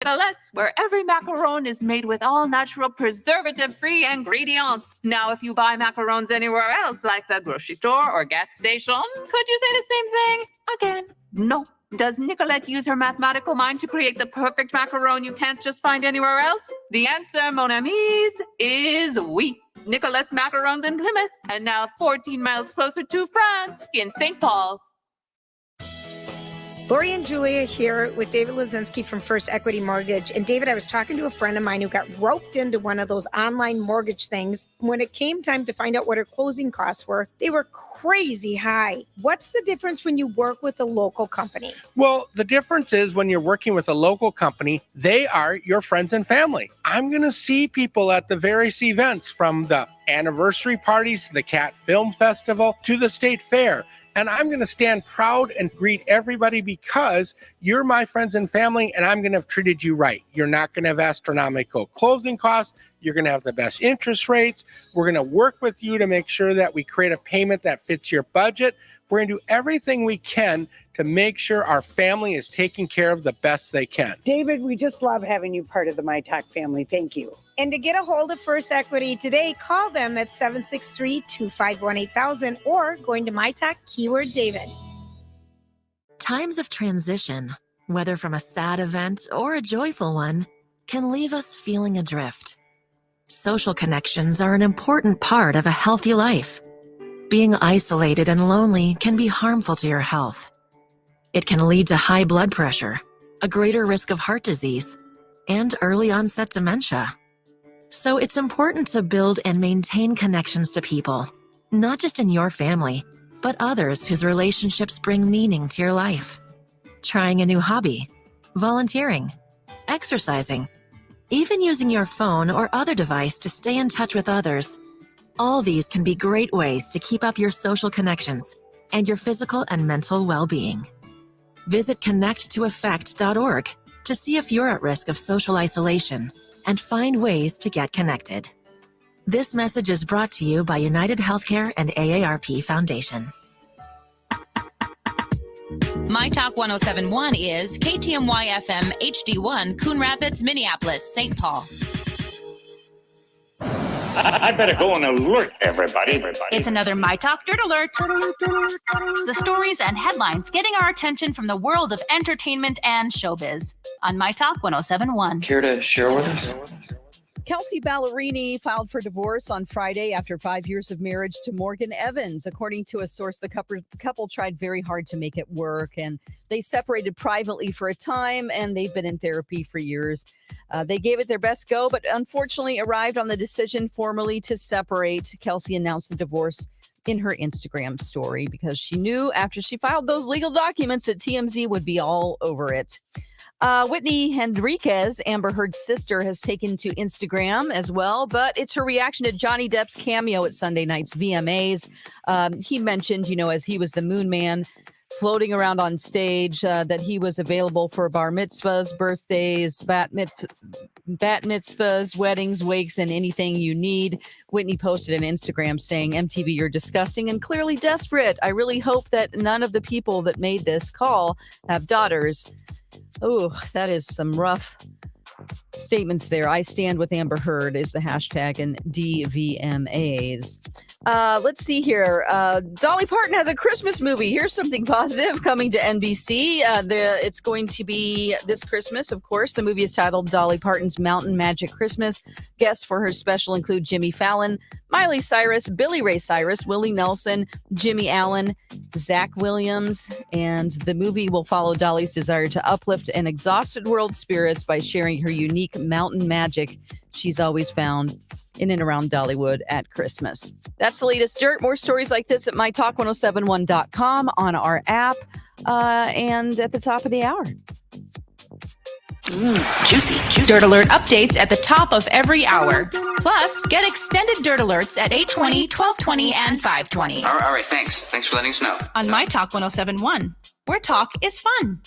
Nicolette's, where every macaron is made with all natural preservative-free ingredients. Now, if you buy macarons anywhere else, like the grocery store or gas station, could you say the same thing? Again, no. Does Nicolette use her mathematical mind to create the perfect macaron you can't just find anywhere else? The answer, mon amis, is oui. Nicolette's Macarons in Plymouth, and now 14 miles closer to France, in St. Paul. Lori and Julia here with David Lazinski from First Equity Mortgage. And David, I was talking to a friend of mine who got roped into one of those online mortgage things. When it came time to find out what her closing costs were, they were crazy high. What's the difference when you work with a local company? Well, the difference is when you're working with a local company, they are your friends and family. I'm going to see people at the various events, from the anniversary parties to the Cat Film Festival to the State Fair. And I'm going to stand proud and greet everybody because you're my friends and family, and I'm going to have treated you right. You're not going to have astronomical closing costs. You're going to have the best interest rates. We're going to work with you to make sure that we create a payment that fits your budget. We're going to do everything we can to make sure our family is taken care of the best they can. David, we just love having you part of the myTalk family. Thank you. And to get a hold of First Equity today, call them at 763-251-8000 or going to myTalk, keyword David. Times of transition, whether from a sad event or a joyful one, can leave us feeling adrift. Social connections are an important part of a healthy life. Being isolated and lonely can be harmful to your health. It can lead to high blood pressure, a greater risk of heart disease, and early onset dementia. So it's important to build and maintain connections to people, not just in your family, but others whose relationships bring meaning to your life. Trying a new hobby, volunteering, exercising, even using your phone or other device to stay in touch with others. All these can be great ways to keep up your social connections and your physical and mental well-being. Visit connecttoeffect.org to see if you're at risk of social isolation and find ways to get connected. This message is brought to you by United Healthcare and AARP Foundation. myTalk 1071 is KTMY FM HD1, Coon Rapids, Minneapolis, St. Paul. I better go and alert everybody. It's another myTalk Dirt Alert. The stories and headlines getting our attention from the world of entertainment and showbiz on myTalk 1071. Care to share with us? Kelsey Ballerini filed for divorce on Friday after 5 years of marriage to Morgan Evans. According to a source, the couple tried very hard to make it work, and they separated privately for a time, and they've been in therapy for years. They gave it their best go, but unfortunately arrived on the decision formally to separate. Kelsey announced the divorce in her Instagram story because she knew after she filed those legal documents that TMZ would be all over it. Whitney Henriquez, Amber Heard's sister, has taken to Instagram as well, but it's her reaction to Johnny Depp's cameo at Sunday night's VMAs. He mentioned, as he was the Moon Man floating around on stage, that he was available for bar mitzvahs, birthdays, bat mitzvahs, weddings, wakes, and anything you need. Whitney posted an Instagram saying, "MTV, you're disgusting and clearly desperate. I really hope that none of the people that made this call have daughters." Oh, that is some rough statements there. I stand with Amber Heard is the hashtag in DVMAs. Let's see here. Dolly Parton has a Christmas movie. Here's something positive coming to NBC. It's going to be this Christmas, of course. The movie is titled Dolly Parton's Mountain Magic Christmas. Guests for her special include Jimmy Fallon, Miley Cyrus, Billy Ray Cyrus, Willie Nelson, Jimmy Allen, Zach Williams, and the movie will follow Dolly's desire to uplift an exhausted world spirits by sharing her unique mountain magic she's always found in and around Dollywood at Christmas. That's the latest dirt. More stories like this at mytalk1071.com, on our app, and at the top of the hour. Juicy. Dirt Alert updates at the top of every hour. Plus, get extended Dirt Alerts at 8:20, 12:20, and 5:20. All right, thanks. Thanks for letting us know. On myTalk 1071, where talk is fun.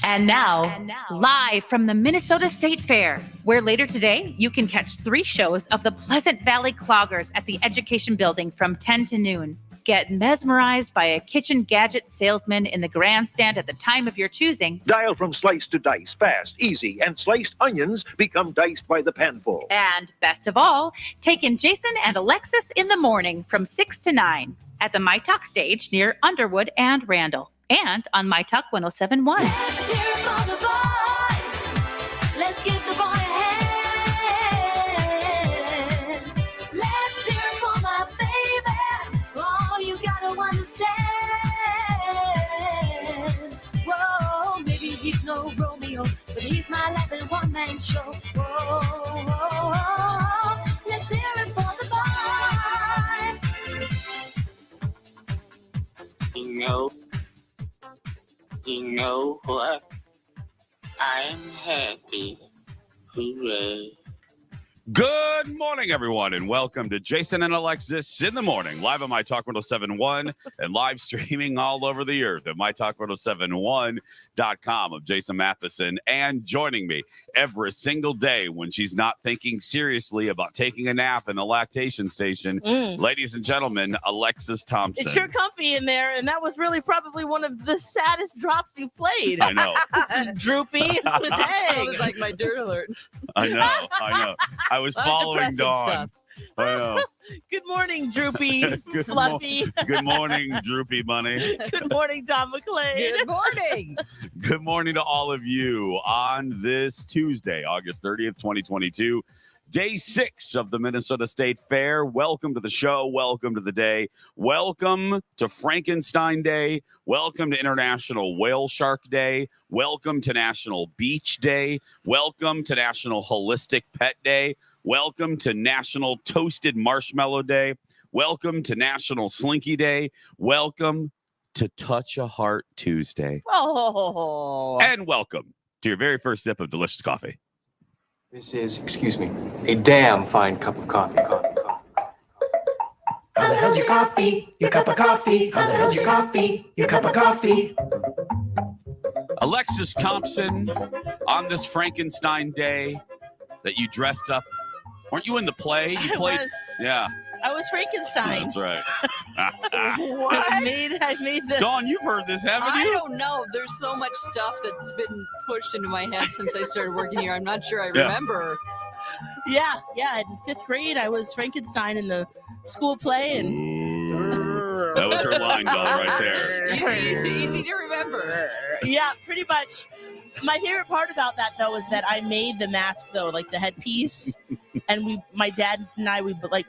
And now, live from the Minnesota State Fair, where later today you can catch 3 shows of the Pleasant Valley Cloggers at the Education Building from 10 to noon. Get mesmerized by a kitchen gadget salesman in the grandstand at the time of your choosing. Dial from slice to dice, fast, easy, and sliced onions become diced by the panful. And best of all, take in Jason and Alexis in the morning from 6 to 9 at the myTalk stage near Underwood and Randall, and on myTalk 107.1. Let's hear it for the boy. Let's give the boy a hand. Let's hear it for my baby. Oh, you gotta understand. Whoa, maybe he's no Romeo, but he's my life in one-man show. Whoa, whoa, whoa. Let's hear it for the boy. You know what? I'm happy. Hooray. Good morning, everyone, and welcome to Jason and Alexis in the Morning, live on myTalk 107.1 and live streaming all over the earth at myTalk107.1.com of Jason Matheson. And joining me every single day when she's not thinking seriously about taking a nap in the lactation station, ladies and gentlemen, Alexis Thompson. It's sure comfy in there, and that was really probably one of the saddest drops you played. I know. Droopy. Sounded like my dirt alert. I know. I was following Dawn. Stuff. I know. Good morning, Droopy, Fluffy. Good morning, Droopy Bunny. Good morning, Don McClain. Good morning. Good morning to all of you on this Tuesday, August 30th, 2022. Day 6 of the Minnesota State Fair. Welcome to the show. Welcome to the day. Welcome to Frankenstein Day. Welcome to International Whale Shark Day. Welcome to National Beach Day. Welcome to National Holistic Pet Day. Welcome to National Toasted Marshmallow Day. Welcome to National Slinky Day. Welcome to Touch a Heart Tuesday. Oh. And welcome to your very first sip of delicious coffee. This is, excuse me, a damn fine cup of coffee. How the hell's your coffee? Your cup of coffee? How the hell's your coffee? Your cup of coffee? Alexis Thompson, on this Frankenstein Day that you dressed up. Weren't you in the play? You played. Yeah. I was Frankenstein. That's right. What? I made the. Dawn, you've heard this, haven't you? I don't know. There's so much stuff that's been pushed into my head since I started working here. I'm not sure I remember. Yeah. In 5th grade, I was Frankenstein in the school play, and that was her line, Dawn, right there. Easy to remember. Yeah, pretty much. My favorite part about that, though, is that I made the mask, though, like the headpiece, and my dad and I, we like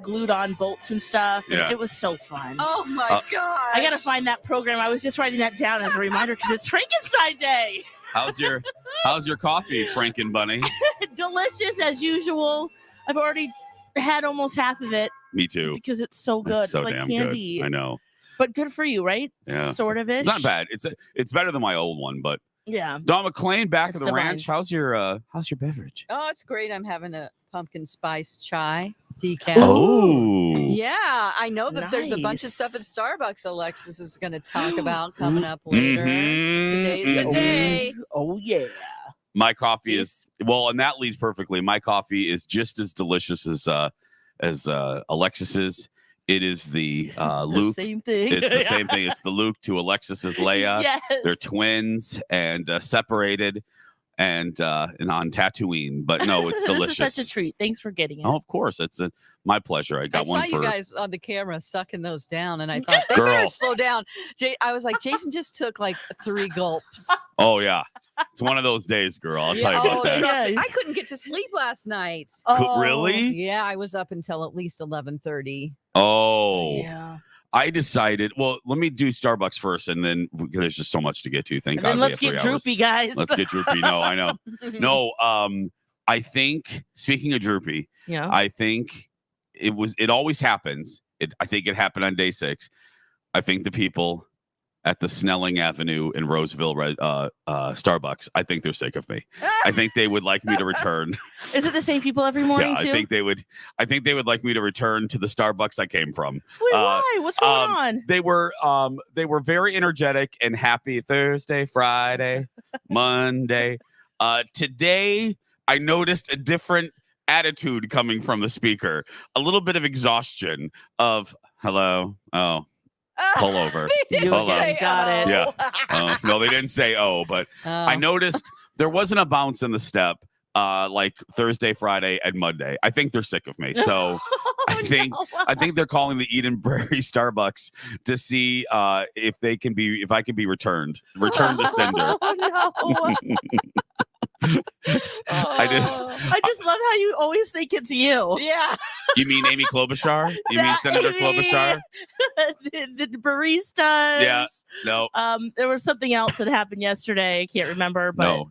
glued on bolts and stuff. And it was so fun. Oh my gosh. I gotta find that program. I was just writing that down as a reminder because it's Frankenstein Day. How's your coffee, Franken Bunny? Delicious as usual. I've already had almost half of it. Me too. Because it's so good. It's so like damn candy. good. I know. But good for you, right? Yeah. Sort of ish. It's not bad. It's better than my old one, but yeah. Don McClain back at the divine. ranch. How's your beverage? Oh, it's great. I'm having a pumpkin spice chai decaf. Oh. Yeah, I know that there's a bunch of stuff at Starbucks Alexis is going to talk about coming up later. Today's the day. Oh, yeah. My coffee is, well, and that leads perfectly. My coffee is just as delicious as Alexis's. It is the Luke. Same thing. It's the same thing. It's the Luke to Alexis's Leia. Yes. They're twins and separated and on Tatooine. But no, it's delicious. This is such a treat. Thanks for getting it. Oh, of course. It's my pleasure. I saw you guys on the camera sucking those down, and I thought, they better slow down. I was like, Jason just took like 3 gulps. Oh, yeah. It's one of those days, girl. I'll tell you about that. Trust me. I couldn't get to sleep last night. Really? Yeah, I was up until at least 11:30. Oh. Yeah. I decided, well, let me do Starbucks first, and then there's just so much to get to. Thank God. And then let's get droopy, guys. Let's get droopy. No, I know. No, I think, speaking of droopy, I think it always happens. I think it happened on day 6. I think the people at the Snelling Avenue in Roseville Starbucks, I think they're sick of me. I think they would like me to return. Is it the same people every morning too? I think they would like me to return to the Starbucks I came from. Wait, why? What's going on? They were very energetic and happy Thursday, Friday, Monday. Today I noticed a different attitude coming from the speaker. A little bit of exhaustion of Hello. Oh, pull over. You Hold on. got it. Yeah. No, they didn't say but I noticed there wasn't a bounce in the step like Thursday, Friday, and Monday. I think they're sick of me. So I think they're calling the Eden Prairie Starbucks to see if I can be returned to sender. Oh, no. I just love how you always think it's you. Yeah. You mean Amy Klobuchar? You mean Senator Klobuchar? the baristas. Yeah. No. There was something else that happened yesterday. I can't remember, but No.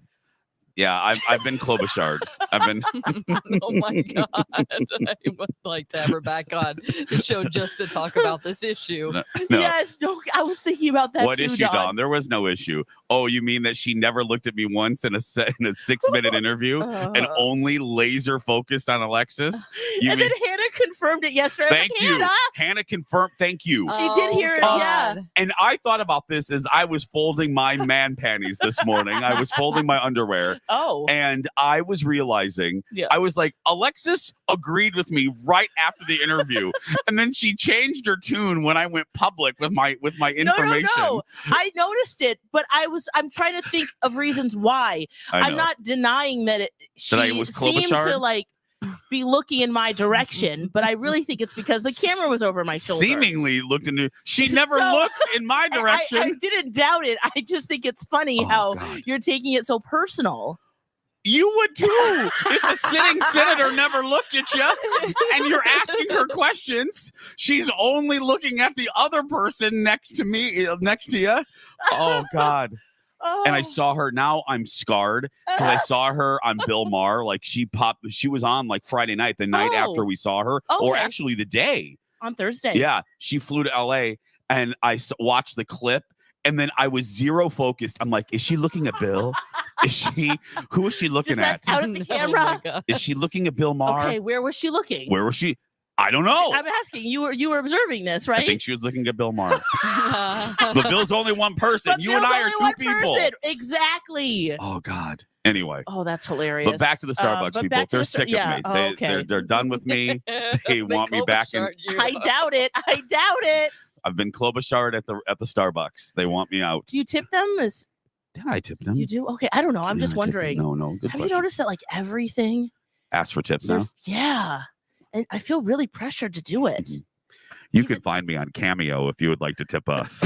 Yeah, I've been Klobuchar. I've been. Oh my God. I would like to have her back on the show just to talk about this issue. No. Yes, no, I was thinking about that What too, issue, Dawn. Dawn? There was no issue. Oh, you mean that she never looked at me once in a 6-minute interview and only laser focused on Alexis? Then Hannah confirmed it yesterday. Thank you. Hannah confirmed. Thank you. She did hear it. Yeah. And I thought about this as I was folding my man panties this morning. I was folding my underwear. Oh. And I was realizing, I was like, Alexis agreed with me right after the interview. And then she changed her tune when I went public with my information. No. I noticed it, but I'm trying to think of reasons why. I'm not denying that she was seemed Klobuchar? to like be looking in my direction, but I really think it's because the camera was over my shoulder. Seemingly looked into. She never looked in my direction. I didn't doubt it. I just think it's funny how you're taking it so personal. You would too if a sitting senator never looked at you and you're asking her questions. She's only looking at the other person next to you. Oh, God. And I saw her. Now I'm scarred because I saw her on Bill Maher. Like she was on like Friday night, the night after we saw her, or actually the day. On Thursday. Yeah. She flew to LA and I watched the clip. And then I was zero focused. I'm like, is she looking at Bill? Who is she looking at? Out of the camera. Is she looking at Bill Maher? Okay, where was she looking? Where was she? I don't know. I'm asking. You were observing this, right? I think she was looking at Bill Maher. But Bill's only one person. But you and I are two people. Person. Exactly. Oh, God. Anyway. Oh, that's hilarious. But back to the Starbucks people. They're sick of me. They're done with me. They want me back. I doubt it. I doubt it. I've been Klobuchar at the Starbucks. They want me out. Do you tip them? Yeah, I tip them. You do? Okay. I don't know. I'm just wondering. No. Good Have question. you noticed that like everything? Ask for tips now? Yeah. And I feel really pressured to do it. You can find me on Cameo if you would like to tip us.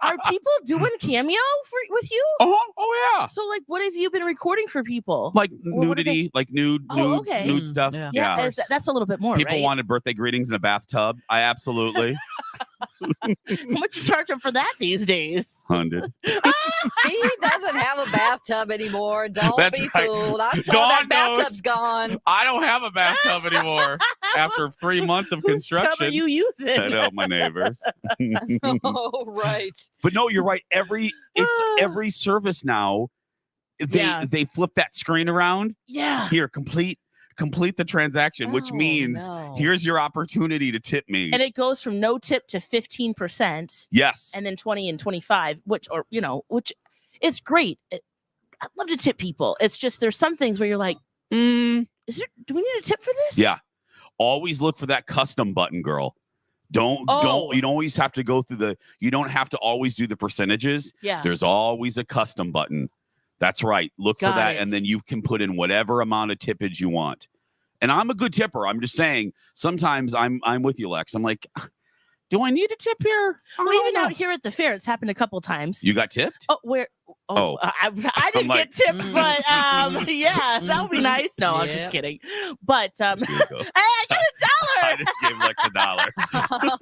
Are people doing Cameo with you? Oh yeah. So like, what have you been recording for people? Like nudity, like nude stuff. Yeah. That's a little bit more. People right? wanted birthday greetings in a bathtub. I absolutely. How much you charge them for that these days? 100. He doesn't have a bathtub anymore. Don't That's be right. fooled. I saw Dawn that knows. bathtub's gone. I don't have a bathtub anymore after 3 months of construction. Tub are you using? I know, my neighbors. Oh, right. But no, you're right. Every service now, they flip that screen around. Yeah. Here, complete the transaction, which means here's your opportunity to tip me. And it goes from no tip to 15%. Yes. And then 20 and 25, which it's great. I love to tip people. It's just there's some things where you're like, do we need a tip for this? Yeah. Always look for that custom button, girl. You don't always have to go through you don't have to always do the percentages. Yeah. There's always a custom button. That's right. Look for that. And then you can put in whatever amount of tippage you want. And I'm a good tipper. I'm just saying, sometimes I'm with you, Lex. I'm like, do I need a tip here? Well, even out here at the fair, it's happened a couple times. You got tipped? Oh, where? Oh, I didn't get tipped, but yeah, that would be nice. No, I'm just kidding. But hey, I got $1. I just gave Lex $1.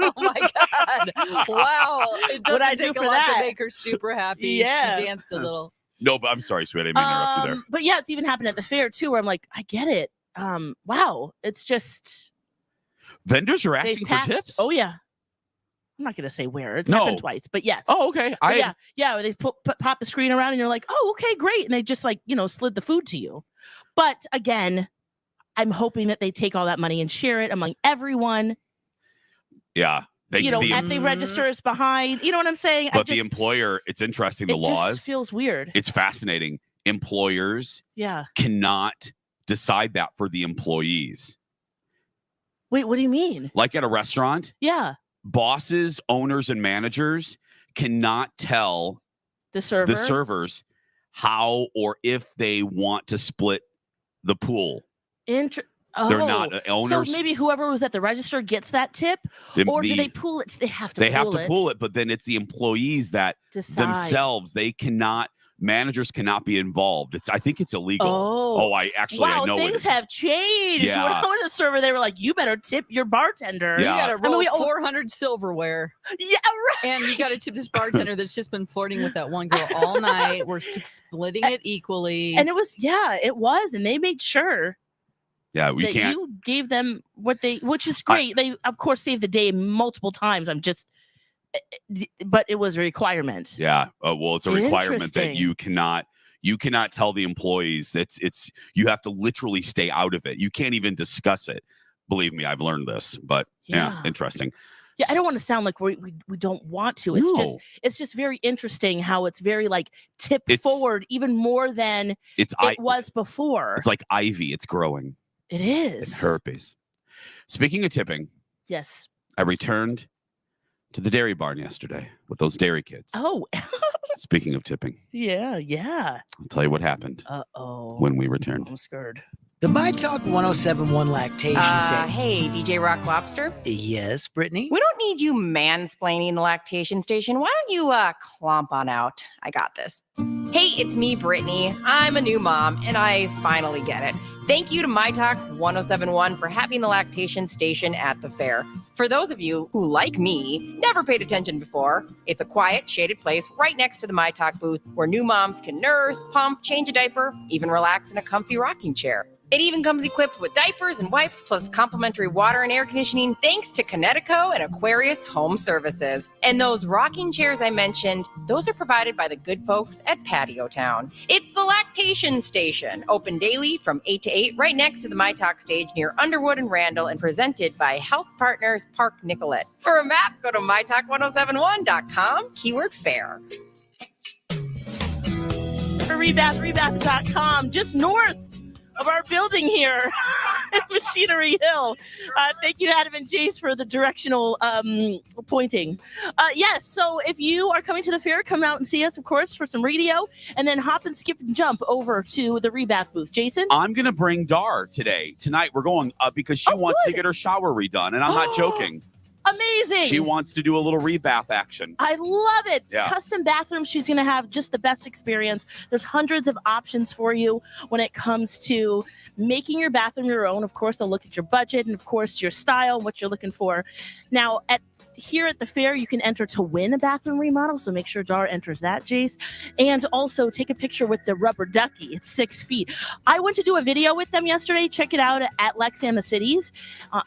Oh my God! Wow, it What'd I doesn't do take a for lot that? to make her super happy. Yeah. She danced a little. No, but I'm sorry, sweet. I didn't mean to interrupt you there. But yeah, it's even happened at the fair too, where I'm like, I get it. Wow, it's just vendors are asking for tips. Oh yeah. I'm not going to say where. It's No. happened twice, but yes. Oh, okay. Yeah. They pop the screen around and you're like, oh, okay, great. And they just slid the food to you. But again, I'm hoping that they take all that money and share it among everyone. Yeah. At the registers behind. You know what I'm saying? But the employer, it's interesting. The laws. It just feels weird. It's fascinating. Employers Yeah. cannot decide that for the employees. Wait, what do you mean? Like at a restaurant, Yeah. bosses, owners, and managers cannot tell the servers how or if they want to split the pool. They're not owners. So maybe whoever was at the register gets that tip, or do they pool it? They have to. They have to pool it, but then it's the employees that themselves. They cannot. Managers cannot be involved. I think it's illegal. I know things have changed. Yeah. When I was a server, they were like, "You better tip your bartender." Yeah. You got to roll 400 silverware. Yeah, right. And you got to tip this bartender that's just been flirting with that one girl all night. We're splitting it equally. And it was, and they made sure. Yeah, we can't. You gave them which is great. They of course saved the day multiple times. But it was a requirement. Yeah. Well, it's a requirement that you cannot tell the employees that you have to literally stay out of it. You can't even discuss it. Believe me, I've learned this, but yeah interesting. Yeah, I don't want to sound like we don't want to. It's just very interesting how it's very like tip forward even more than it was before. It's like ivy, it's growing. It is. And herpes. Speaking of tipping, yes. I returned to the dairy barn yesterday with those dairy kids. Oh. Speaking of tipping. Yeah. I'll tell you what happened when we returned. I'm scared. The myTalk 1071 Lactation Station. Hey, DJ Rock Lobster? Yes, Brittany? We don't need you mansplaining the Lactation Station. Why don't you clomp on out? I got this. Hey, it's me, Brittany. I'm a new mom, and I finally get it. Thank you to myTalk 1071 for having the Lactation Station at the fair. For those of you who, like me, never paid attention before, it's a quiet, shaded place right next to the myTalk booth where new moms can nurse, pump, change a diaper, even relax in a comfy rocking chair. It even comes equipped with diapers and wipes, plus complimentary water and air conditioning, thanks to Connecticut and Aquarius Home Services. And those rocking chairs I mentioned, those are provided by the good folks at Patio Town. It's the Lactation Station, open daily from 8 to 8, right next to the myTalk stage near Underwood and Randall, and presented by Health Partners Park Nicollet. For a map, go to mytalk1071.com, keyword fair. For rebath.com, just north of our building here at Machinery Hill. Thank you to Adam and Jace for the directional pointing. Yes, so if you are coming to the fair, come out and see us, of course, for some radio, and then hop and skip and jump over to the Rebath booth. Jason? I'm going to bring Dar tonight. We're going because she wants to get her shower redone, and I'm not joking. Amazing. She wants to do a little rebath action. I love it. Yeah. Custom bathroom. She's going to have just the best experience. There's hundreds of options for you when it comes to making your bathroom your own. Of course, they'll look at your budget and, of course, your style, what you're looking for. Now, here at the fair, you can enter to win a bathroom remodel, so make sure Dar enters that, Jace. And also take a picture with the rubber ducky. It's 6 feet. I went to do a video with them yesterday. Check it out at Lex and the Cities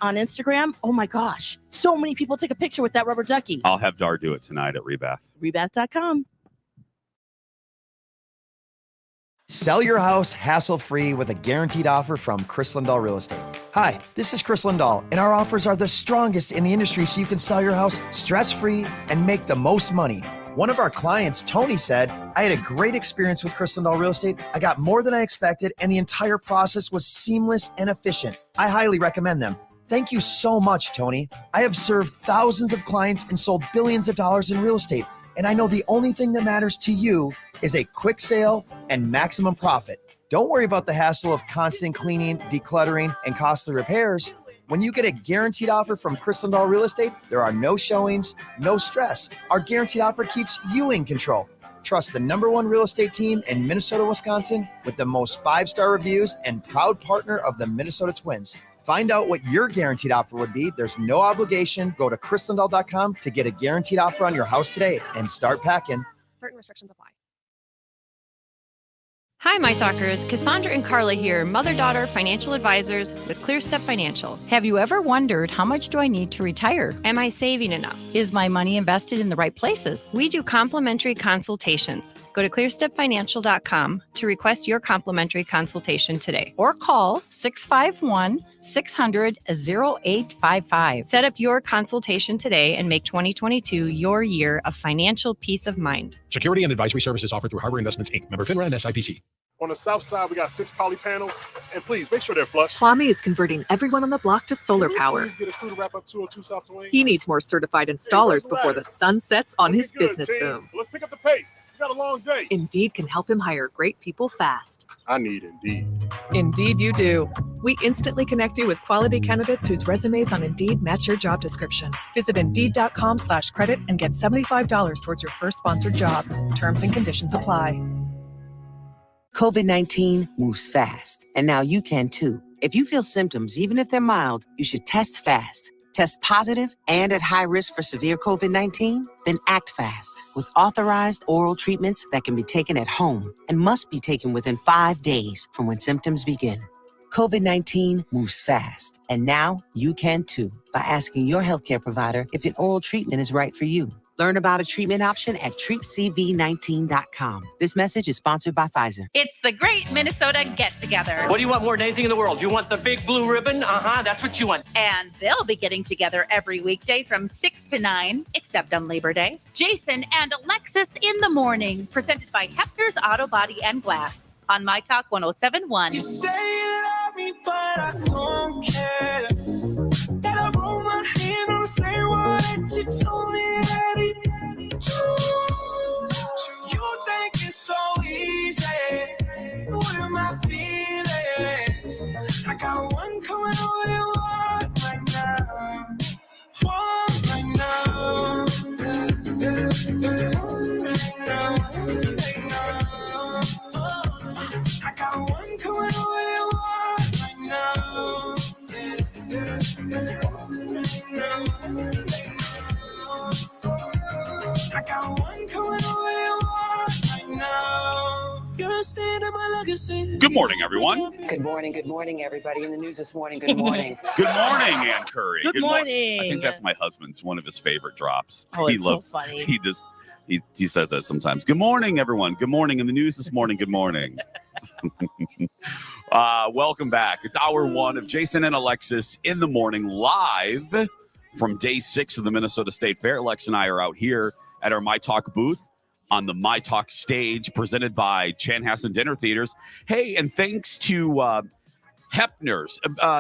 on Instagram. Oh my gosh, so many people take a picture with that rubber ducky. I'll have Dar do it tonight at Rebath. Rebath.com. Sell your house hassle-free with a guaranteed offer from Chris Lindahl Real Estate. Hi, this is Chris Lindahl, and our offers are the strongest in the industry so you can sell your house stress-free and make the most money. One of our clients, Tony, said, I had a great experience with Chris Lindahl Real Estate. I got more than I expected, and the entire process was seamless and efficient. I highly recommend them. Thank you so much, Tony. I have served thousands of clients and sold billions of dollars in real estate. And I know the only thing that matters to you is a quick sale and maximum profit. Don't worry about the hassle of constant cleaning, decluttering, and costly repairs. When you get a guaranteed offer from Chris Lindahl Real Estate, there are no showings, no stress. Our guaranteed offer keeps you in control. Trust the #1 real estate team in Minnesota, Wisconsin, with the most 5-star reviews and proud partner of the Minnesota Twins. Find out what your guaranteed offer would be. There's no obligation. Go to chrislindahl.com to get a guaranteed offer on your house today and start packing. Certain restrictions apply. Hi, my talkers. Cassandra and Carla here, mother-daughter financial advisors with ClearStep Financial. Have you ever wondered, how much do I need to retire? Am I saving enough? Is my money invested in the right places? We do complimentary consultations. Go to clearstepfinancial.com to request your complimentary consultation today. Or call 651-600-0855. Set up your consultation today and make 2022 your year of financial peace of mind. Security and advisory services offered through Harbor Investments, Inc., member FINRA and SIPC. On the south side, we got 6 poly panels. And please, make sure they're flush. Kwame is converting everyone on the block to solar power. Please get a crew to wrap up 202 South Duane. He needs more certified installers before the sun sets on his business boom. Let's pick up the pace. We got a long day. Indeed can help him hire great people fast. I need Indeed. Indeed you do. We instantly connect you with quality candidates whose resumes on Indeed match your job description. Visit Indeed.com/credit and get $75 towards your first sponsored job. Terms and conditions apply. COVID-19 moves fast, and now you can too. If you feel symptoms, even if they're mild, you should test fast. Test positive and at high risk for severe COVID-19? Then act fast with authorized oral treatments that can be taken at home and must be taken within 5 days from when symptoms begin. COVID-19 moves fast, and now you can too by asking your healthcare provider if an oral treatment is right for you. Learn about a treatment option at treatcv19.com. This message is sponsored by Pfizer. It's the Great Minnesota Get-Together. What do you want more than anything in the world? You want the big blue ribbon? That's what you want. And they'll be getting together every weekday from 6 to 9, except on Labor Day. Jason and Alexis in the morning, presented by Hefner's Auto Body and Glass on myTalk 1071. You say you love me, but I don't care. That I roll my hand on the same one that you told me that it you think it's so easy. What am I feeling? I got one coming over your heart right now. One right now. I got one coming over your heart right now. I got one coming over your heart right now. You're staying in my legacy. Good morning, everyone. Good morning, everybody in the news this morning. Good morning. Good morning, Ann Curry. Good morning. I think that's my husband's one of his favorite drops. Oh, he it's loves, so funny. He says that sometimes. Good morning, everyone. Good morning in the news this morning. Good morning. Welcome back. It's hour 1 of Jason and Alexis in the morning, live from day 6 of the Minnesota State Fair. Alex and I are out here at our myTalk booth on the myTalk stage, presented by Chanhassen Dinner Theaters. Hey, and thanks to Hefner's.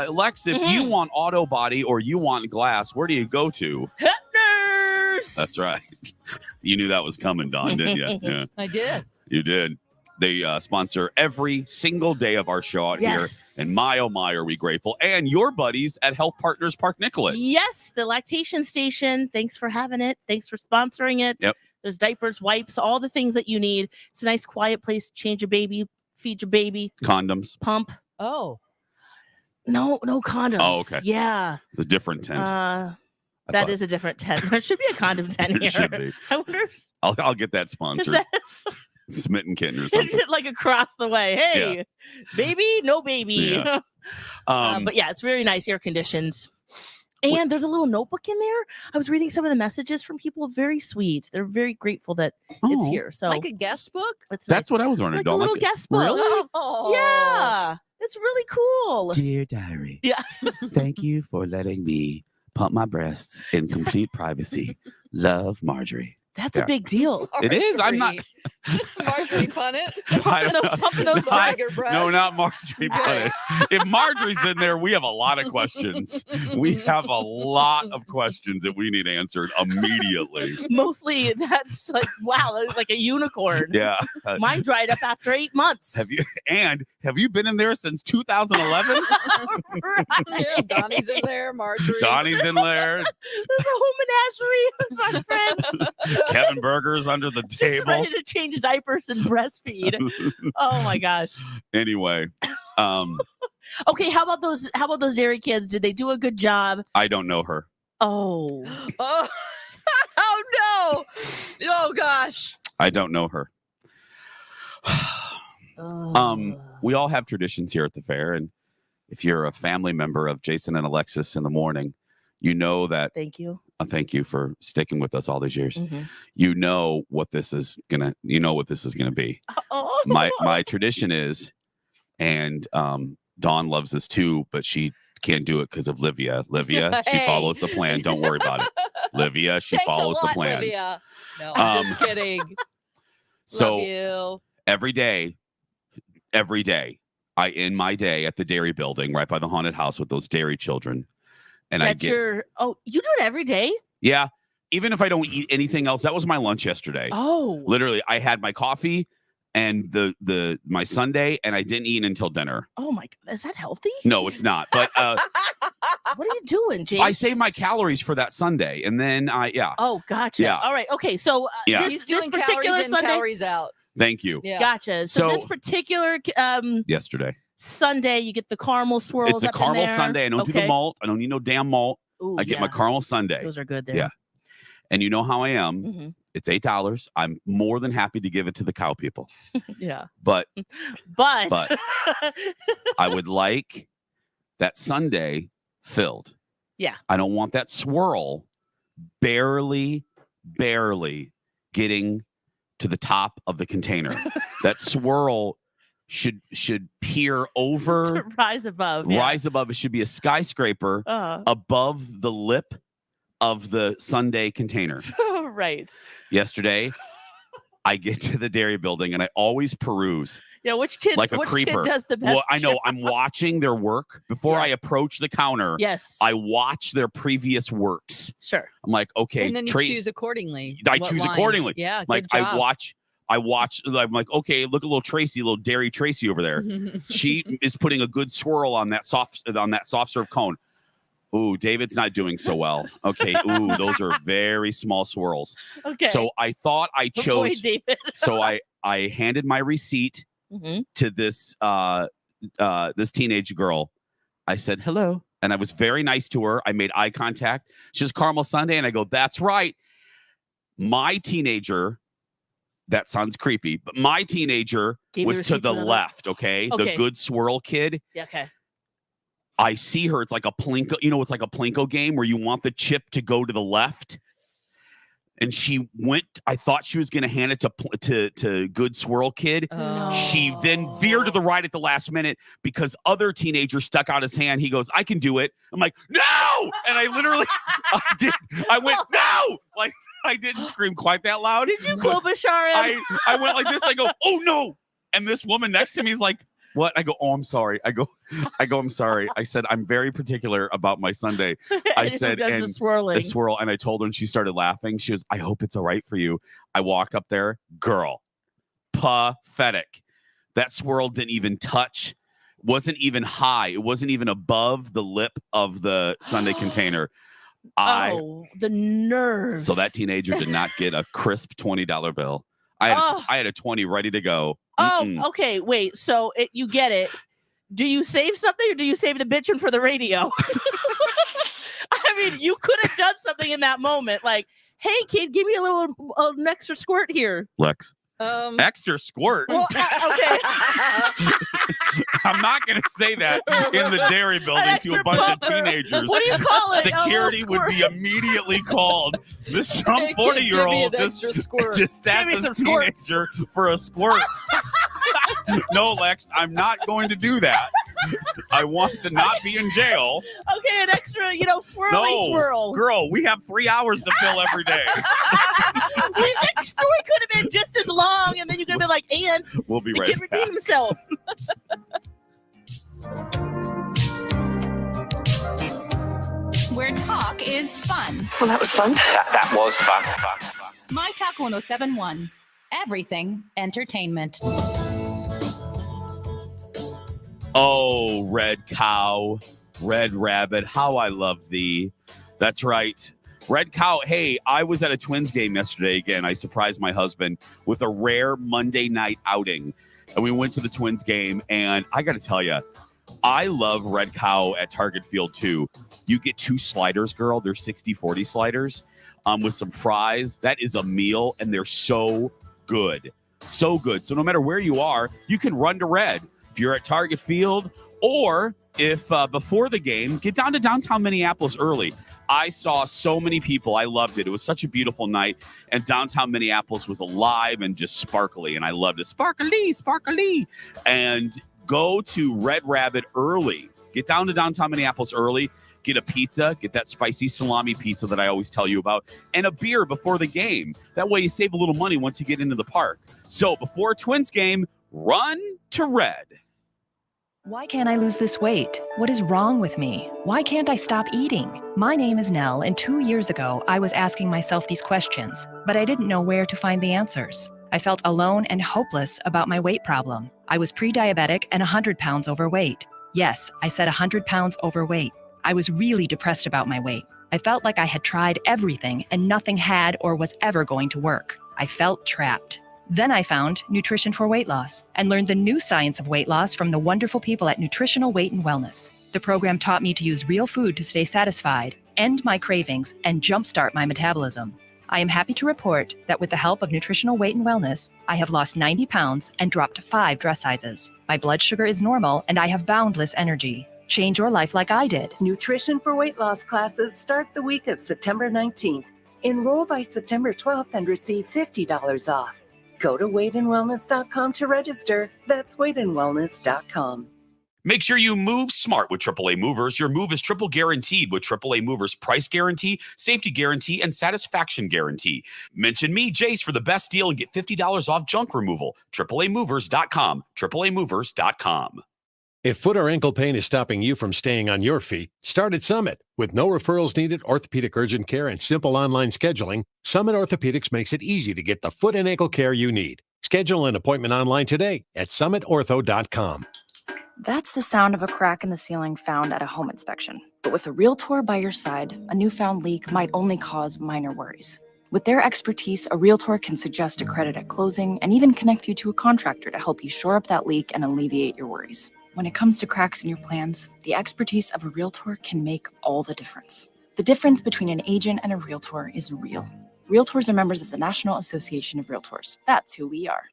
Lex, if you want auto body or you want glass, where do you go to? Hefner's. That's right. You knew that was coming, Dawn, didn't you? Yeah. I did. You did. They sponsor every single day of our show out here. And my, oh my, are we grateful. And your buddies at Health Partners Park Nicollet. Yes, the lactation station. Thanks for having it. Thanks for sponsoring it. Yep. There's diapers, wipes, all the things that you need. It's a nice, quiet place to change your baby, feed your baby. Condoms. Pump. Oh. No condoms. Oh, okay. Yeah. It's a different tent. That is a different tent. There should be a condom tent here. It should be. I wonder if I'll get that sponsored. Smitten Kitten or something. like across the way. Hey, baby, no baby. Yeah. But yeah, it's very nice, air conditioned. And there's a little notebook in there. I was reading some of the messages from people. Very sweet. They're very grateful that it's here. So like a guest book? It's That's what I was wondering. like a little guest book. Really? Oh. Yeah. It's really cool. Dear diary. Yeah. Thank you for letting me pump my breasts in complete privacy. Love, Marjorie. That's a big deal. It is. I'm not. Marjorie Punnett. Pumping those No, not Marjorie Punnett. If Marjorie's in there, we have a lot of questions. We have a lot of questions that we need answered immediately. Mostly that's like, wow, that was like a unicorn. Yeah. Mine dried up after 8 months. Have you been in there since 2011? Yeah, Donnie's in there, Marjorie. Donnie's in there. There's a whole menagerie of my friends. Kevin Berger's under the Just table. ready to change diapers and breastfeed. Oh my gosh. Anyway, okay, how about those dairy kids? Did they do a good job? I don't know her. Oh. Oh no. Oh gosh. I don't know her. We all have traditions here at the fair, and if you're a family member of Jason and Alexis in the morning, you know that. Thank you. Thank you for sticking with us all these years. Mm-hmm. You know what this is gonna be. Oh. My tradition is, and Dawn loves this too, but she can't do it because of Livia. Livia, she follows the plan. Don't worry about it. Livia, she Thanks follows a lot, the plan. Livia. No, I'm just kidding. So Love you. every day, every day. I end my day at the dairy building right by the haunted house with those dairy children. And you do it every day? Yeah. Even if I don't eat anything else, that was my lunch yesterday. Oh. Literally, I had my coffee and my sundae, and I didn't eat until dinner. Oh my God. Is that healthy? No, it's not. But what are you doing, James? I save my calories for that Sunday, and then Oh, gotcha. Yeah. All right. Okay. So He's doing particular calories in, Sunday. calories out. Thank you. Yeah. Gotcha. So So- this particular Yesterday. Sunday, you get the caramel swirls. It's a up in caramel there. sundae. I don't do the malt. I don't need no damn malt. Ooh, I get my yeah. caramel sundae. Those are good there. Yeah. And you know how I am. Mhm. It's $8. I'm more than happy to give it to the cow people. Yeah. But But I would like that sundae filled. yeah. I don't want that swirl barely getting to the top of the container. That swirl should peer over, To rise above. Yeah. rise above. It should be a skyscraper above the lip of the sundae container. Right. Yesterday, I get to the dairy building and I always peruse Yeah. Which kid? like a which creeper. kid does the best? Well, I know. job? I'm watching their work before I approach the counter. Yes. I watch their previous works. Sure. I'm like, okay, And then you choose accordingly. I what choose line. accordingly. Yeah. Like good job. I watch. I'm like, okay, look at little Tracy, little dairy Tracy over there. She is putting a good swirl on that soft serve cone. Ooh, David's not doing so well. Okay. Ooh, those are very small swirls. Okay. So I thought I Avoid chose. David. So I handed my receipt to this this teenage girl. I said hello, and I was very nice to her. I made eye contact. She was caramel sundae, and I go, "That's right." My teenager. That sounds creepy, but my teenager Gave was the to receipt the to another- left. Okay, the Okay. good swirl kid. Yeah. Okay. I see her. It's like a Plinko. You know, it's like a Plinko game where you want the chip to go to the left. And she went. I thought she was going to hand it to Good Swirl Kid. No. She then veered to the right at the last minute because other teenager stuck out his hand. He goes, "I can do it." I'm like, "No!" And I literally, I went, "No!" Like I didn't scream quite that loud. Did you Klobuchar him? I went like this. I go, "Oh no!" And this woman next to me is like, "What?" I go, "Oh, I'm sorry." I go, "I'm sorry." I said, "I'm very particular about my sundae." I Who said, does and the swirling? the swirl, and I told her, and she started laughing. She goes, "I hope it's all right for you." I walk up there, girl, pathetic. That swirl didn't even touch, wasn't even high. It wasn't even above the lip of the sundae container. The nerve. So that teenager did not get a crisp $20 bill. I had a 20 ready to go. Oh, okay. Wait. So you get it. Do you save something or do you save the bitching for the radio? I mean, you could have done something in that moment. Like, hey, kid, give me an extra squirt here. Lex. Extra squirt. Well, okay. I'm not going to say that in the dairy building to a bunch of teenagers. What do you call it? Security would be immediately called. Some Hey, kid, 40-year-old give me an extra squirt. just asked me this some squirts. teenager for a squirt. No, Lex, I'm not going to do that. I want to not be in jail. Okay, an extra, swirly swirl. Girl, we have 3 hours to fill every day. The story could have been just as long, and then you could have been like, and We'll be the right kid back. redeemed himself. Where talk is fun. Well, that was fun. That was fun. My Talk 1071. Everything entertainment. Oh, red cow, red rabbit, how I love thee. That's right. Red cow. Hey, I was at a Twins game yesterday again. I surprised my husband with a rare Monday night outing. And we went to the Twins game. And I got to tell you, I love red cow at Target Field too. You get 2 sliders, girl. They're 60-40 sliders with some fries. That is a meal. And they're so good. So good. So no matter where you are, you can run to red. If you're at Target Field, or if before the game, get down to downtown Minneapolis early. I saw so many people. I loved it. It was such a beautiful night, and downtown Minneapolis was alive and just sparkly, and I loved it. Sparkly, sparkly. And go to Red Rabbit early. Get down to downtown Minneapolis early. Get a pizza. Get that spicy salami pizza that I always tell you about, and a beer before the game. That way you save a little money once you get into the park. So before a Twins game, run to red. Why can't I lose this weight? What is wrong with me? Why can't I stop eating? My name is Nell, and 2 years ago, I was asking myself these questions, but I didn't know where to find the answers. I felt alone and hopeless about my weight problem. I was pre-diabetic and 100 pounds overweight. Yes, I said 100 pounds overweight. I was really depressed about my weight. I felt like I had tried everything and nothing had or was ever going to work. I felt trapped. Then I found Nutrition for Weight Loss and learned the new science of weight loss from the wonderful people at Nutritional Weight and Wellness. The program taught me to use real food to stay satisfied, end my cravings, and jumpstart my metabolism. I am happy to report that with the help of Nutritional Weight and Wellness, I have lost 90 pounds and dropped 5 dress sizes. My blood sugar is normal and I have boundless energy. Change your life like I did. Nutrition for Weight Loss classes start the week of September 19th. Enroll by September 12th and receive $50 off. Go to weightandwellness.com to register. That's weightandwellness.com. Make sure you move smart with AAA Movers. Your move is triple guaranteed with AAA Movers price guarantee, safety guarantee, and satisfaction guarantee. Mention me, Jace, for the best deal and get $50 off junk removal. AAAmovers.com. AAAmovers.com. If foot or ankle pain is stopping you from staying on your feet, start at Summit. With no referrals needed, orthopedic urgent care, and simple online scheduling, Summit Orthopedics makes it easy to get the foot and ankle care you need. Schedule an appointment online today at summitortho.com. That's the sound of a crack in the ceiling found at a home inspection. But with a Realtor by your side, a newfound leak might only cause minor worries. With their expertise, a Realtor can suggest a credit at closing and even connect you to a contractor to help you shore up that leak and alleviate your worries. When it comes to cracks in your plans, the expertise of a Realtor can make all the difference. The difference between an agent and a Realtor is real. Realtors are members of the National Association of Realtors. That's who we are.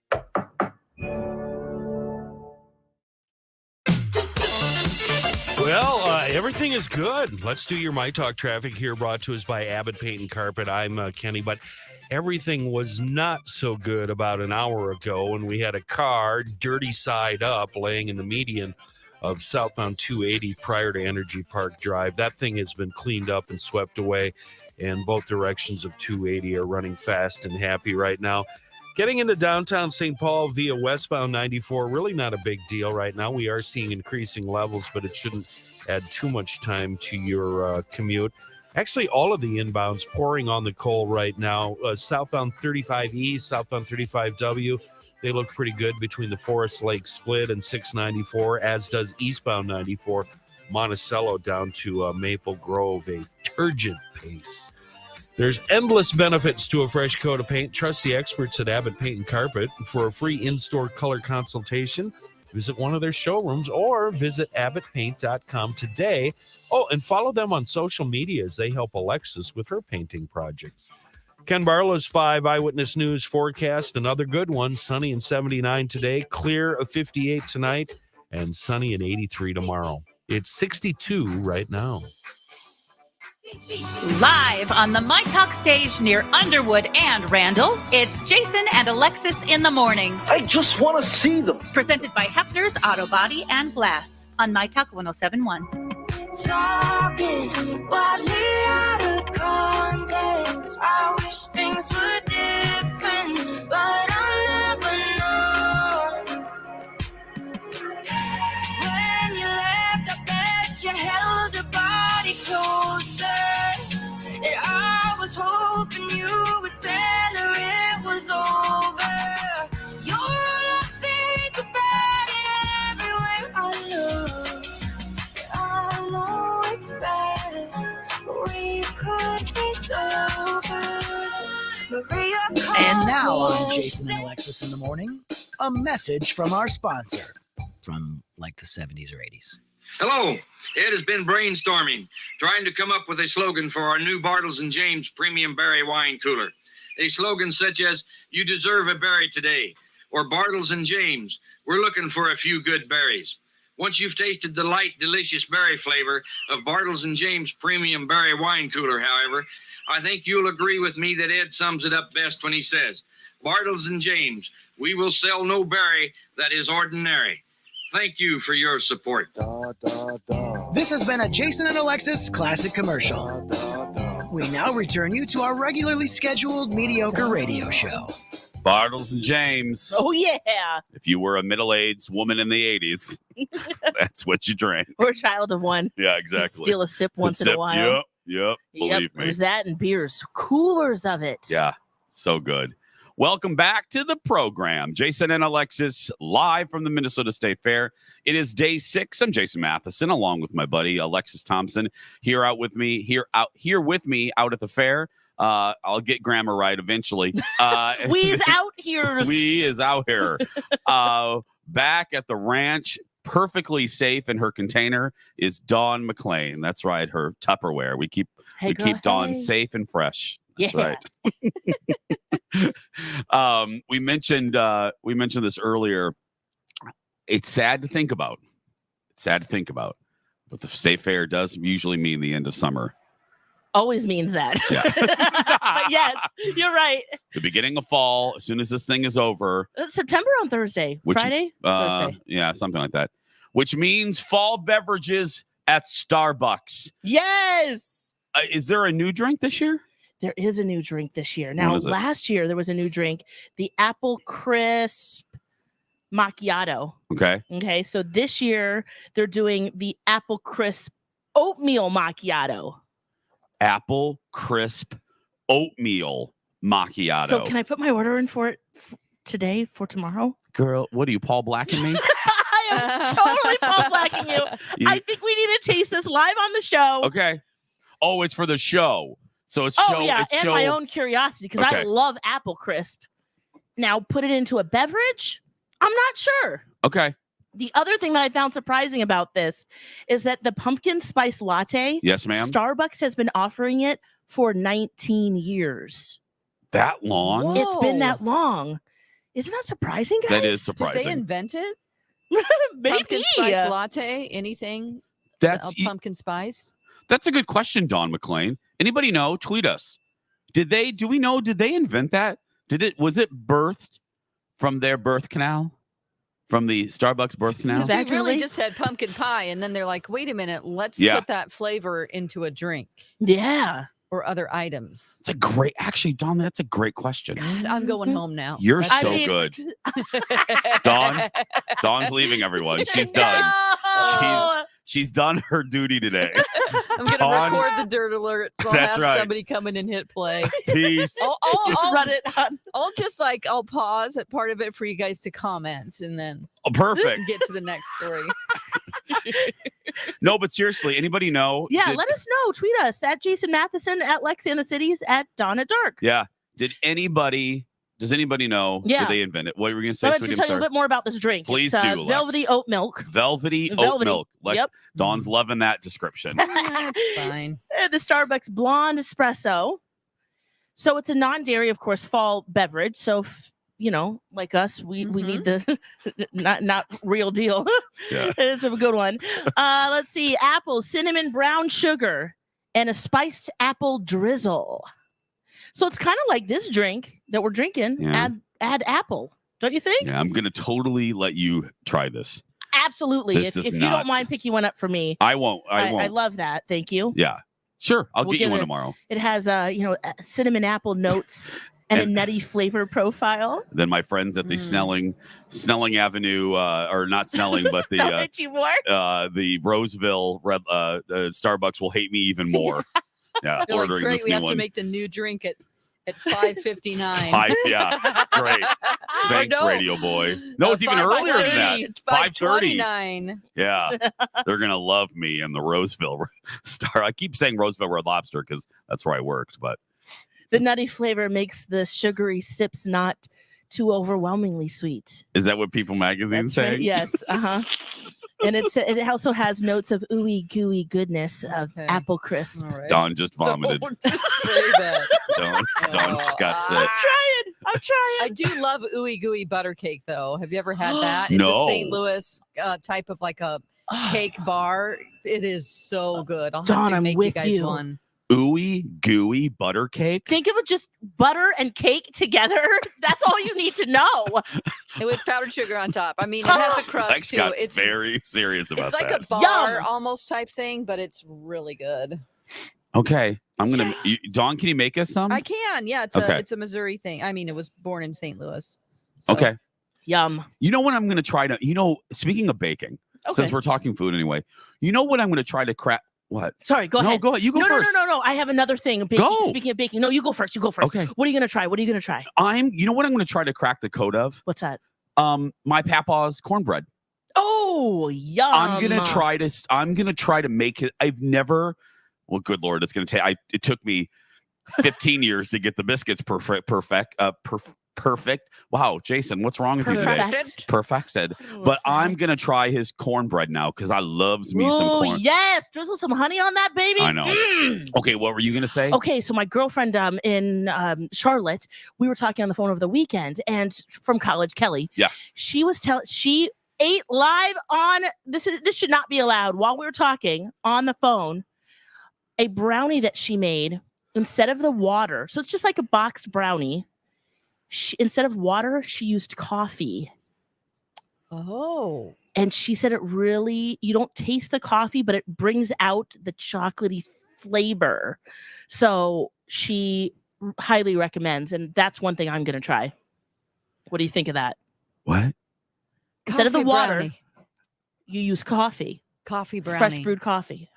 Well, everything is good. Let's do your myTalk traffic here, brought to us by Abbott Paint and Carpet. I'm Kenny, but everything was not so good about an hour ago when we had a car dirty side up laying in the median of southbound 280 prior to Energy Park Drive. That thing has been cleaned up and swept away, and both directions of 280 are running fast and happy right now. Getting into downtown St. Paul via westbound 94, really not a big deal right now. We are seeing increasing levels, but it shouldn't add too much time to your commute. Actually, all of the inbounds pouring on the coal right now. Southbound 35E, southbound 35W, they look pretty good between the Forest Lake split and 694, as does eastbound 94, Monticello down to Maple Grove, a turgid pace. There's endless benefits to a fresh coat of paint. Trust the experts at Abbott Paint and Carpet. For a free in-store color consultation, visit one of their showrooms or visit abbottpaint.com today. Oh, and follow them on social media as they help Alexis with her painting projects. Ken Barlow's 5 Eyewitness News forecast, another good one. Sunny and 79 today, clear of 58 tonight, and sunny and 83 tomorrow. It's 62 right now. Live on the myTalk stage near Underwood and Randall, it's Jason and Alexis in the morning. I just want to see them. Presented by Hefner's Auto Body and Glass on myTalk 107.1. Talking wildly out of context. I wish things were different, but I'll never know. When you left, I bet you held a body closer. And I was hoping you would tell her it was over. You're all I think about it everywhere I look. I know it's bad, but we could be so good. Maria, And now on Jason and Alexis in the morning, a message from our sponsor from like the 70s or 80s. Hello. Ed has been brainstorming, trying to come up with a slogan for our new Bartles & James Premium Berry Wine Cooler. A slogan such as, "You deserve a berry today," or "Bartles & James, we're looking for a few good berries." Once you've tasted the light, delicious berry flavor of Bartles & James Premium Berry Wine Cooler, however, I think you'll agree with me that Ed sums it up best when he says, "Bartles & James, we will sell no berry that is ordinary." Thank you for your support. This has been a Jason and Alexis classic commercial. We now return you to our regularly scheduled mediocre radio show. Bartles and James. Oh, yeah. If you were a middle-aged woman in the 80s, that's what you drank. Or a child of one. Yeah, exactly. Steal a sip once in a while. Yep. Believe me. There's that and beers. Coolers of it. Yeah, so good. Welcome back to the program. Jason and Alexis live from the Minnesota State Fair. It is day 6. I'm Jason Matheson, along with my buddy Alexis Thompson, here with me out at the fair. I'll get grammar right eventually. We's out here. We is out here. Back at the ranch, perfectly safe in her container, is Dawn McLean. That's right, her Tupperware. We keep Dawn safe and fresh. That's right. We mentioned this earlier. It's sad to think about. But the State Fair does usually mean the end of summer. Always means that. Yeah. But yes, you're right. The beginning of fall, as soon as this thing is over. September on Thursday. Friday? Thursday. Yeah, something like that. Which means fall beverages at Starbucks. Yes. Is there a new drink this year? There is a new drink this year. Now, last year there was a new drink, the Apple Crisp Macchiato. Okay. So this year they're doing the Apple Crisp Oatmeal Macchiato. Apple Crisp Oatmeal Macchiato. So can I put my order in for it today, for tomorrow? Girl, what are you, Paul Blacking me? I am totally Paul Blacking you. I think we need to taste this live on the show. Okay. Oh, it's for the show. So it's my own curiosity, because I love Apple Crisp. Now put it into a beverage? I'm not sure. Okay. The other thing that I found surprising about this is that the pumpkin spice latte, yes, ma'am, Starbucks has been offering it for 19 years. That long? Whoa. It's been that long. Isn't that surprising, guys? That is surprising. Did they invent it? Maybe. Pumpkin spice latte? Anything? Pumpkin spice? That's a good question, Dawn McLean. Anybody know? Tweet us. Did they invent that? Was it birthed from their birth canal? From the Starbucks birth canal? Because we really just had pumpkin pie, and then they're like, wait a minute, let's put that flavor into a drink. Yeah. Or other items. It's a great, actually, Dawn, that's a great question. God, I'm going home now. You're good. Dawn's leaving, everyone. She's done. She's done her duty today. I'm going to record the dirt alert, so I'll have somebody come in and hit play. Peace. I'll run it on. I'll pause at part of it for you guys to comment, and then perfect. Get to the next story. No, but seriously, anybody know? Yeah, let us know. Tweet us at Jason Matheson, at Lex and the Cities, at Donna Dark. Yeah. Does anybody know? Yeah. Did they invent it? What were we going to say? Let's just tell you a bit more about this drink. Please it's, do. Velvety oat milk. Velvety oat milk. Yep. Dawn's loving that description. That's fine. The Starbucks blonde espresso. So it's a non-dairy, of course, fall beverage. So, like us, we need the not real deal. Yeah. It's a good one. Let's see. Apple, cinnamon, brown sugar, and a spiced apple drizzle. So it's kind of like this drink that we're drinking. Yeah. Add apple, don't you think? Yeah, I'm going to totally let you try this. Absolutely. If you don't mind picking one up for me. I won't. I love that. Thank you. Yeah. Sure. I'll get you one tomorrow. It has cinnamon apple notes and a nutty flavor profile. Then my friends at the Snelling Avenue, or not Snelling, but the Roseville Starbucks will hate me even more. Yeah, they're ordering like, this great, we new have one. to make the new drink at 5:59. Yeah, great. Thanks, Radio Boy. No, it's even earlier than that. 5:30. Yeah, they're gonna love me in the Roseville Star. I keep saying Roseville Red Lobster because that's where I worked, but the nutty flavor makes the sugary sips not too overwhelmingly sweet. Is that what People Magazine's saying? Right. Yes. And it also has notes of ooey gooey goodness of apple crisp. Right. Dawn just vomited. Don't say that. Dawn just got sick. I'm trying. I do love ooey gooey butter cake, though. Have you ever had that? It's No. a St. Louis type of like a cake bar. It is so good. I'll have to make you guys one. Ooey gooey butter cake. Think of it just butter and cake together. That's all you need to know. And with powdered sugar on top. I mean, it has a crust Lex too. got It's very serious about It's like that. a bar almost type thing, but it's really good. Okay. Dawn, can you make us some? I can. Yeah, it's a Missouri thing. I mean, it was born in St. Louis. So. Okay. Yum. You know what I'm going to try to, speaking of baking, since we're talking food anyway, you know what I'm going to try to crack? What? Sorry, go ahead. No, go ahead. You go first. No. I have another thing. Go. Speaking of baking. No, you go first. Okay. What are you going to try? You know what I'm going to try to crack the code of? What's that? My papa's cornbread. Oh, yum. I'm going to try to make it. Well, good Lord, it's going to take, it took me 15 years to get the biscuits perfect. Wow, Jason, what's wrong with you today? Perfected. But I'm going to try his cornbread now because I loves me some corn. Yes. Drizzle some honey on that, baby. I know. Okay, what were you going to say? Okay, so my girlfriend in Charlotte, we were talking on the phone over the weekend, and from college, Kelly. Yeah. She was she ate live on, this should not be allowed, while we were talking on the phone, a brownie that she made instead of the water. So it's just like a boxed brownie. Instead of water, she used coffee. Oh. And she said you don't taste the coffee, but it brings out the chocolatey flavor. So she highly recommends, and that's one thing I'm going to try. What do you think of that? What? Instead of the water, brownie. You use coffee. Coffee brownie. Fresh brewed coffee.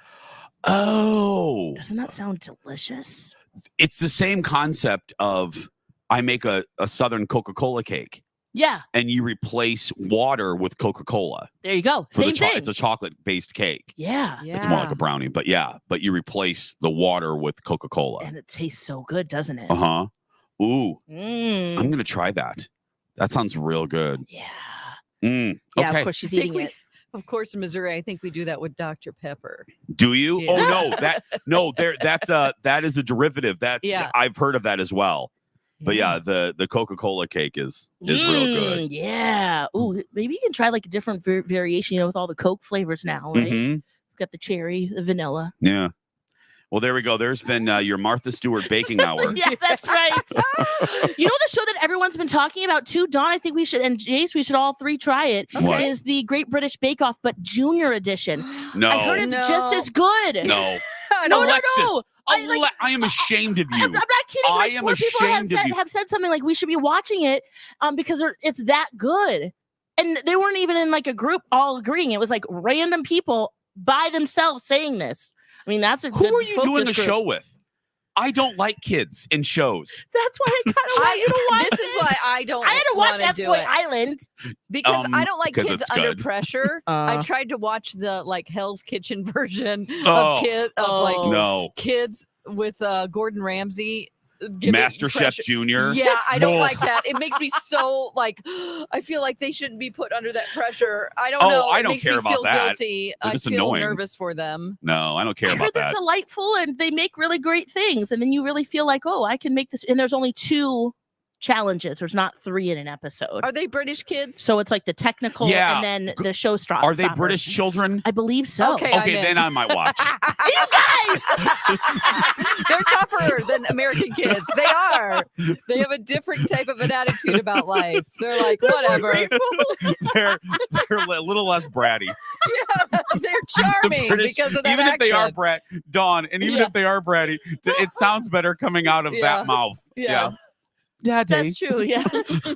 Oh. Doesn't that sound delicious? It's the same concept of I make a Southern Coca-Cola cake. Yeah. And you replace water with Coca-Cola. There you go. Same thing. It's a chocolate-based cake. Yeah. It's more like a brownie, but you replace the water with Coca-Cola. And it tastes so good, doesn't it? Uh-huh. Ooh. Mm. I'm going to try that. That sounds real good. Yeah. Mm. Yeah, okay. of course she's eating it. Of course, in Missouri, I think we do that with Dr. Pepper. Do you? Yeah. Oh no, that is a derivative. I've heard of that as well. But the Coca-Cola cake is real good. Yeah. Ooh, maybe you can try like a different variation, with all the Coke flavors now, right? Mm-hmm. We've got the cherry, the vanilla. Yeah. Well, there we go. There's been your Martha Stewart baking hour. Yeah, that's right. You know the show that everyone's been talking about too, Dawn? I think we should, and Jace, we should all three try it. Okay. Is the Great British Bake Off, but Junior Edition. No. I heard it's just as good. No. No. I am ashamed of you. I'm not kidding. I am ashamed of you. Have said something like we should be watching it because it's that good. And they weren't even in like a group all agreeing. It was like random people by themselves saying this. I mean, that's a good Who are you doing the group. show with? I don't like kids in shows. That's why I kind of want you to watch This is why I don't. I had to watch wanna do F-Boy it. Island Because I don't like 'cause kids it's under good. pressure. I tried to watch the Hell's Kitchen version Oh. of kids with Gordon Ramsay. Master Chef Junior. Yeah, I don't Oh. like that. It makes me so I feel like they shouldn't be put under that pressure. I don't Oh, know. I It don't makes care me about feel that. guilty. They're I just feel annoying. nervous for them. No, I don't care I heard about they're that. delightful and they make really great things. And then you really feel like, oh, I can make this. And there's only 2 challenges. There's not 3 in an episode. Are they British kids? So it's like the technical Yeah. and then the showstopper. Are they British children? I believe so. Okay, then I might watch. You guys! They're tougher than American kids. They are. They have a different type of an attitude about life. They're like, whatever. they're a little less bratty. Yeah, they're charming because of that even accent. if they are Dawn, and even if they are bratty, it sounds better coming out of that mouth. Yeah. Daddy. That's true. Yeah.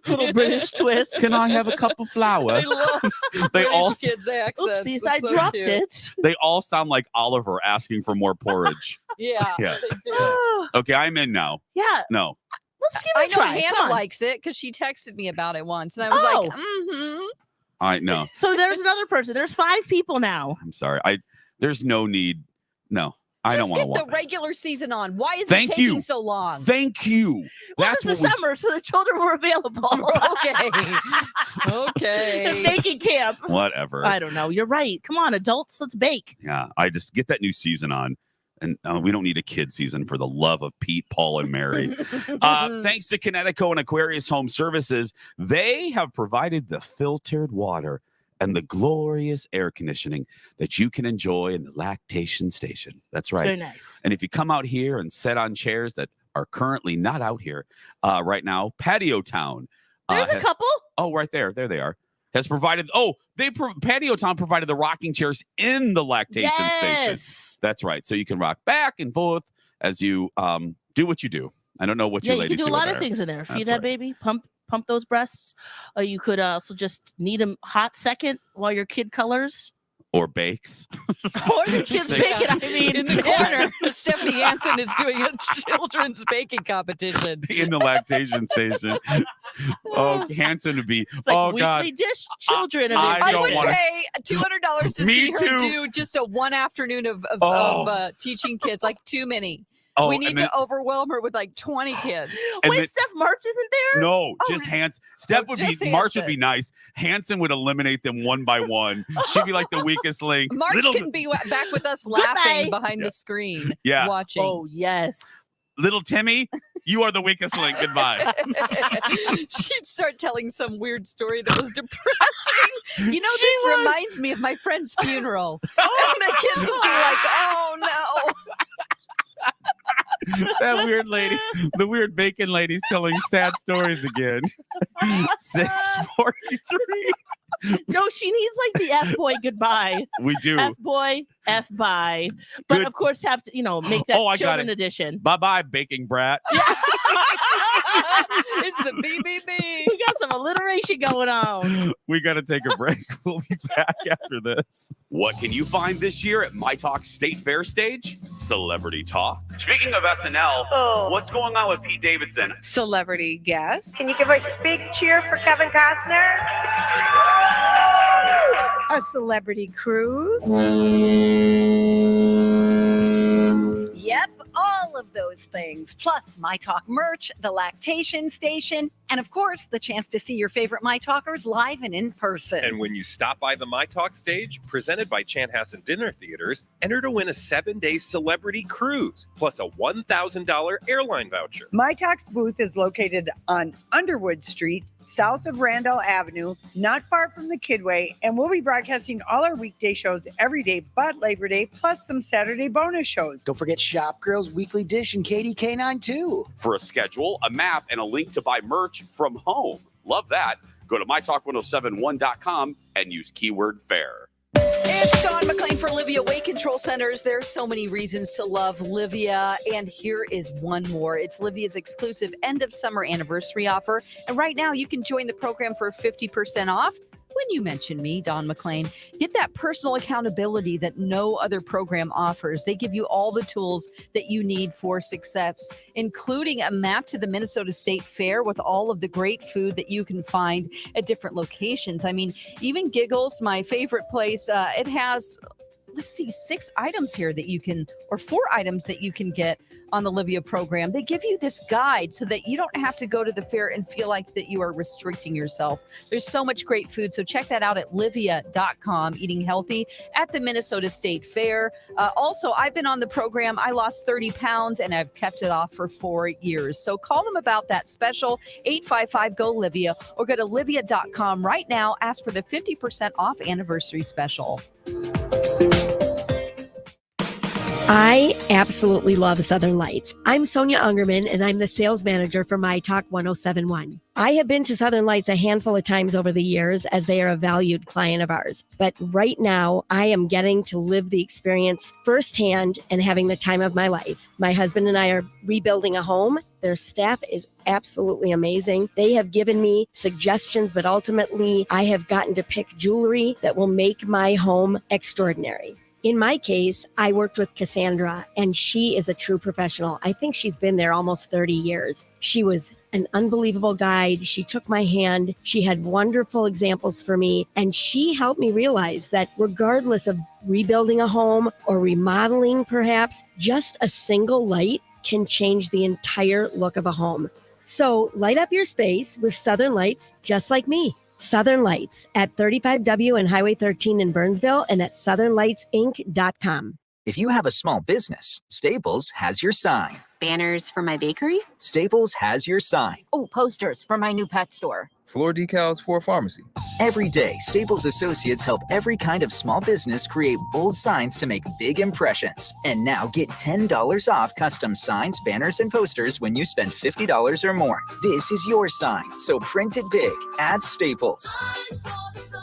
Little British twist. Can I have a cup of flour? I love They all British kids' accents. Oopsies, It's I so dropped cute. it. they all sound like Oliver asking for more porridge. Yeah, Yeah. they do. Okay, I'm in now. Yeah. No. Let's give I it a know try. Come Hannah on. likes it because she texted me about it once, and I was Oh. like, mm-hmm. I no. So there's another person. There's 5 people now. I'm sorry. There's no need. No. I don't Just want to get watch. the regular season on. Why is Thank it taking you. so long? Thank you. Well, That's it's what the summer, so the children were available. Okay. Baking camp. Whatever. I don't know. You're right. Come on, adults, let's bake. Yeah, I just get that new season on. And we don't need a kid season for the love of Pete, Paul, and Mary. Thanks to Connecticut and Aquarius Home Services, they have provided the filtered water and the glorious air conditioning that you can enjoy in the Lactation station. That's right. Very nice. And if you come out here and sit on chairs that are currently not out here right now, Patio Town. There's a couple. Oh, right there. There they are. has provided. Patio Town provided the rocking chairs in the lactation station. That's right. So you can rock back and forth as you do what you do. I don't know what you ladies do. You can do a lot of things in there. Feed that baby, pump those breasts. Or you could also just knead them hot second while your kid colors. Or bakes. Or your kid's baking. I mean, in the corner, Stephanie Hansen is doing a children's baking competition. In the lactation station. Hansen would be, it's like weekly God. Dish children. I would pay $200 to see her do just a one afternoon of teaching kids, like too many. We need to overwhelm her with like 20 kids. Wait, Steph March isn't there? No, just Hansen. March would be nice. Hansen would eliminate them one by one. She'd be like the weakest link. March can be back with us laughing behind the screen. Yeah. Watching. Oh, yes. Little Timmy, you are the weakest link. Goodbye. She'd start telling some weird story that was depressing. This reminds me of my friend's funeral. And the kids would be like, oh, no. That weird lady, the weird bacon lady's telling sad stories again. 6:43. No, she needs like the F-boy goodbye. We do. F-boy, F-bye. But of course have to, make that children edition. Bye-bye, baking brat. It's the BBB. We got some alliteration going on. We got to take a break. We'll be back after this. What can you find this year at myTalk State Fair stage? Celebrity talk. Speaking of SNL, what's going on with Pete Davidson? Celebrity guest. Can you give a big cheer for Kevin Costner? A celebrity cruise. Yep, all of those things, plus myTalk merch, the lactation station, and of course, the chance to see your favorite myTalkers live and in person. And when you stop by the myTalk stage, presented by Chanhassen Dinner Theaters, enter to win a 7-day celebrity cruise, plus a $1,000 airline voucher. myTalk's booth is located on Underwood Street, south of Randall Avenue, not far from the Kidway, and we'll be broadcasting all our weekday shows every day but Labor Day, plus some Saturday bonus shows. Don't forget Shop Girls Weekly Dish and KDK9 too. For a schedule, a map, and a link to buy merch from home. Love that. Go to mytalk1071.com and use keyword fair. It's Dawn McClain for Livia Weight Control Centers. There's so many reasons to love Livia, and here is one more. It's Livia's exclusive end of summer anniversary offer, and right now you can join the program for 50% off. When you mention me, Dawn McClain, get that personal accountability that no other program offers. They give you all the tools that you need for success, including a map to the Minnesota State Fair with all of the great food that you can find at different locations. I mean, even Giggles, my favorite place, it has, 6 items here that you can, or 4 items that you can get on the Livia program. They give you this guide so that you don't have to go to the fair and feel like that you are restricting yourself. There's so much great food. So check that out at livia.com, eating healthy at the Minnesota State Fair. Also, I've been on the program. I lost 30 pounds and I've kept it off for 4 years. So call them about that special 855-GO-LIVIA or go to livia.com right now. Ask for the 50% off anniversary special. I absolutely love Southern Lights. I'm Sonia Ungerman, and I'm the sales manager for myTalk 1071. I have been to Southern Lights a handful of times over the years as they are a valued client of ours. But right now, I am getting to live the experience firsthand and having the time of my life. My husband and I are rebuilding a home. Their staff is absolutely amazing. They have given me suggestions, but ultimately, I have gotten to pick jewelry that will make my home extraordinary. In my case, I worked with Cassandra, and she is a true professional. I think she's been there almost 30 years. She was an unbelievable guide. She took my hand. She had wonderful examples for me, and she helped me realize that regardless of rebuilding a home or remodeling, perhaps, just a single light can change the entire look of a home. So light up your space with Southern Lights, just like me. Southern Lights at 35W and Highway 13 in Burnsville and at southernlightsinc.com. If you have a small business, Staples has your sign. Banners for my bakery? Staples has your sign. Oh, posters for my new pet store. Floor decals for a pharmacy. Every day, Staples associates help every kind of small business create bold signs to make big impressions. And now get $10 off custom signs, banners, and posters when you spend $50 or more. This is your sign, so print it big at Staples.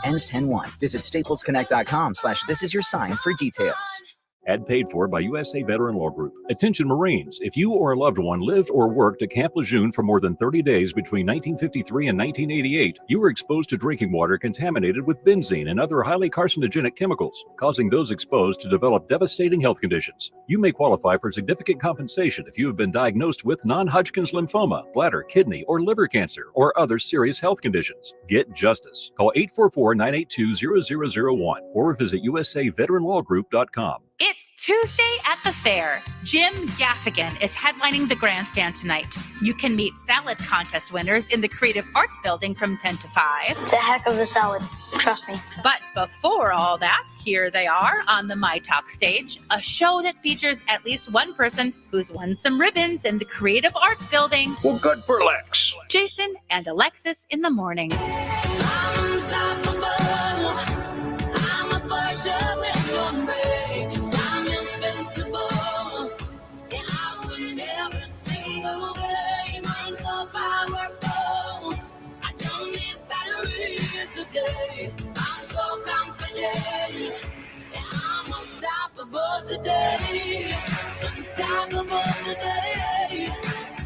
Ends 10/1. Visit staplesconnect.com/thisisyoursign for details. Ad paid for by USA Veteran Law Group. Attention Marines, if you or a loved one lived or worked at Camp Lejeune for more than 30 days between 1953 and 1988, you were exposed to drinking water contaminated with benzene and other highly carcinogenic chemicals, causing those exposed to develop devastating health conditions. You may qualify for significant compensation if you have been diagnosed with non-Hodgkin's lymphoma, bladder, kidney, or liver cancer, or other serious health conditions. Get justice. Call 844-982-0001 or visit usaveteranlawgroup.com. It's Tuesday at the fair. Jim Gaffigan is headlining the grandstand tonight. You can meet salad contest winners in the Creative Arts Building from 10 to 5. It's a heck of a salad, trust me. But before all that, here they are on the myTalk stage, a show that features at least one person who's won some ribbons in the Creative Arts Building. Well, good for Lex. Jason and Alexis in the morning. I'm so confident. I'm unstoppable today. Unstoppable today.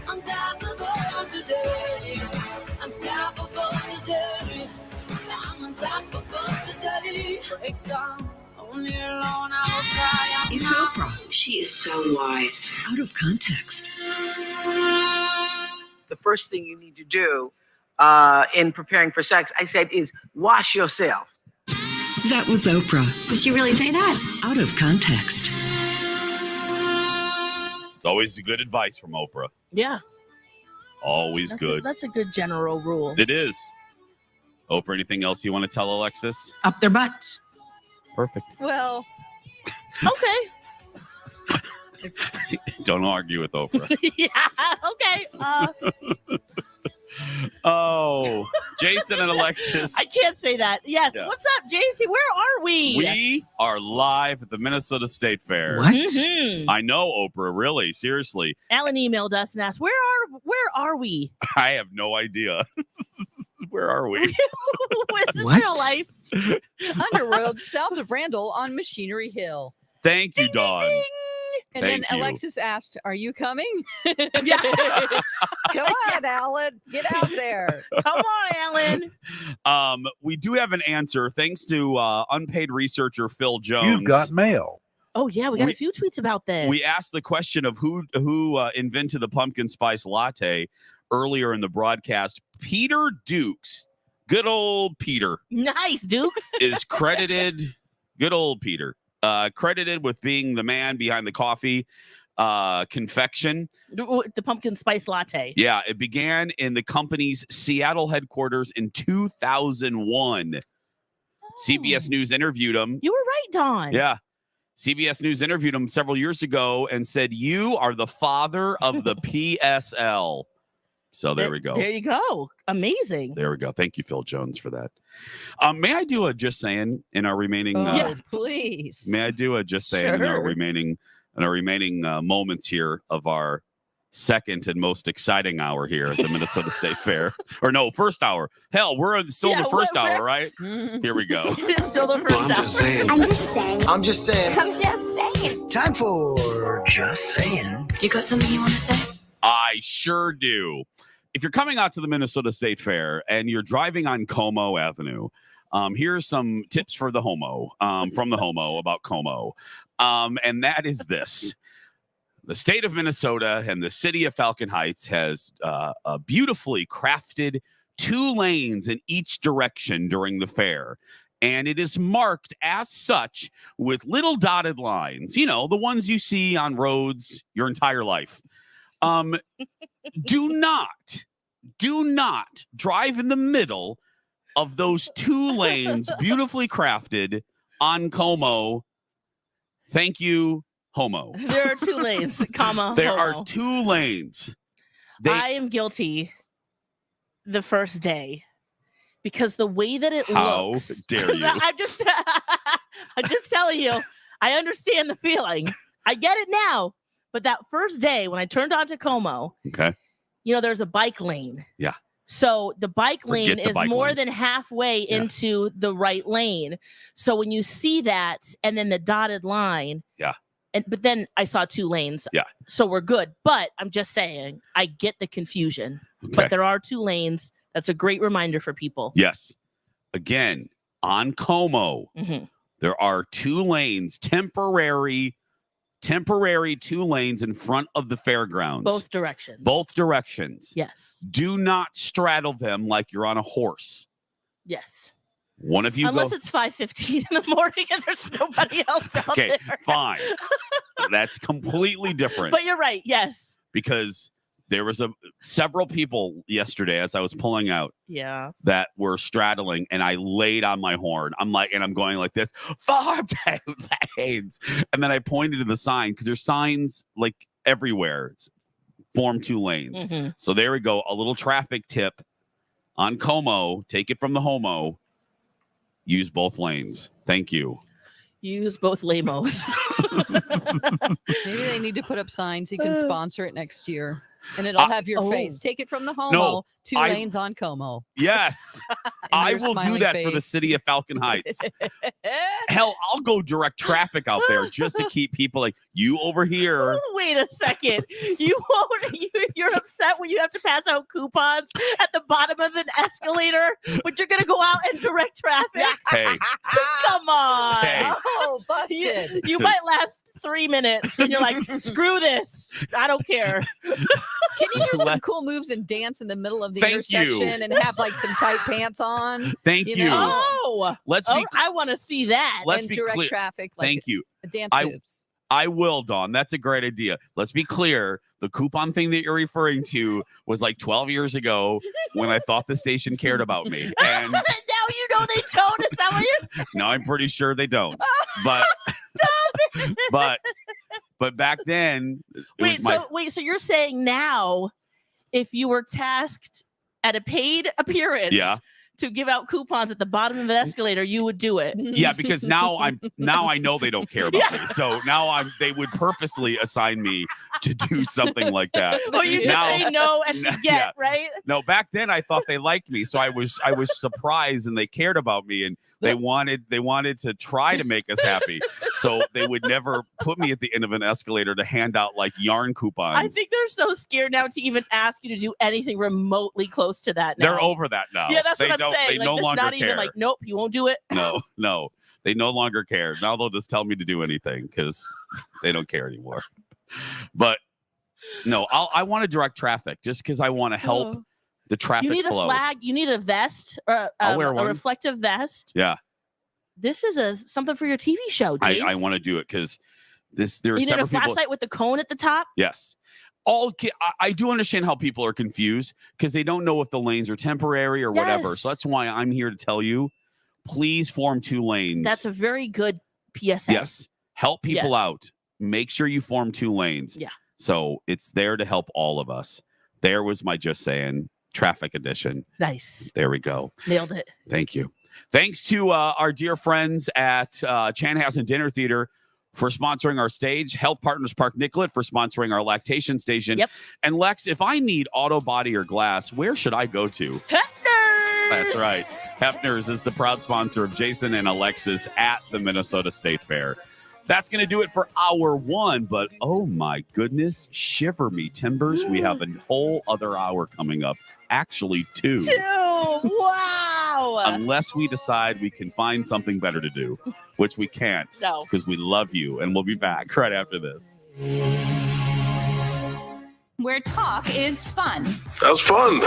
Unstoppable today. Unstoppable today. I'm unstoppable today. Break down. Only alone I will cry. It's Oprah. She is so wise. Out of context. The first thing you need to do in preparing for sex, I said, is wash yourself. That was Oprah. Did she really say that? Out of context. It's always good advice from Oprah. Yeah. Always good. That's a good general rule. It is. Oprah, anything else you want to tell Alexis? Up their butts. Perfect. Well, okay. Don't argue with Oprah. Yeah, okay. Oh, Jason and Alexis. I can't say that. Yes. Yeah. What's up, JC? Where are we? We are live at the Minnesota State Fair. What? Mm-hmm. I know, Oprah. Really, seriously. Alan emailed us and asked, "Where are we?" I have no idea. Where are we? With this real life. Underworld, south of Randall on Machinery Hill. Thank you, Dawn. And Thank then you. Alexis asked, "Are you coming?" Yeah. Come on, Alan. Get out there. Come on, Alan. We do have an answer thanks to unpaid researcher Phil Jones. You've got mail. Oh yeah, we got a few tweets about this. We asked the question of who invented the pumpkin spice latte earlier in the broadcast. Peter Dukes, good old Peter. Nice, Dukes. Is credited. Good old Peter. Credited with being the man behind the coffee confection. The pumpkin spice latte. Yeah, it began in the company's Seattle headquarters in 2001. CBS News interviewed him. You were right, Don. Yeah. CBS News interviewed him several years ago and said, "You are the father of the PSL." So there we go. There you go. Amazing. There we go. Thank you, Phil Jones, for that. May I do a just saying in our remaining? Yeah, please. May I do a just saying in our remaining moments here of our second and most exciting hour here at the Minnesota State Fair? Or no, first hour. Hell, we're still in the first hour, right? Here we go. It's still the first hour. I'm just saying. I'm just saying. I'm just saying. I'm just saying. Time for just saying. You got something you want to say? I sure do. If you're coming out to the Minnesota State Fair and you're driving on Como Avenue, here's some tips for the homo, from the homo about Como. And that is this. The state of Minnesota and the city of Falcon Heights has beautifully crafted 2 lanes in each direction during the fair. And it is marked as such with little dotted lines, you know, the ones you see on roads your entire life. Do not drive in the middle of those 2 lanes beautifully crafted on Como. Thank you, homo. There are 2 lanes, comma. There homo. are 2 lanes. I am guilty the first day because the way that it How looks. dare you? I'm just telling you, I understand the feeling. I get it now. But that first day when I turned onto Como, Okay. you know, there's a bike lane. Yeah. So the bike lane Forget the is bike more lane. than halfway into the right lane. So when you see that and then the dotted line, but then I saw 2 lanes. Yeah. So we're good. But I'm just saying, I get the confusion. Okay. But there are 2 lanes. That's a great reminder for people. Yes. Again, on Como, there are 2 lanes, temporary 2 lanes in front of the fairgrounds. Both directions. Both directions. Yes. Do not straddle them like you're on a horse. Yes. One of you Unless go. it's 5:15 in the morning and there's nobody else out Okay, there. fine. That's completely different. But you're right. Yes. Because there was several people yesterday as I was pulling out Yeah. that were straddling, and I laid on my horn. I'm going like this, farm lanes. And then I pointed to the sign because there's signs like everywhere. Form 2 lanes. So there we go. A little traffic tip on Como. Take it from the homo. Use both lanes. Thank you. Use both lamos. Maybe they need to put up signs. He can sponsor it next year. And it'll have your face. Take it from the homo. No, 2 lanes on Como. Yes. And I your will do smiling that for the face. city of Falcon Heights. Hell, I'll go direct traffic out there just to keep people like you over here. Wait a second. You're upset when you have to pass out coupons at the bottom of an escalator, but you're going to go out and direct traffic? Hey. Come on. Hey. Oh, busted. You might last 3 minutes and you're like, screw this. I don't care. Can you do some cool moves and dance in the middle of the Thank intersection you. and have like some tight pants on? Thank you. know? Oh, Let's be I want to see that. Let's and be direct clear. traffic. Like Thank you. Dance I- moves. I will, Dawn. That's a great idea. Let's be clear. The coupon thing that you're referring to was like 12 years ago when I thought the station cared about me. And now you know they don't. Is that what you're saying? now I'm pretty sure they don't. But but back then, it was So you're saying now, if you were tasked at a paid appearance to give out coupons at the bottom of an escalator, you would do it. yeah, because now I know they don't care about me. So now they would purposely assign me to do something like that. Or you just say no and forget, right? No, back then I thought they liked me, so I was surprised and they cared about me and they wanted to try to make us happy. So they would never put me at the end of an escalator to hand out like yarn coupons. I think they're so scared now to even ask you to do anything remotely close to that now. They're over that now. Yeah, that's what I'm saying. They Like, no it's longer not care. even like, nope, you won't do it. No, they no longer care. Now they'll just tell me to do anything because they don't care anymore. But no, I want to direct traffic just because I want to help the traffic You need flow. a flag. You need a vest or I'll wear a one. reflective vest. Yeah, This is something for your TV show, Jace. I want to do it because there are You need a several people. flashlight with the cone at the top. Yes. I do understand how people are confused because they don't know if the lanes are temporary or whatever. So that's why I'm here to tell you, please form 2 lanes. That's a very good PSA. Yes. Help people Yes. out. Make sure you form 2 lanes. Yeah. So it's there to help all of us. There was my just saying traffic edition. Nice. There we go. Nailed it. Thank you. Thanks to our dear friends at Chanhassen Dinner Theater for sponsoring our stage, Health Partners Park Nicollet for sponsoring our lactation station. Yep. And Lex, if I need auto, body, or glass, where should I go to? Hefner's! That's right. Hefner's is the proud sponsor of Jason and Alexis at the Minnesota State Fair. That's going to do it for hour 1, but oh my goodness, shiver me timbers. We have a whole other hour coming up. Actually, 2. 2. Wow. Unless we decide we can find something better to do, which we can't. No. Because we love you, and we'll be back right after this. Where talk is fun. That was fun.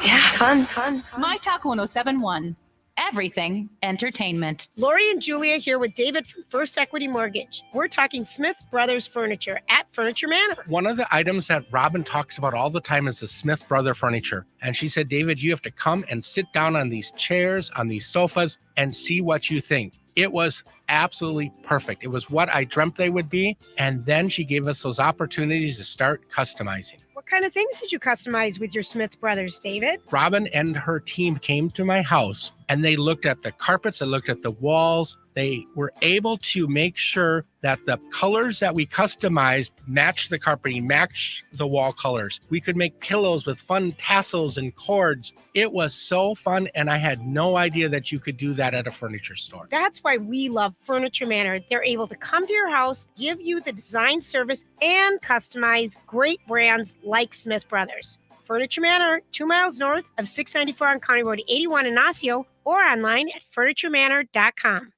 Yeah, fun. myTalk 1071. Everything entertainment. Lori and Julia here with David from First Equity Mortgage. We're talking Smith Brothers Furniture at Furniture Manor. One of the items that Robin talks about all the time is the Smith Brother furniture. And she said, David, you have to come and sit down on these chairs, on these sofas, and see what you think. It was absolutely perfect. It was what I dreamt they would be. And then she gave us those opportunities to start customizing. What kind of things did you customize with your Smith Brothers, David? Robin and her team came to my house and they looked at the carpets, they looked at the walls, They were able to make sure that the colors that we customized matched the carpeting, matched the wall colors. We could make pillows with fun tassels and cords. It was so fun, and I had no idea that you could do that at a furniture store. That's why we love Furniture Manor. They're able to come to your house, give you the design service, and customize great brands like Smith Brothers. Furniture Manor, 2 miles north of 694 on County Road 81 in Osseo, or online at FurnitureManor.com.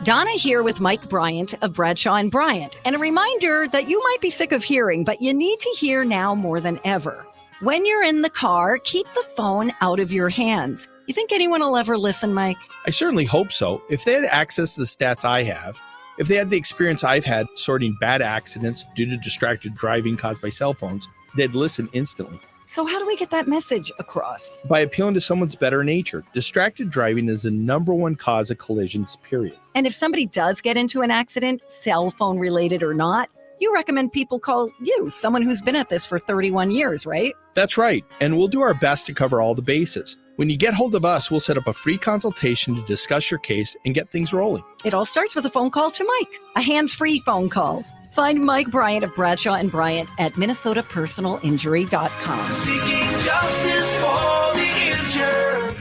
Donna here with Mike Bryant of Bradshaw and Bryant. And a reminder that you might be sick of hearing, but you need to hear now more than ever. When you're in the car, keep the phone out of your hands. You think anyone will ever listen, Mike? I certainly hope so. If they had access to the stats I have, if they had the experience I've had sorting bad accidents due to distracted driving caused by cell phones, they'd listen instantly. So how do we get that message across? By appealing to someone's better nature. Distracted driving is the #1 cause of collisions, period. And if somebody does get into an accident, cell phone related or not, you recommend people call you, someone who's been at this for 31 years, right? That's right. And we'll do our best to cover all the bases. When you get hold of us, we'll set up a free consultation to discuss your case and get things rolling. It all starts with a phone call to Mike, a hands-free phone call. Find Mike Bryant of Bradshaw and Bryant at minnesotapersonalinjury.com. Seeking justice for the injured.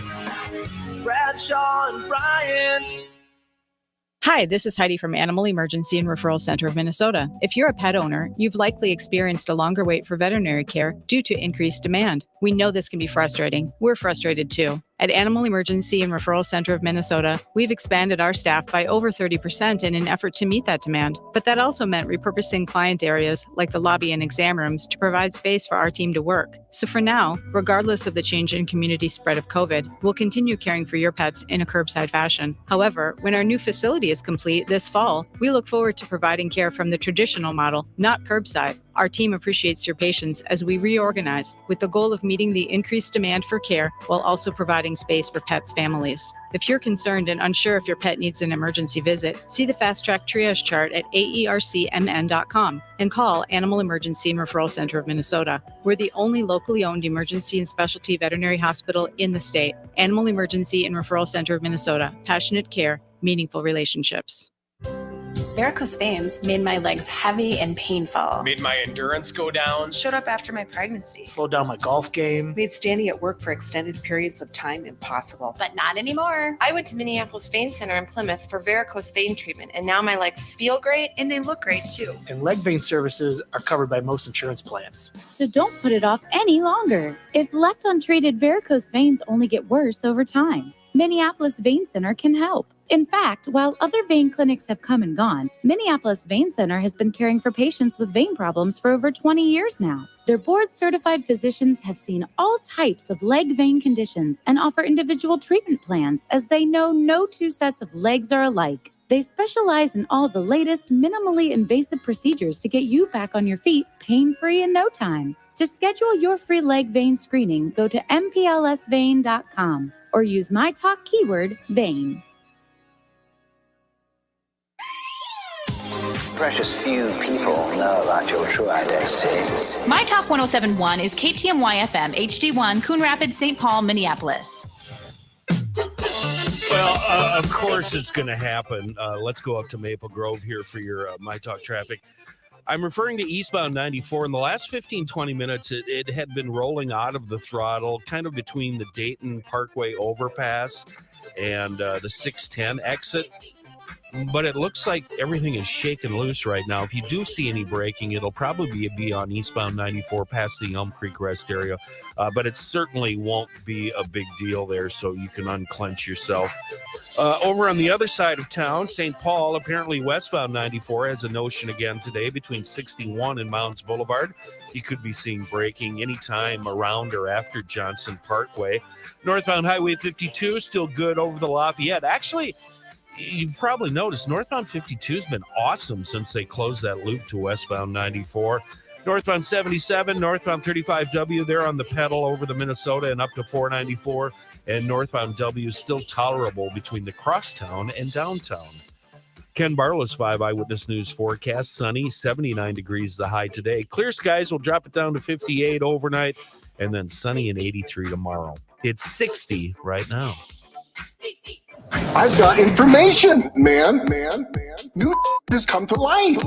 Bradshaw and Bryant. Hi, this is Heidi from Animal Emergency and Referral Center of Minnesota. If you're a pet owner, you've likely experienced a longer wait for veterinary care due to increased demand. We know this can be frustrating. We're frustrated too. At Animal Emergency and Referral Center of Minnesota, we've expanded our staff by over 30% in an effort to meet that demand. But that also meant repurposing client areas like the lobby and exam rooms to provide space for our team to work. So for now, regardless of the change in community spread of COVID, we'll continue caring for your pets in a curbside fashion. However, when our new facility is complete this fall, we look forward to providing care from the traditional model, not curbside. Our team appreciates your patience as we reorganize with the goal of meeting the increased demand for care while also providing space for pets' families. If you're concerned and unsure if your pet needs an emergency visit, see the Fast Track Triage chart at aercmn.com and call Animal Emergency and Referral Center of Minnesota. We're the only locally owned emergency and specialty veterinary hospital in the state. Animal Emergency and Referral Center of Minnesota. Passionate care, meaningful relationships. Varicose veins made my legs heavy and painful. Made my endurance go down. Showed up after my pregnancy. Slowed down my golf game. Made standing at work for extended periods of time impossible. But not anymore. I went to Minneapolis Vein Center in Plymouth for varicose vein treatment, and now my legs feel great and they look great too. And leg vein services are covered by most insurance plans. So don't put it off any longer. If left untreated, varicose veins only get worse over time. Minneapolis Vein Center can help. In fact, while other vein clinics have come and gone, Minneapolis Vein Center has been caring for patients with vein problems for over 20 years now. Their board-certified physicians have seen all types of leg vein conditions and offer individual treatment plans, as they know no two sets of legs are alike. They specialize in all the latest minimally invasive procedures to get you back on your feet pain-free in no time. To schedule your free leg vein screening, go to mplsvein.com or use myTalk keyword vein. Precious few people know about your true identity. myTalk 1071 is KTMY FM, HD1, Coon Rapids, St. Paul, Minneapolis. Well, of course it's going to happen. Let's go up to Maple Grove here for your myTalk traffic. I'm referring to eastbound 94. In the last 15, 20 minutes, it had been rolling out of the throttle, kind of between the Dayton Parkway overpass and the 610 exit. But it looks like everything is shaken loose right now. If you do see any braking, it'll probably be on eastbound 94 past the Elm Creek Rest area. But it certainly won't be a big deal there, so you can unclench yourself. Over on the other side of town, St. Paul, apparently westbound 94 has a notion again today between 61 and Mounds Boulevard. You could be seeing braking anytime around or after Johnson Parkway. Northbound Highway 52 still good over the Lafayette. Actually, you've probably noticed northbound 52 has been awesome since they closed that loop to westbound 94. Northbound 77, northbound 35W, they're on the pedal over the Minnesota and up to 494. And northbound W is still tolerable between the crosstown and downtown. Ken Barlow's 5 Eyewitness News forecast. Sunny, 79 degrees the high today. Clear skies will drop it down to 58 overnight, and then sunny and 83 tomorrow. It's 60 right now. I've got information, man. New has come to light.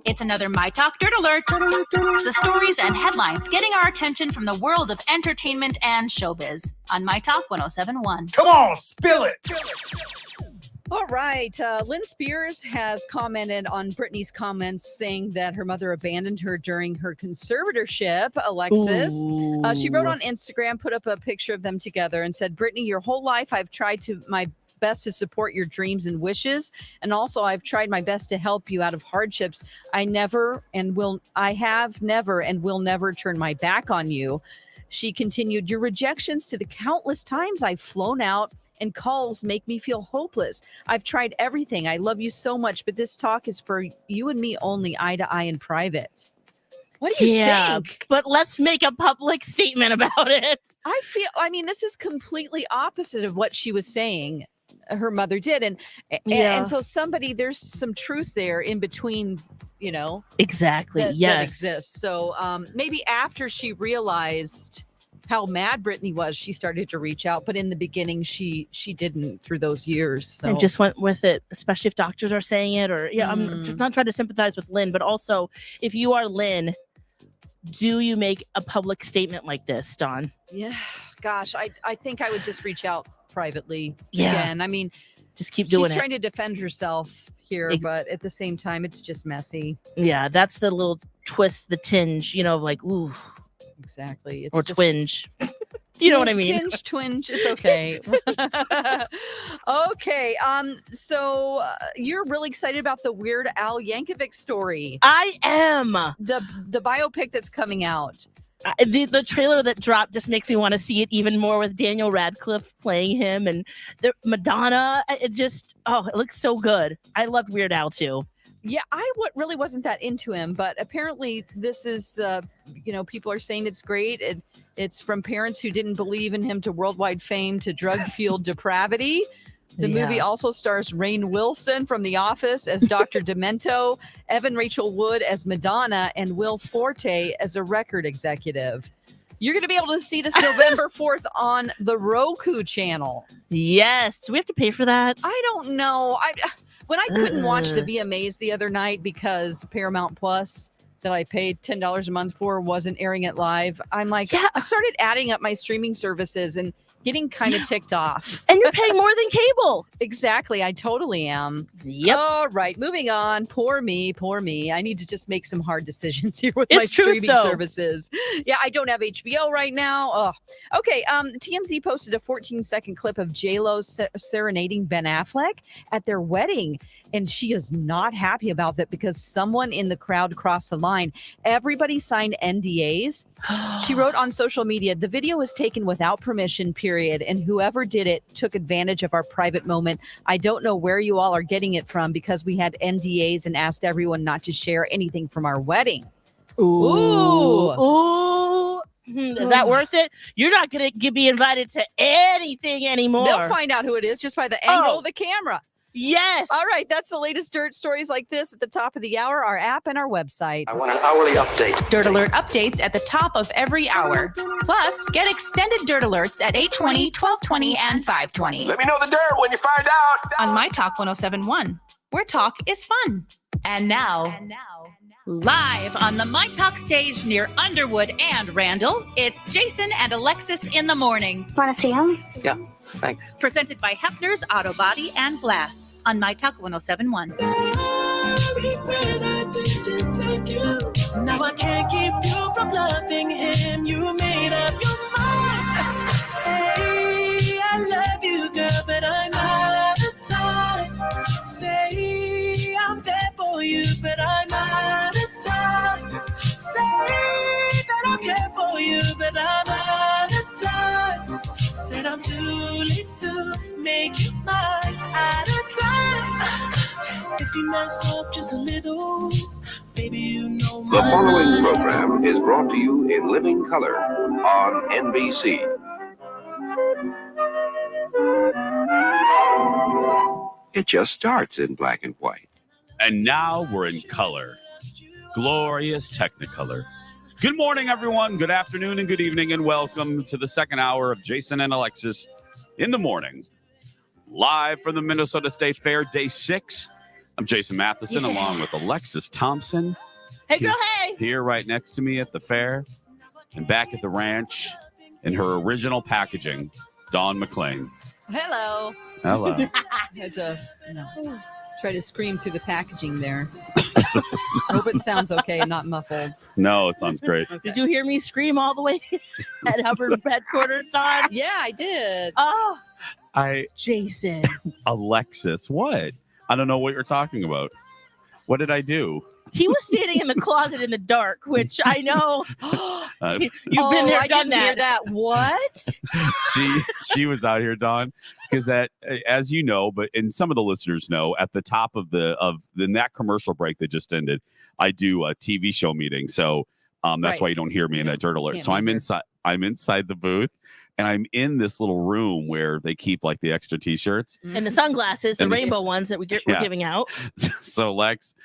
It's another myTalk Dirt Alert. The stories and headlines getting our attention from the world of entertainment and showbiz on myTalk 107.1. Come on, spill it. All right. Lynn Spears has commented on Britney's comments saying that her mother abandoned her during her conservatorship, Alexis. She wrote on Instagram, put up a picture of them together and said, Britney, your whole life I've tried to my best to support your dreams and wishes. And also I've tried my best to help you out of hardships. I have never and will never turn my back on you. She continued, your rejections to the countless times I've flown out and calls make me feel hopeless. I've tried everything. I love you so much, but this talk is for you and me only, eye to eye in private. What do you think? But let's make a public statement about it. I mean, this is completely opposite of what she was saying her mother did. And so there's some truth there in between, Exactly. that Yes. exists. So maybe after she realized how mad Britney was, she started to reach out, but in the beginning she didn't through those years. So And just went with it, especially if doctors are saying it, or I'm just not trying to sympathize with Lynn, but also if you are Lynn, do you make a public statement like this, Dawn? Yeah, gosh, I think I would just reach out privately. Yeah. Again. I mean, just keep doing she's it. trying to defend herself here, but at the same time, it's just messy. Yeah, that's the little twist, the tinge, like, ooh. Exactly. It's or just, twinge. You know what I mean? Twinge. It's okay. Okay. So you're really excited about the Weird Al Yankovic story. I am. The biopic that's coming out. The trailer that dropped just makes me want to see it even more with Daniel Radcliffe playing him and Madonna. It looks so good. I loved Weird Al too. Yeah, I really wasn't that into him, but apparently this is, people are saying it's great. It's from parents who didn't believe in him to worldwide fame to drug-fueled depravity. The movie also stars Rainn Wilson from The Office as Dr. Demento, Evan Rachel Wood as Madonna, and Will Forte as a record executive. You're going to be able to see this November 4th on the Roku channel. Yes. Do we have to pay for that? I don't know. When I couldn't watch the VMAs the other night because Paramount Plus that I paid $10 a month for wasn't airing it live, I'm like, I started adding up my streaming services and getting kind of ticked off. And you're paying more than cable. Exactly. I totally am. Yep. All right. Moving on. Poor me. I need to just make some hard decisions here with my streaming services. Yeah, I don't have HBO right now. Oh. Okay. TMZ posted a 14-second clip of J-Lo serenading Ben Affleck at their wedding. And she is not happy about that because someone in the crowd crossed the line. Everybody signed NDAs. She wrote on social media, the video was taken without permission, period. And whoever did it took advantage of our private moment. I don't know where you all are getting it from because we had NDAs and asked everyone not to share anything from our wedding. Ooh. Is that worth it? You're not going to be invited to anything anymore. They'll find out who it is just by the angle of the camera. Yes. All right. That's the latest dirt stories like this at the top of the hour, our app and our website. I want an hourly update. Dirt Alert updates at the top of every hour. Plus, get extended Dirt Alerts at 8:20, 12:20, and 5:20. Let me know the dirt when you find out. On myTalk 107.1, where talk is fun. And now, live on the myTalk stage near Underwood and Randall, it's Jason and Alexis in the morning. Want to see him? Yeah, thanks. Presented by Hefner's Auto Body and Glass on myTalk 107.1. Now I can't keep you from loving him. You made up your mind. Say I love you, girl, but I'm out of time. Say I'm there for you, but I'm out of time. Say that I care for you, but I'm out of time. Said I'm too late to make you mine. Out of time. If you mess up just a little, baby, you know The my following mind. program is brought to you in living color on NBC. It just starts in black and white. And now we're in color. Glorious Technicolor. Good morning, everyone. Good afternoon and good evening, and welcome to the second hour of Jason and Alexis in the morning. live from the Minnesota State Fair, day 6. I'm Jason Matheson, along with Alexis Thompson. Hey, girl, hey. Here right next to me at the fair and back at the ranch in her original packaging, Dawn McClain. Hello. Hello. Had to try to scream through the packaging there. Hope it sounds okay and not muffled. No, it sounds great. Did you hear me scream all the way at Hubbard headquarters, Dawn? Yeah, I did. Oh, Jason. Alexis, what? I don't know what you're talking about. What did I do? He was standing in the closet in the dark, which I know you've been there, I done didn't that. hear that. What? she was out here, Dawn, because as you know, and some of the listeners know, at the top of that commercial break that just ended, I do a TV show meeting, so that's why you don't hear me in that dirt alert. So I'm inside the booth. And I'm in this little room where they keep like the extra T-shirts and the sunglasses, the rainbow ones that we're giving out. So Lex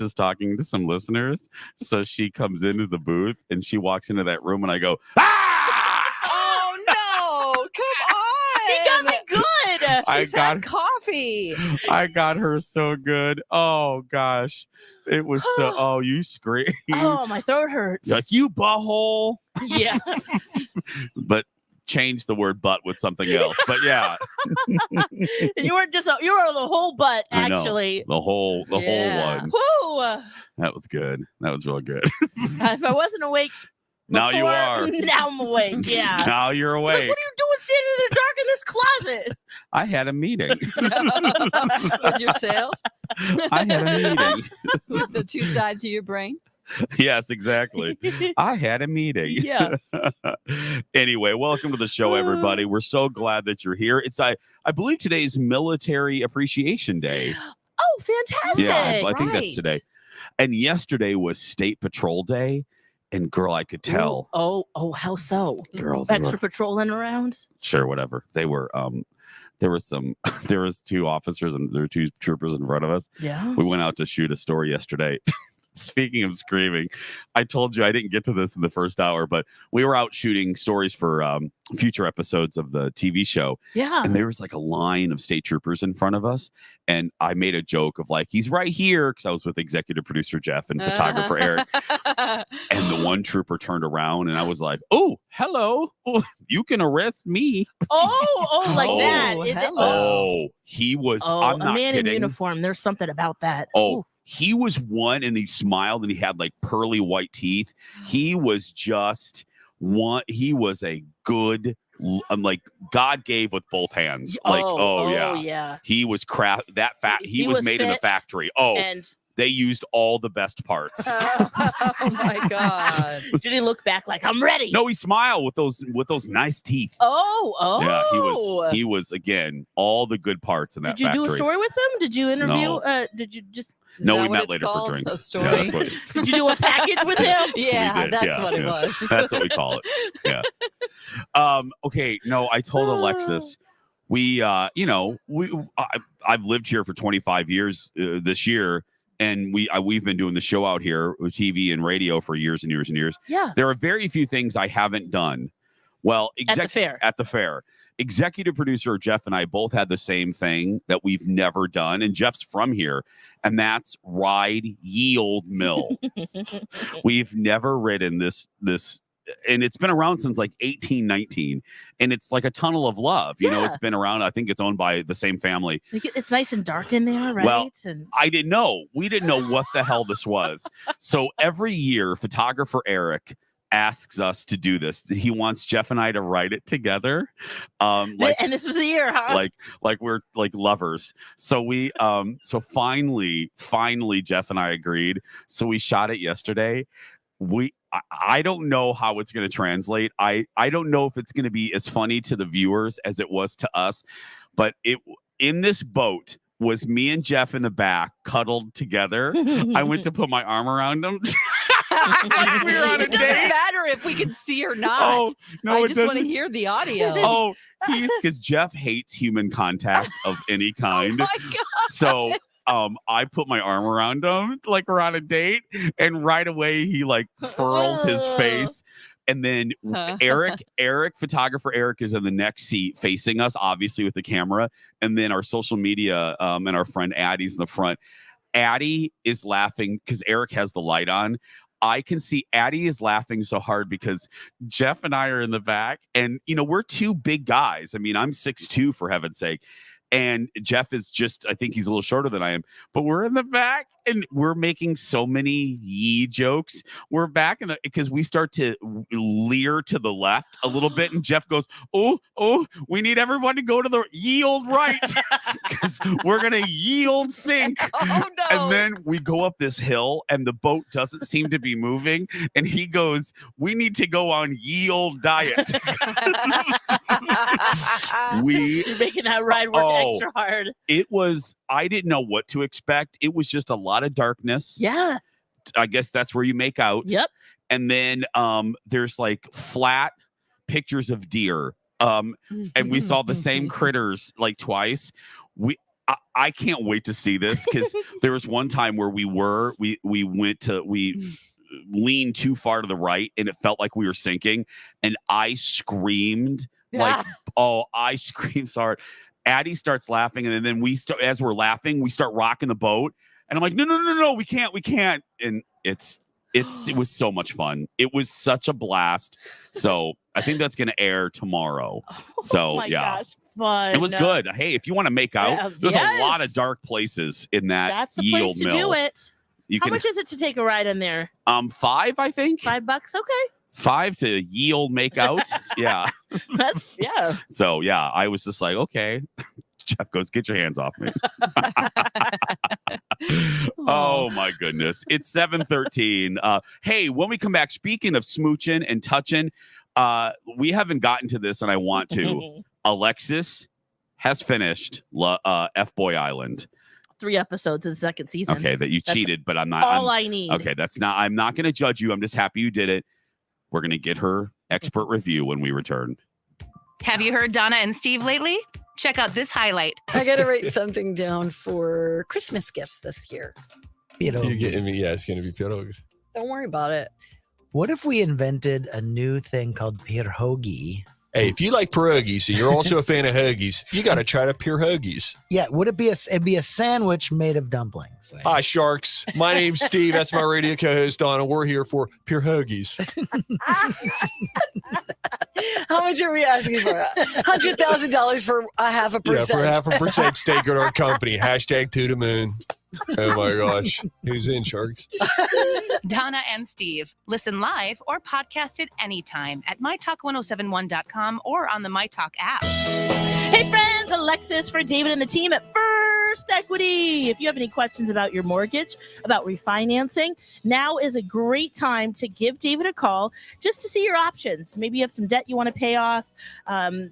is talking to some listeners. So she comes into the booth and she walks into that room and I go, ah! Oh no! Come on! He got me good. She's had coffee. I got her so good. Oh gosh, it was so. Oh, you screamed. Oh, my throat hurts. You're like, you butthole. Yeah. But change the word butt with something else. But yeah. And you were the whole butt, actually. The whole one. Woo! That was good. That was real good. If I wasn't awake now you are. Now I'm awake, yeah. Now you're awake. What are you doing standing in the dark in this closet? I had a meeting. With yourself? I had a meeting. With the two sides of your brain? Yes, exactly. I had a meeting. Yeah. Anyway, welcome to the show, everybody. We're so glad that you're here. It's I believe today's Military Appreciation Day. Oh, fantastic. Yeah, I think that's today. And yesterday was State Patrol Day. And girl, I could tell. Ooh, oh, how so? Girl, extra patrolling around? Sure, whatever. They were there was 2 officers and there were 2 troopers in front of us. Yeah. We went out to shoot a story yesterday. Speaking of screaming, I told you I didn't get to this in the first hour, but we were out shooting stories for future episodes of the TV show. Yeah. And there was like a line of state troopers in front of us. And I made a joke of like, he's right here. Because I was with executive producer Jeff and photographer Eric. And the one trooper turned around and I was like, oh, hello. Oh, you can arrest me. Oh, like that. Oh, he was. I'm not a man kidding. in uniform. There's something about that. Oh. Ooh. He was one and he smiled and he had like pearly white teeth. He was just one. He was a good, like God gave with both hands. Like, yeah. He was He was made in a factory. Oh, and they used all the best parts. Oh my God. Did he look back like, I'm ready? No, he smiled with those nice teeth. Oh. Yeah, he was again, all the good parts in that factory. Did you do a story with him? Did you interview? No. Did you just... No, we met later for drinks. A story? Yeah, that's what Did you do a package with him? Yeah, that's what it was. That's what we call it. Yeah. Okay. No, I told Alexis, I've lived here for 25 years this year, and we've been doing the show out here with TV and radio for years and years and years. Yeah. There are very few things I haven't done. Well, at the fair. Executive producer Jeff and I both had the same thing that we've never done. And Jeff's from here, and that's ride ye old mill. We've never ridden this, and it's been around since like 1819. And it's like a tunnel of love. You know, it's been around. I think it's owned by the same family. It's nice and dark in there, right? Well, I didn't know. We didn't know what the hell this was. So every year, photographer Eric asks us to do this. He wants Jeff and I to write it together. And this was a year, huh? Like we're like lovers. So we so finally Jeff and I agreed. So we shot it yesterday. I don't know how it's going to translate. I don't know if it's going to be as funny to the viewers as it was to us, but in this boat was me and Jeff in the back cuddled together. I went to put my arm around him. Like we were on it doesn't matter if we can see or not. Oh, no, I just want to hear the audio. Oh, because Jeff hates human contact of any kind. Oh my God. So I put my arm around him like we're on a date, and right away he like furls his face. And then Eric, photographer Eric, is in the next seat facing us, obviously with the camera. And then our social media and our friend Addie's in the front. Addie is laughing because Eric has the light on. I can see Addie is laughing so hard because Jeff and I are in the back, and we're two big guys. I mean, I'm 6'2" for heaven's sake. And Jeff is I think he's a little shorter than I am, but we're in the back and we're making so many yee jokes. We're back because we start to leer to the left a little bit. And Jeff goes, oh, we need everyone to go to the yield right because we're going to yield sink. Oh, no. And then we go up this hill and the boat doesn't seem to be moving. And he goes, we need to go on yield diet. You're making that ride work extra hard. I didn't know what to expect. It was just a lot of darkness. Yeah. I guess that's where you make out. Yep. And then there's like flat pictures of deer. And we saw the same critters like twice. I can't wait to see this because there was one time where we leaned too far to the right and it felt like we were sinking. And I screamed I screamed so hard. Addie starts laughing, and then as we're laughing, we start rocking the boat. And I'm like, no, we can't. And it was so much fun. It was such a blast. So I think that's going to air tomorrow. So gosh, fun. It was good. Hey, if you want to make out, there's a lot of dark places in that. That's the yield place to mill. do it. How much is it to take a ride in there? $5, I think. $5. Okay. $5 to yield make out. Yeah. Yeah. So yeah, I was just like, okay. Jeff goes, get your hands off me. Oh my goodness. It's 7:13. Hey, when we come back, speaking of smooching and touching, we haven't gotten to this and I want to. Alexis has finished F-Boy Island. 3 episodes of the second season. Okay, that you cheated, but I'm not. I need. Okay, I'm not going to judge you. I'm just happy you did it. We're going to get her expert review when we return. Have you heard Donna and Steve lately? Check out this highlight. I got to write something down for Christmas gifts this year. You're getting me. Yeah, it's going to be pierogies. Don't worry about it. What if we invented a new thing called pierogi? Hey, if you like pierogies and you're also a fan of hoagies, you got to try the pierogies. Yeah, would it be it'd be a sandwich made of dumplings? Hi, sharks. My name's Steve. That's my radio co-host, Donna. We're here for pierogies. How much are we asking for? $100,000 for 0.5%. Yeah, for 0.5% stake in our company. Hashtag to the moon. Oh my gosh. Who's in, sharks? Donna and Steve. Listen live or podcast it anytime at mytalk1071.com or on the myTalk app. Hey friends, Alexis for David and the team at First Equity. If you have any questions about your mortgage, about refinancing, now is a great time to give David a call just to see your options. Maybe you have some debt you want to pay off.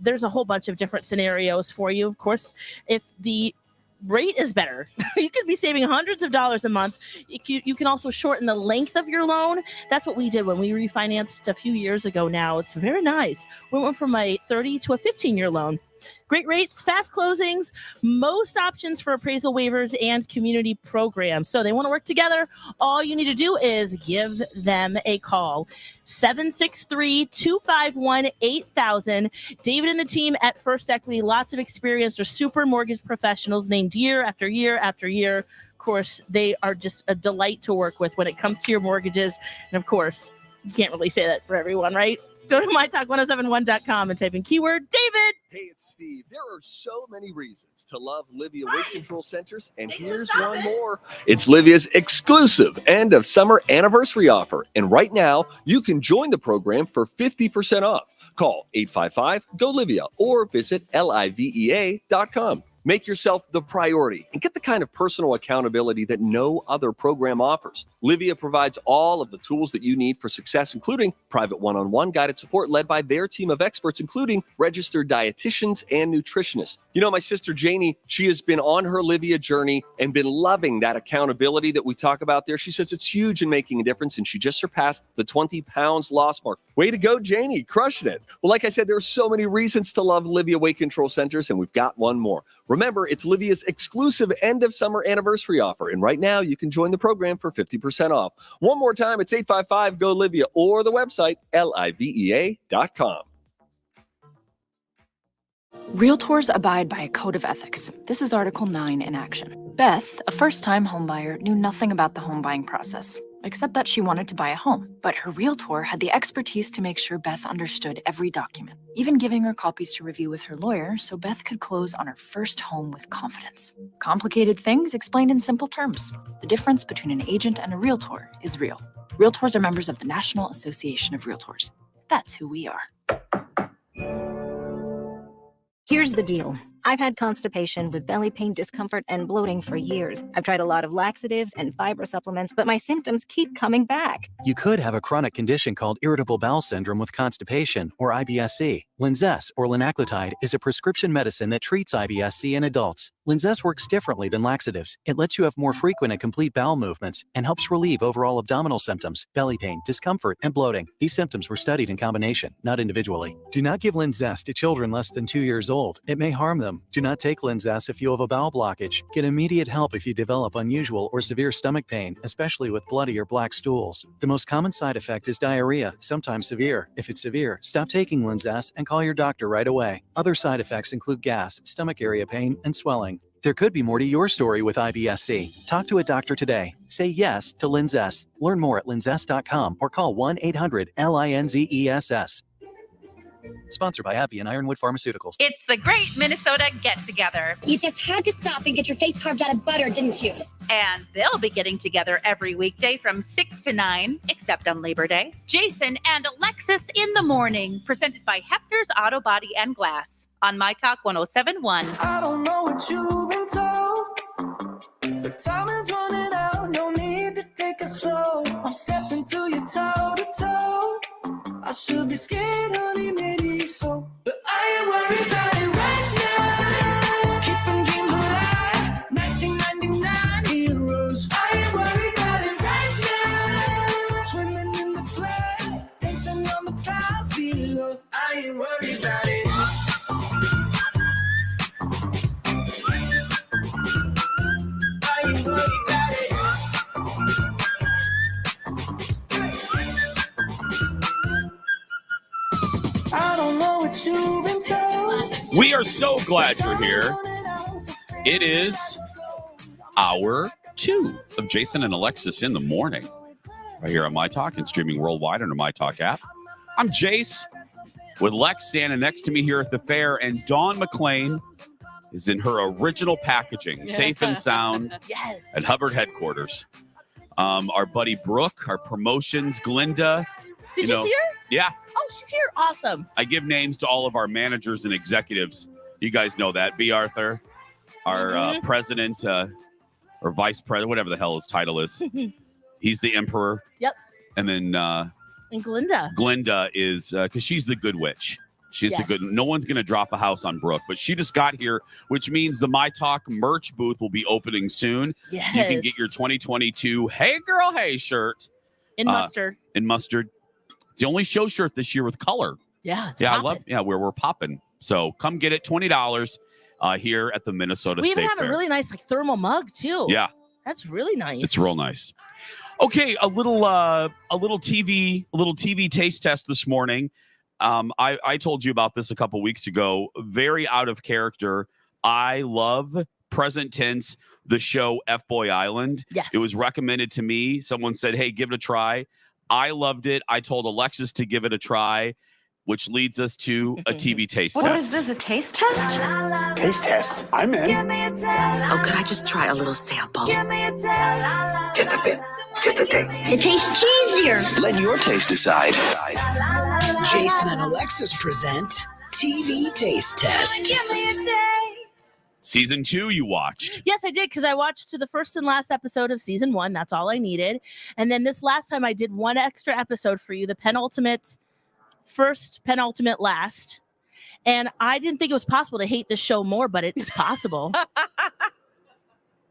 There's a whole bunch of different scenarios for you. Of course, if the rate is better, you could be saving hundreds of dollars a month. You can also shorten the length of your loan. That's what we did when we refinanced a few years ago now. It's very nice. We went from a 30 to a 15-year loan. Great rates, fast closings, most options for appraisal waivers and community programs. So they want to work together. All you need to do is give them a call. 763-251-8000. David and the team at First Equity, lots of experience. They're super mortgage professionals named year after year after year. Of course, they are just a delight to work with when it comes to your mortgages. And of course, you can't really say that for everyone, right? Go to mytalk1071.com and type in keyword David. Hey, it's Steve. There are so many reasons to love Livia Weight Control Centers, and here's one more. It's Livia's exclusive end of summer anniversary offer. And right now, you can join the program for 50% off. Call 855-GO-LIVIA or visit livea.com. Make yourself the priority and get the kind of personal accountability that no other program offers. Livia provides all of the tools that you need for success, including private one-on-one guided support led by their team of experts, including registered dietitians and nutritionists. You know, my sister Janie, she has been on her Livia journey and been loving that accountability that we talk about there. She says it's huge in making a difference, and she just surpassed the 20 pounds loss mark. Way to go, Janie, crushing it. Well, like I said, there are so many reasons to love Livia Weight Control Centers, and we've got one more. Remember, it's Livia's exclusive end of summer anniversary offer. And right now, you can join the program for 50% off. One more time, it's 855-GO-LIVIA or the website, livea.com. Realtors abide by a code of ethics. This is Article 9 in action. Beth, a first-time homebuyer, knew nothing about the home buying process, except that she wanted to buy a home. But her realtor had the expertise to make sure Beth understood every document, even giving her copies to review with her lawyer so Beth could close on her first home with confidence. Complicated things explained in simple terms. The difference between an agent and a realtor is real. Realtors are members of the National Association of Realtors. That's who we are. Here's the deal. I've had constipation with belly pain, discomfort, and bloating for years. I've tried a lot of laxatives and fiber supplements, but my symptoms keep coming back. You could have a chronic condition called irritable bowel syndrome with constipation, or IBS-C. Linzess, or linaclotide, is a prescription medicine that treats IBS-C in adults. Linzess works differently than laxatives. It lets you have more frequent and complete bowel movements and helps relieve overall abdominal symptoms, belly pain, discomfort, and bloating. These symptoms were studied in combination, not individually. Do not give Linzess to children less than 2 years old. It may harm them. Do not take Linzess if you have a bowel blockage. Get immediate help if you develop unusual or severe stomach pain, especially with bloody or black stools. The most common side effect is diarrhea, sometimes severe. If it's severe, stop taking Linzess and call your doctor right away. Other side effects include gas, stomach area pain, and swelling. There could be more to your story with IBS-C. Talk to a doctor today. Say yes to Linzess. Learn more at linzess.com or call 1-800-LINZESS. Sponsored by AbbVie and Ironwood Pharmaceuticals. It's the Great Minnesota Get-Together. You just had to stop and get your face carved out of butter, didn't you? And they'll be getting together every weekday from 6 to 9, except on Labor Day. Jason and Alexis in the morning, presented by Hefner's Auto Body and Glass on MyTalk 1071. I don't know what you've been told, but time is running out. No need to take it slow. I'm stepping to you toe to toe. I should be scared, honey, maybe so, but I ain't worried about it right now. Keeping dreams alive, 1999 heroes. I ain't worried about it right now. Swimming in the floods, dancing on the cloud below. I ain't worried about it. I ain't worried about it. I don't know what you've been told. We are so glad you're here. It is hour 2 of Jason and Alexis in the morning, right here on MyTalk and streaming worldwide on the MyTalk app. I'm Jace with Lex standing next to me here at the fair, and Dawn McLean is in her original packaging, safe and sound at Hubbard headquarters. Our buddy Brooke, our promotions, Glinda. Did you see her? Yeah. Oh, she's here. Awesome. I give names to all of our managers and executives. You guys know that. B. Arthur, our president or vice president, whatever the hell his title is. He's the emperor. Yep. And then And Glinda. Glinda is, because she's the good witch. She's the good. No one's going to drop a house on Brooke, but she just got here, which means the MyTalk merch booth will be opening soon. Yes. You can get your 2022 Hey Girl Hey shirt. In mustard. In mustard. It's the only show shirt this year with color. Yeah, it's I love. Yeah, we're popping. So come get it, $20 here at the Minnesota We State even have Fair. a really nice thermal mug too. Yeah, that's really nice. it's real nice. Okay, a little TV taste test this morning. I told you about this a couple weeks ago. Very out of character. I love present tense the show F-Boy Island. Yes. It was recommended to me. Someone said, "Hey, give it a try." I loved it. I told Alexis to give it a try, which leads us to a TV taste What test. is this, a taste test? Taste test. I'm in. Oh, could I just try a little sample? Just a bit. Just a taste. It tastes cheesier. Let your taste decide. Jason and Alexis present TV Taste Test. Season 2 you watched. Yes, I did, because I watched to the first and last episode of season 1. That's all I needed. And then this last time I did one extra episode for you, the penultimate last. And I didn't think it was possible to hate this show more, but it's possible.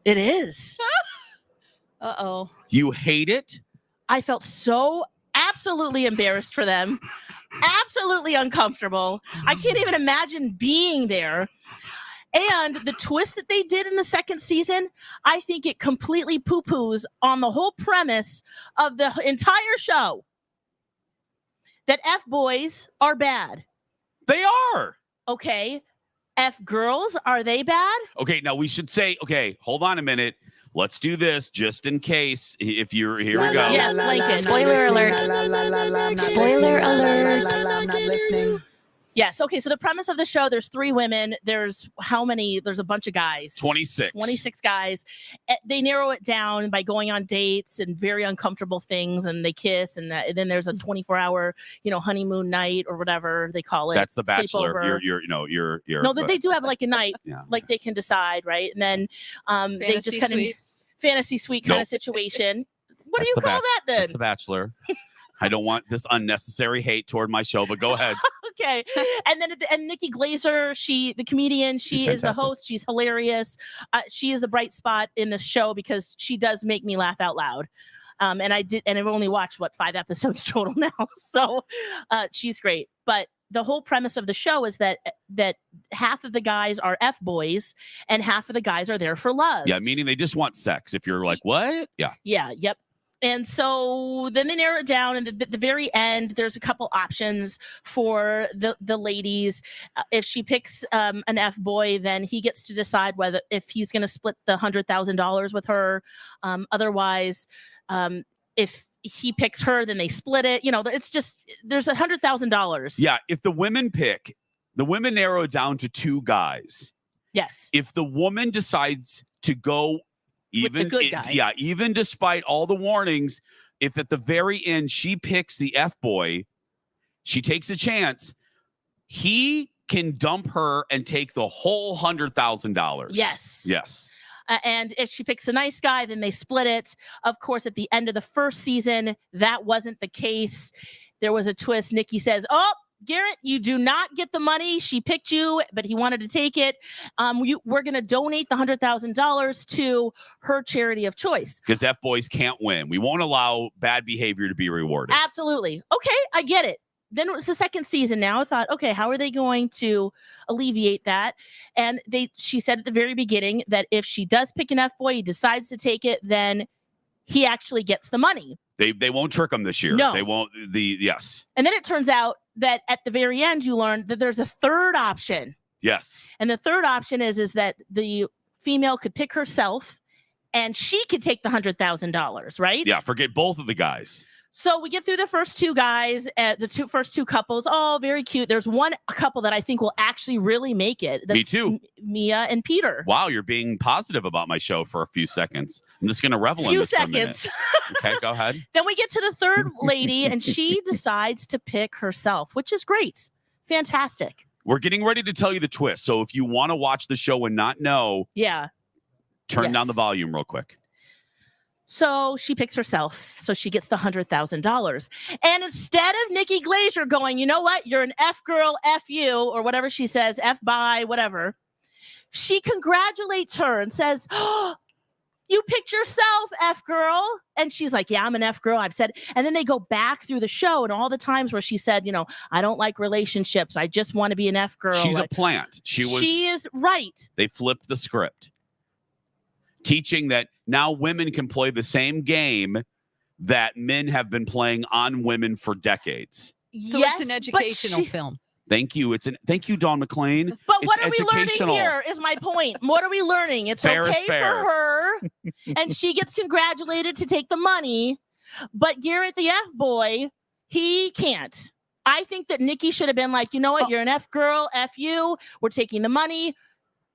It is. Uh-oh. You hate it? I felt so absolutely embarrassed for them. Absolutely uncomfortable. I can't even imagine being there. And the twist that they did in the second season, I think it completely poo-poos on the whole premise of the entire show. That F-boys are bad. They are. Okay. F-girls, are they bad? Okay, now we should say, okay, hold on a minute. Let's do this just in case. If you're here, we go. Yes, Lincoln. Spoiler alert. Spoiler alert. I'm not listening. Yes. Okay. So the premise of the show, there's 3 women. There's how many? There's a bunch of guys. 26. 26 guys. They narrow it down by going on dates and very uncomfortable things, and they kiss, and then there's a 24-hour, honeymoon night or whatever they call it. That's the Bachelor. Sleepover. You're. No, but they do have like a night, Yeah. like they can decide, right? And then they just kind of fantasy suite kind of situation. What do you call that then? That's the Bachelor. I don't want this unnecessary hate toward my show, but go ahead. Okay. And then and Nikki Glaser, the comedian, she is the host. She's hilarious. She is the bright spot in the show because she does make me laugh out loud. And I've only watched 5 episodes total now. So she's great. But the whole premise of the show is that half of the guys are F-boys and half of the guys are there for love. Yeah, meaning they just want sex. If you're like, what? Yeah. Yeah, yep. And so then they narrow it down, and at the very end, there's a couple options for the ladies. If she picks an F-boy, then he gets to decide if he's going to split the $100,000 with her. Otherwise, if he picks her, then they split it. It's just there's $100,000. Yeah, if the women narrow it down to 2 guys. Yes. If the woman decides to go even even despite all the warnings, if at the very end she picks the F-boy, she takes a chance, he can dump her and take the whole $100,000. Yes. And if she picks a nice guy, then they split it. Of course, at the end of the first season, that wasn't the case. There was a twist. Nikki says, "Oh, Garrett, you do not get the money. She picked you, but he wanted to take it. We're going to donate the $100,000 to her charity of choice." Because F-boys can't win. We won't allow bad behavior to be rewarded. Absolutely. Okay, I get it. Then it was the second season now. I thought, okay, how are they going to alleviate that? And she said at the very beginning that if she does pick an F-boy, he decides to take it, then he actually gets the money. They won't trick him this year. No. They won't. Yes. And then it turns out that at the very end, you learn that there's a third option. Yes. And the third option is that the female could pick herself and she could take the $100,000, right? Yeah, forget both of the guys. So we get through the first 2 guys, first two couples, all very cute. There's one couple that I think will actually really make it. That's Me too. Mia and Peter. Wow, you're being positive about my show for a few seconds. I'm just going to revel in this for a minute. Okay, go ahead. Then we get to the third lady, and she decides to pick herself, which is great. Fantastic. We're getting ready to tell you the twist. So if you want to watch the show and not know, turn down the volume real quick. So she picks herself. So she gets the $100,000. And instead of Nikki Glaser going, you know what? You're an F girl, F you, or whatever she says, F by, whatever. She congratulates her and says, "Oh, you picked yourself, F girl." And she's like, "Yeah, I'm an F girl." I've said, and then they go back through the show and all the times where she said, "I don't like relationships. I just want to be an F girl." She's a plant. She is right. They flipped the script, teaching that now women can play the same game that men have been playing on women for decades. So it's an educational film. Thank you. Thank you, Dawn McClain. But what are we learning here is my point. What are we learning? It's fair okay for her, and she gets congratulated to take the money, but Garrett, the F-boy, he can't. I think that Nikki should have been like, you know what? You're an F girl, F you. We're taking the money.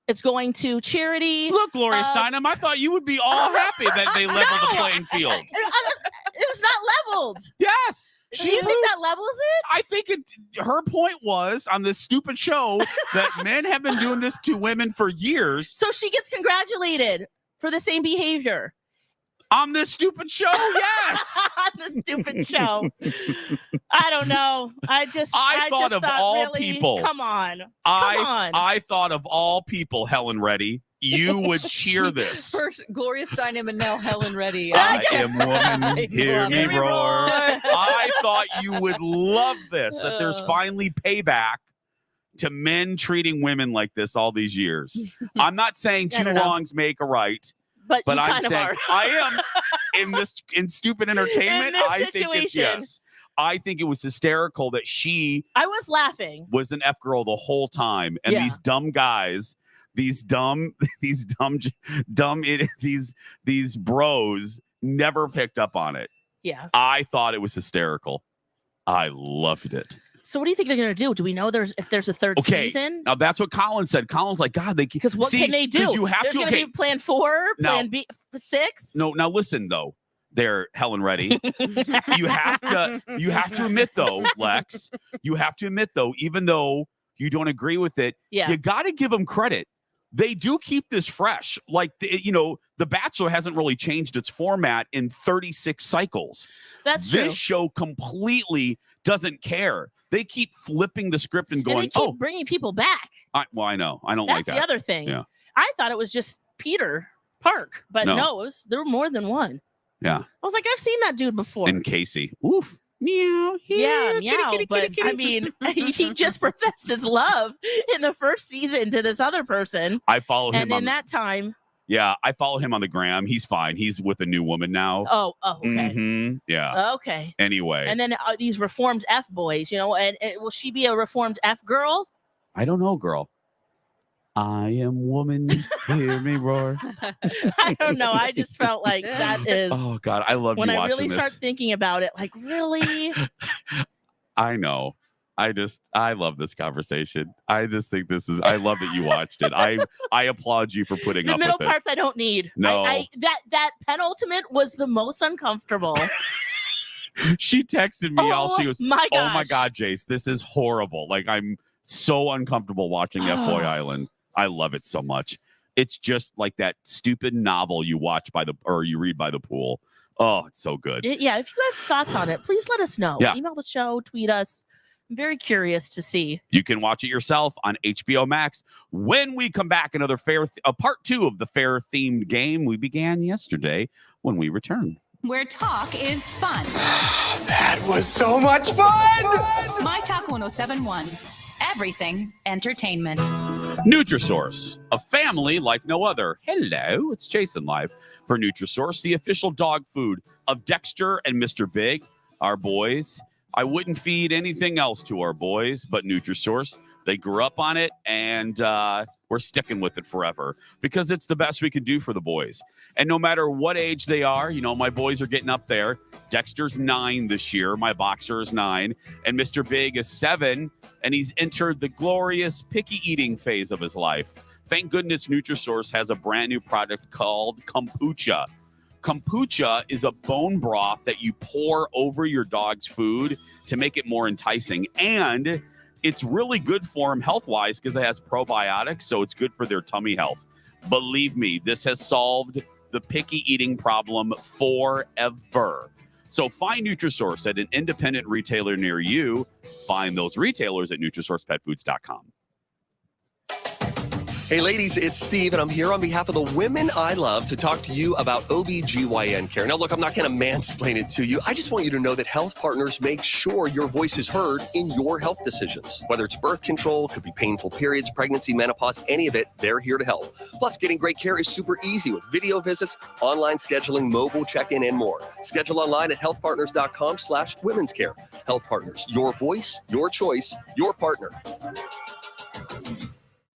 It's going to charity. Look, Gloria Steinem, I thought you would be all happy that they leveled the playing field. It was not leveled. Yes. Do you think that levels it? I think her point was on this stupid show that men have been doing this to women for years. So she gets congratulated for the same behavior. On this stupid show, yes. On the stupid show. I don't know. I thought of all really, people. Come on. I thought of all people, Helen Reddy, you would cheer this. First, Gloria Steinem and now Helen Reddy. I am woman, hear me roar. I thought you would love this, that there's finally payback to men treating women like this all these years. I'm not saying I two don't know. wrongs make a right, But you I'm kind of saying are. I am in stupid entertainment. In this I think it's situation. yes. I think it was hysterical that she I was laughing. was an F girl the whole time, and Yeah. these dumb guys, these bros never picked up on it. Yeah. I thought it was hysterical. I loved it. So what do you think they're going to do? Do we know if there's a third season? Now that's what Colin said. Colin's like, God, they Because what can they do? You have There's to. going to Okay, be plan 4, Now- plan B, 6. no. Now listen though, there, Helen Reddy. you have to admit though, Lex. You have to admit though, even though you don't agree with it, Yeah. you got to give them credit. They do keep this fresh. Like The Bachelor hasn't really changed its format in 36 cycles. That's this true. show completely doesn't care. They keep flipping the script and And going, they keep bringing people back. I know. I don't That's like that. the other thing. Yeah. I thought it was just Peter Park, but No. no, there were more than one. Yeah. I was like, I've seen that dude before. And Casey. Oof. Meow. Yeah, meow. But I mean, he just professed his love in the first season to this other person. I follow him And in that time, Yeah, I follow him on the gram. He's fine. He's with a new woman now. oh, okay. Mhm, yeah. Okay. Anyway. And then these reformed F boys, and will she be a reformed F girl? I don't know, girl. I am woman. Hear me roar. I don't know. I just felt like that is Oh God, I love when you I watching really this. start thinking about it. Like, really? I know. I love this conversation. I just think I love that you watched it. I applaud you for putting The up middle with it. parts I don't need. No. That penultimate was the most uncomfortable. She texted me all she goes, my "Oh my gosh. God, Jace, this is horrible. Like I'm so uncomfortable watching F Boy Island. I love it so much. It's just like that stupid novel you watch or you read by the pool. Oh, it's so good. Yeah, if you have thoughts on it, please let us know. Yeah. Email the show, tweet us. I'm very curious to see. You can watch it yourself on HBO Max. When we come back, another part 2 of the fair themed game we began yesterday when we return. Where talk is fun. That was so much fun! myTalk 1071. Everything entertainment. Nutrisource, a family like no other. Hello, it's Jason live for Nutrisource, the official dog food of Dexter and Mr. Big, our boys. I wouldn't feed anything else to our boys but Nutrisource. They grew up on it, and we're sticking with it forever because it's the best we could do for the boys. And no matter what age they are, my boys are getting up there. Dexter's 9 this year. My boxer is 9. And Mr. Big is 7, and he's entered the glorious picky eating phase of his life. Thank goodness Nutrisource has a brand new product called Kombucha. Kombucha is a bone broth that you pour over your dog's food to make it more enticing. And it's really good for them health-wise because it has probiotics, so it's good for their tummy health. Believe me, this has solved the picky eating problem forever. So find Nutrisource at an independent retailer near you. Find those retailers at NutrisourcePetFoods.com. Hey ladies, it's Steve, and I'm here on behalf of the women I love to talk to you about OBGYN care. Now look, I'm not going to mansplain it to you. I just want you to know that Health Partners make sure your voice is heard in your health decisions. Whether it's birth control, could be painful periods, pregnancy, menopause, any of it, they're here to help. Plus, getting great care is super easy with video visits, online scheduling, mobile check-in, and more. Schedule online at healthpartners.com/women's care. Health Partners, your voice, your choice, your partner.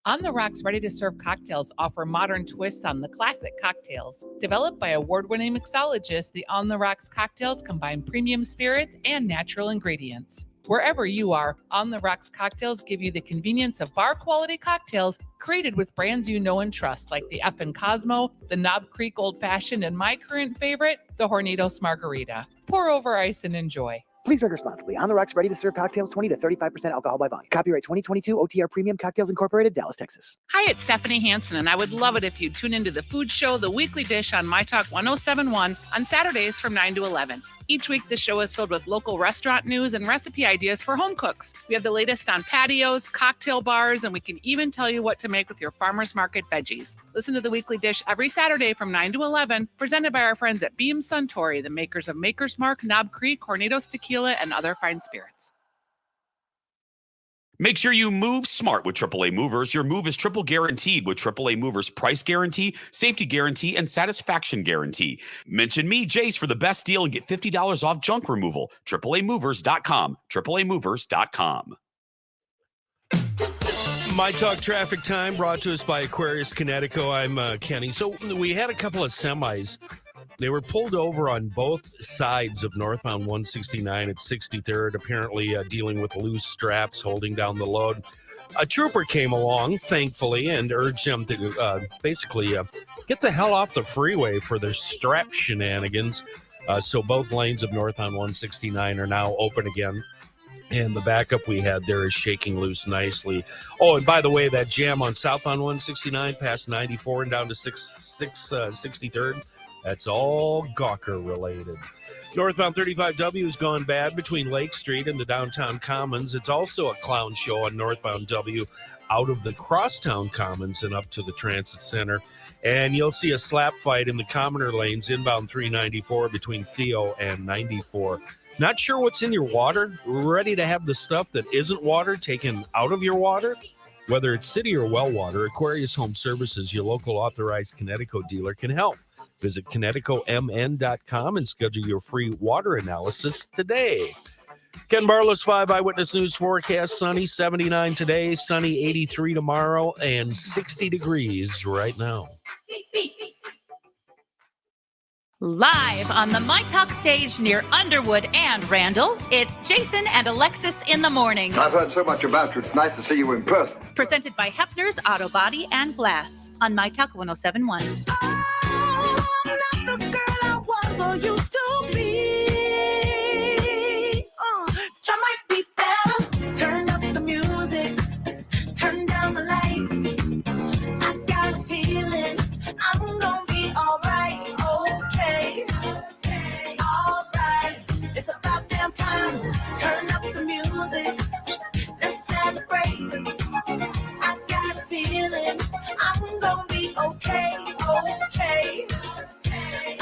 On the Rocks ready-to-serve cocktails offer modern twists on the classic cocktails. Developed by award-winning mixologists, the On the Rocks cocktails combine premium spirits and natural ingredients. Wherever you are, On the Rocks cocktails give you the convenience of bar-quality cocktails created with brands you know and trust, like the F & Cosmo, the Knob Creek Old Fashioned, and my current favorite, the Hornitos Margarita. Pour over ice and enjoy. Please drink responsibly. On the Rocks ready-to-serve cocktails, 20 to 35% alcohol by volume. Copyright 2022 OTR Premium Cocktails Incorporated, Dallas, Texas. Hi, it's Stephanie Hansen, and I would love it if you'd tune into the food show, The Weekly Dish, on myTalk 1071 on Saturdays from 9 to 11. Each week, the show is filled with local restaurant news and recipe ideas for home cooks. We have the latest on patios, cocktail bars, and we can even tell you what to make with your farmer's market veggies. Listen to The Weekly Dish every Saturday from 9 to 11, presented by our friends at Beam Suntory, the makers of Maker's Mark, Knob Creek, Hornitos Tequila, and other fine spirits. Make sure you move smart with AAA Movers. Your move is triple guaranteed with AAA Movers price guarantee, safety guarantee, and satisfaction guarantee. Mention me, Jace, for the best deal and get $50 off junk removal. AAAmovers.com. AAAmovers.com. My Talk Traffic Time brought to us by Aquarius Connecticut. I'm Kenny. So we had a couple of semis. They were pulled over on both sides of northbound 169 at 63rd, apparently dealing with loose straps holding down the load. A trooper came along, thankfully, and urged them to basically get the hell off the freeway for their strap shenanigans. So both lanes of northbound 169 are now open again. And the backup we had there is shaking loose nicely. Oh, and by the way, that jam on southbound 169 past 94 and down to 63rd, that's all Gawker related. Northbound 35W has gone bad between Lake Street and the downtown Commons. It's also a clown show on northbound W out of the Crosstown Commons and up to the Transit Center. And you'll see a slap fight in the commoner lanes inbound 394 between Theo and 94. Not sure what's in your water? Ready to have the stuff that isn't water taken out of your water? Whether it's city or well water, Aquarius Home Services, your local authorized Connecticut dealer, can help. Visit ConnecticutMN.com and schedule your free water analysis today. Ken Barlow's 5 Eyewitness News forecast. Sunny, 79 today, sunny 83 tomorrow, and 60 degrees right now. Live on the myTalk stage near Underwood and Randall, it's Jason and Alexis in the morning. I've heard so much about you. It's nice to see you in person. Presented by Hefner's Auto Body and Glass on myTalk 1071. Used to be. Try might be better. Turn up the music, turn down the lights. I got a feeling I'm gonna be alright, okay. Alright, it's about damn time. Turn up the music, let's celebrate. I got a feeling I'm gonna be okay, okay.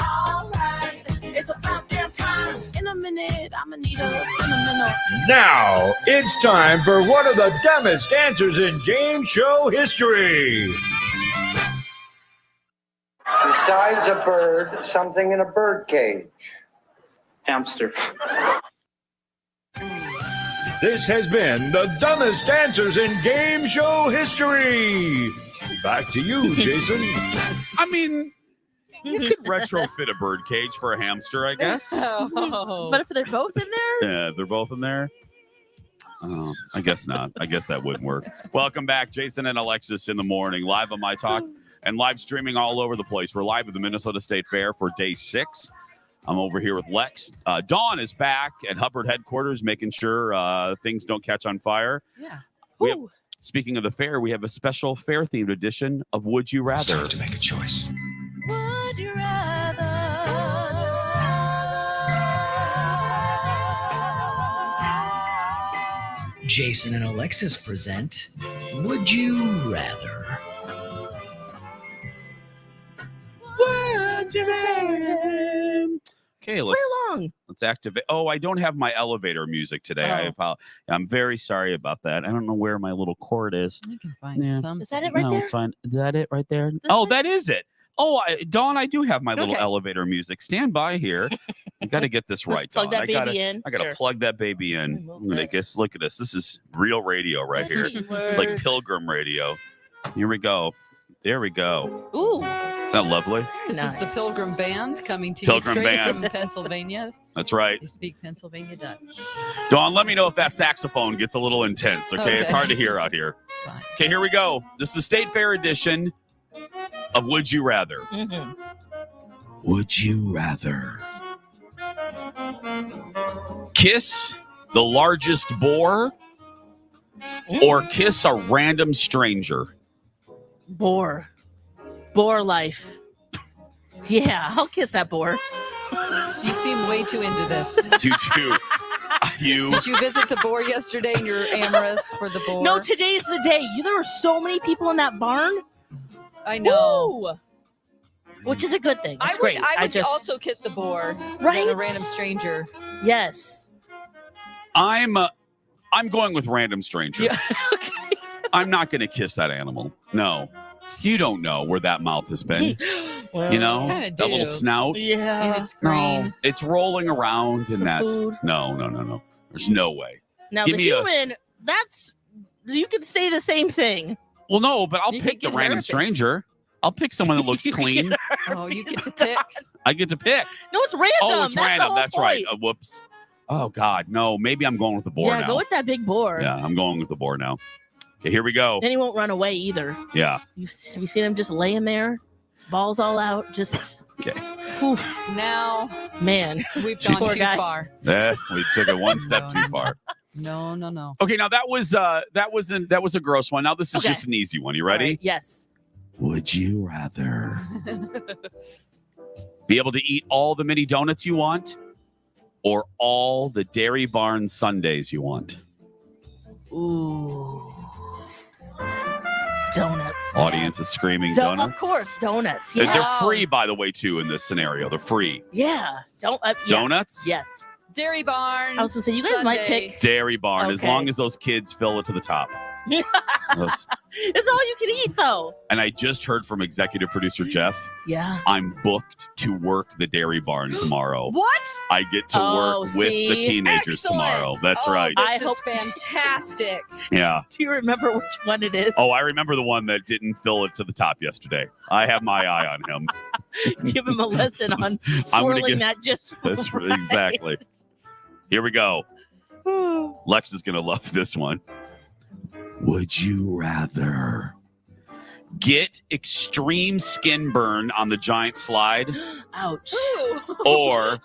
Alright. It's about damn time. In a minute, I'ma need a cinnamon. Now it's time for one of the dumbest answers in game show history. Besides a bird, something in a bird cage. Hamster. This has been the dumbest answers in game show history. Back to you, Jason. I mean, you could retrofit a bird cage for a hamster, I guess. But if they're both in there? Yeah, they're both in there. Oh, I guess not. I guess that wouldn't work. Welcome back, Jason and Alexis in the morning, live on myTalk and live streaming all over the place. We're live at the Minnesota State Fair for day 6. I'm over here with Lex. Dawn is back at Hubbard headquarters, making sure things don't catch on fire. Yeah. Speaking of the fair, we have a special fair-themed edition of Would You Rather. It's time to make a choice. Would you rather? Jason and Alexis present Would You Rather? Would you rather? Okay, Play along. let's activate. Oh, I don't have my elevator music today. I'm very sorry about that. I don't know where my little cord is. I can find some. Is that it right there? It's fine. Is that it right there? This That is it. Oh, Dawn, I do have my little elevator music. Stand by here. I got to get this right, plug Dawn. that baby in. I got to Here. plug that baby in. We'll I'm gonna guess. Look at this. This is real radio right here. It's like Pilgrim radio. Here we go. There we go. Ooh. Is that lovely? This is the Pilgrim Band coming to Pilgrim you straight Band. from Pennsylvania. That's right. They speak Pennsylvania Dutch. Dawn, let me know if that saxophone gets a little intense, okay? It's hard to hear out here. Okay, here we go. This is the State Fair edition of Would You Rather. Mm-hmm. Would you rather kiss the largest boar or kiss a random stranger? Boar life. Yeah, I'll kiss that boar. You seem way too into this. You Did you visit the boar yesterday and you're amorous for the boar? No, today's the day. There were so many people in that barn. I know. Woo! Which is a good thing. It's I great. would just also kiss the boar Right? than a random stranger. Yes. I'm I'm going with random stranger. Yeah. I'm not going to kiss that animal. No. You don't know where that mouth has been. Well, you know? kinda That little do. snout. Yeah. And it's green. No. It's rolling around in Some that. food. No. There's no way. Now, Give the me a- human, you can say the same thing. Well, no, but I'll You pick could the get random herpes. stranger. I'll pick someone that looks clean. Oh, you get to pick. I get to pick. No, it's random. Oh, it's That's random. The whole That's right. point. Whoops. Oh, God. No, maybe I'm going with the boar Yeah, now. go with that big boar. Yeah, I'm going with the boar now. Okay, here we go. Then he won't run away either. Yeah. Have you seen him just laying there? His balls all out. Just. Okay. Whew, Now man. we've gone Poor too guy. far. We took it one step too far. No. Okay, now that was a gross one. Now this is Okay. just an easy one. You ready? All right, yes. Would you rather be able to eat all the mini donuts you want or all the Dairy Barn sundaes you want? Ooh. Donuts. Audience is screaming So, donuts. of course, donuts. They're Yeah. free, by the way, too, in this scenario. They're free. Yeah. Yeah. Donuts? Yes. Dairy Barn. I was gonna say you guys might Sunday. pick. Dairy Barn, as Okay. long as those kids fill it to the top. Those- It's all you can eat, though. And I just heard from executive producer Jeff, Yeah. I'm booked to work the Dairy Barn tomorrow. What? I get to Oh, work with the see? teenagers Excellent. tomorrow. That's Oh, right. I This is fantastic. Yeah. Do you remember which one it is? Oh, I remember the one that didn't fill it to the top yesterday. I have my eye on him. Give him a lesson on I'm gonna swirling get- that just That's right. exactly. Here we go. Lex is going to love this one. Would you rather get extreme skin burn on the giant slide Ouch. or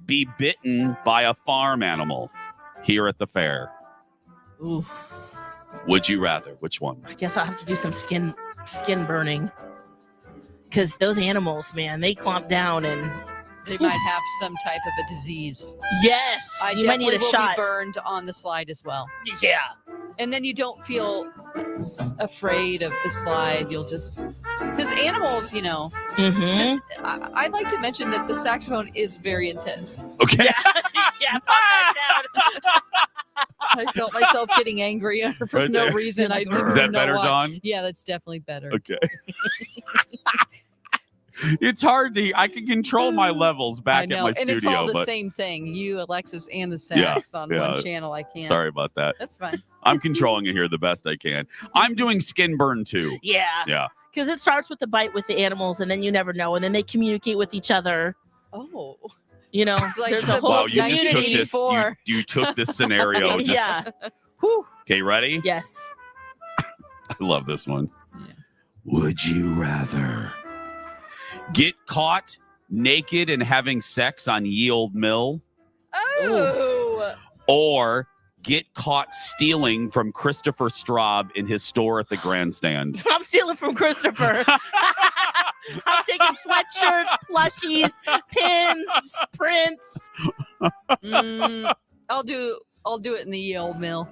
be bitten by a farm animal here at the fair? Oof. Would you rather? Which one? I guess I'll have to do some skin burning. Because those animals, man, they clomp down and They might have some type of a disease. yes, I you might need definitely a will shot. be burned on the slide as well. Yeah. And then you don't feel afraid of the slide. You'll just, because animals, Mm-hmm. I'd like to mention that the saxophone is very intense. Okay. Yeah, pop that down. I felt myself getting angry for Right no there. reason. I didn't Is that know better, why. Dawn? Yeah, that's definitely better. Okay. It's hard to. I can control my levels I back know, at my and studio, it's all the but same thing. You, Alexis, and the sax on yeah. one channel. I can't. sorry about that. That's fine. I'm controlling it here the best I can. I'm doing skin burn too. Yeah. Yeah. Because it starts with the bite with the animals, and then you never know, and then they communicate with each other. Oh. You know, It's like there's the a whole Wow, you just took community. this. for- You took this scenario. Just, Yeah. Whew. Okay, ready? Yes. I love this one. Would you rather get caught naked and having sex on Ye Old Mill Oh. or get caught stealing from Christopher Straub in his store at the grandstand? I'm stealing from Christopher. I'm taking sweatshirts, plushies, pins, prints. I'll do it in the old mill.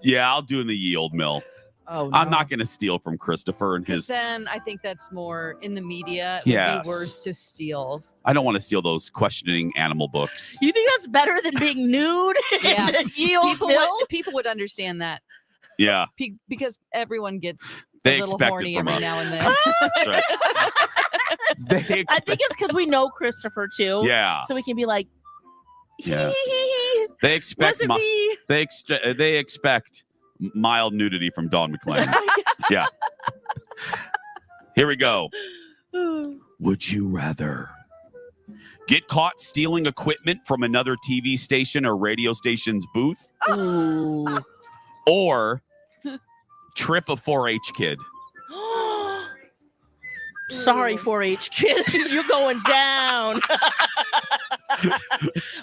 Yeah, I'll do in the Ye Old Mill. Oh, I'm not going to steal from Christopher and Because his. then I think that's more in the media. It would Yes. be worse to steal. I don't want to steal those questioning animal books. You think that's better than being nude Yeah. in the Ye Old people, Mill? people would understand that Yeah, because everyone gets They a little expect it horny from every us. now and then. that's right. They I expect. think it's because we know Christopher too. Yeah, So we can be like, yeah. They expect. wasn't me. They expect mild nudity from Dawn McClain. Yeah. Here we go. Would you rather get caught stealing equipment from another TV station or radio station's booth, Ooh. or trip a 4-H kid? Sorry, 4-H kid. You're going down.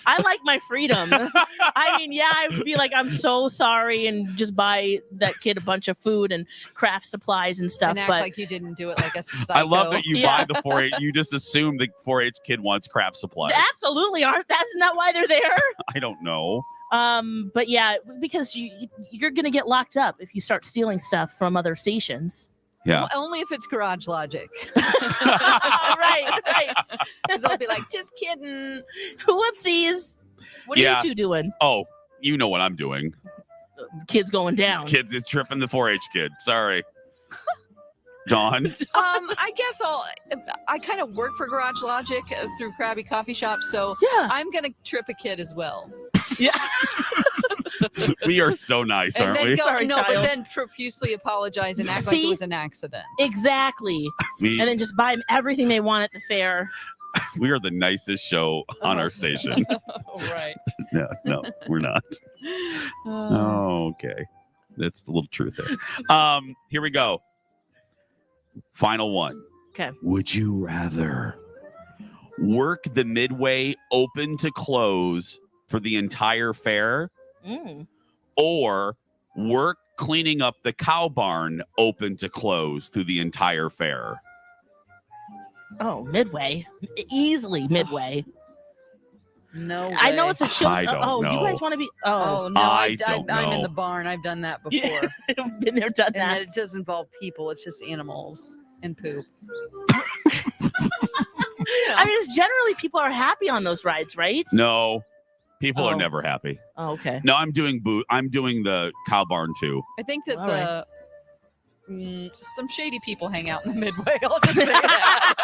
I like my freedom. I mean, yeah, I would be like, I'm so sorry, and just buy that kid a bunch of food and craft supplies and stuff. And act But like you didn't do it like a psycho. I love that you Yeah. buy the 4-H. You just assume the 4-H kid wants craft supplies. absolutely aren't. That's not why they're there. I don't know. But yeah, because you're gonna get locked up if you start stealing stuff from other stations. Yeah. Well, only if it's garage logic. right. Because I'll be like, just kidding. Whoopsies. What are Yeah. you two doing? Oh, You know what I'm doing. Kids going down. Kids is tripping the 4-H kid. Sorry. Dawn. I guess I kind of work for Garage Logic through Krabby Coffee Shop, so I'm gonna trip a kid as well. Yeah. We are so nice, And aren't then we? but then profusely apologize and act like it was an accident. Exactly. We- And then just buy them everything they want at the fair. We are the nicest show on our station. Right. No, we're not. Okay. That's the little truth there. Here we go. Final one. Okay. Would you rather work the midway open to close for the entire fair or work cleaning up the cow barn open to close through the entire fair? Oh, midway. Easily midway. No way. I know it's a chill. I don't know. You guys want to be? Oh no, I don't I'm in know. the barn. I've done that before. Been there, done And that. it does involve people. It's just animals and poop. I mean, it's generally people are happy on those rides, right? No. People are Oh. never happy. Oh, okay. No, I'm doing the cow barn too. I think that All some shady people hang out in the midway. I'll just say that.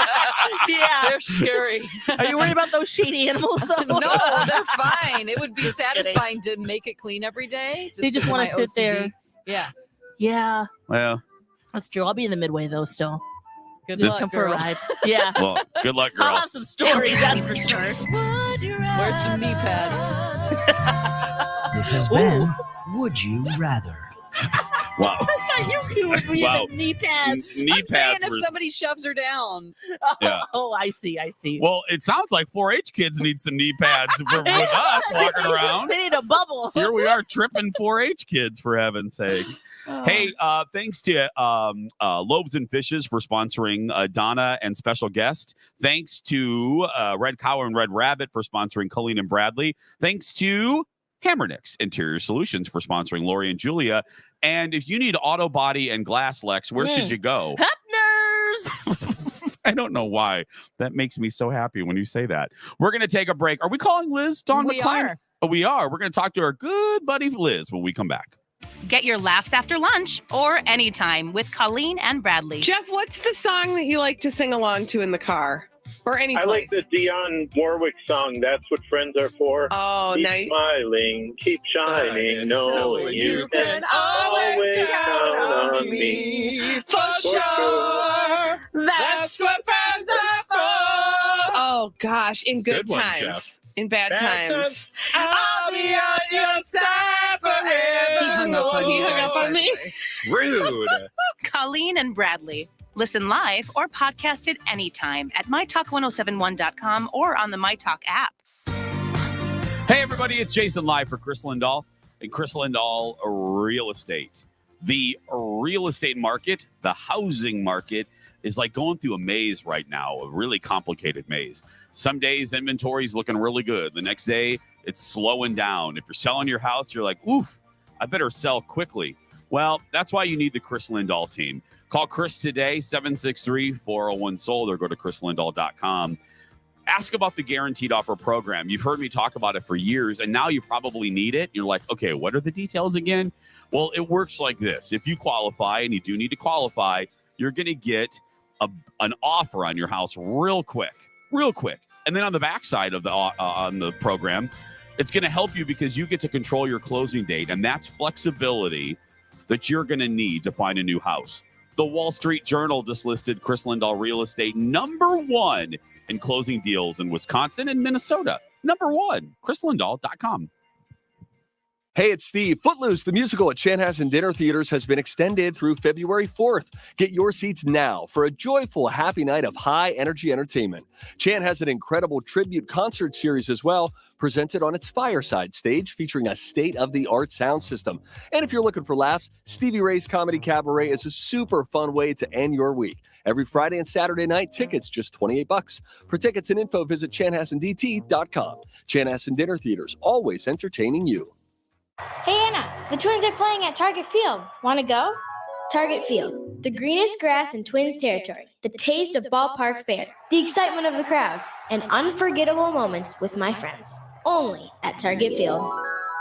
Yeah. They're scary. Are you worried about those shady animals, though? No, they're fine. It would be satisfying to make it clean every day. They just want want to sit there. Yeah. Yeah. Well, That's true. I'll be in the midway, though, still. Good This- luck, Come for a girl. ride. Yeah. well, good luck, I'll girl. have some stories, that's for sure. Where's some knee pads? This has been Would You Rather? Wow. I thought you would be Wow. in the knee pads. Knee I'm saying pads if were- somebody shoves her down. Yeah. Oh, I see. Well, it sounds like 4-H kids need some knee pads with us walking around. They need a bubble. Here we are tripping 4-H kids, for heaven's sake. Hey, thanks to Loaves and Fishes for sponsoring Donna and special guest. Thanks to Red Cow and Red Rabbit for sponsoring Colleen and Bradley. Thanks to Hammernix Interior Solutions for sponsoring Lori and Julia. And if you need auto body and glass, Lex, where should you go? Hepners. I don't know why. That makes me so happy when you say that. We're going to take a break. Are we calling Liz Dawn We McClain? are. Oh, we are. We're going to talk to our good buddy Liz when we come back. Get your laughs after lunch or anytime with Colleen and Bradley. Jeff, what's the song that you like to sing along to in the car or any I like place? the Dionne Warwick song, That's What Friends Are For. Oh, keep nice. smiling, keep shining, knowing you can always count on me. For sure. That's what friends are for. Oh, gosh. In good one, times. Jeff. In bad times. I'll be on your side forever. He hung up on He you. hung up on me. Rude. Colleen and Bradley. Listen live or podcast it anytime at mytalk1071.com or on the myTalk app. Hey, everybody, it's Jason live for Chris Lindahl and Chris Lindahl Real Estate. The real estate market, the housing market, is like going through a maze right now, a really complicated maze. Some days inventory is looking really good. The next day, it's slowing down. If you're selling your house, you're like, oof, I better sell quickly. Well, that's why you need the Chris Lindahl team. Call Chris today, 763-401-SOLD, or go to chrislindahl.com. Ask about the Guaranteed Offer Program. You've heard me talk about it for years, and now you probably need it. You're like, okay, what are the details again? Well, it works like this. If you qualify, and you do need to qualify, you're going to get an offer on your house real quick. And then on the backside of the on the program, it's going to help you because you get to control your closing date, and that's flexibility that you're going to need to find a new house. The Wall Street Journal just listed Chris Lindahl Real Estate #1 in closing deals in Wisconsin and Minnesota. #1, chrislindahl.com. Hey, it's Steve. Footloose, the musical at Chanhassen Dinner Theaters, has been extended through February 4th. Get your seats now for a joyful, happy night of high-energy entertainment. Chan has an incredible tribute concert series as well, presented on its Fireside stage, featuring a state-of-the-art sound system. And if you're looking for laughs, Stevie Ray's Comedy Cabaret is a super fun way to end your week. Every Friday and Saturday night, tickets just $28. For tickets and info, visit chanhassendt.com. Chanhassen Dinner Theaters, always entertaining you. Hey Anna, the Twins are playing at Target Field. Want to go? Target Field, the greenest grass in Twins territory, the taste of ballpark fare, the excitement of the crowd, and unforgettable moments with my friends. Only at Target Field.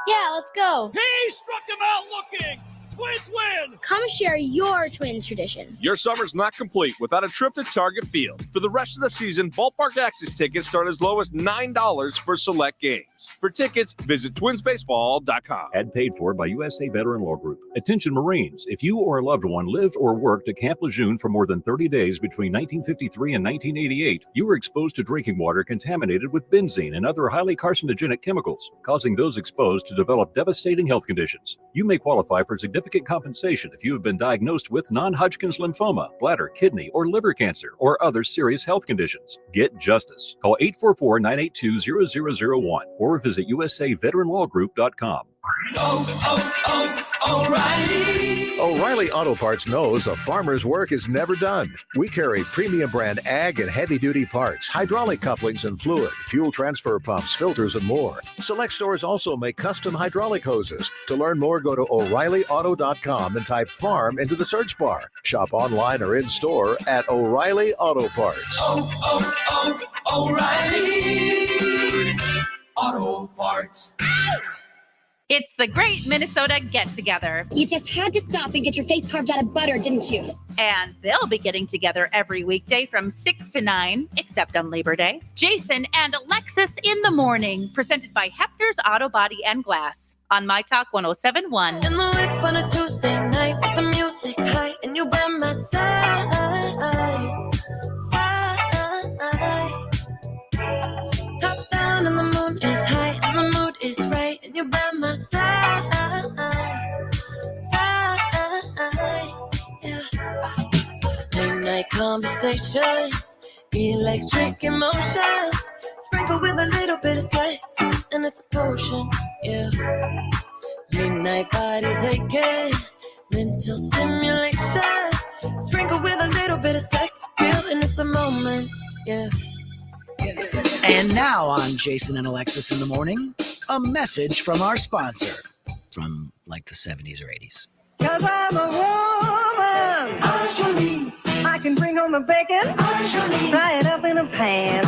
Yeah, let's go. He struck him out looking. Twins win. Come share your Twins tradition. Your summer's not complete without a trip to Target Field. For the rest of the season, ballpark access tickets start as low as $9 for select games. For tickets, visit twinsbaseball.com. Ad paid for by USA Veteran Law Group. Attention Marines, if you or a loved one lived or worked at Camp Lejeune for more than 30 days between 1953 and 1988, you were exposed to drinking water contaminated with benzene and other highly carcinogenic chemicals, causing those exposed to develop devastating health conditions. You may qualify for significant compensation if you have been diagnosed with non-Hodgkin's lymphoma, bladder, kidney, or liver cancer, or other serious health conditions. Get justice. Call 844-982-0001 or visit usaveteranlawgroup.com. O'Reilly Auto Parts knows a farmer's work is never done. We carry premium brand ag and heavy-duty parts, hydraulic couplings and fluid, fuel transfer pumps, filters, and more. Select stores also make custom hydraulic hoses. To learn more, go to O'ReillyAuto.com and type farm into the search bar. Shop online or in-store at O'Reilly Auto Parts. O'Reilly Auto Parts. It's the Great Minnesota Get-Together. You just had to stop and get your face carved out of butter, didn't you? And they'll be getting together every weekday from 6 to 9, except on Labor Day. Jason and Alexis in the morning, presented by Hefner's Auto Body and Glass on myTalk 107.1. In the whip on a Tuesday night with the music high, and you by my side. Top down and the moon is high, and the mood is right, and you're by my side. Yeah. Late night conversations, electric emotions, sprinkle with a little bit of sex, and it's a potion. Yeah. Late night bodies aching, mental stimulation, sprinkle with a little bit of sex appeal, and it's a moment. Yeah. And now on Jason and Alexis in the morning, a message from our sponsor from like the 70s or 80s. 'Cause I'm a woman. I can bring home the bacon, fry it up in a pan,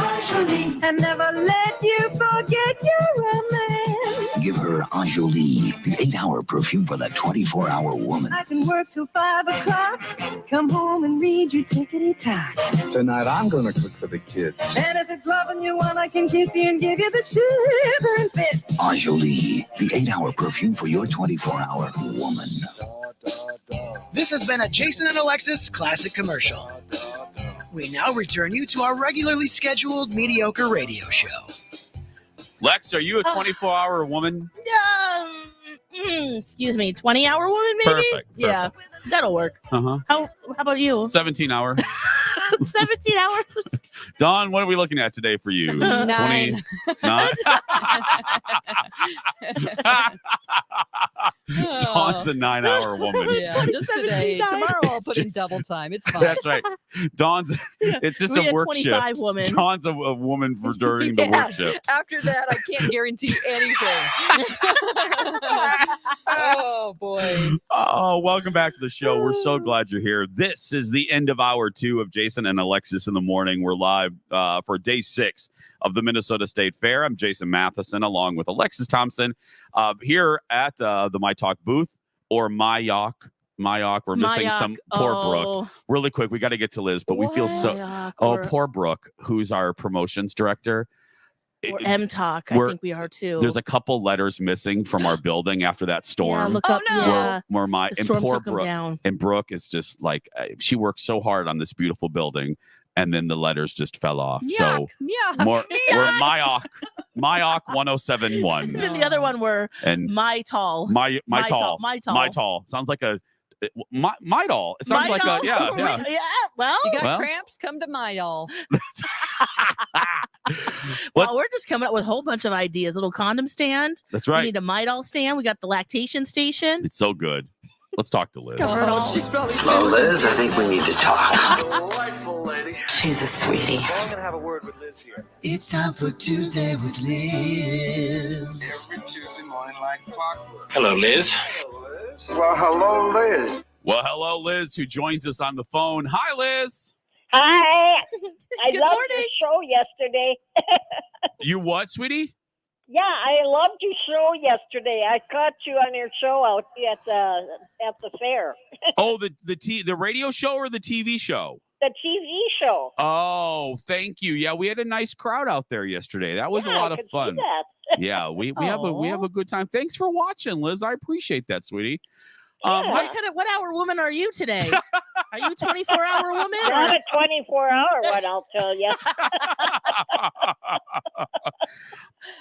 and never let you forget you're a man. Give her Anjali, the 8-hour perfume for that 24-hour woman. I can work till 5 o'clock, come home and read you tickety-tock. Tonight I'm gonna cook for the kids. And if it's loving you on, I can kiss you and give you the shiver and fit. Anjali, the 8-hour perfume for your 24-hour woman. This has been a Jason and Alexis classic commercial. We now return you to our regularly scheduled mediocre radio show. Lex, are you a 24-hour woman? Excuse me, 20-hour woman, maybe? Perfect. Yeah, that'll work. Uh-huh. How about you? 17-hour. 17 hours? Dawn, what are we looking at today for you? 9. 29? Dawn's a 9-hour woman. Yeah, just today. Tomorrow I'll put in double time. It's fine. That's right. Dawn's, it's just We a had work 25 shift. woman. Dawn's a woman for during the work shift. After that, I can't guarantee anything. Oh, boy. Oh, welcome back to the show. We're so glad you're here. This is the end of hour 2 of Jason and Alexis in the morning. We're live for day 6 of the Minnesota State Fair. I'm Jason Matheson along with Alexis Thompson here at the myTalk booth or myOk. We're missing some poor Brooke. Really quick, we got to get to Liz, but we feel so. Poor Brooke, who's our promotions director. Or MTalk, I think we are too. There's a couple letters missing from our building after that storm. Yeah, look up. Yeah. Where my The and storm poor took 'em Brooke down. and Brooke is just like she worked so hard on this beautiful building, and then the letters just fell off. So we're myOk 1071. And the other one were And myTall. myTall sounds like a myTall. It sounds like a yeah. Well, you got cramps? Come to myall. Well, we're just coming up with a whole bunch of ideas. Little condom stand. That's right. We need a myTall stand. We got the lactation station. It's so good. Let's talk to Liz. Well, Liz, I think we need to talk. Delightful lady. She's a sweetie. Well, I'm gonna have a word with Liz here. It's time for Tuesday with Liz. Every Tuesday morning like clockwork. Hello, Liz. Well, hello, Liz. Well, hello, Liz, who joins us on the phone. Hi, Liz. Hi. I Good loved morning. your show yesterday. You what, sweetie? Yeah, I loved your show yesterday. I caught you on your show out at the fair. Oh, the radio show or the TV show? The TV show. Oh, thank you. Yeah, we had a nice crowd out there yesterday. That was a lot of fun. See that. Yeah, we have a good time. Thanks for watching, Liz. I appreciate that, sweetie. What hour woman are you today? Are you a 24-hour woman? Not a 24-hour one, I'll tell you.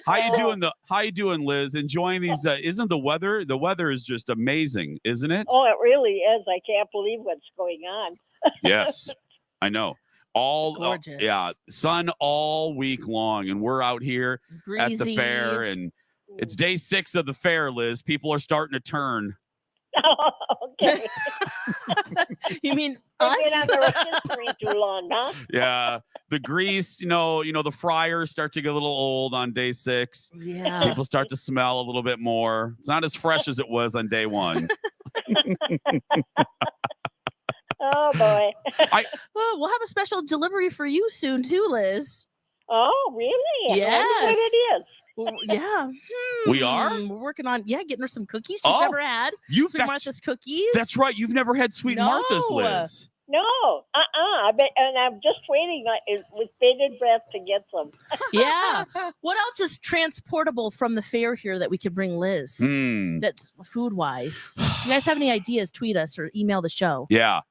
How you doing, Liz? Enjoying these? Isn't the weather? The weather is just amazing, isn't it? Oh, it really is. I can't believe what's going on. Yes, I know. Gorgeous. Sun all week long, and we're out here at the Breezy. fair, and it's day 6 of the fair, Liz. People are starting to turn. Okay. You mean They've us? been on the rotisserie too long, huh? Yeah, the grease, the fryers start to get a little old on day 6. Yeah. People start to smell a little bit more. It's not as fresh as it was on day 1. Oh, boy. Well, we'll have a special delivery for you soon, too, Liz. Oh, really? Yes. I wonder what it is. Well, yeah. We are? We're working on, getting her some cookies she's never had. Sweet Martha's cookies. That's right. You've never had Sweet Martha's, Liz. No, and I'm just waiting with bated breath to get some. Yeah. What else is transportable from the fair here that we could bring Liz? That's food-wise. You guys have any ideas? Tweet us or email the show. Yeah.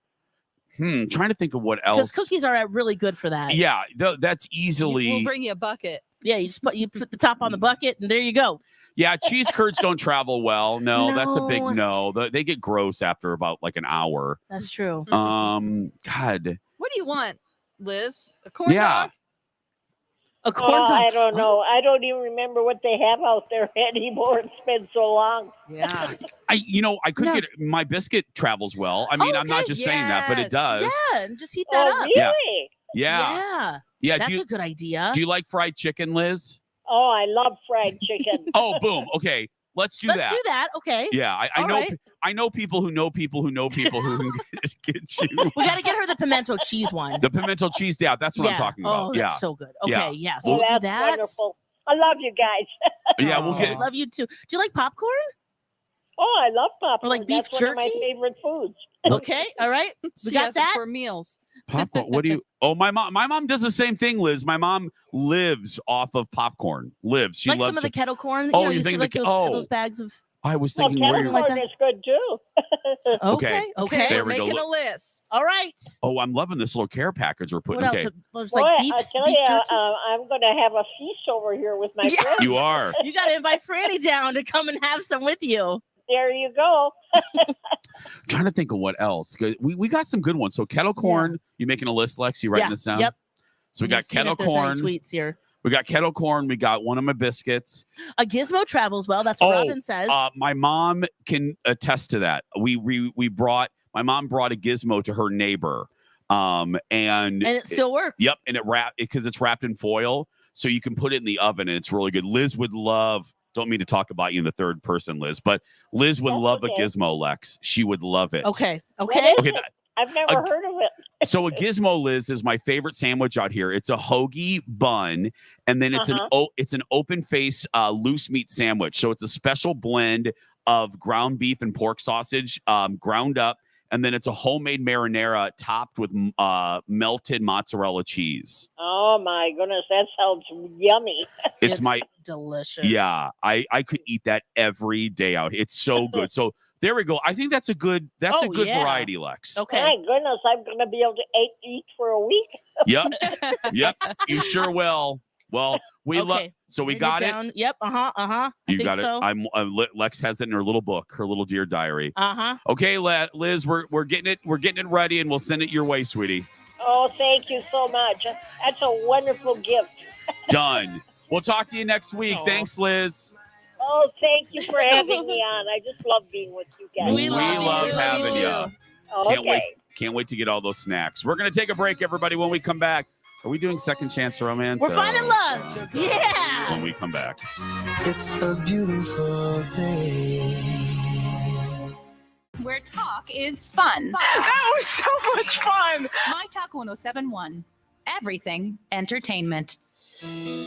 Trying to think of what else. Because cookies are really good for that. Yeah, that's easily. We'll bring you a bucket. Yeah, you put the top on the bucket, and there you go. Yeah, cheese curds don't travel well. No, that's a big no. They get gross after about like an hour. That's true. God. What do you want, Liz? A corn dog? A corn dog? I don't know. I don't even remember what they have out there anymore. It's been so long. Yeah. I could get my biscuit travels well. I mean, I'm not just saying that, but it does. Yeah, and just heat that up. Really? Yeah. Yeah. That's a good idea. Do you like fried chicken, Liz? Oh, I love fried chicken. Oh, boom. Okay. Let's do that. Let's do that. Okay. Yeah. I All know right. I know people who know people who know people who can get you. We got to get her the pimento cheese one. The pimento cheese. Yeah, that's what I'm talking about. Oh, yeah. that's so good. Okay, yeah. So Oh, we'll do that's that. wonderful. I love you guys. Yeah, we'll I get. love you too. Do you like popcorn? Oh, I love popcorn. Or like beef That's one of my jerky? favorite foods. Okay. All right. We got has it that for meals. Popcorn. What do you? Oh, my mom does the same thing, Liz. My mom lives off of popcorn. She like loves some of the kettle corn. Oh, you you're see, thinking like the those bags of. I was Well, thinking kettle corn is good too. Okay. Okay. There we go. Making a list. All right. Oh, I'm loving this little care package we're putting. What Okay. else? There's Boy, like beef, I tell beef you, jerky. I'm going to have a feast over here with my friends. You are. You got to invite Franny down to come and have some with you. There you go. Trying to think of what else. We got some good ones. So kettle corn. You making a list, Lex? You writing this down? Yep. So we got Seeing kettle if there's any corn. tweets here. We got kettle corn. We got one of my biscuits. A gizmo travels well. That's what Robin says. My mom can attest to that. My mom brought a gizmo to her neighbor. And it still works. Yep. And because it's wrapped in foil. So you can put it in the oven and it's really good. Liz would love, don't mean to talk about you in the third person, Liz, but Liz would love a gizmo, Lex. She would love it. Okay. What is Okay. it? I've never heard of it. So a gizmo, Liz, is my favorite sandwich out here. It's a hoagie bun, and then it's an open face loose meat sandwich. So it's a special blend of ground beef and pork sausage, ground up, and then it's a homemade marinara topped with melted mozzarella cheese. Oh my goodness, that sounds yummy. It's my delicious. Yeah, I could eat that every day out. It's so good. So there we go. I think that's a good variety, Lex. Okay. My goodness, I'm going to be able to eat for a week. Yep. You sure will. Well, we love. So we got it. Yep. I You think got it. so. Lex has it in her little book, her little dear diary. Uh-huh. Okay, Liz, we're getting it. We're getting it ready, and we'll send it your way, sweetie. Oh, thank you so much. That's a wonderful gift. Done. We'll talk to you next week. Thanks, Liz. Oh, thank you for having me on. I just love being with you guys. We love having you. Okay. Can't wait to get all those snacks. We're gonna take a break, everybody. When we come back, are we doing Second Chance Romance? We're finding love. Yeah. When we come back. It's a beautiful day. Where talk is fun. That was so much fun. myTalk 1071. Everything entertainment.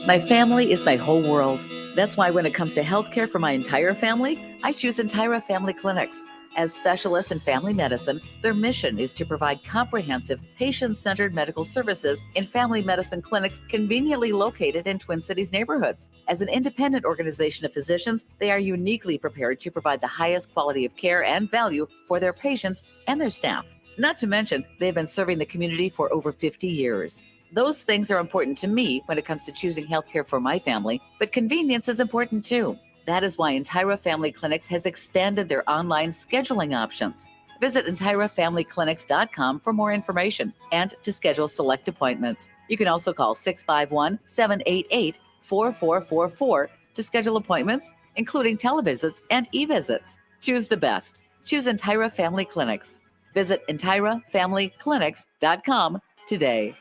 My family is my whole world. That's why when it comes to healthcare for my entire family, I choose Entira Family Clinics. As specialists in family medicine, their mission is to provide comprehensive, patient-centered medical services in family medicine clinics conveniently located in Twin Cities neighborhoods. As an independent organization of physicians, they are uniquely prepared to provide the highest quality of care and value for their patients and their staff. Not to mention, they've been serving the community for over 50 years. Those things are important to me when it comes to choosing healthcare for my family, but convenience is important too. That is why Entira Family Clinics has expanded their online scheduling options. Visit EntiraFamilyClinics.com for more information and to schedule select appointments. You can also call 651-788-4444 to schedule appointments, including televisits and e-visits. Choose the best. Choose Entira Family Clinics. Visit EntiraFamilyClinics.com today.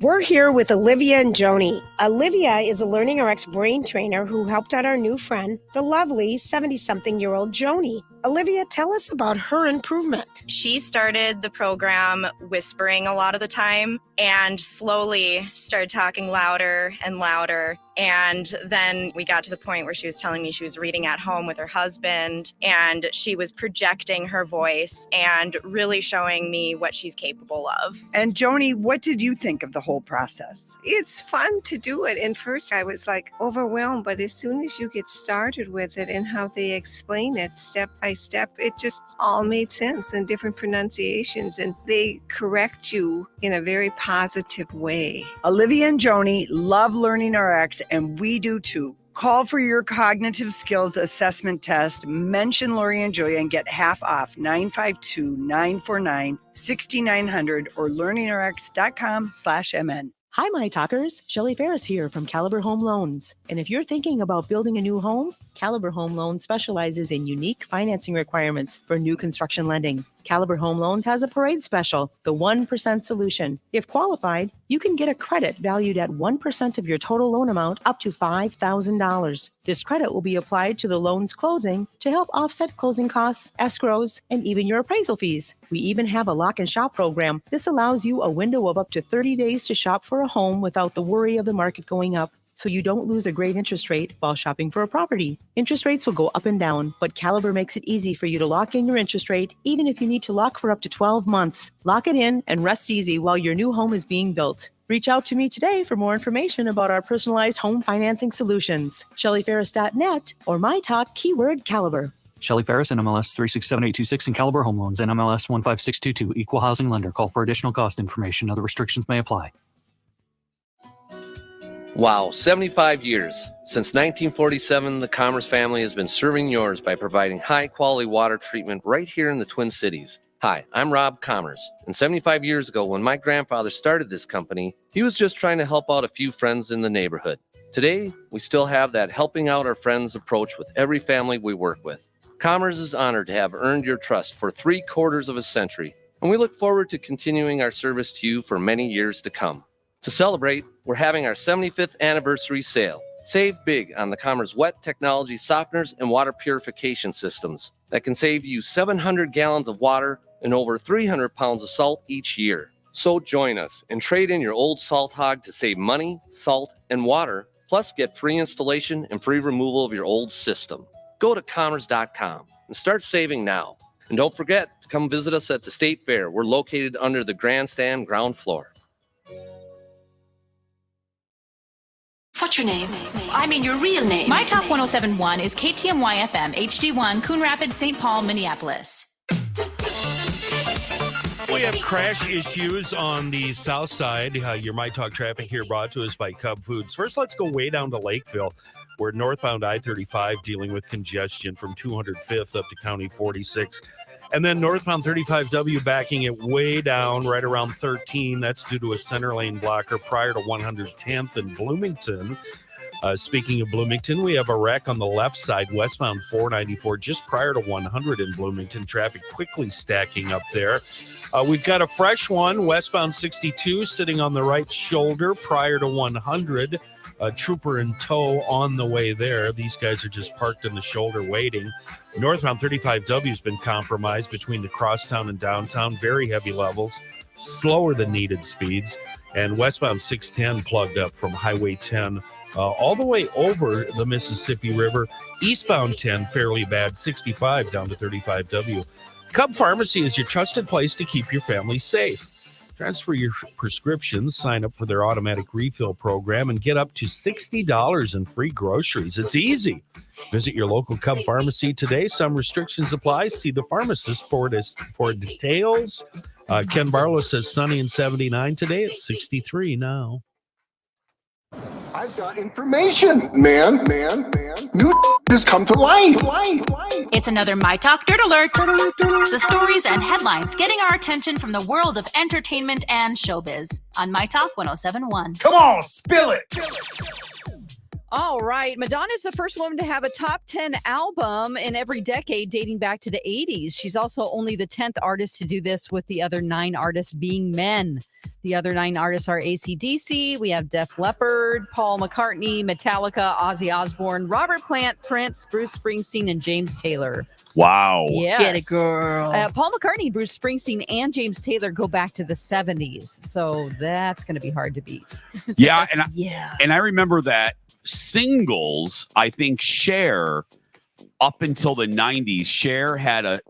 We're here with Olivia and Joni. Olivia is a Learning RX brain trainer who helped out our new friend, the lovely 70-something-year-old Joni. Olivia, tell us about her improvement. She started the program whispering a lot of the time and slowly started talking louder and louder. And then we got to the point where she was telling me she was reading at home with her husband and she was projecting her voice and really showing me what she's capable of. And Joni, what did you think of the whole process? It's fun to do it. And first I was like overwhelmed, but as soon as you get started with it and how they explain it step by step, it just all made sense and different pronunciations and they correct you in a very positive way. Olivia and Joni love Learning RX, and we do too. Call for your cognitive skills assessment test, mention Lori and Julia, and get half off 952-949-6900 or learningrx.com/MN. Hi, my talkers. Shelly Ferris here from Caliber Home Loans. And if you're thinking about building a new home, Caliber Home Loans specializes in unique financing requirements for new construction lending. Caliber Home Loans has a parade special, the 1% solution. If qualified, you can get a credit valued at 1% of your total loan amount up to $5,000. This credit will be applied to the loan's closing to help offset closing costs, escrows, and even your appraisal fees. We even have a lock and shop program. This allows you a window of up to 30 days to shop for a home without the worry of the market going up, so you don't lose a great interest rate while shopping for a property. Interest rates will go up and down, but Caliber makes it easy for you to lock in your interest rate, even if you need to lock for up to 12 months. Lock it in and rest easy while your new home is being built. Reach out to me today for more information about our personalized home financing solutions. ShellyFerris.net or myTalk keyword Caliber. Shelly Ferris, NMLS 367826 and Caliber Home Loans, NMLS 15622, Equal Housing Lender. Call for additional cost information. Other restrictions may apply. Wow, 75 years. Since 1947, the Commerce family has been serving yours by providing high-quality water treatment right here in the Twin Cities. Hi, I'm Rob Commerce, and 75 years ago when my grandfather started this company, he was just trying to help out a few friends in the neighborhood. Today, we still have that helping out our friends approach with every family we work with. Commerce is honored to have earned your trust for 3/4 of a century, and we look forward to continuing our service to you for many years to come. To celebrate, we're having our 75th anniversary sale. Save big on the Commerce wet technology softeners and water purification systems that can save you 700 gallons of water and over 300 pounds of salt each year. So join us and trade in your old salt hog to save money, salt, and water, plus get free installation and free removal of your old system. Go to commerce.com and start saving now. And don't forget to come visit us at the State Fair. We're located under the grandstand ground floor. What's your name? I mean your real name. myTalk 1071 is KTMY FM, HD1, Coon Rapids, St. Paul, Minneapolis. We have crash issues on the south side. Your myTalk traffic here brought to us by Cub Foods. First, let's go way down to Lakeville, where northbound I-35 dealing with congestion from 205th up to County 46. And then northbound 35W backing it way down right around 13. That's due to a center lane blocker prior to 110th in Bloomington. Speaking of Bloomington, we have a wreck on the left side, westbound 494, just prior to 100 in Bloomington. Traffic quickly stacking up there. We've got a fresh one, westbound 62, sitting on the right shoulder prior to 100. A trooper in tow on the way there. These guys are just parked in the shoulder waiting. Northbound 35W has been compromised between the crosstown and downtown. Very heavy levels, slower than needed speeds. And westbound 610 plugged up from Highway 10 all the way over the Mississippi River. Eastbound 10 fairly bad, 65 down to 35W. Cub Pharmacy is your trusted place to keep your family safe. Transfer your prescriptions, sign up for their automatic refill program, and get up to $60 in free groceries. It's easy. Visit your local Cub Pharmacy today. Some restrictions apply. See the pharmacist for details. Ken Barlow says sunny and 79 today. It's 63 now. I've got information, man. New has come to light. It's another myTalk Dirt Alert. The stories and headlines getting our attention from the world of entertainment and showbiz on myTalk 107.1. Come on, spill it. All right. Madonna is the first woman to have a top 10 album in every decade dating back to the 80s. She's also only the 10th artist to do this, with the other 9 artists being men. The other 9 artists are AC/DC. We have Def Leppard, Paul McCartney, Metallica, Ozzy Osbourne, Robert Plant, Prince, Bruce Springsteen, and James Taylor. Wow. Yes. Get it, girl. Paul McCartney, Bruce Springsteen, and James Taylor go back to the 70s. So that's going to be hard to beat. Yeah. And I remember that singles, I think Cher, up until the 90s, Cher had a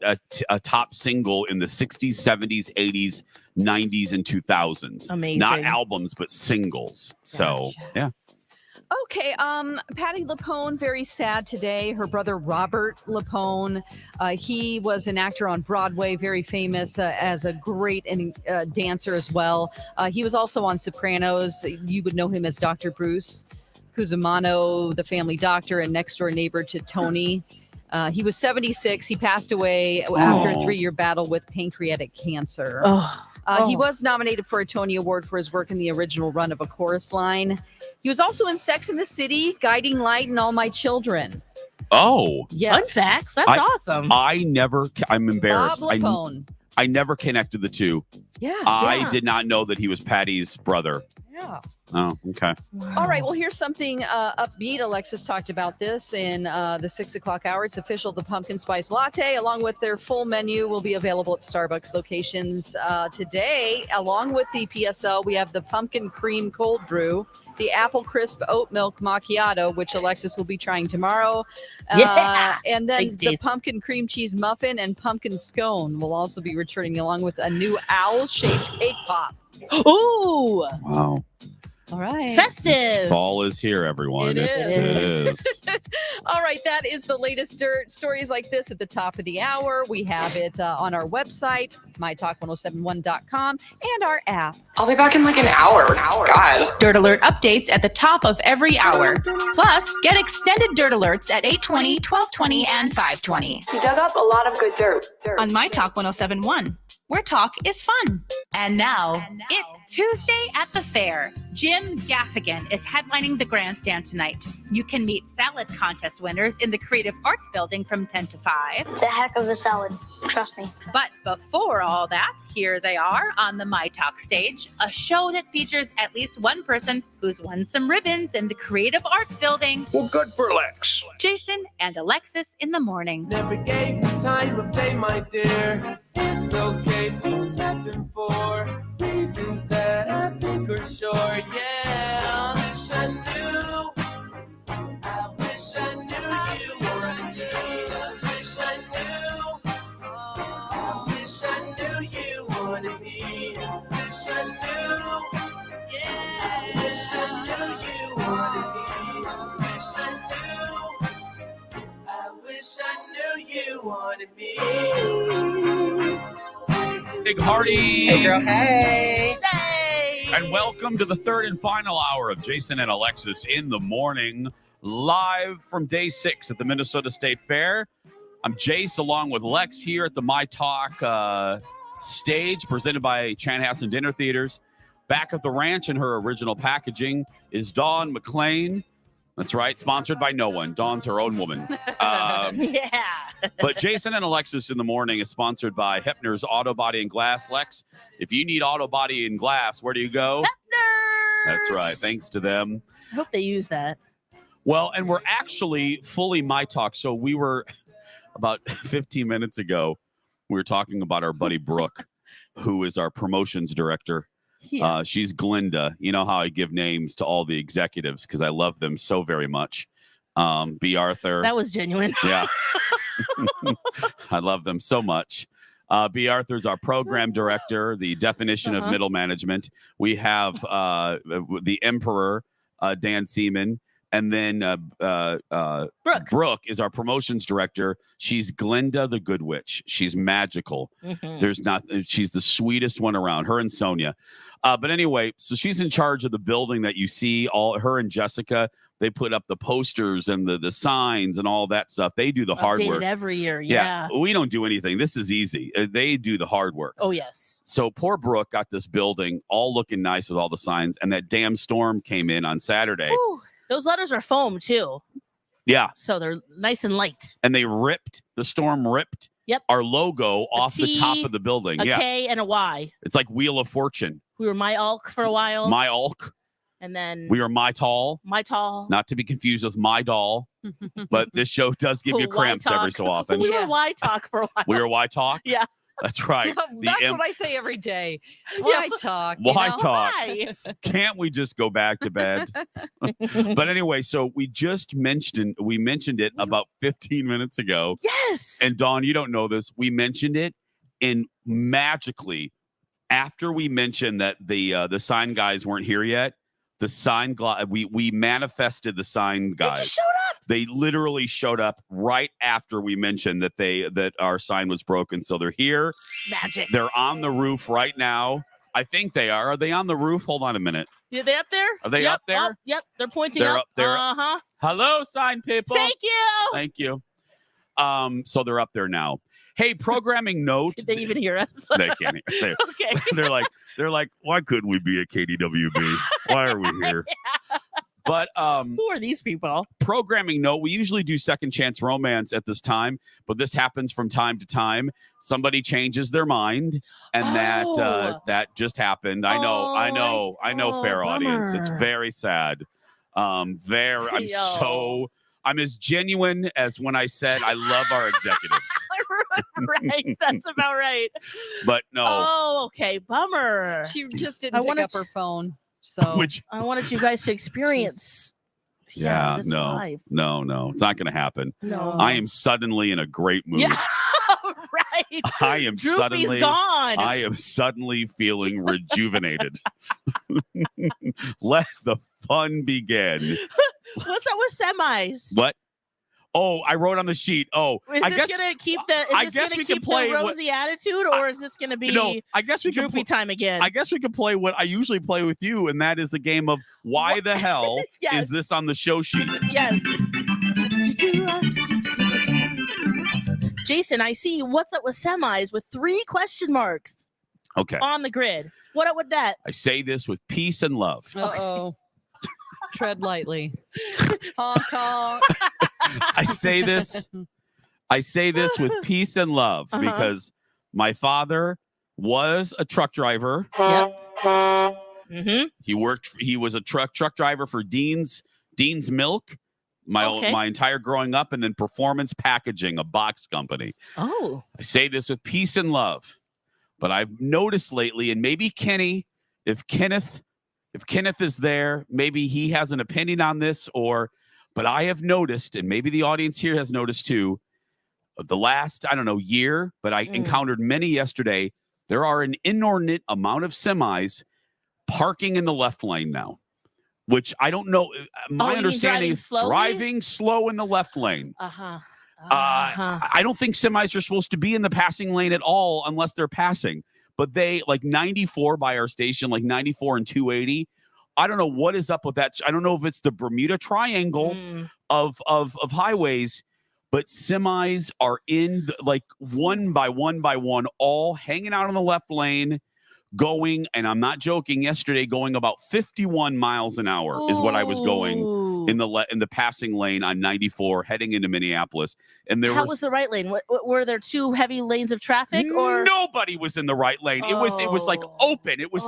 top single in the 60s, 70s, 80s, 90s, and 2000s. Amazing. Not albums, but singles. So, yeah. Okay, Patti LuPone, very sad today. Her brother Robert LuPone, he was an actor on Broadway, very famous as a great dancer as well. He was also on Sopranos. You would know him as Dr. Bruce Cusimano, the family doctor and next door neighbor to Tony. He was 76. He passed away after a 3-year battle with pancreatic cancer. He was nominated for a Tony Award for his work in the original run of A Chorus Line. He was also in Sex and the City, Guiding Light, and All My Children. Oh. Yes. Fun facts. That's awesome. I'm embarrassed. Bob LuPone. I never connected the two. Yeah. I did not know that he was Patty's brother. Yeah. Oh, okay. All right. Well, here's something upbeat. Alexis talked about this in the 6 o'clock hour. It's official. The pumpkin spice latte, along with their full menu, will be available at Starbucks locations today. Along with the PSL, we have the pumpkin cream cold brew, the apple crisp oat milk macchiato, which Alexis will be trying tomorrow. And then the pumpkin cream cheese muffin and pumpkin scone will also be returning, along with a new owl-shaped cake pop. Ooh. Wow. All right. Festive. Fall is here, everyone. It is. All right. That is the latest dirt. Stories like this at the top of the hour. We have it on our website, mytalk1071.com, and our app. I'll be back in like an hour. God. Dirt Alert updates at the top of every hour. Plus, get extended Dirt Alerts at 8:20, 12:20, and 5:20. You dug up a lot of good dirt. On myTalk 107.1, where talk is fun. And now, it's Tuesday at the fair. Jim Gaffigan is headlining the grandstand tonight. You can meet salad contest winners in the Creative Arts Building from 10 to 5. It's a heck of a salad. Trust me. But before all that, here they are on the myTalk stage, a show that features at least one person who's won some ribbons in the Creative Arts Building. Well, good for Lex. Jason and Alexis in the morning. Never gave the time of day, my dear. It's okay, things happen for reasons that I think are sure. Yeah, I wish I knew. I wish I knew you were me. I wish I knew. I wish I knew you wanted me. I wish I knew. Yeah, I wish I knew you wanted me. I wish I knew. I wish I knew you wanted me. Big Hardy. Hey, girl. Hey. And welcome to the third and final hour of Jason and Alexis in the morning, live from day 6 at the Minnesota State Fair. I'm Jace along with Lex here at the myTalk stage presented by Chanhassen Dinner Theaters. Back at the ranch in her original packaging is Dawn McLean. That's right, sponsored by no one. Dawn's her own woman. Yeah. But Jason and Alexis in the morning is sponsored by Hepner's Auto Body and Glass. Lex, if you need auto body and glass, where do you go? Hepner's. That's right. Thanks to them. I hope they use that. Well, and we're actually fully myTalk. So we were about 15 minutes ago, we were talking about our buddy Brooke, who is our promotions director. Yeah. She's Glinda. You know how I give names to all the executives because I love them so very much. B. Arthur. That was genuine. Yeah. I love them so much. B. Arthur's our program director, the definition of middle management. We have the Emperor, Dan Seaman. And then Brooke is our promotions director. She's Glinda the Good Witch. She's magical. She's the sweetest one around, her and Sonia. But anyway, so she's in charge of the building that you see. Her and Jessica, they put up the posters and the signs and all that stuff. They do the hard Updated work. every year. Yeah. We don't do anything. This is easy. They do the hard work. Oh, yes. So poor Brooke got this building all looking nice with all the signs. And that damn storm came in on Saturday. Ooh, those letters are foam, too. Yeah. So they're nice and light. And the storm ripped our logo off the top of the building. A K and a Y. It's like Wheel of Fortune. We were myAlk for a while. myAlk. And then we were myTall. myTall. Not to be confused with My Doll. But this show does give you cramps every so often. We were YTalk for a while. We were YTalk? Yeah. That's right. That's what I say every day. Why talk? Why talk? Can't we just go back to bed? But anyway, so we mentioned it about 15 minutes ago. Yes. And Dawn, you don't know this. We mentioned it, and magically, after we mentioned that the sign guys weren't here yet, the sign we manifested the sign guys. They just showed up. They literally showed up right after we mentioned that our sign was broken. So they're here. Magic. They're on the roof right now. I think they are. Are they on the roof? Hold on a minute. Are they up there? Are they up there? Yep. They're pointing They're up. up there. Uh-huh. Hello, sign people. Thank you. Thank you. So they're up there now. Hey, programming note. Did they even hear us? They can't hear. Okay. They're like, why couldn't we be at KDWB? Why are we here? Yeah. But who are these people? Programming note, we usually do Second Chance Romance at this time, but this happens from time to time. Somebody changes their mind, and that just happened. I know, fair audience. It's very sad. I'm as genuine as when I said I love our executives. Right, that's about right. But no. Oh, okay, bummer. She just didn't pick up her phone. So I wanted you guys to experience. No, this live. no, it's not going to happen. No. I am suddenly in a great mood. Yeah, right. I am Droopy's gone. I am suddenly feeling rejuvenated. Let the fun begin. What's up with semis? What? Oh, I wrote on the sheet. Oh, is this gonna keep the rosy attitude, or is this gonna be? No, I guess we droopy time again. I guess we can play what I usually play with you, and that is the game of why the hell is this on the show sheet? Yes. Jason, I see what's up with semis with 3 question marks. Okay. On the grid. What up with that? I say this with peace and love. Uh-oh. Tread lightly. Honk, honk. I say this with peace and love because my father was a truck driver. Yep. Mm-hmm. He was a truck driver for Dean's Milk my entire growing up, and then Performance Packaging, a box company. Oh. I say this with peace and love, but I've noticed lately, and maybe Kenny, if Kenneth is there, maybe he has an opinion on this, but I have noticed, and maybe the audience here has noticed too, the last, year, but I encountered many yesterday. There are an inordinate amount of semis parking in the left lane now, which I don't know. My understanding is driving slow in the left lane. I don't think semis are supposed to be in the passing lane at all unless they're passing. But they, like 94 by our station, like 94 and 280. I don't know what is up with that. I don't know if it's the Bermuda Triangle of highways, but semis are in one by one, all hanging out on the left lane, going, and I'm not joking, yesterday going about 51 miles an hour is what I was going in the passing lane on 94 heading into Minneapolis. And How was the right lane? Were there 2 heavy lanes of traffic, or nobody was in the right lane? It was like open. It was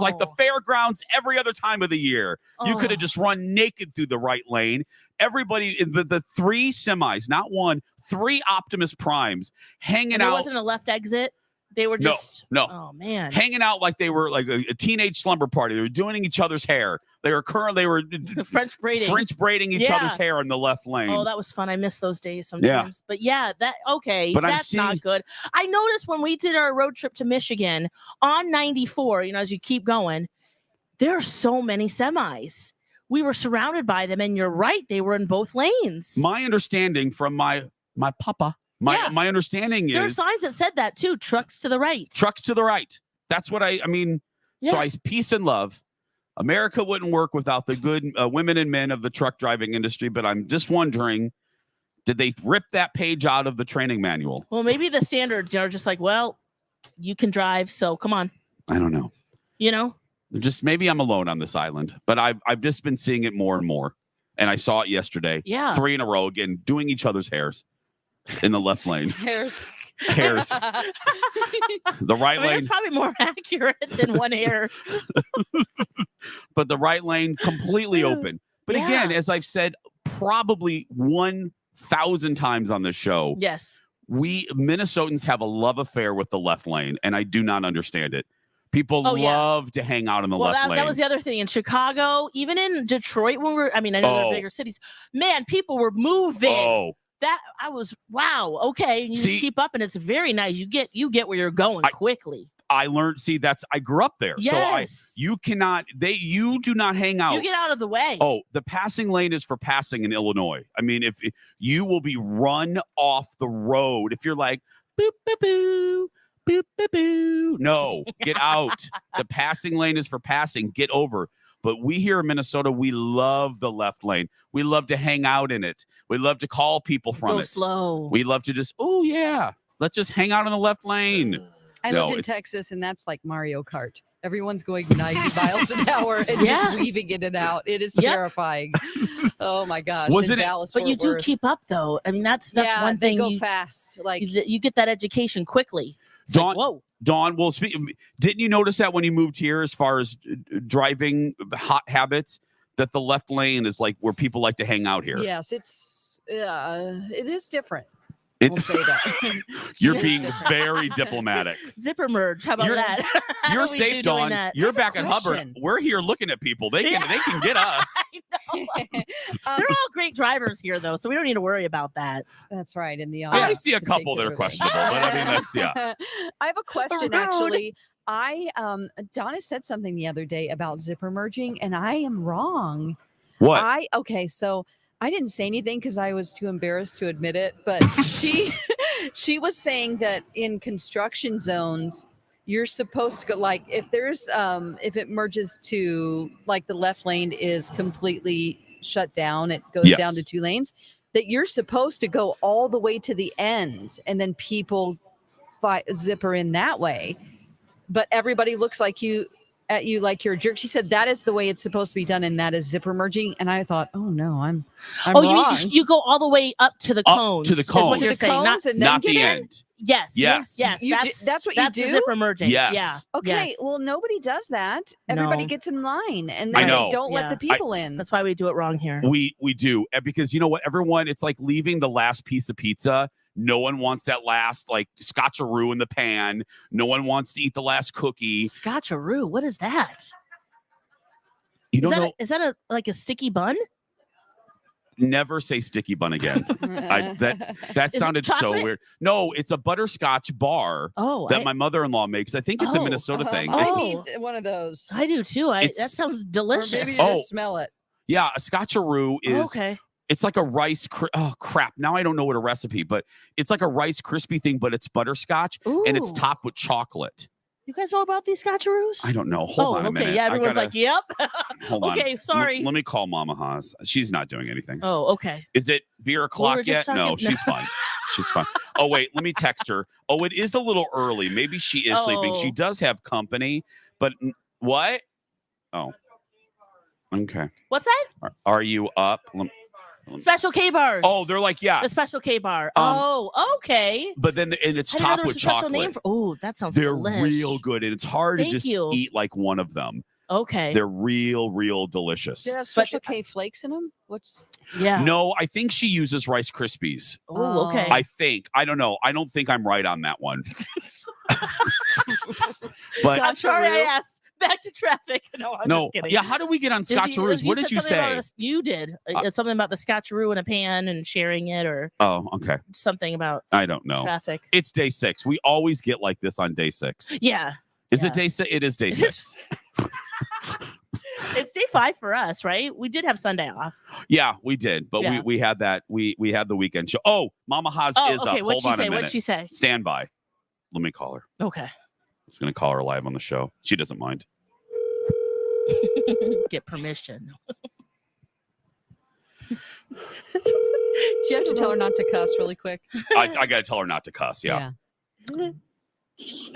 like the fairgrounds every other time of the year. You could have just run naked through the right lane. Everybody, the 3 semis, not 1, 3 Optimus Primes hanging out. There wasn't a left exit. They were just no. Oh man, hanging out like they were like a teenage slumber party. They were doing each other's hair. They were French braiding each other's hair in the left lane. Oh, that was fun. I miss those days sometimes. But But that's not good. I noticed when we did our road trip to Michigan on 94, as you keep going, there are so many semis. We were surrounded by them, and you're right, they were in both lanes. My understanding from my papa, my understanding there are is signs that said that too. Trucks to the right. Trucks to the right. That's what I mean. Yeah. So peace and love. America wouldn't work without the good women and men of the truck driving industry. But I'm just wondering, did they rip that page out of the training manual? Well, maybe the standards are just like, well, you can drive, so come on. I don't know. Just maybe I'm alone on this island, but I've just been seeing it more and more. And I saw it yesterday. Yeah. 3 in a row again, doing each other's hairs in the left lane. Hairs. The right lane. That's probably more accurate than one hair. But the right lane completely open. But again, as I've said probably 1,000 times on this show, yes, we Minnesotans have a love affair with the left lane, and I do not understand it. People love to hang out in the left lane. That was the other thing in Chicago, even in Detroit I know they're bigger cities. Man, people were moving. Oh. That I was wow. Okay, you just keep up, and it's very nice. You get where you're going quickly. I learned. I grew up there, yes. So you do not hang out. You get out of the way. Oh, the passing lane is for passing in Illinois. I mean, if you will be run off the road if you're like boop boop boo. Boop, boop, boo. No, get out. The passing lane is for passing. Get over. But we here in Minnesota, we love the left lane. We love to hang out in it. We love to call people from Go it. slow. We love to just, let's just hang out in the left lane. I lived in Texas, and that's like Mario Kart. Everyone's going 90 miles an hour and just weaving in and out. It is terrifying. Oh my gosh! Wasn't in it? Dallas, But you Fort do Worth. keep up, though. I mean, that's one thing. They go fast. Like you get that education quickly. Dawn, well, didn't you notice that when you moved here, as far as driving habits, that the left lane is like where people like to hang out here? Yes, it is different. We'll say that. You're being very diplomatic. Zipper merge. How about that? You're safe, Dawn. You're back at Hubbard. We're here looking at people. They can get us. They're all great drivers here, though, so we don't need to worry about that. That's right. In the I see a couple that are questionable, but I mean that's I have a question actually. Donna said something the other day about zipper merging, and I am wrong. What? So I didn't say anything because I was too embarrassed to admit it, but she was saying that in construction zones, you're supposed to go like if it merges to like the left lane is completely shut down, it goes down to 2 lanes, that you're supposed to go all the way to the end and then people zipper in that way. But everybody looks at you like you're a jerk. She said that is the way it's supposed to be done, and that is zipper merging. And I thought, oh no, I'm wrong. You go all the way up to the cones. To the cones. Is what you're saying. Not the end. Yes. That's what you do. That's zipper merging. Yes. Yeah. Okay. Yes. Well, nobody does that. Everybody gets in line, and I then know. they don't let the people in. That's why we do it wrong here. We do, because you know what? Everyone, it's like leaving the last piece of pizza. No one wants that last like scotcheroo in the pan. No one wants to eat the last cookie. Scotcheroo. What is that? You don't know? Is that like a sticky bun? Never say sticky bun again. That sounded so weird. No, it's a butterscotch bar that my mother-in-law makes. I think it's a Minnesota thing. I need one of those. I do too. That sounds delicious. Or maybe you just smell it. Yeah, a scotcheroo is okay. It's like a rice. Oh crap! Now I don't know what a recipe, but it's like a Rice Krispie thing, but it's butterscotch and it's topped with chocolate. You guys know about these scotcheroos? I don't know. Hold on a minute. Yeah, everyone's like, "Yep." Hold on. Okay, sorry. Let me call Mama Haas. She's not doing anything. Oh, okay. Is it beer o'clock yet? No, she's fine. She's fine. Oh wait, let me text her. Oh, it is a little early. Maybe she is sleeping. She does have company, but what? Oh, okay. What's that? Are you up? Special K bars. Oh, they're like, yeah. The Special K bar. Okay. But then and it's topped with chocolate. Oh, that sounds They're delish. real good, and it's hard to just eat like one of them. Okay. They're real delicious. Do they have Special K flakes in them? Yeah. No, I think she uses Rice Krispies. Oh, okay. I think. I don't know. I don't think I'm right on that one. But I'm sorry I asked. Back to traffic. No, I'm just kidding. Yeah, how did we get on Scotcheroos? What did you say? You did. It's something about the Scotcheroo in a pan and sharing it, or Okay. something about I don't know. traffic. It's day 6. We always get like this on day 6. Yeah. Is it day 6? It is day 6. It's day 5 for us, right? We did have Sunday off. Yeah, we did, but Yeah. we had that. We had the weekend show. Oh, Mama Haas is okay. up. What'd Hold she on a say? minute. What'd she say? Stand by. Let me call her. Okay. I was going to call her live on the show. She doesn't mind. Get permission. Do you have to tell her not to cuss really quick? I got to tell her not to cuss. Yeah.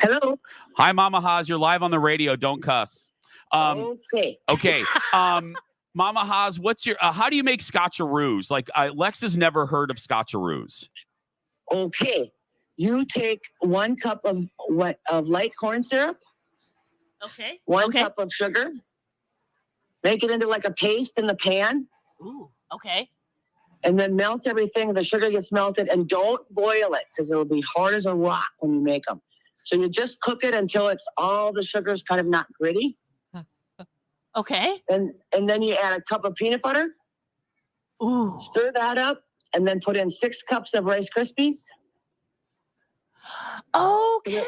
Hello. Hi, Mama Haas. You're live on the radio. Don't cuss. Okay. Okay. Mama Haas, what's your? How do you make Scotcheroos? Like Lex has never heard of Scotcheroos. Okay. You take 1 cup of light corn syrup. Okay. 1 cup of sugar. Make it into like a paste in the pan. Ooh. Okay. And then melt everything. The sugar gets melted, and don't boil it because it will be hard as a rock when you make them. So you just cook it until it's all the sugar's kind of not gritty. Okay. And then you add a cup of peanut butter. Ooh. Stir that up, and then put in 6 cups of Rice Krispies. Okay.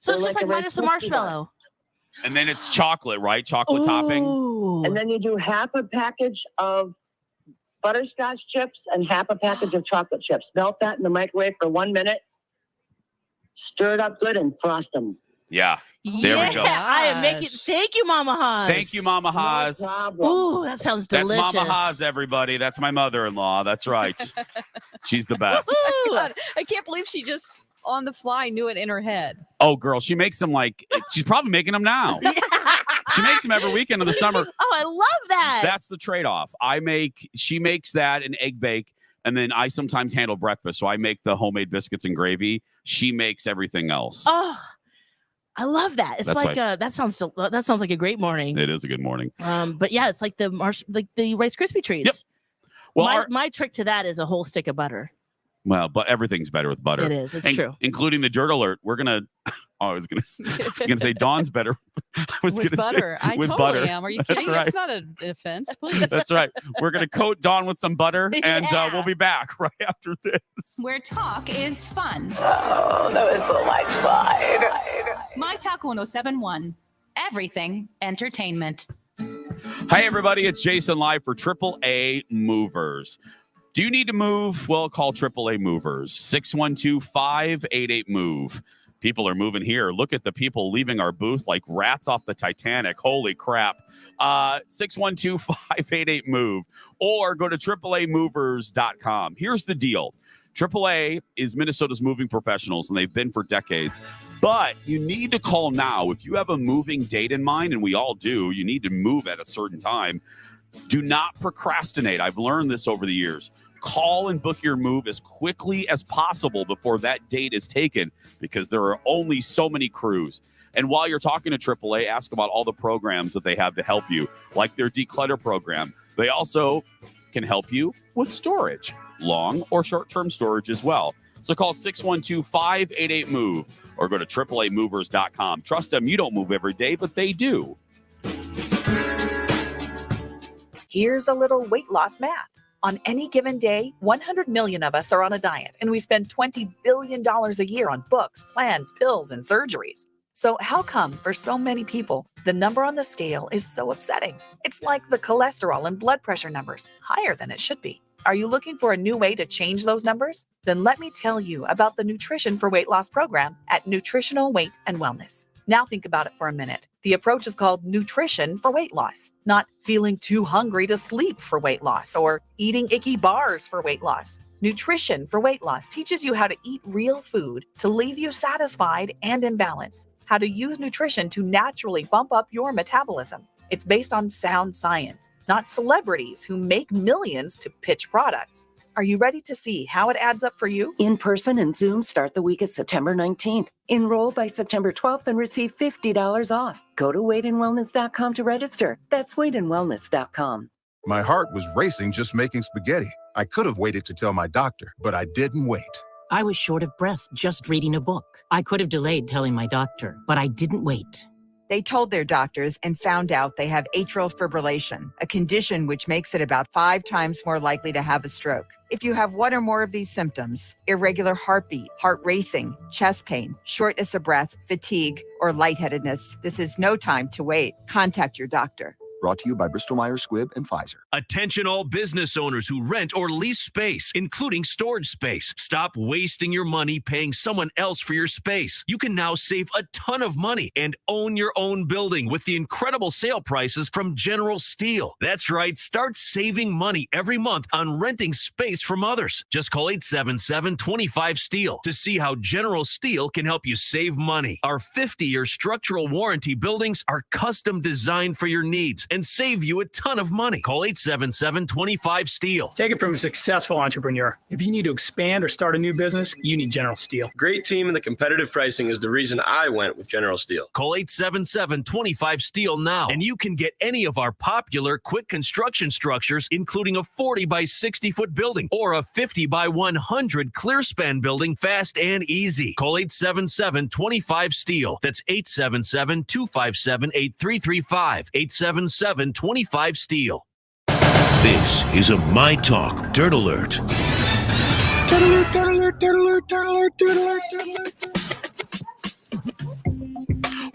So it's They're just like like a Rice minus a Krispie marshmallow. And then it's chocolate, right? Chocolate topping. And then you do half a package of butterscotch chips and half a package of chocolate chips. Melt that in the microwave for 1 minute. Stir it up good and frost them. Yeah. There we go. I am making. Thank you, Mama Haas. Thank you, Mama Haas. Ooh, that sounds delicious. That's Mama Haas, everybody. That's my mother-in-law. That's right. She's the best. God, I can't believe she just on the fly knew it in her head. Oh, girl, she makes them like she's probably making them now. She makes them every weekend of the summer. Oh, I love that. That's the trade-off. She makes that an egg bake, and then I sometimes handle breakfast. So I make the homemade biscuits and gravy. She makes everything else. Oh, I love that. It's That's like why- that sounds like a great morning. It is a good morning. But yeah, it's like the Rice Krispie treats. Yep. Well, my trick to that is a whole stick of butter. Well, but everything's better with butter. It is. It's true. Including the dirt alert. We're gonna. I was gonna say Dawn's better. I was With gonna butter. say I with totally butter. am. Are you That's kidding? right. That's not an offense, please. That's right. We're gonna coat Dawn with some butter, and we'll be back right after this. Where talk is fun. Oh, that was so much fun. myTalk 1071. Everything entertainment. Hi, everybody. It's Jason live for AAA Movers. Do you need to move? Well, call AAA Movers. 612-588-MOVE. People are moving here. Look at the people leaving our booth like rats off the Titanic. Holy crap. 612-588-MOVE. Or go to AAAmovers.com. Here's the deal. AAA is Minnesota's moving professionals, and they've been for decades. But you need to call now. If you have a moving date in mind, and we all do, you need to move at a certain time. Do not procrastinate. I've learned this over the years. Call and book your move as quickly as possible before that date is taken, because there are only so many crews. And while you're talking to AAA, ask about all the programs that they have to help you, like their declutter program. They also can help you with storage, long or short-term storage as well. So call 612-588-MOVE or go to AAAmovers.com. Trust them, you don't move every day, but they do. Here's a little weight loss math. On any given day, 100 million of us are on a diet, and we spend $20 billion a year on books, plans, pills, and surgeries. So how come for so many people, the number on the scale is so upsetting? It's like the cholesterol and blood pressure numbers, higher than it should be. Are you looking for a new way to change those numbers? Then let me tell you about the Nutrition for Weight Loss program at Nutritional Weight and Wellness. Now think about it for a minute. The approach is called nutrition for weight loss, not feeling too hungry to sleep for weight loss or eating icky bars for weight loss. Nutrition for weight loss teaches you how to eat real food to leave you satisfied and in balance, how to use nutrition to naturally bump up your metabolism. It's based on sound science, not celebrities who make millions to pitch products. Are you ready to see how it adds up for you? In-person and Zoom start the week of September 19th. Enroll by September 12th and receive $50 off. Go to weightandwellness.com to register. That's weightandwellness.com. My heart was racing just making spaghetti. I could have waited to tell my doctor, but I didn't wait. I was short of breath just reading a book. I could have delayed telling my doctor, but I didn't wait. They told their doctors and found out they have atrial fibrillation, a condition which makes it about 5 times more likely to have a stroke. If you have one or more of these symptoms, irregular heartbeat, heart racing, chest pain, shortness of breath, fatigue, or lightheadedness, this is no time to wait. Contact your doctor. Brought to you by Bristol-Myers Squibb and Pfizer. Attention all business owners who rent or lease space, including storage space. Stop wasting your money paying someone else for your space. You can now save a ton of money and own your own building with the incredible sale prices from General Steel. That's right, start saving money every month on renting space from others. Just call 877-25-STEEL to see how General Steel can help you save money. Our 50-year structural warranty buildings are custom designed for your needs and save you a ton of money. Call 877-25-STEEL. Take it from a successful entrepreneur. If you need to expand or start a new business, you need General Steel. Great team and the competitive pricing is the reason I went with General Steel. Call 877-25-STEEL now, and you can get any of our popular quick construction structures, including a 40 by 60 foot building or a 50 by 100 clear span building fast and easy. Call 877-25-STEEL. That's 877-257-8335. 877-25-STEEL. This is a myTalk Dirt Alert.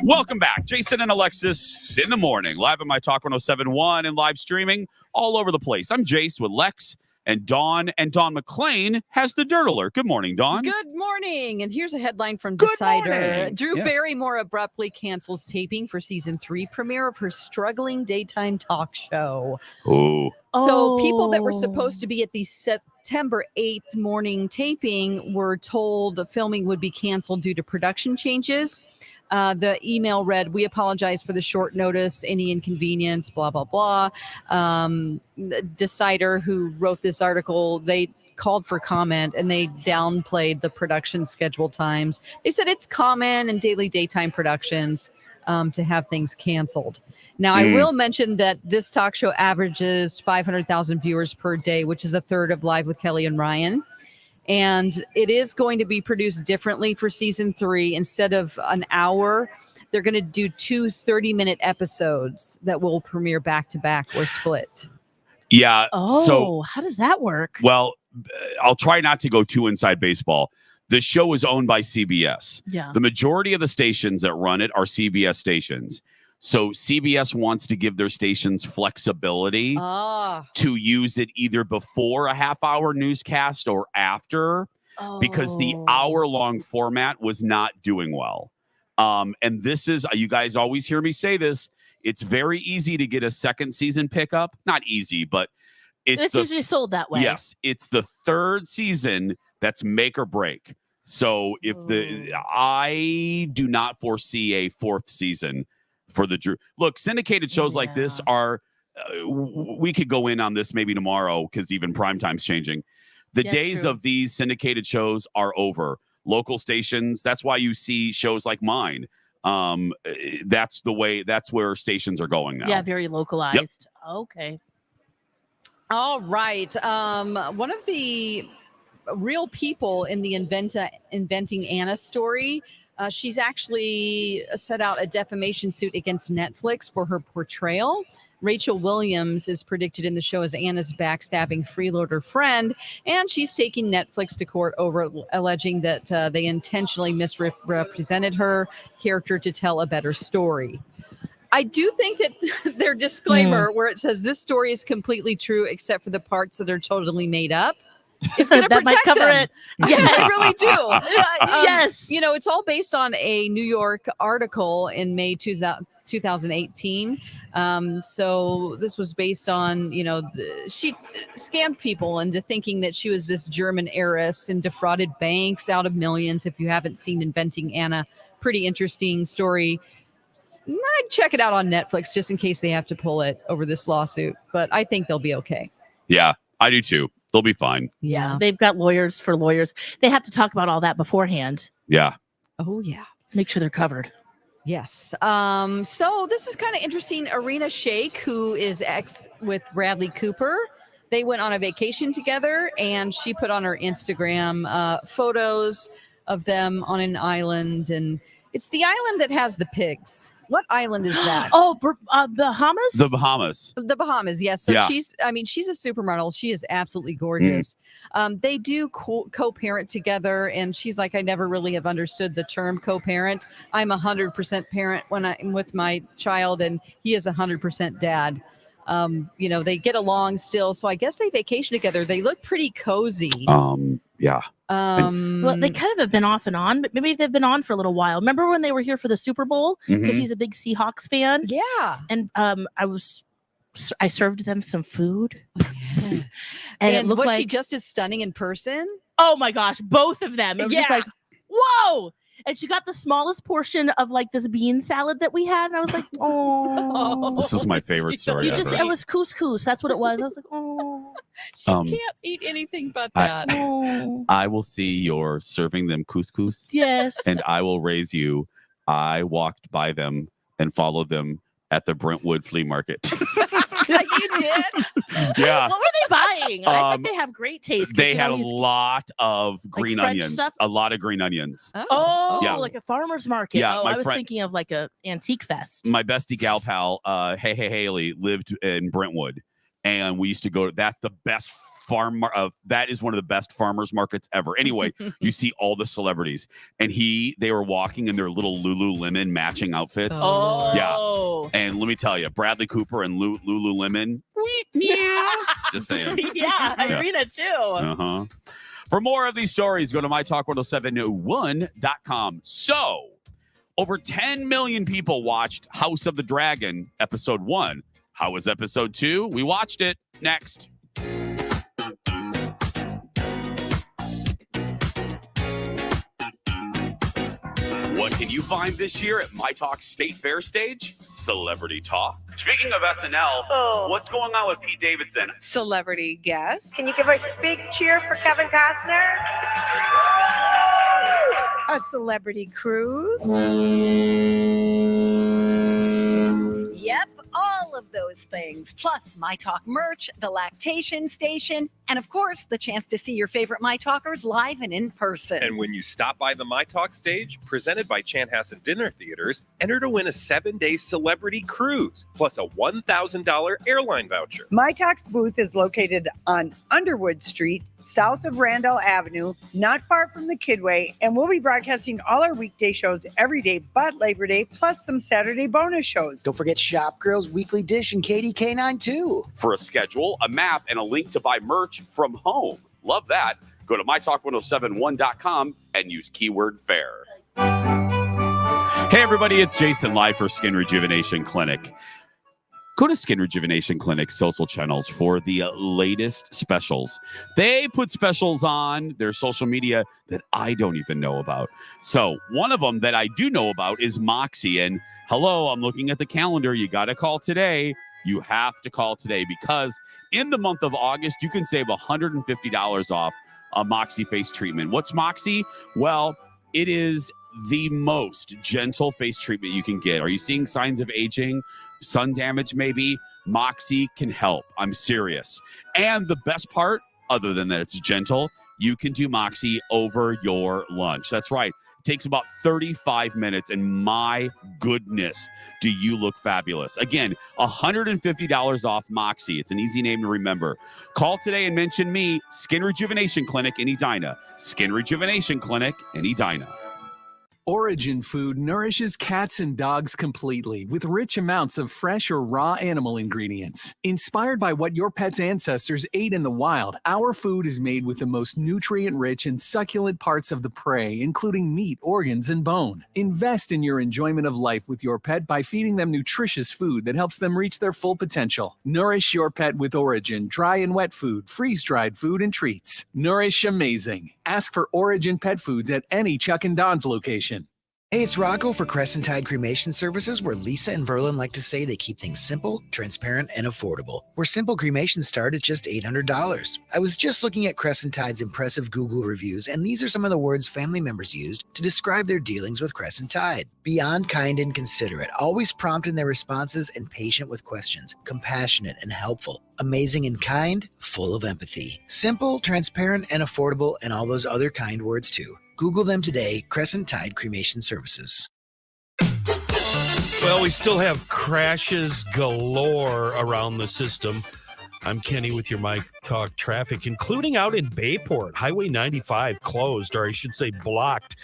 Welcome back. Jason and Alexis in the morning, live on myTalk 107.1 and live streaming all over the place. I'm Jace with Lex and Dawn McClain has the Dirt Alert. Good morning, Dawn. Good morning. And here's a headline from Decider. morning. Drew Yes. Barrymore abruptly cancels taping for season 3 premiere of her struggling daytime talk show. Oh. So people that were supposed to be at the September 8th morning taping were told the filming would be canceled due to production changes. The email read, "We apologize for the short notice, any inconvenience, blah, blah, blah." The Decider, who wrote this article, they called for comment and they downplayed the production schedule times. They said it's common in daily daytime productions to have things canceled. Now, I will mention that this talk show averages 500,000 viewers per day, which is a third of Live with Kelly and Ryan. And it is going to be produced differently for season 3. Instead of an hour, they're going to do 2 30-minute episodes that will premiere back to back or split. Yeah. Oh, So, how does that work? well, I'll try not to go too inside baseball. The show is owned by CBS. Yeah. The majority of the stations that run it are CBS stations. So CBS wants to give their stations flexibility to use it either before a half-hour newscast or after, because the hour-long format was not doing well. And this is, you guys always hear me say this, it's very easy to get a second season pickup. Not easy, but It's usually sold that way. Yes, it's the third season that's make or break. So if I do not foresee a fourth season for the Drew. Look, syndicated shows like this are, we could go in on this maybe tomorrow because even primetime's changing. The days true. of these syndicated shows are over. Local stations, that's why you see shows like mine. That's where stations are going now. Yeah, very localized. Okay. All right. One of the real people in the Inventing Anna story, she's actually set out a defamation suit against Netflix for her portrayal. Rachel Williams is predicted in the show as Anna's backstabbing freeloader friend, and she's taking Netflix to court over alleging that they intentionally misrepresented her character to tell a better story. I do think that their disclaimer where it says this story is completely true except for the parts that are totally made up is going to That might protect cover them. it. I really do. Yes. You know, it's all based on a New York article in May 2018. So this was based on, she scammed people into thinking that she was this German heiress and defrauded banks out of millions. If you haven't seen Inventing Anna, pretty interesting story. I'd check it out on Netflix just in case they have to pull it over this lawsuit, but I think they'll be okay. Yeah, I do too. They'll be fine. Yeah. They've got lawyers for lawyers. They have to talk about all that beforehand. Yeah. Oh, yeah. Make sure they're covered. Yes. So this is kind of interesting. Arena Shayk, who is ex with Bradley Cooper, they went on a vacation together, and she put on her Instagram photos of them on an island, and it's the island that has the pigs. What island is that? Oh, Bahamas? The Bahamas. The Bahamas, yes. So Yeah. she's a supermodel. She is absolutely gorgeous. They do co-parent together, and she's like, I never really have understood the term co-parent. I'm 100% parent when I'm with my child, and he is 100% dad. They get along still, so I guess they vacation together. They look pretty cozy. Yeah. Well, they kind of have been off and on, but maybe they've been on for a little while. Remember when they were here for the Super Bowl? Because he's a big Seahawks fan. Yeah. And I served them some food. Yes. And it looked was like she just as stunning in person? Oh my gosh, both of them. It was just like, whoa. And she got the smallest portion of like this bean salad that we had. And I was like, oh. This is my favorite story ever. It was couscous. That's what it was. I was like, oh. She can't eat anything but that. I will see you're serving them couscous. Yes. And I will raise you. I walked by them and followed them at the Brentwood flea market. You did? Yeah. What were they buying? I think they have great taste. They had a lot of green French onions. stuff? A lot of green onions. Oh, Yeah. like a farmer's market. Yeah, Oh, my I was friend- thinking of like a antique fest. My bestie gal pal, Hey Haley, lived in Brentwood, and we used to go. That's the best that is one of the best farmers markets ever. Anyway, you see all the celebrities, and they were walking in their little Lululemon matching outfits. Oh, yeah. And let me tell you, Bradley Cooper and Lululemon. Just saying. Yeah, Irina too. Uh-huh. For more of these stories, go to mytalk1071.com. So, over 10 million people watched House of the Dragon episode 1. How was episode 2? We watched it. Next. What can you find this year at myTalk State Fair stage? Celebrity talk. Speaking of SNL, what's going on with Pete Davidson? Celebrity guest. Can you give a big cheer for Kevin Costner? A celebrity cruise. Yep, all of those things, plus myTalk merch, the Lactation station, and of course, the chance to see your favorite myTalkers live and in person. And when you stop by the myTalk stage, presented by Chanhassen Dinner Theaters, enter to win a 7-day celebrity cruise, plus a $1,000 airline voucher. myTalk's booth is located on Underwood Street, south of Randall Avenue, not far from the Kidway, and we'll be broadcasting all our weekday shows every day but Labor Day, plus some Saturday bonus shows. Don't forget Shop Girls Weekly Dish and KDK9 too. For a schedule, a map, and a link to buy merch from home. Love that. Go to mytalk1071.com and use keyword fair. Hey everybody, it's Jason live for Skin Rejuvenation Clinic. Go to Skin Rejuvenation Clinic's social channels for the latest specials. They put specials on their social media that I don't even know about. So one of them that I do know about is Moxie. And hello, I'm looking at the calendar. You got to call today. You have to call today because in the month of August, you can save $150 off a Moxie face treatment. What's Moxie? Well, it is the most gentle face treatment you can get. Are you seeing signs of aging? Sun damage, maybe? Moxie can help. I'm serious. And the best part, other than that it's gentle, you can do Moxie over your lunch. That's right. It takes about 35 minutes, and my goodness, do you look fabulous. Again, $150 off Moxie. It's an easy name to remember. Call today and mention me, Skin Rejuvenation Clinic in Edina. Skin Rejuvenation Clinic in Edina. Origin Food nourishes cats and dogs completely with rich amounts of fresh or raw animal ingredients. Inspired by what your pet's ancestors ate in the wild, our food is made with the most nutrient-rich and succulent parts of the prey, including meat, organs, and bone. Invest in your enjoyment of life with your pet by feeding them nutritious food that helps them reach their full potential. Nourish your pet with Origin dry and wet food, freeze-dried food, and treats. Nourish amazing. Ask for Origin Pet Foods at any Chuck and Don's location. Hey, it's Rocco for Crescent Tide Cremation Services, where Lisa and Verlin like to say they keep things simple, transparent, and affordable. Where simple cremations start at just $800. I was just looking at Crescent Tide's impressive Google reviews, and these are some of the words family members used to describe their dealings with Crescent Tide. Beyond kind and considerate, always prompt in their responses and patient with questions, compassionate and helpful, amazing and kind, full of empathy. Simple, transparent, and affordable, and all those other kind words too. Google them today, Crescent Tide Cremation Services. Well, we still have crashes galore around the system. I'm Kenny with your myTalk traffic, including out in Bayport. Highway 95 closed, or I should say blocked,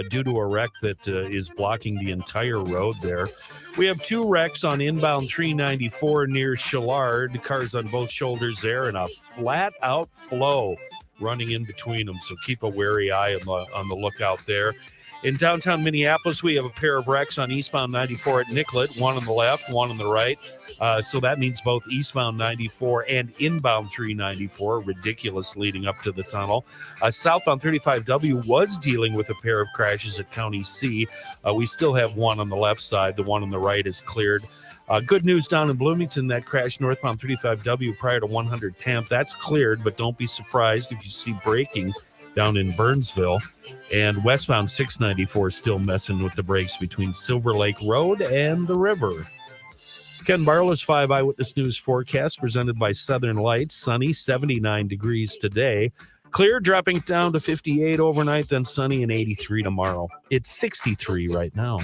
due to a wreck that is blocking the entire road there. We have 2 wrecks on inbound 394 near Chillard. Cars on both shoulders there, and a flat-out flow running in between them, so keep a wary eye on the lookout there. In downtown Minneapolis, we have a pair of wrecks on eastbound 94 at Nicollet, one on the left, one on the right. So that means both eastbound 94 and inbound 394, ridiculous leading up to the tunnel. Southbound 35W was dealing with a pair of crashes at County C. We still have one on the left side. The one on the right is cleared. Good news down in Bloomington, that crash northbound 35W prior to 110th. That's cleared, but don't be surprised if you see braking down in Burnsville. And westbound 694 still messing with the brakes between Silver Lake Road and the river. Ken Barlow's 5 Eyewitness News forecast presented by Southern Lights. Sunny, 79 degrees today. Clear, dropping down to 58 overnight, then sunny and 83 tomorrow. It's 63 right now.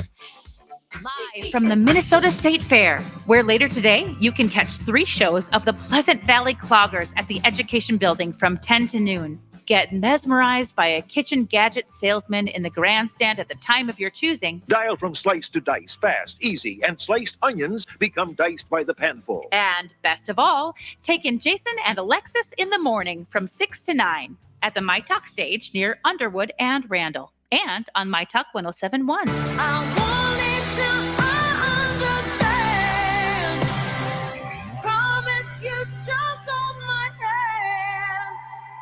Live from the Minnesota State Fair, where later today you can catch 3 shows of the Pleasant Valley Cloggers at the Education Building from 10 to noon. Get mesmerized by a kitchen gadget salesman in the grandstand at the time of your choosing. Dial from slice to dice, fast, easy, and sliced onions become diced by the panful. And best of all, take in Jason and Alexis in the morning from 6 to 9 at the myTalk stage near Underwood and Randall, and on myTalk 107.1.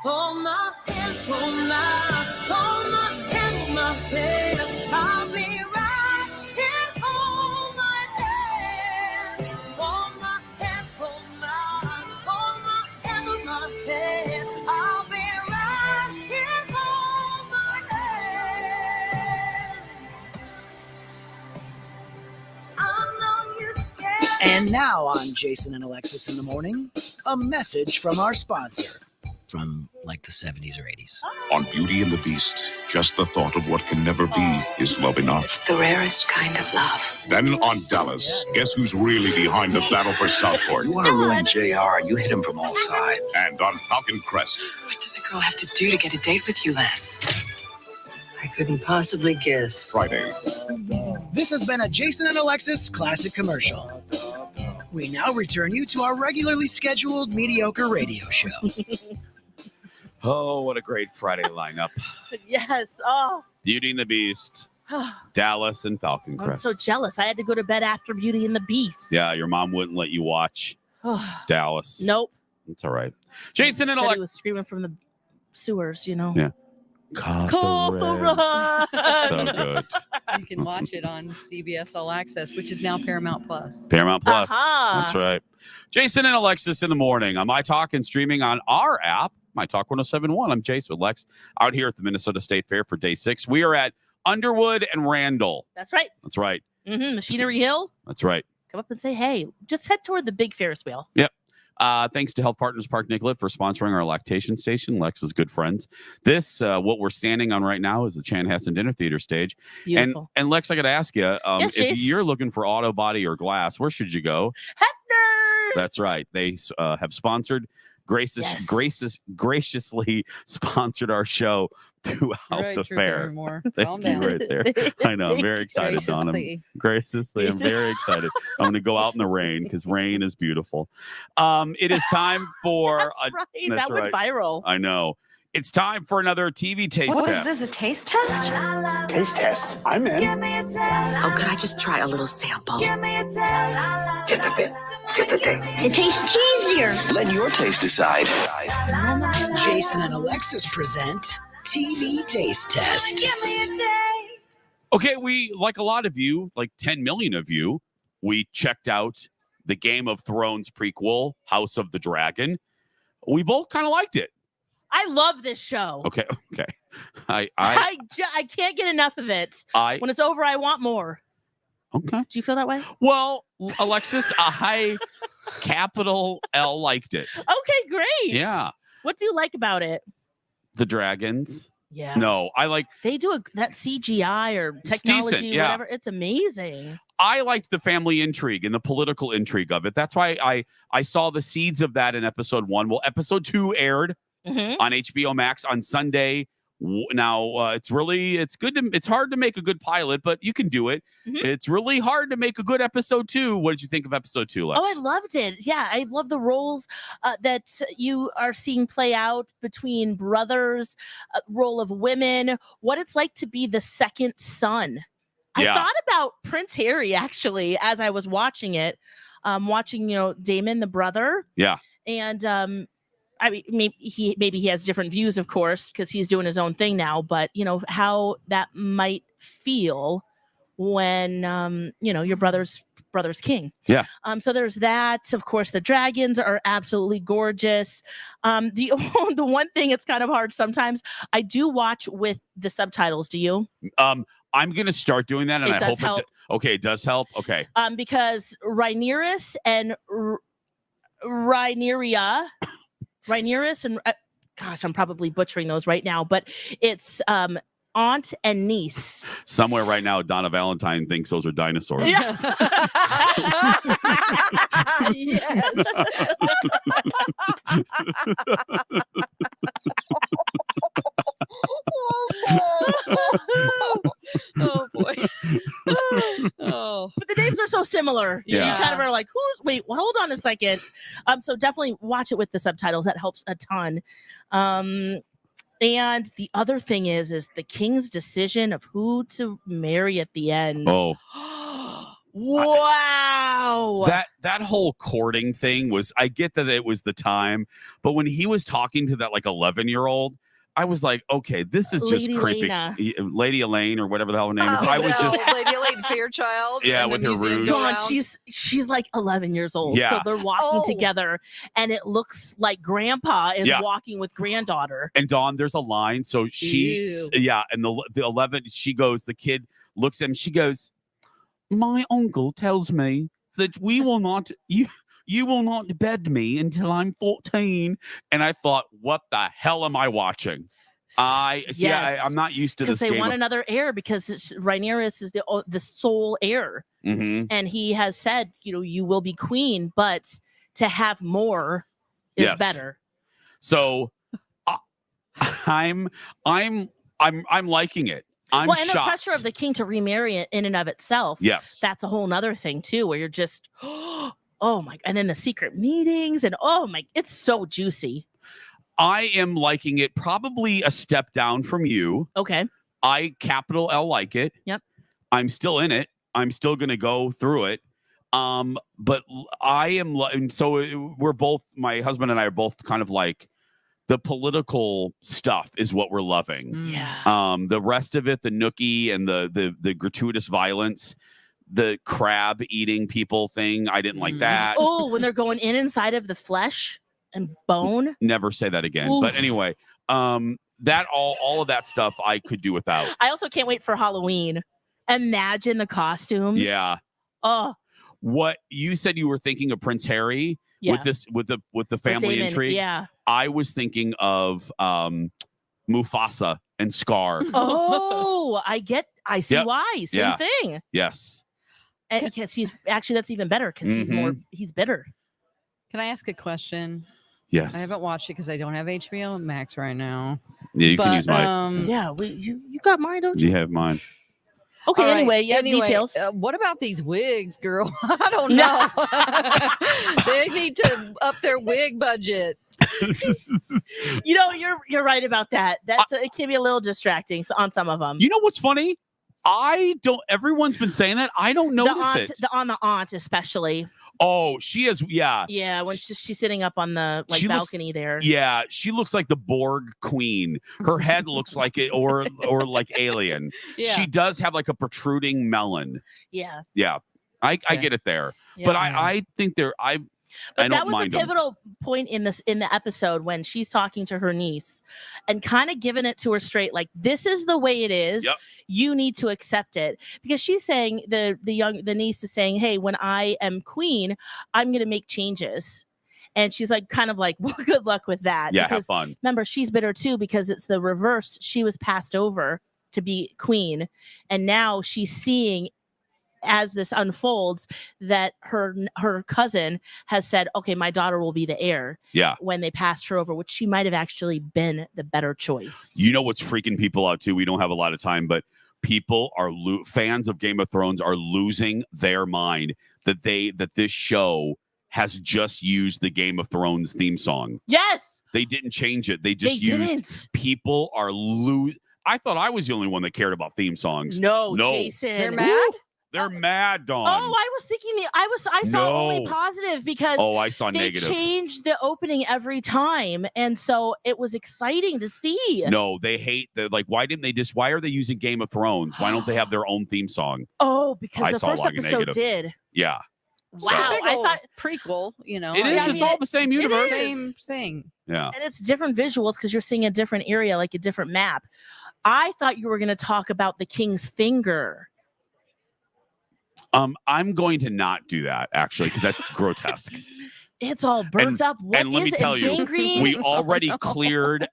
Hold my hand, hold my hand, I'll be right here. Hold my hand, hold my hand, hold my hand, I'll be right here. Hold my hand. I know you're scared. And now on Jason and Alexis in the Morning, a message from our sponsor. From like the 70s or 80s. On Beauty and the Beast, just the thought of what can never be is love enough. It's the rarest kind of love. Then on Dallas, guess who's really behind the battle for Southport? You want to ruin JR, you hit him from all sides. And on Falcon Crest. What does a girl have to do to get a date with you, Lance? I couldn't possibly guess. Friday. This has been a Jason and Alexis classic commercial. We now return you to our regularly scheduled mediocre radio show. Oh, what a great Friday lineup. Yes. Oh. Beauty and the Beast, Dallas, and Falcon I'm Crest. so jealous. I had to go to bed after Beauty and the Beast. Yeah, your mom wouldn't let you watch Dallas. Nope. It's all right. Jason and He Alexis. was screaming from the sewers, you know. Yeah. Catherine. So good. You can watch it on CBS All Access, which is now Paramount Plus. Paramount Plus. Aha. That's right. Jason and Alexis in the morning on myTalk and streaming on our app, myTalk 107.1. I'm Jason with Lex out here at the Minnesota State Fair for day 6. We are at Underwood and Randall. That's right. That's right. Machinery Hill. That's right. Come up and say, hey, just head toward the big Ferris wheel. Yep. Thanks to Health Partners Park Nicollet for sponsoring our lactation station. Lex's good friends. This, what we're standing on right now, is the Chanhassen Dinner Theater stage. Beautiful. And Lex, I got to ask you, Yes, if Jace? you're looking for auto, body, or glass, where should you go? Hefner's. That's right. They have sponsored, graciously sponsored our show throughout the fair. Thank you right there. I know. I'm very excited, Donna. Graciously, I'm very excited. I'm going to go out in the rain because rain is beautiful. It is time for That went viral. I know. It's time for another TV taste What test. is this, a taste test? Taste test. I'm in. Oh, could I just try a little sample? Just a bit. Just a taste. It tastes cheesier. Let your taste decide. Jason and Alexis present TV Taste Test. Okay, we, like a lot of you, like 10 million of you, we checked out the Game of Thrones prequel, House of the Dragon. We both kind of liked it. I love this show. Okay. I can't get enough of it. When it's over, I want more. Okay. Do you feel that way? Well, Alexis, I capital L liked it. Okay, great. Yeah. What do you like about it? The dragons. Yeah. No, I like. They do that CGI or technology, decent, yeah. whatever. It's amazing. I liked the family intrigue and the political intrigue of it. That's why I saw the seeds of that in episode 1. Well, episode 2 aired on HBO Max on Sunday. Now it's good it's hard to make a good pilot, but you can do it. It's really hard to make a good episode 2. What did you think of episode 2, Lex? Oh, I loved it. Yeah, I love the roles that you are seeing play out between brothers, role of women, what it's like to be the second son. Yeah. I thought about Prince Harry actually as I was watching it, watching Damon the brother. Yeah, and I mean, maybe he has different views, of course, because he's doing his own thing now. But how that might feel when your brother's king. Yeah. So there's that. Of course, the dragons are absolutely gorgeous. The one thing it's kind of hard sometimes. I do watch with the subtitles. Do you? I'm gonna start doing that, and It I does hope help. Okay, it does help. Okay. Because Rhaenyra and gosh, I'm probably butchering those right now, but it's aunt and niece. Somewhere right now, Donna Valentine thinks those are dinosaurs. Yeah. Yes. Oh boy. Oh. But the names are so similar. Yeah. You kind of are like, hold on a second. So definitely watch it with the subtitles. That helps a ton. And the other thing is the king's decision of who to marry at the end. Oh. Wow. That whole courting thing was, I get that it was the time, but when he was talking to that like 11-year-old, I was like, okay, this is just Lady creepy. Lena. Lady Elaine or whatever the hell her name is. I was just Lady Elaine Fairchild. Yeah, and with the her museum rouge. Dawn, grounds. she's like 11 years old. Yeah. So they're walking Oh. together and it looks like grandpa is Yeah. walking with granddaughter. And Dawn, there's a line. So Ew. and the 11, the kid looks at him, she goes, my uncle tells me that we will not, you will not bed me until I'm 14. And I thought, what the hell am I watching? Yes. I'm not used to this Because they game. want another heir because Rhaenyra is the sole heir. Mhm. And he has said, you will be queen, but to have more is Yes. better. So I'm liking it. I'm and the shocked. pressure of the king to remarry it in and of itself. Yes. That's a whole nother thing too, where you're just, oh my, and then the secret meetings and it's so juicy. I am liking it, probably a step down from you. Okay. I capital L like it. Yep. I'm still in it. I'm still going to go through it. But I am, and so we're both, my husband and I are both kind of like, the political stuff is what we're loving. Yeah. The rest of it, the nookie and the gratuitous violence, the crab eating people thing, I didn't like that. Oh, when they're going inside of the flesh and bone. Never say that again. Oof. But anyway, that all of that stuff I could do without. I also can't wait for Halloween. Imagine the costumes. Yeah. Oh. What you said, you were thinking of Prince Harry Yeah. with the family Damon, intrigue. yeah. I was thinking of Mufasa and Scar. Oh, I see Yep. why. Same Yeah. thing. Yes. And yes, that's even better because he's bitter. Can I ask a question? Yes. I haven't watched it because I don't have HBO Max right now. Yeah, you can use mine. Yeah, you got mine, don't you? You have mine. Okay, All right, anyway, details. What about these wigs, girl? I don't know. They need to up their wig budget. You're right about that. It can be a little distracting on some of them. You know what's funny? Everyone's been saying that. I don't notice it. On the aunt especially. Oh, she is. Yeah. Yeah, when she's sitting up on the balcony there. Yeah, she looks like the Borg queen. Her head looks like it, or like Alien. Yeah. She does have like a protruding melon. Yeah. Yeah, I get it there. Yeah. But I think I But don't that was mind a 'em. pivotal point in the episode when she's talking to her niece and kind of giving it to her straight, like, this is the way it is. Yep. You need to accept it, because she's saying the niece is saying, hey, when I am queen, I'm going to make changes. And she's like, kind of like, well, good luck with that. Yeah, because, have fun. Remember, she's bitter too, because it's the reverse. She was passed over to be queen, and now she's seeing, as this unfolds, that her cousin has said, okay, my daughter will be the heir. Yeah. When they passed her over, which she might have actually been the better choice. You know what's freaking people out too? We don't have a lot of time, but people are fans of Game of Thrones are losing their mind that this show has just used the Game of Thrones theme song. Yes. They didn't change it. They just They used. didn't. People are I thought I was the only one that cared about theme songs. No, Jason. They're mad? They're mad, Dawn. Oh, I was thinking I saw only No. positive, because I saw they negative. changed the opening every time, and so it was exciting to see. No, they hate why are they using Game of Thrones? Why don't they have their own theme song? Oh, because I the saw first a lot of episode negative. did. Yeah. Wow, I I thought prequel, It is. It's all the same universe. Same thing. Yeah. And it's different visuals because you're seeing a different area, like a different map. I thought you were going to talk about the King's Finger. I'm going to not do that, actually, because that's grotesque. It's all burnt up. What And let me is it? tell It's you, gangrene? we already cleared.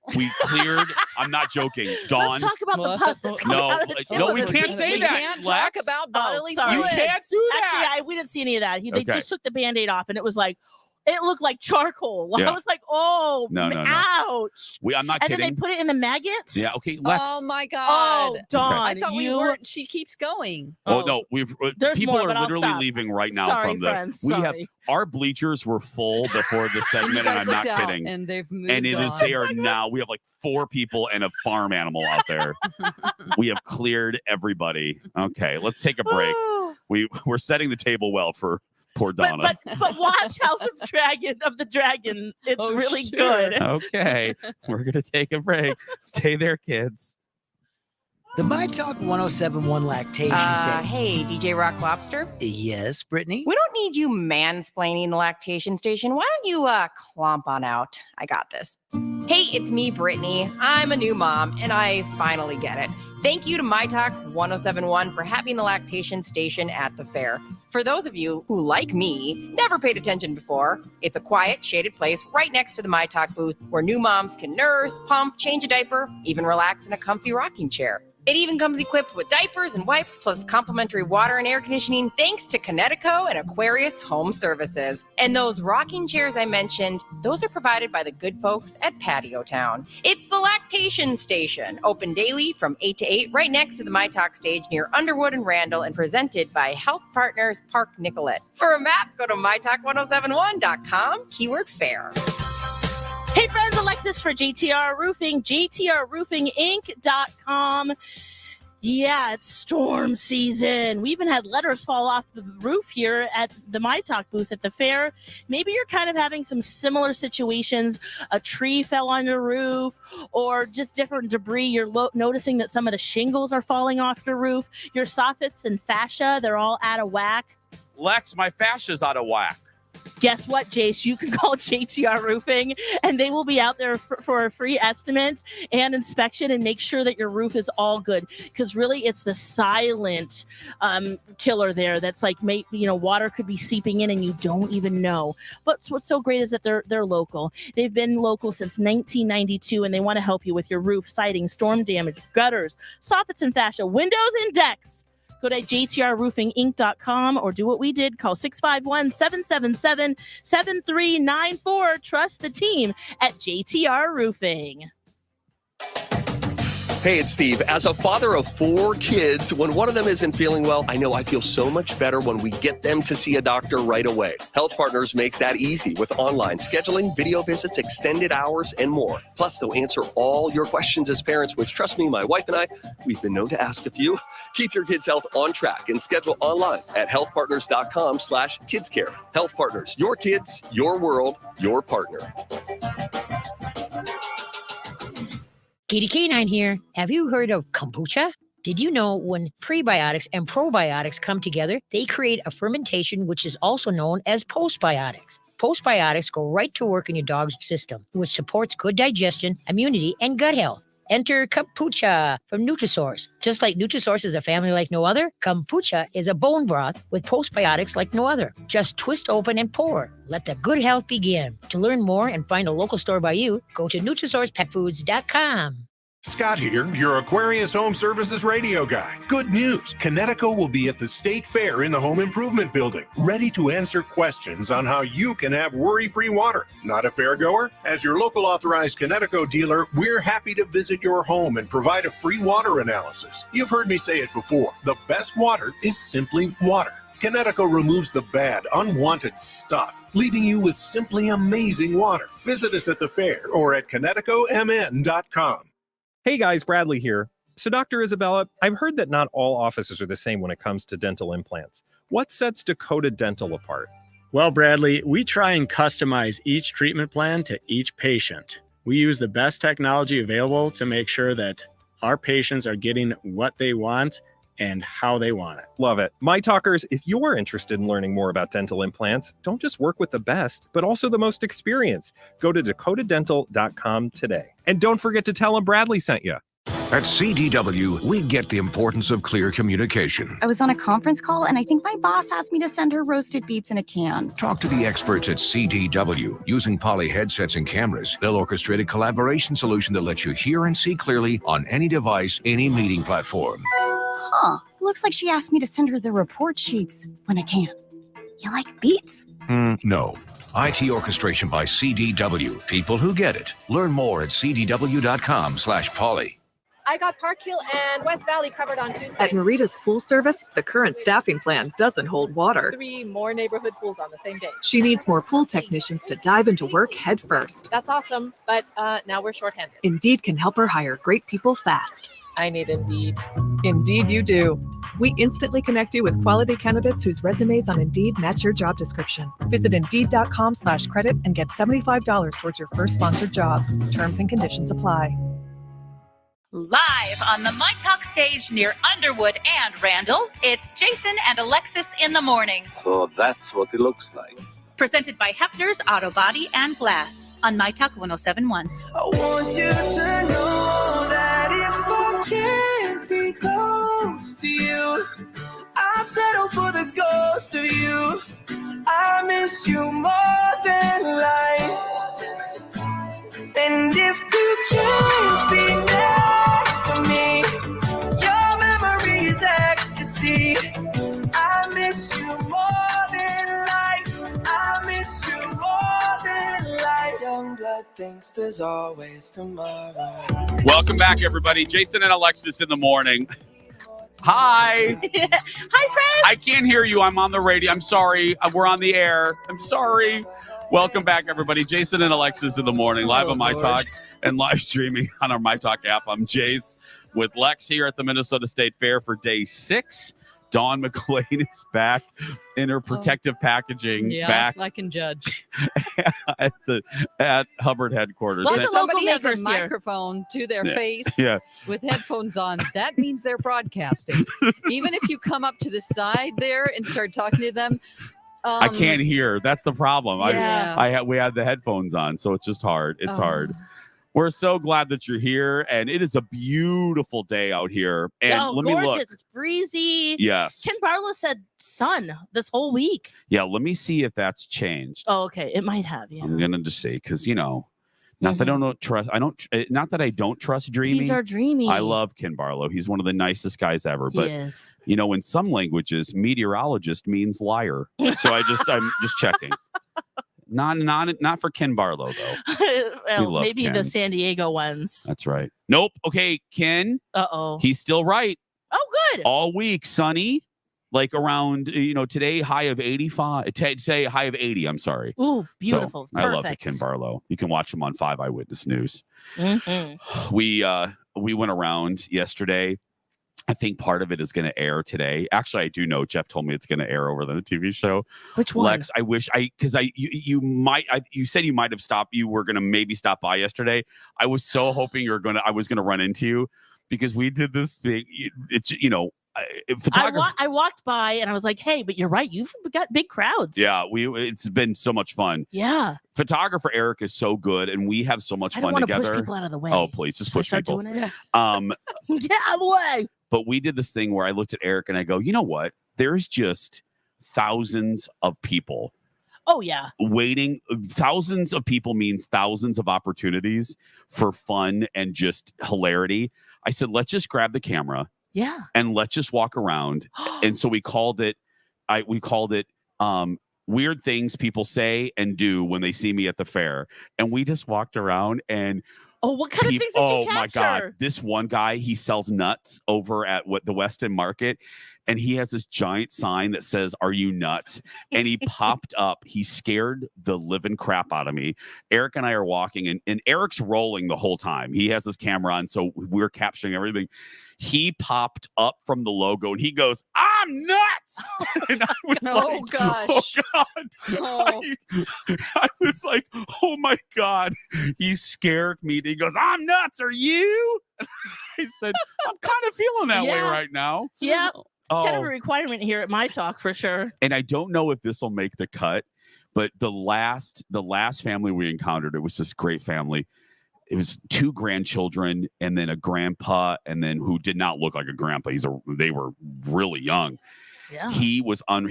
I'm not joking, Dawn. Let's talk about the pus that's coming No, out of the tip no, of we his can't penis. say We that. can't Lex. talk about bodily sorry. fluids. You can't do that. Actually, we didn't see any of that. They Okay. just took the Band-Aid off, and it was like, it looked like charcoal. Yeah. I was like, oh, No. ouch. I'm not And then kidding. they put it in the maggots? Yeah. Okay. Lex. Oh my God. Oh, Dawn. I thought we you weren't. She keeps going. Oh no, There's people more, are but I'll literally stop. leaving right now Sorry, from the. friends, We have sorry. our bleachers were full before the You segment, and guys I'm not looked out, kidding. and they've moved And it is on. they are now. We have like 4 people and a farm animal out there. We have cleared everybody. Okay, let's take a break. We're setting the table well for poor Donna. But watch House of the Dragon. It's Oh, really sure. good. Okay, we're gonna take a break. Stay there, kids. The myTalk 1071 Lactation Station. Hey, DJ Rock Lobster. Yes, Brittany? We don't need you mansplaining the lactation station. Why don't you clomp on out? I got this. Hey, it's me, Brittany. I'm a new mom, and I finally get it. Thank you to myTalk 1071 for having the lactation station at the fair. For those of you who, like me, never paid attention before, it's a quiet, shaded place right next to the myTalk booth where new moms can nurse, pump, change a diaper, even relax in a comfy rocking chair. It even comes equipped with diapers and wipes, plus complimentary water and air conditioning, thanks to Connecticut and Aquarius Home Services. And those rocking chairs I mentioned, those are provided by the good folks at Patio Town. It's the Lactation Station, open daily from 8 to 8, right next to the myTalk stage near Underwood and Randall, and presented by Health Partners Park Nicollet. For a map, go to mytalk1071.com, keyword fair. Hey friends, Alexis for JTR Roofing, JTRRoofingInc.com. Yeah, it's storm season. We even had letters fall off the roof here at the myTalk booth at the fair. Maybe you're kind of having some similar situations. A tree fell on your roof, or just different debris. You're noticing that some of the shingles are falling off the roof. Your soffits and fascia, they're all out of whack. Lex, my fascia's out of whack. Guess what, Jace? You can call JTR Roofing, and they will be out there for a free estimate and inspection and make sure that your roof is all good. Because really, it's the silent killer there. That's like, water could be seeping in and you don't even know. But what's so great is that they're local. They've been local since 1992, and they want to help you with your roof, siding, storm damage, gutters, soffits and fascia, windows and decks. Go to jtrroofinginc.com or do what we did. Call 651-777-7394. Trust the team at JTR Roofing. Hey, it's Steve. As a father of 4 kids, when one of them isn't feeling well, I know I feel so much better when we get them to see a doctor right away. Health Partners makes that easy with online scheduling, video visits, extended hours, and more. Plus, they'll answer all your questions as parents, which, trust me, my wife and I, we've been known to ask a few. Keep your kids' health on track and schedule online at healthpartners.com/kidscare. Health Partners, your kids, your world, your partner. Katie K9 here. Have you heard of kombucha? Did you know when prebiotics and probiotics come together, they create a fermentation which is also known as postbiotics? Postbiotics go right to work in your dog's system, which supports good digestion, immunity, and gut health. Enter kombucha from Nutrisource. Just like Nutrisource is a family like no other, kombucha is a bone broth with postbiotics like no other. Just twist open and pour. Let the good health begin. To learn more and find a local store by you, go to NutrisourcePetFoods.com. Scott here, your Aquarius Home Services radio guy. Good news, Connecticut will be at the State Fair in the Home Improvement Building, ready to answer questions on how you can have worry-free water. Not a fairgoer? As your local authorized Connecticut dealer, we're happy to visit your home and provide a free water analysis. You've heard me say it before, the best water is simply water. Connecticut removes the bad, unwanted stuff, leaving you with simply amazing water. Visit us at the fair or at ConnecticutMN.com. Hey guys, Bradley here. So Dr. Isabella, I've heard that not all offices are the same when it comes to dental implants. What sets Dakota Dental apart? Well, Bradley, we try and customize each treatment plan to each patient. We use the best technology available to make sure that our patients are getting what they want and how they want it. Love it. My talkers, if you're interested in learning more about dental implants, don't just work with the best, but also the most experienced. Go to dakotadental.com today. And don't forget to tell them Bradley sent you. At CDW, we get the importance of clear communication. I was on a conference call, and I think my boss asked me to send her roasted beets in a can. Talk to the experts at CDW. Using Poly headsets and cameras, they'll orchestrate a collaboration solution that lets you hear and see clearly on any device, any meeting platform. Huh. Looks like she asked me to send her the report sheets when I can. You like beets? No. IT orchestration by CDW. People who get it. Learn more at cdw.com/poly. I got Park Hill and West Valley covered on Tuesday. At Marita's Pool Service, the current staffing plan doesn't hold water. 3 more neighborhood pools on the same day. She needs more pool technicians to dive into work head first. That's awesome, but now we're shorthanded. Indeed can help her hire great people fast. I need Indeed. Indeed you do. We instantly connect you with quality candidates whose resumes on Indeed match your job description. Visit Indeed.com/credit and get $75 towards your first sponsored job. Terms and conditions apply. Live on the myTalk stage near Underwood and Randall, it's Jason and Alexis in the morning. So that's what it looks like. Presented by Hefner's Auto Body and Glass on myTalk 107.1. I want you to know that if I can't be close to you, I settle for the ghost of you. I miss you more than life. And if you can't be next to me, your memory is ecstasy. I miss you more than life. I miss you more than life. Young blood thinks there's always tomorrow. Welcome back, everybody. Jason and Alexis in the morning. Hi. Hi, friends. I can't hear you. I'm on the radio. I'm sorry. We're on the air. I'm sorry. Welcome back, everybody. Jason and Alexis in the morning, live on myTalk and live streaming on our myTalk app. I'm Jace with Lex here at the Minnesota State Fair for day 6. Dawn McLean is back in her protective packaging. Yeah, back I can judge. at Hubbard headquarters. Well, if somebody has a neighbors here. microphone to their Yeah. face Yeah. with headphones on, that means they're broadcasting. Even if you come up to the side there and start talking to them, I can't hear. That's the problem. Yeah. We had the headphones on, so it's just hard. It's hard. We're so glad that you're here, and it is a beautiful day out here. And let me look. It's breezy. Yes. Ken Barlow said sun this whole week. Yeah, let me see if that's changed. Oh, okay. It might have. Yeah. I'm gonna just say because not that I don't trust. Not that I don't trust Dreamy. He's our Dreamy. I love Ken Barlow. He's one of the nicest guys ever. But he is. in some languages, meteorologist means liar. So I'm just checking. Not for Ken Barlow though. Well, love maybe Ken. the San Diego ones. That's right. Nope. Okay, Ken. He's still right. Oh, good. All week, sunny. Like around, today high of 85. Today high of 80. I'm sorry. Ooh, beautiful. So, I love the Ken Barlow. You can watch him on 5 Eyewitness News. Mm-hmm. We went around yesterday. I think part of it is going to air today. Actually, I do know. Jeff told me it's going to air over the TV show. Which one? Lex, I wish you said you might have stopped. You were going to maybe stop by yesterday. I was so hoping I was going to run into you because we did this big. It's I walked by and I was like, hey, but you're right. You've got big crowds. Yeah, it's been so much fun. Yeah. Photographer Eric is so good, and we have so much fun together. Push people out of the way. Oh, please, just push people. Doing it? Get out of the way. But we did this thing where I looked at Eric and I go, you know what? There's just thousands of people. Oh, yeah. Waiting. Thousands of people means thousands of opportunities for fun and just hilarity. I said, let's just grab the camera. Yeah. And let's just walk around. And so we called it weird things people say and do when they see me at the fair. And we just walked around and what kind of things did you capture? My God. This one guy, he sells nuts over at the West End Market. And he has this giant sign that says, "Are you nuts?" And he popped up. He scared the living crap out of me. Eric and I are walking, and Eric's rolling the whole time. He has his camera on, so we're capturing everything. He popped up from the logo, and he goes, "I'm nuts!" And I was like, gosh. "Oh, God." I was like, "Oh, my God." He scared me. He goes, "I'm nuts. Are you?" And I said, "I'm kind of feeling that way right now." Yeah. It's kind of a requirement here at myTalk for sure. And I don't know if this will make the cut, but the last family we encountered, it was this great family. It was 2 grandchildren and then a grandpa, and then who did not look like a grandpa. They were really young. Yeah. He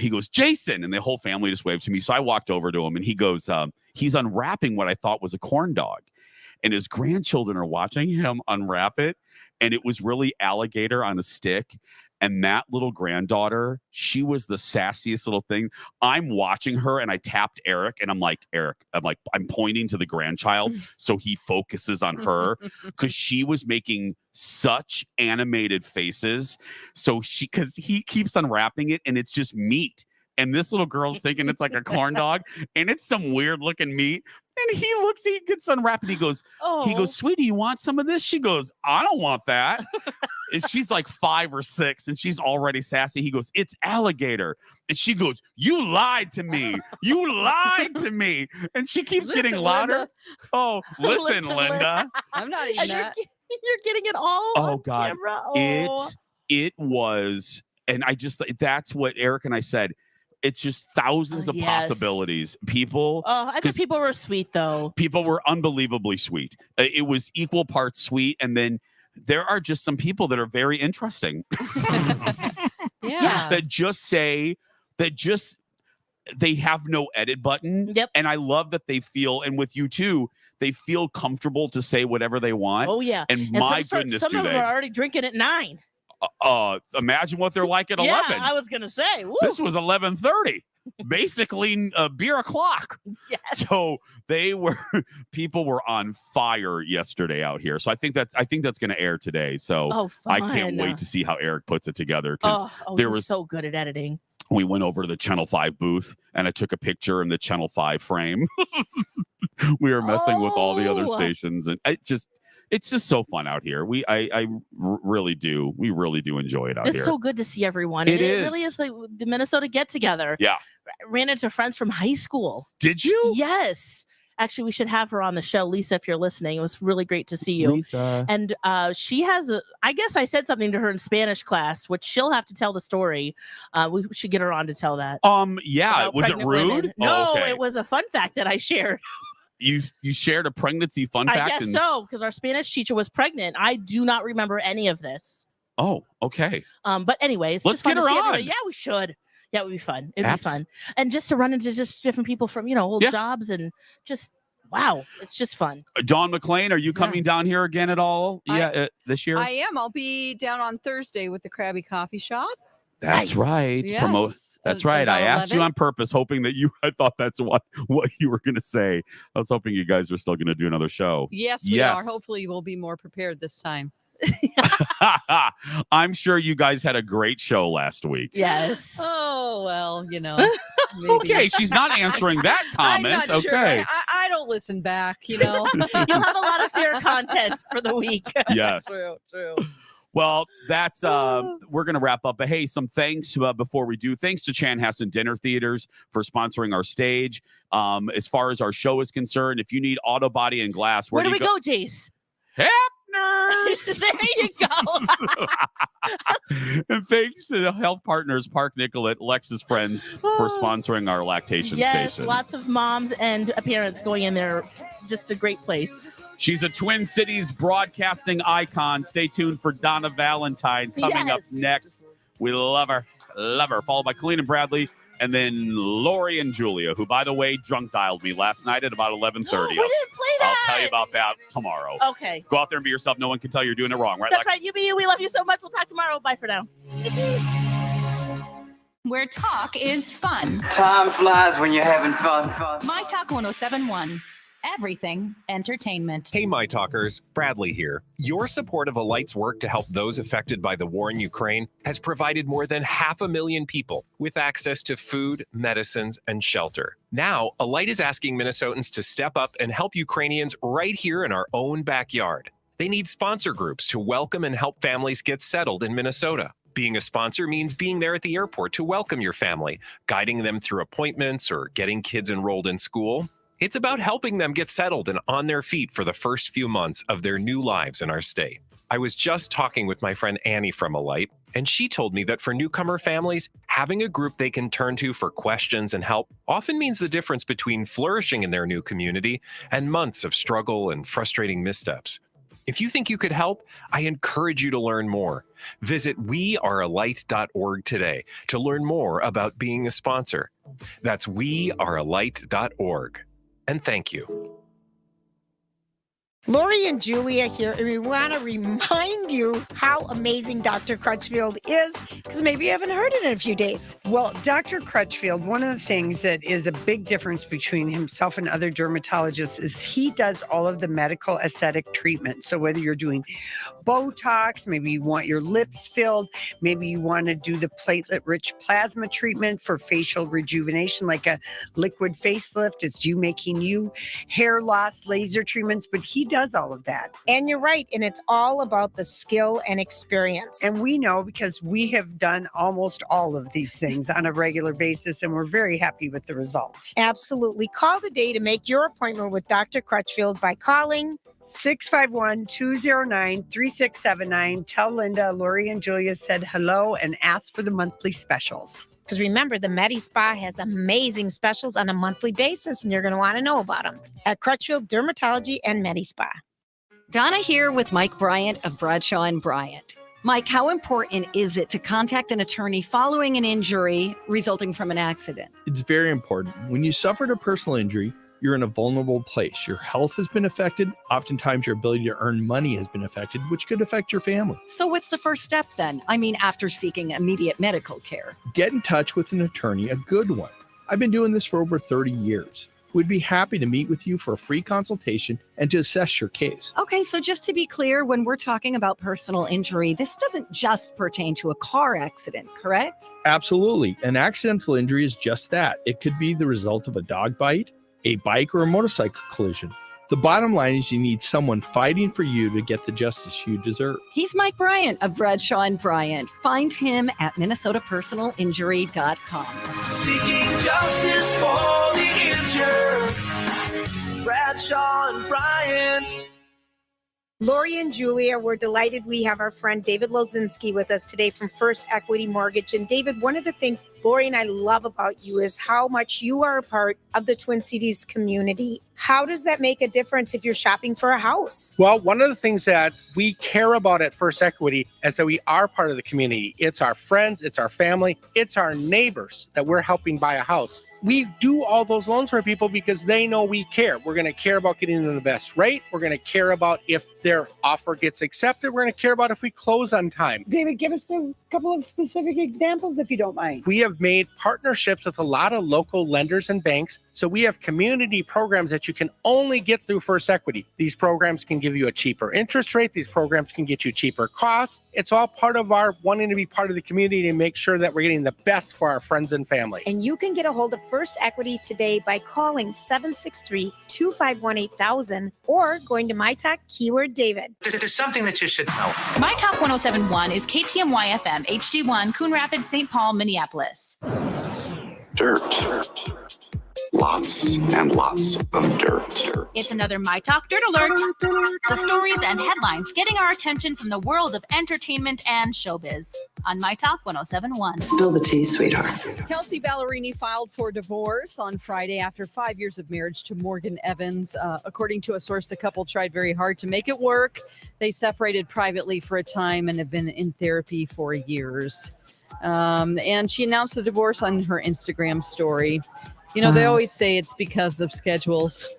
goes, "Jason," and the whole family just waved to me. So I walked over to him, and he goes, he's unwrapping what I thought was a corn dog. And his grandchildren are watching him unwrap it. And it was really alligator on a stick. And that little granddaughter, she was the sassiest little thing. I'm watching her and I tapped Eric and I'm like, I'm pointing to the grandchild so he focuses on her because she was making such animated faces. So because he keeps unwrapping it and it's just meat. And this little girl's thinking it's like a corn dog and it's some weird looking meat. And he gets unwrapped and he goes, "Sweetie, you want some of this?" She goes, "I don't want that." And she's like 5 or 6 and she's already sassy. He goes, "It's alligator." And she goes, "You lied to me. You lied to me." And she keeps getting louder. Linda. Oh, listen, Linda. I'm not eating that. You're getting it all on God. camera. Oh. It was, and that's what Eric and I said. It's just thousands of possibilities. People. I think people were sweet, though. People were unbelievably sweet. It was equal parts sweet. And then there are just some people that are very interesting. Yeah. That they have no edit button. Yep. And I love that they feel, and with you too, they feel comfortable to say whatever they want. Oh, yeah. And my goodness, some do of them they. are already drinking at 9. Imagine what they're like at 11. I was gonna say. Woo. This was 11:30, basically beer o'clock. Yes. So people were on fire yesterday out here. So I think that's going to air today. So I can't wait to see how Eric puts it together because there was so good at editing. We went over to the Channel 5 booth and I took a picture in the Channel 5 frame. We were messing with all the other stations, and it's just so fun out here. We really do enjoy it out here. It's so good to see everyone. It really is like the Minnesota get together. Yeah. Ran into friends from high school. Did you? Yes. Actually, we should have her on the show. Lisa, if you're listening, it was really great to see you. Lisa. And she has, I guess I said something to her in Spanish class, which she'll have to tell the story. We should get her on to tell that. Yeah. Was it rude? Women. No, okay. It was a fun fact that I shared. You shared a pregnancy fun fact? I guess so, because our Spanish teacher was pregnant. I do not remember any of this. Oh, okay. But anyways, let's get her on. Yeah, we should. Yeah, it would be fun. It'd be fun. And just to run into just different people from, old jobs and just, wow, it's just fun. Dawn McLean, are you coming down here again at all? This year? I am. I'll be down on Thursday with the Krabby Coffee Shop. That's right. Yes. That's right. I about asked you 11. on purpose, hoping that I thought that's what you were going to say. I was hoping you guys were still going to do another show. Yes, we are. Hopefully, we'll be more prepared this time. I'm sure you guys had a great show last week. Yes. Oh, well, maybe. Okay, she's not answering that comment. I'm not Okay. sure. I don't listen back, You'll have a lot of fair content for the week. Yes. True. Well, that's we're going to wrap up. But hey, some thanks before we do. Thanks to Chanhassen Dinner Theaters for sponsoring our stage. As far as our show is concerned, if you need auto body and glass, Where do we go, Jace? Hepners. There you go. And thanks to the Health Partners Park Nicollet, Lex's friends, for sponsoring our lactation Yes, station. lots of moms and parents going in there. Just a great place. She's a Twin Cities broadcasting icon. Stay tuned for Donna Valentine coming up next. We love her. Followed by Colleen and Bradley, and then Lori and Julia, who, by the way, drunk dialed me last night at about 11:30. We didn't play that. I'll tell you about that tomorrow. Okay. Go out there and be yourself. No one can tell you're doing it wrong, right? That's right. You be you. We love you so much. We'll talk tomorrow. Bye for now. Where talk is fun. Time flies when you're having fun. myTalk 1071. Everything entertainment. Hey, my talkers, Bradley here. Your support of Alight's work to help those affected by the war in Ukraine has provided more than 500,000 people with access to food, medicines, and shelter. Now, Alight is asking Minnesotans to step up and help Ukrainians right here in our own backyard. They need sponsor groups to welcome and help families get settled in Minnesota. Being a sponsor means being there at the airport to welcome your family, guiding them through appointments, or getting kids enrolled in school. It's about helping them get settled and on their feet for the first few months of their new lives in our state. I was just talking with my friend Annie from Alight, and she told me that for newcomer families, having a group they can turn to for questions and help often means the difference between flourishing in their new community and months of struggle and frustrating missteps. If you think you could help, I encourage you to learn more. Visit wearealight.org today to learn more about being a sponsor. That's wearealight.org. And thank you. Lori and Julia here, and we want to remind you how amazing Dr. Crutchfield is, because maybe you haven't heard it in a few days. Well, Dr. Crutchfield, one of the things that is a big difference between himself and other dermatologists is he does all of the medical aesthetic treatment. So whether you're doing Botox, maybe you want your lips filled, maybe you want to do the platelet-rich plasma treatment for facial rejuvenation, like a liquid facelift, it's you making you, hair loss, laser treatments, but he does all of that. And you're right, and it's all about the skill and experience. And we know because we have done almost all of these things on a regular basis, and we're very happy with the results. Absolutely. Call today to make your appointment with Dr. Crutchfield by calling 651-209-3679. Tell Linda, Lori, and Julia said hello and ask for the monthly specials. Because remember, the Medi Spa has amazing specials on a monthly basis, and you're going to want to know about them at Crutchfield Dermatology and Medi Spa. Donna here with Mike Bryant of Bradshaw and Bryant. Mike, how important is it to contact an attorney following an injury resulting from an accident? It's very important. When you suffered a personal injury, you're in a vulnerable place. Your health has been affected. Oftentimes, your ability to earn money has been affected, which could affect your family. So what's the first step then? I mean, after seeking immediate medical care. Get in touch with an attorney, a good one. I've been doing this for over 30 years. We'd be happy to meet with you for a free consultation and to assess your case. Okay, so just to be clear, when we're talking about personal injury, this doesn't just pertain to a car accident, correct? Absolutely. An accidental injury is just that. It could be the result of a dog bite, a bike, or a motorcycle collision. The bottom line is you need someone fighting for you to get the justice you deserve. He's Mike Bryant of Bradshaw and Bryant. Find him at minnesotapersonalinjury.com. Seeking justice for the injured. Bradshaw and Bryant. Lori and Julia, we're delighted we have our friend David Lozinski with us today from First Equity Mortgage. And David, one of the things Lori and I love about you is how much you are a part of the Twin Cities community. How does that make a difference if you're shopping for a house? Well, one of the things that we care about at First Equity is that we are part of the community. It's our friends, it's our family, it's our neighbors that we're helping buy a house. We do all those loans for people because they know we care. We're going to care about getting them the best rate. We're going to care about if their offer gets accepted. We're going to care about if we close on time. David, give us a couple of specific examples if you don't mind. We have made partnerships with a lot of local lenders and banks. So we have community programs that you can only get through First Equity. These programs can give you a cheaper interest rate. These programs can get you cheaper costs. It's all part of our wanting to be part of the community and make sure that we're getting the best for our friends and family. And you can get a hold of First Equity today by calling 763-251-8000 or going to myTalk keyword David. There's something that you should know. myTalk 1071 is KTMY FM, HD1, Coon Rapids, St. Paul, Minneapolis. Dirt. Lots and lots of dirt. It's another myTalk Dirt Alert. The stories and headlines getting our attention from the world of entertainment and showbiz on myTalk 1071. Spill the tea, sweetheart. Kelsey Ballerini filed for divorce on Friday after 5 years of marriage to Morgan Evans. According to a source, the couple tried very hard to make it work. They separated privately for a time and have been in therapy for years. And she announced the divorce on her Instagram story. You know, they always say it's because of schedules,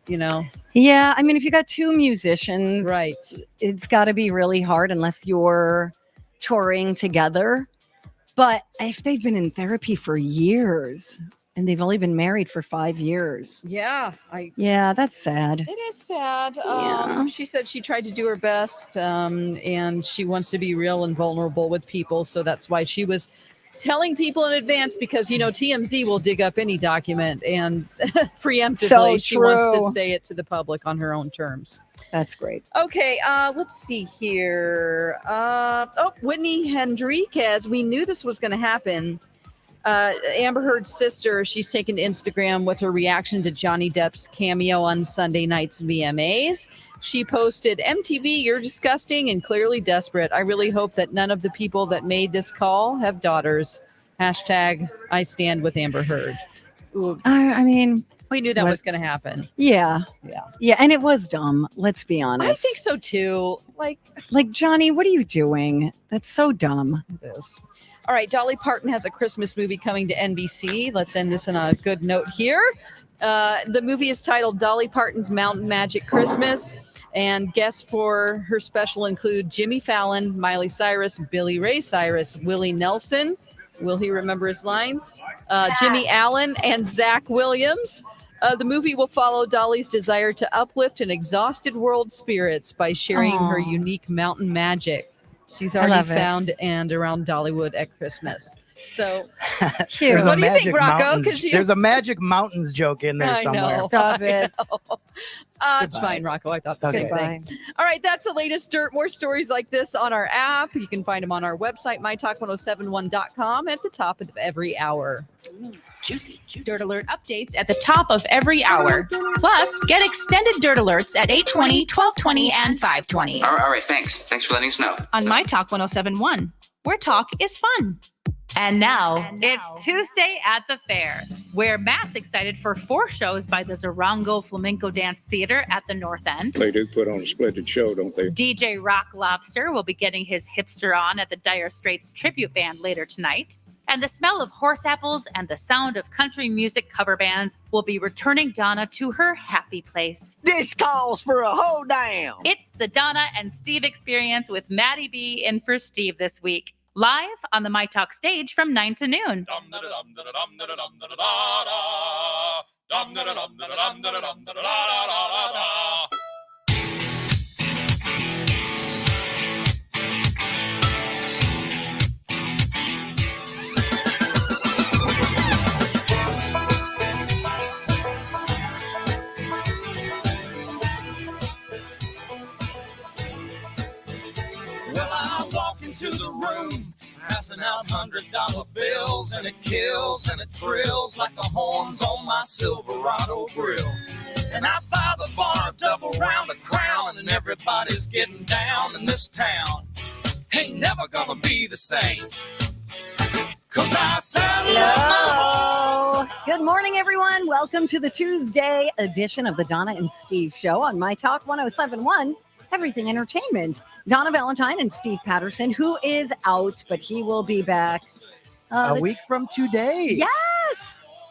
you know. Yeah, I mean, if you got two musicians, right, it's got to be really hard unless you're touring together. But if they've been in therapy for years and they've only been married for 5 years. Yeah. Yeah, that's sad. It is sad. Yeah. She said she tried to do her best and she wants to be real and vulnerable with people. So that's why she was telling people in advance because, you know, TMZ will dig up any document and preemptively she wants to say it to the public on her own terms. That's great. Okay, let's see here. Whitney Henriquez. We knew this was going to happen. Amber Heard's sister, she's taken to Instagram with her reaction to Johnny Depp's cameo on Sunday night's VMAs. She posted, MTV, you're disgusting and clearly desperate. I really hope that none of the people that made this call have daughters. Hashtag I stand with Amber Heard. I mean, we knew that was going to happen. Yeah. And it was dumb. Let's be honest. I think so too. Like Johnny, what are you doing? That's so dumb. It is. All right, Dolly Parton has a Christmas movie coming to NBC. Let's end this on a good note here. The movie is titled Dolly Parton's Mountain Magic Christmas, and guests for her special include Jimmy Fallon, Miley Cyrus, Billy Ray Cyrus, Willie Nelson. Will he remember his lines? Jimmy Allen and Zach Williams. The movie will follow Dolly's desire to uplift an exhausted world spirits by sharing her unique mountain magic. She's already found and around Dollywood at Christmas. So, There's what do you think, Rocco? There's a Magic Mountains joke in there somewhere. Stop it. It's fine, Rocco. I thought the same thing. All right, that's the latest dirt. More stories like this on our app. You can find them on our website, mytalk1071.com, at the top of every hour. Juicy. Dirt Alert updates at the top of every hour. Plus, get extended Dirt Alerts at 8:20, 12:20, and 5:20. All right, thanks. Thanks for letting us know. On myTalk 1071, where talk is fun. And now, it's Tuesday at the fair, where Matt's excited for 4 shows by the Zorango Flamenco Dance Theater at the North End. They do put on a splendid show, don't they? DJ Rock Lobster will be getting his hipster on at the Dire Straits tribute band later tonight. And the smell of horse apples and the sound of country music cover bands will be returning Donna to her happy place. This calls for a hoedown. It's the Donna and Steve experience with Maddie B in for Steve this week. Live on the myTalk stage from 9 to noon. To the room, passing out $100 bills, and it kills and it thrills like the horns on my Silverado grill. And I buy the bar a double round of Crown, and everybody's getting down in this town. Ain't never gonna be the same. 'Cause I Hello. Good morning, everyone. Welcome to the Tuesday edition of the Donna and Steve Show on myTalk 107.1, Everything Entertainment. Donna Valentine and Steve Patterson, who is out, but he will be back a week from today. Yes,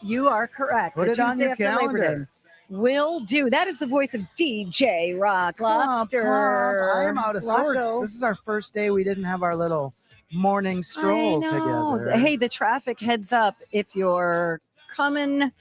you are correct. Put The it on Tuesday your after Labor Day. calendar. Will do. That is the voice of DJ Rock Lobster. I am out of sorts. Rocco. This is our first day we didn't have our little morning stroll I know. together. Hey, the traffic heads up if you're coming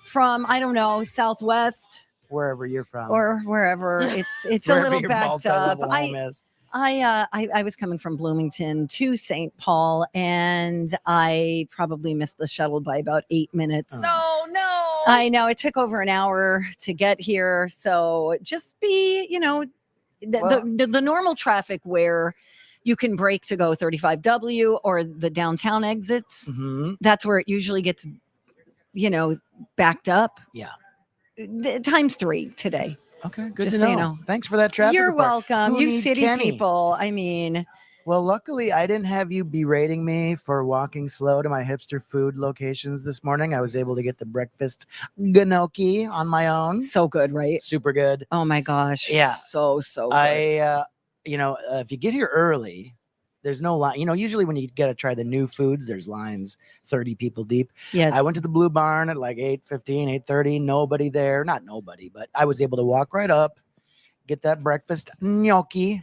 from, I don't know, Southwest Wherever you're from. or wherever. It's a Wherever little your backed up. multi-level home is. I was coming from Bloomington to St. Paul, and I probably missed the shuttle by about 8 minutes. Oh, no. I know it took over an hour to get here. So just be, the normal traffic where you can brake to go 35W or the downtown exits. Mm-hmm. That's where it usually gets, backed up. Yeah. Times 3 today. Okay, good Just to so know. you know. Thanks for that traffic You're report. welcome. Who You needs city Kenny? people. I mean, Well, luckily, I didn't have you berating me for walking slow to my hipster food locations this morning. I was able to get the breakfast gnocchi on my own. so good, right? Super good. Oh my gosh. Yeah. So good. If you get here early, there's no line. Usually when you gotta try the new foods, there's lines 30 people deep. Yes. I went to the Blue Barn at like 8:15, 8:30. Nobody there. Not nobody, but I was able to walk right up, get that breakfast gnocchi.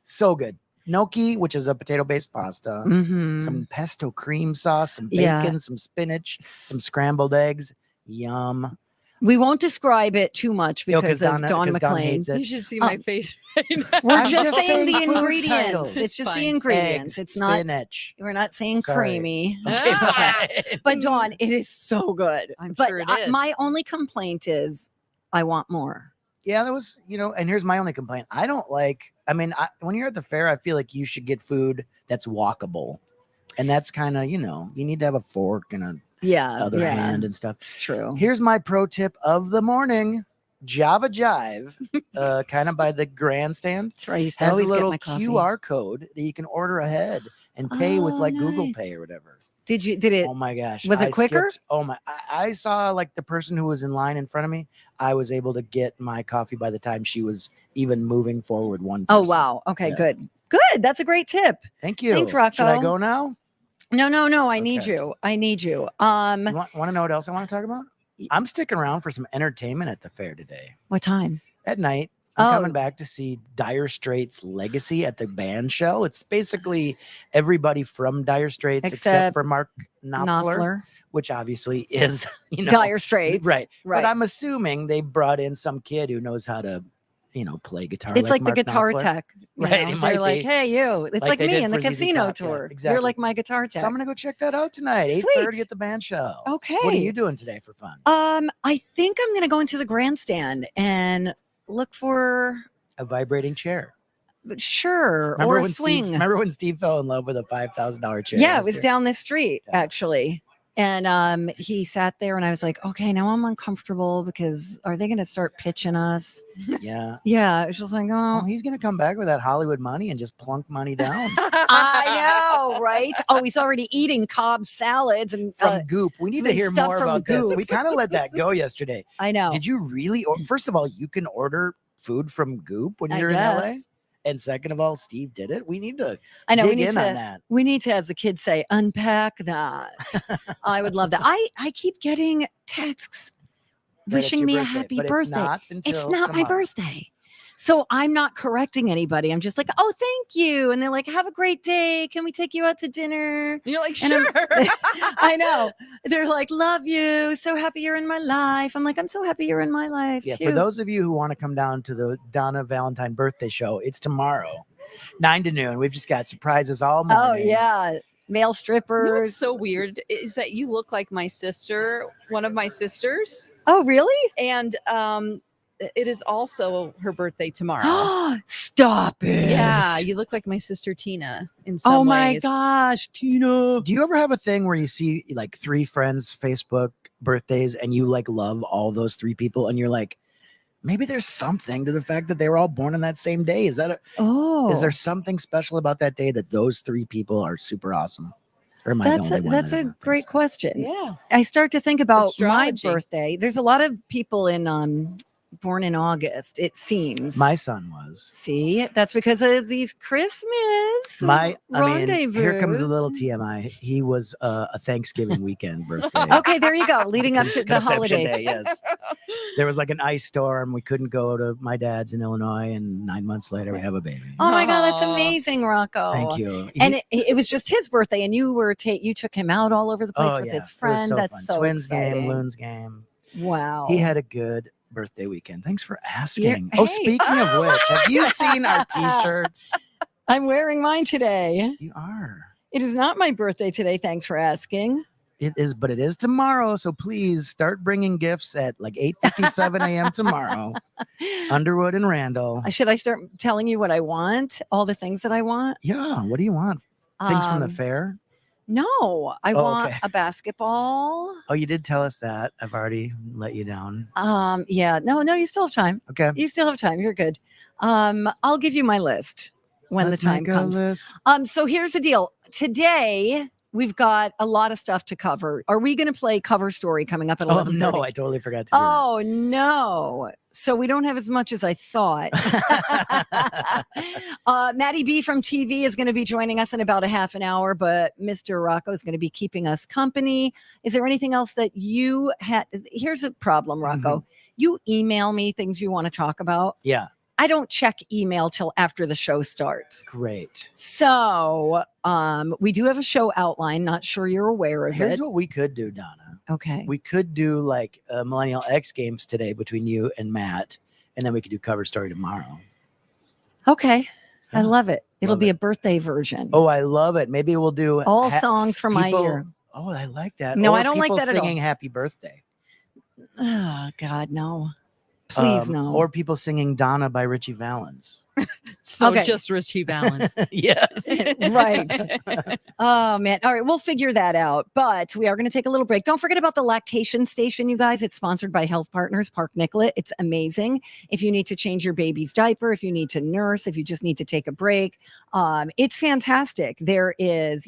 So good. Gnocchi, which is a potato-based pasta, Mhm. some pesto cream sauce, some Yeah. bacon, some spinach, some scrambled eggs. Yum. We won't describe it too much Yo, because of Dawn 'cause Dawn McLean. hates it. You should see my face right now. We're I'm just just saying the saying food ingredients. titles. It's just Fine. the ingredients. Eggs, It's not. spinach. We're not saying Sorry. creamy. Okay, fine. But Dawn, it is so good. I'm but sure it is. my only complaint is I want more. Yeah, that was, and here's my only complaint. I don't like, when you're at the fair, I feel like you should get food that's walkable. And that's kind of, you need to have a fork and a other hand and stuff. It's true. Here's my pro tip of the morning. Java Jive, kind of by the grandstand, That's right. I used to has a always get little my coffee. QR code that you can order ahead and pay with Oh, like Google nice. Pay or whatever. Did it? Oh my gosh. Was it I quicker? skipped- oh my. I saw like the person who was in line in front of me. I was able to get my coffee by the time she was even moving forward one Oh person. wow. Okay, Yeah. good. Good. That's a great tip. Thank you. Thanks, Rocco. Should I go now? No. I need Okay. you. I need you. You want to know what else I want to talk about? I'm sticking around for some entertainment at the fair today. What time? At night. I'm Oh. coming back to see Dire Straits Legacy at the band shell. It's basically everybody from Dire Straits except Except for Mark Knopfler, Knopfler. which obviously is, Dire Straits. Right. Right. But I'm assuming they brought in some kid who knows how to, play guitar. It's like the Mark guitar Knopfler. tech. you Right, know? it might They're like, be. hey, you. It's like they me did in the for ZZ casino Top, yeah, tour. exactly. You're like my guitar tech. So I'm gonna go check that out tonight. 8:30 at the band shell. Okay. What are you doing today for fun? I think I'm gonna go into the grandstand and look for A vibrating chair. sure or a swing. Remember when Steve fell in love with a $5,000 chair? Yeah, it last was year? down this street actually. And he sat there and I was like, okay, now I'm uncomfortable because are they going to start pitching us? Yeah. Yeah. It was just like, Oh, oh, he's gonna come back with that Hollywood money and just plunk money down I know, right? Oh, he's already eating Cobb salads and from Goop. We need to from hear stuff more from about this. Goop. We kind of let that go yesterday. I know. Did you really? First of all, you can order food from Goop when I you're in LA. guess. And second of all, Steve did it. We need to I know dig we need in to on that. we need to, as the kids say, unpack that. I would love that. I keep getting texts That it's wishing your me a birthday, happy but birthday. It's It's not not my tomorrow. birthday. So I'm not correcting anybody. I'm just like, oh, thank you. And they're like, have a great day. Can we take you out to dinner? You're like, And sure. I know. They're like, love you. So happy you're in my life. I'm like, I'm so happy you're in my life Yeah, too. for those of you who want to come down to the Donna Valentine birthday show, it's tomorrow, 9 to noon. We've just got surprises all morning. Oh yeah. Male You know strippers. what's so weird is that you look like my sister, one of my sisters, Oh, really? and it is also her birthday tomorrow. Stop it. Yeah, you look like my sister Tina in some Oh my ways. gosh, Tina. Do you ever have a thing where you see like 3 friends' Facebook birthdays and you like love all those 3 people and you're like, maybe there's something to the fact that they were all born on that same day? Is that Oh. is there something special about that day that those 3 people are super awesome? Or am I the only one That's that a great question. Yeah. I start to think about Astrology. my birthday. There's a lot of people born in August, it seems. My son was. See, that's because of these Christmas rendezvous. Here comes a little TMI. He was a Thanksgiving weekend birthday. Okay, there you go. Leading up to the Conception holidays. Day, yes. There was like an ice storm. We couldn't go to my dad's in Illinois, and 9 months later, we have a baby. Oh my God, that's amazing, Rocco. Thank you. And it was just his birthday, and you took him out all over the place with his friend. It was so That's fun. so Twins exciting. game, Loons game. Wow. He had a good birthday weekend. Thanks for asking. Yeah, Oh, hey. speaking of which, have you seen our t-shirts? I'm wearing mine today. You are. It is not my birthday today. Thanks for asking. It is, but it is tomorrow. So please start bringing gifts at like 8:57 a.m. tomorrow. Underwood and Randall. Should I start telling you what I want? All the things that I want? Yeah. What do you want? Things from the fair? No, I want okay. a basketball. Oh, you did tell us that. I've already let you down. Yeah. No, you still have time. Okay. You still have time. You're good. I'll give you my list when Let's the time make a comes. list. So here's the deal. Today we've got a lot of stuff to cover. Are we going to play cover story coming up at 11:30? Oh no, I totally forgot to do Oh no. So we don't have as much as I thought. Maddie B from TV is going to be joining us in about a half an hour, but Mr. Rocco is going to be keeping us company. Is there anything else that you had? Here's a problem, Rocco. You email me things you want to talk about. Yeah. I don't check email till after the show starts. Great. So we do have a show outline. Not sure you're aware of Here's it. what we could do, Donna. Okay. We could do like Millennial X Games today between you and Matt, and then we could do cover story tomorrow. Okay. I love it. It'll Love be a birthday version. Oh, I love it. Maybe we'll do All songs from my people- year. Oh, I like that. No, Or I don't like people that at all. singing Happy Birthday. Oh, God, no. Please, no. Or people singing Donna by Richie Valens. So Okay. just Richie Valens. Yes. Right. Oh, man. All right. We'll figure that out. But we are going to take a little break. Don't forget about the Lactation Station, you guys. It's sponsored by Health Partners Park Nicollet. It's amazing. If you need to change your baby's diaper, if you need to nurse, if you just need to take a break, it's fantastic. There's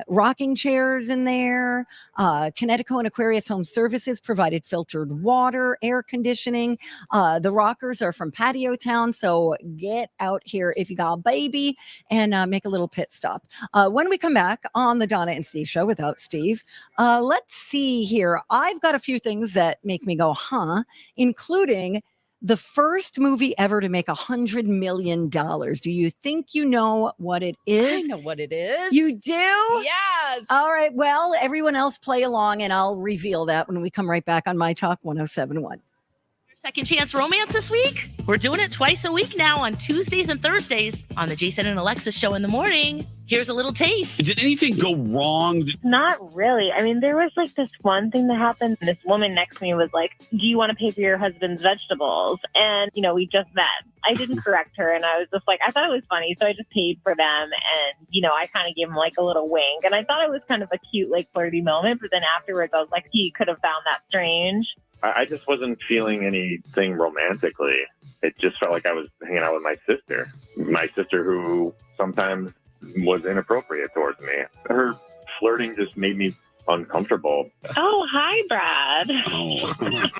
rocking chairs in there. Connecticut and Aquarius Home Services provided filtered water, air conditioning. The rockers are from Patio Town. So get out here if you got a baby and make a little pit stop. When we come back on the Donna and Steve show without Steve, let's see here. I've got a few things that make me go, huh, including the first movie ever to make $100 million. Do you think you know what it is? I know what it is. You do? Yes. All right. Well, everyone else play along and I'll reveal that when we come right back on myTalk 107.1. Second Chance Romance this week? We're doing it twice a week now on Tuesdays and Thursdays on the Jason and Alexis show in the morning. Here's a little taste. Did anything go wrong? Not really. I mean, there was like this one thing that happened. This woman next to me was like, do you want to pay for your husband's vegetables? And, we just met. I didn't correct her. And I was just like, I thought it was funny. So I just paid for them. And, I kind of gave him like a little wink. And I thought it was kind of a cute, like flirty moment. But then afterwards, I was like, he could have found that strange. I just wasn't feeling anything romantically. It just felt like I was hanging out with my sister who sometimes was inappropriate towards me. Her flirting just made me uncomfortable. Oh, hi, Brad.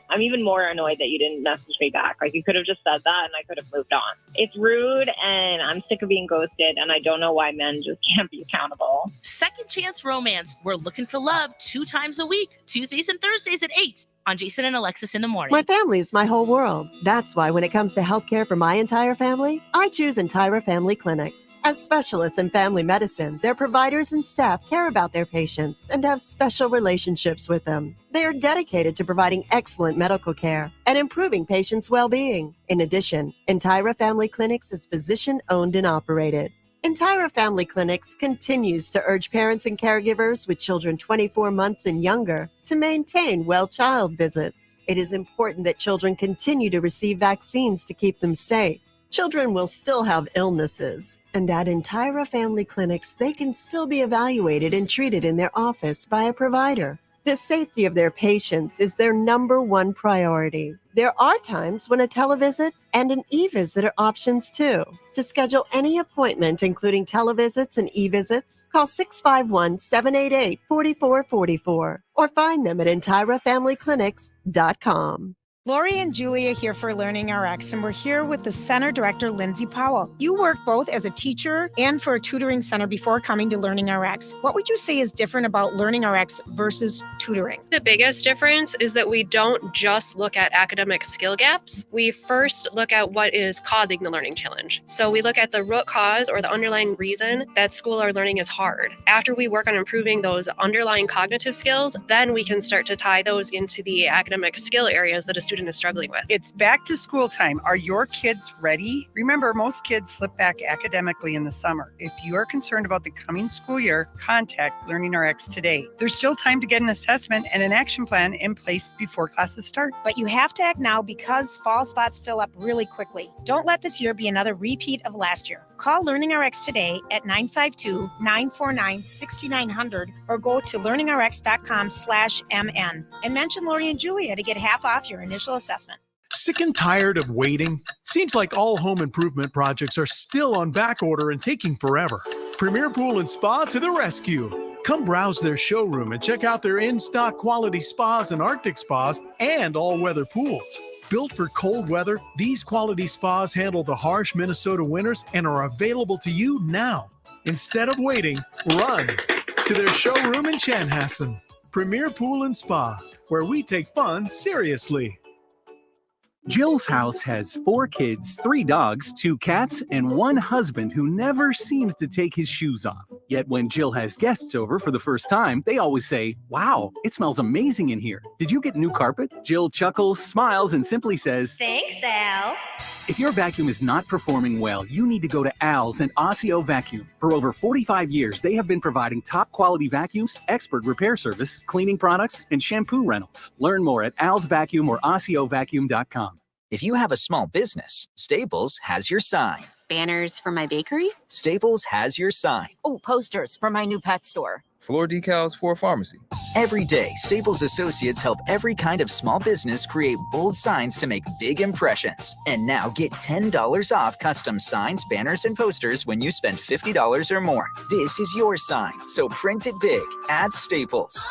I'm even more annoyed that you didn't message me back. Like, you could have just said that and I could have moved on. It's rude and I'm sick of being ghosted and I don't know why men just can't be accountable. Second Chance Romance. We're looking for love 2 times a week, Tuesdays and Thursdays at 8 on Jason and Alexis in the morning. My family's my whole world. That's why when it comes to healthcare for my entire family, I choose Entira Family Clinics. As specialists in family medicine, their providers and staff care about their patients and have special relationships with them. They are dedicated to providing excellent medical care and improving patients' well-being. In addition, Entira Family Clinics is physician-owned and operated. Entira Family Clinics continues to urge parents and caregivers with children 24 months and younger to maintain well-child visits. It is important that children continue to receive vaccines to keep them safe. Children will still have illnesses, and at Entira Family Clinics, they can still be evaluated and treated in their office by a provider. The safety of their patients is their number one priority. There are times when a televisit and an e-visit are options too. To schedule any appointment, including televisits and e-visits, call 651-788-4444 or find them at EntiraFamilyClinics.com. Lori and Julia here for Learning RX, and we're here with the center director, Lindsay Powell. You worked both as a teacher and for a tutoring center before coming to Learning RX. What would you say is different about Learning RX versus tutoring? The biggest difference is that we don't just look at academic skill gaps. We first look at what is causing the learning challenge. So we look at the root cause or the underlying reason that school or learning is hard. After we work on improving those underlying cognitive skills, then we can start to tie those into the academic skill areas that a student is struggling with. It's back to school time. Are your kids ready? Remember, most kids slip back academically in the summer. If you are concerned about the coming school year, contact Learning RX today. There's still time to get an assessment and an action plan in place before classes start. But you have to act now because fall spots fill up really quickly. Don't let this year be another repeat of last year. Call Learning RX today at 952-949-6900 or go to learningrx.com/MN and mention Lori and Julia to get half off your initial assessment. Sick and tired of waiting? Seems like all home improvement projects are still on back order and taking forever. Premier Pool and Spa to the rescue. Come browse their showroom and check out their in-stock quality spas and Arctic spas and all-weather pools. Built for cold weather, these quality spas handle the harsh Minnesota winters and are available to you now. Instead of waiting, run to their showroom in Chanhassen. Premier Pool and Spa, where we take fun seriously. Jill's house has 4 kids, 3 dogs, 2 cats, and 1 husband who never seems to take his shoes off. Yet when Jill has guests over for the first time, they always say, "Wow, it smells amazing in here. Did you get new carpet?" Jill chuckles, smiles, and simply says, "Thanks, Al." If your vacuum is not performing well, you need to go to Al's and Osseo Vacuum. For over 45 years, they have been providing top quality vacuums, expert repair service, cleaning products, and shampoo rentals. Learn more at Al's Vacuum or OsseoVacuum.com. If you have a small business, Staples has your sign. Banners for my bakery? Staples has your sign. Oh, posters for my new pet store. Floor decals for a pharmacy. Every day, Staples associates help every kind of small business create bold signs to make big impressions. And now get $10 off custom signs, banners, and posters when you spend $50 or more. This is your sign, so print it big at Staples.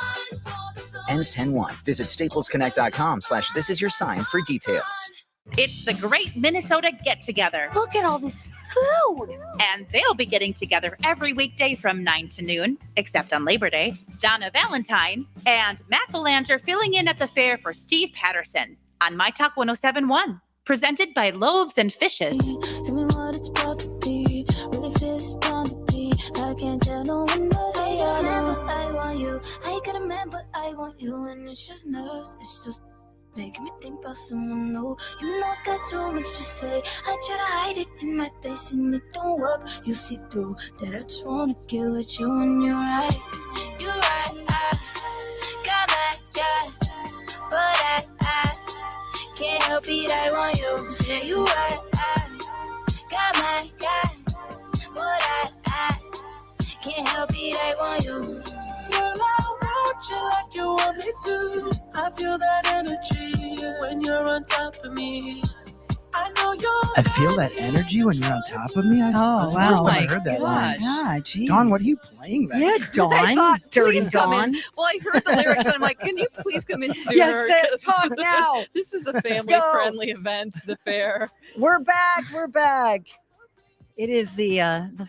Ends 10/1. Visit staplesconnect.com/thisisyoursign for details. It's the Great Minnesota Get Together. Look at all this food. And they'll be getting together every weekday from 9 to noon, except on Labor Day. Donna Valentine and Matt Belanger filling in at the fair for Steve Patterson on myTalk 107.1. Presented by Loaves and Fishes. Tell me what it's about to be. Really feel it's bound to be. I can't tell no one but I got a man, but I want you. I got a man, but I want you. And it's just nerves. It's just making me think about someone new. You know I got so much to say. I try to hide it in my face and it don't work. You see through that I just wanna get with you and you're right. You're right, I got my guy, but I can't help it, I want you. Say you right, I got my guy, but I can't help it, I want you. Girl, I want you like you want me to. I feel that energy when you're on top of me. I know you're. I feel that energy when you're on top of me. That's the first time I heard that line. Yeah, geez. Dawn, what are you playing back Yeah, there? Dawn. I thought, Dirty please come in. Dawn. Well, I heard the lyrics and I'm like, can you please come in sooner? Yes, talk now. This is a family-friendly event, the fair. We're back. We're back. It is the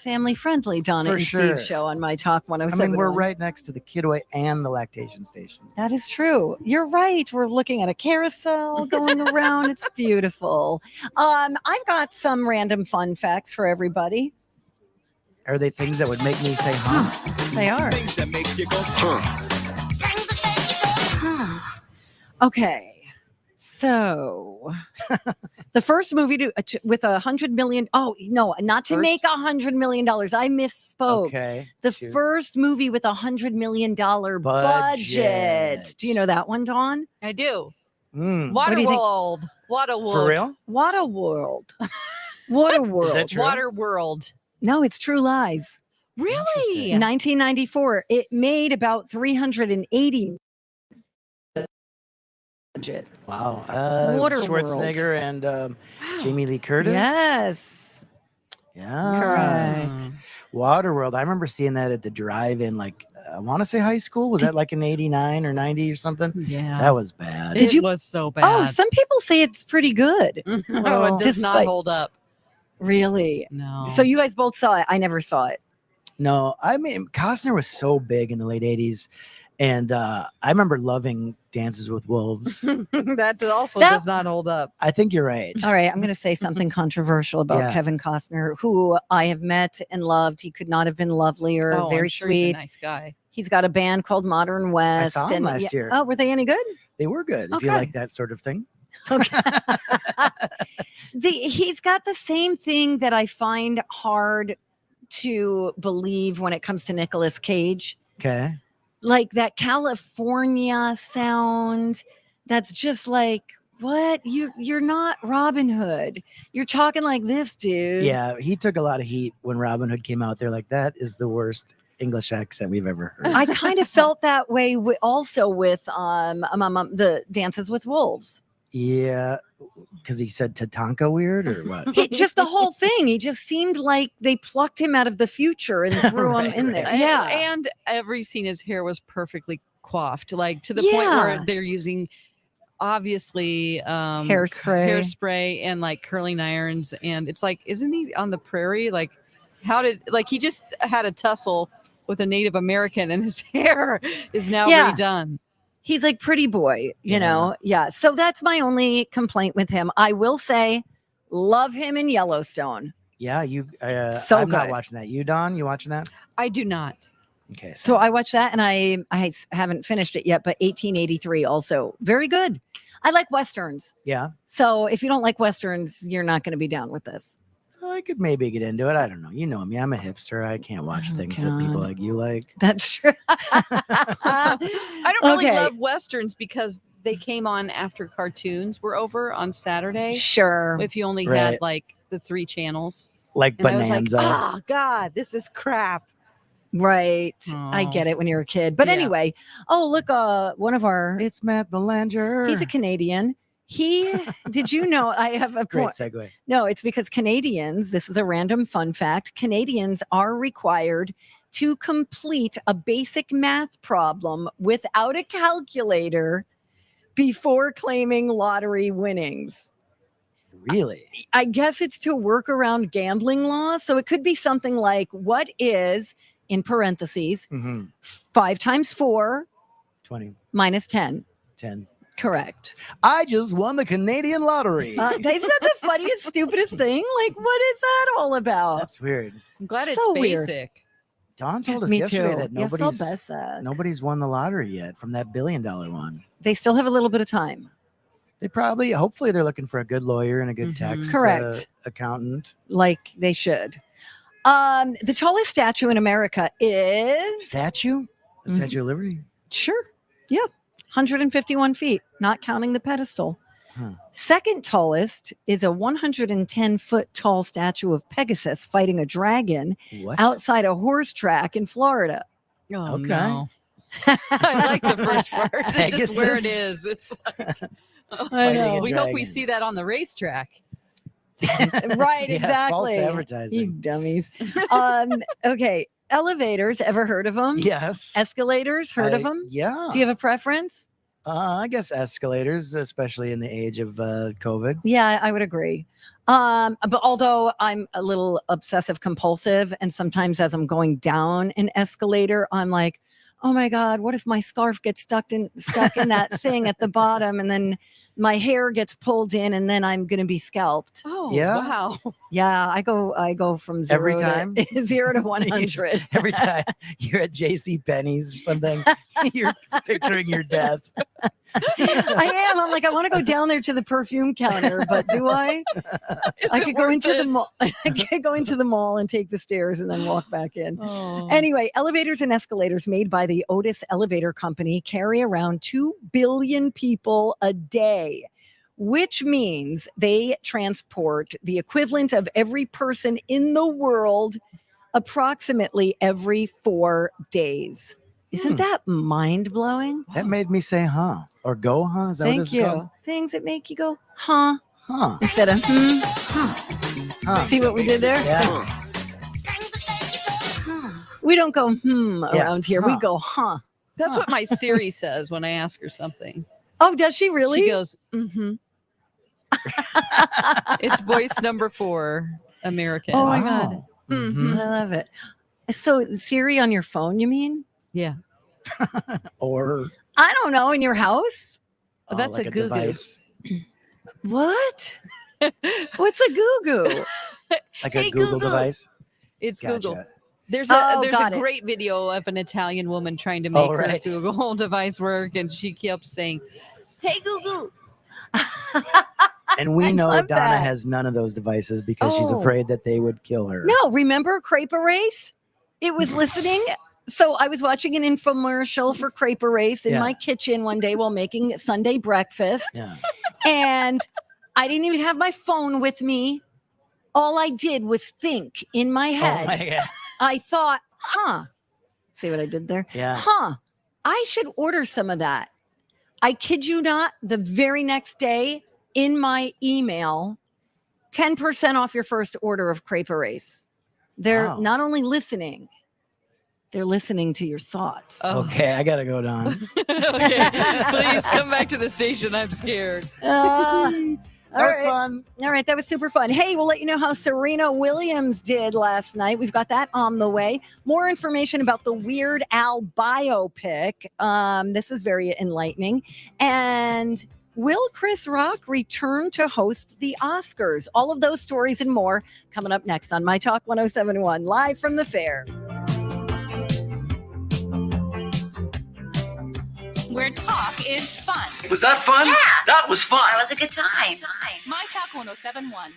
family-friendly Donna For and sure. Steve show on myTalk 107.1. I mean, we're right next to the Kidway and the Lactation station. That is true. You're right. We're looking at a carousel going around. It's beautiful. I've got some random fun facts for everybody. Are they things that would make me say, huh? They are. Things that make you go, huh? Okay. So the first movie with $100 million. Oh, no, not to make $100 million. I misspoke. Okay. The first movie with $100 million budget. Do you know that one, Dawn? I do. What do you think? Waterworld. Waterworld. For real? Waterworld. Waterworld. Is that true? Waterworld. No, it's True Lies. Really? 1994. It made about $380 budget. Wow. Waterworld. Schwarzenegger and Jamie Lee Curtis. Yes. Yes. Waterworld. I remember seeing that at the drive-in, like, I want to say high school. Was that like in 89 or 90 or something? Yeah. That was bad. It was so bad. Oh, some people say it's pretty good. No, it does not hold up. Really? No. So you guys both saw it. I never saw it. No, I mean, Costner was so big in the late 80s. And I remember loving Dances with Wolves. That also does not hold up. I think you're right. All right, I'm going to say something controversial about Yeah. Kevin Costner, who I have met and loved. He could not have been lovelier. Oh, very I'm sure sweet. he's a nice guy. He's got a band called Modern West. saw him last year. Oh, were they any good? They were good, if you Okay. like that sort of thing. He's got the same thing that I find hard to believe when it comes to Nicolas Cage. Okay. Like that California sound that's just like, what? You're not Robin Hood. You're talking like this, dude. Yeah, he took a lot of heat when Robin Hood came out. They're like, that is the worst English accent we've ever heard. I kind of felt that way also with the Dances with Wolves. Yeah, because he said Tatanka weird or what? Just the whole thing. He just seemed like they plucked him out of the future and threw him in there. Yeah. And every scene, his hair was perfectly coiffed, like to the point where Yeah. they're using obviously Hairspray. and like curling irons. And it's like, isn't he on the prairie? Like, he just had a tussle with a Native American and his hair is now Yeah. redone. He's like pretty boy, you know? Yeah. So that's my only complaint with him. I will say, love him in Yellowstone. Yeah, you. So I'm not good. watching that. You, Don? You watching that? I do not. Okay. So I watched that and I haven't finished it yet, but 1883 also very good. I like Westerns. Yeah, So if you don't like Westerns, you're not going to be down with this. I could maybe get into it. I don't know. You know me. I'm a hipster. I can't watch things that people God. like you like. That's true. I don't really Okay. love Westerns because they came on after cartoons were over on Saturday. Sure. If you only Right. had like the 3 channels. Like And I was like, Bonanza. oh, God, this is crap. Right. I get it when you're a kid. But Yeah. anyway, look, one of our It's Matt Belanger. he's a Canadian. Did you know I have a Great point? segue. No, it's because Canadians, this is a random fun fact, Canadians are required to complete a basic math problem without a calculator before claiming lottery winnings. Really? I guess it's to work around gambling laws. So it could be something like, what is, in parentheses, 5 times 4 20, minus 10? 10. Correct. I just won the Canadian lottery. Isn't that the funniest, stupidest thing? Like, what is that all about? That's weird. I'm glad So it's weird. basic. Don told us Me yesterday too. that Yes, nobody's I'll nobody's won the lottery yet from that $1 billion one. They still have a little bit of time. They probably, hopefully, they're looking for a good lawyer and a good tax Correct. accountant. Like they should. The tallest statue in America is Statue? The Statue of Liberty? Sure. Yeah. 151 feet, not counting the pedestal. Huh. Second tallest is a 110-foot tall statue of Pegasus fighting a dragon What? outside a horse track in Florida. Oh, Okay. no. I like the first part. It's just where it Pegasus? is. It's like, I know. we hope we dragon. see that on the racetrack. Right, Yeah, false exactly. advertising. You dummies. Okay. Elevators, ever heard of them? Yes. Escalators, heard of them? Yeah. Do you have a preference? I guess escalators, especially in the age of COVID. Yeah, I would agree. But although I'm a little obsessive compulsive, and sometimes as I'm going down an escalator, I'm like, oh my God, what if my scarf gets stuck in that thing at the bottom, and then my hair gets pulled in, and then I'm gonna be scalped. Oh, Yeah. wow. Yeah, I go from zero Every time? to 0 to 100. Every time you're at J.C. Penney's or something, you're picturing your death. I am. I'm like, I want to go down there to the perfume counter, but do I? I could go into the mall. I could go into the mall and take the stairs and then walk back in. Oh. Anyway, elevators and escalators made by the Otis Elevator Company carry around 2 billion people a day, which means they transport the equivalent of every person in the world approximately every 4 days. Isn't that mind-blowing? That made me say, huh? Or go, huh? Is that what Thank this is you. called? Things that make you go, huh? Huh. Instead of, Huh. See what we did there? Yeah. We don't go, around here. We Huh. go, huh. That's what my Siri says when I ask her something. Oh, does she really? She goes, mm-hmm. It's voice number 4, American. Oh, my God. Mhm. I love it. So Siri on your phone, you mean? Yeah. Or I don't know, in your house? That's like a Google. device. What? What's a goo-goo? Like Hey, a Google Google. device. It's Gotcha. Google. There's Oh, a got it. great video of an Italian woman trying to make her right. Google device work, and she kept saying, "Hey Google." And we I know love Donna that. has none of those devices because she's Oh. afraid that they would kill her. No, remember Crepe Erase? It was listening. So I was watching an infomercial for Crepe Erase in Yeah. my kitchen one day while making Sunday breakfast. Yeah. And I didn't even have my phone with me. All I did was think in my head. Oh my God. I thought, see what I did there? Yeah. I should order some of that. I kid you not, the very next day in my email, 10% off your first order of Crepe Erase. They're Wow. not only listening, they're listening to your thoughts. Okay, I gotta go, Don. Okay, please come back to the station. I'm scared. That was fun. All right, that was super fun. Hey, we'll let you know how Serena Williams did last night. We've got that on the way. More information about the Weird Al biopic. This is very enlightening. And will Chris Rock return to host the Oscars? All of those stories and more coming up next on My Talk 1071, live from the fair. Where talk is fun. Was that fun? Yeah. That was fun. That was a good time. My Talk 1071.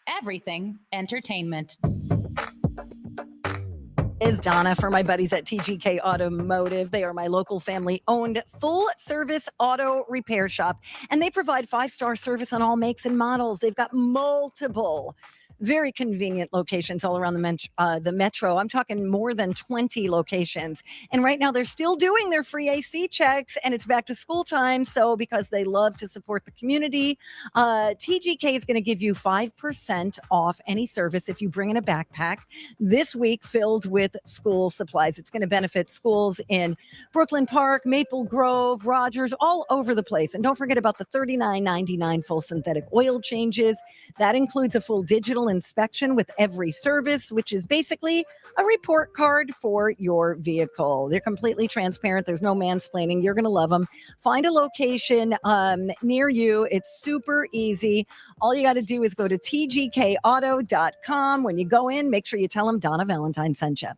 Everything entertainment. Is Donna for my buddies at TGK Automotive. They are my local family-owned full-service auto repair shop, and they provide 5-star service on all makes and models. They've got multiple very convenient locations all around the metro. I'm talking more than 20 locations. And right now they're still doing their free AC checks, and it's back to school time. So because they love to support the community, TGK is going to give you 5% off any service if you bring in a backpack this week filled with school supplies. It's going to benefit schools in Brooklyn Park, Maple Grove, Rogers, all over the place. And don't forget about the $39.99 full synthetic oil changes. That includes a full digital inspection with every service, which is basically a report card for your vehicle. They're completely transparent. There's no mansplaining. You're going to love them. Find a location near you. It's super easy. All you got to do is go to tgkauto.com. When you go in, make sure you tell them Donna Valentine sent you.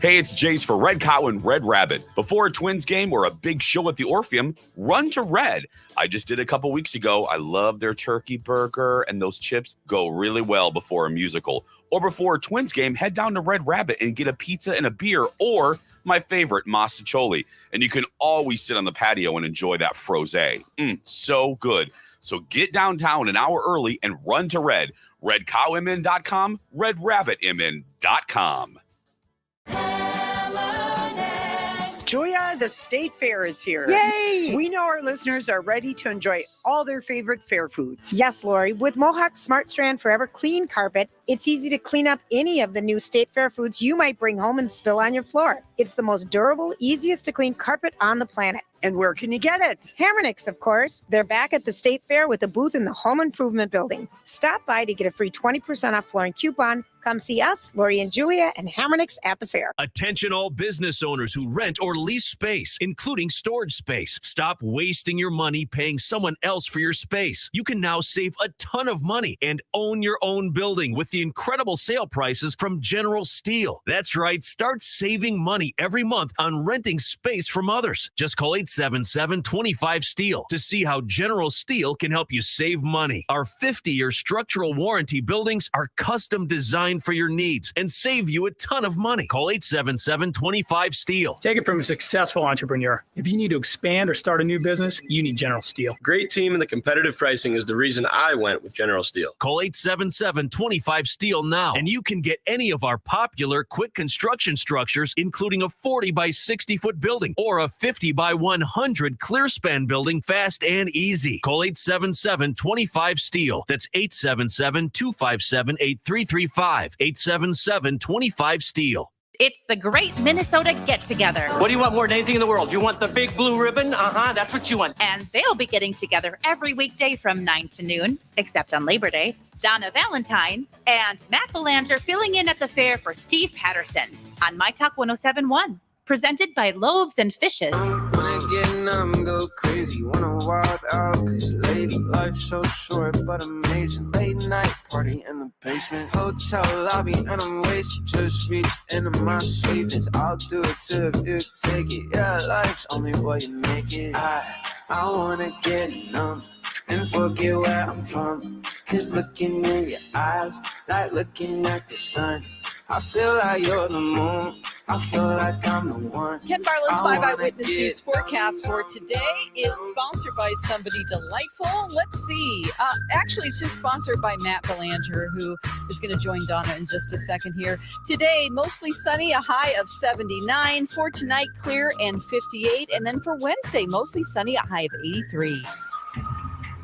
Hey, it's Jace for Red Cow and Red Rabbit. Before a Twins game or a big show at the Orpheum, run to Red. I just did a couple weeks ago. I love their turkey burger, and those chips go really well before a musical. Or before a Twins game, head down to Red Rabbit and get a pizza and a beer, or my favorite, mostaccioli. And you can always sit on the patio and enjoy that frosé. So good. So get downtown an hour early and run to Red. RedCowMN.com, RedRabbitMN.com. Julia, the State Fair is here. Yay! We know our listeners are ready to enjoy all their favorite fair foods. Yes, Lori. With Mohawk Smart Strand Forever Clean Carpet, it's easy to clean up any of the new State Fair foods you might bring home and spill on your floor. It's the most durable, easiest to clean carpet on the planet. And where can you get it? Hammernix, of course. They're back at the State Fair with a booth in the Home Improvement Building. Stop by to get a free 20% off flooring coupon. Come see us, Lori and Julia, and Hammernix at the fair. Attention all business owners who rent or lease space, including storage space. Stop wasting your money paying someone else for your space. You can now save a ton of money and own your own building with the incredible sale prices from General Steel. That's right. Start saving money every month on renting space from others. Just call 877-25-STEEL to see how General Steel can help you save money. Our 50-year structural warranty buildings are custom designed for your needs and save you a ton of money. Call 877-25-STEEL. Take it from a successful entrepreneur. If you need to expand or start a new business, you need General Steel. Great team and the competitive pricing is the reason I went with General Steel. Call 877-25-STEEL now, and you can get any of our popular quick construction structures, including a 40 by 60 foot building or a 50 by 100 clear span building, fast and easy. Call 877-25-STEEL. That's 877-257-8335. 877-25-STEEL. It's the Great Minnesota Get Together. What do you want more than anything in the world? You want the big blue ribbon? That's what you want. And they'll be getting together every weekday from 9 to noon, except on Labor Day. Donna Valentine and Matt Belanger filling in at the fair for Steve Patterson on myTalk 107.1. Presented by Loaves and Fishes. Wanna get numb, go crazy, wanna wild out, cause lady, life's so short but amazing. Late night party in the basement, hotel lobby, and I'm wasted. Just reached into my savings. I'll do it too if you take it. Yeah, life's only what you make it. I wanna get numb and forget where I'm from, cause looking in your eyes, like looking at the sun. I feel like you're the moon. I feel like I'm the one. Ken Barlow's 5 Eyewitness News forecast for today is sponsored by somebody delightful. Let's see. Actually, it's just sponsored by Matt Belanger, who is going to join Donna in just a second here. Today, mostly sunny, a high of 79. For tonight, clear and 58. And then for Wednesday, mostly sunny, a high of 83.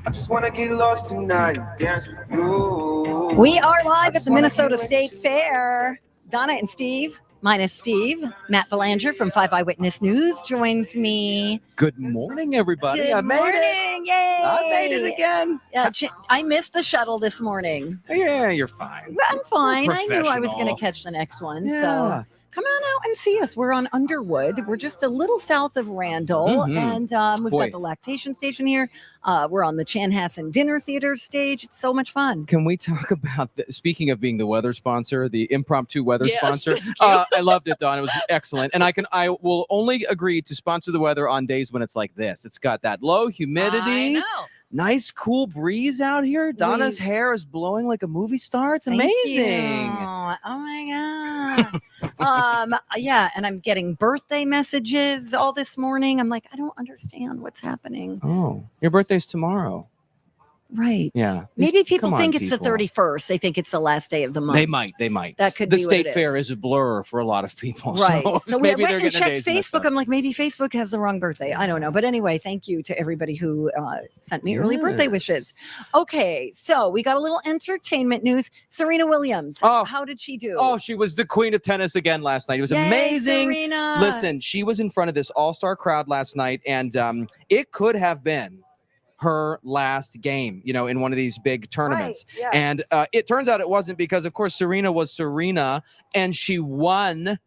I just want to get lost tonight and dance with you. We are live at the Minnesota State Fair. Donna and Steve, minus Steve. Matt Belanger from 5 Eyewitness News joins me. Good morning, everybody. Good I made morning. it. Yay. I made it again. I missed the shuttle this morning. Yeah, you're fine. I'm fine. I knew I was going to Professional. catch the next one. Yeah. So come on out and see us. We're on Underwood. We're just a little south of Randall. Mhm. And we've Boy. got the Lactation station here. We're on the Chanhassen Dinner Theater stage. It's so much fun. Can we talk about, speaking of being the weather sponsor, the impromptu weather Yes, sponsor? thank you. I loved it, Don. It was excellent. And I will only agree to sponsor the weather on days when it's like this. It's got that low humidity. I know. Nice cool breeze out here. Donna's hair is blowing like a movie star. It's Thank amazing. you. Oh my god. Yeah, and I'm getting birthday messages all this morning. I'm like, I don't understand what's happening. Oh, your birthday's tomorrow. Right. Yeah. Maybe people Come on, think it's the people. 31st. They think it's the last day of the month. They might. That could the be what state it fair is. is a blur for a lot of people. Right. So we maybe went they're and getting checked days mixed Facebook. up. I'm like, maybe Facebook has the wrong birthday. I don't know. But anyway, thank you to everybody who sent me early birthday wishes. Okay. So we got a little entertainment news. Serena Williams. Oh. How did she do? Oh, she was the queen of tennis again last night. It was Yay, amazing. Serena. Listen, she was in front of this all-star crowd last night, and it could have been her last game, in one of these big tournaments. Right, yeah. And it turns out it wasn't, because, of course, Serena was Serena, and she won.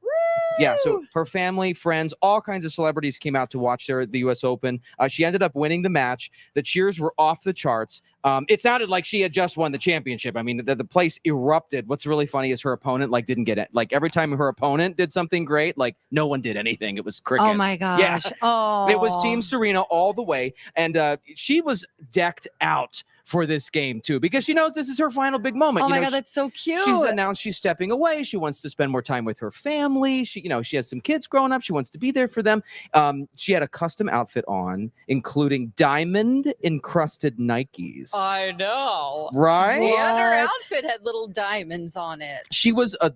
Yeah, so her family, friends, all kinds of celebrities came out to watch her at the U.S. Open. She ended up winning the match. The cheers were off the charts. It sounded like she had just won the championship. I mean, the place erupted. What's really funny is her opponent didn't get it. Like every time her opponent did something great, no one did anything. It was crickets. Oh my gosh. Yeah. Oh. It was Team Serena all the way. And she was decked out for this game too, because she knows this is her final big moment. Oh my God, that's so cute. She's announced she's stepping away. She wants to spend more time with her family. She has some kids growing up. She wants to be there for them. She had a custom outfit on, including diamond encrusted Nikes. I know. Right? And her What? outfit had little diamonds on it. She was a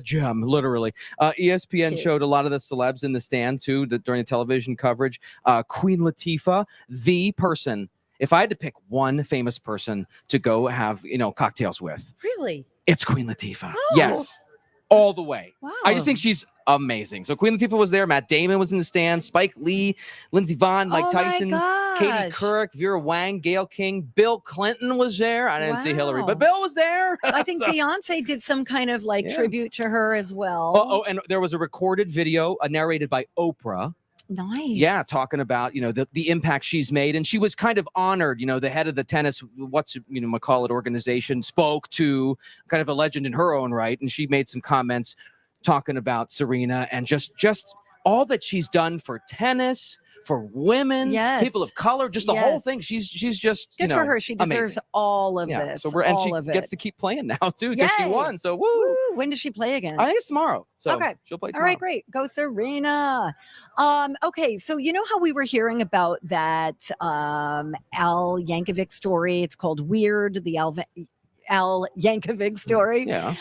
gem, literally. ESPN showed a lot of the celebs in the stand too during the television coverage. Queen Latifah, the person. If I had to pick one famous person to go have cocktails with, Really? it's Queen Latifah. Oh. Yes, all the way. Wow. I just think she's amazing. So Queen Latifah was there. Matt Damon was in the stand. Spike Lee, Lindsey Vonn, Mike Tyson, Katie Couric, Vera Wang, Gayle King, Bill Clinton was there. I didn't see Hillary, but Bill was there. I think So- Beyonce did some kind of tribute to her as well. Oh, and there was a recorded video narrated by Oprah. Nice. Yeah, talking about the impact she's made, and she was kind of honored. The head of the tennis McCall organization spoke to kind of a legend in her own right, and she made some comments talking about Serena and just all that she's done for tennis, for women, Yes. people of color, just the whole thing. She's just good for her. She deserves amazing. all of Yeah, this. so she gets to keep playing now too because she Yay. won. So woo. Woo. When does she play again? I think it's tomorrow. So okay. she'll play All tomorrow. right, great. Go Serena. Okay, so you know how we were hearing about that Al Yankovic story? It's called Weird, the Al Yankovic story. Yeah.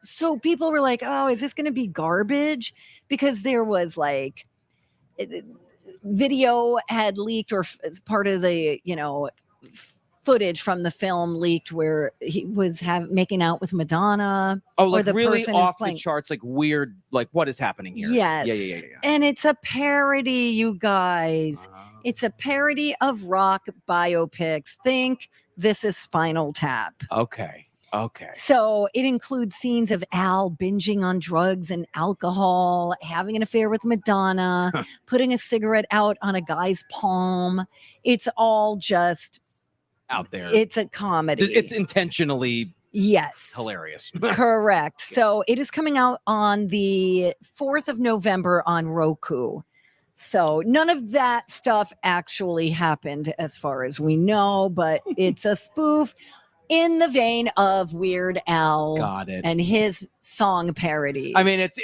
So people were like, oh, is this going to be garbage? Because there was like video had leaked or as part of the, footage from the film leaked where he was making out with Madonna. Oh, or like the really person who's off the playing. charts, like weird, like what is happening here? Yes. Yeah. And it's a parody, you guys. It's a parody of rock biopics. Think This Is Spinal Tap. Okay. So it includes scenes of Al binging on drugs and alcohol, having an affair with Madonna, putting a cigarette out on a guy's palm. It's all just out there. It's a comedy. It's intentionally hilarious. Correct. So it is coming out on the 4th of November on Roku. So none of that stuff actually happened as far as we know, but it's a spoof in the vein of Weird Al. Got it. And his song parody. I mean, Makes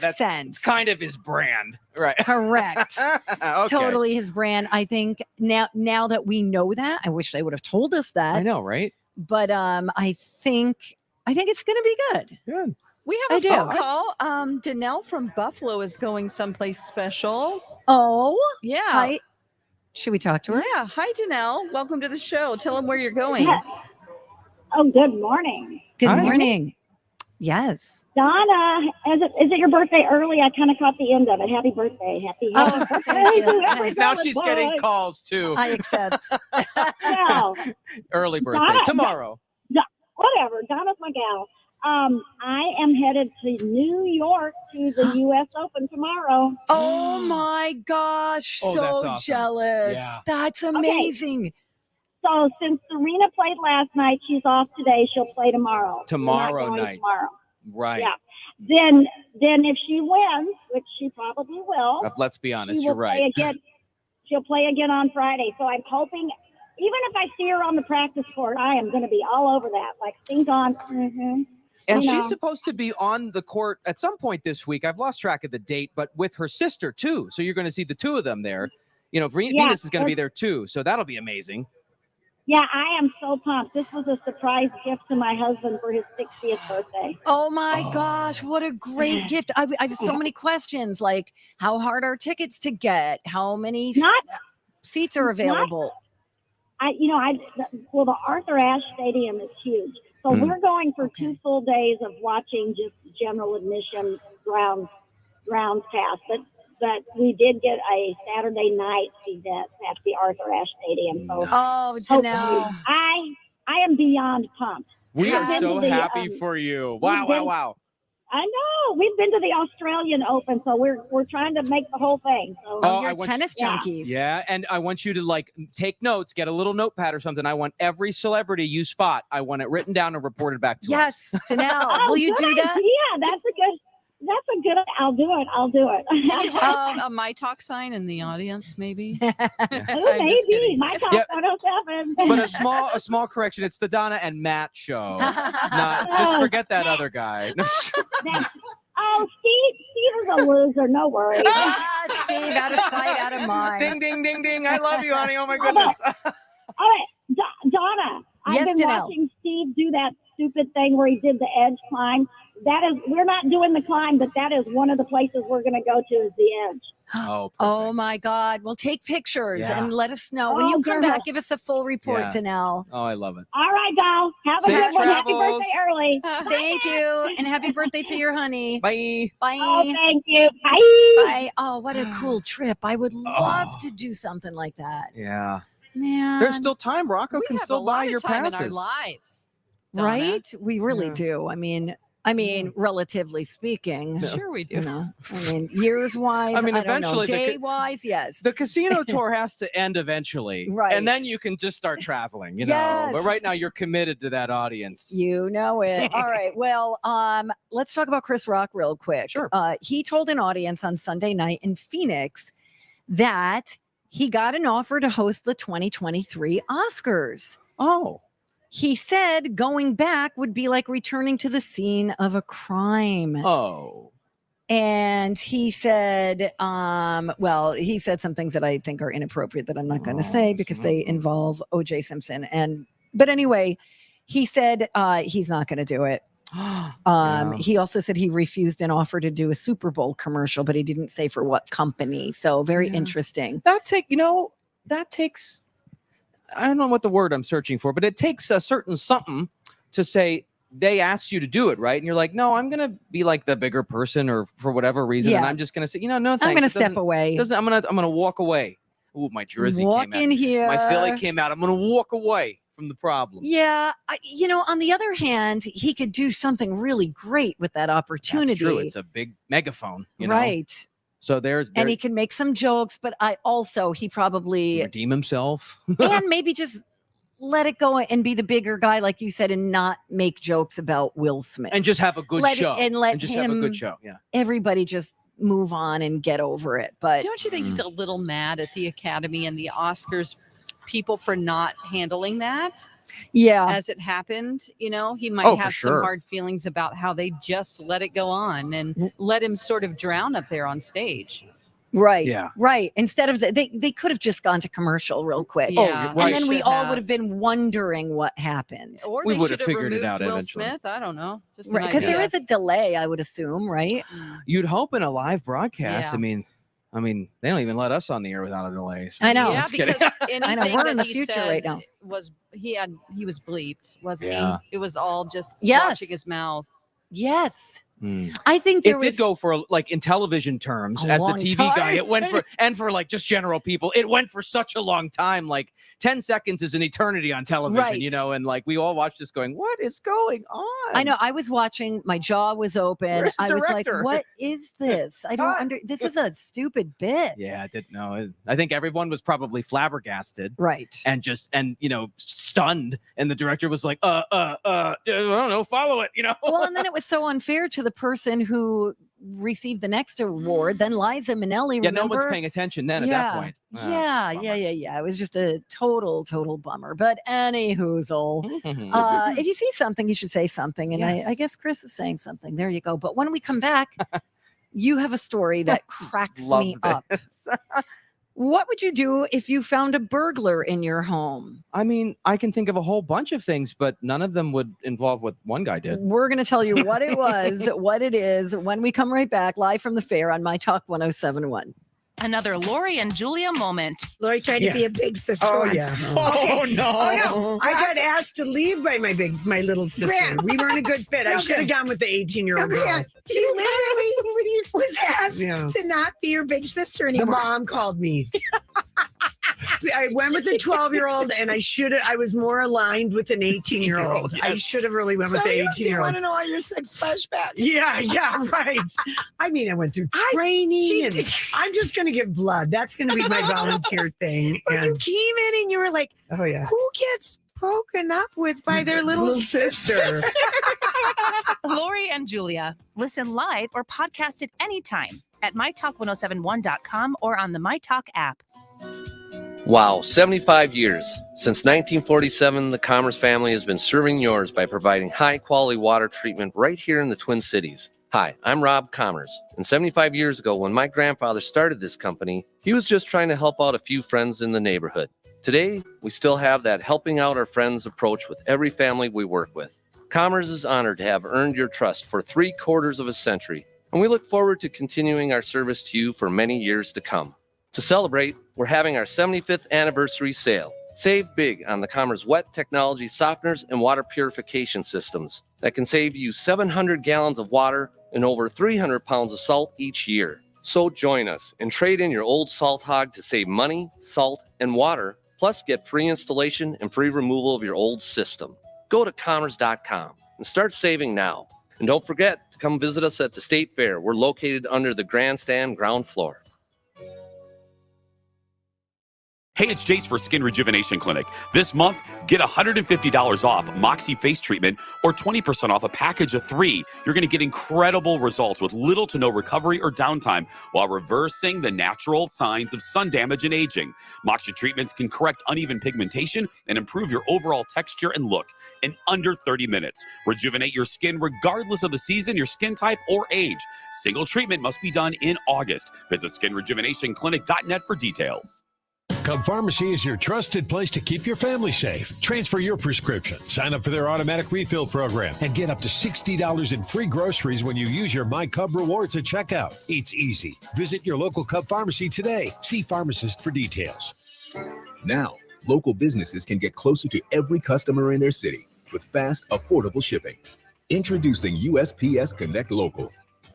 that's sense. It's kind of his brand, right? Correct. It's Okay. totally his brand. I think now that we know that, I wish they would have told us that. I know, right? But I think it's going to be good. Good. We I have a do. phone call. Danelle from Buffalo is going someplace special. Oh, yeah. Hi. Should we talk to her? Yeah. Hi, Danelle. Welcome to the show. Tell them where you're going. Oh, good morning. Good Hi. morning. Yes. Donna, is it your birthday early? I kind of caught the end of it. Happy birthday. Happy birthday to everybody. Now she's getting calls too. I accept. Well, Early birthday Donna- tomorrow. whatever. Donna's my gal. I am headed to New York to the U.S. Open tomorrow. Oh my gosh. Oh, so that's awesome. jealous. Yeah. That's amazing. So since Serena played last night, she's off today. She'll play tomorrow. She's not Tomorrow going night. Tomorrow. Right. Yeah. Then if she wins, which she probably will, Let's be honest. she You're will right. play again. She'll play again on Friday. So I'm hoping, even if I see her on the practice court, I am going to be all over that. Like things on. And you know. she's supposed to be on the court at some point this week. I've lost track of the date, but with her sister too. So you're going to see the two of them there. Venus is going to be there too. So that'll be amazing. Yeah, I am so pumped. This was a surprise gift to my husband for his 60th birthday. Oh my gosh, what a great gift. I have so many questions, like how hard are tickets to get? How many seats are available? Well, the Arthur Ashe Stadium is huge. So we're going for 2 full days of watching just general admission grounds pass. But we did get a Saturday night event at the Arthur Ashe Stadium. So Janelle. I am beyond pumped. We We've are been so to the, happy for you. we've been- Wow. I know. We've been to the Australian Open, so we're trying to make the whole thing. So I want you- junkies. Yeah, and I want you to take notes, get a little notepad or something. I want every celebrity you spot. I want it written down and reported back to us. Yes, Janelle, will you good do that? Yeah, that's a good. I'll do it. Can you have a myTalk sign in the audience, maybe? Oh, maybe my top Yeah. 107. But a small correction. It's the Donna and Matt show. Just forget that other guy. Oh, Steve is a loser. No worries. Steve, out of sight, out of mind. Ding, ding, ding, ding. I love you, honey. Oh my goodness. All right, Donna. I've Yes, been Janelle. watching Steve do that stupid thing where he did the edge climb. We're not doing the climb, but that is one of the places we're going to go to is the edge. Oh my God. Well, take pictures Yeah. and let us know. When Oh, you come girl. back, give us a full report, Yeah. Janelle. Oh, I love it. All right, doll. Have a Safe good one. Happy travels. birthday early. Thank you. And happy birthday to your honey. Bye. Bye. Oh, thank you. Bye. Bye. Oh, what a cool trip. I would love to do something like that. Yeah. Man. There's still time. Rocco can have still a lot buy of your time passes. in our lives. Donna. Right? We really do. I mean, relatively speaking. Sure we do. You know, I mean, years wise. I mean, don't know. eventually the day wise, yes. The casino tour has to end eventually. Right. And then you can just start traveling, you know. Yes. But right now you're committed to that audience. You know it. All right. Well, let's talk about Chris Rock real quick. Sure. He told an audience on Sunday night in Phoenix that he got an offer to host the 2023 Oscars. Oh. He said going back would be like returning to the scene of a crime. Oh. And he said, he said some things that I think are inappropriate that I'm not going to say because they involve O.J. Simpson. But anyway, he said he's not going to do it. He also said he refused an offer to do a Super Bowl commercial, but he didn't say for what company. So very interesting. That takes, I don't know what the word I'm searching for, but it takes a certain something to say, they asked you to do it, right? And you're like, no, I'm going to be like the bigger person or for whatever reason. Yeah. And I'm just going to say, no, thanks. I'm going to step away. I'm going to walk away. Ooh, my jersey Walk came out. in here. My Philly came out. I'm going to walk away from the problem. Yeah. On the other hand, he could do something really great with that opportunity. That's true. It's a big megaphone, right. So there's and he can make some jokes, but he probably redeem himself and maybe just let it go and be the bigger guy, like you said, and not make jokes about Will Smith and just have a good show and just have a good show. Yeah. Everybody just move on and get over it. But don't you think he's a little mad at the Academy and the Oscars people for not handling that? Yeah. As it happened, he might have some sure. hard feelings about how they just let it go on and let him sort of drown up there on stage. Right. Yeah. Right. Instead of they could have just gone to commercial real quick. Yeah. And then we all would have been wondering what happened. Or We they would have should figured it removed out Will eventually. Smith. I don't know. Just Right. Because there is a delay, I would assume, right? You'd hope in a live broadcast. Yeah. I mean, they don't even let us on the air without a delay. So I know. Yeah, just kidding. because I know, anything we're in that the he future said right now. was he was bleeped, wasn't Yeah. he? It was all just Yes. watching his mouth. Yes. I think It did go for like in television terms A as the long TV guy. time. It went for and for like just general people. It went for such a long time. Like 10 seconds is an eternity on television, Right. and like we all watched this going, what is going on? I know. I was watching. My jaw was open. Where's the I was like, director? "What is this? I don't under. This is a stupid bit." Yeah, I didn't know. I think everyone was probably flabbergasted. Right. And stunned. And the director was like, I don't know, follow it, Well, and then it was so unfair to the person who received the next award. Then Liza Minnelli. Yeah, Remember? no one's paying attention then at that point. Yeah. It was just a total bummer. But any hoozle. If you see something, you should say something. And Yes. I guess Chris is saying something. There you go. But when we come back, you have a story that cracks me up. What would you do if you found a burglar in your home? I mean, I can think of a whole bunch of things, but none of them would involve what one guy did. We're going to tell you what it was, what it is, when we come right back live from the fair on myTalk 107.1. Another Lori and Julia moment. Lori tried to be a big sister. Oh, once. yeah. Okay. Oh, no. I got asked to leave by my little sister. Grant. We weren't a good fit. I Okay. should have gone with the 18-year-old girl. Grant, he literally was asked Yeah. to not be your big sister The anymore. mom called me. I went with the 12-year-old, and I was more aligned with an 18-year-old. I should have really went with the Do you 18-year-old. want to know all your sex flashbacks? Yeah, right. I mean, I went through training, and I'm just going to give blood. That's going to be my volunteer thing. When you came in and you were like, Oh, yeah. who gets broken up with by their little sister? Lori and Julia. Listen live or podcast at any time at mytalk1071.com or on the myTalk app. Wow, 75 years. Since 1947, the Commerce family has been serving yours by providing high-quality water treatment right here in the Twin Cities. Hi, I'm Rob Commerce, and 75 years ago when my grandfather started this company, he was just trying to help out a few friends in the neighborhood. Today, we still have that helping out our friends approach with every family we work with. Commerce is honored to have earned your trust for 3/4 of a century, and we look forward to continuing our service to you for many years to come. To celebrate, we're having our 75th anniversary sale. Save big on the Commerce wet technology softeners and water purification systems that can save you 700 gallons of water and over 300 pounds of salt each year. So join us and trade in your old salt hog to save money, salt, and water, plus get free installation and free removal of your old system. Go to commerce.com and start saving now. And don't forget to come visit us at the State Fair. We're located under the grandstand ground floor. Hey, it's Jace for Skin Rejuvenation Clinic. This month, get $150 off Moxie face treatment or 20% off a package of 3. You're going to get incredible results with little to no recovery or downtime while reversing the natural signs of sun damage and aging. Moxie treatments can correct uneven pigmentation and improve your overall texture and look in under 30 minutes. Rejuvenate your skin regardless of the season, your skin type, or age. Single treatment must be done in August. Visit skinrejuvenationclinic.net for details. Cub Pharmacy is your trusted place to keep your family safe. Transfer your prescription, sign up for their automatic refill program, and get up to $60 in free groceries when you use your MyCub rewards at checkout. It's easy. Visit your local Cub Pharmacy today. See pharmacist for details. Now, local businesses can get closer to every customer in their city with fast, affordable shipping. Introducing USPS Connect Local.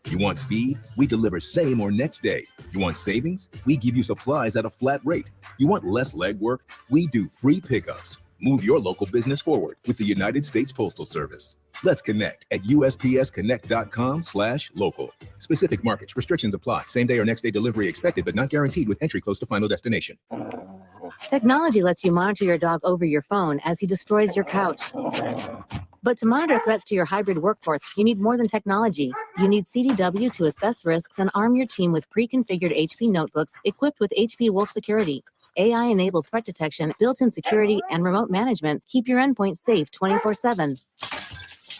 You want speed? We deliver same or next day. You want savings? We give you supplies at a flat rate. You want less legwork? We do free pickups. Move your local business forward with the United States Postal Service. Let's connect at USPSconnect.com/local. Specific markets, restrictions apply. Same day or next day delivery expected, but not guaranteed with entry close to final destination. Technology lets you monitor your dog over your phone as he destroys your couch. But to monitor threats to your hybrid workforce, you need more than technology. You need CDW to assess risks and arm your team with pre-configured HP notebooks equipped with HP Wolf Security. AI-enabled threat detection, built-in security, and remote management keep your endpoint safe 24/7.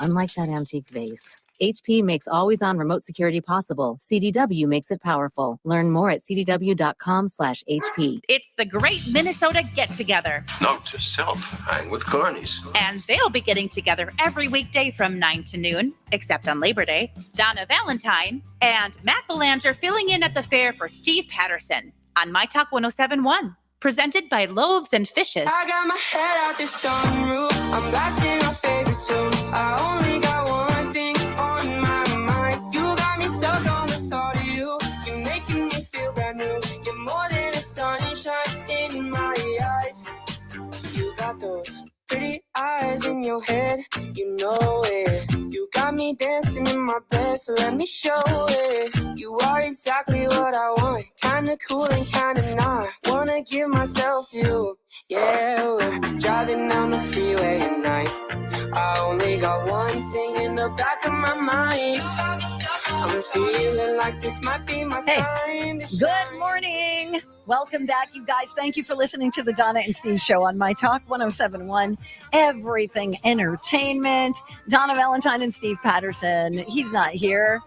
Unlike that antique vase, HP makes always-on remote security possible. CDW makes it powerful. Learn more at cdw.com/HP. It's the Great Minnesota Get-Together. Note to self, hang with carnies. And they'll be getting together every weekday from 9 to noon, except on Labor Day. Donna Valentine and Matt Belanger filling in at the fair for Steve Patterson on myTalk 107.1. Presented by Loaves and Fishes. I got my head out the sunroof. I'm blasting our favorite tunes. I only got one thing on my mind. You got me stuck on the thought of you. You're making me feel brand new. You're more than a sunshine in my eyes. You got those pretty eyes in your head. You know it. You got me dancing in my bed, so let me show it. You are exactly what I want. Kinda cool and kinda not. Wanna give myself to you. Yeah, we're driving down the freeway at night. I only got one thing in the back of my mind. I'm feeling like this might be my time to shine. Good morning. Welcome back, you guys. Thank you for listening to the Donna and Steve Show on myTalk 107.1. Everything Entertainment. Donna Valentine and Steve Patterson. He's not here.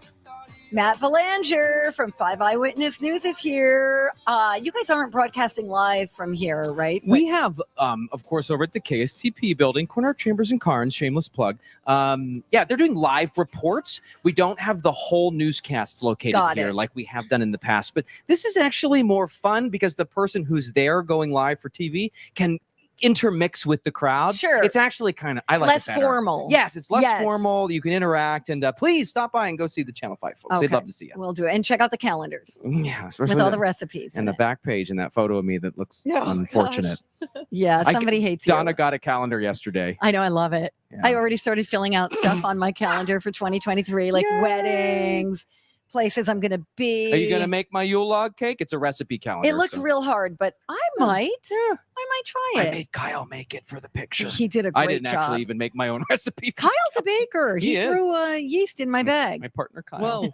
Matt Belanger from 5 Eyewitness News is here. You guys aren't broadcasting live from here, right? We have, of course, over at the KSTP building, corner of Chambers and Carnes, shameless plug. Yeah, they're doing live reports. We don't have the whole newscast located here like we have done in the past. But this is actually more fun because the person who's there going live for TV can intermix with the crowd. Sure. It's actually kind of, I like less it better. formal. Yes, it's less formal. You can interact, and please stop by and go see the Channel 5 folks. They'd love to see you. We'll do it. And check out the calendars. Yeah, especially with all the recipes. and the back page and that photo of me that looks unfortunate. Yeah, somebody hates you. Donna got a calendar yesterday. I know, I love it. Yeah. I already started filling out stuff on my calendar for 2023, like weddings, places I'm going to be. Are you going to make my Yule log cake? It's a recipe calendar. It looks real hard, but I might. Yeah. I might try it. I made Kyle make it for the picture. He did a great job. I didn't actually even make my own recipe. Kyle's a baker. He threw yeast in my bag. My partner, Kyle. Whoa.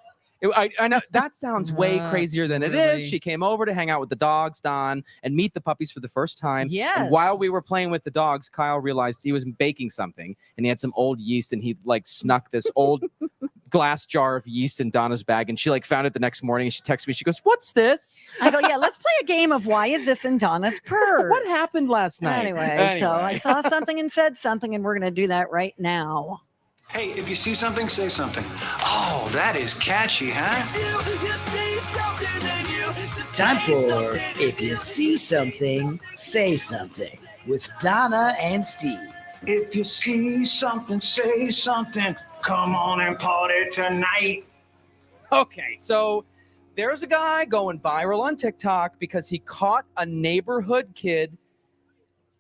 I know that sounds way crazier than it is. She came over to hang out with the dogs, Don, and meet the puppies for the first time. Yes. And while we were playing with the dogs, Kyle realized he was baking something, and he had some old yeast, and he like snuck this old glass jar of yeast in Donna's bag, and she like found it the next morning. And she texted me. She goes, "What's this?" I go, "Yeah, let's play a game of why is this in Donna's purse? What happened last night?" Anyway, so I saw something and said something, and we're going to do that right now. Hey, if you see something, say something. Oh, that is catchy, huh? Time for If You See Something, Say Something with Donna and Steve. If you see something, say something. Come on and party tonight. Okay, so there's a guy going viral on TikTok because he caught a neighborhood kid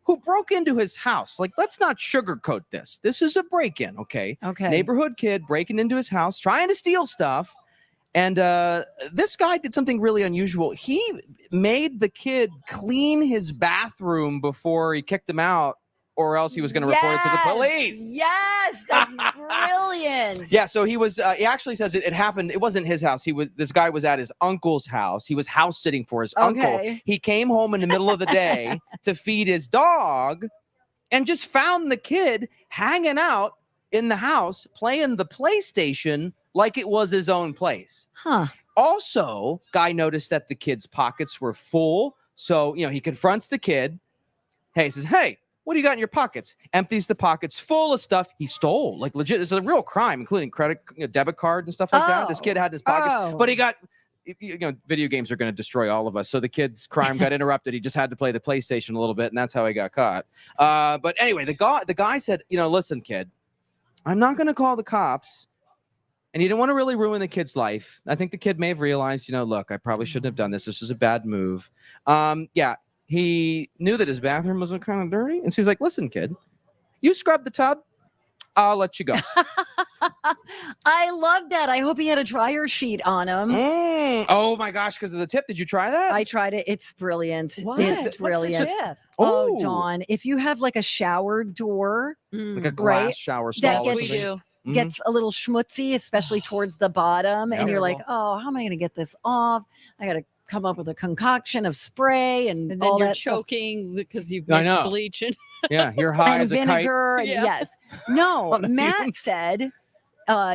who broke into his house. Like, let's not sugarcoat this. This is a break-in, okay? Okay. Neighborhood kid breaking into his house, trying to steal stuff. And this guy did something really unusual. He made the kid clean his bathroom before he kicked him out, or else he was going to report it to the police. Yes, that's brilliant. Yeah, so he was. He actually says it happened. It wasn't his house. This guy was at his uncle's house. He was house sitting for his uncle. He came home in the middle of the day to feed his dog, and just found the kid hanging out in the house playing the PlayStation like it was his own place. Huh. Also, guy noticed that the kid's pockets were full, so he confronts the kid. Hey, he says, "Hey, what do you got in your pockets?" Empties the pockets full of stuff he stole. Like legit, it's a real crime, including credit, debit card and stuff like that. This kid had in his pockets, but he got, video games are going to destroy all of us. So the kid's crime got interrupted. He just had to play the PlayStation a little bit, and that's how he got caught. But anyway, the guy said, listen, kid, I'm not going to call the cops. And he didn't want to really ruin the kid's life. I think the kid may have realized, look, I probably shouldn't have done this. This was a bad move. He knew that his bathroom was kind of dirty. And so he's like, listen, kid, you scrub the tub, I'll let you go. I love that. I hope he had a dryer sheet on him. Oh, my gosh, because of the tip. Did you try that? I tried it. It's brilliant. What? It's brilliant. What's the tip? Oh, Dawn, if you have like a shower door. Like a glass shower stall. That's what we do. Gets a little schmutzy, especially towards the bottom. And you're like, oh, how am I going to get this off? I got to come up with a concoction of spray and then all you're that choking because you've I mixed know. bleach and Yeah, you're high and as a vinegar. kite. And yes. No, On the Matt fumes. said,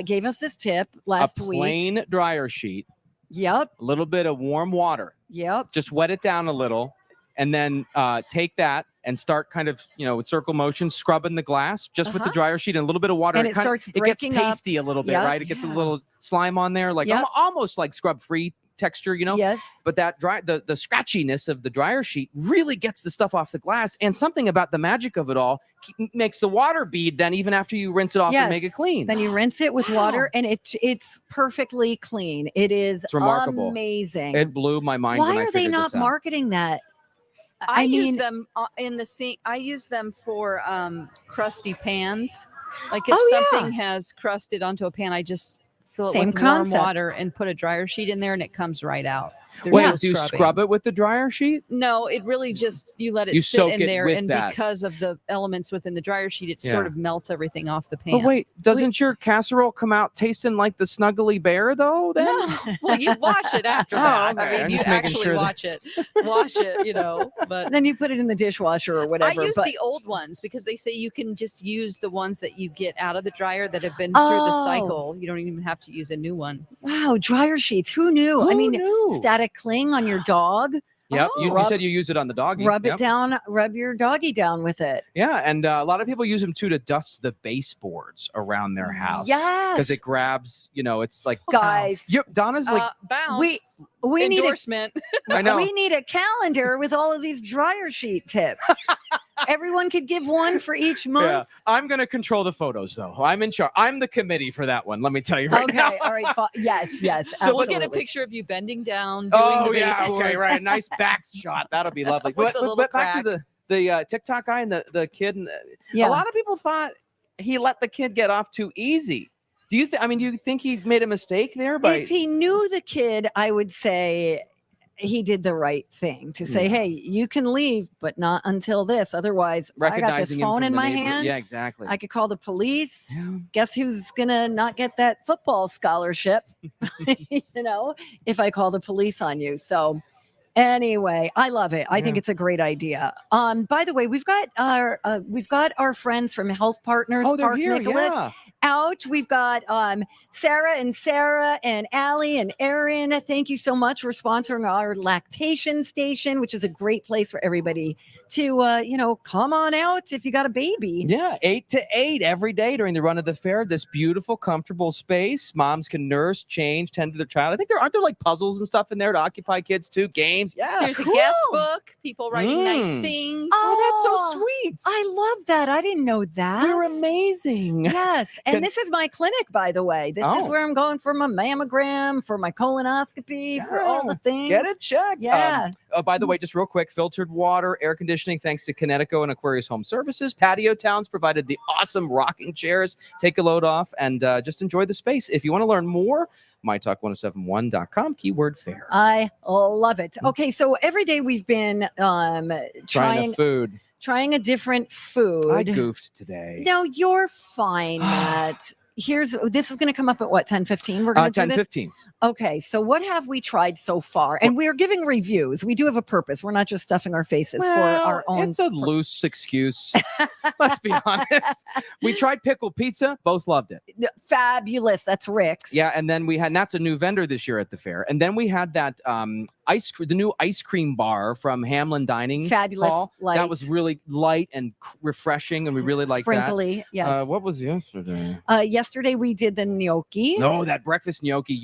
gave us this tip last A week. plain dryer sheet. Yep. A little bit of warm water. Yep. Just wet it down a little. And then take that and start kind of, with circle motion, scrubbing the glass just with the dryer sheet and a little bit of water. And it starts it gets breaking up. pasty a little bit, Yep. right? It gets a little slime on there, like Yep. almost like scrub-free texture, Yes. But that the scratchiness of the dryer sheet really gets the stuff off the glass. And something about the magic of it all makes the water bead then even after you rinse it off and make it clean. Then you rinse it with water and it's perfectly clean. It is It's remarkable. amazing. It blew my mind. Why when I are they figured not this out. marketing that? I use mean, them in the sink. I use them for crusty pans. Like if Oh, yeah. something has crusted onto a pan, I just fill it Same with concept. warm water and put a dryer sheet in there, and it comes right out. There's Wait, no do you scrubbing. scrub it with the dryer sheet? No, it really just you let it You sit soak in it there, with and that. because of the elements within the dryer sheet, it Yeah. sort of melts everything off the pan. But wait, doesn't your casserole come out tasting like the Snuggly Bear though? Then? No, well, you wash it after Oh, that. okay. I mean, I'm you just making actually sure that- wash it, But then you put it in the dishwasher or whatever. I use but the old ones because they say you can just use the ones that you get out of the dryer that have been through the Oh. cycle. You don't even have to use a new one. wow, dryer sheets. Who knew? I Who mean, knew? static cling on your dog. Yep. You Rub- said you use it on the doggy. Rub Yep. it down. Rub your doggy down with it. Yeah, and a lot of people use them too to dust the baseboards around their house. Yes. because it grabs. It's like Guys. Yep, Donna's like bounce. We need endorsement. I know. We need a calendar with all of these dryer sheet tips. Everyone could give one for each month. Yeah, I'm gonna control the photos though. I'm in charge. I'm the committee for that one. Let me tell you right now. Okay, all right. Yes. So we'll get a absolutely. picture of you bending down, doing Oh the yeah, baseboards. okay, right. Nice back shot. That'll be lovely. With But, the little but back to crack. the TikTok guy and the kid. And Yeah. A lot of people thought he let the kid get off too easy. Do you think he made a mistake there? If he knew the kid, I would say he did the right thing to say, hey, you can leave, but not until this. Otherwise, I got this recognizing him phone from in the my neighbor- hand. Yeah, exactly. I could call the police. Guess who's gonna not get that football scholarship? If I call the police on you. So anyway, I love it. I think it's a great idea. By the way, we've got our friends from Health Partners. Oh, they're Park here, Nicollet yeah. out. We've got Sarah and Allie and Erin. Thank you so much for sponsoring our lactation station, which is a great place for everybody to come on out if you got a baby. Yeah, 8 to 8 every day during the run of the fair. This beautiful, comfortable space. Moms can nurse, change, tend to their child. I think aren't there like puzzles and stuff in there to occupy kids too? Games. Yeah. There's a guest book, people writing nice things. Oh, that's so sweet. I love that. I didn't know that. You're amazing. Yes. Got And this is my clinic, by the way. This is where I'm going for my mammogram, for my colonoscopy, for all the things. Get it checked. Yeah. By the way, just real quick, filtered water, air conditioning, thanks to Connecticut and Aquarius Home Services. Patio Towns provided the awesome rocking chairs. Take a load off and just enjoy the space. If you want to learn more, mytalk1071.com, keyword fair. I love it. Okay, so every day we've been Trying food. Trying a different food. I goofed today. No, you're fine, Matt. This is going to come up at what, 10:15? We're going to do this? 10:15. Okay, so what have we tried so far? And we are giving reviews. We do have a purpose. We're not just stuffing our faces for our own. It's a loose excuse. Let's be honest. We tried pickle pizza. Both loved it. Fabulous. That's Rick's. Yeah, and then and that's a new vendor this year at the fair. And then we had that the new ice cream bar from Hamlin Dining. Fabulous. Hall. Light. That was really light and refreshing, and we really liked that. Sprinkly, yes. What was yesterday? Yesterday we did the gnocchi. No, that breakfast gnocchi.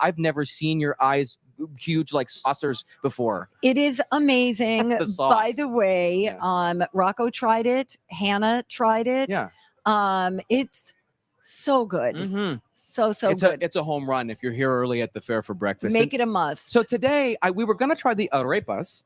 I've never seen your eyes huge like saucers before. It is amazing. The sauce. By the way, Rocco tried it. Hannah tried it. Yeah. It's so good. Mm-hmm. So good. It's a home run if you're here early at the fair for breakfast. Make it a must. So today we were going to try the arepas,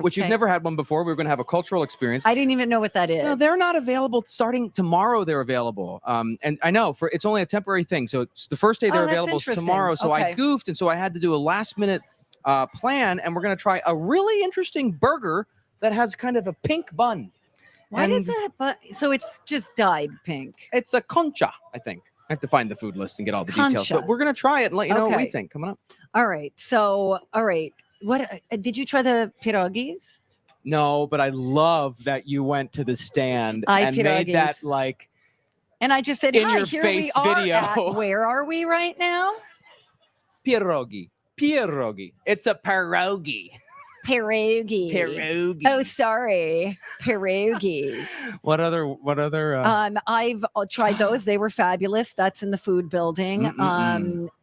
which you've never had one before. We were going to have a cultural experience. I didn't even know what that is. No, they're not available starting tomorrow. They're available. And I know it's only a temporary thing. So it's the first day they're available is tomorrow. So I goofed. And so I had to do a last minute plan. And we're going to try a really interesting burger that has kind of a pink bun. Why does it? But so it's just dyed pink. It's a concha, I think. I have to find the food list and get all the details. But we're going to try it and let you know what we think coming up. All right. So, what did you try the pierogies? No, but I love that you went to the stand and made that like. And I just said, in "Hi, your here face we are video." at, where are we right now? Pierogi. It's a pierogi. Pierogi. Oh, sorry. Pierogies. What other? I've tried those. They were fabulous. That's in the food building.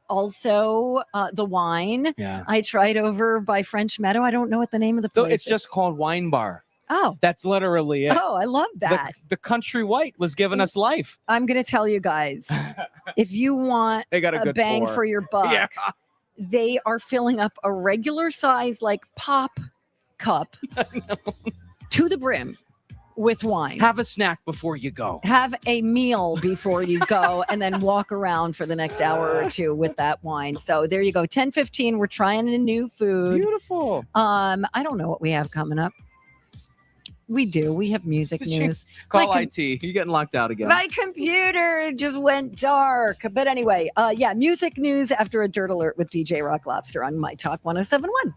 Also, the wine. Yeah. I tried over by French Meadow. I don't know what the name of the place It's just called Wine Bar. Oh. That's literally it. Oh, I love that. The Country White was giving us life. I'm going to tell you guys, if you want they got a good bang pour. for your buck, they are filling up a regular size, like pop cup to the brim with wine. Have a snack before you go. Have a meal before you go, and then walk around for the next hour or two with that wine. So there you go. 10:15. We're trying a new food. Beautiful. I don't know what we have coming up. We do. We have music news. Call IT. You're getting locked out again. My computer just went dark. But anyway, music news after a dirt alert with DJ Rock Lobster on myTalk 1071.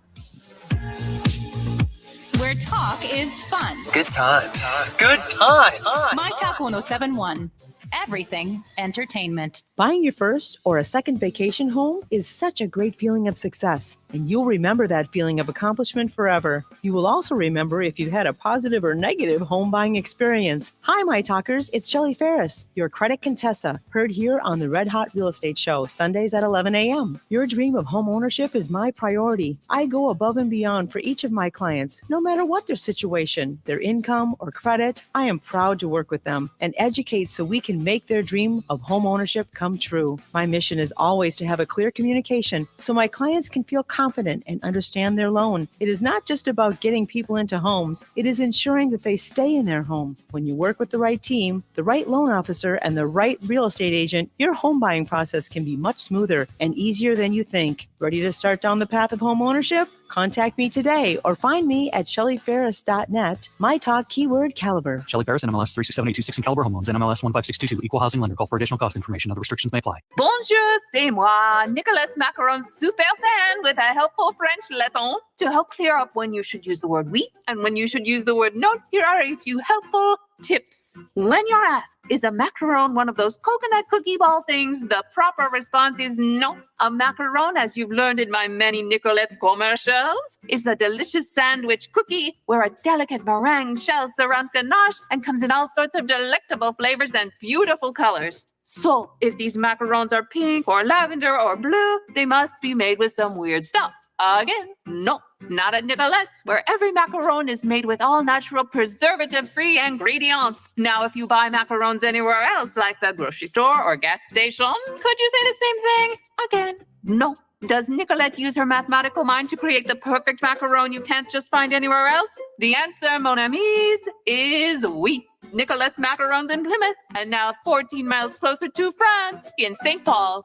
Where talk is fun. Good times. Good times. myTalk 1071. Everything entertainment. Buying your first or a second vacation home is such a great feeling of success, and you'll remember that feeling of accomplishment forever. You will also remember if you've had a positive or negative home buying experience. Hi, my talkers. It's Shelley Ferris, your credit Contessa, heard here on the Red Hot Real Estate Show, Sundays at 11 a.m. Your dream of home ownership is my priority. I go above and beyond for each of my clients, no matter what their situation, their income, or credit. I am proud to work with them and educate so we can make their dream of home ownership come true. My mission is always to have a clear communication so my clients can feel confident and understand their loan. It is not just about getting people into homes. It is ensuring that they stay in their home. When you work with the right team, the right loan officer, and the right real estate agent, your home buying process can be much smoother and easier than you think. Ready to start down the path of home ownership? Contact me today or find me at ShelleyFerris.net. My talk keyword Caliber. Shelley Ferris, NMLS 367826 and Caliber Home Loans, NMLS 15622. Equal housing lender. Call for additional cost information. Other restrictions may apply. Bonjour, c'est moi, Nicolas Macarons, super fan, with a helpful French lesson. To help clear up when you should use the word oui and when you should use the word non, here are a few helpful tips. When you're asked, is a macaron one of those coconut cookie ball things? The proper response is no. A macaron, as you've learned in my many Nicolette's commercials, is a delicious sandwich cookie where a delicate meringue shell surrounds ganache and comes in all sorts of delectable flavors and beautiful colors. So, if these macarons are pink or lavender or blue, they must be made with some weird stuff. Again, no, not at Nicolette's, where every macaron is made with all natural preservative-free ingredients. Now, if you buy macarons anywhere else, like the grocery store or gas station, could you say the same thing? Again, no. Does Nicolette use her mathematical mind to create the perfect macaron you can't just find anywhere else? The answer, mon amis, is oui. Nicolette's Macarons in Plymouth, and now 14 miles closer to France in St. Paul.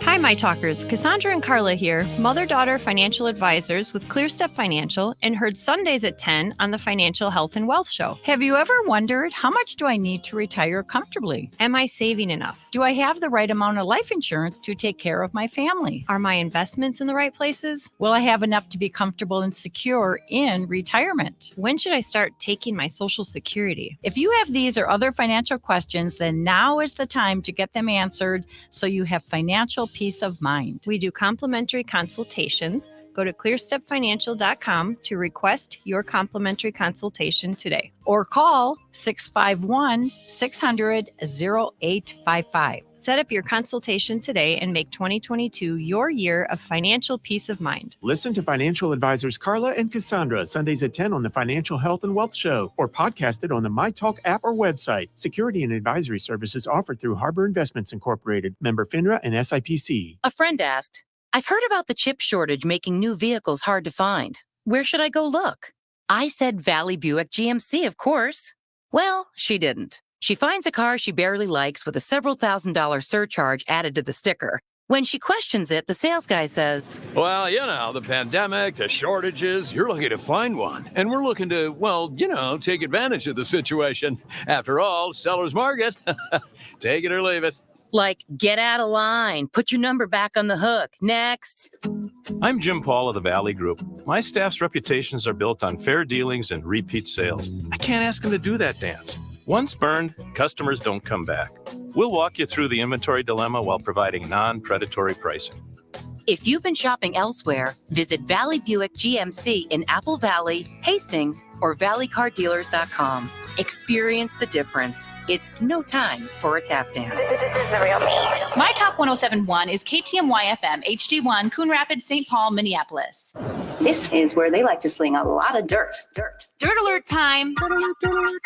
Hi, my talkers. Cassandra and Carla here, mother-daughter financial advisors with ClearStep Financial, and heard Sundays at 10 on the Financial Health and Wealth Show. Have you ever wondered, how much do I need to retire comfortably? Am I saving enough? Do I have the right amount of life insurance to take care of my family? Are my investments in the right places? Will I have enough to be comfortable and secure in retirement? When should I start taking my Social Security? If you have these or other financial questions, then now is the time to get them answered so you have financial peace of mind. We do complimentary consultations. Go to clearstepfinancial.com to request your complimentary consultation today. Or call 651-600-0855. Set up your consultation today and make 2022 your year of financial peace of mind. Listen to financial advisors Carla and Cassandra Sundays at 10 on the Financial Health and Wealth Show, or podcast it on the myTalk app or website. Security and advisory services offered through Harbor Investments Incorporated, member FINRA and SIPC. A friend asked, I've heard about the chip shortage making new vehicles hard to find. Where should I go look? I said Valley Buick GMC, of course. Well, she didn't. She finds a car she barely likes with a several $1,000s surcharge added to the sticker. When she questions it, the sales guy says, Well, you know, the pandemic, the shortages, you're lucky to find one. And we're looking to, well, you know, take advantage of the situation. After all, seller's market. Take it or leave it. Like, get out of line, put your number back on the hook. Next. I'm Jim Paul of the Valley Group. My staff's reputations are built on fair dealings and repeat sales. I can't ask them to do that dance. Once burned, customers don't come back. We'll walk you through the inventory dilemma while providing non-predatory pricing. If you've been shopping elsewhere, visit Valley Buick GMC in Apple Valley, Hastings, or valleycardealers.com. Experience the difference. It's no time for a tap dance. This is the real me. My Talk 1071 is KTMY FM, HD1, Coon Rapids, St. Paul, Minneapolis. This is where they like to sling a lot of dirt. Dirt alert time.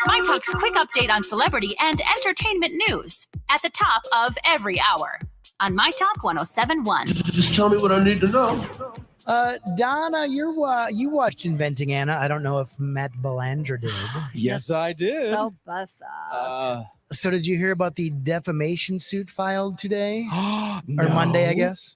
My Talk's quick update on celebrity and entertainment news at the top of every hour on My Talk 1071. Just tell me what I need to know. Donna, you watched Inventing Anna. I don't know if Matt Belanger did. Yes, I did. So buzz up. So did you hear about the defamation suit filed today? Or No. Monday, I guess?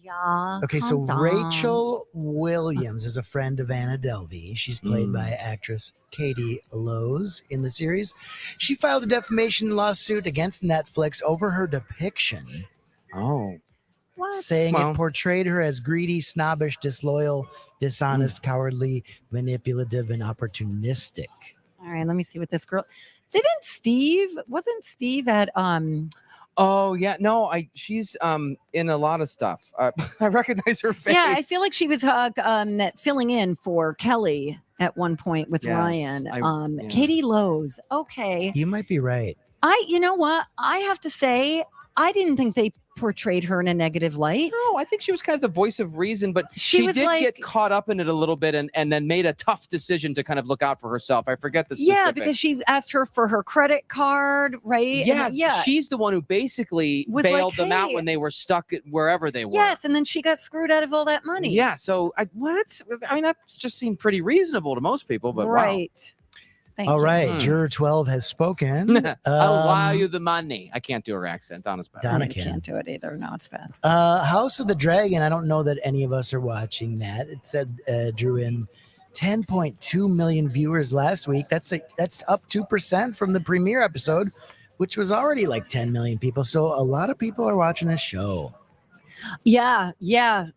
Yeah. Okay, so calm down. Rachel Williams is a friend of Anna Delvey. She's played by actress Katie Lowes in the series. She filed a defamation lawsuit against Netflix over her depiction. Oh. What? Saying Well. it portrayed her as greedy, snobbish, disloyal, dishonest, cowardly, manipulative, and opportunistic. All right, let me see what this girl. Wasn't Steve at Oh yeah, no, she's in a lot of stuff. I recognize her face. Yeah, I feel like she was filling in for Kelly at one point with Yes, Ryan. yeah. Katie Lowes. Okay. You might be right. You know what? I have to say, I didn't think they portrayed her in a negative light. No, I think she was kind of the voice of reason, but She she was did like- get caught up in it a little bit and then made a tough decision to kind of look out for herself. I forget the specifics. Yeah, because she asked her for her credit card, right? Yeah, And, yeah. she's the one who basically Was bailed like, them out "Hey." when they were stuck at wherever they were. Yes, and then she got screwed out of all that money. Yeah, so that just seemed pretty reasonable to most people, but right. Thank All you. right, Juror 12 has spoken. I'll allow you the money. I can't do her accent, Donna's better. Donna I can. can't do it either. No, it's bad. House of the Dragon. I don't know that any of us are watching that. It said drew in 10.2 million viewers last week. That's up 2% from the premiere episode, which was already like 10 million people. So a lot of people are watching this show. Yeah. And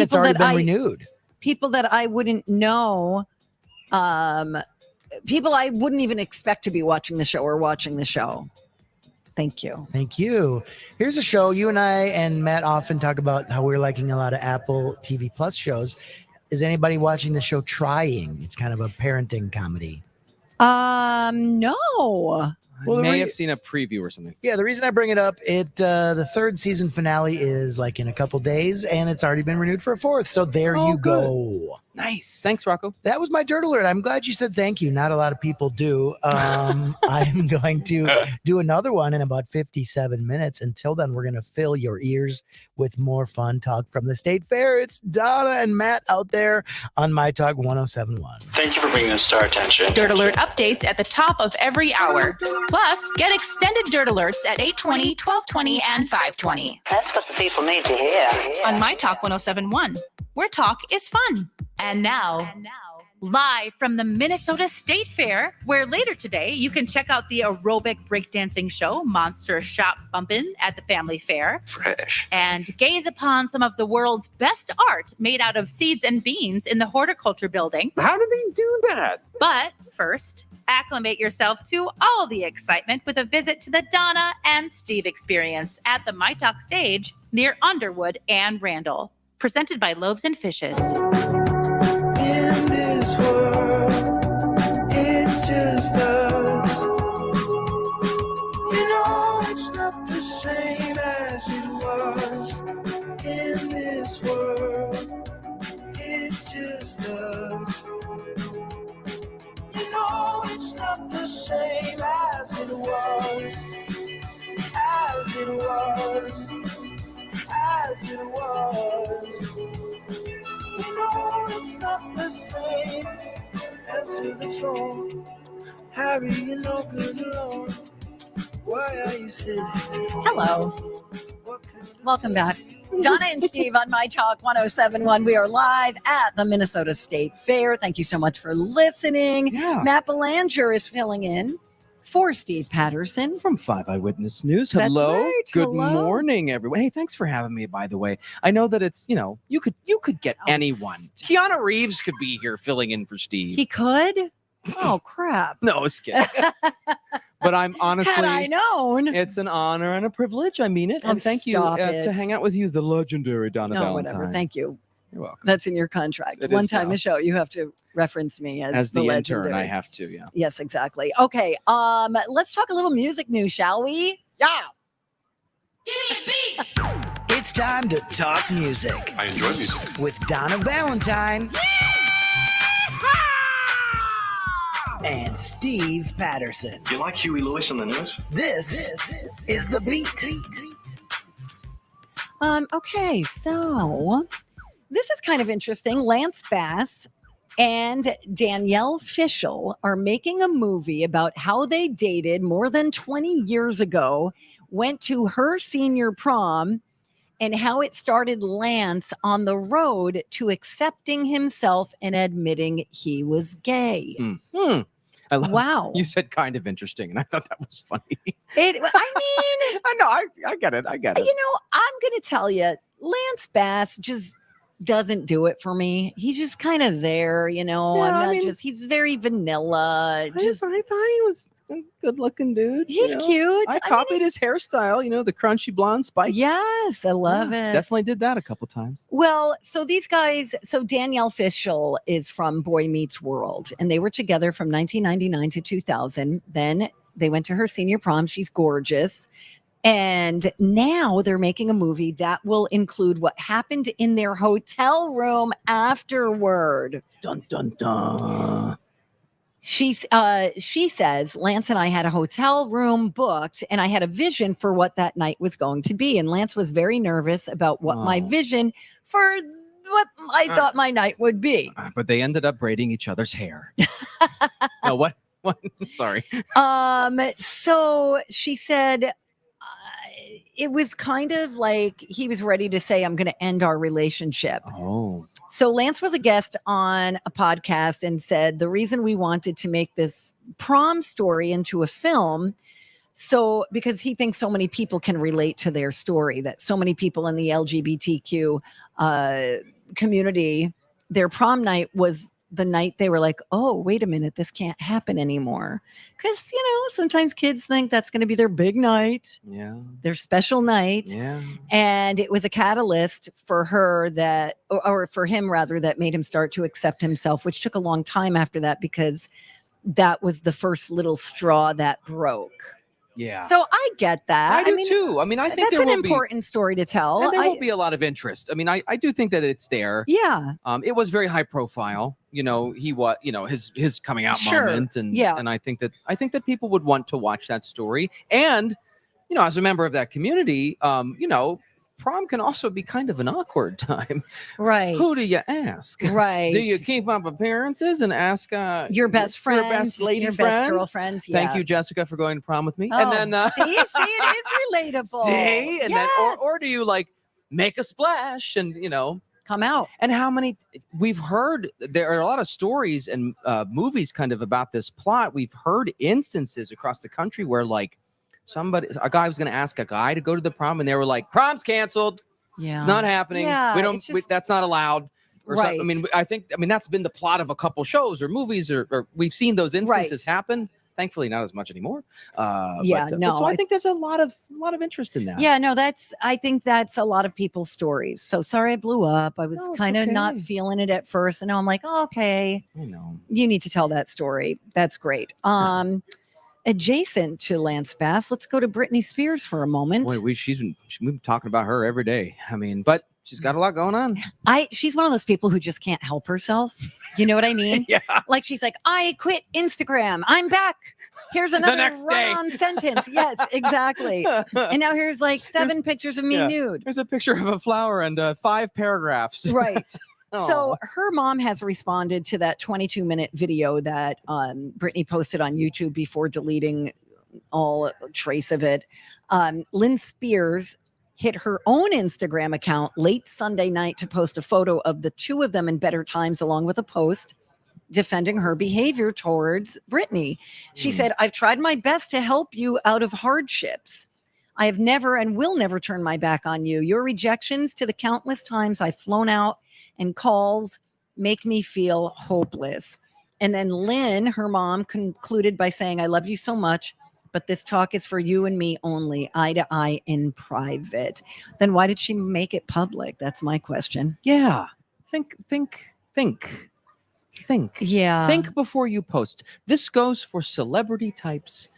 it's People already that been renewed. People that I wouldn't know, people I wouldn't even expect to be watching the show are watching the show. Thank you. Thank you. Here's a show you and I and Matt often talk about how we're liking a lot of Apple TV Plus shows. Is anybody watching the show Trying? It's kind of a parenting comedy. No. Well, I may have seen a preview or something. Yeah, the reason I bring it up, the third season finale is like in a couple days, and it's already been renewed for a fourth. So there you go. Nice. Thanks, Rocco. That was my dirt alert. I'm glad you said thank you. Not a lot of people do. I'm going to do another one in about 57 minutes. Until then, we're going to fill your ears with more fun talk from the State Fair. It's Donna and Matt out there on myTalk 1071. Thank you for bringing this to our attention. Dirt Alert updates at the top of every hour. Plus, get extended Dirt Alerts at 8:20, 12:20, and 5:20. That's what the people need to hear. On myTalk 1071, where talk is fun. And now, live from the Minnesota State Fair, where later today you can check out the aerobic breakdancing show, Monster Shop Bumpin' at the Family Fair. Fresh. And gaze upon some of the world's best art made out of seeds and beans in the Horticulture Building. How do they do that? But first, acclimate yourself to all the excitement with a visit to the Donna and Steve experience at the myTalk stage near Underwood and Randall. Presented by Loaves and Fishes. In this world, it's just us. You know, it's not the same as it was. In this world, it's just us. You know, it's not the same as it was. As it was. As it was. You know it's not the same. Answer the phone. Harry, you know good alone. Why are you sitting? Hello. Welcome back. Donna and Steve on myTalk 1071. We are live at the Minnesota State Fair. Thank you so much for listening. Yeah. Matt Belanger is filling in for Steve Patterson from 5 Eyewitness News. That's Hello. right. Good Hello. morning, everyone. Hey, thanks for having me, by the way. I know that it's, you could get anyone. Keanu Reeves could be here filling in for Steve. He could? Oh, crap. No, it's kidding. But I'm honestly, Had I known. It's an honor and a privilege. I mean it. Oh, And thank you stop to it. hang out with you, the legendary Donna No, Valentine. whatever. Thank you. You're welcome. That's in your contract. It One is time now. a show, you have to reference me as the intern, legendary. I have to, yeah. Yes, exactly. Okay. Let's talk a little music news, shall we? Yeah. It's time to talk music I enjoy music. with Donna Valentine and Steve Patterson. Do you like Huey Lewis on the news? This is The Beat. Okay, so this is kind of interesting. Lance Bass and Danielle Fishel are making a movie about how they dated more than 20 years ago, went to her senior prom, and how it started Lance on the road to accepting himself and admitting he was gay. I love, Wow. You said kind of interesting, and I thought that was funny. I mean, I know, I get it. I get it. you know, I'm going to tell you, Lance Bass just doesn't do it for me. He's just kind of there, you know. Yeah, I'm not he's very vanilla. I thought he was a good-looking dude. He's cute. I I mean, copied his hairstyle, the crunchy blonde spikes. Yes, I love it. Definitely did that a couple times. Well, so these guys, Danielle Fishel is from Boy Meets World, and they were together from 1999 to 2000. Then they went to her senior prom. She's gorgeous. And now they're making a movie that will include what happened in their hotel room afterward. Dun, dun, dun. She says, Lance and I had a hotel room booked, and I had a vision for what that night was going to be. And Lance was very nervous about what my vision for what I thought my night would be. But they ended up braiding each other's hair. No, what? Sorry. So she said, it was kind of like he was ready to say, I'm going to end our relationship. Oh. So Lance was a guest on a podcast and said the reason we wanted to make this prom story into a film, because he thinks so many people can relate to their story, that so many people in the LGBTQ community, their prom night was the night they were like, oh, wait a minute, this can't happen anymore. Because, sometimes kids think that's going to be their big night. Yeah. Their special night. Yeah. And it was a catalyst for her or for him rather, that made him start to accept himself, which took a long time after that because that was the first little straw that broke. Yeah. So I get that. I do too. I mean, I think that's there an will important story to tell. and there will be a lot of interest. I mean, I do think that it's there. Yeah. It was very high profile. You know, his coming out moment, and and I think that people would want to watch that story. And as a member of that community, prom can also be kind of an awkward time. Right. Who do you ask? Right. Do you keep up appearances and ask your best friend, your best lady your friend? best girlfriend? Yeah. Thank you, Jessica, for going to prom with me. Oh, and then see, it is relatable. See, and then or do you like make a splash and come out? And how many we've heard, there are a lot of stories and movies kind of about this plot. We've heard instances across the country where like a guy was going to ask a guy to go to the prom and they were like, prom's canceled. Yeah. It's not happening. Yeah, we don't, that's not allowed. Or Right. I mean, that's been the plot of a couple shows or movies or we've seen those instances happen. Thankfully, not as much anymore. So I think there's a lot of interest in that. Yeah, no, I think that's a lot of people's stories. So sorry I blew up. I was kind of not feeling it at first. And now I'm like, oh, I know. You need to tell that story. That's great. Adjacent to Lance Bass, let's go to Britney Spears for a moment. Boy, we've been talking about her every day. I mean, but she's got a lot going on. She's one of those people who just can't help herself. You know what I mean? Yeah. Like she's like, I quit Instagram. I'm back. Here's another next day. run-on sentence. Yes, exactly. And now here's like 7 pictures of me nude. There's a picture of a flower and 5 paragraphs. Right. Oh. So her mom has responded to that 22-minute video that Britney posted on YouTube before deleting all trace of it. Lynn Spears hit her own Instagram account late Sunday night to post a photo of the two of them in better times, along with a post defending her behavior towards Britney. She said, I've tried my best to help you out of hardships. I have never and will never turn my back on you. Your rejections to the countless times I've flown out and calls make me feel hopeless. And then Lynn, her mom, concluded by saying, I love you so much, but this talk is for you and me only, eye to eye in private. Then why did she make it public? That's my question. Yeah. Think. Yeah. Think before you post. This goes for celebrity types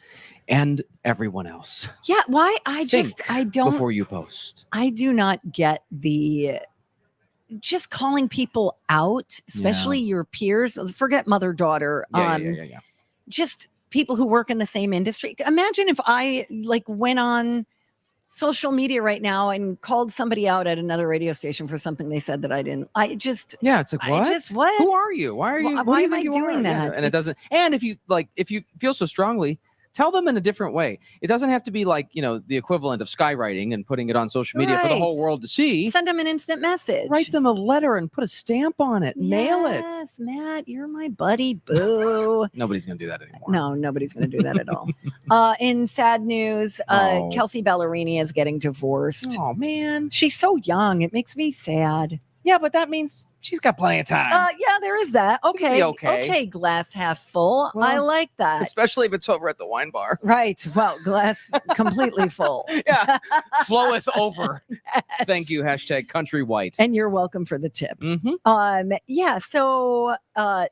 and everyone else. Yeah. Why? I don't. Before you post. I do not get the just calling people out, especially your peers. Forget mother-daughter. Yeah. Just people who work in the same industry. Imagine if I went on social media right now and called somebody out at another radio station for something they said that I didn't. It's like, what? Who are you? Why are you? Why do you am I think you doing are? that? Yeah, and it doesn't. And if you feel so strongly, tell them in a different way. It doesn't have to be like, the equivalent of skywriting and putting it on social media for the whole world to see. Send them an instant message. Write them a letter and put a stamp on it. Mail it. Yes, Matt, you're my buddy. Boo. Nobody's going to do that anymore. No, nobody's going to do that at all. In sad news, Kelsey Ballerini is getting divorced. Oh, man. She's so young. It makes me sad. Yeah, but that means she's got plenty of time. Yeah, there is that. Okay. Okay, glass half full. Well, I like that. Especially if it's over at the wine bar. Right. Well, glass completely full. Yeah. Floweth over. Yes. Thank you. # country white. And you're welcome for the tip. Mm-hmm. Yeah. So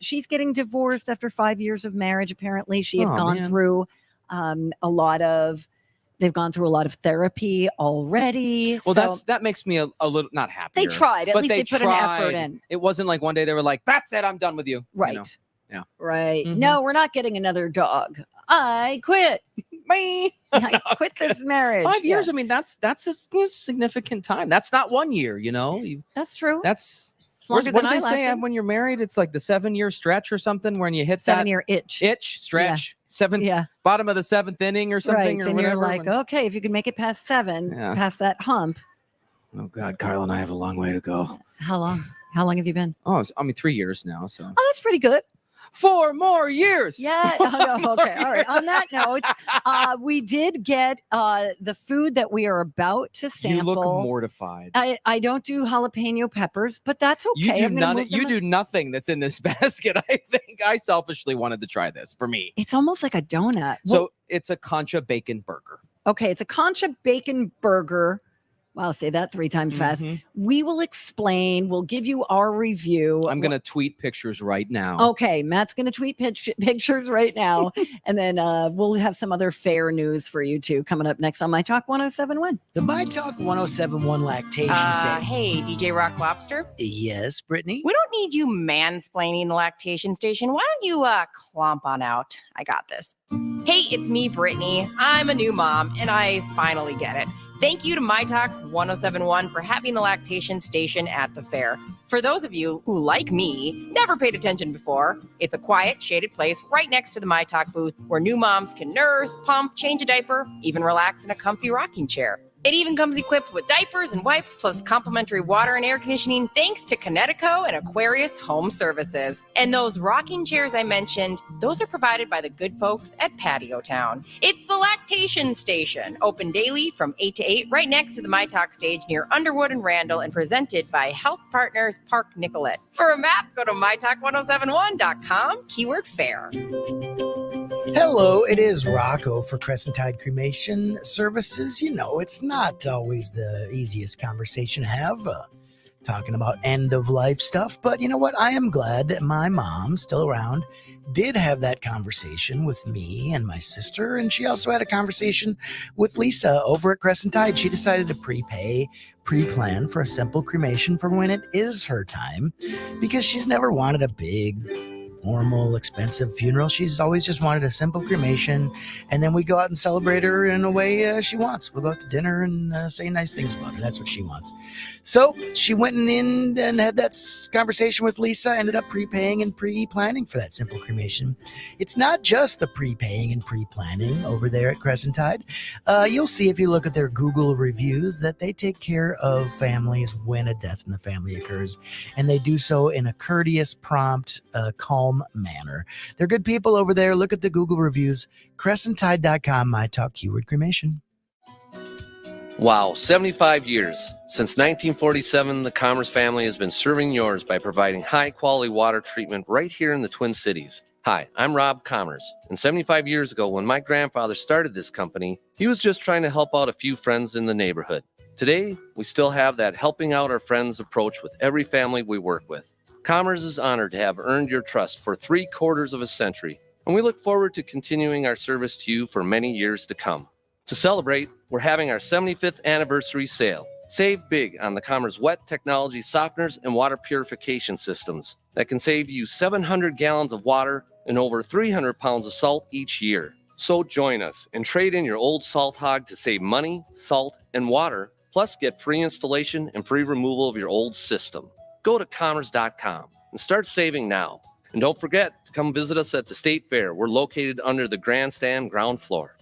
she's getting divorced after 5 years of marriage. Apparently, she had gone through They've gone through a lot of therapy already. Well, that makes me a little not happy. They tried. At least they put an effort in. It wasn't like one day they were like, "That's it, I'm done with you." Right. Yeah. Right. Mm-hmm. No, we're not getting another dog. I quit. Me. I quit this marriage. 5 years. I mean, that's a significant time. That's not 1 year. That's true. That's. Longer what than do I they say when you're married? It's like the 7-year stretch or something when you hit 7-year itch stretch. Yeah. Bottom of the 7th inning or something. Right. Or and whatever. You're like, okay, if you can make it past 7, past that hump. Oh God, Carl and I have a long way to go. How long? How long have you been? 3 years now. So. Oh, that's pretty good. 4 more years. Yeah. No, okay. All right. On that note, we did get the food that we are about to sample. You look mortified. I don't do jalapeno peppers, but that's okay. You do nothing that's in this basket. I think I selfishly wanted to try this for me. It's almost like a donut. So it's a concha bacon burger. Okay. It's a concha bacon burger Wow, say that 3 times fast. We will explain. We'll give you our review. I'm going to tweet pictures right now. Okay, Matt's going to tweet pictures right now. And then we'll have some other fair news for you, too, coming up next on My Talk 1071. The myTalk 1071 Lactation Station. Hey, DJ Rock Lobster. Yes, Brittany? We don't need you mansplaining the lactation station. Why don't you clomp on out? I got this. Hey, it's me, Brittany. I'm a new mom, and I finally get it. Thank you to myTalk 1071 for having the lactation station at the fair. For those of you who, like me, never paid attention before, it's a quiet, shaded place right next to the myTalk booth where new moms can nurse, pump, change a diaper, even relax in a comfy rocking chair. It even comes equipped with diapers and wipes, plus complimentary water and air conditioning, thanks to Connecticut and Aquarius Home Services. And those rocking chairs I mentioned, those are provided by the good folks at Patio Town. It's the Lactation Station, open daily from 8 to 8, right next to the myTalk stage near Underwood and Randall, and presented by Health Partners Park Nicollet. For a map, go to mytalk1071.com, keyword fair. Hello, it is Rocco for Crescent Tide Cremation Services. You know, it's not always the easiest conversation to have, talking about end-of-life stuff, but you know what? I am glad that my mom, still around, did have that conversation with me and my sister, and she also had a conversation with Lisa over at Crescent Tide. She decided to pre-plan for a simple cremation for when it is her time, because she's never wanted a big, formal, expensive funeral. She's always just wanted a simple cremation, and then we go out and celebrate her in a way she wants. We'll go out to dinner and say nice things about her. That's what she wants. So she went in and had that conversation with Lisa, ended up prepaying and pre-planning for that simple cremation. It's not just the prepaying and pre-planning over there at Crescent Tide. You'll see if you look at their Google reviews that they take care of families when a death in the family occurs, and they do so in a courteous, prompt, calm manner. They're good people over there. Look at the Google reviews. CrescentTide.com, myTalk, keyword cremation. Wow, 75 years. Since 1947, the Commerce family has been serving yours by providing high-quality water treatment right here in the Twin Cities. Hi, I'm Rob Commerce, and 75 years ago, when my grandfather started this company, he was just trying to help out a few friends in the neighborhood. Today, we still have that helping out our friends approach with every family we work with. Commerce is honored to have earned your trust for 3/4 of a century, and we look forward to continuing our service to you for many years to come. To celebrate, we're having our 75th anniversary sale. Save big on the Commerce wet technology softeners and water purification systems that can save you 700 gallons of water and over 300 pounds of salt each year. So join us and trade in your old salt hog to save money, salt, and water, plus get free installation and free removal of your old system. Go to commerce.com and start saving now. And don't forget to come visit us at the State Fair. We're located under the grandstand ground floor.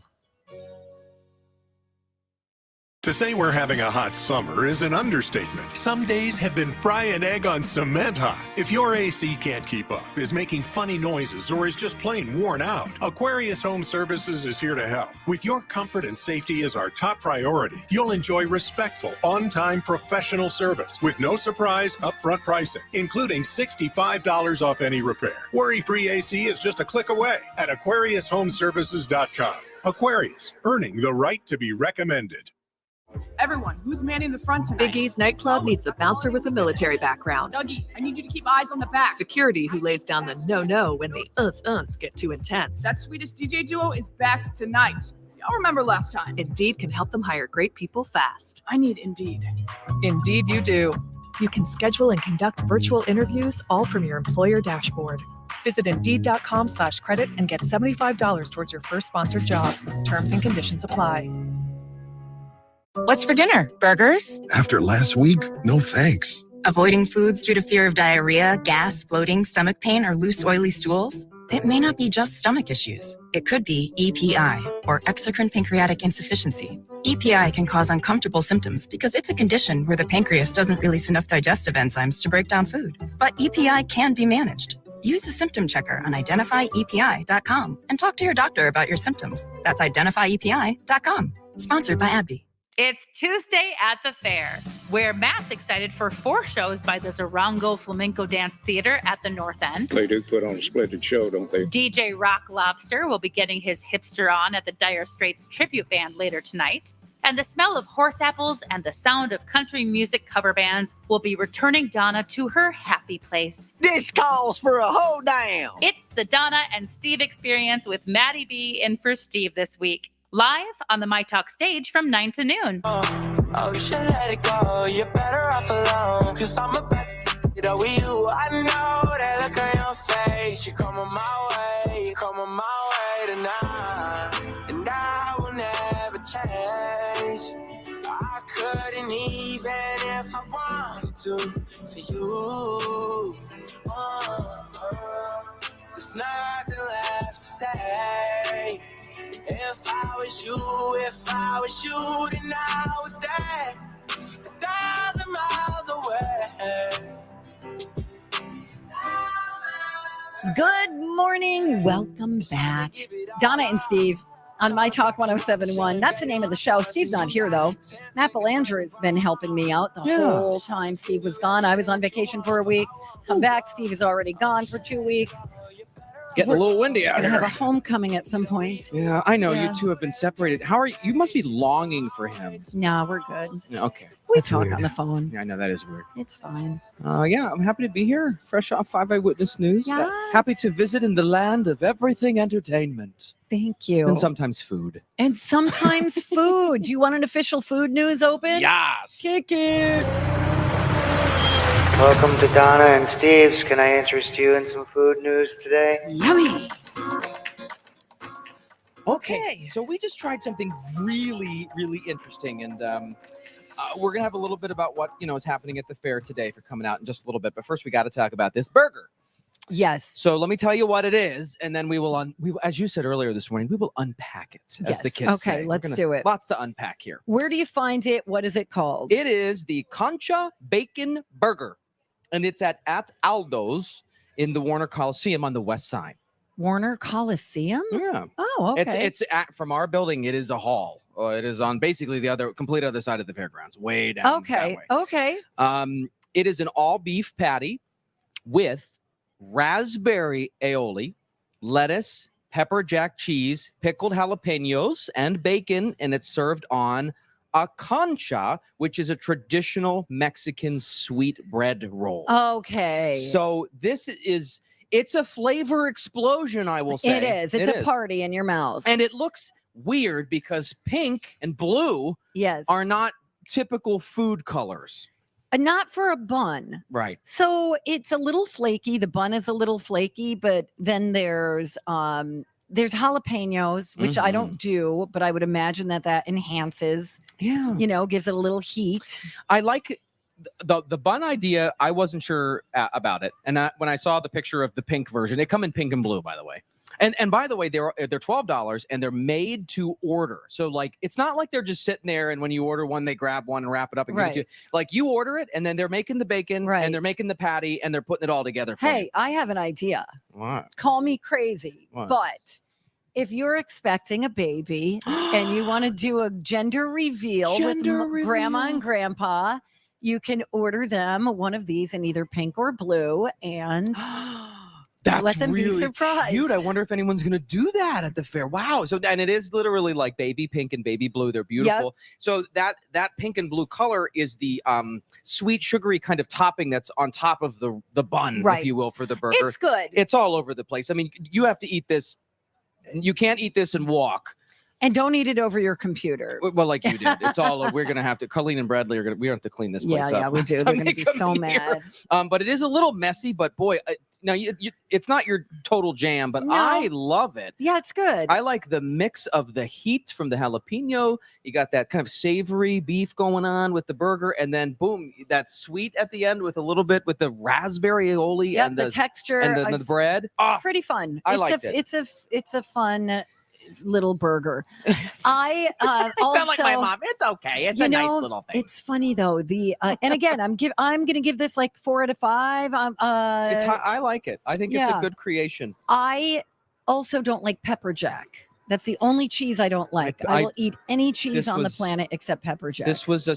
To say we're having a hot summer is an understatement. Some days have been fry an egg on cement hot. If your AC can't keep up, is making funny noises, or is just plain worn out, Aquarius Home Services is here to help. With your comfort and safety as our top priority, you'll enjoy respectful, on-time, professional service with no surprise upfront pricing, including $65 off any repair. Worry-free AC is just a click away at AquariusHomeservices.com. Aquarius, earning the right to be recommended. Everyone, who's manning the front tonight? Big E's nightclub needs a bouncer with a military background. Dougie, I need you to keep eyes on the back. Security who lays down the no-no when the uns get too intense. That Swedish DJ duo is back tonight. Y'all remember last time. Indeed can help them hire great people fast. I need Indeed. Indeed you do. You can schedule and conduct virtual interviews all from your employer dashboard. Visit Indeed.com/credit and get $75 towards your first sponsored job. Terms and conditions apply. What's for dinner? Burgers? After last week, no thanks. Avoiding foods due to fear of diarrhea, gas, bloating, stomach pain, or loose, oily stools? It may not be just stomach issues. It could be EPI, or exocrine pancreatic insufficiency. EPI can cause uncomfortable symptoms because it's a condition where the pancreas doesn't release enough digestive enzymes to break down food. But EPI can be managed. Use the symptom checker on identifyepi.com and talk to your doctor about your symptoms. That's identifyepi.com. Sponsored by AbbVie. It's Tuesday at the fair, where Matt's excited for 4 shows by the Zarango Flamenco Dance Theater at the North End. They do put on a splendid show, don't they? DJ Rock Lobster will be getting his hipster on at the Dire Straits tribute band later tonight. And the smell of horse apples and the sound of country music cover bands will be returning Donna to her happy place. This calls for a hold down. It's the Donna and Steve experience with Maddie B in for Steve this week. Live on the myTalk stage from 9 to noon. Oh, you should let it go. You're better off alone. Cause I'm a bad with you. I know that look on your face. You come on my way. You come on my way tonight. And I will never change. I couldn't even if I wanted to for you. There's nothing left to say. If I was you, then I would stay 1,000 miles away. Good morning. Welcome back. Donna and Steve on myTalk 1071. That's the name of the show. Steve's not here, though. Matt Belanger has been helping me out the whole time Steve was gone. I was on vacation for a week. Come back. Steve is already gone for 2 weeks. Getting a little windy out We're here. gonna have a homecoming at some point. Yeah, I know. Yeah. You two have been separated. How are you? You must be longing for him. No, we're good. Yeah, okay. We That's talk weird. on the phone. Yeah, I know that is weird. It's fine. Yeah, I'm happy to be here, fresh off 5 Eyewitness News. Yes. Happy to visit in the land of everything entertainment. Thank you. And sometimes food. And sometimes food. Do you want an official food news open? Yes. Kick it. Welcome to Donna and Steve's. Can I interest you in some food news today? Yummy. Okay, so we just tried something really, really interesting, and we're gonna have a little bit about what is happening at the fair today for coming out in just a little bit. But first, we got to talk about this burger. Yes. So let me tell you what it is, and then we will, as you said earlier this morning, we will unpack it, as the kids say. Okay, We're let's gonna- do it. Lots to unpack here. Where do you find it? What is it called? It is the Concha Bacon Burger, and it's at Aldo's in the Warner Coliseum on the west side. Warner Coliseum? Yeah. Oh, okay. It's from our building. It is a hall. It is on basically the complete other side of the fairgrounds, way down. Okay. That way. Okay. It is an all beef patty with raspberry aioli, lettuce, pepper jack cheese, pickled jalapenos, and bacon, and it's served on a concha, which is a traditional Mexican sweet bread roll. Okay. So it's a flavor explosion, I will say. It is. It's a party in your mouth. And it looks weird because pink and blue are not typical food colors. Not for a bun. Right. So it's a little flaky. The bun is a little flaky, but then there's jalapenos, which I don't do, but I would imagine that enhances. Yeah. Gives it a little heat. I like the bun idea. I wasn't sure about it, and when I saw the picture of the pink version, they come in pink and blue, by the way. And by the way, they're $12 and they're made to order. So like it's not like they're just sitting there and when you order one, they grab one and wrap it up and give it to you. Like you order it and then they're making the bacon and they're making the patty and they're putting it all together for you. Hey, I have an idea. What? Call me crazy, What? but if you're expecting a baby and you want to do a gender reveal with grandma and grandpa, you can order them one of these in either pink or blue and That's let them really be surprised. cute. I wonder if anyone's going to do that at the fair. Wow. So, and it is literally like baby pink and baby blue. They're beautiful. So that pink and blue color is the sweet, sugary kind of topping that's on top of the bun, if you will, for the burger. It's good. It's all over the place. I mean, you have to eat this. You can't eat this and walk. And don't eat it over your computer. Well, like you did. It's all, we're going to have to, Colleen and Bradley we have to clean this place up. Yeah, we do. to They're going to make be them so here. mad. But it is a little messy, but boy, now it's not your total jam, but No. I love it. Yeah, it's good. I like the mix of the heat from the jalapeno. You got that kind of savory beef going on with the burger, and then boom, that sweet at the end with a little bit with the raspberry aioli and the texture and the bread. It's pretty fun. Liked it. It's a fun little burger. I also sound like my mom. It's okay. It's a nice little thing. It's funny though. The and again, I'm going to give this like 4 out of 5. I like it. I think it's a good creation. I also don't like pepper jack. That's the only cheese I don't like. I will eat any cheese on the planet except pepper jack. This was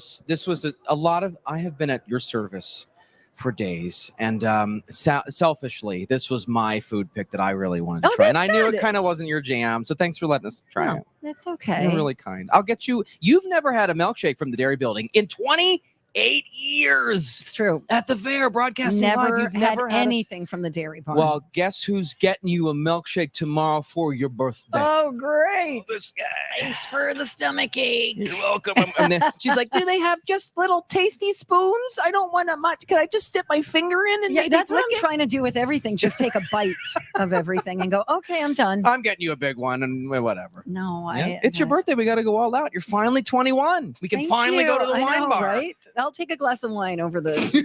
a lot of. I have been at your service for days. And selfishly, this was my food pick that I really wanted to try. And I knew it kind of wasn't your jam. So thanks for letting us try it. That's okay. You're really kind. I'll get you. You've never had a milkshake from the Dairy Building in 28 years. It's true. At the fair, broadcasting live. You've never had anything from the Dairy Barn. Well, guess who's getting you a milkshake tomorrow for your birthday? Oh, great. This guy. Thanks for the stomach ache. You're welcome. And then she's like, do they have just little tasty spoons? I don't want much. Can I just dip my finger in and maybe that's what lick I'm trying to do with everything. Just take a bite of everything and go, okay, I'm done. I'm getting you a big one and whatever. No, it's your birthday. We got to go all out. You're finally 21. We can finally go to the wine bar. Right? I'll take a glass of wine over the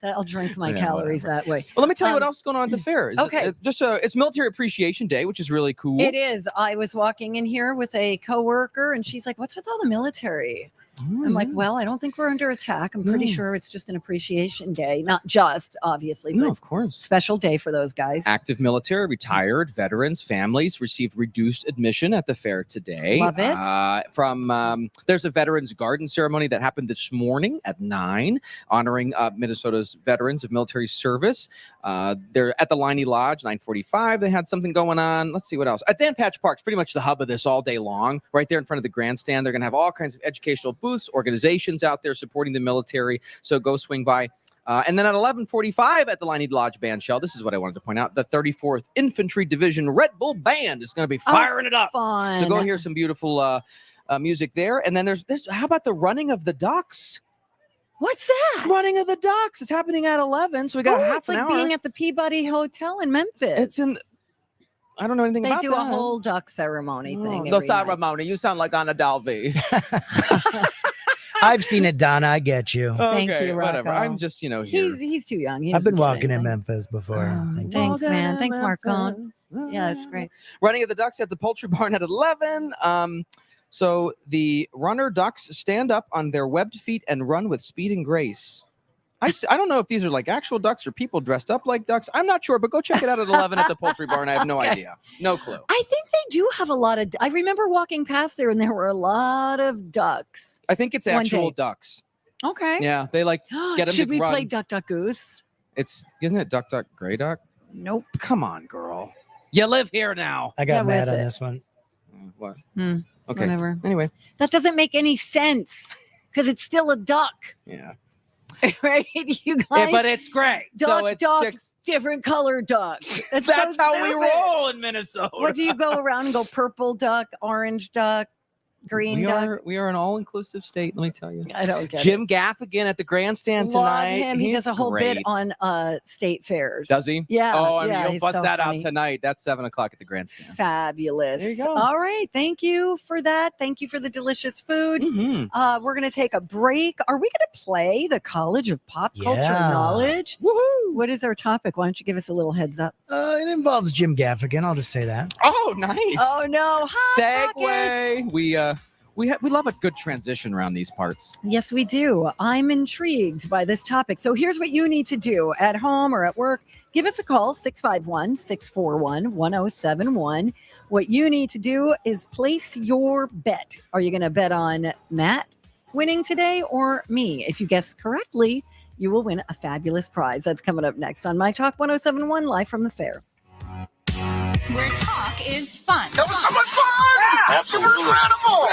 I'll drink my calories that way. Well, let me tell you what else is going on at the fair. Okay. It's Military Appreciation Day, which is really cool. It is. I was walking in here with a coworker and she's like, what's with all the military? I'm like, well, I don't think we're under attack. I'm pretty sure it's just an appreciation day. Not just, obviously, but of course. Special day for those guys. Active military, retired, veterans, families received reduced admission at the fair today. Love it. There's a Veterans Garden ceremony that happened this morning at 9, honoring Minnesota's veterans of military service. They're at the Liney Lodge, 9:45. They had something going on. Let's see what else. At Dan Patch Park's pretty much the hub of this all day long. Right there in front of the grandstand, they're going to have all kinds of educational booths, organizations out there supporting the military. So go swing by. And then at 11:45 at the Liney Lodge band shell, this is what I wanted to point out. The 34th Infantry Division Red Bull Band is going to be firing it up. Fun. So go hear some beautiful music there. And then there's this. How about the running of the ducks? What's that? Running of the ducks. It's happening at 11. So we got half it's an like hour. being at the Peabody Hotel in Memphis. It's in. I don't know anything about that. They do a whole duck ceremony thing. The ceremony. You sound like Anna Dalby. I've seen it, Donna. I get you. Thank you, Rocco. Whatever. I'm just, here. He's too young. I've been walking in Memphis before. Thanks, man. Thanks, Marcone. Yeah, it's great. Running of the ducks at the poultry barn at 11. So the runner ducks stand up on their webbed feet and run with speed and grace. I don't know if these are like actual ducks or people dressed up like ducks. I'm not sure, but go check it out at 11 at the poultry barn. I have no idea. No clue. I think they do have a lot of. I remember walking past there and there were a lot of ducks. I think it's actual ducks. Okay. Yeah, they like get them. Should we run. play Duck Duck Goose? Isn't it Duck Duck Gray Duck? Nope. Come on, girl. You live here now. I got mad on this one. What? Okay. Whatever. Anyway, that doesn't make any sense because it's still a duck. Yeah. Right, you guys. Yeah, but it's great. Duck, so it's duck, different color duck. That's so how we roll in Minnesota. What do you go around and go? Purple duck, orange duck, green duck. We are an all-inclusive state. Let me tell you. I don't get Jim Gaffigan at the grandstand tonight. Love him. He He's does a whole great. bit on state fairs. Does he? Yeah. Oh, I mean, yeah, you'll he's bust so that funny. out tonight. That's 7:00 at the grandstand. Fabulous. There you go. All right. Thank you for that. Thank you for the delicious food. Mm-hmm. We're going to take a break. Are we going to play the College of Pop Culture Knowledge? Woohoo! What is our topic? Why don't you give us a little heads up? It involves Jim Gaffigan. I'll just say that. Oh, nice. Oh, no. Hot Segue. We love a good transition around these parts. Yes, we do. I'm intrigued by this topic. So here's what you need to do at home or at work. Give us a call, 651-641-1071. What you need to do is place your bet. Are you going to bet on Matt winning today or me? If you guess correctly, you will win a fabulous prize. That's coming up next on myTalk 1071, live from the fair. Where talk is fun. That was so much fun! Absolutely. Incredible!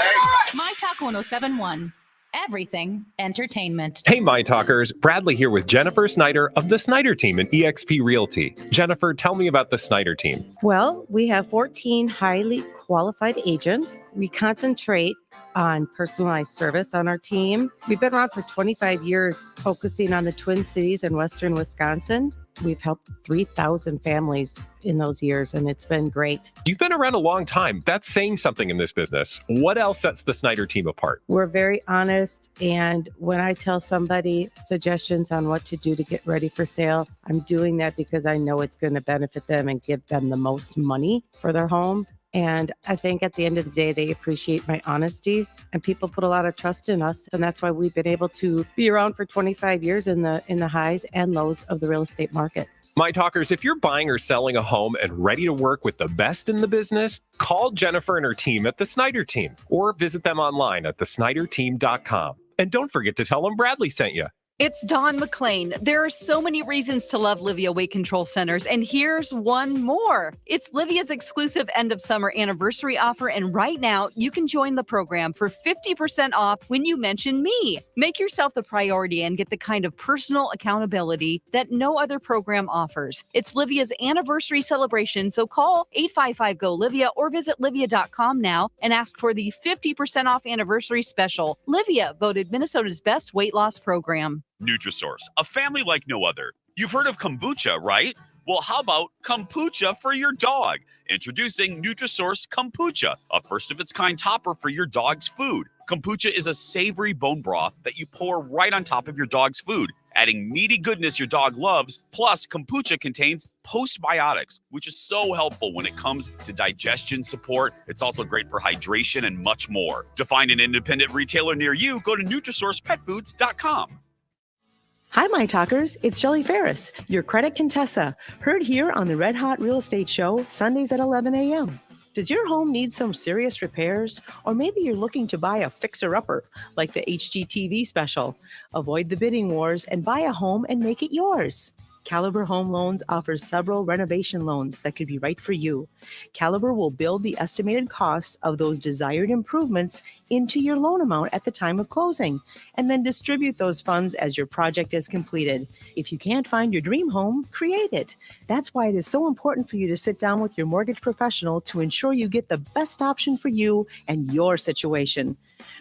myTalk 1071. Everything entertainment. Hey, My Talkers. Bradley here with Jennifer Snyder of the Snyder Team at eXp Realty. Jennifer, tell me about the Snyder Team. Well, we have 14 highly qualified agents. We concentrate on personalized service on our team. We've been around for 25 years, focusing on the Twin Cities and Western Wisconsin. We've helped 3,000 families in those years, and it's been great. You've been around a long time. That's saying something in this business. What else sets the Snyder Team apart? We're very honest, and when I tell somebody suggestions on what to do to get ready for sale, I'm doing that because I know it's going to benefit them and give them the most money for their home. And I think at the end of the day, they appreciate my honesty, and people put a lot of trust in us. And that's why we've been able to be around for 25 years in the highs and lows of the real estate market. My Talkers, if you're buying or selling a home and ready to work with the best in the business, call Jennifer and her team at the Snyder Team or visit them online at thesnyderteam.com. And don't forget to tell them Bradley sent you. It's Dawn McClain. There are so many reasons to love Livia Weight Control Centers, and here's one more. It's Livia's exclusive end of summer anniversary offer, and right now you can join the program for 50% off when you mention me. Make yourself the priority and get the kind of personal accountability that no other program offers. It's Livia's anniversary celebration, so call 855-GO-LIVIA or visit livia.com now and ask for the 50% off anniversary special. Livia, voted Minnesota's best weight loss program. Nutrisource, a family like no other. You've heard of kombucha, right? Well, how about kombucha for your dog? Introducing Nutrisource Kombucha, a first-of-its-kind topper for your dog's food. Kombucha is a savory bone broth that you pour right on top of your dog's food, adding meaty goodness your dog loves. Plus, kombucha contains postbiotics, which is so helpful when it comes to digestion support. It's also great for hydration and much more. To find an independent retailer near you, go to NutrisourcePetFoods.com. Hi, my talkers. It's Shelley Ferris, your credit Contessa, heard here on the Red Hot Real Estate Show, Sundays at 11 a.m. Does your home need some serious repairs? Or maybe you're looking to buy a fixer-upper, like the HGTV special. Avoid the bidding wars and buy a home and make it yours. Caliber Home Loans offers several renovation loans that could be right for you. Caliber will build the estimated costs of those desired improvements into your loan amount at the time of closing, and then distribute those funds as your project is completed. If you can't find your dream home, create it. That's why it is so important for you to sit down with your mortgage professional to ensure you get the best option for you and your situation.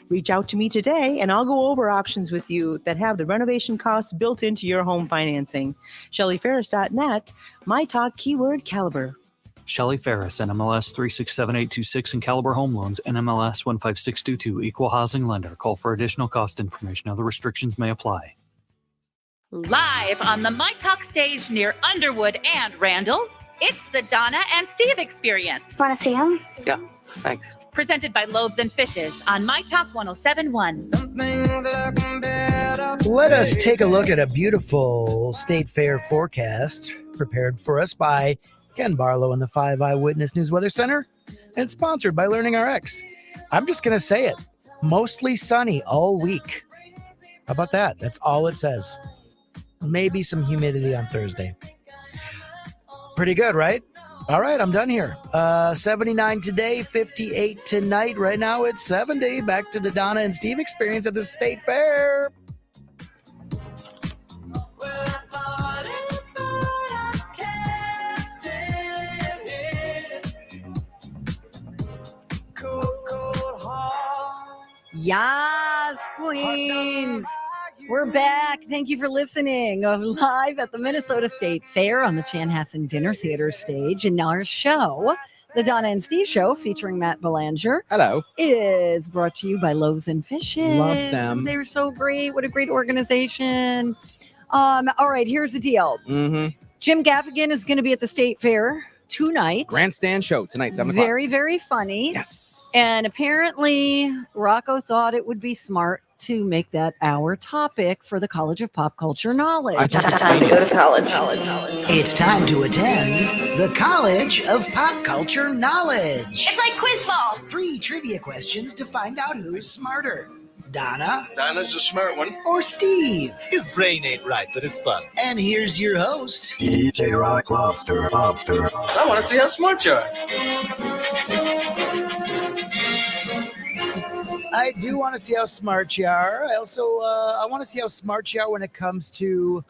Reach out to me today and I'll go over options with you that have the renovation costs built into your home financing. ShelleyFerris.net, myTalk keyword Caliber. Shelley Ferris, NMLS 367826 and Caliber Home Loans, NMLS 15622, Equal Housing Lender. Call for additional cost information. Other restrictions may apply. Live on the myTalk stage near Underwood and Randall, it's the Donna and Steve Experience. Want to see him? Yeah, thanks. Presented by Lobes and Fishes on myTalk 1071. Let us take a look at a beautiful State Fair forecast prepared for us by Ken Barlow and the 5 Eyewitness News Weather Center and sponsored by Learning RX. I'm just going to say it. Mostly sunny all week. How about that? That's all it says. Maybe some humidity on Thursday. Pretty good, right? All right, I'm done here. 79 today, 58 tonight. Right now it's 70. Back to the Donna and Steve Experience at the State Fair. Yes, Queens. We're back. Thank you for listening. Live at the Minnesota State Fair on the Chanhassen Dinner Theater stage. And our show, the Donna and Steve Show, featuring Matt Belanger. Hello. Is brought to you by Loaves and Fishes. Love them. They're so great. What a great organization. All right, here's the deal. Mm-hmm. Jim Gaffigan is going to be at the State Fair tonight. Grandstand show tonight, 7 o'clock. Very, very funny. Yes. And apparently, Rocco thought it would be smart to make that our topic for the College of Pop Culture Knowledge. Time to go to college. It's time to attend the College of Pop Culture Knowledge. It's like quiz ball. 3 trivia questions to find out who's smarter. Donna? Donna's a smart one. Or Steve? His brain ain't right, but it's fun. And here's your host, DJ Rock Lobster. I want to see how smart you are. I do want to see how smart you are. I also I want to see how smart you are when it comes to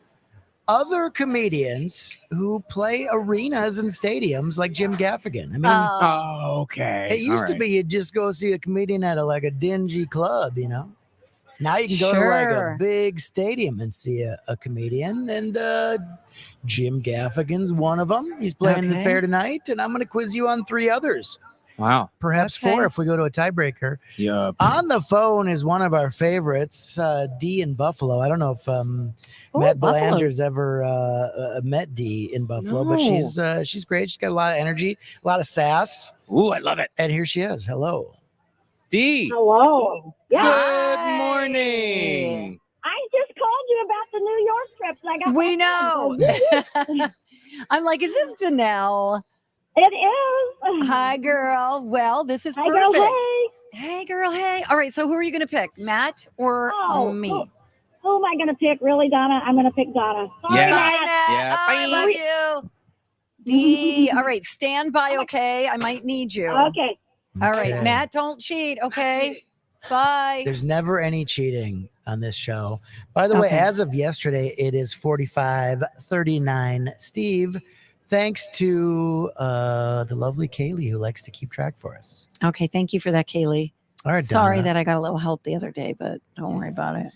other comedians who play arenas and stadiums like Jim Gaffigan. I mean, okay. It used to be you'd just go see a comedian at a dingy club, you know. Now you can go to a big stadium and see a comedian, and Jim Gaffigan's one of them. He's playing the fair tonight, and I'm going to quiz you on 3 others. Wow. Perhaps 4 if we go to a tiebreaker. Yeah. On the phone is one of our favorites, Dee in Buffalo. I don't know if Matt Belanger's ever met Dee in Buffalo, but she's great. She's got a lot of energy, a lot of sass. Ooh, I love it. And here she is. Hello. Dee. Hello. Yeah. Good morning. I just called you about the New York trips. I got. We know. I'm like, is this Janelle? It is. Hi, girl. Well, this is Hi, perfect. girl, hey. Hey, girl. Hey. All right. So, who are you going to pick, Matt or me? Who am I going to pick? Really, Donna? I'm going to pick Donna. Sorry, Yeah. Matt. Yeah. I love you. D. All right, stand by, okay? I might need you. Okay. All right, Okay. Matt, don't cheat, okay? Bye. There's never any cheating on this show. By the way, Okay. as of yesterday, it is 45-39. Steve, thanks to the lovely Kaylee who likes to keep track for us. Okay, thank you for that, Kaylee. All right, Sorry Donna. that I got a little help the other day, but don't worry about it.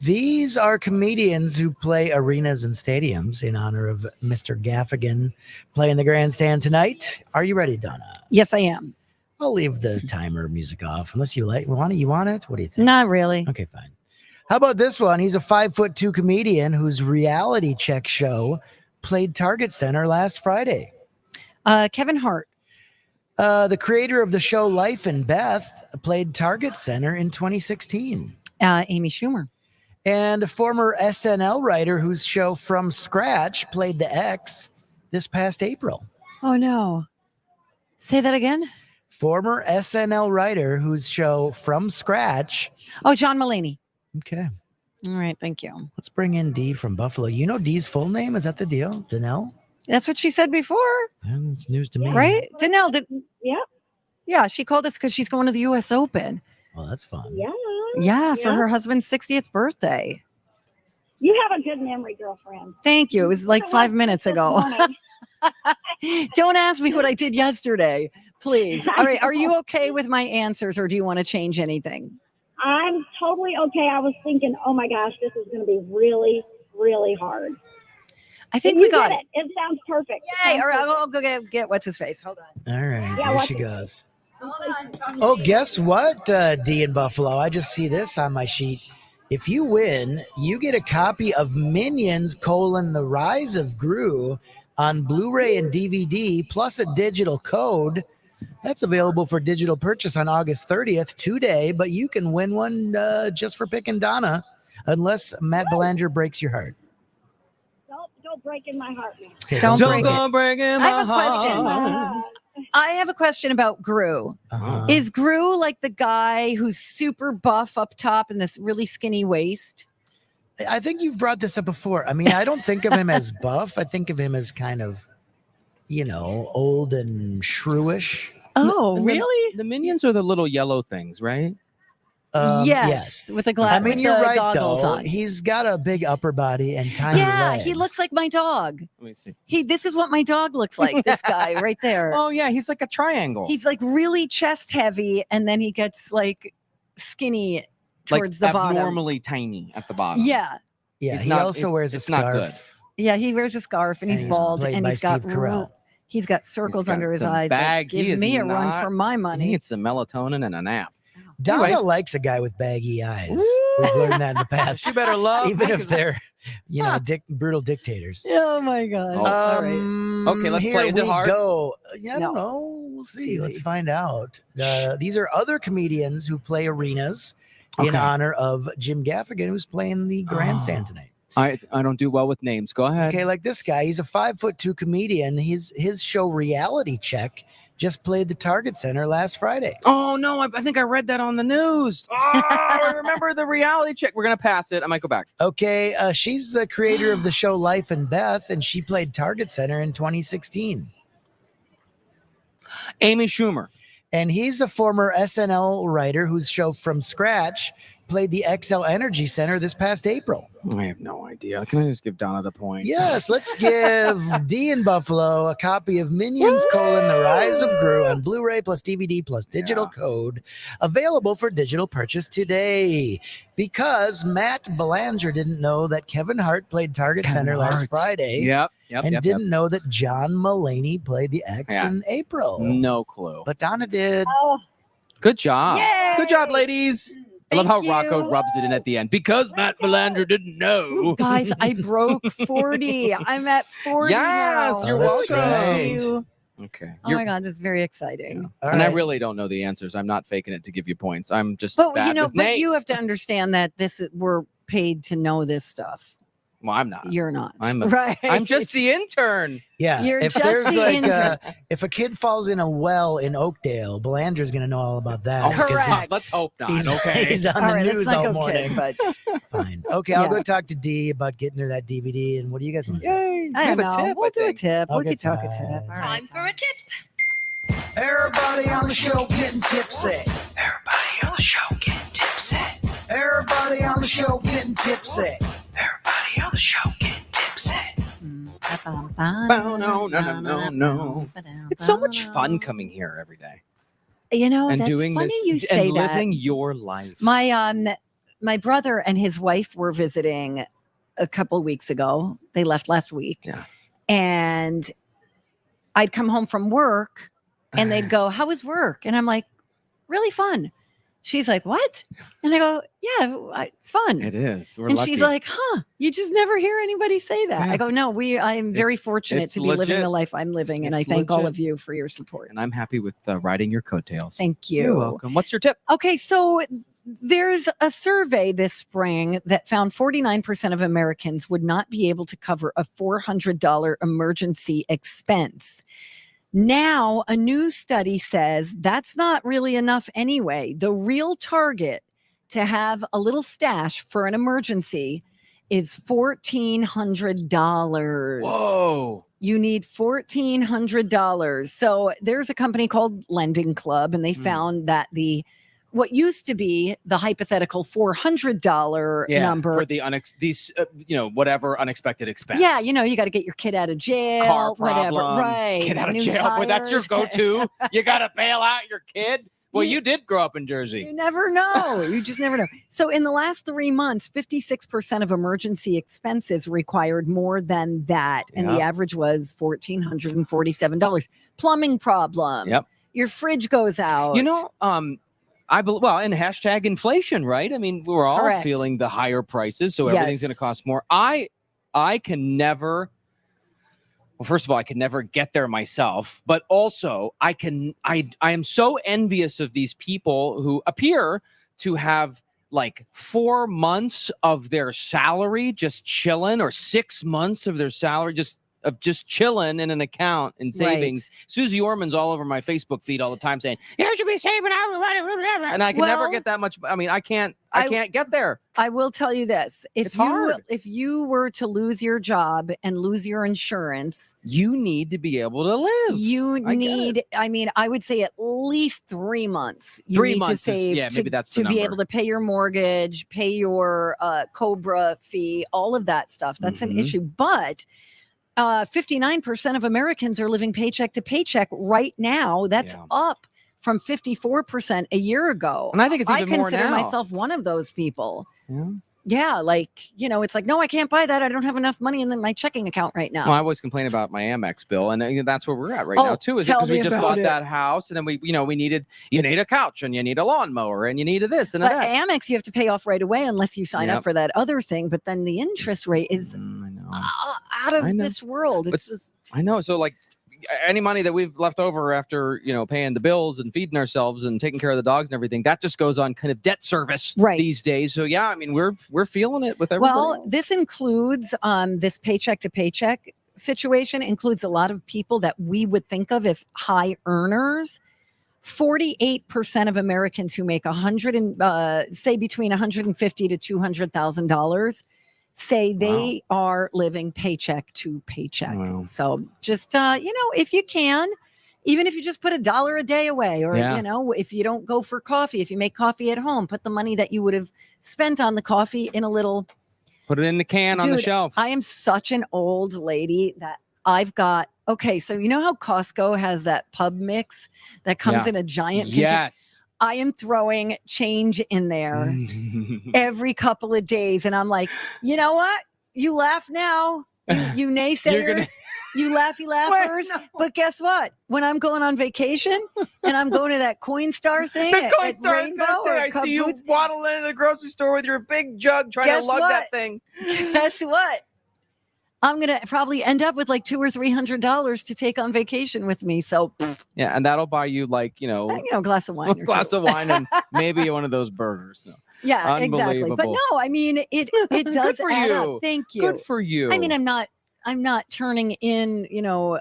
These are comedians who play arenas and stadiums in honor of Mr. Gaffigan playing the grandstand tonight. Are you ready, Donna? Yes, I am. I'll leave the timer music off unless you like. You want it? What do you think? Not really. Okay, fine. How about this one? He's a 5'2" comedian whose reality check show played Target Center last Friday. Kevin Hart. The creator of the show Life and Beth played Target Center in 2016. Amy Schumer. And a former SNL writer whose show From Scratch played the X this past April. Oh, no. Say that again. Former SNL writer whose show From Scratch. Oh, John Mulaney. Okay. All right, thank you. Let's bring in Dee from Buffalo. You know Dee's full name? Is that the deal? Danelle? That's what she said before. It's news to me. Right? Danelle, Yep. yeah, she called us because she's going to the U.S. Open. Well, that's fun. Yeah. Yeah, for her husband's 60th birthday. You have a good memory, girlfriend. Thank you. It was like 5 minutes ago. Morning. Don't ask me what I did yesterday, please. All right. Are you okay with my answers or do you want to change anything? I'm totally okay. I was thinking, oh my gosh, this is going to be really, really hard. I think But we you got did it. It sounds perfect. It Yay. sounds All right. perfect. I'll go get what's his face. Hold on. All right. Yeah, There what's she it? goes. Hold on. Oh, guess what, Dee in Buffalo? I just see this on my sheet. If you win, you get a copy of Minions: The Rise of Gru on Blu-ray and DVD, plus a digital code. That's available for digital purchase on August 30th, today, but you can win one just for picking Donna, unless Matt Belanger breaks your heart. Don't break in my heart now. Okay, Don't break break it. it. Break in I have a my question. heart. I have a question about Gru. Uh-huh. Is Gru like the guy who's super buff up top and this really skinny waist? I think you've brought this up before. I mean, I don't think of him as buff. I think of him as kind of, old and shrewish. Oh, The- really? The minions are the little yellow things, right? Yes, with the glass. I mean, you're right, goggles though. on. He's got a big upper body and tiny Yeah, legs. he looks like my dog. Let me see. This is what my dog looks like. This guy right there. Oh yeah, he's like a triangle. He's like really chest heavy, and then he gets like skinny like towards the bottom. abnormally tiny at the bottom. Yeah, Yeah, He's he not- also wears a it's not scarf. good. yeah. He wears a scarf, and he's bald, played and by he's got Steve Carell. he's got circles He's got under his some eyes. that bags. He Give is me a run not- for my He money. needs some melatonin and a nap. Donna Anyway. likes a guy with baggy eyes. We've learned that in the past. You better love, Even if they're, brutal dictators. Oh my god! All right. Okay, let's here play. Is it we hard? Go. Yeah, I don't No. know. We'll see. It's Let's easy. find out. These are other comedians who play arenas in Okay. honor of Jim Gaffigan, who's playing the grandstand tonight. I don't do well with names. Go ahead. Okay, like this guy, he's a 5'2" comedian. His show Reality Check just played the Target Center last Friday. Oh no, I think I read that on the news. Oh, I remember the reality check. We're gonna pass it. I might go back. Okay, she's the creator of the show Life and Beth, and she played Target Center in 2016. Amy Schumer. And he's a former SNL writer whose show From Scratch played the XL Energy Center this past April. I have no idea. Can I just give Donna the point? Yes, let's give Dee in Buffalo a copy of Minions: The Rise of Gru on Blu-ray plus DVD plus digital code, available for digital purchase today. Because Matt Belanger didn't know that Kevin Hart played Target Center last Friday. Yep. And didn't know that John Mulaney played the X in April. No clue. But Donna did. Oh, Good job. Yay! Good job, ladies. I love how Thank Rocco you. rubs it in at the end because Matt Belanger didn't know. Guys, I broke 40. I'm at 40 Yes, now. you're that's welcome. right. Thank you. Okay. Oh my god, that's very exciting. All and I right. really don't know the answers. I'm not faking it to give you points. I'm just But bad you know, with but you names. have to understand that we're paid to know this stuff. Well, I'm not. You're not. Right. I'm just the intern. Yeah. You're if just there's the like intern. if a kid falls in a well in Oakdale, Belandra's gonna know all about that. Oh, 'cause Correct. Let's hope not. He's, Okay. he's on All the right, news let's not all go morning. kid, but Fine. Okay, I'll Yeah. go talk to Dee about getting her that DVD. And what do you guys want? Yay. I Have don't a know. tip, We'll I do a think. tip. We Okay, could talk a fine. tip. All right. Time for a tip. Everybody on the show getting tipsy. Everybody on the show getting tipsy. Everybody on the show getting tipsy. Everybody on the show getting tipsy. No. It's so much fun coming here every day You know, and that's doing funny this you say and that. living your life. My brother and his wife were visiting a couple weeks ago. They left last week. Yeah. And I'd come home from work and they'd go, "How was work?" And I'm like, "Really fun." She's like, "What?" And I go, "Yeah, it's fun." It is. We're and lucky. she's like, "Huh, you just never hear anybody say that." Yeah. I go, "No, I am very fortunate it's to be living legit. the life I'm living. And I It's thank all legit. of you for your support." and I'm happy with riding your coattails. Thank you. You're welcome. What's your tip? Okay, so there's a survey this spring that found 49% of Americans would not be able to cover a $400 emergency expense. Now, a new study says that's not really enough anyway. The real target to have a little stash for an emergency is $1,400. Whoa. You need $1,400. So there's a company called Lending Club, and they found that what used to be the hypothetical $400 number for the whatever unexpected expense. Yeah, you got to get your kid out of jail, Car whatever. problem, Right. Get out of New jail. But that's your tires. go-to. You got to bail out your kid. Well, you did grow up in Jersey. You never know. You just never know. So in the last 3 months, 56% of emergency expenses required more than that. And the Yeah. average was $1,447. Plumbing problem. Yep. Your fridge goes out. And hashtag inflation, right? I mean, we're all Correct. feeling the higher prices, so everything's Yes. going to cost more. I can never. Well, first of all, I can never get there myself, but also I am so envious of these people who appear to have like 4 months of their salary just chilling, or 6 months of their salary just chilling in an account in savings. Right. Susie Orman's all over my Facebook feed all the time saying, "You should be saving," and I can never get that much. I mean, I can't get there. I will tell you this. It's hard. If you were to lose your job and lose your insurance, You need to be able to live. I would say at least 3 months. You 3 need months to is- save yeah, maybe that's the to be number. able to pay your mortgage, pay your COBRA fee, all of that stuff. That's an Mhm. issue. But 59% of Americans are living paycheck to paycheck right now. That's up from 54% a year ago. And I think it's even more consider now. myself one of those people. Yeah. Yeah, it's like, no, I can't buy that. I don't have enough money in my checking account right now. Well, I always complain about my Amex bill, and that's where we're at right Oh, now too. Is tell because we me just about bought it. that house, and then you need a couch, and you need a lawnmower, and you need a this and a But that. Amex, you have to pay off right away unless you sign Yep. up for that other thing. But then the interest rate is out of I know. this world. But It's just, I know. So like any money that we've left over after paying the bills and feeding ourselves and taking care of the dogs and everything, that just goes on kind of debt service these days. So yeah, I mean we're feeling it with everybody. well, else. this includes this paycheck to paycheck situation includes a lot of people that we would think of as high earners. 48% of Americans who make say between $150,000 to $200,000 say they are living paycheck to paycheck. Wow. So just if you can, even if you just put $1 a day away, or Yeah. if you don't go for coffee, if you make coffee at home, put the money that you would have spent on the coffee in a little. Put it in the can on the Dude, shelf. I am such an old lady that I've got. Okay, so you know how Costco has that pub mix that comes Yeah. in a giant container? Yes. I am throwing change in there every couple of days, and I'm like, you know what? You laugh now, you naysayers, you laughy laughers. But guess what? When I'm going on vacation and I'm going to that Coinstar thing The at Coinstar, Rainbow or I see you Cub Foods, waddling into the grocery store with your big jug trying Guess to lug what? that thing. Guess what? I'm gonna probably end up with like $200 or $300 to take on vacation with me. So Yeah, and that'll buy you a a glass of wine. glass of wine and maybe one of those burgers. No. Yeah, exactly. But no, I mean, it does for add you. up. Thank you. Good for you. I mean, I'm not turning in,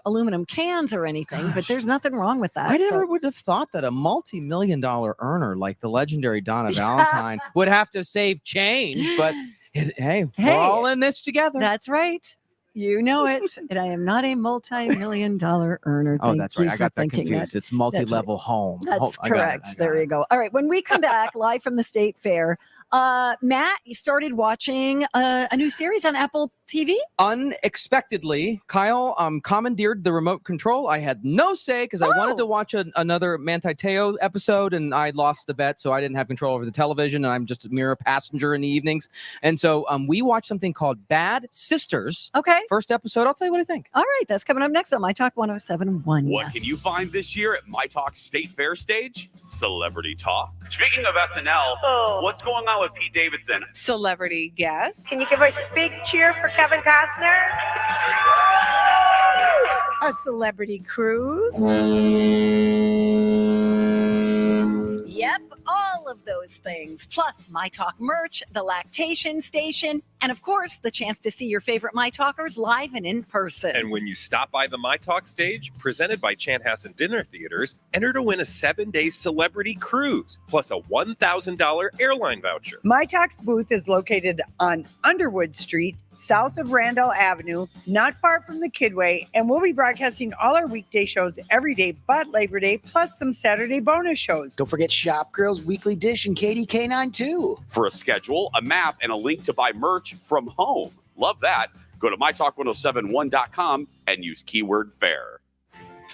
aluminum cans or anything, but there's nothing wrong with that. I never would have thought that a multi-million-dollar earner like the legendary Donna Valentine would have to save change, but hey, we're all in this together. That's right. You know it. And I am not a multi-million-dollar earner. Oh, Thank that's you right. I for got that thinking confused. that. It's multi-level home. That's I got it. correct. There you go. All right. When we come back live from the State Fair, Matt, you started watching a new series on Apple TV? Unexpectedly, Kyle commandeered the remote control. I had no say because I wanted to watch another Manti Te'o episode, and I lost the bet, so I didn't have control over the television, and I'm just a mere passenger in the evenings. And so we watched something called Bad Sisters. Okay. First episode. I'll tell you what I think. All right. That's coming up next on myTalk 107.1. What can you find this year at myTalk State Fair stage? Celebrity talk. Speaking of SNL, what's going on with Pete Davidson? Celebrity guest. Can you give a big cheer for Kevin Costner? A celebrity cruise. Yep, all of those things. Plus myTalk merch, the Lactation station, and of course, the chance to see your favorite myTalkers live and in person. And when you stop by the myTalk stage, presented by Chanhassen Dinner Theaters, enter to win a 7-day celebrity cruise, plus a $1,000 airline voucher. myTalk's booth is located on Underwood Street, south of Randall Avenue, not far from the Kidway, and we'll be broadcasting all our weekday shows every day but Labor Day, plus some Saturday bonus shows. Don't forget Shop Girls Weekly Dish and KDK9 too. For a schedule, a map, and a link to buy merch from home. Love that. Go to mytalk1071.com and use keyword fair.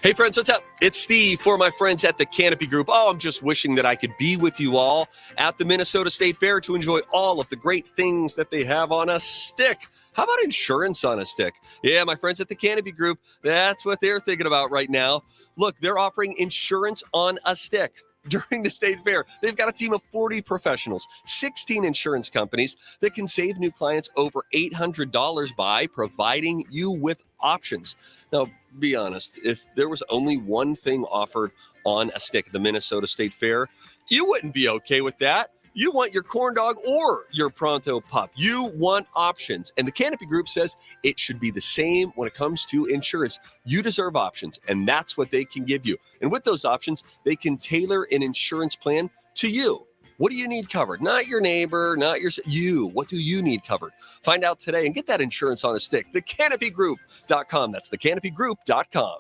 Hey friends, what's up? It's Steve for my friends at the Canopy Group. Oh, I'm just wishing that I could be with you all at the Minnesota State Fair to enjoy all of the great things that they have on a stick. How about insurance on a stick? Yeah, my friends at the Canopy Group, that's what they're thinking about right now. Look, they're offering insurance on a stick. During the State Fair, they've got a team of 40 professionals, 16 insurance companies that can save new clients over $800 by providing you with options. Now, be honest, if there was only one thing offered on a stick at the Minnesota State Fair, you wouldn't be okay with that. You want your corn dog or your Pronto pup. You want options. And the Canopy Group says it should be the same when it comes to insurance. You deserve options, and that's what they can give you. And with those options, they can tailor an insurance plan to you. What do you need covered? Not your neighbor, not you. What do you need covered? Find out today and get that insurance on a stick. TheCanopyGroup.com. That's TheCanopyGroup.com.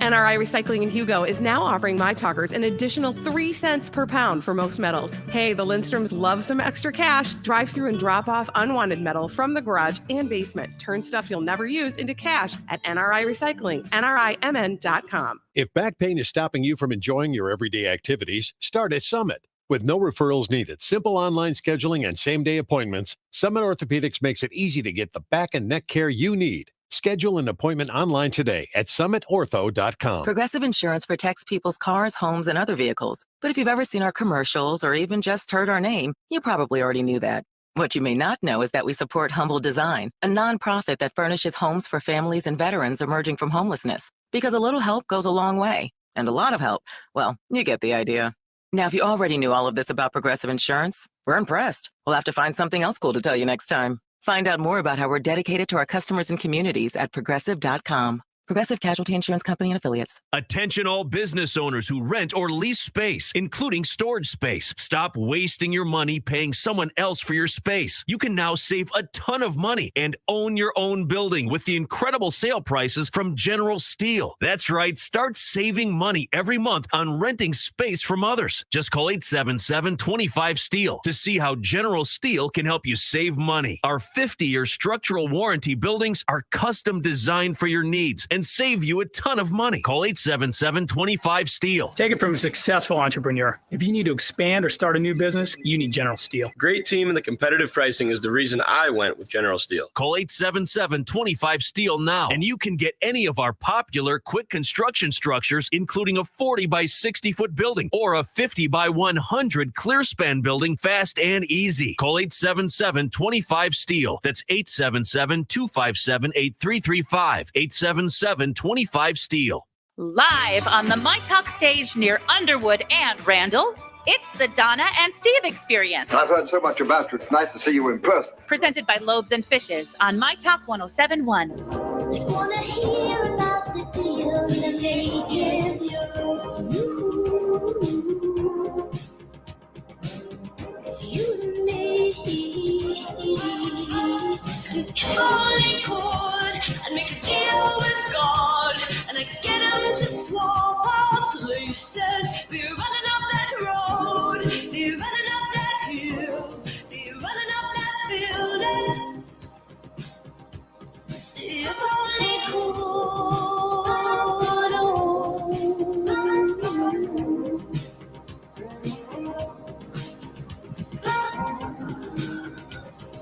NRI Recycling in Hugo is now offering myTalkers an additional 3 cents per pound for most metals. Hey, the Lindstroms love some extra cash. Drive through and drop off unwanted metal from the garage and basement. Turn stuff you'll never use into cash at NRI Recycling, NRIMN.com. If back pain is stopping you from enjoying your everyday activities, start at Summit. With no referrals needed, simple online scheduling, and same-day appointments, Summit Orthopedics makes it easy to get the back and neck care you need. Schedule an appointment online today at summitortho.com. Progressive Insurance protects people's cars, homes, and other vehicles. But if you've ever seen our commercials or even just heard our name, you probably already knew that. What you may not know is that we support Humble Design, a nonprofit that furnishes homes for families and veterans emerging from homelessness. Because a little help goes a long way. And a lot of help, well, you get the idea. Now, if you already knew all of this about Progressive Insurance, we're impressed. We'll have to find something else cool to tell you next time. Find out more about how we're dedicated to our customers and communities at progressive.com. Progressive Casualty Insurance Company and Affiliates. Attention all business owners who rent or lease space, including storage space. Stop wasting your money paying someone else for your space. You can now save a ton of money and own your own building with the incredible sale prices from General Steel. That's right. Start saving money every month on renting space from others. Just call 877-25-STEEL to see how General Steel can help you save money. Our 50-year structural warranty buildings are custom designed for your needs and save you a ton of money. Call 877-25-STEEL. Take it from a successful entrepreneur. If you need to expand or start a new business, you need General Steel. Great team and the competitive pricing is the reason I went with General Steel. Call 877-25-STEEL now, and you can get any of our popular quick construction structures, including a 40 by 60 foot building or a 50 by 100 clear span building fast and easy. Call 877-25-STEEL. That's 877-257-8335. 877-25-STEEL. Live on the myTalk stage near Underwood and Randall, It's the Donna and Steve Experience. I've heard so much about you. It's nice to see you in person. Presented by Loaves and Fishes on myTalk 1071. You wanna hear about the deal that they give you? It's you and me. If only could, I'd make a deal with God, and I'd get him to swap our places. We're running up that road, we're running up that hill, we're running up that building. See if only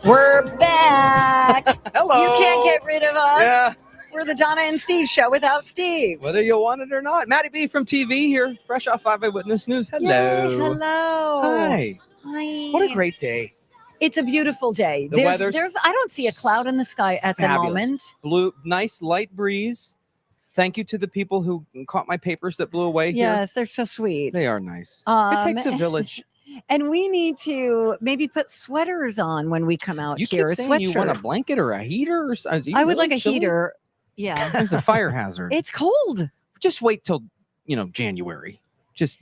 We're back. Hello. You can't get rid of us. Yeah. We're the Donna and Steve show without Steve. Whether you want it or not. Maddie B from TV here, fresh off 5 Eyewitness News. Hello. Yay, hello. Hi. Hi. What a great day. It's a beautiful day. The weather's I don't see a cloud in the sky at Fabulous. the moment. Blue, nice light breeze. Thank you to the people who caught my papers that blew away here. Yes, they're so sweet. They are nice. It takes a village. And we need to maybe put sweaters on when we come out You here. keep saying you want a blanket or a heater? Or, I would like a heater. Yeah. There's a fire hazard. It's cold. Just wait till, January.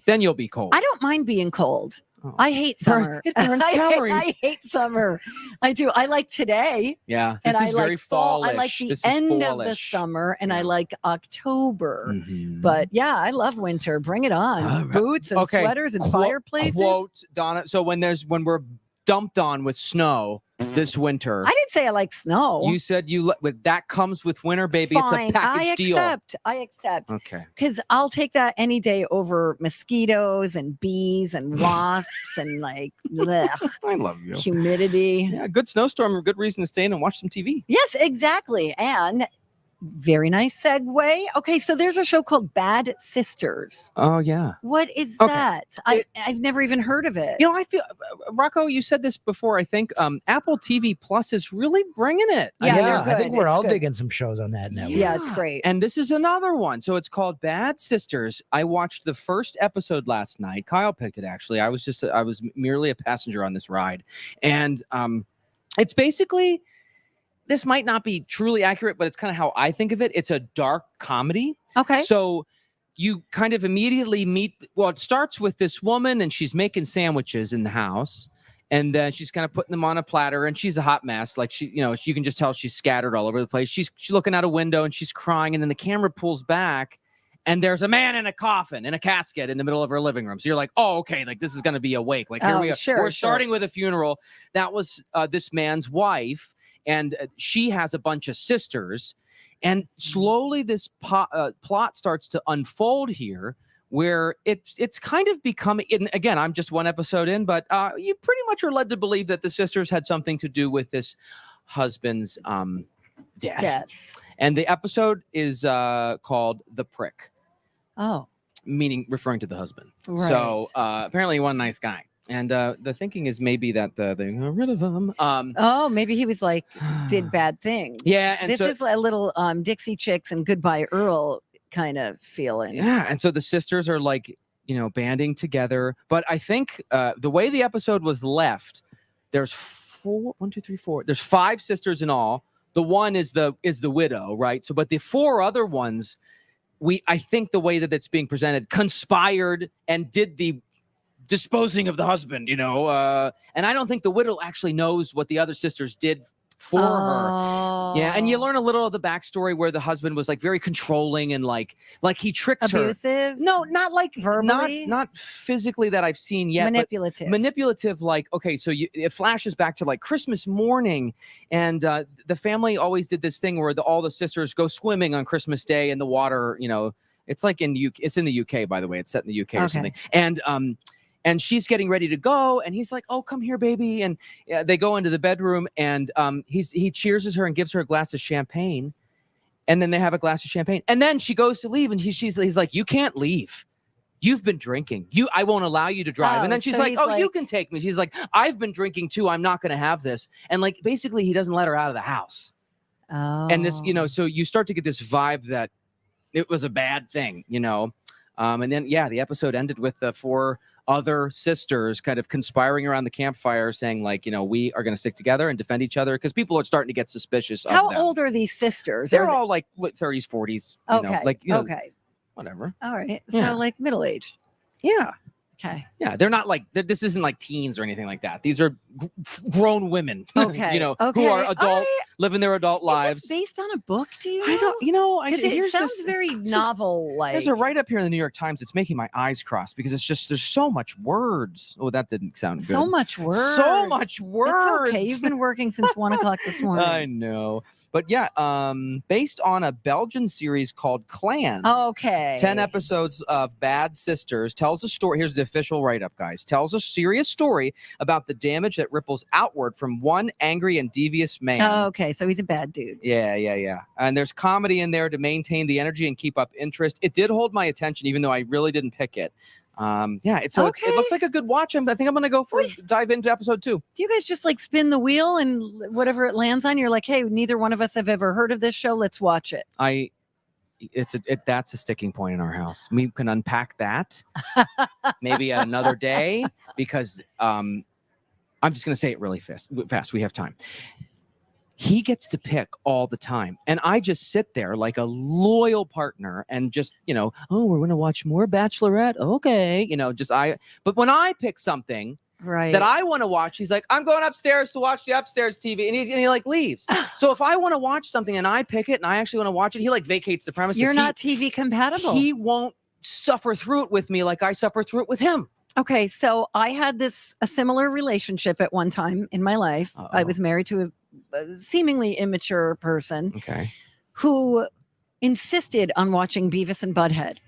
Then you'll be cold. I don't mind being cold. I hate summer. It burns calories. I hate summer. I do. I like today. Yeah. And This I is like very fall. I fallish. like the This is end of the fallish. summer, and I like October. Mhm. But yeah, I love winter. Bring it on. All right. Boots and Okay, sweaters and quote- fireplaces. Quote, Donna. So when we're dumped on with snow this winter, I didn't say I like snow. you said that comes with winter, baby. Fine. It's a package deal. I accept. Okay. Because I'll take that any day over mosquitoes and bees and wasps and blech, I love you. humidity. Yeah, a good snowstorm, a good reason to stay in and watch some TV. Yes, exactly. And very nice segue. Okay, so there's a show called Bad Sisters. Oh yeah. What is Okay. that? I've never even heard of it. I feel Rocco, you said this before. I think Apple TV Plus is really bringing it. Yeah, I think we're It's all good. digging some shows on that network. Yeah, it's great. And this is another one. So it's called Bad Sisters. I watched the first episode last night. Kyle picked it actually. I was merely a passenger on this ride. And it's basically, this might not be truly accurate, but it's kind of how I think of it. It's a dark comedy. Okay. So you kind of immediately it starts with this woman and she's making sandwiches in the house. And then she's kind of putting them on a platter, and she's a hot mess. Like you can just tell she's scattered all over the place. She's looking out a window and she's crying, and then the camera pulls back, and there's a man in a coffin, in a casket, in the middle of her living room. So you're like, oh, okay, like this is going to be a wake. Like here we are. We're starting with a funeral. That was this man's wife, and she has a bunch of sisters, and slowly this plot starts to unfold here, where it's kind of becoming, and again, I'm just one episode in, but you pretty much are led to believe that the sisters had something to do with this husband's death. And the episode is called The Prick. Oh. Referring to the husband. Right. So apparently one nice guy. And the thinking is maybe that they got rid of him. Maybe he was did bad things. Yeah. And this is a little Dixie Chicks and Goodbye Earl kind of feeling. Yeah, and so the sisters are banding together. But I think the way the episode was left, there's 4. There's 5 sisters in all. The one is the widow, right? So, but the 4 other ones, I think the way that it's being presented, conspired and did the disposing of the husband, and I don't think the widow actually knows what the other sisters did for her. Yeah, and you learn a little of the backstory where the husband was very controlling and like he tricks her. Abusive? No, not verbally, not physically that I've seen yet. Manipulative. But manipulative, okay, so it flashes back to Christmas morning, and the family always did this thing where all the sisters go swimming on Christmas Day in the water. It's it's in the UK, by the way. It's set in the UK or something, and she's getting ready to go, and he's like, "Oh, come here, baby!" And they go into the bedroom, and he cheers her and gives her a glass of champagne, and then they have a glass of champagne, and then she goes to leave, and he's like, "You can't leave. You've been drinking. I won't allow you to drive." And then she's like, "Oh, you can take me." She's like, "I've been drinking too. I'm not going to have this." And basically, he doesn't let her out of the house. Oh. And this, so you start to get this vibe that it was a bad thing, And then the episode ended with the 4 other sisters kind of conspiring around the campfire saying like, we are going to stick together and defend each other because people are starting to get suspicious of How them. old are these sisters? They're all like 30s, 40s. Okay. Okay. Whatever. All right. Yeah. So like middle-aged. Yeah. Okay. Yeah, they're not like this isn't like teens or anything like that. These are grown women, Okay. who Okay. are adult, All right. living their adult lives. Is this based on a book, do you know? I don't, 'Cause it here's sounds this- very this is- novel-like. There's a write-up here in the New York Times. It's making my eyes cross because it's just there's so much words. Oh, that didn't sound good. So much words. So much words. It's okay. You've been working since 1 o'clock this morning. I know. But yeah, based on a Belgian series called Clan. Okay. 10 episodes of Bad Sisters tells a story. Here's the official write-up, guys. Tells a serious story about the damage that ripples outward from one angry and devious man. Oh, okay. So he's a bad dude. Yeah. And there's comedy in there to maintain the energy and keep up interest. It did hold my attention, even though I really didn't pick it. It looks like a good watch. I think I'm going to go dive into episode 2. Do you guys just like spin the wheel and whatever it lands on, you're like, hey, neither one of us have ever heard of this show. Let's watch it. That's a sticking point in our house. We can unpack that maybe another day because I'm just going to say it really fast. We have time. He gets to pick all the time. And I just sit there like a loyal partner and just, we're going to watch more Bachelorette. Okay. But when I pick something that I want to watch, he's like, I'm going upstairs to watch the upstairs TV. And he like leaves. So if I want to watch something and I pick it and I actually want to watch it, he like vacates the premises. You're not TV compatible. He won't suffer through it with me like I suffer through it with him. Okay. So I had a similar relationship at one time in my life. I was married to a seemingly immature person who insisted on watching Beavis and Butthead.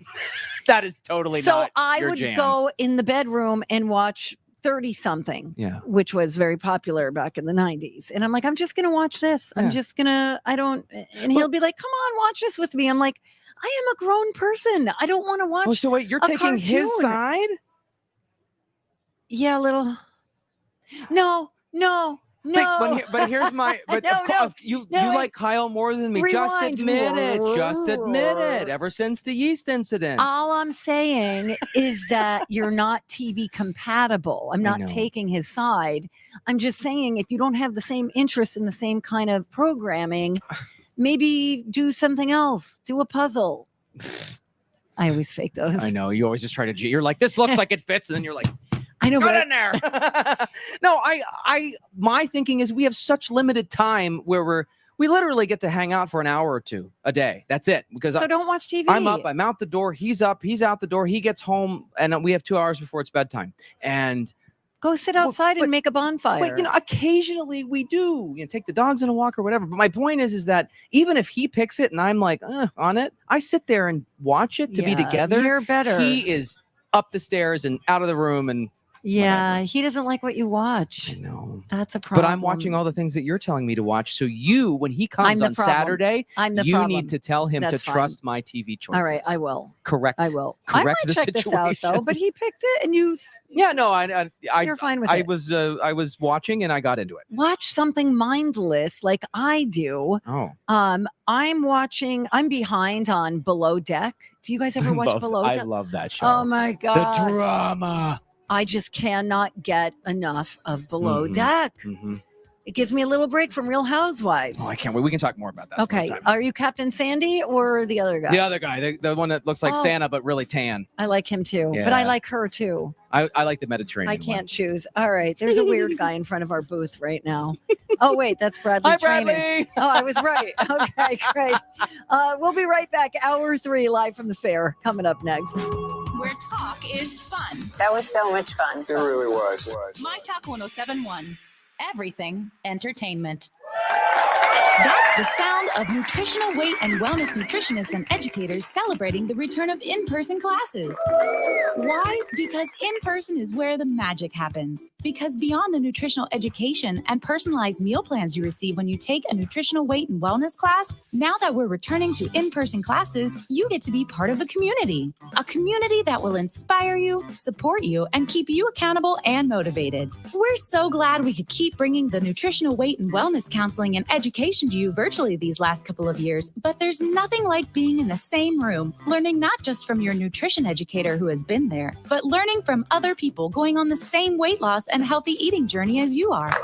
That is totally so not I your would jam. go in the bedroom and watch 30 something, which was very popular back in the 90s. And I'm like, I'm just going to watch this. I'm just going to, and he'll be like, come on, watch this with me. I'm like, I am a grown person. I don't want to watch. Oh, so wait, you're a taking his cartoon." side? Yeah, a little. No. But here's my. But No, of course, no, you like Kyle more than me. Just Rewind. admit it. Just admit it. Ever since the yeast incident. All I'm saying is that you're not TV compatible. I'm I not know. taking his side. I'm just saying if you don't have the same interest in the same kind of programming, maybe do something else. Do a puzzle. I always fake those. I know. You always just try to. You're like, this looks like it fits, and then you're like, I know. Get in there. No, my thinking is we have such limited time where we literally get to hang out for an hour or two a day. That's it. Because So don't watch TV. I'm up, I'm out the door. He's up, he's out the door. He gets home, and we have 2 hours before it's bedtime. And go sit outside and make a bonfire. But occasionally we do. Take the dogs on a walk or whatever. But my point is that even if he picks it and I'm like on it, I sit there and watch it to be together. You're better. He is up the stairs and out of the room and. Yeah, whatever. he doesn't like what you watch. I know. That's a problem. But I'm watching all the things that you're telling me to watch. So when he I'm comes the on problem. Saturday, I'm the you problem. need to tell him That's to fine. trust my TV choices. All right, I will. Correct. I will. I Correct might the check this out situation. though, but he picked it, and you. Yeah, no, I You're fine with I it. I was watching and I got into it. Watch something mindless like I do. Oh. I'm behind on Below Deck. Do you guys ever watch Below I Deck? love that show. Oh my god. The drama. I just cannot get enough of Below Mhm. Deck. Mm-hmm. It gives me a little break from Real Housewives. Oh, I can't wait. We can talk more about that. some Okay, other time. are you Captain Sandy or the other guy? The other guy, the one that looks like Oh. Santa but really tan. I like him too, but I Yeah. like her too. I like the Mediterranean. I can't choose. All right, there's a weird guy in front of our booth right now. Oh wait, that's Bradley. Hi, Traynor. Bradley. Oh, I was right. Okay, great. We'll be right back. Hour 3 live from the fair coming up next. Where talk is fun. That was so much fun. It really was. myTalk 1071. Everything entertainment. That's the sound of nutritional weight and wellness nutritionists and educators celebrating the return of in-person classes. Why? Because in-person is where the magic happens. Because beyond the nutritional education and personalized meal plans you receive when you take a nutritional weight and wellness class, now that we're returning to in-person classes, you get to be part of a community. A community that will inspire you, support you, and keep you accountable and motivated. We're so glad we could keep bringing the nutritional weight and wellness counseling counseling and education to you virtually these last couple of years, but there's nothing like being in the same room, learning not just from your nutrition educator who has been there, but learning from other people going on the same weight loss and healthy eating journey as you are.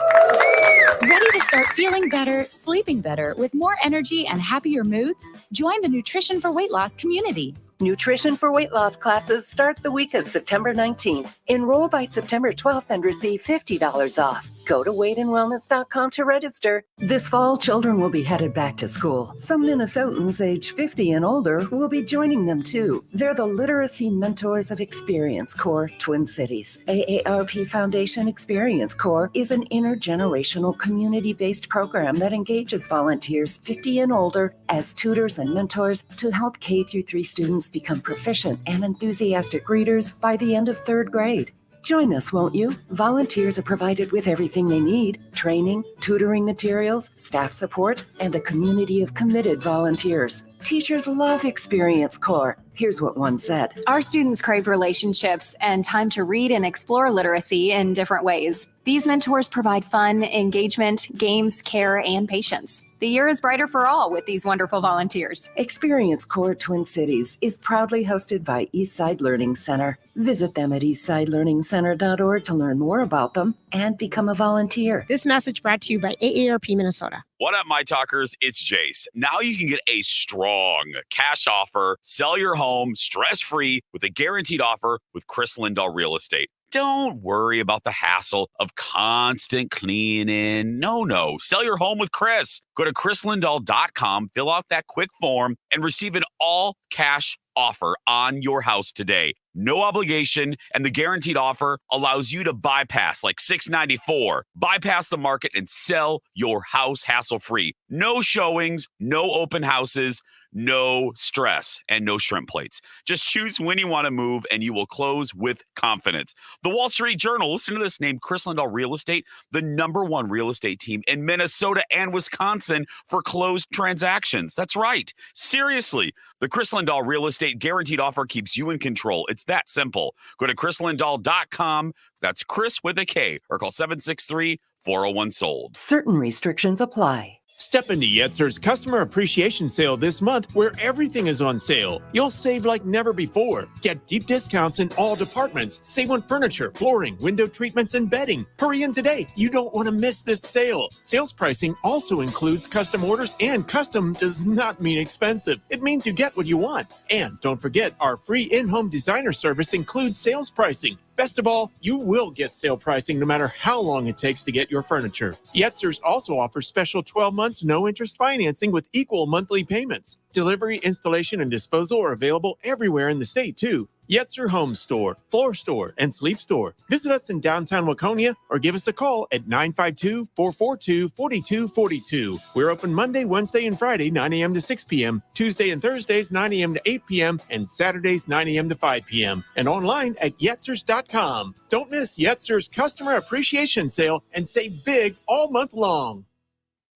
Ready to start feeling better, sleeping better, with more energy and happier moods? Join the Nutrition for Weight Loss community. Nutrition for Weight Loss classes start the week of September 19th. Enroll by September 12th and receive $50 off. Go to weightandwellness.com to register. This fall, children will be headed back to school. Some Minnesotans age 50 and older will be joining them too. They're the Literacy Mentors of Experience Corps, Twin Cities. AARP Foundation Experience Corps is an intergenerational community-based program that engages volunteers 50 and older as tutors and mentors to help K-3 students become proficient and enthusiastic readers by the end of 3rd grade. Join us, won't you? Volunteers are provided with everything they need: training, tutoring materials, staff support, and a community of committed volunteers. Teachers love Experience Corps. Here's what one said. Our students crave relationships and time to read and explore literacy in different ways. These mentors provide fun, engagement, games, care, and patience. The year is brighter for all with these wonderful volunteers. Experience Corps Twin Cities is proudly hosted by Eastside Learning Center. Visit them at eastsidelearningcenter.org to learn more about them and become a volunteer. This message brought to you by AARP Minnesota. What up, my talkers? It's Jace. Now you can get a strong cash offer, sell your home stress-free with a guaranteed offer with Chris Lindahl Real Estate. Don't worry about the hassle of constant cleaning. No. Sell your home with Chris. Go to chrislindahl.com, fill out that quick form, and receive an all-cash offer on your house today. No obligation, and the guaranteed offer allows you to bypass like 694. Bypass the market and sell your house hassle-free. No showings, no open houses, no stress, and no shrimp plates. Just choose when you want to move, and you will close with confidence. The Wall Street Journal, listen to this, named Chris Lindahl Real Estate the #1 real estate team in Minnesota and Wisconsin for closed transactions. That's right. Seriously. The Chris Lindahl Real Estate guaranteed offer keeps you in control. It's that simple. Go to chrislindahl.com. That's Chris with a K, or call 763-401-SOLD. Certain restrictions apply. Step into Yetzer's Customer Appreciation Sale this month, where everything is on sale. You'll save like never before. Get deep discounts in all departments. Save on furniture, flooring, window treatments, and bedding. Hurry in today. You don't want to miss this sale. Sales pricing also includes custom orders, and custom does not mean expensive. It means you get what you want. And don't forget, our free in-home designer service includes sales pricing. Best of all, you will get sale pricing no matter how long it takes to get your furniture. Yetzer's also offers special 12 months no-interest financing with equal monthly payments. Delivery, installation, and disposal are available everywhere in the state, too. Yetzer Home Store, Floor Store, and Sleep Store. Visit us in downtown Waconia or give us a call at 952-442-4242. We're open Monday, Wednesday, and Friday, 9 a.m. to 6 p.m., Tuesday and Thursdays, 9 a.m. to 8 p.m., and Saturdays, 9 a.m. to 5 p.m., and online at yetzers.com. Don't miss Yetzer's Customer Appreciation Sale and save big all month long.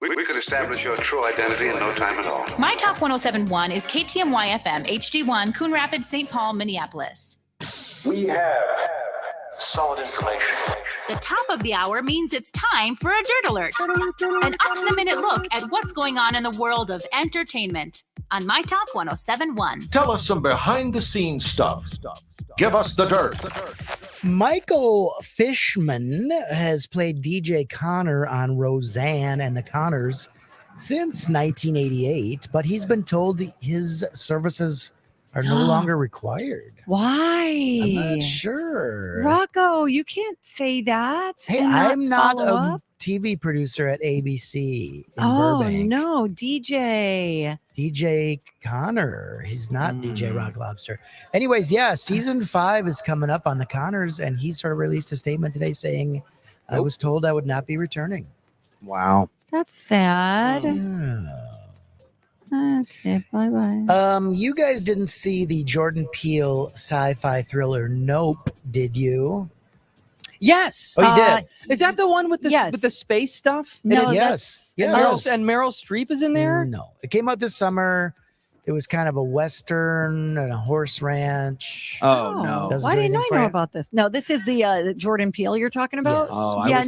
We could establish your true identity in no time at all. My Talk 1071 is KTMY FM, HD1, Coon Rapids, St. Paul, Minneapolis. We have solid information. The top of the hour means it's time for a Dirt Alert, an up-to-the-minute look at what's going on in the world of entertainment on My Talk 1071. Tell us some behind-the-scenes stuff. Give us the dirt. Michael Fishman has played DJ Connor on Roseanne and the Connors since 1988, but he's been told his services are no longer required. Why? I'm not sure. Rocco, you can't say that. Hey, and I'm not follow a up. TV producer at ABC in Burbank. No, DJ Connor. He's not DJ Rock Lobster. Anyways, yeah, season 5 is coming up on the Connors, and he sort of released a statement today saying, I was told I would not be returning. Wow. That's sad. Okay, bye-bye. You guys didn't see the Jordan Peele sci-fi thriller Nope, did you? Yes. Oh, you did? Is that the one with the space stuff? No, It is? yes. And Meryl Streep is in there? No. It came out this summer. It was kind of a Western and a horse ranch. Oh, no. Doesn't Why do didn't anything I for know you? about this? No, this is the Jordan Peele you're talking about. Yes.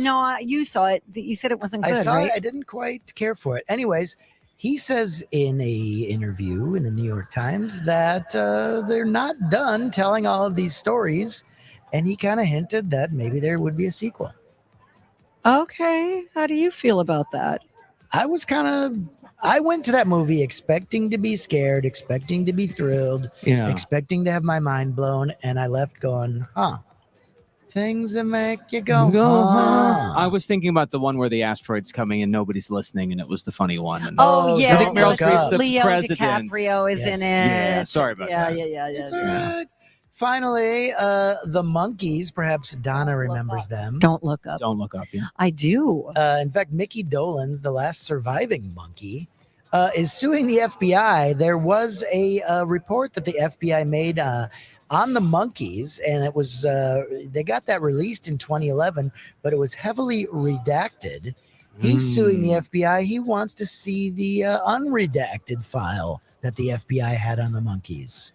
Oh, You saw it. You said it wasn't good, I saw right? it. I didn't quite care for it. Anyways, he says in a interview in the New York Times that they're not done telling all of these stories, and he kind of hinted that maybe there would be a sequel. Okay. How do you feel about that? I went to that movie expecting to be scared, expecting to be thrilled, Yeah. expecting to have my mind blown, and I left going, things that make you go, I was thinking about the one where the asteroid's coming and nobody's listening, and it was the funny one. And Yeah. I think Meryl Streep's the Leo president. DiCaprio is in it. Yeah, sorry about that. Yeah. It's all right. Finally, the monkeys, perhaps Donna remembers them. Don't look up. Don't look up, yeah. I do. In fact, Mickey Dolenz, the last surviving monkey, is suing the FBI. There was a report that the FBI made on the monkeys, and it was they got that released in 2011, but it was heavily redacted. He's suing the FBI. He wants to see the unredacted file that the FBI had on the monkeys.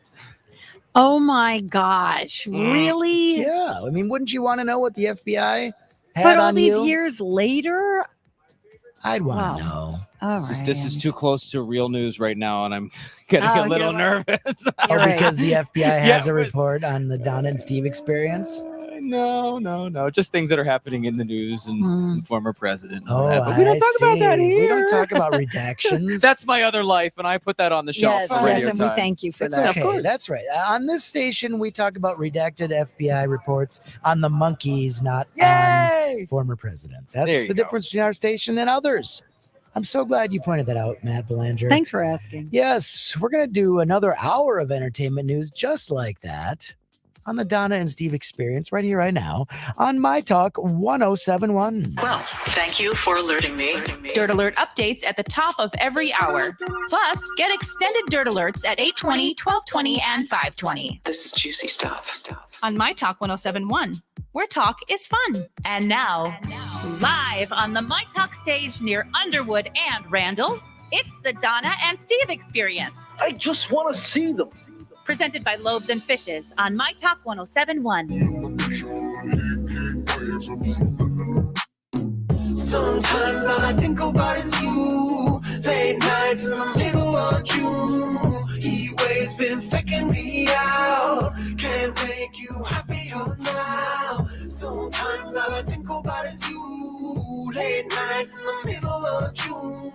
Oh my gosh! Really? Yeah. I mean, wouldn't you want to know what the FBI had But all on these you? years later, I'd want to know. All This is too close to real news right now, and I'm getting a little nervous. Because the FBI has a report on the Donna and Steve experience? No. Just things that are happening in the news and former president. And all Oh, that. But we don't talk about that here. We don't talk about redactions. That's my other life, and I put that on the shelf for radio and time. we thank you for It's that. okay. That's right. On this station, we talk about redacted FBI reports on the monkeys, not on former presidents. There That's you the go. difference between our station and others. I'm so glad you pointed that out, Matt Belanger. Thanks for asking. Yes, we're going to do another hour of entertainment news just like that on the Donna and Steve experience right here, right now on myTalk 1071. Well, thank you for alerting me. Dirt Alert updates at the top of every hour. Plus, get extended Dirt Alerts at 8:20, 12:20, and 5:20. This is juicy stuff. On myTalk 1071, where talk is fun. And now, live on the myTalk stage near Underwood and Randall, it's the Donna and Steve experience. I just want to see them. Presented by Loaves and Fishes on myTalk 1071. Sometimes all I think about is you. Late nights in the middle of June. He always been faking me out. Can't make you happier now. Sometimes all I think about is you. Late nights in the middle of June.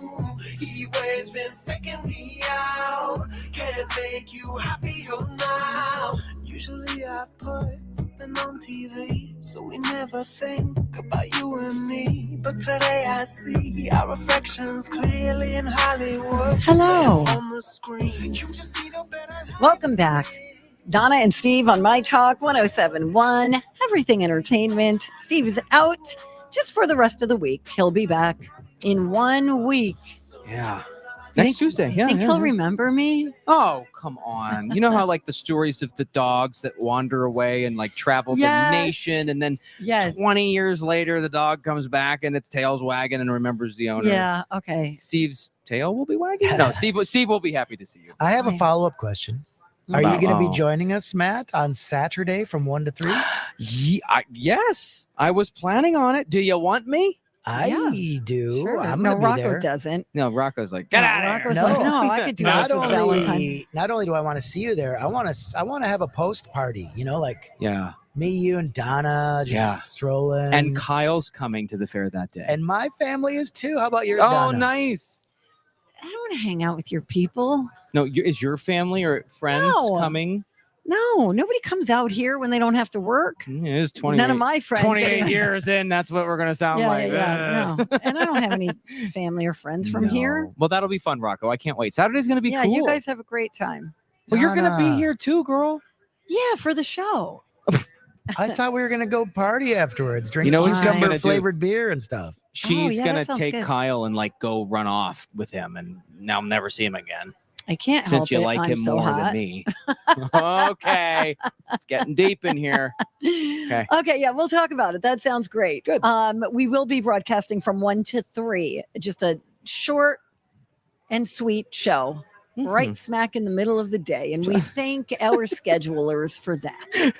He always been faking me out. Can't make you happier now. Usually I put something on TV, so we never think about you and me. But today I see our reflections clearly in Hollywood. Hello. On the screen. You just need a better life. Welcome back. Donna and Steve on myTalk 1071. Everything Entertainment. Steve is out just for the rest of the week. He'll be back in 1 week. Yeah. Next Tuesday. Yeah. Think he'll remember me? Oh, come on. You know how like the stories of the dogs that wander away and like travel Yes. the nation, and then 20 years later the dog comes back and its tail's wagging and remembers the owner. Yeah. Okay. Steve's tail will be wagging? No, Steve will be happy to see you. I have a follow-up question. Are you About- going to be oh. joining us, Matt, on Saturday from 1 to 3? Yes, I was planning on it. Do you want me? I do. Sure. I'm No, going to be Rocco there. doesn't. No, Rocco's like, get out of Rocco's here. like, no, I could do not this with Valentine. only, not only do I want to see you there, I want to have a post party, like Yeah. me, you, and Donna just strolling. And Kyle's coming to the fair that day. And my family is too. How about yours, Oh, Donna? nice. I don't want to hang out with your people. No, is your family or friends No. coming? No, nobody comes out here when they don't have to work. It is 28. None of my friends. 28 years in, that's what we're going to sound like. No. And I don't have any family or friends from here. Well, that'll be fun, Rocco. I can't wait. Saturday's going to be Yeah, cool. you guys have a great time. Well, you're going to be Donna. here too, girl. Yeah, for the show. I thought we were going to go party afterwards, drink You know what she's cucumber gonna do? flavored beer and stuff. She's yeah, going that to sounds take good. Kyle and like go run off with him, and now I'll never see him again. I can't help Since you it. like I'm him so more hot. than me. Okay. It's getting deep in here. Okay. Okay, yeah, we'll talk about it. That sounds great. Good. We will be broadcasting from 1 to 3. Just a short and sweet show. right smack in the middle of the day. And we thank our schedulers for that.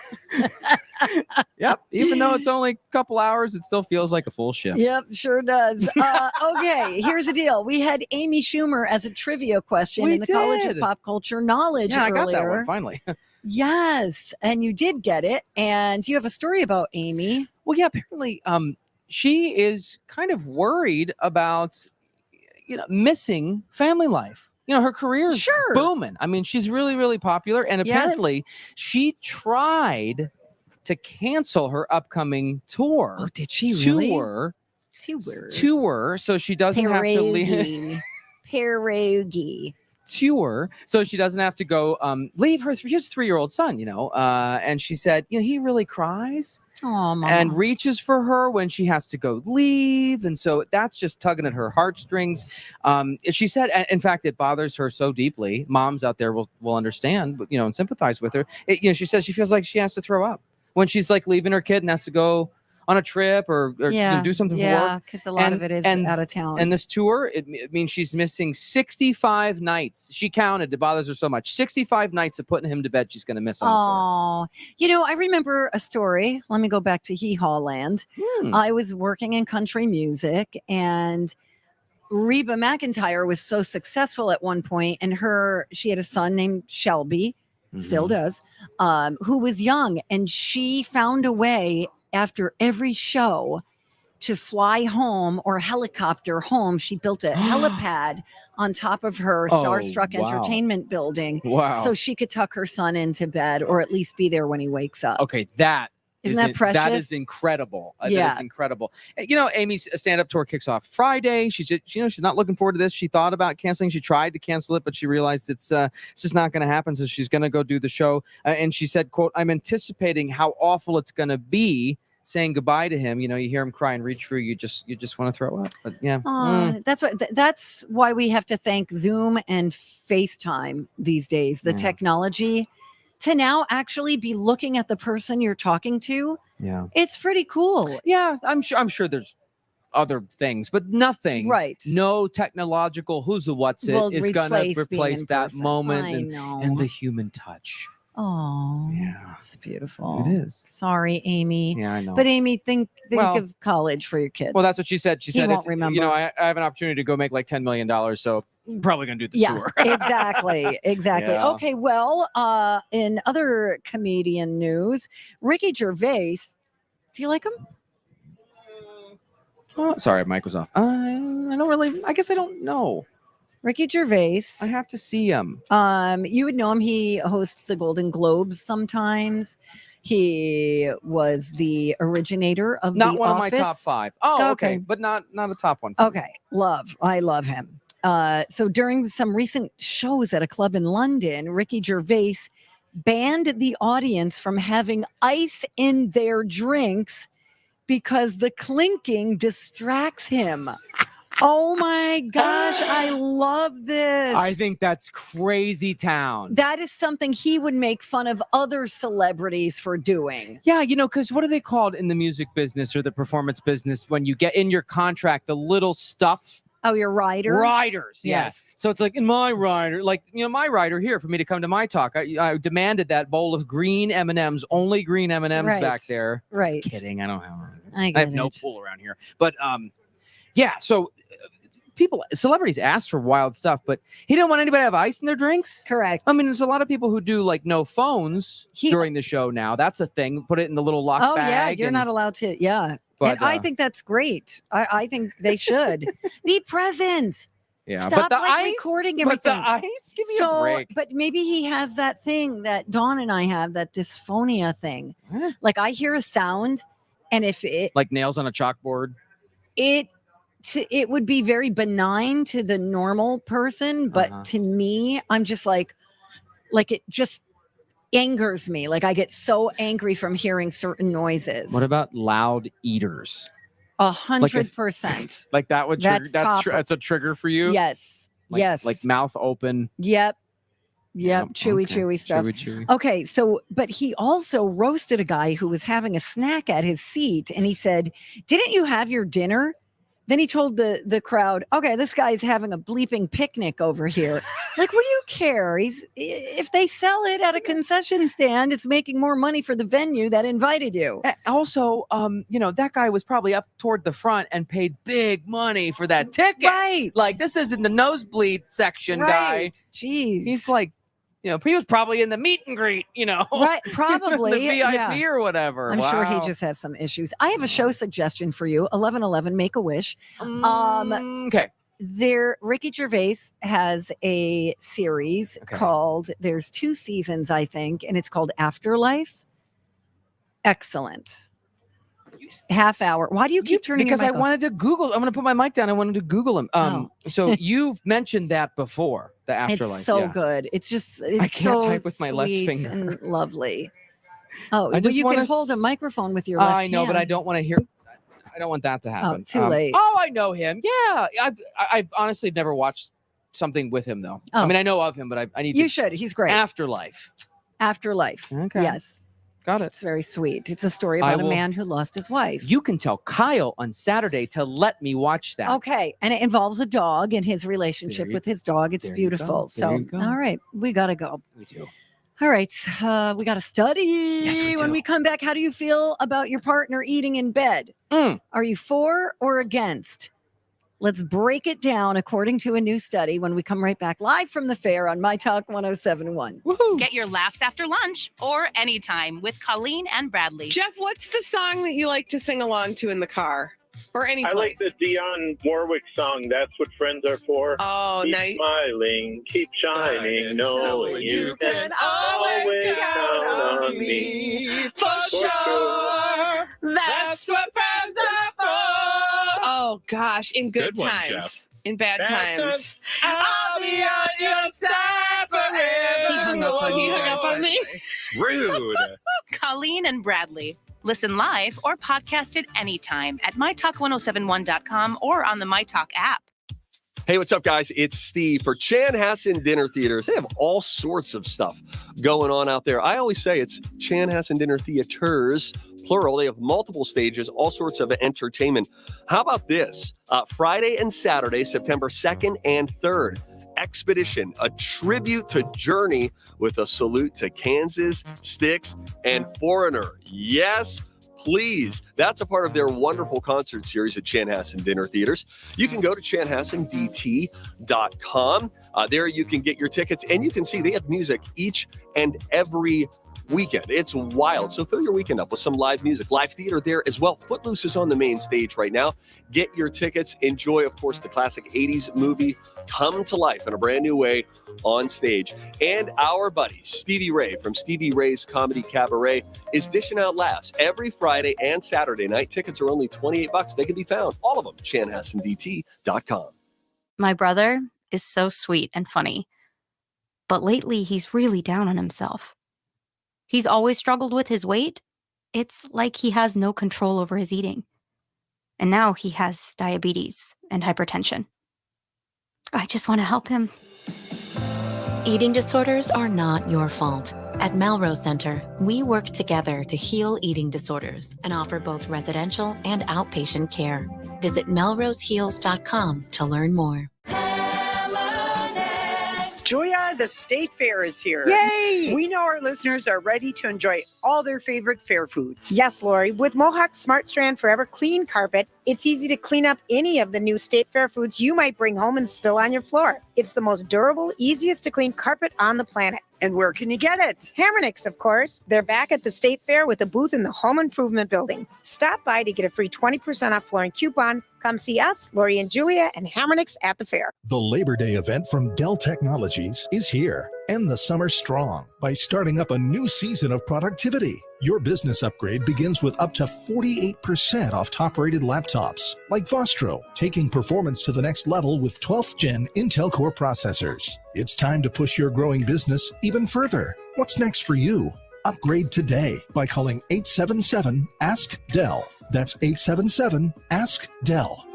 Yep. Even though it's only a couple hours, it still feels like a full shift. Yep, sure does. Okay, here's the deal. We had Amy Schumer as a trivia question in the College of Pop Culture Knowledge Yeah, earlier. I got that one finally. Yes, and you did get it. And you have a story about Amy. Well, yeah, apparently she is kind of worried about, missing family life. Her career is booming. I mean, she's really, really popular. And apparently she tried to cancel her upcoming tour. Oh, did she really? Tour. So she doesn't have to leave. Pierogi. Tour, so she doesn't have to go leave her his 3-year-old son, and she said, he really cries and reaches for her when she has to go leave, and so that's just tugging at her heartstrings. She said, in fact, it bothers her so deeply. Moms out there will understand, but and sympathize with her. She says she feels like she has to throw up when she's like leaving her kid and has to go on a trip or do something for work. Yeah, because a lot of it is out of town. And this tour, it means she's missing 65 nights. She counted. It bothers her so much. 65 nights of putting him to bed she's going to miss on the tour. I remember a story. Let me go back to Hee Haw Land. I was working in country music, and Reba McEntire was so successful at one point, and she had a son named Shelby, still does, who was young, and she found a way after every show to fly home or helicopter home. She built a helipad on top of her Starstruck Entertainment building. Wow. So she could tuck her son into bed or at least be there when he wakes up. Okay, that Isn't that precious? That is incredible. Yeah. That is incredible. Amy's stand-up tour kicks off Friday. She's just, she's not looking forward to this. She thought about canceling. She tried to cancel it, but she realized it's just not going to happen. So she's going to go do the show. And she said, quote, "I'm anticipating how awful it's going to be saying goodbye to him." You hear him cry and reach for you. You just want to throw up. But yeah. That's why we have to thank Zoom and FaceTime these days. The technology to now actually be looking at the person you're talking to. Yeah. It's pretty cool. Yeah, I'm sure there's other things, but nothing. Right. No technological who's the what's it is going to replace that person. moment and the human touch. Oh, yeah, it's beautiful. It is. Sorry, Amy. Yeah, I know. But Amy, think of college for your kid. Well, that's what she said. She said, won't remember. I have an opportunity to go make like $10 million, so I'm probably going to do the tour. Exactly. Yeah. Okay, well, in other comedian news, Ricky Gervais, do you like him? Oh, sorry, mic was off. I don't really. I guess I don't know. Ricky Gervais. I have to see him. You would know him. He hosts the Golden Globes sometimes. He was the originator of not The one Office. of my top 5. Oh, okay, but not a top one. Okay, I love him. So during some recent shows at a club in London, Ricky Gervais banned the audience from having ice in their drinks because the clinking distracts him. Oh my gosh, I love this. I think that's crazy town. That is something he would make fun of other celebrities for doing. Yeah, because what are they called in the music business or the performance business when you get in your contract the little stuff? Oh, your rider? Riders, yes. So it's like in my rider, my rider here for me to come to my talk. I demanded that bowl of green M&Ms, only green M&Ms back there. Right. Just kidding. I don't have. I have no pool around here. But yeah. So celebrities ask for wild stuff, but he didn't want anybody to have ice in their drinks. Correct. I mean, there's a lot of people who do no phones during the show now. That's a thing. Put it in the little locked bag. Yeah, you're not allowed to. Yeah. But, and I think that's great. I think they should be present. Yeah, Stop but the ice, recording everything. But the ice, give me a break. But maybe he has that thing that Dawn and I have, that dysphonia thing. Like I hear a sound, and if it like nails on a chalkboard, it would be very benign to the normal person, but to me, I'm just like it just angers me. Like I get so angry from hearing certain noises. What about loud eaters? 100%. Like that would trigger. That's a trigger for you. Yes. Yes. Like mouth open. Yep. Chewy stuff. Chewy. Okay. So, but he also roasted a guy who was having a snack at his seat, and he said, "Didn't you have your dinner?" Then he told the crowd, okay, this guy's having a bleeping picnic over here. Like, what do you care? If they sell it at a concession stand, it's making more money for the venue that invited you. Also, that guy was probably up toward the front and paid big money for that ticket. Right. Like, this isn't the nosebleed section guy. Jeez. He's like, he was probably in the meet and greet, Right, probably. the VIP yeah. or whatever. I'm sure he just has some issues. I have a show suggestion for you, 1111 Make-A-Wish. Okay. Ricky Gervais has a series called, there's 2 seasons, I think, and it's called Afterlife. Excellent. Half hour. Why do you keep turning your Because mic I off? wanted to Google. I'm going to put my mic down. I wanted to Google him. So you've mentioned that before, the Afterlife. It's so yeah. good. It's I can't so type with my left sweet finger. and lovely. Oh, I just you can wanna hold a microphone with your left I know, hand. but I don't want to hear. I don't want that to happen. too late. Oh, I know him. Yeah, I've honestly never watched something with him though. I mean, I know of him, but I need. You should. He's great. Afterlife. Okay. Yes. Got it. It's very sweet. It's a story about a man who lost his wife. You can tell Kyle on Saturday to let me watch that. Okay. And it involves a dog and his relationship with his dog. It's beautiful. So, all right. We got to go. We do. All right. We got to study. Yes, we When do. we come back, how do you feel about your partner eating in bed? Are you for or against? Let's break it down according to a new study when we come right back live from the fair on myTalk 1071. Woohoo! Get your laughs after lunch or anytime with Colleen and Bradley. Jeff, what's the song that you like to sing along to in the car or any I place? like the Dionne Warwick song, That's What Friends Are For. Oh, keep nice. smiling, keep shining, knowing you can always count on me. For sure. That's what friends are for. Oh, gosh. In good one, times. Jeff. In bad Bad times. times. I'll be on your side forever. He hung up on me. Rude. Colleen and Bradley. Listen live or podcast it anytime at mytalk1071.com or on the myTalk app. Hey, what's up, guys? It's Steve for Chanhassen Dinner Theaters. They have all sorts of stuff going on out there. I always say it's Chanhassen Dinner Theaters, plural. They have multiple stages, all sorts of entertainment. How about this? Friday and Saturday, September 2nd and 3rd, Expedition, a tribute to Journey with a salute to Kansas, Styx, and Foreigner. Yes, please. That's a part of their wonderful concert series at Chanhassen Dinner Theaters. You can go to chanhassendt.com. There you can get your tickets, and you can see they have music each and every weekend. It's wild. So fill your weekend up with some live music, live theater there as well. Footloose is on the main stage right now. Get your tickets. Enjoy, of course, the classic 80s movie come to life in a brand new way on stage. And our buddy Stevie Ray from Stevie Ray's Comedy Cabaret is dishing out laughs every Friday and Saturday night. Tickets are only $28. They can be found, all of them, chanhassendt.com. My brother is so sweet and funny, but lately he's really down on himself. He's always struggled with his weight. It's like he has no control over his eating. And now he has diabetes and hypertension. I just want to help him. Eating disorders are not your fault. At Melrose Center, we work together to heal eating disorders and offer both residential and outpatient care. Visit melroseheals.com to learn more. Julia, the State Fair is here. Yay! We know our listeners are ready to enjoy all their favorite fair foods. Yes, Lori. With Mohawk Smart Strand Forever Clean Carpet, it's easy to clean up any of the new State Fair foods you might bring home and spill on your floor. It's the most durable, easiest to clean carpet on the planet. And where can you get it? Hammernix, of course. They're back at the State Fair with a booth in the Home Improvement Building. Stop by to get a free 20% off flooring coupon. Come see us, Lori and Julia, and Hammernix at the fair. The Labor Day event from Dell Technologies is here. End the summer strong by starting up a new season of productivity. Your business upgrade begins with up to 48% off top-rated laptops, like Vostro, taking performance to the next level with 12th Gen Intel Core processors. It's time to push your growing business even further. What's next for you? Upgrade today by calling 877-ASK-DELL. That's 877-ASK-DELL.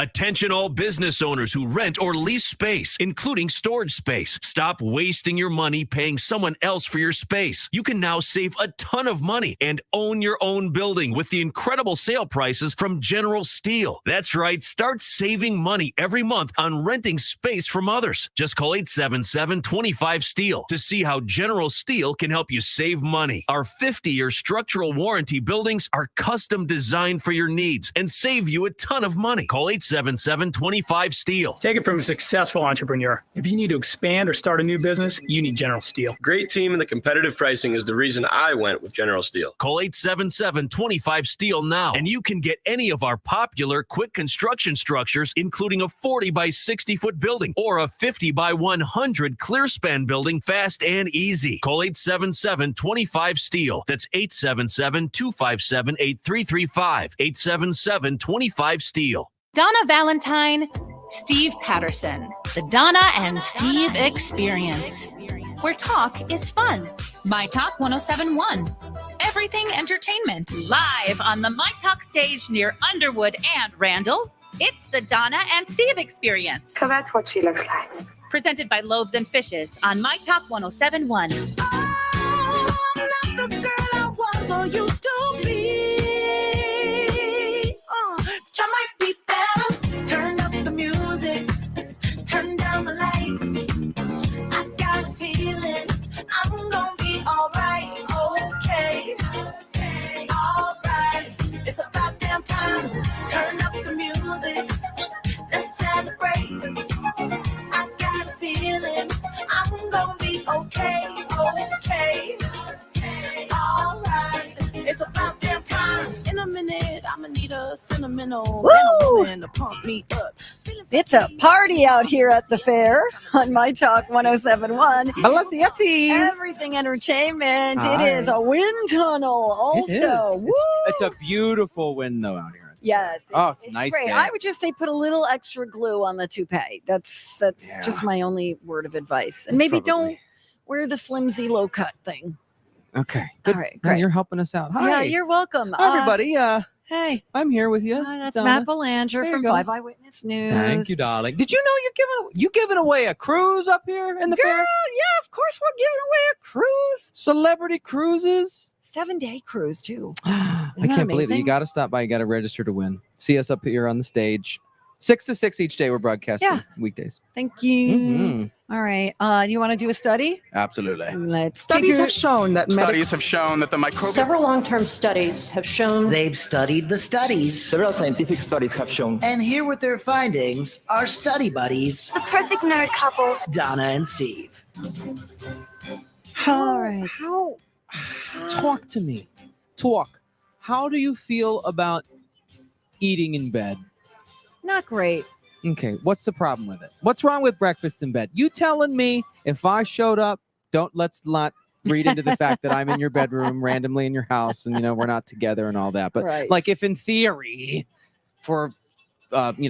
Attention all business owners who rent or lease space, including storage space. Stop wasting your money paying someone else for your space. You can now save a ton of money and own your own building with the incredible sale prices from General Steel. That's right, start saving money every month on renting space from others. Just call 877-25-STEEL to see how General Steel can help you save money. Our 50-year structural warranty buildings are custom designed for your needs and save you a ton of money. Call 877-25-STEEL. Take it from a successful entrepreneur. If you need to expand or start a new business, you need General Steel. Great team and the competitive pricing is the reason I went with General Steel. Call 877-25-STEEL now, and you can get any of our popular quick construction structures, including a 40 by 60 foot building or a 50 by 100 clear span building fast and easy. Call 877-25-STEEL. That's 877-257-8335. 877-25-STEEL. Donna Valentine, Steve Patterson, the Donna and Steve Experience, where talk is fun. MyTalk 1071, everything entertainment, live on the MyTalk stage near Underwood and Randall. It's the Donna and Steve Experience. So that's what she looks like. Presented by Loaves and Fishes on MyTalk 1071. The girl I was or used to be. I might be better. Turn up the music, turn down the lights. I got a feeling I'm gonna be alright, okay, alright. It's about damn time. Turn up the music, let's celebrate. I got a feeling I'm gonna be okay, alright. It's about damn time. In a minute, I'ma need a sentimental woman to pump me up. It's a party out here at the fair on MyTalk 1071. Everything entertainment. Hi. It is a wind tunnel also. It is. Woo! It's a beautiful wind though out here. Yes. It's a nice great. day. I would just say put a little extra glue on the toupee. That's just my only word of advice. And maybe don't wear the flimsy low cut thing. Okay. Good. All right, Well, great. you're helping us out. Hi. Yeah, you're welcome. Hi, everybody. Hey. I'm here with you. That's Donna. Matt Belanger There you from go. 5 Eyewitness News. Thank you, darling. Did you know you're giving away a cruise up here in the Girl, fair? yeah, of course we're giving away a cruise. Celebrity cruises. 7-day cruise too. I Isn't that can't believe it. You amazing? got to stop by. You got to register to win. See us up here on the stage. 6 to 6 each day. We're broadcasting weekdays. Thank you. Mhm. All right. You want to do a study? Absolutely. Let's Studies figure- have shown that the microbial. Several long-term studies have shown. They've studied the studies. Several scientific studies have shown. And here with their findings are study buddies, The perfect nerd couple. Donna and Steve. All right. Talk to me. Talk. How do you feel about eating in bed? Not great. Okay, what's the problem with it? What's wrong with breakfast in bed? You telling me if I showed up, let's not read into the fact that I'm in your bedroom randomly in your house and we're not together and all that. But Right. like if in theory, for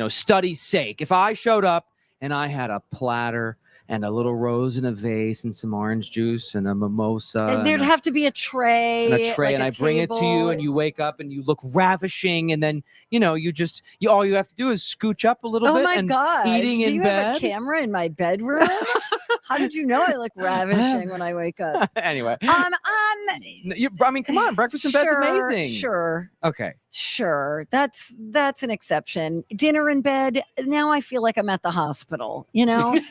study's sake, if I showed up and I had a platter and a little rose in a vase and some orange juice and a mimosa. And there'd have to be a tray. And I bring it to you table. and you wake up and you look ravishing and then all you have to do is scooch up a little bit Oh my and gosh. eating Do in you bed. have a camera in my bedroom? How did you know I look ravishing when I wake up? Anyway. I mean, come on, breakfast in bed's amazing. Sure. Okay. Sure. That's an exception. Dinner in bed. Now I feel like I'm at the hospital, it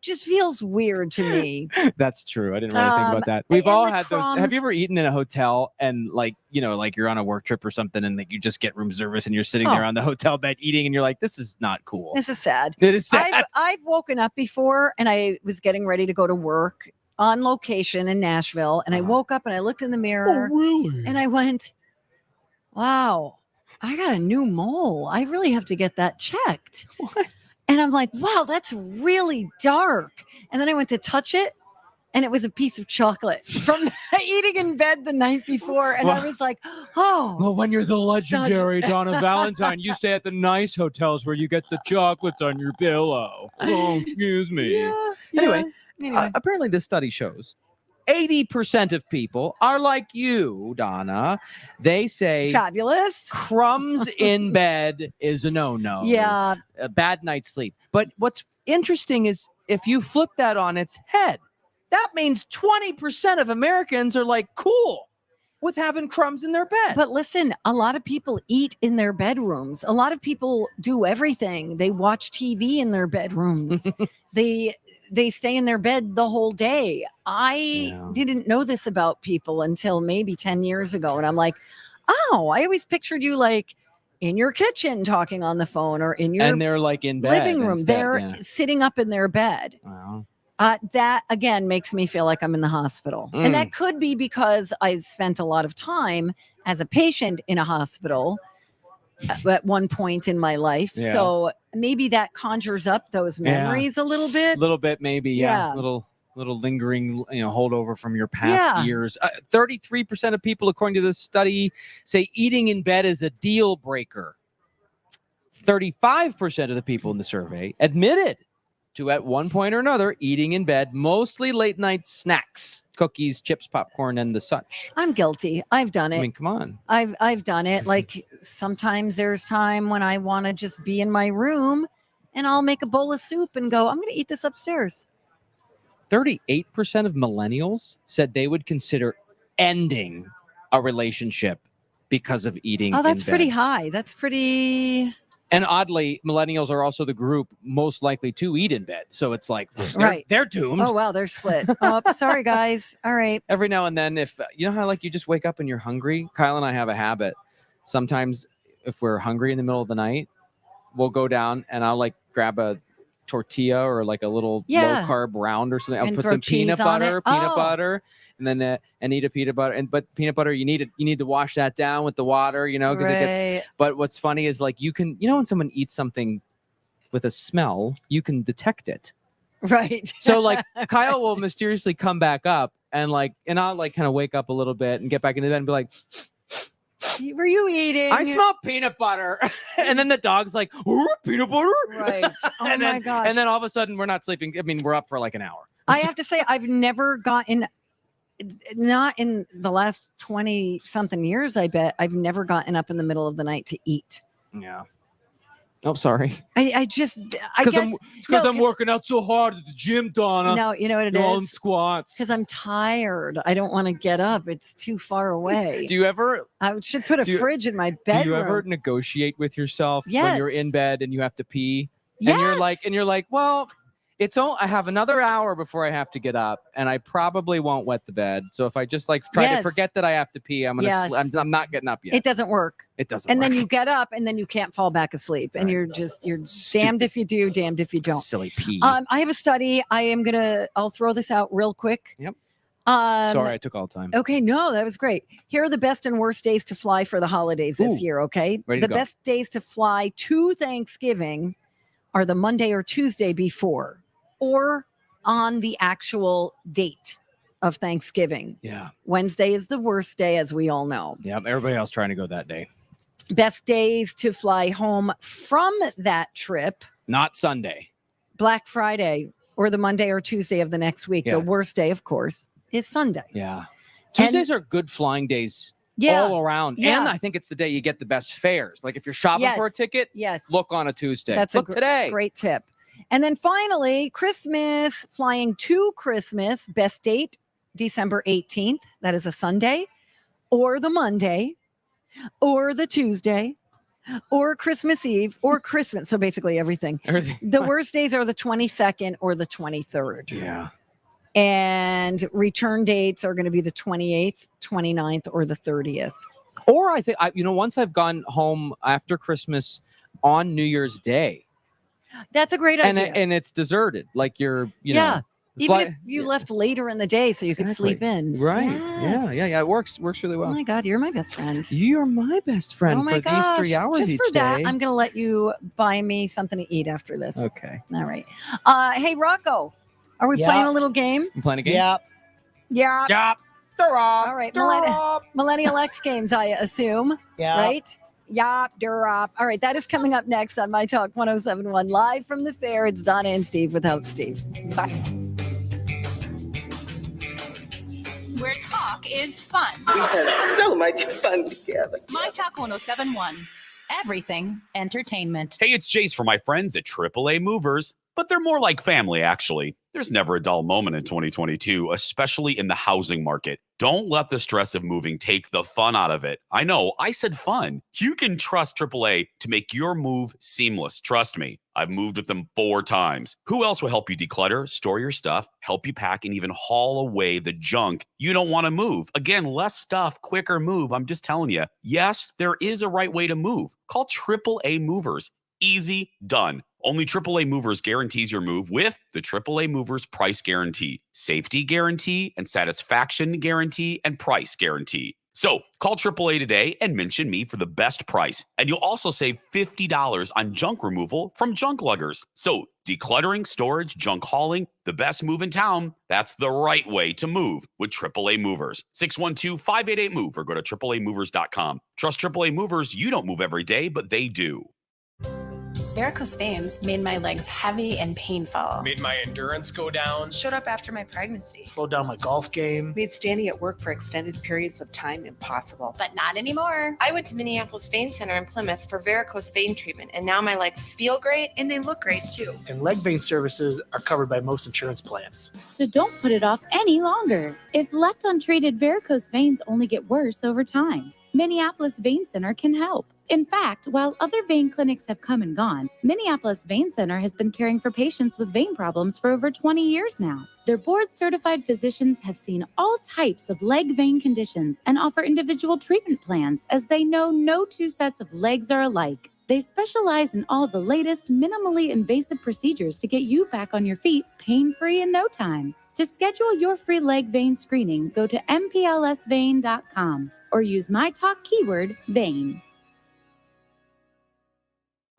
just feels weird to me. That's true. I didn't really think about that. We've and all the had those. Have crumbs- you ever eaten in a hotel and like you're on a work trip or something and like you just get room service and you're sitting there on the hotel bed eating and you're like, this is not cool. This is sad. It is sad. I've woken up before and I was getting ready to go to work on location in Nashville. And I woke up and I looked in the mirror and I went, wow, I got a new mole. I really have to get that checked. What? And I'm like, wow, that's really dark. And then I went to touch it and it was a piece of chocolate from eating in bed the night before. And I Well- was like, oh. Well, when you're the legendary Donna Valentine, you stay at the nice hotels where you get the chocolates on your pillow. Oh, excuse me. Anyway, apparently this study shows 80% of people are like you, Donna. They say fabulous. Crumbs in bed is a no-no. Yeah. A bad night's sleep. But what's interesting is if you flip that on its head, that means 20% of Americans are like cool with having crumbs in their bed. But listen, a lot of people eat in their bedrooms. A lot of people do everything. They watch TV in their bedrooms. they stay in their bed the whole day. I didn't know this about people until maybe 10 years ago. And I'm like, oh, I always pictured you like in your kitchen talking on the phone or in your and they're like in bed living room. instead, They're sitting up in their bed. Wow. That again makes me feel like I'm in the hospital. And that could be because I spent a lot of time as a patient in a hospital at one point in my life. Yeah. So maybe that conjures up those memories a little bit. A little bit, maybe. Yeah. Little lingering, holdover from your past years. 33% of people, according to this study, say eating in bed is a deal breaker. 35% of the people in the survey admitted to at one point or another eating in bed, mostly late night snacks, cookies, chips, popcorn, and the such. I'm guilty. I've done it. I mean, come on. I've done it. Like sometimes there's time when I want to just be in my room and I'll make a bowl of soup and go, I'm going to eat this upstairs. 38% of millennials said they would consider ending a relationship because of eating. Oh, that's in bed. pretty high. That's pretty. And oddly, millennials are also the group most likely to eat in bed. So it's like, they're doomed. Oh, wow, they're split. Oh, sorry, guys. All right. Every now and then, if you know how like you just wake up and you're hungry, Kyle and I have a habit. Sometimes if we're hungry in the middle of the night, we'll go down and I'll like grab a tortilla or like a little low carb round or something. I'll put some peanut butter, and then and eat a peanut butter. But peanut butter, you need to wash that down with the water, because it gets. But what's funny is like you can, when someone eats something with a smell, you can detect it. Right. So like Kyle will mysteriously come back up and I'll like kind of wake up a little bit and get back into bed and be like, were you eating? I smell peanut butter. And then the dog's like, peanut butter? Right. Oh my gosh. And then all of a sudden we're not sleeping. I mean, we're up for like an hour. I have to say, I've never gotten, not in the last 20 something years, I bet, I've never gotten up in the middle of the night to eat. Yeah. Oh, sorry. I just, it's because I'm working out so hard at the gym, Donna. No, you know what it all is? in squats. Because I'm tired. I don't want to get up. It's too far away. Do you ever? I should put a fridge in my bedroom. Do you ever negotiate with yourself when you're in bed and you have to pee? Yes. And you're like, well, I have another hour before I have to get up, and I probably won't wet the bed. So if I just try to forget that I have to pee, I'm I'm not getting up yet. It doesn't work. It doesn't. And work. then you get up, and then you can't fall back asleep, and you're damned if you do, damned if you don't. Silly pee. I have a study. I'll throw this out real quick. Yep. Sorry, I took all the time. Okay, no, that was great. Here are the best and worst days to fly for the holidays this year. Okay, ready to the go. best days to fly to Thanksgiving are the Monday or Tuesday before, or on the actual date of Thanksgiving. Yeah. Wednesday is the worst day, as we all know. Yeah. Everybody else trying to go that day. Best days to fly home from that trip. Not Sunday. Black Friday or the Monday or Tuesday of the next week. Yeah. The worst day, of course, is Sunday. Yeah. Tuesdays are good flying days all around. Yeah. And I think it's the day you get the best fares. Like if you're shopping for a ticket, look on a Tuesday. That's today. Great tip. And then finally, Christmas, flying to Christmas, best date, December 18th. That is a Sunday, or the Monday, or the Tuesday, or Christmas Eve, or Christmas. So basically everything. The worst days are the 22nd or the 23rd. Yeah. And return dates are going to be the 28th, 29th, or the 30th. Or I think, once I've gone home after Christmas on New Year's Day. That's a great idea. And it's deserted. Like you're, even if you left later in the day so you could sleep in. Right. Yes. Yeah. It works really well. Oh my God, you're my best friend. You're my best friend for these 3 hours Just each for that, day. I'm going to let you buy me something to eat after this. Okay. All right. Hey, Rocco, are we playing a little game? You playing a game? Yep. Yeah. Yep. All right. Millennial X games, I assume. Yeah. Right? Yop, durop. All right, that is coming up next on myTalk 107.1 live from the fair. It's Donna and Steve without Steve. Bye. where talk is fun. We had so much fun together. myTalk 1071. Everything entertainment. Hey, it's Jace from my friends at AAA Movers, but they're more like family, actually. There's never a dull moment in 2022, especially in the housing market. Don't let the stress of moving take the fun out of it. I know, I said fun. You can trust AAA to make your move seamless. Trust me, I've moved with them 4 times. Who else will help you declutter, store your stuff, help you pack, and even haul away the junk you don't want to move? Again, less stuff, quicker move. I'm just telling you. Yes, there is a right way to move. Call AAA Movers. Easy, done. Only AAA Movers guarantees your move with the AAA Movers price guarantee, safety guarantee, and satisfaction guarantee, and price guarantee. So call AAA today and mention me for the best price. And you'll also save $50 on junk removal from junk luggers. So decluttering, storage, junk hauling, the best move in town. That's the right way to move with AAA Movers. 612-588-MOVE or go to AAAmovers.com. Trust AAA Movers. You don't move every day, but they do. Varicose veins made my legs heavy and painful. Made my endurance go down. Showed up after my pregnancy. Slowed down my golf game. Made standing at work for extended periods of time impossible. But not anymore. I went to Minneapolis Vein Center in Plymouth for varicose vein treatment, and now my legs feel great and they look great too. And leg vein services are covered by most insurance plans. So don't put it off any longer. If left untreated, varicose veins only get worse over time. Minneapolis Vein Center can help. In fact, while other vein clinics have come and gone, Minneapolis Vein Center has been caring for patients with vein problems for over 20 years now. Their board-certified physicians have seen all types of leg vein conditions and offer individual treatment plans, as they know no 2 sets of legs are alike. They specialize in all the latest, minimally invasive procedures to get you back on your feet pain-free in no time. To schedule your free leg vein screening, go to mplsvein.com or use myTalk keyword vein.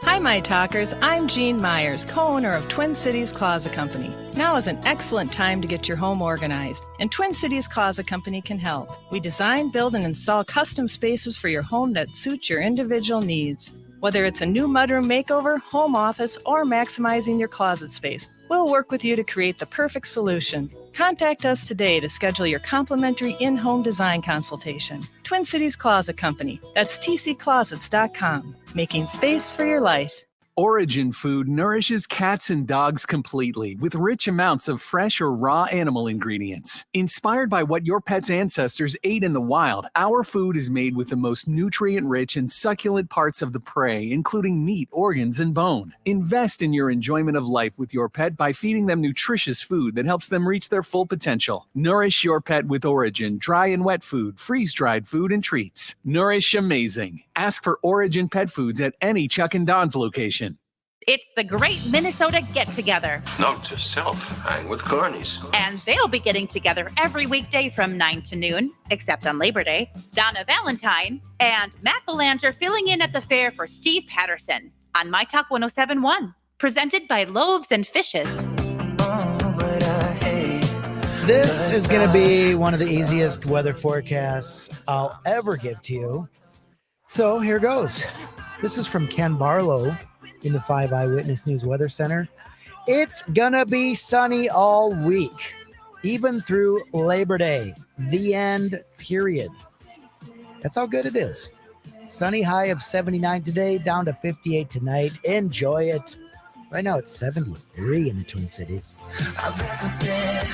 Hi, my talkers. I'm Jean Myers, co-owner of Twin Cities Closet Company. Now is an excellent time to get your home organized, and Twin Cities Closet Company can help. We design, build, and install custom spaces for your home that suit your individual needs. Whether it's a new mudroom makeover, home office, or maximizing your closet space, we'll work with you to create the perfect solution. Contact us today to schedule your complimentary in-home design consultation. Twin Cities Closet Company. That's tcclosets.com. Making space for your life. Origin Food nourishes cats and dogs completely with rich amounts of fresh or raw animal ingredients. Inspired by what your pet's ancestors ate in the wild, our food is made with the most nutrient-rich and succulent parts of the prey, including meat, organs, and bone. Invest in your enjoyment of life with your pet by feeding them nutritious food that helps them reach their full potential. Nourish your pet with Origin dry and wet food, freeze-dried food, and treats. Nourish amazing. Ask for Origin Pet Foods at any Chuck and Don's location. It's the Great Minnesota Get-Together. Note to self, hang with carnies. And they'll be getting together every weekday from 9 to noon, except on Labor Day. Donna Valentine and Matt Belanger filling in at the fair for Steve Patterson on myTalk 1071. Presented by Loaves and Fishes. This is going to be one of the easiest weather forecasts I'll ever give to you. So here goes. This is from Ken Barlow in the 5 Eyewitness News Weather Center. It's gonna be sunny all week, even through Labor Day, the end, period. That's how good it is. Sunny high of 79 today, down to 58 tonight. Enjoy it. Right now it's 73 in the Twin Cities. I've never been,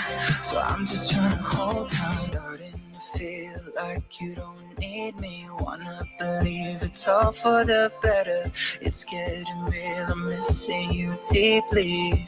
so I'm just trying to hold on. Starting to feel like you don't need me. Wanna believe it's all for the better. It's getting real, I'm missing you deeply.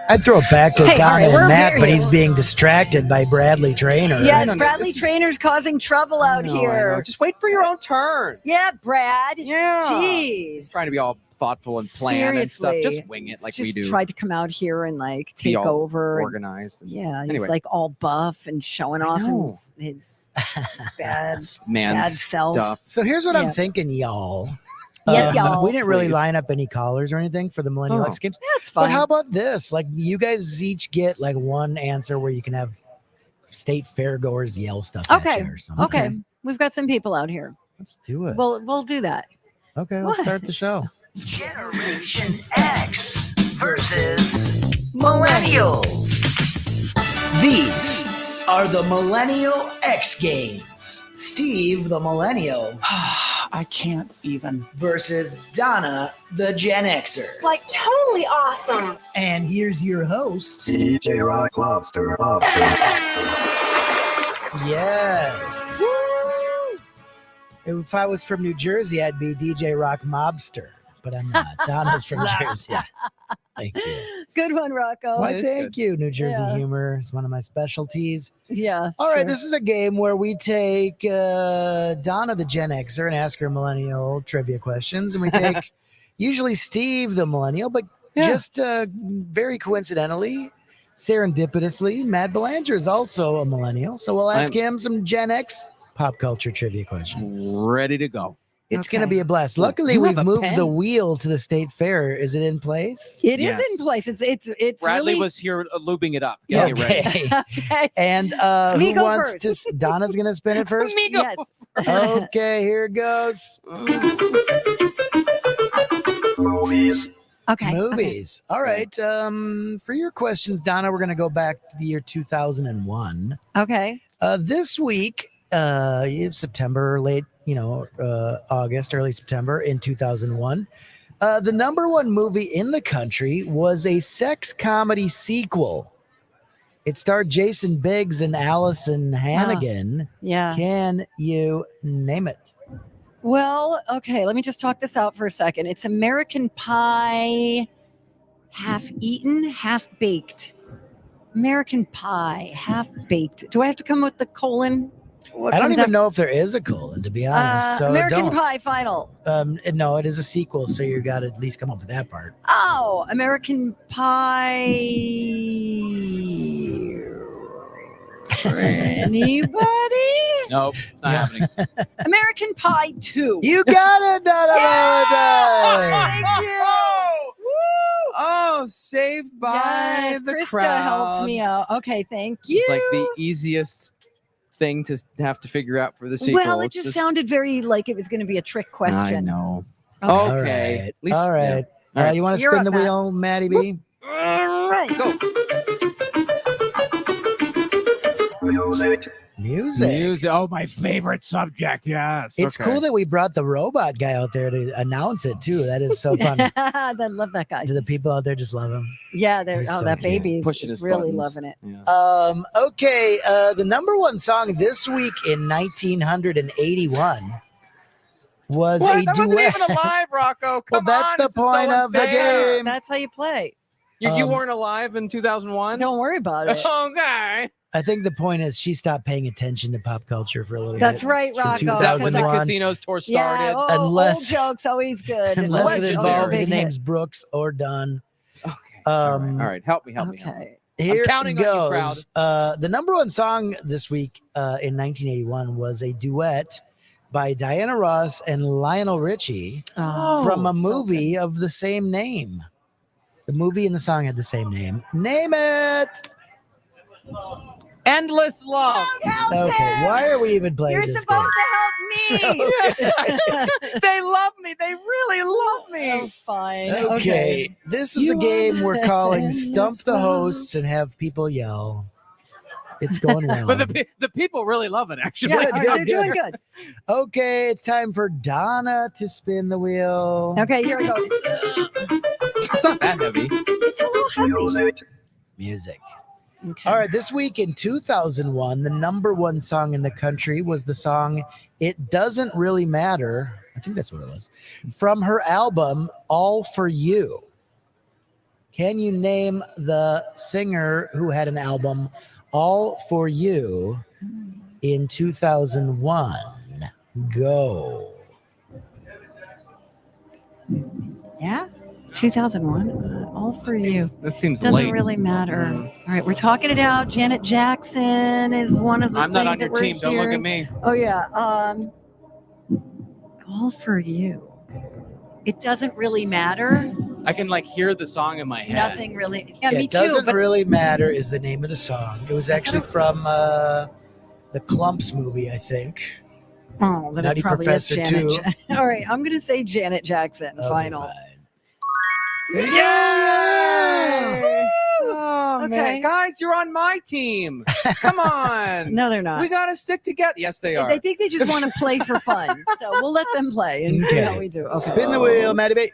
I'd throw it back to Donna all right, and Matt, but he's being distracted by Bradley Traynor. Yes, Bradley Trainor's causing trouble out here. Just wait for your own turn. Yeah, Brad. Yeah. Jeez. He's trying to be all thoughtful and plan and stuff. Seriously. Just wing it like Just we do. tried to come out here and like Be take all over. organized. and- Yeah, he's Anyway. like all buff and showing off know. his bad Man's self. stuff. So here's what I'm Yeah. thinking, y'all. Yes, y'all. We didn't really Please. line up any callers or anything for the Millennial Oh. X Games. That's But fine. how about this? Like, you guys each get like one answer where you can have state fairgoers yell stuff at Okay. you or something. Okay. We've got some people out here. Let's do it. We'll do that. Okay, let's start the show. Generation X versus Millennials. These are the Millennial X Games. Steve, the Millennial, I can't even. versus Donna, the Gen Xer. Like totally awesome. And here's your host, DJ Rock Lobster. Yes. If I was from New Jersey, I'd be DJ Rock Mobster, but I'm not. Donna's from Jersey. Thank you. Good one, Rocco. Why, thank you. New Jersey humor is one of my specialties. Yeah. All right, this is a game where we take Donna, the Gen Xer, and ask her millennial trivia questions, and we take usually Steve, the millennial, but just very coincidentally, serendipitously, Matt Belanger is also a millennial, so we'll ask him some Gen X pop culture trivia questions. Ready to go. It's going to be a blast. Luckily, we've moved the wheel to the state fair. Is it in place? It is in place. It's Bradley really... was here lubing it up. Get it ready. Okay. And Me who go wants first. to? Donna's going to spin it first. Me go Yes. Okay, here it goes. Movies. Okay. Movies. All right. For your questions, Donna, we're going to go back to the year 2001. Okay. This week, September, late, August, early September in 2001, the number one movie in the country was a sex comedy sequel. It starred Jason Biggs and Allison Hannigan. Yeah. Can you name it? Well, okay, let me just talk this out for a second. It's American Pie, half eaten, half baked. American Pie, half baked. Do I have to come with the colon? I don't even know if there is a colon, to be honest. So American don't. Pie final. No, it is a sequel, so you got to at least come up with that part. Oh, American Pie. Anybody? Nope, it's not happening. American Pie 2. You got it, Donna Valentine. Thank you. Oh, saved by the Krista crowd. helped me out. Okay, thank you. It's like the easiest thing to have to figure out for the sequel. Well, it just sounded very like it was going to be a trick question. I know. Okay. Okay. All right. Yeah. All right. You want to You're spin the up, Matt. wheel, Maddie B? All right. Go. Music. Oh, my favorite subject. Yes. It's cool that we brought the robot guy out there to announce it too. That is so fun. I love that guy. Do the people out there just love him? Yeah, they're He's so that cute. baby's Pushing his really buttons. loving it. Yeah. Okay. The number one song this week in 1981 was What? a That duet. wasn't even alive, Rocco. Well, Come that's on, the this is so point of the unfair. game. That's how you play. You weren't alive in 2001? Don't worry about it. Okay. I think the point is she stopped paying attention to pop culture for a little That's bit. right, From Rocco. That's when the 2001. Casinos tour Yeah, started. Unless- old jokes always good. Unless it Legendary. involved the Big names hit. Brooks or Dunn. Okay. All Um, right. Help me. Help me. Okay. Here counting it on you, goes. The number one song this week in 1981 was a duet by Diana Ross and Lionel Richie from a movie of the same name. The movie and the song had the same name. Name it. Endless Love. Okay, why are we even playing You're this supposed game? to help me. They love me. They really love me. Oh, fine. Okay, this is a game we're calling Stump the Hosts and have people yell. It's going well. But the people really love it, actually. Good, They're good, doing good. good. Okay, it's time for Donna to spin the wheel. Okay, here we go. It's not that heavy. It's a little heavy. Music. Okay. All right, this week in 2001, the number one song in the country was the song It Doesn't Really Matter. I think that's what it was. From her album, All For You. Can you name the singer who had an album, All For You, in 2001? Go. Yeah. 2001. All for you. That seems Doesn't late. really matter. All right, we're talking it out. Janet Jackson is one of the I'm things not on that your we're team. Don't look at hearing. me. Oh yeah. All for you. It doesn't really matter. I can hear the song in my head. Nothing really. Yeah, Yeah, me It Doesn't too. But Really Matter is the name of the song. It was actually from the Clumps movie, I think. oh, then Nutty it probably Professor is Janet. 2. All right, I'm gonna say Janet Jackson. Okay, Final. fine. Yeah! Oh, Okay. Guys, you're on my team. Come on. No, they're not. We got to stick together. Yes, they are. They think they just want to play for fun. So we'll let them play and see how we do. Okay. Spin the wheel, Maddie B.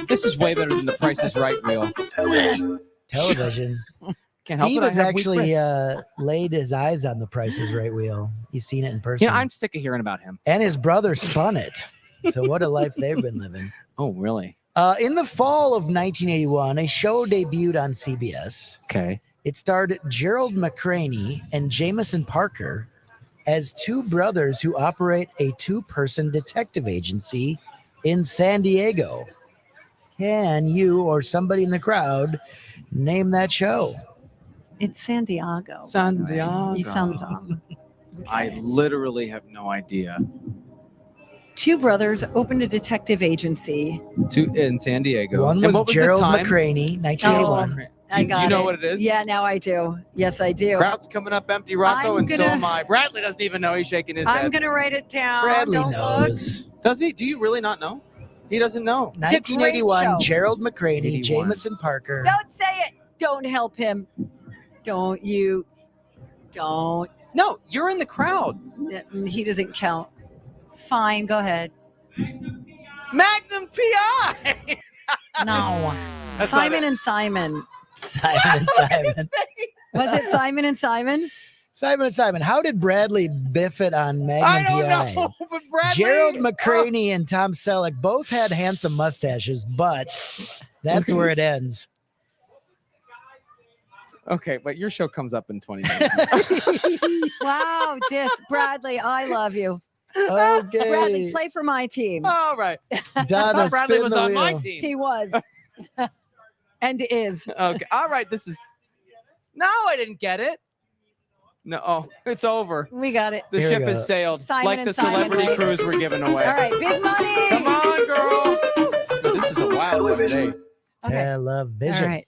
This is way better than the Price is Right wheel. Television. Can't help Steve it, I has have weak actually wrists. laid his eyes on the Price is Right wheel. He's seen it in person. I'm sick of hearing about him. And his brother spun it. So what a life they've been living. Oh, really? In the fall of 1981, a show debuted on CBS. Okay. It starred Gerald McCraney and Jameson Parker as two brothers who operate a two-person detective agency in San Diego. Can you or somebody in the crowd name that show? It's San Diego. San Diego. You sound dumb. I literally have no idea. Two brothers opened a detective agency. In San Diego. One And was what the Gerald time? McCraney, 1981. I got You know it. what it is? Yeah, now I do. Yes, I do. Crowd's coming up empty, Rocco, I'm and so gonna- am I. Bradley doesn't even know. He's shaking his I'm head. going to write it down. Bradley Don't knows. Does he? Do you really not know? He doesn't know. It's a great 1981, show. Gerald McCraney, 81. Jameson Parker. Don't say it. Don't help him. Don't you. Don't. No, you're in the crowd. He doesn't count. Fine, go ahead. Magnum PI. No. That's Simon not it. and Simon. Simon and Simon. Was it Simon and Simon? Simon and Simon. How did Bradley biff it on Magnum I don't PI? know, but Bradley. Gerald McCraney and Tom Selleck both had handsome mustaches, but that's where it ends. Okay, but your show comes up in 20 minutes. Wow, just Bradley, I love you. Okay. Bradley, play for my team. All right. Donna, Bradley spin was the on my wheel. team. He was. And is. Okay. All right. This is. No, I didn't get it. No, oh, it's over. We got it. The Here we ship go. has sailed. Simon Like and the Simon, celebrity right? cruise we're giving away. All right, big money. Come on, girl. This is a wild one today. Okay. Television. All right.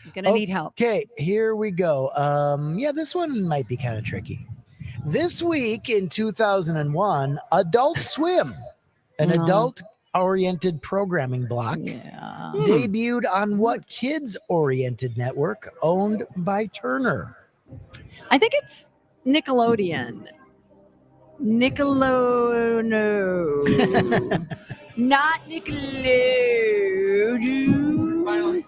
I'm going to need help. Okay, here we go. Yeah, this one might be kind of tricky. This week in 2001, Adult Swim, an adult-oriented programming block, debuted on what kids-oriented network owned by Turner? I think it's Nickelodeon. No. Not Nickelodeon.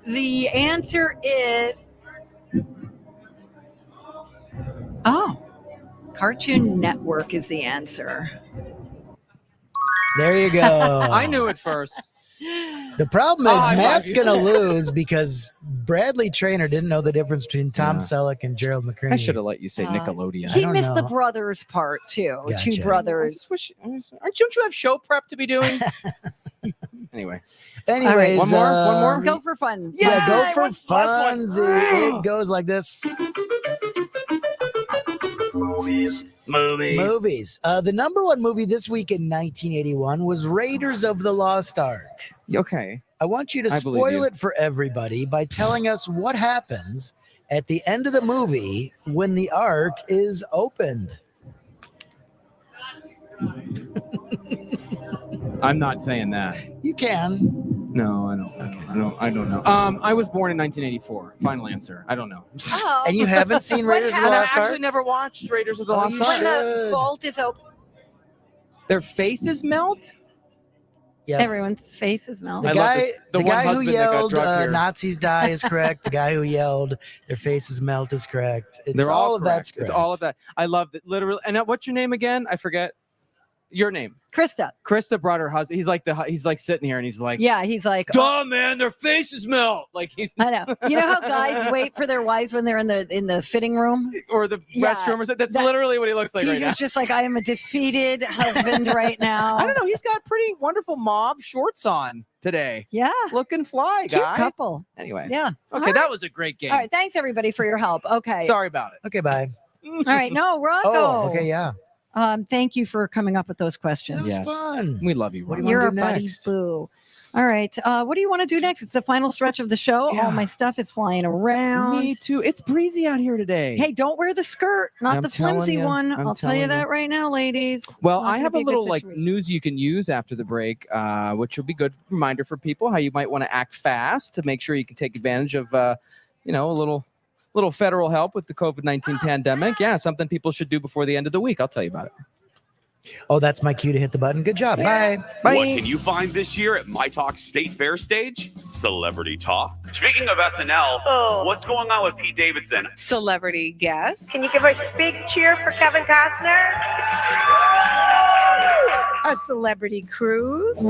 The answer is Cartoon Network is the answer. There you go. I knew it first. The problem is I Matt's love you. going to lose because Bradley Traynor didn't know the difference between Tom Selleck and Gerald McCraney. I should have let you say Nickelodeon. He missed the brothers part too. Gotcha. Two brothers. Don't you have show prep to be doing? Anyway. Anyways, One more. Go for fun. Yeah, go for what's the last one? fun. It goes like this. Movies. The number one movie this week in 1981 was Raiders of the Lost Ark. Okay. I want you to I believe spoil you. it for everybody by telling us what happens at the end of the movie when the Ark is opened. I'm not saying that. You can. No, I don't. Okay. I don't know. I was born in 1984. Final answer. I don't know. Oh. And you haven't seen Raiders of the And I Lost actually Ark? never watched Raiders of the Oh, Lost you Ark. When the vault is open, Their faces melt. Yeah. everyone's faces melt. The I love guy, this. The the one guy who husband that got yelled drugged here. Nazis die is correct. The guy who yelled their faces melt is correct. It's They're all of that's correct. It's correct. all of that. I love it. Literally. And what's your name again? I forget. Your name. Krista. Krista brought her husband. He's like sitting here and he's like, Yeah, he's like, duh, man, their faces melt. Like he's I know. You know how guys wait for their wives when they're in the fitting room? or the Yeah, restroom or something. That's that- literally what he looks like He's right now. just like, I am a defeated husband right now. I don't know. He's got pretty wonderful mauve shorts on today. Yeah. Looking fly, Cute guy. couple. Anyway. Yeah. Okay, that was a great game. All right. Thanks everybody for your help. Okay. Sorry about it. Okay, bye. All right. No, Rocco. Oh, okay, yeah. Thank you for coming up with those questions. That was fun. We love you, What do Ron. you You're want a to do buddy next? boo. All right. What do you want to do next? It's the final stretch of the show. Yeah. All my stuff is flying around. Me too. It's breezy out here today. Hey, don't wear the skirt, not I'm the flimsy telling you, one. I'm I'll tell you telling that you. right now, ladies. Well, It's not I gonna have be a good little situation. news you can use after the break, which will be good reminder for people how you might want to act fast to make sure you can take advantage of, a little federal help with the COVID-19 pandemic. Yeah, something people should do before the end of the week. I'll tell you about it. Oh, that's my cue to hit the button. Good job. Bye. What can you find this year at myTalk State Fair stage? Celebrity talk. Speaking of SNL, what's going on with Pete Davidson? Celebrity guest. Can you give a big cheer for Kevin Costner? A celebrity cruise.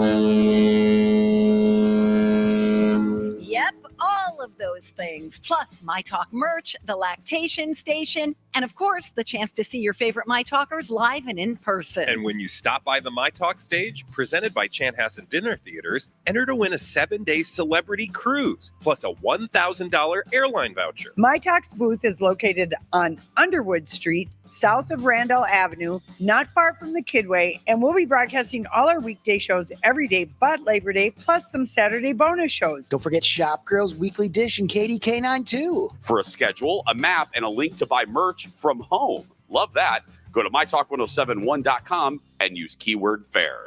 Yep, all of those things. Plus, myTalk merch, the Lactation station, and of course, the chance to see your favorite myTalkers live and in person. And when you stop by the myTalk stage, presented by Chanhassen Dinner Theaters, enter to win a 7-day celebrity cruise, plus a $1,000 airline voucher. myTalk's booth is located on Underwood Street, south of Randall Avenue, not far from the Kidway, and we'll be broadcasting all our weekday shows every day but Labor Day, plus some Saturday bonus shows. Don't forget Shop Girls Weekly Dish and KDK9 too. For a schedule, a map, and a link to buy merch from home. Love that. Go to mytalk1071.com and use keyword fair.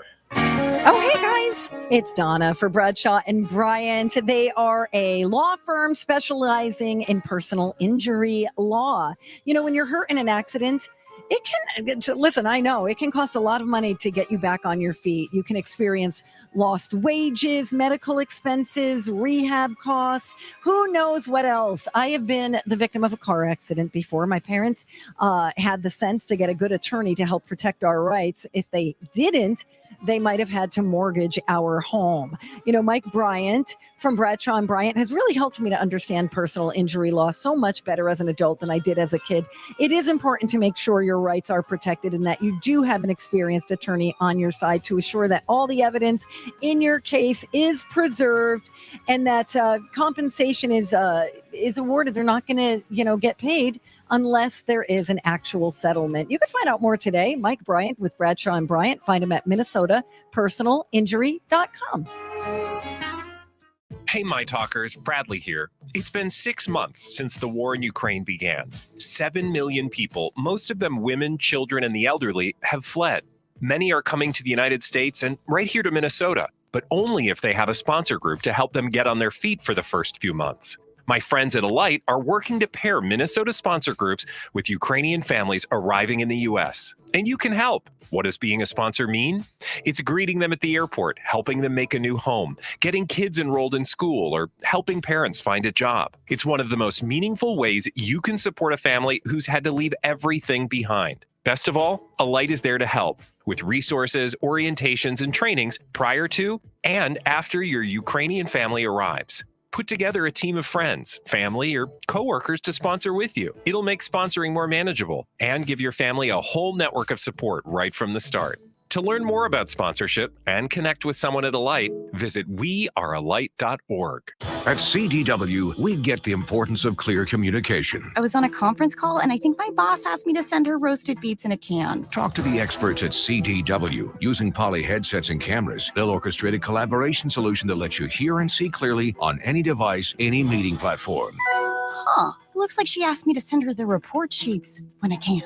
Oh, hey guys, it's Donna for Bradshaw and Bryant. They are a law firm specializing in personal injury law. You know, when you're hurt in an accident, it can, listen, I know it can cost a lot of money to get you back on your feet. You can experience lost wages, medical expenses, rehab costs, who knows what else. I have been the victim of a car accident before. My parents had the sense to get a good attorney to help protect our rights. If they didn't, they might have had to mortgage our home. You know, Mike Bryant from Bradshaw and Bryant has really helped me to understand personal injury law so much better as an adult than I did as a kid. It is important to make sure your rights are protected and that you do have an experienced attorney on your side to assure that all the evidence in your case is preserved and that compensation is awarded. They're not going to, get paid unless there is an actual settlement. You can find out more today. Mike Bryant with Bradshaw and Bryant. Find him at minnesotapersonalinjury.com. Hey, my talkers, Bradley here. It's been 6 months since the war in Ukraine began. 7 million people, most of them women, children, and the elderly, have fled. Many are coming to the United States and right here to Minnesota, but only if they have a sponsor group to help them get on their feet for the first few months. My friends at Alight are working to pair Minnesota sponsor groups with Ukrainian families arriving in the U.S. And you can help. What does being a sponsor mean? It's greeting them at the airport, helping them make a new home, getting kids enrolled in school, or helping parents find a job. It's one of the most meaningful ways you can support a family who's had to leave everything behind. Best of all, Alight is there to help with resources, orientations, and trainings prior to and after your Ukrainian family arrives. Put together a team of friends, family, or coworkers to sponsor with you. It'll make sponsoring more manageable and give your family a whole network of support right from the start. To learn more about sponsorship and connect with someone at Alight, visit wearealight.org. At CDW, we get the importance of clear communication. I was on a conference call, and I think my boss asked me to send her roasted beets in a can. Talk to the experts at CDW. Using Poly headsets and cameras, they'll orchestrate a collaboration solution that lets you hear and see clearly on any device, any meeting platform. Huh. Looks like she asked me to send her the report sheets when I can.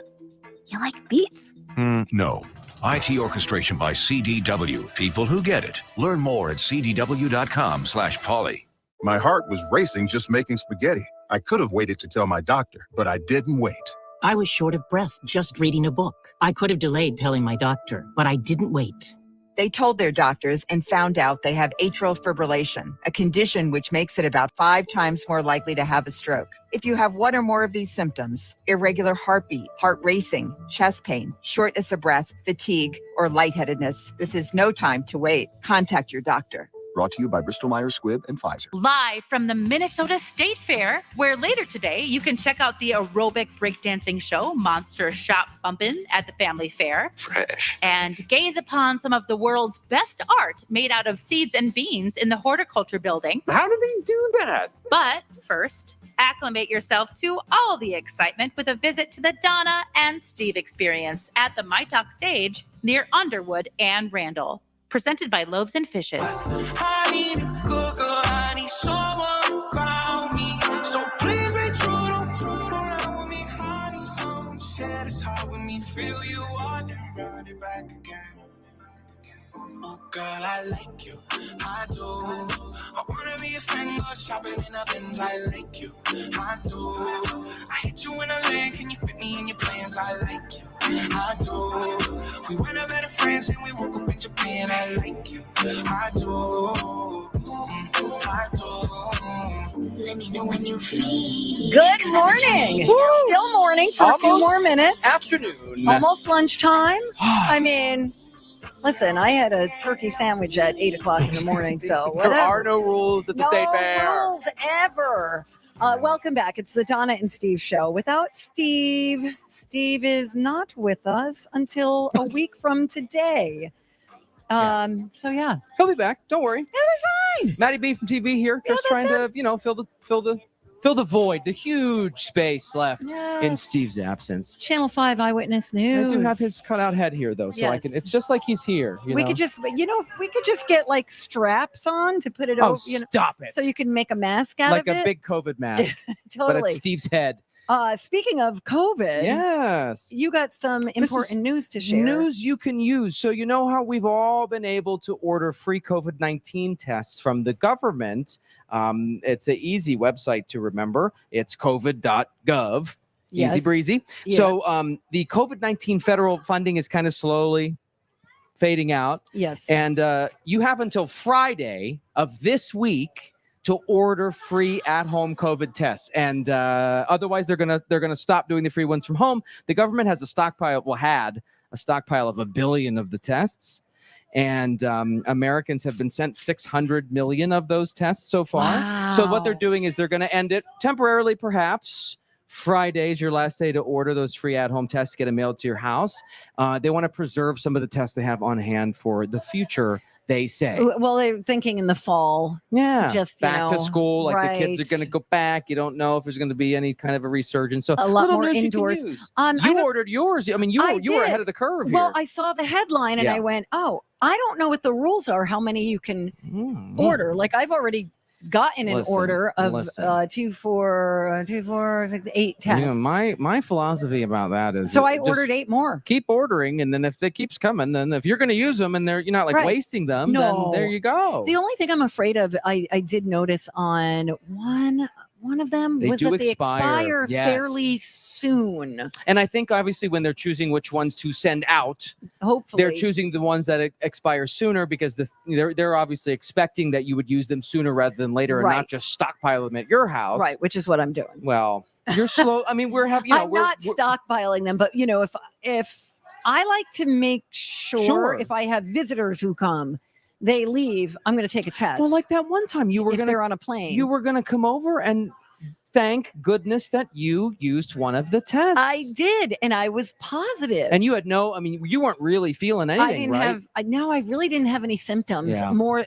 You like beets? No. IT orchestration by CDW. People who get it. Learn more at cdw.com/poly. My heart was racing just making spaghetti. I could have waited to tell my doctor, but I didn't wait. I was short of breath just reading a book. I could have delayed telling my doctor, but I didn't wait. They told their doctors and found out they have atrial fibrillation, a condition which makes it about 5 times more likely to have a stroke. If you have one or more of these symptoms, irregular heartbeat, heart racing, chest pain, shortness of breath, fatigue, or lightheadedness, this is no time to wait. Contact your doctor. Brought to you by Bristol-Myers Squibb and Pfizer. Live from the Minnesota State Fair, where later today you can check out the aerobic breakdancing show, Monster Shop Bumpin' at the Family Fair. Fresh. And gaze upon some of the world's best art made out of seeds and beans in the Horticulture Building. How do they do that? But first, acclimate yourself to all the excitement with a visit to the Donna and Steve experience at the myTalk stage near Underwood and Randall. Presented by Loaves and Fishes. I need a good girl, I need someone around me. So please be true, don't run around with me. I need someone to share this heart with me. Feel you are, then run it back again. Oh girl, I like you, I do. I wanna be a friend, go shopping in a Benz. I like you, I do. I hit you in a lane, can you fit me in your plans? I like you, I do. We went up better friends and we woke up in Japan. I like you, I do. I do. Let me know when you feel. Good morning. Still morning for a few more minutes. Afternoon. Almost lunchtime. I mean, listen, I had a turkey sandwich at 8 o'clock in the morning, so whatever. There are no rules at the State Fair. No rules ever. Welcome back. It's the Donna and Steve show. Without Steve, Steve is not with us until a week from today. So yeah, he'll be back. Don't worry. He'll be fine. Maddie B from TV here, just trying to, fill the void, the huge space left in Steve's absence. Channel 5 Eyewitness News. I do have his cutout head here though, so I can. It's just like he's here. We could just, if we could just get like straps on to put it over. Stop it! So you can make a mask out like of it. Like a big COVID mask. Totally. But it's Steve's head. Speaking of COVID, yes, you got some important news to share. News you can use. So you know how we've all been able to order free COVID-19 tests from the government. It's an easy website to remember. It's covid.gov. Yes. Easy breezy. Yeah. So the COVID-19 federal funding is kind of slowly fading out. Yes. And you have until Friday of this week to order free at-home COVID tests, and otherwise they're gonna stop doing the free ones from home. The government has a stockpile. Had a stockpile of 1 billion of the tests, and Americans have been sent 600 million of those tests so far. Wow. So what they're doing is they're going to end it temporarily, perhaps. Friday is your last day to order those free at-home tests, get them mailed to your house. They want to preserve some of the tests they have on hand for the future, they say. Well, they're thinking in the fall. Yeah, just back to school, like right. the kids are going to go back. You don't know if there's going to be any kind of a resurgence. So a lot little more news indoors. You can use. You ordered yours. I mean, you were ahead of the curve here. Well, I saw the headline and I went, "Oh, I don't know what the rules are. How many you can order? Like I've already gotten an order of 2, 4, 6, 8 tests. You know, my philosophy about that is so I ordered 8 more. Keep ordering, and then if it keeps coming, then if you're going to use them and you're not like wasting them, then there you go. The only thing I'm afraid of, I did notice on one of them was that they expire fairly soon. And I think obviously when they're choosing which ones to send out, hopefully they're choosing the ones that expire sooner because they're obviously expecting that you would use them sooner rather than later and not just stockpile them at your house. Right, which is what I'm doing. Well, you're slow. I mean, I'm not stockpiling them, but if I like to make sure if I have visitors who come, they leave, I'm going to take a test. Well, like that one time they're on a plane. You were going to come over, and thank goodness that you used one of the tests. I did, and I was positive. And you had you weren't really feeling anything, I really didn't have any symptoms more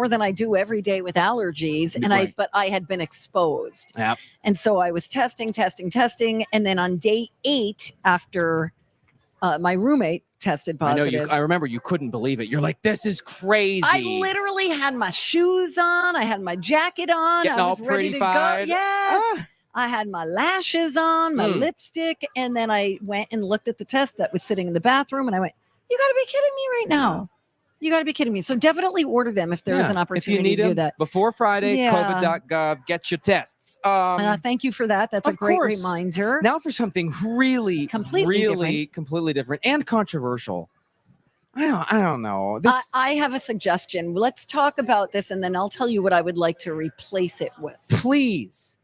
than I do every day with allergies. And but I had been exposed. Yep. And so I was testing. And then on day 8, after my roommate tested positive. I remember you couldn't believe it. You're like, this is crazy. I literally had my shoes on. I had my jacket on. Getting I was all ready to pretty-fied. go. Yes. I had my lashes on, my lipstick. And then I went and looked at the test that was sitting in the bathroom. And I went, you got to be kidding me right now. You got to be kidding me. So definitely order them if there is an opportunity to do that. Before Friday, covid.gov, get your tests. Thank you for that. That's a great reminder. Now for something completely different and controversial. I don't know. I have a suggestion. Let's talk about this, and then I'll tell you what I would like to replace it with. Please.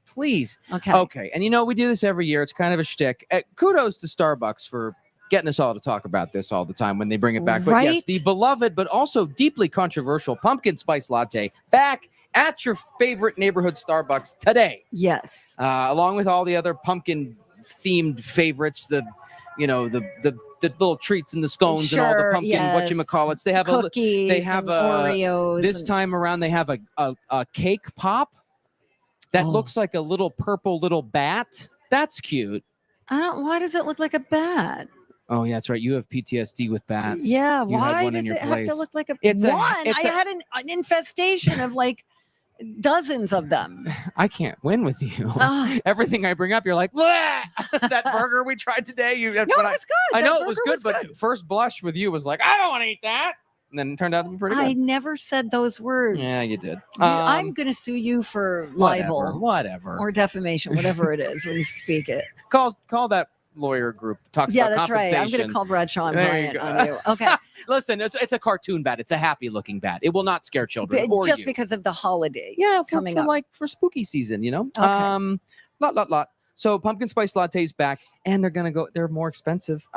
Okay. And we do this every year. It's kind of a shtick. Kudos to Starbucks for getting us all to talk about this all the time when they bring it back. But yes, the beloved but also deeply controversial pumpkin spice latte back at your favorite neighborhood Starbucks today. Yes. Along with all the other pumpkin themed favorites, the little treats and the scones and all the pumpkin whatchamacallits. They have cookies, Oreos. This time around they have a cake pop that looks like a little purple little bat. That's cute. Why does it look like a bat? Oh yeah, that's right. You have PTSD with bats. Yeah, You had why one in does your it have to place. look like a It's one? it's I had an infestation of like dozens of them. I can't win with you. Ah. Everything I bring up, you're like, "Bleh!" That burger we tried today. No, it was good. I That know it was burger good, but first blush with you was like, I don't want to eat that. And then it turned out to be pretty good. I never said those words. Yeah, you did. I'm going to sue you for libel. Whatever. Or defamation, whatever it is when you speak it. Call that lawyer group that talks Yeah, about that's right. I'm going to compensation. call Bradshaw and There you Bryant go. on you. Okay. Listen, it's a cartoon bat. It's a happy looking bat. It will not scare children or Just you. because of the holiday coming up. Like for spooky season, you know? Okay. Lot. So pumpkin spice lattes back, and they're more expensive.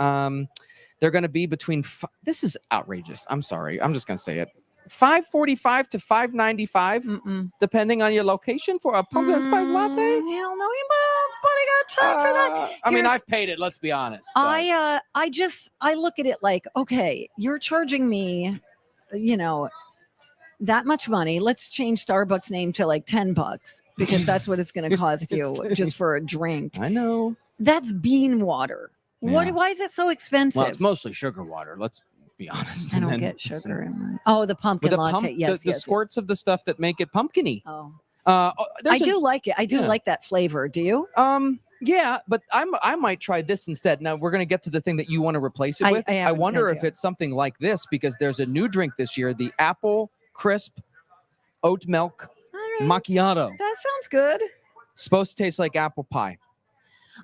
They're going to be between, this is outrageous. I'm sorry. I'm just going to say it. $5.45 to $5.95, depending on your location for a pumpkin spice latte. Hell no, anybody got time for that? I mean, I've paid it. Let's be honest. I look at it like, okay, you're charging me, that much money. Let's change Starbucks name to like $10 because that's what it's going to cost you just for a drink. I know. That's bean water. Yeah. Why is it so expensive? Well, it's mostly sugar water. Let's be honest. I don't get sugar in mine. Oh, the pumpkin latte. Yes, the squirts of the stuff that make it pumpkin-y. Oh. I do like it. I do like that flavor. Do you? Yeah, but I might try this instead. Now we're gonna get to the thing that you want to replace it with. I wonder if it's something like this because there's a new drink this year, the apple crisp oat milk macchiato. That sounds good. Supposed to taste like apple pie.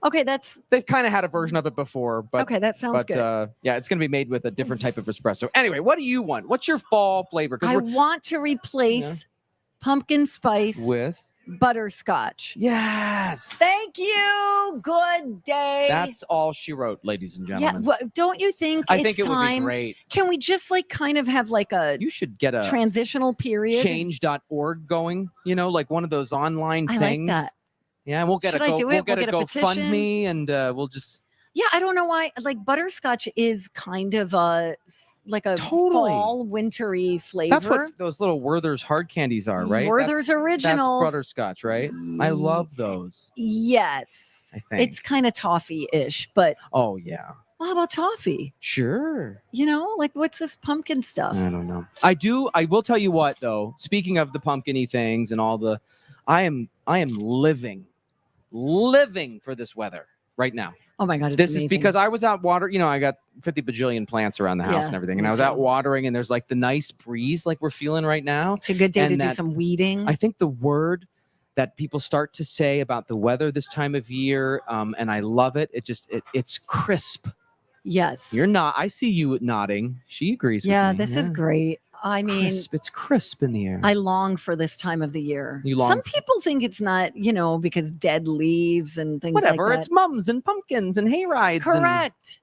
Okay, they've kind of had a version of it before, but okay, that sounds good. Yeah, it's gonna be made with a different type of espresso. Anyway, what do you want? What's your fall flavor? I want to replace pumpkin spice with butterscotch. Yes. Thank you. Good day. That's all she wrote, ladies and gentlemen. Yeah. Don't you think? I think it would time? be great. Can we just like kind of have like a? You should get a transitional period. Change.org going. You know, like one of those online I things. like that. Yeah, we'll get Should a I do it? We'll get a petition. GoFundMe, and we'll just. Yeah, I don't know why. Like butterscotch is kind of like a Totally. fall wintry flavor. That's what those little Werther's hard candies are, right? Werther's That's Originals. butterscotch, right? I love those. Yes. I think. It's kind of toffee-ish, but Oh yeah. well, how about toffee? Sure. Like what's this pumpkin stuff? I don't know. I will tell you what though. Speaking of the pumpkin-y things and all the, I am living for this weather right now. Oh my God. It's This amazing. is because I was out watering, I got 50 bajillion plants around the house Yeah, and everything. And me I was too. out watering and there's like the nice breeze like we're feeling right now. It's a good day and to do that- some weeding. I think the word that people start to say about the weather this time of year, and I love it. It's crisp. Yes. I see you nodding. She agrees with Yeah, me. this is great. I mean, It's crisp in the air. I long for this time of the year. You long Some people think it's not, because dead leaves and things Whatever. like that. It's mums and pumpkins and hay rides. Correct.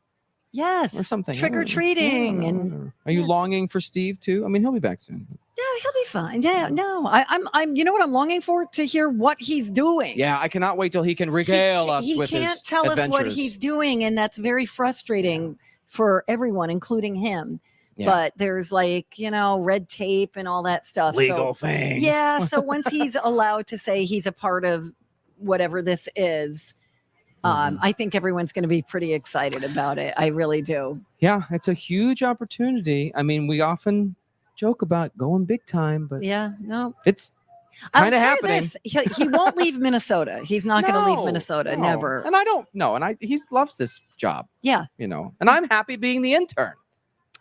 Yes. Or something. Trick or treating. And Are you longing for Steve too? I mean, he'll be back soon. yeah, he'll be fine. Yeah, no. I'm you know what I'm longing for? To hear what he's doing. Yeah, I cannot wait till he can regale us with his He can't tell us what adventures. he's doing, and that's very frustrating for everyone, including him. Yeah. But there's red tape and all that stuff. Legal so, things. Yeah. So once he's allowed to say he's a part of whatever this is, I think everyone's going to be pretty excited about it. I really do. Yeah, it's a huge opportunity. I mean, we often joke about going big time, but Yeah. No. it's I'll kind of tell you happening. this, He won't leave Minnesota. He's not going to leave Minnesota. No. Never. And I don't know. And he loves this job. Yeah. And I'm happy being the intern.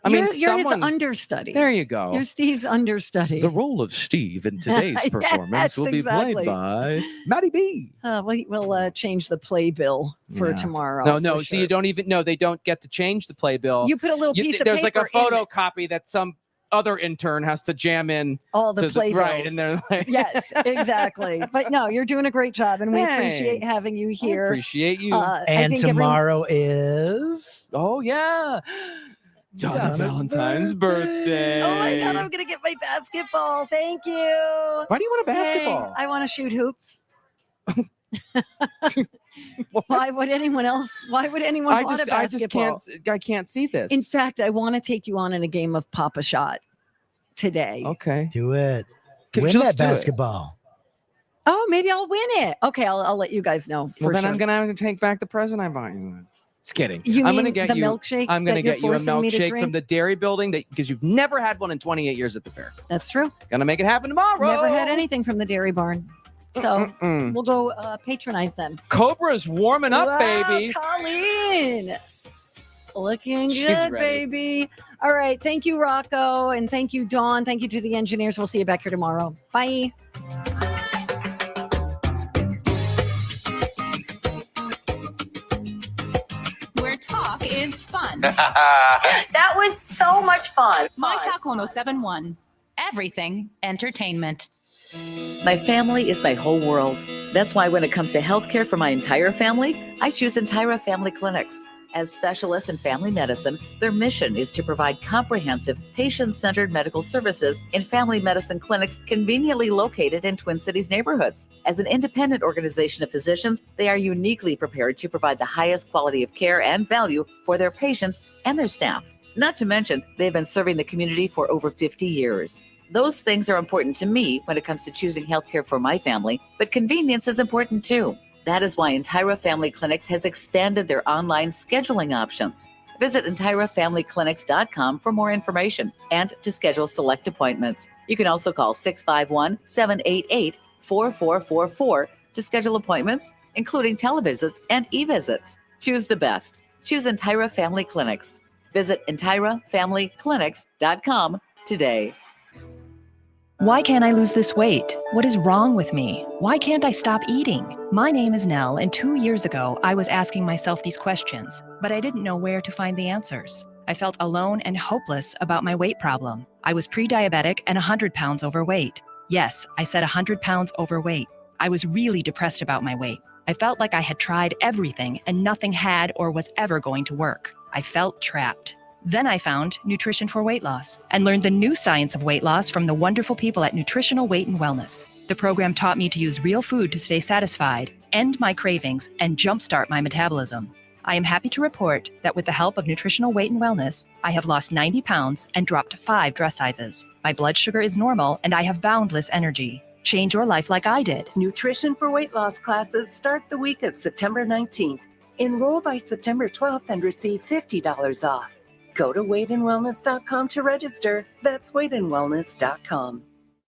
You're his understudy. There you go. You're Steve's understudy. The role of Steve in today's performance Yes, will be exactly. played by Maddie B. We'll change the playbill for tomorrow. No. for See, sure. you don't even know. They don't get to change the playbill. You put a little piece of There's like a paper in photocopy that some other intern has to jam in all the playbills. right, and they're like, Yes, exactly. But no, you're doing a great job, and we appreciate Thanks. having you here. appreciate you. I And think tomorrow is Oh yeah, Donna Valentine's birthday. Oh my God, I'm gonna get my basketball. Thank you. Why do you want a basketball? Hey, I want to shoot hoops. Why would anyone else? Why would anyone want a basketball? I can't see this. In fact, I want to take you on in a game of Papa Shot today. Okay, do it. Can- Win let's that do it. basketball. Oh, maybe I'll win it. Okay, I'll let you guys know. For well, then sure. I'm gonna have to take back the present I bought you. Just kidding. You I'm mean gonna get the you, milkshake I'm going to that you're get you a forcing me to milkshake drink? from the dairy building because you've never had one in 28 years at the fair. That's true. Gonna make it happen tomorrow. Never had anything from the dairy barn. So we'll go patronize them. Cobra's warming up, Wow, baby. Colleen. Looking She's good, ready. baby. All right. Thank you, Rocco. And thank you, Dawn. Thank you to the engineers. We'll see you back here tomorrow. Bye. Where talk is fun. That was so much fun. myTalk 1071. Everything entertainment. My family is my whole world. That's why when it comes to healthcare for my entire family, I choose Entira Family Clinics. As specialists in family medicine, their mission is to provide comprehensive, patient-centered medical services in family medicine clinics conveniently located in Twin Cities neighborhoods. As an independent organization of physicians, they are uniquely prepared to provide the highest quality of care and value for their patients and their staff. Not to mention, they've been serving the community for over 50 years. Those things are important to me when it comes to choosing healthcare for my family, but convenience is important too. That is why Entira Family Clinics has expanded their online scheduling options. Visit EntiraFamilyClinics.com for more information and to schedule select appointments. You can also call 651-788-4444 to schedule appointments, including televisits and e-visits. Choose the best. Choose Entira Family Clinics. Visit EntiraFamilyClinics.com today. Why can't I lose this weight? What is wrong with me? Why can't I stop eating? My name is Nell, and 2 years ago, I was asking myself these questions, but I didn't know where to find the answers. I felt alone and hopeless about my weight problem. I was pre-diabetic and 100 pounds overweight. Yes, I said 100 pounds overweight. I was really depressed about my weight. I felt like I had tried everything and nothing had or was ever going to work. I felt trapped. Then I found Nutrition for Weight Loss and learned the new science of weight loss from the wonderful people at Nutritional Weight and Wellness. The program taught me to use real food to stay satisfied, end my cravings, and jumpstart my metabolism. I am happy to report that with the help of Nutritional Weight and Wellness, I have lost 90 pounds and dropped 5 dress sizes. My blood sugar is normal and I have boundless energy. Change your life like I did. Nutrition for Weight Loss classes start the week of September 19th. Enroll by September 12th and receive $50 off. Go to weightandwellness.com to register. That's weightandwellness.com.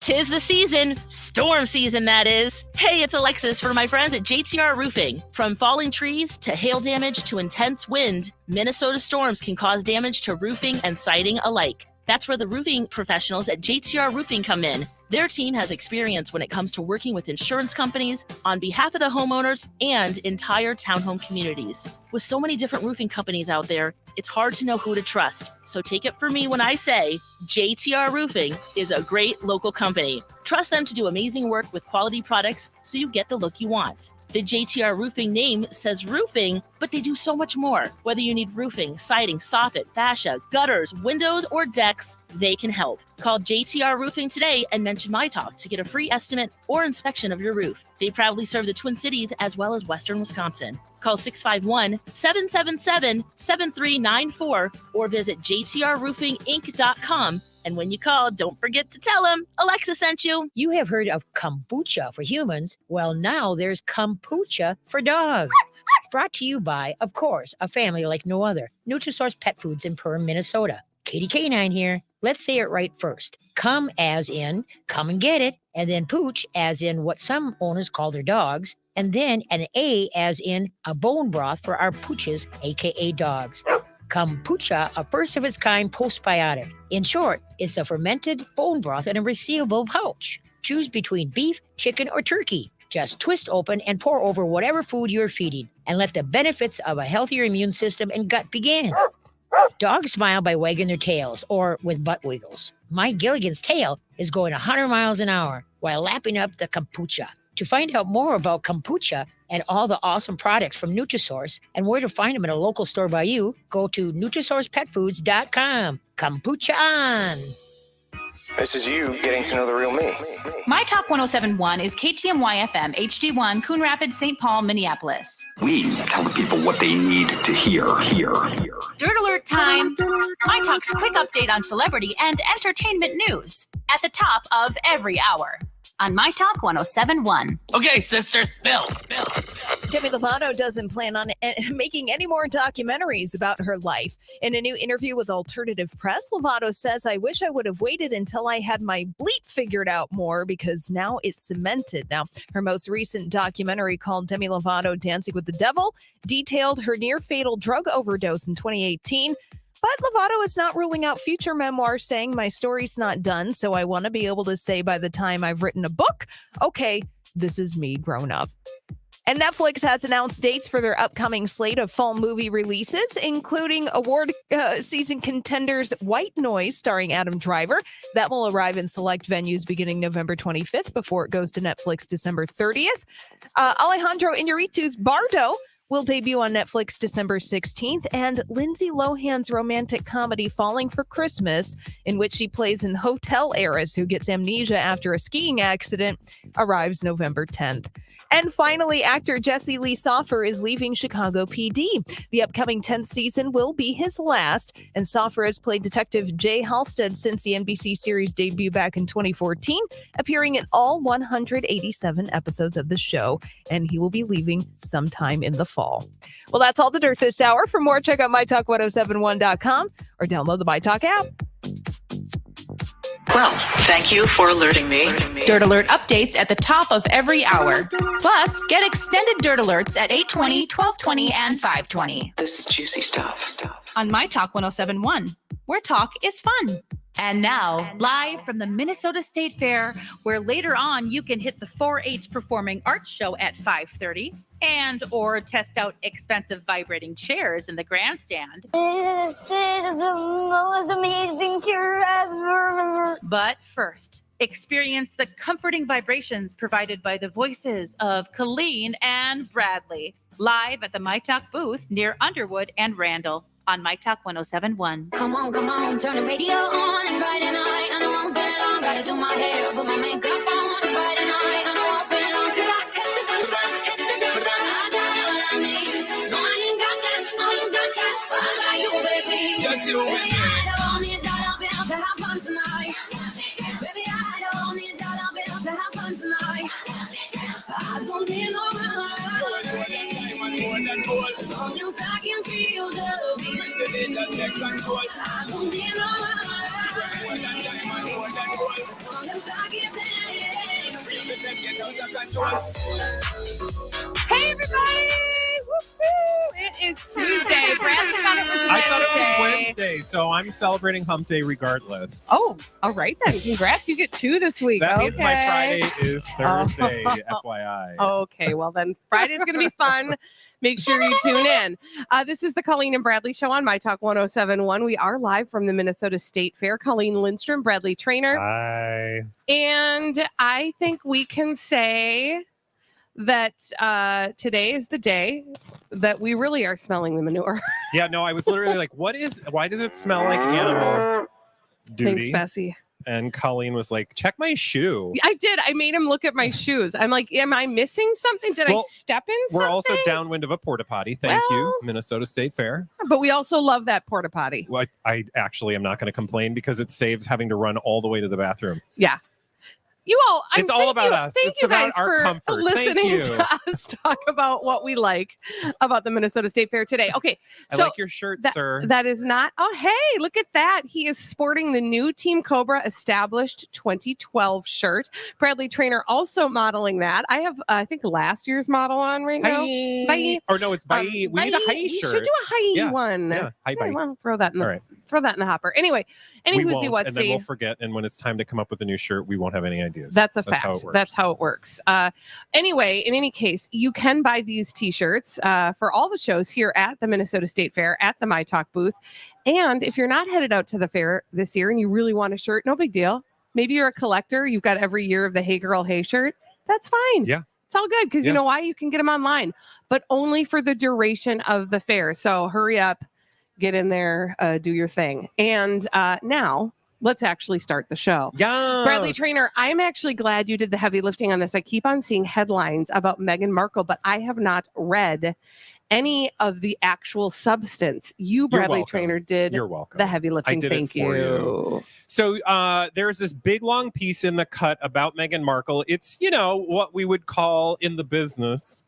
'Tis the season, storm season that is. Hey, it's Alexis for my friends at JTR Roofing. From falling trees to hail damage to intense wind, Minnesota storms can cause damage to roofing and siding alike. That's where the roofing professionals at JTR Roofing come in. Their team has experience when it comes to working with insurance companies on behalf of the homeowners and entire townhome communities. With so many different roofing companies out there, it's hard to know who to trust. So take it from me when I say JTR Roofing is a great local company. Trust them to do amazing work with quality products so you get the look you want. The JTR Roofing name says roofing, but they do so much more. Whether you need roofing, siding, soffit, fascia, gutters, windows, or decks, they can help. Call JTR Roofing today and mention myTalk to get a free estimate or inspection of your roof. They proudly serve the Twin Cities as well as Western Wisconsin. Call 651-777-7394 or visit jtrroofinginc.com. And when you call, don't forget to tell them Alexa sent you. You have heard of kombucha for humans. Well, now there's kombucha for dogs. Brought to you by, of course, a family like no other. Nutrisource Pet Foods in Perham, Minnesota. Katie Canine here. Let's say it right first. Come as in, come and get it. And then pooch as in what some owners call their dogs. And then an A as in a bone broth for our pooches, aka dogs. Kombucha, a first of its kind postbiotic. In short, it's a fermented bone broth in a resealable pouch. Choose between beef, chicken, or turkey. Just twist open and pour over whatever food you're feeding and let the benefits of a healthier immune system and gut begin. Dogs smile by wagging their tails or with butt wiggles. My Gilligan's tail is going 100 miles an hour while lapping up the kombucha. To find out more about kombucha and all the awesome products from Nutrisource and where to find them in a local store by you, go to NutrisourcePetFoods.com. Kombucha on! This is you getting to know the real me. myTalk 1071 is KTMY FM, HD1, Coon Rapids, St. Paul, Minneapolis. We tell the people what they need to hear. Dirt Alert time. myTalk's quick update on celebrity and entertainment news at the top of every hour on myTalk 1071. Okay, sister, spill. Demi Lovato doesn't plan on making any more documentaries about her life. In a new interview with Alternative Press, Lovato says, "I wish I would have waited until I had my bleep figured out more because now it's cemented." Now, her most recent documentary called Demi Lovato Dancing with the Devil detailed her near-fatal drug overdose in 2018. But Lovato is not ruling out future memoirs, saying, "My story's not done, so I want to be able to say by the time I've written a book, okay, this is me grown up." And Netflix has announced dates for their upcoming slate of fall movie releases, including award season contenders White Noise, starring Adam Driver. That will arrive in select venues beginning November 25th before it goes to Netflix December 30th. Alejandro Iñárritu's Bardo will debut on Netflix December 16th, and Lindsay Lohan's romantic comedy Falling for Christmas, in which she plays an hotel heiress who gets amnesia after a skiing accident, arrives November 10th. And finally, actor Jesse Lee Soffer is leaving Chicago PD. The upcoming 10th season will be his last, and Soffer has played Detective Jay Halstead since the NBC series debut back in 2014, appearing in all 187 episodes of the show, and he will be leaving sometime in the fall. Well, that's all the dirt this hour. For more, check out mytalk1071.com or download the myTalk app. Well, thank you for alerting me. Dirt Alert updates at the top of every hour. Plus, get extended Dirt Alerts at 8:20, 12:20, and 5:20. This is juicy stuff. On myTalk 1071, where talk is fun. And now, live from the Minnesota State Fair, where later on you can hit the 4-H Performing Arts Show at 5:30 and or test out expensive vibrating chairs in the grandstand. This is the most amazing chair ever. But first, experience the comforting vibrations provided by the voices of Colleen and Bradley, live at the myTalk booth near Underwood and Randall. On myTalk 1071. Come on, turn the radio on. It's Friday night. I know I'm been long. Gotta do my hair, put my makeup on. It's Friday night. I know I've been long. Till I hit the dance floor, I got all I need. No, I ain't got cash. I got you, baby. Just you, baby. I don't need dollar bills to have fun tonight. Baby, I don't need dollar bills to have fun tonight. I don't need no dollar. As long as I can feel the beat. I don't need no money. As long as I can dance. Hey, everybody! Woo-hoo! It is Tuesday. Brad thought it was Wednesday. I thought it was Wednesday, so I'm celebrating Hump Day regardless. Oh, all right then. Congrats. You get 2 this week. That okay. means my Friday is Thursday, FYI. Okay, well then Friday's going to be fun. Make sure you tune in. This is the Colleen and Bradley Show on myTalk 1071. We are live from the Minnesota State Fair. Colleen Lindstrom, Bradley Trainer. Hi. And I think we can say that today is the day that we really are smelling the manure. Yeah, no, I was literally like, why does it smell like animal duty? Thanks, Bessie. And Colleen was like, check my shoe. I did. I made him look at my shoes. I'm like, am I missing something? Did I step in something? We're also downwind of a porta potty. Thank you, Minnesota State Fair. But we also love that porta potty. Well, I actually am not going to complain because it saves having to run all the way to the bathroom. Yeah. You all, it's all about us. Thank you guys for listening to us talk about what we like about the Minnesota State Fair today. Okay, I like your shirt, sir. That is not. Oh, hey, look at that. He is sporting the new Team Cobra Established 2012 shirt. Bradley Trainer also modeling that. I have, I think, last year's model on right now. Bye. Or no, it's bye. We need a high shirt. You should do a high one. Yeah, hi, bye. Well, throw that in the hopper. Anyway, we won't, and then we'll forget. And when it's time to come up with a new shirt, we won't have any ideas. That's a fact. That's how it works. Anyway, in any case, you can buy these t-shirts for all the shows here at the Minnesota State Fair at the myTalk booth. And if you're not headed out to the fair this year and you really want a shirt, no big deal. Maybe you're a collector. You've got every year of the Hey Girl, Hey shirt. That's fine. Yeah. It's all good because you know why? You can get them online, but only for the duration of the fair. So hurry up, get in there, do your thing. And now let's actually start the show. Yeah. Bradley Trainer, I'm actually glad you did the heavy lifting on this. I keep on seeing headlines about Meghan Markle, but I have not read any of the actual substance. You, Bradley Trainer, did the heavy lifting. Thank you. So there's this big long piece in the Cut about Meghan Markle. It's, what we would call in the business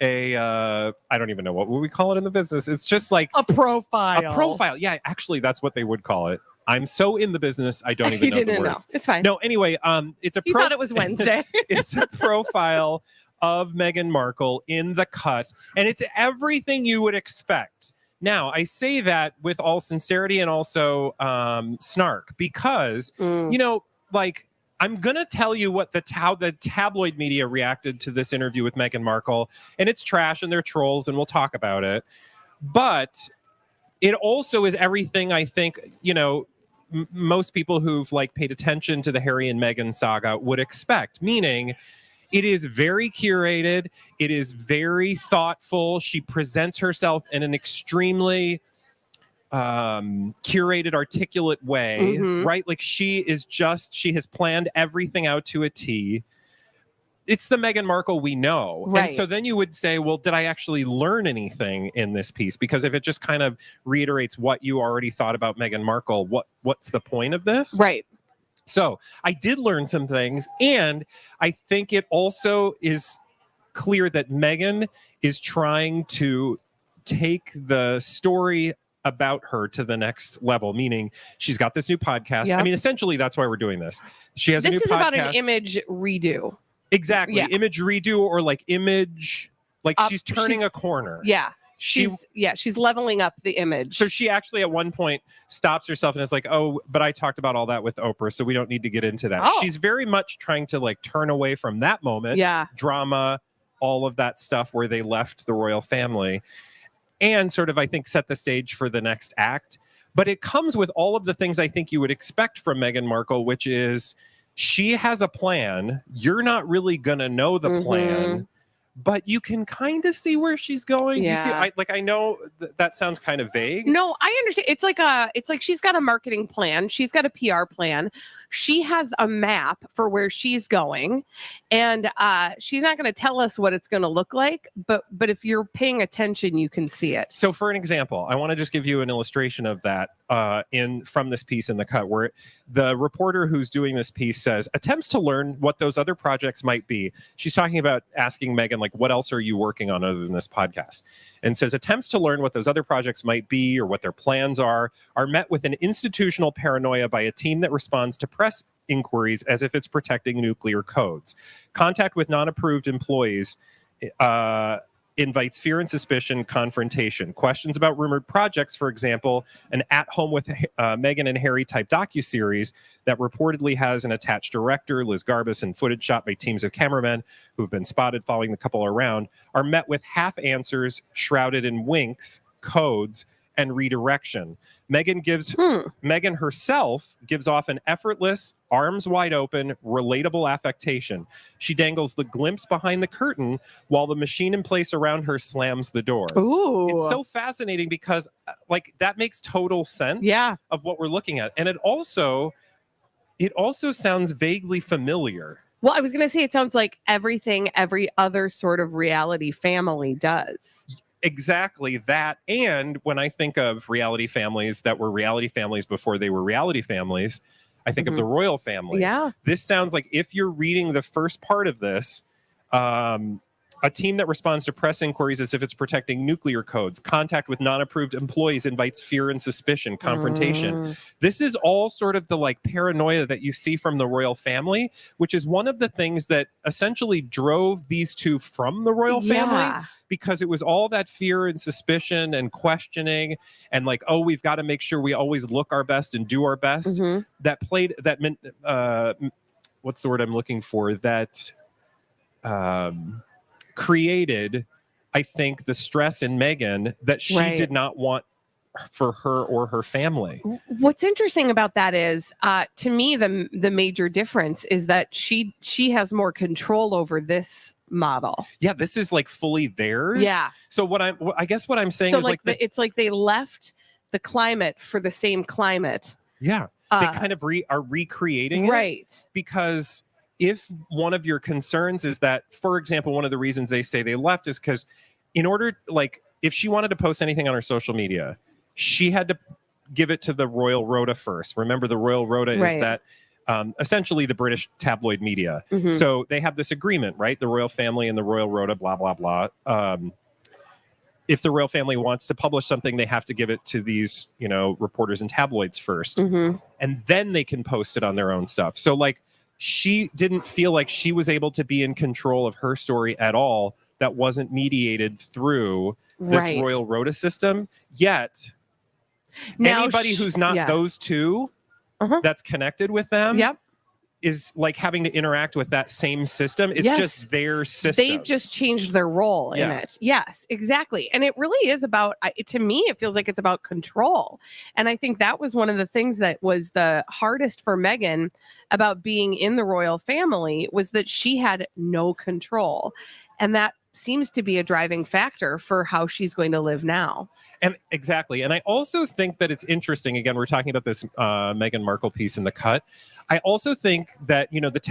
I don't even know what we call it in the business. It's just like a profile. A profile. Yeah, actually, that's what they would call it. I'm so in the business, I don't even know the words. It's fine. No, anyway, it's a. He thought it was Wednesday. It's a profile of Meghan Markle in The Cut, and it's everything you would expect. Now, I say that with all sincerity and also snark because like. I'm going to tell you what the tabloid media reacted to this interview with Meghan Markle, and it's trash and they're trolls, and we'll talk about it. But it also is everything I think, most people who've like paid attention to the Harry and Meghan saga would expect, meaning it is very curated. It is very thoughtful. She presents herself in an extremely curated, articulate way, right? Like she has planned everything out to a T. It's the Meghan Markle we know. Right. And so then you would say, well, did I actually learn anything in this piece? Because if it just kind of reiterates what you already thought about Meghan Markle, what's the point of this? Right. So I did learn some things, and I think it also is clear that Meghan is trying to take the story about her to the next level, meaning she's got this new podcast. Yep. I mean, essentially, that's why we're doing this. She has a new podcast. This is about an image redo. Exactly. Yeah. Image redo, or like image, like she's turning a corner. Yeah. She's leveling up the image. So she actually at one point stops herself and is like, oh, but I talked about all that with Oprah, so we don't need to get into that. Oh. She's very much trying to like turn away from that moment. Yeah. Drama, all of that stuff where they left the royal family. And sort of, I think, set the stage for the next act. But it comes with all of the things I think you would expect from Meghan Markle, which is she has a plan. You're not really going to know the plan, but you can kind of see where she's going. Yeah. You see, I know that sounds kind of vague. No, I understand. It's like she's got a marketing plan. She's got a PR plan. She has a map for where she's going, and she's not going to tell us what it's going to look like. But if you're paying attention, you can see it. So, for an example, I want to just give you an illustration of that from this piece in The Cut, where the reporter who's doing this piece says attempts to learn what those other projects might be. She's talking about asking Meghan, like, what else are you working on other than this podcast? And says attempts to learn what those other projects might be or what their plans are met with an institutional paranoia by a team that responds to press inquiries as if it's protecting nuclear codes. Contact with non-approved employees invites fear and suspicion, confrontation. Questions about rumored projects, for example, an At Home with Meghan and Harry type docuseries that reportedly has an attached director, Liz Garbus, and footage shot by teams of cameramen who've been spotted following the couple around, are met with half answers shrouded in winks, codes, and redirection. Meghan herself gives off an effortless, arms wide open, relatable affectation. She dangles the glimpse behind the curtain while the machine in place around her slams the door. Ooh. It's so fascinating because that makes total sense of what we're looking at. And it also sounds vaguely familiar. Well, I was going to say it sounds like everything every other sort of reality family does. Exactly that. And when I think of reality families that were reality families before they were reality families, I think of the royal family. Yeah. This sounds like, if you're reading the first part of this, a team that responds to press inquiries as if it's protecting nuclear codes. Contact with non-approved employees invites fear and suspicion, confrontation. This is all sort of the like paranoia that you see from the royal family, which is one of the things that essentially drove these two from the royal family, because it was all that fear and suspicion and questioning and like, oh, we've got to make sure we always look our best and do our best. What's the word I'm looking for? That created, I think, the stress in Meghan that she did not want for her or her family. What's interesting about that is, to me, the major difference is that she has more control over this model. Yeah, this is like fully theirs. Yeah. So I guess what I'm saying is it's like they left the climate for the same climate. Yeah. They kind of are recreating it. Right. Because if one of your concerns is that, for example, one of the reasons they say they left is because in order, like, if she wanted to post anything on her social media, she had to give it to the Royal Rota first. Remember, the Royal Rota is that essentially the British tabloid media. Mhm. So they have this agreement, right? The royal family and the royal rota, blah, blah, blah. If the royal family wants to publish something, they have to give it to these, reporters and tabloids first. Mhm. And then they can post it on their own stuff. So like, she didn't feel like she was able to be in control of her story at all. That wasn't mediated through this Right. royal rota system. Yet, Now anybody who's not yeah. those two that's connected with them Yep. is like having to interact with that same system. It's Yes. just their system. They've just changed their role in Yeah. it. Yes, exactly. And it really is about, to me, it feels like it's about control. And I think that was one of the things that was the hardest for Meghan about being in the royal family, was that she had no control. And that seems to be a driving factor for how she's going to live now. And exactly. And I also think that it's interesting. Again, we're talking about this Meghan Markle piece in The Cut. I also think that,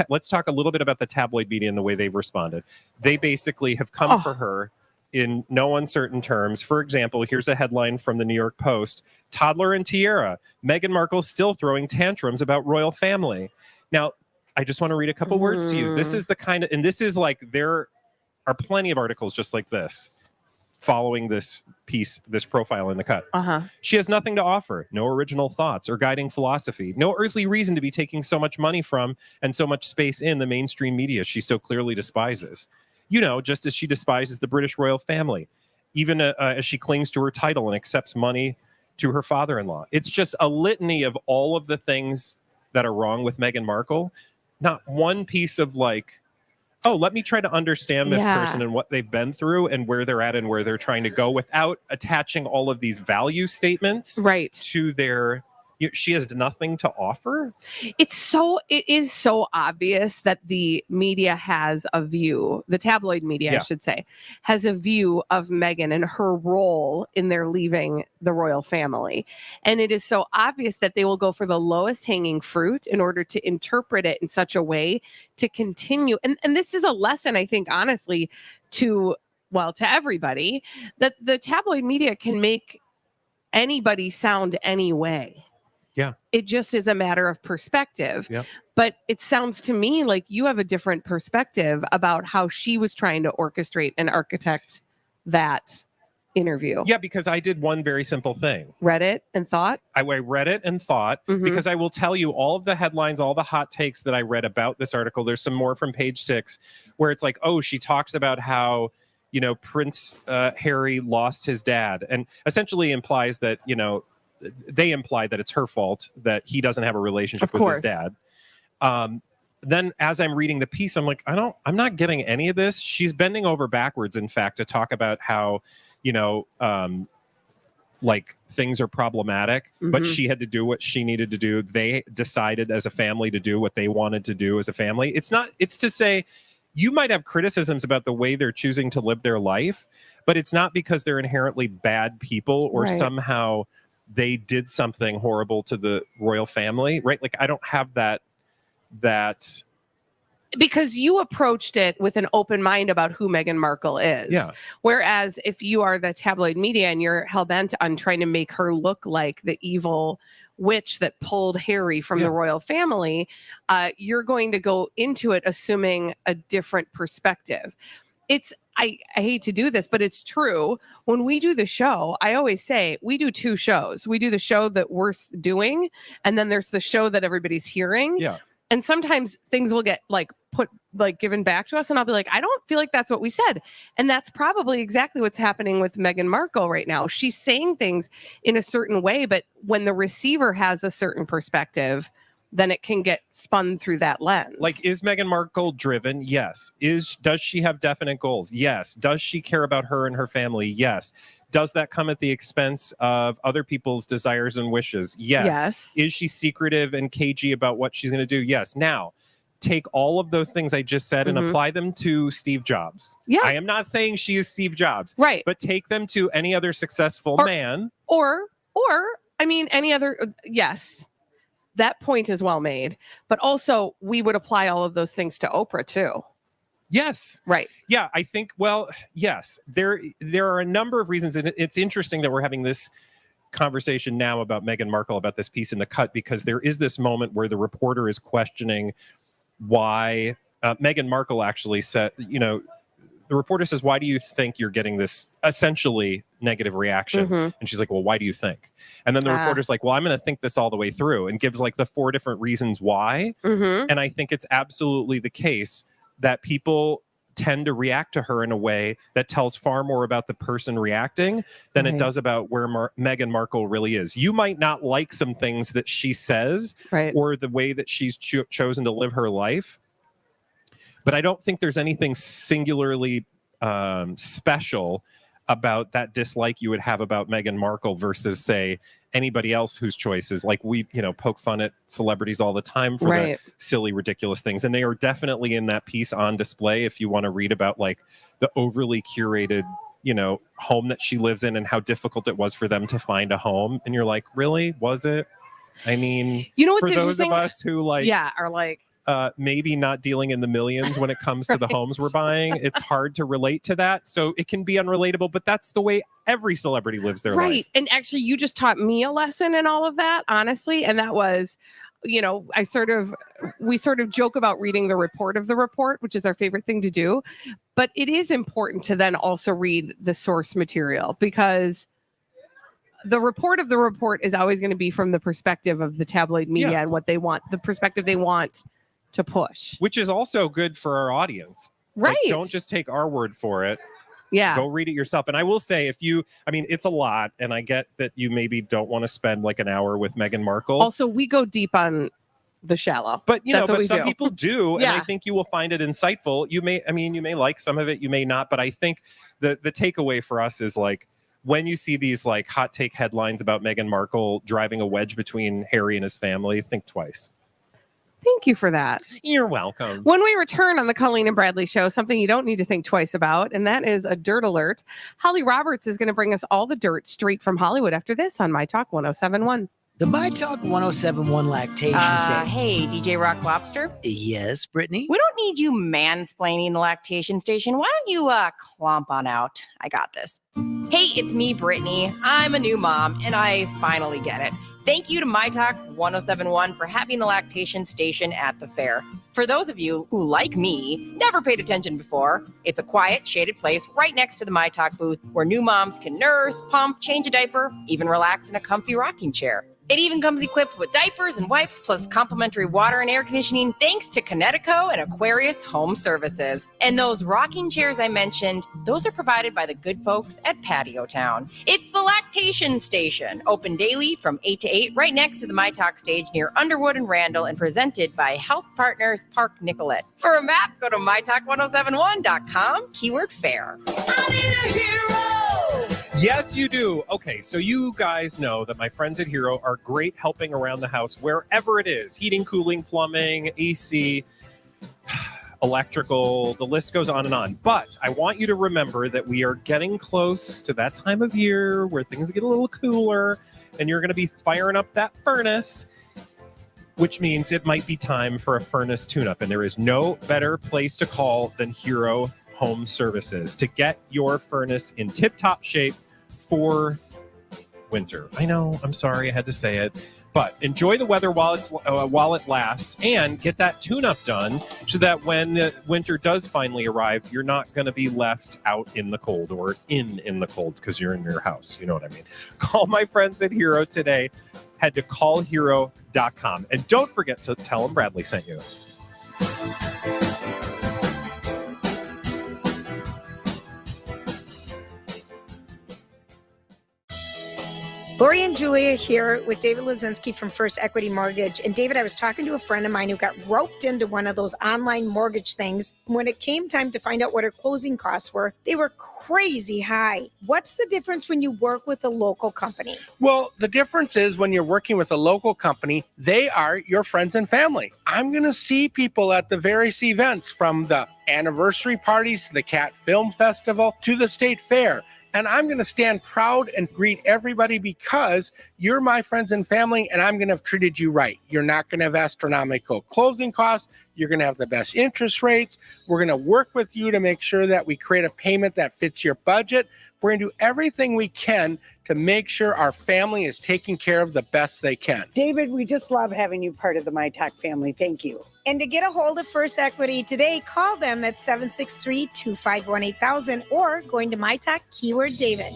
let's talk a little bit about the tabloid media and the way they've responded. They basically have come for her in no uncertain terms. For example, here's a headline from the New York Post: "Toddler and Tiara, Meghan Markle still throwing tantrums about royal family." Now, I just want to read a couple words to you. This is the kind of, and this is like, there are plenty of articles just like this following this piece, this profile in The Cut. "She has nothing to offer, no original thoughts or guiding philosophy, no earthly reason to be taking so much money from and so much space in the mainstream media she so clearly despises. Just as she despises the British royal family, even as she clings to her title and accepts money to her father-in-law." It's just a litany of all of the things that are wrong with Meghan Markle. Not one piece of like, oh, let me try to understand this person and what they've been through and where they're at and where they're trying to go, without attaching all of these value statements to their, she has nothing to offer. It is so obvious that the media has a view, the tabloid media, I should say, has a view of Meghan and her role in their leaving the royal family. And it is so obvious that they will go for the lowest hanging fruit in order to interpret it in such a way to continue. And this is a lesson, I think, honestly, to everybody, that the tabloid media can make anybody sound any way. Yeah. It just is a matter of perspective. Yeah. But it sounds to me like you have a different perspective about how she was trying to orchestrate and architect that interview. Yeah, because I did one very simple thing. Read it and thought? I read it and thought, because I will tell you all of the headlines, all the hot takes that I read about this article. There's some more from Page 6 where it's like, oh, she talks about how, Prince Harry lost his dad, and essentially implies that, they imply that it's her fault that he doesn't have a relationship with his dad. Then as I'm reading the piece, I'm like, I'm not getting any of this. She's bending over backwards, in fact, to talk about how, like things are problematic, but she had to do what she needed to do. They decided as a family to do what they wanted to do as a family. It's to say, you might have criticisms about the way they're choosing to live their life, but it's not because they're inherently bad people or somehow they did something horrible to the royal family, right? Like, I don't have that because you approached it with an open mind about who Meghan Markle is. Yeah. Whereas if you are the tabloid media and you're hell-bent on trying to make her look like the evil witch that pulled Harry from the royal family, you're going to go into it assuming a different perspective. I hate to do this, but it's true. When we do the show, I always say we do two shows. We do the show that we're doing, and then there's the show that everybody's hearing. Yeah. And sometimes things will get given back to us, and I'll be like, I don't feel like that's what we said. And that's probably exactly what's happening with Meghan Markle right now. She's saying things in a certain way, but when the receiver has a certain perspective, then it can get spun through that lens. Like, is Meghan Markle driven? Yes. Does she have definite goals? Yes. Does she care about her and her family? Yes. Does that come at the expense of other people's desires and wishes? Yes. Is she secretive and cagey about what she's going to do? Yes. Now, take all of those things I just said and apply them to Steve Jobs. Yeah. I am not saying she is Steve Jobs. Right. But take them to any other successful man. Or, I mean, any other, yes. That point is well made. But also, we would apply all of those things to Oprah, too. Yes. Right. Yeah, I think, well, yes. There are a number of reasons, and it's interesting that we're having this conversation now about Meghan Markle about this piece in The Cut, because there is this moment where the reporter is questioning why Meghan Markle actually said, the reporter says, why do you think you're getting this essentially negative reaction? Mhm. And she's like, well, why do you think? And then the reporter's like, well, I'm going to think this all the way through, and gives like the 4 different reasons why. Mhm. And I think it's absolutely the case that people tend to react to her in a way that tells far more about the person reacting than it does about where Meghan Markle really is. You might not like some things that she says or the way that she's chosen to live her life, but I don't think there's anything singularly special about that dislike you would have about Meghan Markle versus, say, anybody else whose choices, like we, poke fun at celebrities all the time for the silly, ridiculous things. And they are definitely in that piece on display if you want to read about like the overly curated, home that she lives in and how difficult it was for them to find a home. And you're like, really? Was it? I mean, what's for those of interesting? us who are like maybe not dealing in the millions when it comes to the homes we're buying, it's hard to relate to that. So it can be unrelatable, but that's the way every celebrity lives their life. And actually, you just taught me a lesson in all of that, honestly. And that was, we sort of joke about reading the report of the report, which is our favorite thing to do. But it is important to then also read the source material, because the report of the report is always going to be from the perspective of the tabloid media and what they want, the perspective they want to push. Which is also good for our audience. Right. Like, don't just take our word for it. Yeah. Go read it yourself. And I will say, it's a lot, and I get that you maybe don't want to spend like an hour with Meghan Markle. Also, we go deep on the shallow. But some people do, and Yeah. I think you will find it insightful. You may like some of it, you may not, but I think the takeaway for us is like, when you see these like hot take headlines about Meghan Markle driving a wedge between Harry and his family, think twice. Thank you for that. You're welcome. When we return on the Colleen and Bradley Show, something you don't need to think twice about, and that is a dirt alert. Holly Roberts is going to bring us all the dirt straight from Hollywood after this on myTalk 1071. The myTalk 1071 Lactation Station. Hey, DJ Rock Lobster. Yes, Brittany? We don't need you mansplaining the lactation station. Why don't you clomp on out? I got this. Hey, it's me, Brittany. I'm a new mom, and I finally get it. Thank you to myTalk 1071 for having the lactation station at the fair. For those of you who, like me, never paid attention before, it's a quiet, shaded place right next to the myTalk booth where new moms can nurse, pump, change a diaper, even relax in a comfy rocking chair. It even comes equipped with diapers and wipes, plus complimentary water and air conditioning, thanks to Connecticut and Aquarius Home Services. And those rocking chairs I mentioned, those are provided by the good folks at Patio Town. It's the Lactation Station, open daily from 8 to 8, right next to the myTalk stage near Underwood and Randall, and presented by Health Partners Park Nicollet. For a map, go to mytalk1071.com, keyword fair. Yes, you do. Okay, so you guys know that my friends at Hero are great helping around the house wherever it is. Heating, cooling, plumbing, AC, electrical, the list goes on and on. But I want you to remember that we are getting close to that time of year where things get a little cooler and you're going to be firing up that furnace, which means it might be time for a furnace tune-up. And there is no better place to call than Hero Home Services to get your furnace in tip-top shape for winter. I know, I'm sorry I had to say it, but enjoy the weather while it lasts, and get that tune-up done so that when the winter does finally arrive, you're not going to be left out in the cold or in the cold because you're in your house. You know what I mean? Call my friends at Hero today. Head to callhero.com. And don't forget to tell them Bradley sent you. Lori and Julia here with David Lazinski from First Equity Mortgage. And David, I was talking to a friend of mine who got roped into one of those online mortgage things. When it came time to find out what her closing costs were, they were crazy high. What's the difference when you work with a local company? Well, the difference is when you're working with a local company, they are your friends and family. I'm going to see people at the various events, from the anniversary parties to the Cat Film Festival to the State Fair. And I'm going to stand proud and greet everybody because you're my friends and family, and I'm going to have treated you right. You're not going to have astronomical closing costs. You're going to have the best interest rates. We're going to work with you to make sure that we create a payment that fits your budget. We're going to do everything we can to make sure our family is taken care of the best they can. David, we just love having you part of the myTalk family. Thank you. And to get a hold of First Equity today, call them at 763-251-8000 or going to myTalk, keyword David.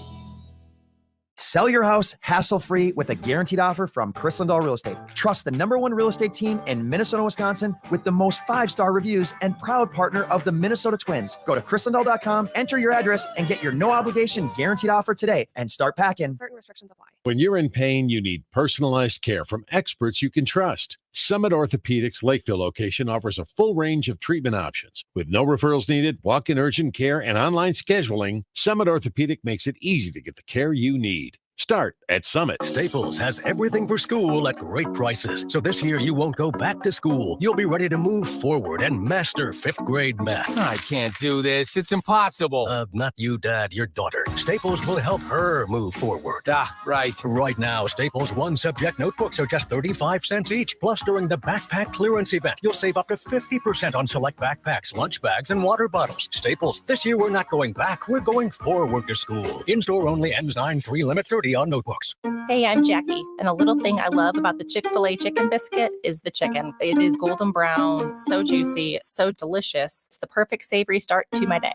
Sell your house hassle-free with a guaranteed offer from Chris Lindahl Real Estate. Trust the #1 real estate team in Minnesota, Wisconsin with the most 5-star reviews and proud partner of the Minnesota Twins. Go to chrislindahl.com, enter your address, and get your no-obligation guaranteed offer today and start packing. Certain restrictions apply. When you're in pain, you need personalized care from experts you can trust. Summit Orthopedics Lakeville location offers a full range of treatment options. With no referrals needed, walk-in urgent care, and online scheduling, Summit Orthopedic makes it easy to get the care you need. Start at Summit. Staples has everything for school at great prices. So this year you won't go back to school. You'll be ready to move forward and master 5th grade math. I can't do this. It's impossible. Not you, Dad, your daughter. Staples will help her move forward. Right. Right now, Staples 1-subject notebooks are just 35 cents each. Plus, during the backpack clearance event, you'll save up to 50% on select backpacks, lunch bags, and water bottles. Staples, this year we're not going back. We're going forward to school. In-store only, ends 9/3, limit 30 on notebooks. Hey, I'm Jackie, and a little thing I love about the Chick-fil-A chicken biscuit is the chicken. It is golden brown, so juicy, so delicious. It's the perfect savory start to my day.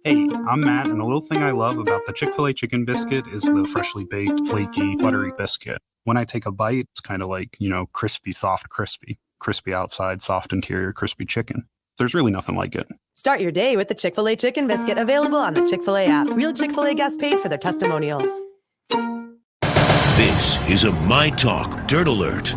Hey, I'm Matt, and the little thing I love about the Chick-fil-A chicken biscuit is the freshly baked, flaky, buttery biscuit. When I take a bite, it's kind of like, crispy, soft, crispy. Crispy outside, soft interior, crispy chicken. There's really nothing like it. Start your day with the Chick-fil-A chicken biscuit, available on the Chick-fil-A app. Real Chick-fil-A guests paid for their testimonials. This is a myTalk Dirt Alert.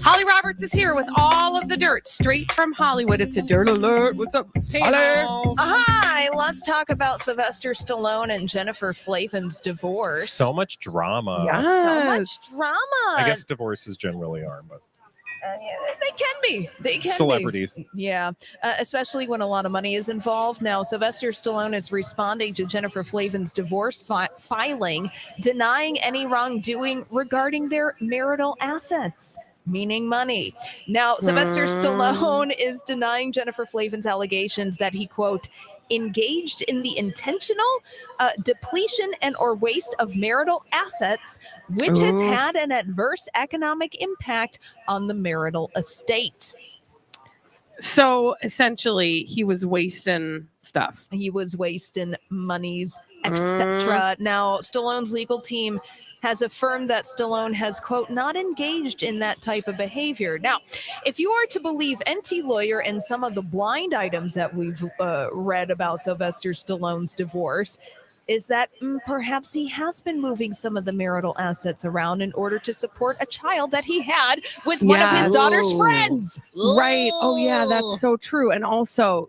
Holly Roberts is here with all of the dirt straight from Hollywood. It's a dirt alert. What's up, Taylor? Hi, let's talk about Sylvester Stallone and Jennifer Flavin's divorce. So much drama. Yes. So much drama. I guess divorces generally are, but they can be. They can celebrities. be. Yeah, especially when a lot of money is involved. Now, Sylvester Stallone is responding to Jennifer Flavin's divorce filing, denying any wrongdoing regarding their marital assets, meaning money. Now, Sylvester Stallone is denying Jennifer Flavin's allegations that he, quote, engaged in the intentional depletion and or waste of marital assets, which has had an adverse economic impact on the marital estate. So essentially, he was wasting stuff. He was wasting monies, etc. Now, Stallone's legal team has affirmed that Stallone has, quote, not engaged in that type of behavior. Now, if you are to believe NT Lawyer and some of the blind items that we've read about Sylvester Stallone's divorce, is that perhaps he has been moving some of the marital assets around in order to support a child that he had with one of his daughter's friends. Right. Oh, yeah, that's so true. And also,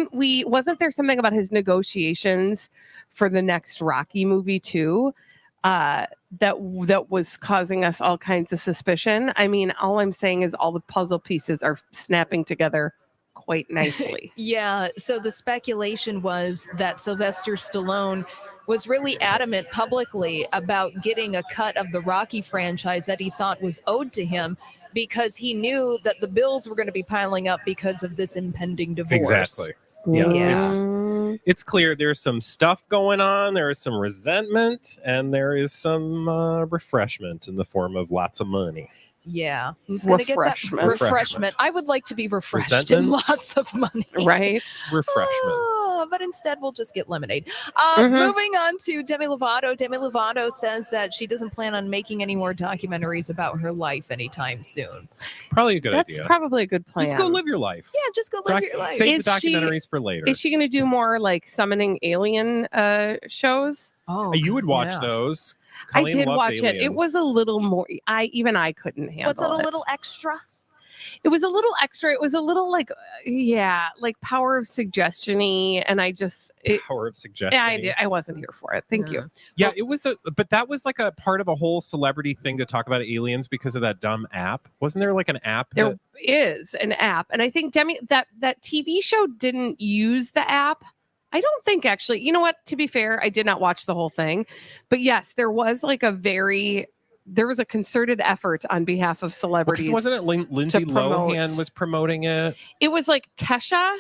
wasn't there something about his negotiations for the next Rocky movie too? That was causing us all kinds of suspicion. I mean, all I'm saying is all the puzzle pieces are snapping together quite nicely. Yeah. So the speculation was that Sylvester Stallone was really adamant publicly about getting a cut of the Rocky franchise that he thought was owed to him, because he knew that the bills were going to be piling up because of this impending divorce. Exactly. Yeah. It's clear there's some stuff going on. There is some resentment, and there is some refreshment in the form of lots of money. Yeah. Who's going to get that refreshment? I would like to be refreshed in lots of money. Right? Refreshment. But instead, we'll just get lemonade. Moving on to Demi Lovato. Demi Lovato says that she doesn't plan on making any more documentaries about her life anytime soon. Probably a good idea. That's probably a good plan. Just go live your life. Yeah, just go live your life. Save the documentaries for later. Is she going to do more like summoning alien shows? Oh, you would watch those. Colleen I did loves watch aliens. it. It was a little more. I couldn't handle it. Was it a little extra? It was a little extra. It was a little like power of suggestion-y, and power of suggestion. Yeah, I wasn't here for it. Thank you. Yeah, it was but that was like a part of a whole celebrity thing to talk about aliens because of that dumb app. Wasn't there like an app? There is an app, and I think Demi that TV show didn't use the app. I don't think actually. You know what? To be fair, I did not watch the whole thing, but yes, there was like there was a concerted effort on behalf of celebrities. Wasn't it Lindsay Lohan was promoting it? It was like Kesha.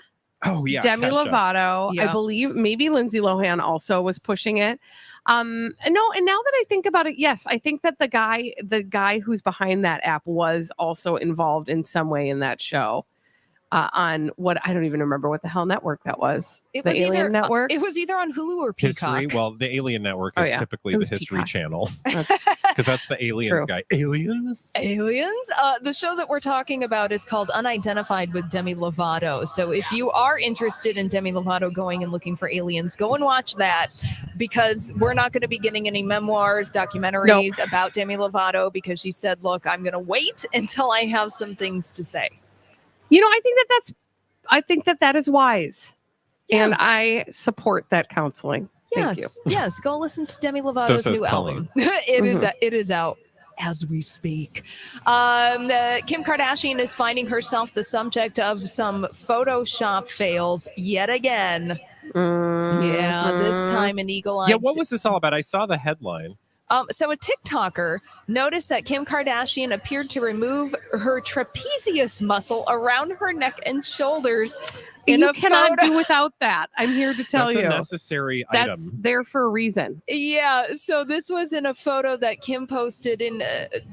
Oh yeah, Demi Kesha. Lovato. Yeah. I believe maybe Lindsay Lohan also was pushing it. And now that I think about it, yes, I think that the guy who's behind that app was also involved in some way in that show. On what I don't even remember what the hell network that was. It the was Alien Network. It was either on Hulu or Peacock. History. Well, the Alien Network Oh, is yeah. typically It the was History Peacock. Channel because that's the Aliens True. guy. Aliens. The show that we're talking about is called Unidentified with Demi Lovato. So if you are interested in Demi Lovato going and looking for aliens, go and watch that, because we're not going to be getting any memoirs, documentaries about Demi Lovato, because she said, look, I'm going to wait until I have some things to say. You know, I think that is wise. And I support that counseling. Thank you. Yes, go listen to Demi Lovato's says new Colleen. album. It is out as we speak. Kim Kardashian is finding herself the subject of some Photoshop fails yet again. Yeah, this time an eagle-eyed. Yeah, what was this all about? I saw the headline. So a TikToker noticed that Kim Kardashian appeared to remove her trapezius muscle around her neck and shoulders. You cannot do without that. I'm here to tell That's you. a necessary That's item. there for a reason. Yeah, so this was in a photo that Kim posted in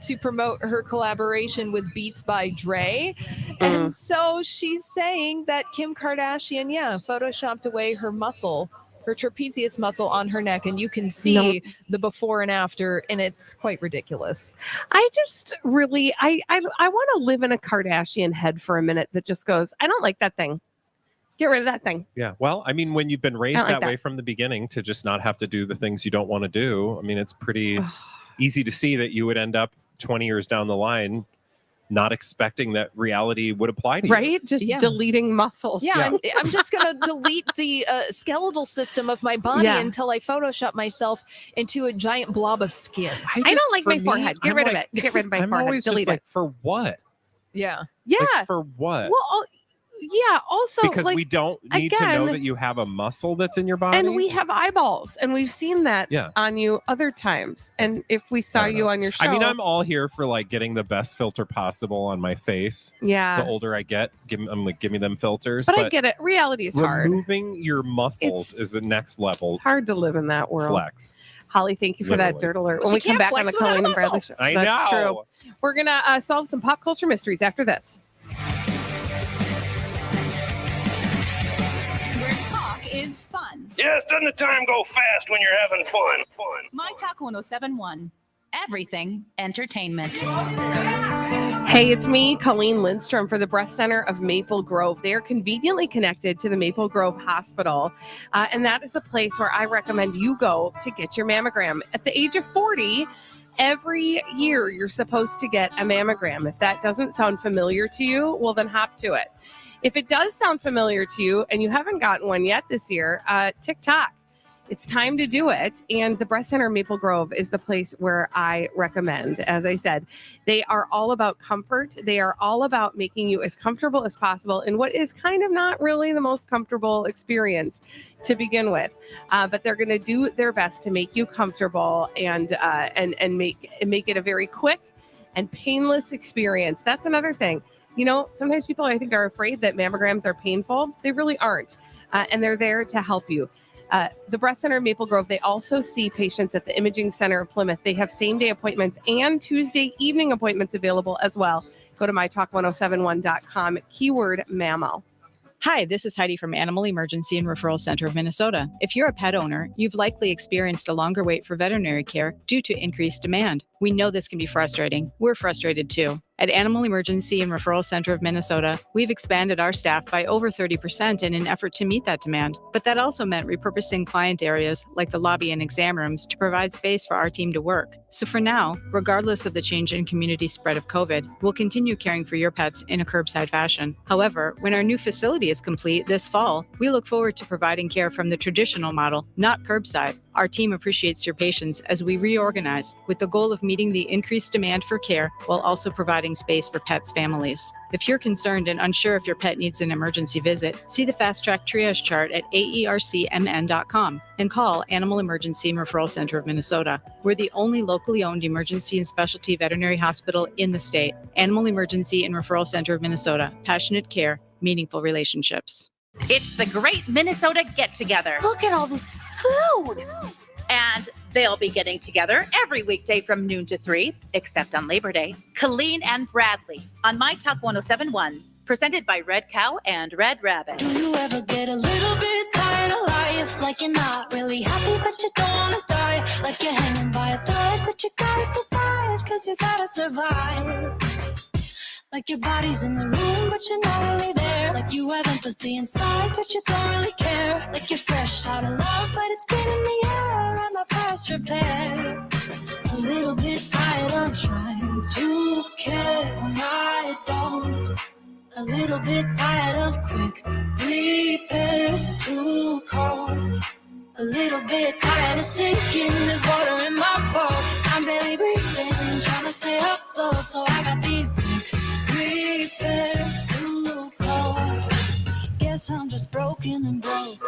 to promote her collaboration with Beats by Dre. And so she's saying that Kim Kardashian, photoshopped away her muscle, her trapezius muscle on her neck, and you can see the before and after, and it's quite ridiculous. I just really I want to live in a Kardashian head for a minute that just goes, I don't like that thing. Get rid of that thing. Yeah. Well, I mean, when you've been raised like that way that. from the beginning to just not have to do the things you don't want to do, I mean, it's pretty easy to see that you would end up 20 years down the line not expecting that reality would apply to you. Right? Just deleting muscles. Yeah, I'm just going to delete the skeletal system of my body until I Photoshop myself into a giant blob of skin. I don't like my forehead. Get rid of it. Get rid of my I'm forehead. always Delete just like, it. for what? Yeah. Yeah. Like, for what? Well, yeah. Also, because like, we don't need to know that you have a muscle that's in your body. and we have eyeballs, and we've seen that on you other times. And if we saw you on your show, I mean, I'm all here for like getting the best filter possible on my face. Yeah. The older I get, I'm like, give me them filters. but I get it. Reality is hard. Removing your muscles is the next level. It's hard to live in that world. Flex. Holly, thank you for that dirt alert. Well, When we she come can't back on the flex without a Colleen and Bradley muscle. show. I That's know. true. We're going to solve some pop culture mysteries after this. Where talk is fun. Yes, doesn't the time go fast when you're having fun? myTalk 1071. Everything entertainment. Hey, it's me, Colleen Lindstrom, for the Breast Center of Maple Grove. They are conveniently connected to the Maple Grove Hospital, and that is the place where I recommend you go to get your mammogram. At the age of 40, every year you're supposed to get a mammogram. If that doesn't sound familiar to you, well, then hop to it. If it does sound familiar to you and you haven't gotten one yet this year, TikTok. It's time to do it. And the Breast Center Maple Grove is the place where I recommend. As I said, they are all about comfort. They are all about making you as comfortable as possible in what is kind of not really the most comfortable experience to begin with. But they're going to do their best to make you comfortable and make it a very quick and painless experience. That's another thing. You know, sometimes people, I think, are afraid that mammograms are painful. They really aren't. And they're there to help you. The Breast Center Maple Grove, they also see patients at the Imaging Center of Plymouth. They have same-day appointments and Tuesday evening appointments available as well. Go to mytalk1071.com, keyword mammo. Hi, this is Heidi from Animal Emergency and Referral Center of Minnesota. If you're a pet owner, you've likely experienced a longer wait for veterinary care due to increased demand. We know this can be frustrating. We're frustrated too. At Animal Emergency and Referral Center of Minnesota, we've expanded our staff by over 30% in an effort to meet that demand. But that also meant repurposing client areas like the lobby and exam rooms to provide space for our team to work. So for now, regardless of the change in community spread of COVID, we'll continue caring for your pets in a curbside fashion. However, when our new facility is complete this fall, we look forward to providing care from the traditional model, not curbside. Our team appreciates your patience as we reorganize with the goal of meeting the increased demand for care while also providing space for pets' families. If you're concerned and unsure if your pet needs an emergency visit, see the Fast Track Triage chart at aercmn.com and call Animal Emergency and Referral Center of Minnesota. We're the only locally owned emergency and specialty veterinary hospital in the state. Animal Emergency and Referral Center of Minnesota. Passionate care, meaningful relationships. It's the Great Minnesota Get Together. Look at all this food. And they'll be getting together every weekday from noon to 3, except on Labor Day. Colleen and Bradley on myTalk 107.1, presented by Red Cow and Red Rabbit. Do you ever get a little bit tired of life? Like you're not really happy, but you don't wanna die. Like you're hanging by a thread, but you gotta survive, cause you gotta survive. Like your body's in the room, but you're not really there. Like you have empathy inside, but you don't really care. Like you're fresh out of love, but it's been in the air, and my past repair. A little bit tired of trying to care when I don't. A little bit tired of quick repairs to call. A little bit tired of sinking, there's water in my boat. I'm barely breathing, trying to stay afloat, so I got these quick repairs to call. Guess I'm just broken and broke.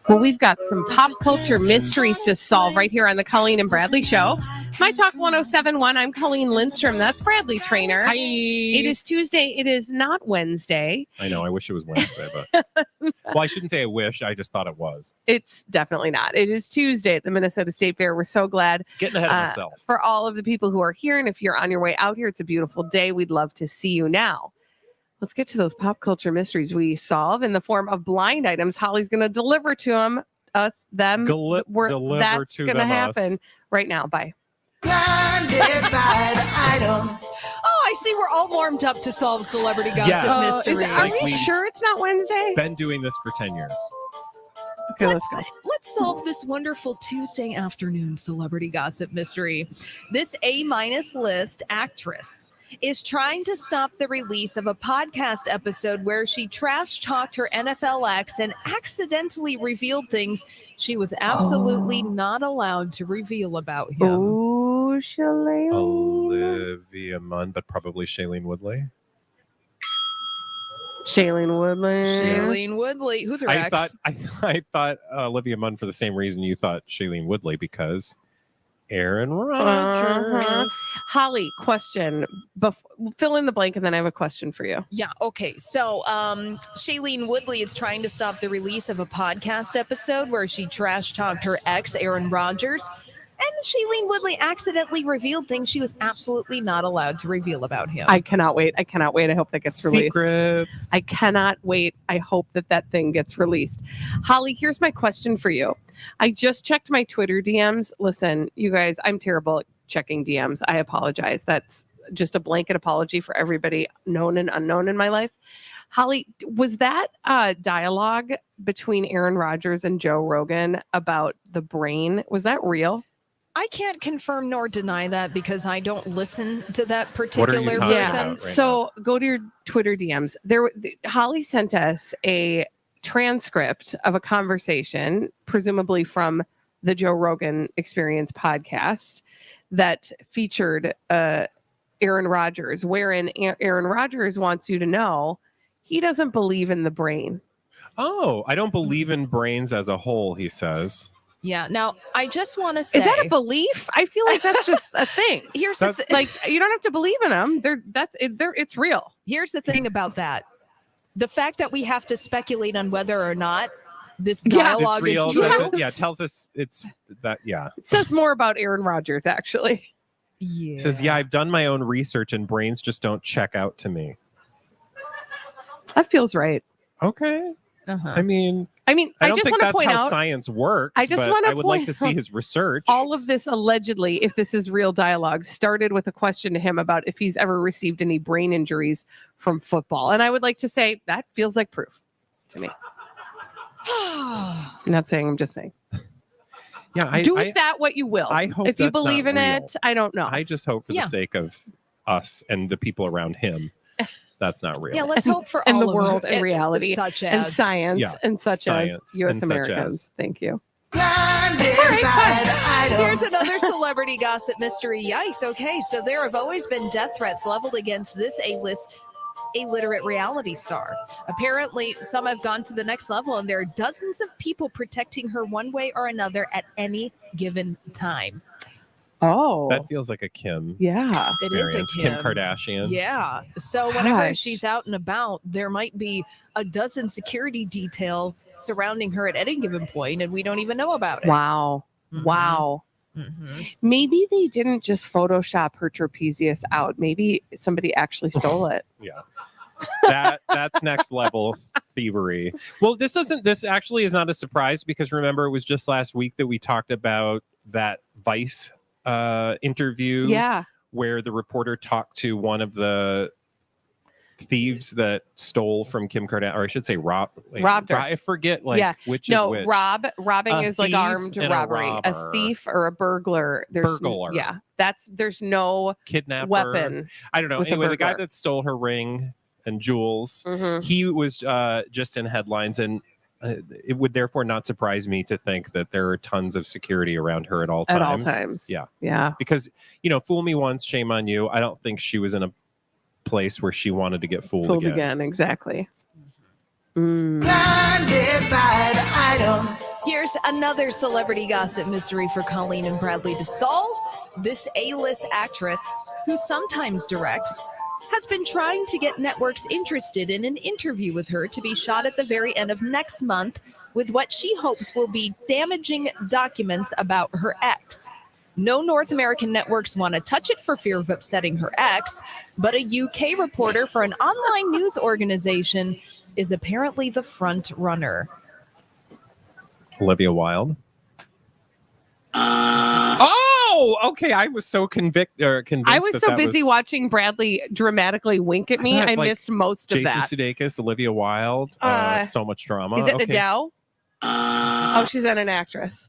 Well, we've got some pop culture mysteries to solve right here on the Colleen and Bradley Show. myTalk 107.1. I'm Colleen Lindstrom. That's Bradley Trainer. Hi. It is Tuesday. It is not Wednesday. I know. I wish it was Wednesday, but well, I shouldn't say I wish. I just thought it was. It's definitely not. It is Tuesday at the Minnesota State Fair. We're so glad. Getting ahead of myself. For all of the people who are here, and if you're on your way out here, it's a beautiful day. We'd love to see you now. Let's get to those pop culture mysteries we solve in the form of blind items. Holly's going to deliver to them. That's deliver going to to them happen us. right now. Bye. Blinded by the item. Oh, I see we're all warmed up to solve celebrity gossip Yeah. mysteries. Are we sure it's not Wednesday? Been doing this for 10 years. Okay, let's go. Let's solve this wonderful Tuesday afternoon celebrity gossip mystery. This A- list actress is trying to stop the release of a podcast episode where she trash talked her NFL ex and accidentally revealed things she was absolutely not allowed to reveal about him. Oh, Shailene. Olivia Munn, but probably Shailene Woodley. Shailene Woodley. Shailene Woodley. Who's her ex? I thought Olivia Munn for the same reason you thought Shailene Woodley, because Aaron Rodgers. Holly, question. Fill in the blank, and then I have a question for you. Yeah, okay. So Shailene Woodley is trying to stop the release of a podcast episode where she trash talked her ex, Aaron Rodgers. And Shailene Woodley accidentally revealed things she was absolutely not allowed to reveal about him. I cannot wait. I hope that gets released. Secrets. I cannot wait. I hope that thing gets released. Holly, here's my question for you. I just checked my Twitter DMs. Listen, you guys, I'm terrible at checking DMs. I apologize. That's just a blanket apology for everybody known and unknown in my life. Holly, was that dialogue between Aaron Rodgers and Joe Rogan about the brain? Was that real? I can't confirm nor deny that because I don't listen to that particular What are you talking person. about right So go to your Twitter DMs. Holly sent us a transcript of a conversation, presumably from the Joe Rogan Experience podcast, that featured Aaron Rodgers, wherein Aaron Rodgers wants you to know he doesn't believe in the brain. Oh, I don't believe in brains as a whole, he says. Yeah. Now, I just want to say, Is that a belief? I feel like that's just a thing. Here's the thing. Like, you don't have to believe in them. It's real. Here's the thing about that. The fact that we have to speculate on whether or not this dialogue it's real, is true. it tells us it's that. Yeah. It says more about Aaron Rodgers, actually. Yeah. It says, I've done my own research and brains just don't check out to me. That feels right. Okay. Uh-huh. I mean, I I don't just think want to that's point how out science works. I just but want to I would like to see his research. All of this allegedly, if this is real dialogue, started with a question to him about if he's ever received any brain injuries from football. And I would like to say that feels like proof to me. I'm not saying, I'm just saying. Yeah, Do with that what you will. I hope if you that's believe not in real. it, I don't know. I just hope for the sake of us and the people around him, that's not real. Yeah, let's hope for in all the of world it, and reality such and as science Yeah, and such science as U.S. and such Americans. as. Thank you. Here's another celebrity gossip mystery. Yikes. Okay, so there have always been death threats leveled against this A-list illiterate reality star. Apparently, some have gone to the next level, and there are dozens of people protecting her one way or another at any given time. Oh, That feels like a Kim. Yeah, it is a experience. Kim. Kardashian. Yeah. So whenever Gosh. she's out and about, there might be a dozen security detail surrounding her at any given point, and we don't even know about it. Wow. Wow. Maybe they didn't just Photoshop her trapezius out. Maybe somebody actually stole it. Yeah. That's next level thievery. Well, this actually is not a surprise because remember, it was just last week that we talked about that Vice interview. Yeah. Where the reporter talked to one of the thieves that stole from Kim Kardashian, or I should say robbed her. I forget which is which. Robbing A is like thief armed and a robbery. A robber. thief or a burglar. Burglar. Yeah. There's no Kidnapper. weapon. I don't know. with a Anyway, the guy burglar. that stole her ring and jewels, he was just in headlines, and it would therefore not surprise me to think that there are tons of security around her at all times. At all times. Yeah. Yeah. Because, fool me once, shame on you. I don't think she was in a place where she wanted to get fooled again. Exactly. Here's another celebrity gossip mystery for Colleen and Bradley to solve. This A-list actress, who sometimes directs, has been trying to get networks interested in an interview with her to be shot at the very end of next month with what she hopes will be damaging documents about her ex. No North American networks want to touch it for fear of upsetting her ex, but a UK reporter for an online news organization is apparently the front runner. Olivia Wilde. Oh, okay. I was so convinced. I was so busy watching Bradley dramatically wink at me. I missed most of Jason that. Sudeikis, Olivia Wilde. So much drama. Is it Okay. Adele? Oh, she's not an actress.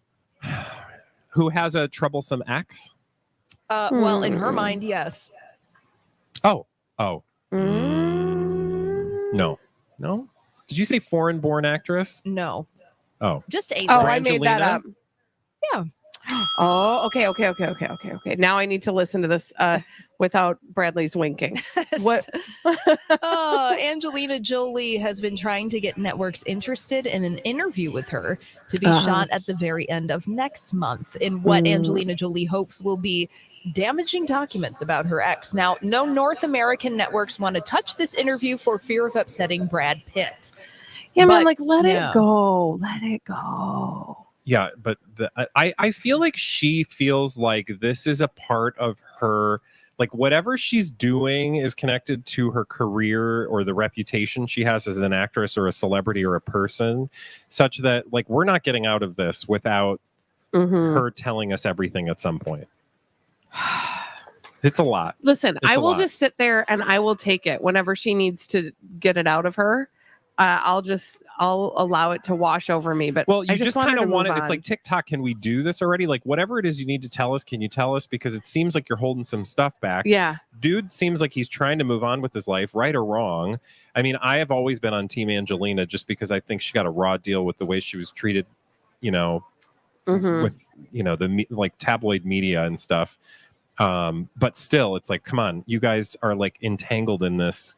Who has a troublesome ex? Well, in her mind, yes. Oh. No. Did you say foreign-born actress? No. Oh. Just A-list. Oh, I made that up. Yeah. Oh, okay. Now I need to listen to this without Bradley's winking. What? Angelina Jolie has been trying to get networks interested in an interview with her to be shot at the very end of next month in what Angelina Jolie hopes will be damaging documents about her ex. Now, no North American networks want to touch this interview for fear of upsetting Brad Pitt. Yeah, man, But, let yeah. it go. Let it go. Yeah, but I feel like she feels like this is a part of her, like whatever she's doing is connected to her career or the reputation she has as an actress or a celebrity or a person, such that like we're not getting out of this without her telling us everything at some point. It's a lot. Listen, It's I a will lot. just sit there and I will take it whenever she needs to get it out of her. I'll allow it to wash over me. But Well, you I just want her kind to of want it. move It's on. like TikTok. Can we do this already? Like whatever it is you need to tell us, can you tell us? Because it seems like you're holding some stuff back. Yeah. Dude seems like he's trying to move on with his life, right or wrong. I mean, I have always been on Team Angelina just because I think she got a raw deal with the way she was treated, with the tabloid media and stuff. But still, it's like, come on, you guys are like entangled in this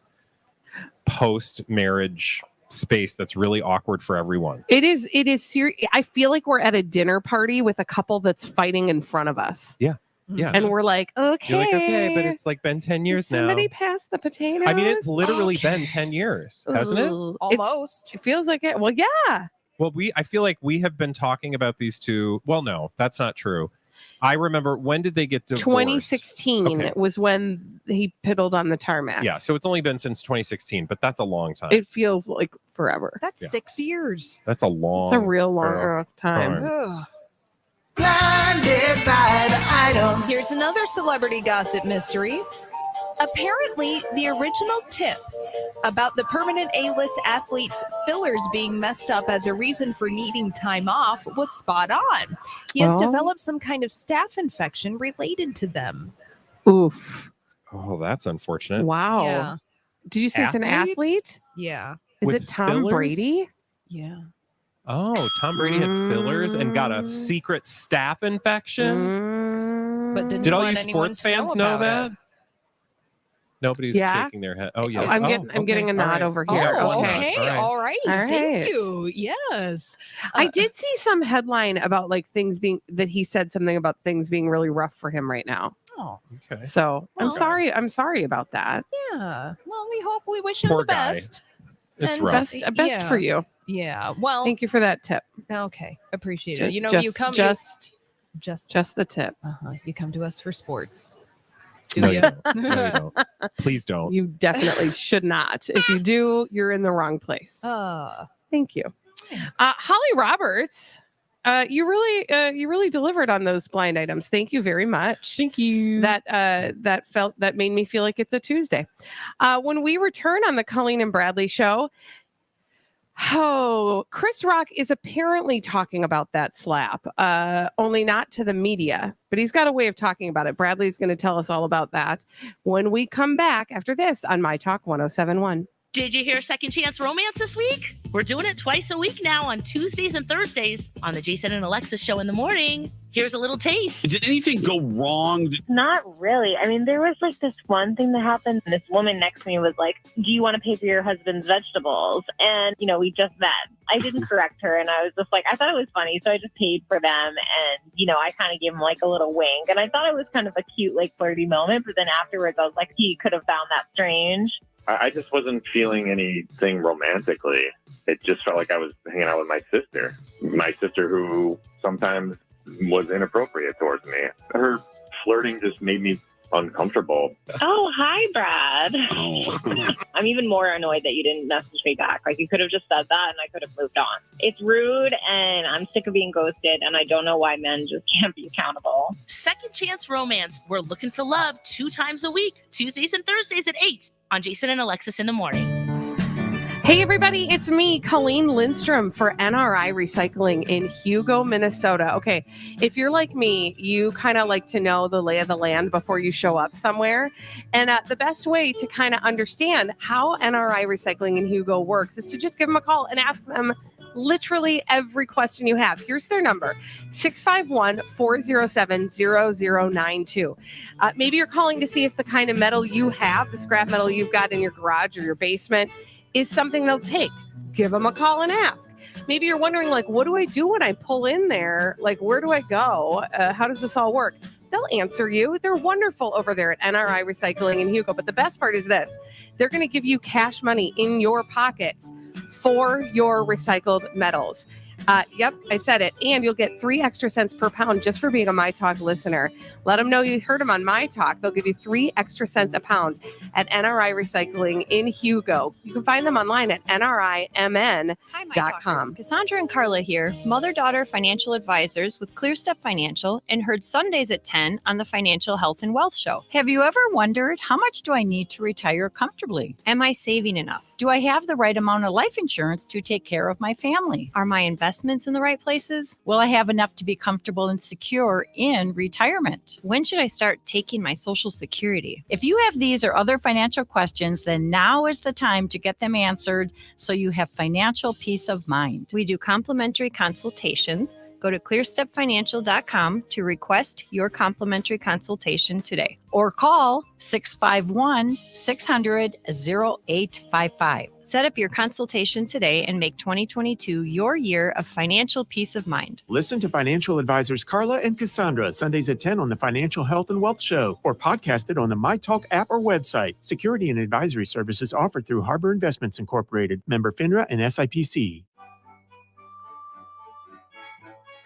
post-marriage space that's really awkward for everyone. It is serious. I feel like we're at a dinner party with a couple that's fighting in front of us. Yeah. Yeah. And we're like, okay. You're like, okay, but it's like been 10 years now. Somebody pass the potatoes. I mean, it's literally been 10 years, hasn't it? Almost. It feels like it. Well, yeah. Well, I feel like we have been talking about these two. Well, no, that's not true. I remember, when did they get divorced? 2016 Okay. was when he piddled on the tarmac. Yeah, so it's only been since 2016, but that's a long time. It feels like forever. That's 6 years. That's a long. It's a real long time. Ugh. Here's another celebrity gossip mystery. Apparently, the original tip about the permanent A-list athletes' fillers being messed up as a reason for needing time off was spot on. He has Well. developed some kind of staph infection related to them. Oof. Oh, that's unfortunate. Wow. Yeah. Did you say it's an Athlete? athlete? Yeah. Is With it Tom fillers? Brady? Yeah. Oh, Tom Brady had fillers and got a secret staph infection. But didn't Did all want you anyone sports to know fans know about that? it. Nobody's Yeah. shaking their head. Oh, yes. I'm getting a nod over here. Oh, Okay. okay. All right. Thank right. you. Yes. I did see some headline about like things being that he said something about things being really rough for him right now. Oh. Okay. So I'm sorry. I'm sorry about that. Yeah. Well, we wish him Poor the guy. best. It's And rough. Best for you. Yeah. Well, Thank you for that tip. okay. Appreciate Ju- it. You know, just- you come just just the tip. you come to us for sports. Do No, you? you don't. No, you don't. Please don't. You definitely should not. If you do, you're in the wrong place. Thank you. Holly Roberts, you really delivered on those blind items. Thank you very much. Thank you. That made me feel like it's a Tuesday. When we return on the Colleen and Bradley show, Chris Rock is apparently talking about that slap, only not to the media, but he's got a way of talking about it. Bradley's going to tell us all about that when we come back after this on myTalk 107.1. Did you hear Second Chance Romance this week? We're doing it twice a week now on Tuesdays and Thursdays on the Jason and Alexis show in the morning. Here's a little taste. Did anything go wrong? Not really. I mean, there was like this one thing that happened. This woman next to me was like, do you want to pay for your husband's vegetables? And, you know, we just met. I didn't correct her. And I was just like, I thought it was funny. So I just paid for them. And, you know, I kind of gave him like a little wink. And I thought it was kind of a cute, like flirty moment. But then afterwards, I was like, he could have found that strange. I just wasn't feeling anything romantically. It just felt like I was hanging out with my sister who sometimes was inappropriate towards me. Her flirting just made me uncomfortable. Oh, hi, Brad. I'm even more annoyed that you didn't message me back. Like, you could have just said that and I could have moved on. It's rude and I'm sick of being ghosted and I don't know why men just can't be accountable. Second Chance Romance. We're looking for love 2 times a week, Tuesdays and Thursdays at 8 on Jason and Alexis in the morning. Hey, everybody, it's me, Colleen Lindstrom for NRI Recycling in Hugo, Minnesota. Okay, if you're like me, you kind of like to know the lay of the land before you show up somewhere. And the best way to kind of understand how NRI Recycling in Hugo works is to just give them a call and ask them literally every question you have. Here's their number, 651-407-0092. Maybe you're calling to see if the kind of metal you have, the scrap metal you've got in your garage or your basement, is something they'll take. Give them a call and ask. Maybe you're wondering, like, what do I do when I pull in there? Like, where do I go? How does this all work? They'll answer you. They're wonderful over there at NRI Recycling in Hugo. But the best part is this. They're going to give you cash money in your pockets for your recycled metals. Yep, I said it. And you'll get 3 extra cents per pound just for being a myTalk listener. Let them know you heard them on myTalk. They'll give you 3 extra cents a pound at NRI Recycling in Hugo. You can find them online at nrimn.com. Hi, myTalkers. Cassandra and Carla here, mother-daughter financial advisors with ClearStep Financial, and heard Sundays at 10 on the Financial Health and Wealth Show. Have you ever wondered, how much do I need to retire comfortably? Am I saving enough? Do I have the right amount of life insurance to take care of my family? Are my investments in the right places? Will I have enough to be comfortable and secure in retirement? When should I start taking my Social Security? If you have these or other financial questions, then now is the time to get them answered so you have financial peace of mind. We do complimentary consultations. Go to clearstepfinancial.com to request your complimentary consultation today. Or call 651-600-0855. Set up your consultation today and make 2022 your year of financial peace of mind. Listen to financial advisors Carla and Cassandra Sundays at 10 on the Financial Health and Wealth Show, or podcast it on the myTalk app or website. Security and advisory services offered through Harbor Investments Incorporated, member FINRA and SIPC.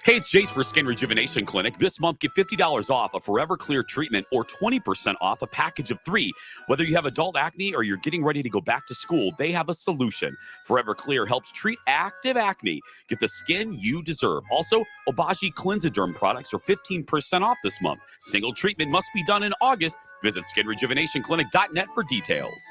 Hey, it's Jace for Skin Rejuvenation Clinic. This month, get $50 off a Forever Clear treatment or 20% off a package of 3. Whether you have adult acne or you're getting ready to go back to school, they have a solution. Forever Clear helps treat active acne. Get the skin you deserve. Also, Obagi Cleansiderm products are 15% off this month. Single treatment must be done in August. Visit skinrejuvenationclinic.net for details.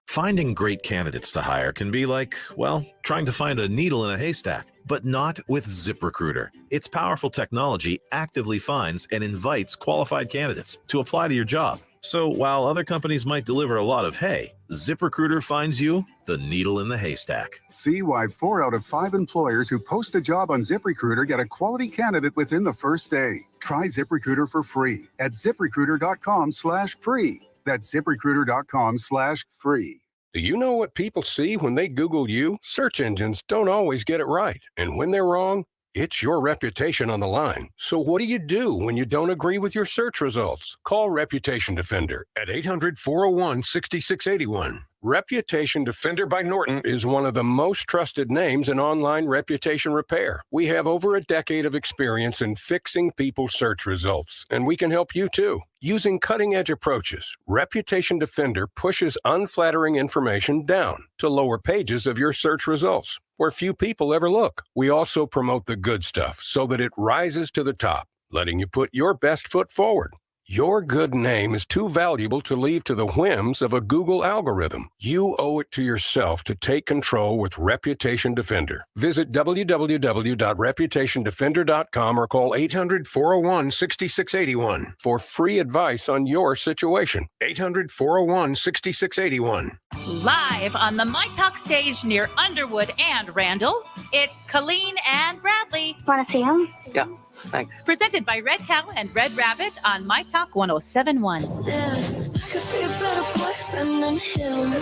Finding great candidates to hire can be like, well, trying to find a needle in a haystack, but not with ZipRecruiter. Its powerful technology actively finds and invites qualified candidates to apply to your job, So while other companies might deliver a lot of hay, ZipRecruiter finds you the needle in the haystack. See why 4 out of 5 employers who post a job on ZipRecruiter get a quality candidate within the first day. Try ZipRecruiter for free at ZipRecruiter.com/free. That's ZipRecruiter.com/free. Do you know what people see when they Google you? Search engines don't always get it right. And when they're wrong, it's your reputation on the line. So what do when you don't agree with your search results? Call Reputation Defender at 800-401-6681. Reputation Defender by Norton is one of the most trusted names in online reputation repair. We have over a decade of experience in fixing people's search results, and we can help you too. Using cutting-edge approaches, Reputation Defender pushes unflattering information down to lower pages of your search results, where few people ever look. We also promote the good stuff so that it rises to the top, letting you put your best foot forward. Your good name is too valuable to leave to the whims of a Google algorithm. You owe it to yourself to take control with Reputation Defender. Visit www.reputationdefender.com or call 800-401-6681 for free advice on your situation. 800-401-6681. Live on the myTalk stage near Underwood and Randall, it's Colleen and Bradley. Want to see him? Yeah. Thanks. Presented by Red Cow and Red Rabbit on myTalk 1071. Sis, I could be a better boyfriend than him. I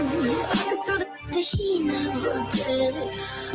could do the he never did.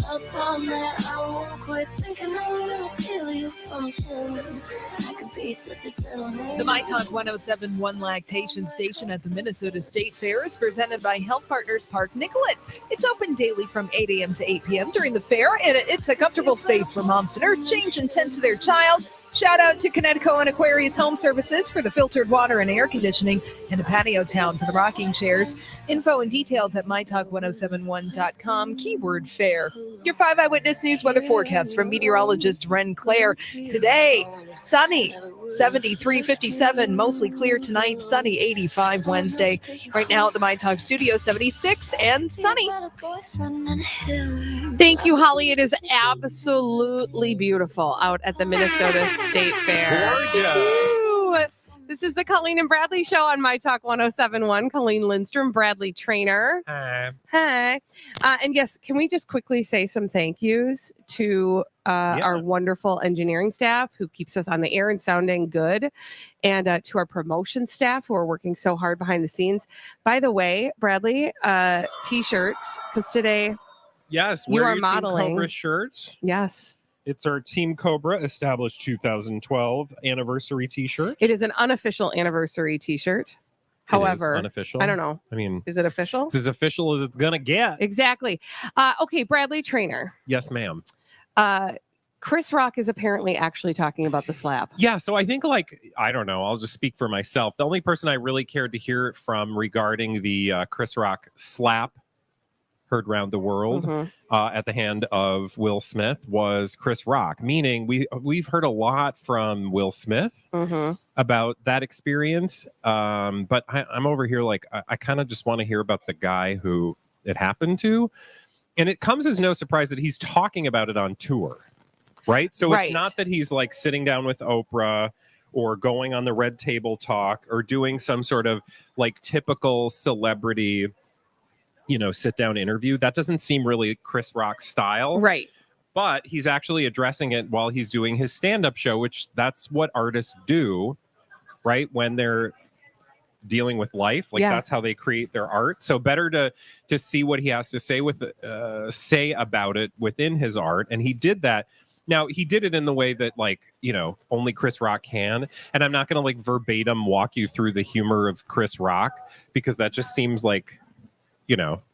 Up on that, I won't quit thinking I'm gonna steal you from him. I could be such a gentleman. The myTalk 1071 Lactation Station at the Minnesota State Fair is presented by Health Partners Park Nicollet. It's open daily from 8 a.m. to 8 p.m. during the fair, and it's a comfortable space for moms to nurse, change, and tend to their child. Shout out to Connecticut and Aquarius Home Services for the filtered water and air conditioning, and the Patio Town for the rocking chairs. Info and details at mytalk1071.com, keyword fair. Your 5 Eyewitness News weather forecast from meteorologist Ren Claire. Today, sunny, 73-57, mostly clear tonight, sunny 85 Wednesday. Right now at the myTalk studio, 76 and sunny. Thank you, Holly. It is absolutely beautiful out at the Minnesota State Fair. Gorgeous. This is the Colleen and Bradley Show on myTalk 1071. Colleen Lindstrom, Bradley Trainer. Hi. Hi. And yes, can we just quickly say some thank yous to our wonderful engineering staff who keeps us on the air and sounding good, and to our promotion staff who are working so hard behind the scenes. By the way, Bradley, t-shirts, because today Yes, you wear are your modeling. Team Cobra shirt. Yes. It's our Team Cobra established 2012 anniversary t-shirt. It is an unofficial anniversary t-shirt. However, unofficial. I don't know. I mean, is it official? It's as official as it's going to get. Exactly. Okay, Bradley Trainer. Yes, ma'am. Chris Rock is apparently actually talking about the slap. Yeah, so I think, I don't know, I'll just speak for myself. The only person I really cared to hear it from regarding the Chris Rock slap heard around the world at the hand of Will Smith was Chris Rock, meaning we've heard a lot from Will Smith about that experience, but I'm over here I kind of just want to hear about the guy who it happened to, and it comes as no surprise that he's talking about it on tour, right? So it's not that he's sitting down with Oprah or going on the Red Table Talk or doing some sort of typical celebrity sit down interview. That doesn't seem really Chris Rock's style. Right. But he's actually addressing it while he's doing his stand-up show, which that's what artists do, right? When they're dealing with life, that's how they create their art. So better to see what he has to say say about it within his art. And he did that. Now, he did it in the way that, only Chris Rock can. And I'm not going to, verbatim walk you through the humor of Chris Rock, because that just seems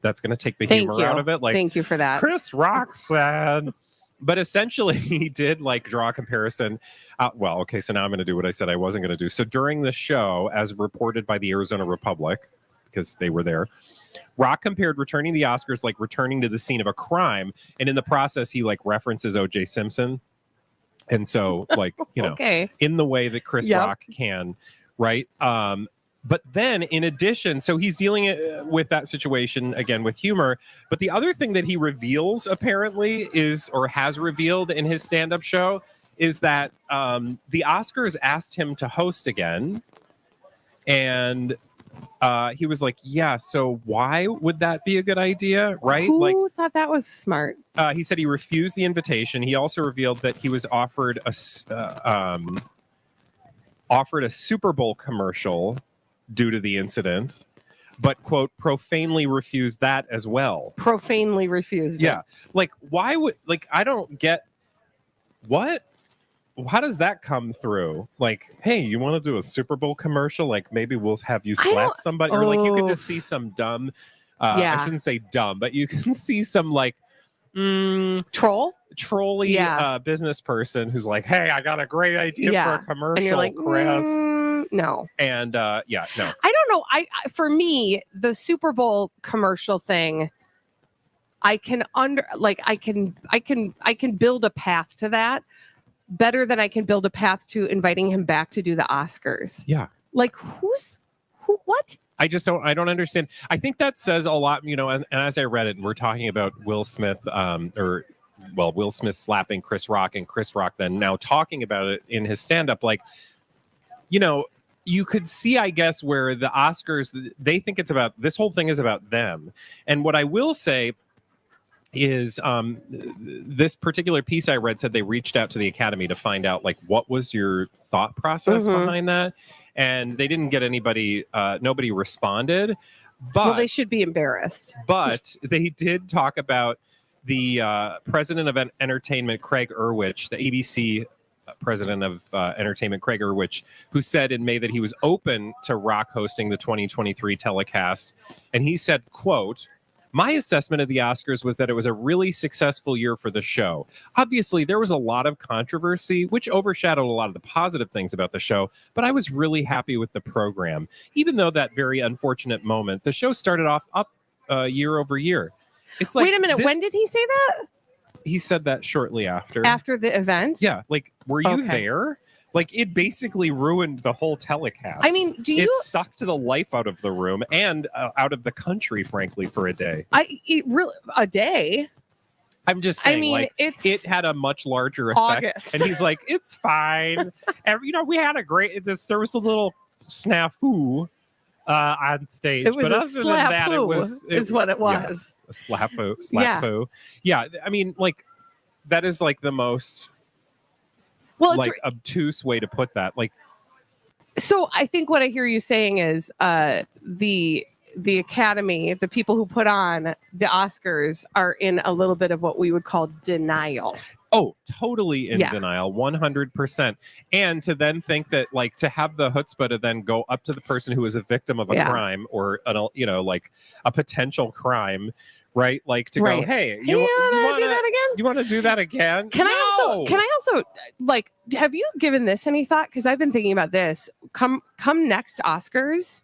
that's going to take the humor out of it. Thank you for that. Chris Rock said. But essentially, he did draw a comparison. So now I'm going to do what I said I wasn't going to do. So during the show, as reported by the Arizona Republic, because they were there, Rock compared returning the Oscars returning to the scene of a crime. And in the process, he references O.J. Simpson. And so, in the way that Chris Rock can, right? But then, in addition, so he's dealing with that situation, again, with humor. But the other thing that he reveals, apparently, has revealed in his stand-up show, is that the Oscars asked him to host again And he was like, yeah, so why would that be a good idea, right? Who thought that was smart? He said he refused the invitation. He also revealed that he was offered a Super Bowl commercial due to the incident, but, quote, profanely refused that as well. Profanely refused Yeah. it. Like, why would, like, I don't get what? How does that come through? Like, hey, you want to do a Super Bowl commercial? Like, maybe we'll have you slap somebody, or like you can just see some dumb. I shouldn't say dumb, but you can see some like trolly business person who's like, hey, I got a great idea for a commercial. And you're like, Chris. No. And no. I don't know. For me, the Super Bowl commercial thing, I can build a path to that better than I can build a path to inviting him back to do the Oscars. Yeah. Like what? I don't understand. I think that says a lot, and as I read it, we're talking about Will Smith, Will Smith slapping Chris Rock, and Chris Rock then now talking about it in his stand-up. Like, you could see, I guess, where the Oscars, they think this whole thing is about them. And what I will say is this particular piece I read said they reached out to the Academy to find out, like, what was your thought process behind that? And they didn't get nobody responded. But they should be embarrassed. But they did talk about the president of entertainment, Craig Erwich, the ABC president of entertainment, Craig Erwich, who said in May that he was open to Rock hosting the 2023 telecast. And he said, quote, my assessment of the Oscars was that it was a really successful year for the show. Obviously, there was a lot of controversy, which overshadowed a lot of the positive things about the show, but I was really happy with the program. Even though that very unfortunate moment, the show started off up year over year. It's like, wait a minute, when did he say that? He said that shortly after. After the event? Yeah, like, were you there? Like, it basically ruined the whole telecast. I mean, it sucked the life out of the room and out of the country, frankly, for a day. A day? I'm just saying, it had a much larger effect. August. And he's like, it's fine. And, we had there was a little snafu on stage. It was but other than that, is what it was. A slap-foo. Yeah, I mean, like, that is like the most... obtuse way to put that. Like, so I think what I hear you saying is the Academy, the people who put on the Oscars, are in a little bit of what we would call denial. Oh, totally in denial, 100%. And to then think that, like, to have the chutzpah to then go up to the person who is a victim of a crime or like a potential crime, right? Like, to go, hey, you want to do that again? You want to do that again? Can I also like, have you given this any thought? Because I've been thinking about this. Come next Oscars,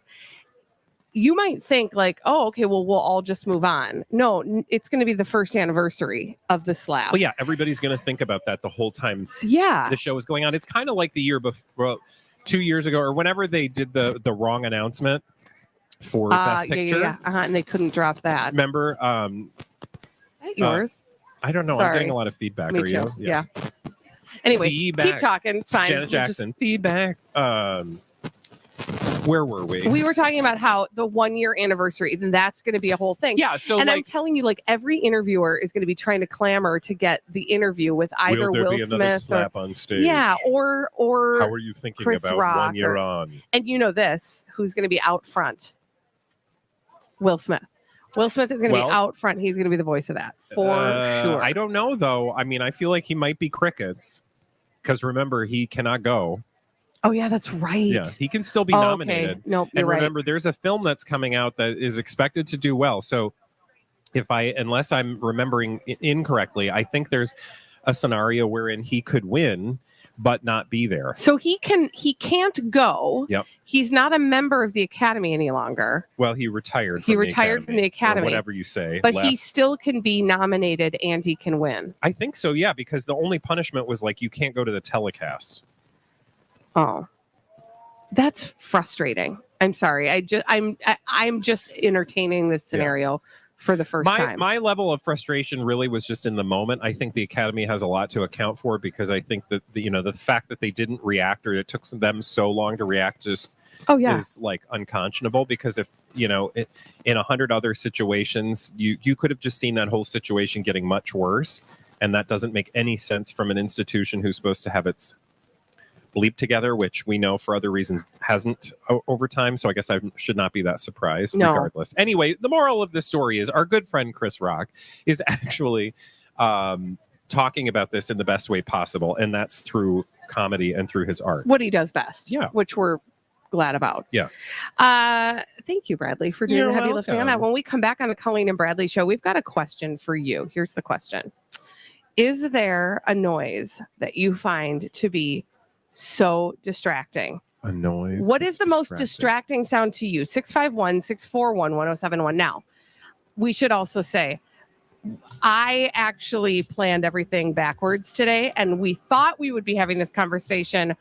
you might think like, oh, okay, well, we'll all just move on. No, it's going to be the first anniversary of the slap. Well, yeah, everybody's going to think about that the whole time the show is going on. It's kind of like the year before, 2 years ago, or whenever they did the wrong announcement for Best Picture. And they couldn't drop that. Remember? Yours? I don't know. Sorry. I'm getting a lot of feedback. Me Are too. you? Yeah. Anyway, feedback. Keep talking. It's fine. Janet Jackson. Feedback. Where were we? We were talking about how the 1 year anniversary, then that's going to be a whole thing. Yeah. So, and I'm telling you, like, every interviewer is going to be trying to clamor to get the interview with either Will Smith slap on stage? Yeah, or how are you thinking Chris about Rock 1 year on? And you know this, who's going to be out front? Will Smith. Will Smith is going to be out front. He's going to be the voice of that for sure. I don't know, though. I mean, I feel like he might be crickets because remember, he cannot go. Oh, yeah, that's right. Yeah, he can still be nominated. Okay. Nope, and remember, there's a film that's coming out that is expected to do well. So unless I'm remembering incorrectly, I think there's a scenario wherein he could win but not be there. So he can't go. Yep. He's not a member of the Academy any longer. Well, he retired. He retired from the Academy. Or whatever you say. But left. he still can be nominated and he can win. I think so, yeah, because the only punishment was like you can't go to the telecast. Oh, that's frustrating. I'm sorry. I'm just entertaining this scenario for the first time. My level of frustration really was just in the moment. I think the Academy has a lot to account for because I think that the fact that they didn't react or it took them so long to react just is like unconscionable, because if, in 100 other situations, you could have just seen that whole situation getting much worse. And that doesn't make any sense from an institution who's supposed to have its bleep together, which we know for other reasons hasn't over time. So I guess I should not be that surprised regardless. Anyway, the moral of this story is our good friend Chris Rock is actually talking about this in the best way possible. And that's through comedy and through his art. What he does best. Yeah. Which we're glad about. Yeah. Thank you, Bradley, for doing the heavy lifting on that. When we come back on the Colleen and Bradley show, we've got a question for you. Here's the question. Is there a noise that you find to be so distracting? A noise. What is the most distracting sound to you? 651-641-1071. Now, we should also say, I actually planned everything backwards today, and we thought we would be having this conversation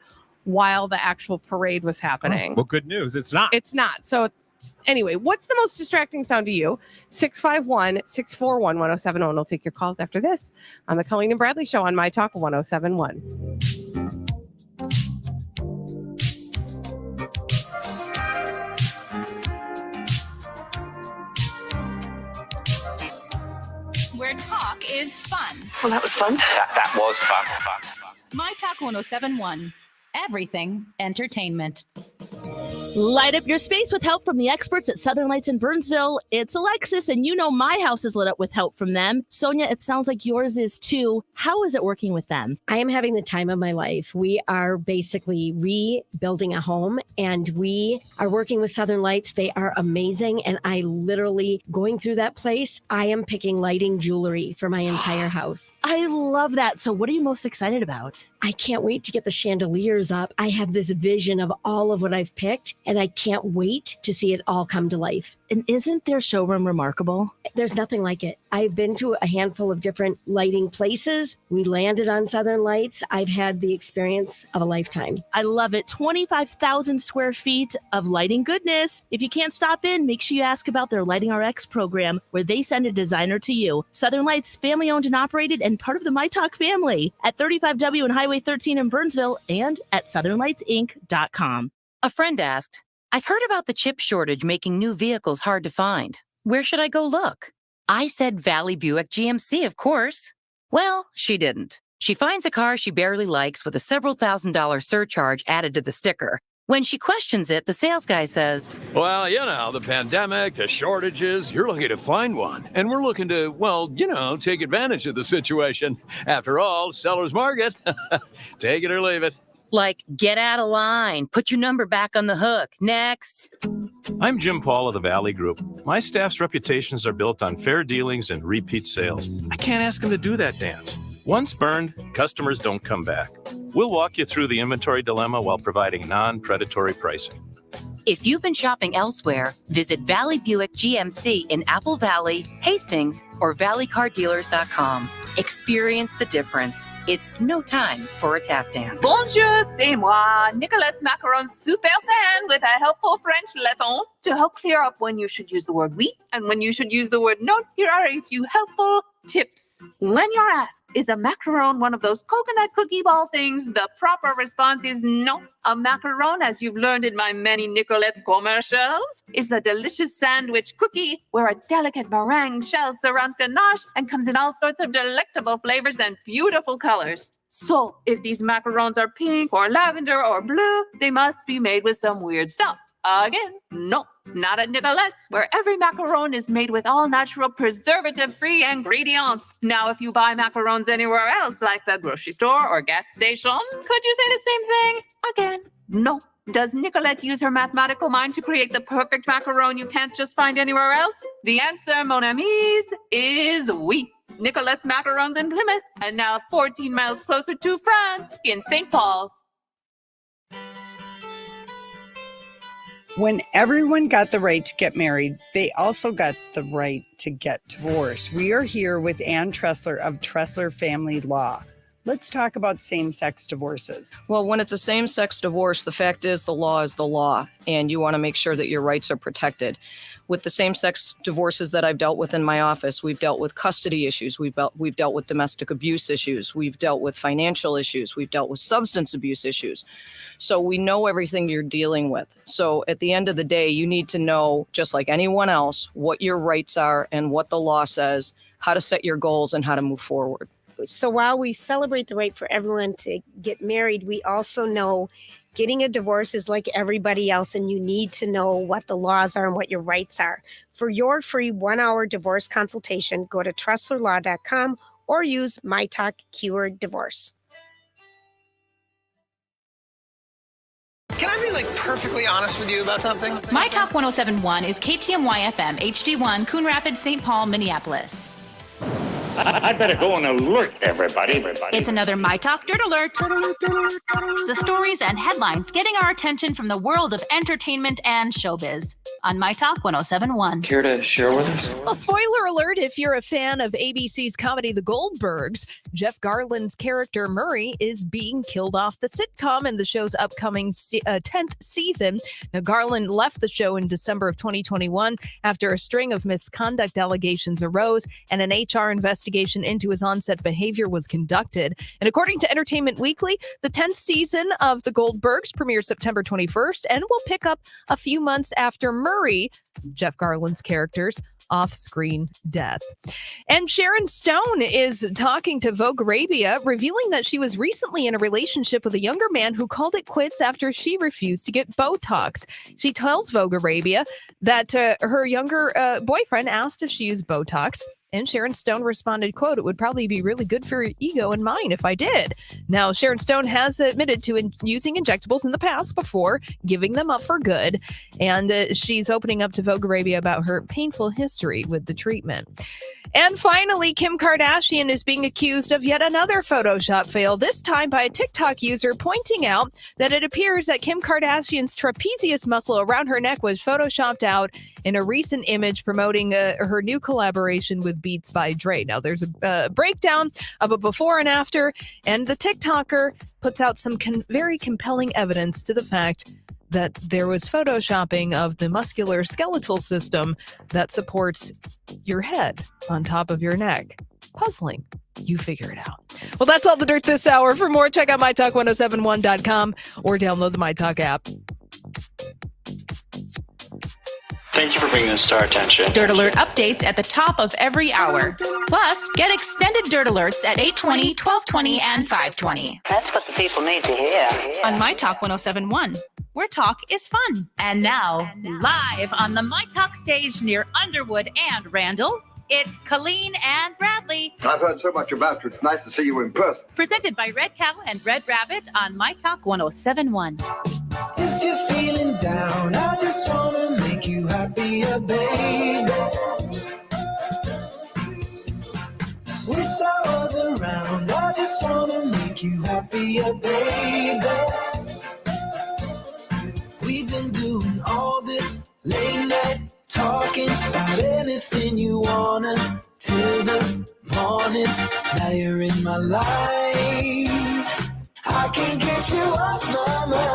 while the actual parade was happening. Well, good news. It's not. It's not. So anyway, what's the most distracting sound to you? 651-641-1071. We'll take your calls after this on the Colleen and Bradley show on myTalk 1071. Where talk is fun. Well, that was fun. That was fun. myTalk 1071. Everything entertainment. Light up your space with help from the experts at Southern Lights in Burnsville. It's Alexis, and you know my house is lit up with help from them. Sonia, it sounds like yours is too. How is it working with them? I am having the time of my life. We are basically rebuilding a home, and we are working with Southern Lights. They are amazing, and I literally, going through that place, I am picking lighting jewelry for my entire house. I love that. So what are you most excited about? I can't wait to get the chandeliers up. I have this vision of all of what I've picked, and I can't wait to see it all come to life. And isn't their showroom remarkable? There's nothing like it. I've been to a handful of different lighting places. We landed on Southern Lights. I've had the experience of a lifetime. I love it. 25,000 square feet of lighting goodness. If you can't stop in, make sure you ask about their Lighting RX program, where they send a designer to you. Southern Lights, family owned and operated, and part of the myTalk family at 35W and Highway 13 in Burnsville, and at southernlightsinc.com. A friend asked, I've heard about the chip shortage making new vehicles hard to find. Where should I go look? I said Valley Buick GMC, of course. Well, she didn't. She finds a car she barely likes with a several $1,000s surcharge added to the sticker. When she questions it, the sales guy says, well, the pandemic, the shortages, you're lucky to find one. And we're looking to, take advantage of the situation. After all, seller's market. Take it or leave it. Like, get out of line. Put your number back on the hook. Next. I'm Jim Paul of the Valley Group. My staff's reputations are built on fair dealings and repeat sales. I can't ask them to do that dance. Once burned, customers don't come back. We'll walk you through the inventory dilemma while providing non-predatory pricing. If you've been shopping elsewhere, visit Valley Buick GMC in Apple Valley, Hastings, or valleycardealers.com. Experience the difference. It's no time for a tap dance. Bonjour, c'est moi, Nicolas Macarons super fan with a helpful French lesson. To help clear up when you should use the word oui and when you should use the word non, here are a few helpful tips. When you're asked, is a macaron one of those coconut cookie ball things? The proper response is no. A macaron, as you've learned in my many Nicolette's commercials, is a delicious sandwich cookie where a delicate meringue shell surrounds ganache and comes in all sorts of delectable flavors and beautiful colors. So, if these macarons are pink or lavender or blue, they must be made with some weird stuff. Again, no, not at Nicolette's, where every macaron is made with all natural preservative-free ingredients. Now, if you buy macarons anywhere else, like the grocery store or gas station, could you say the same thing? Again, no. Does Nicolette use her mathematical mind to create the perfect macaron you can't just find anywhere else? The answer, mon amis, is oui. Nicolette's Macarons in Plymouth, and now 14 miles closer to France, in St. Paul. When everyone got the right to get married, they also got the right to get divorced. We are here with Ann Tressler of Tressler Family Law. Let's talk about same-sex divorces. Well, when it's a same-sex divorce, the fact is the law is the law, and you want to make sure that your rights are protected. With the same-sex divorces that I've dealt with in my office, we've dealt with custody issues, we've dealt with domestic abuse issues, we've dealt with financial issues, we've dealt with substance abuse issues. So we know everything you're dealing with. So at the end of the day, you need to know, just like anyone else, what your rights are and what the law says, how to set your goals, and how to move forward. So while we celebrate the right for everyone to get married, we also know getting a divorce is like everybody else, and you need to know what the laws are and what your rights are. For your free 1-hour divorce consultation, go to trustlerlaw.com or use myTalk Keyword Divorce. Can I be perfectly honest with you about something? myTalk 1071 is KTMY FM HD1 Coon Rapids, St. Paul, Minneapolis. I better go and alert everybody. It's another myTalk Dirt Alert. The stories and headlines getting our attention from the world of entertainment and showbiz on myTalk 1071. Care to share with us? Well, spoiler alert, if you're a fan of ABC's comedy The Goldbergs, Jeff Garland's character Murray is being killed off the sitcom in the show's upcoming 10th season. Now, Garland left the show in December of 2021 after a string of misconduct allegations arose and an HR investigation into his on-set behavior was conducted. And according to Entertainment Weekly, the 10th season of The Goldbergs premieres September 21st and will pick up a few months after Murray, Jeff Garland's character's off-screen death. And Sharon Stone is talking to Vogue Arabia, revealing that she was recently in a relationship with a younger man who called it quits after she refused to get Botox. She tells Vogue Arabia that her younger boyfriend asked if she used Botox. And Sharon Stone responded, quote, "It would probably be really good for your ego and mine if I did." Now, Sharon Stone has admitted to using injectables in the past before giving them up for good. And she's opening up to Vogue Arabia about her painful history with the treatment. And finally, Kim Kardashian is being accused of yet another Photoshop fail, this time by a TikTok user pointing out that it appears that Kim Kardashian's trapezius muscle around her neck was Photoshopped out in a recent image promoting her new collaboration with Beats by Dre. Now, there's a breakdown of a before and after, and the TikToker puts out some very compelling evidence to the fact that there was photoshopping of the muscular skeletal system that supports your head on top of your neck. Puzzling. You figure it out. Well, that's all the dirt this hour. For more, check out mytalk1071.com or download the myTalk app. Thank you for bringing this to our attention. Dirt Alert updates at the top of every hour. Plus, get extended Dirt Alerts at 8:20, 12:20, and 5:20. That's what the people need to hear. On myTalk 1071, where talk is fun. And now, live on the myTalk stage near Underwood and Randall, it's Colleen and Bradley. I've heard so much about you. It's nice to see you in person. Presented by Red Cow and Red Rabbit on myTalk 1071. If you're feeling down, I just want to make you happier, baby. Wish I was around, I just want to make you happier, baby. We've been doing all this late night talking about anything you wanna till the morning. Now you're in my life, I can't get you off my mind.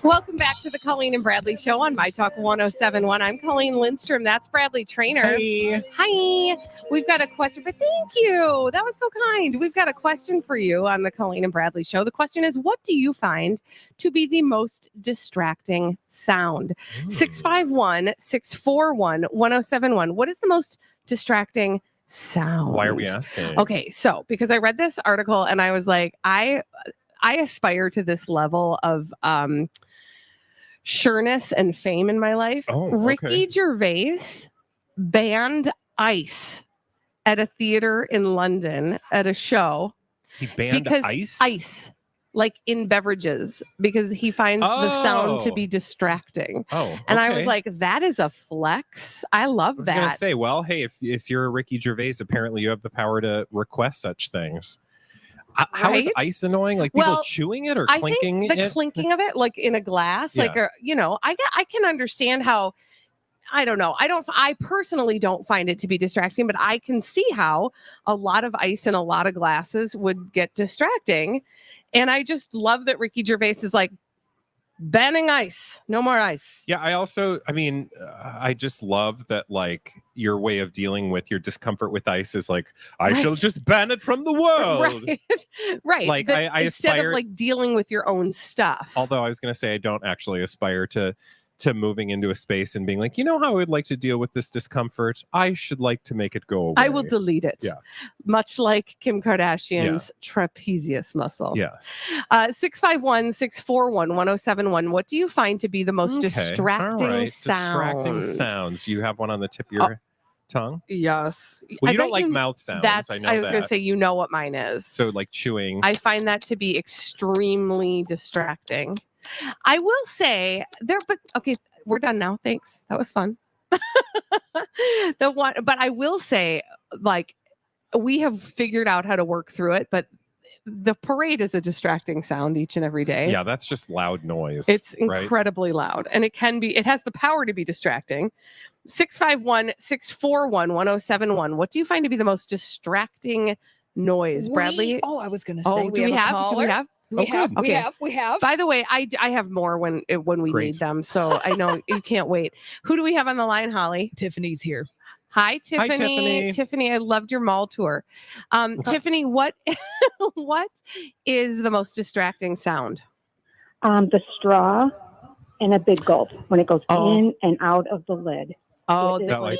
Welcome back to the Colleen and Bradley Show on myTalk 1071. I'm Colleen Lindstrom. That's Bradley Trainer. Hey. Hi. We've got a question, but thank you. That was so kind. We've got a question for you on the Colleen and Bradley Show. The question is, what do you find to be the most distracting sound? 651-641-1071. What is the most distracting sound? Why are we asking? Okay, so because I read this article and I was like, I aspire to this level of sureness and fame in my life. Oh, okay. Ricky Gervais banned ice at a theater in London at a show. He banned ice? Ice, like in beverages, because he finds the sound to be distracting. Oh, and I okay. was like, that is a flex. I love I was that. going to say, well, hey, if you're a Ricky Gervais, apparently you have the power to request such things. How is Right? ice annoying? Like people Well, chewing it or I clinking think the it? clinking of it, like in a glass, Yeah. like, I can understand how I don't know. I personally don't find it to be distracting, but I can see how a lot of ice and a lot of glasses would get distracting. And I just love that Ricky Gervais is like, banning ice, no more ice. Yeah, I just love that, like, your way of dealing with your discomfort with ice is like, I shall just ban it from the world. Right. Like, I instead aspire, of like dealing with your own stuff. although I was going to say I don't actually aspire to moving into a space and being like, you know how I would like to deal with this discomfort? I should like to make it go away. I will delete it. Yeah. Much like Kim Kardashian's trapezius muscle. Yes. 651-641-1071. What do you find to be the most distracting sound? Distracting sounds. Do you have one on the tip of your tongue? Yes. Well, you don't like mouth sounds. I was going to say, you know what mine is. So like chewing. I find that to be extremely distracting. I will say okay, we're done now. Thanks. That was fun. But I will say, like, we have figured out how to work through it, but the parade is a distracting sound each and every day. Yeah, that's just loud noise. It's incredibly loud, and it has the power to be distracting. 651-641-1071. What do you find to be the most distracting noise, Bradley? I was going to say, do we have? We have. By the way, I have more when we need them, so I know you can't wait. Who do we have on the line, Holly? Tiffany's here. Hi, Tiffany. Hi, Tiffany. Tiffany, I loved your mall tour. Tiffany, what is the most distracting sound? The straw and a big gulp when it goes in and out of the lid. Oh, It is that like,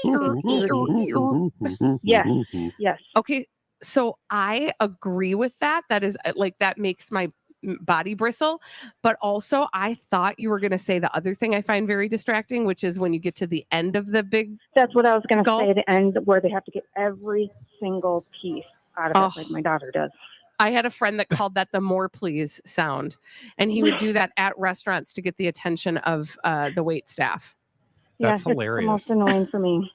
yes. Okay, so I agree with that. That is like, that makes my body bristle. But also, I thought you were going to say the other thing I find very distracting, which is when you get to the end of the big. That's what I was going to say. The end where they have to get every single piece out of it, like my daughter does. I had a friend that called that the more please sound, and he would do that at restaurants to get the attention of the wait staff. That's It's the hilarious. most annoying for me.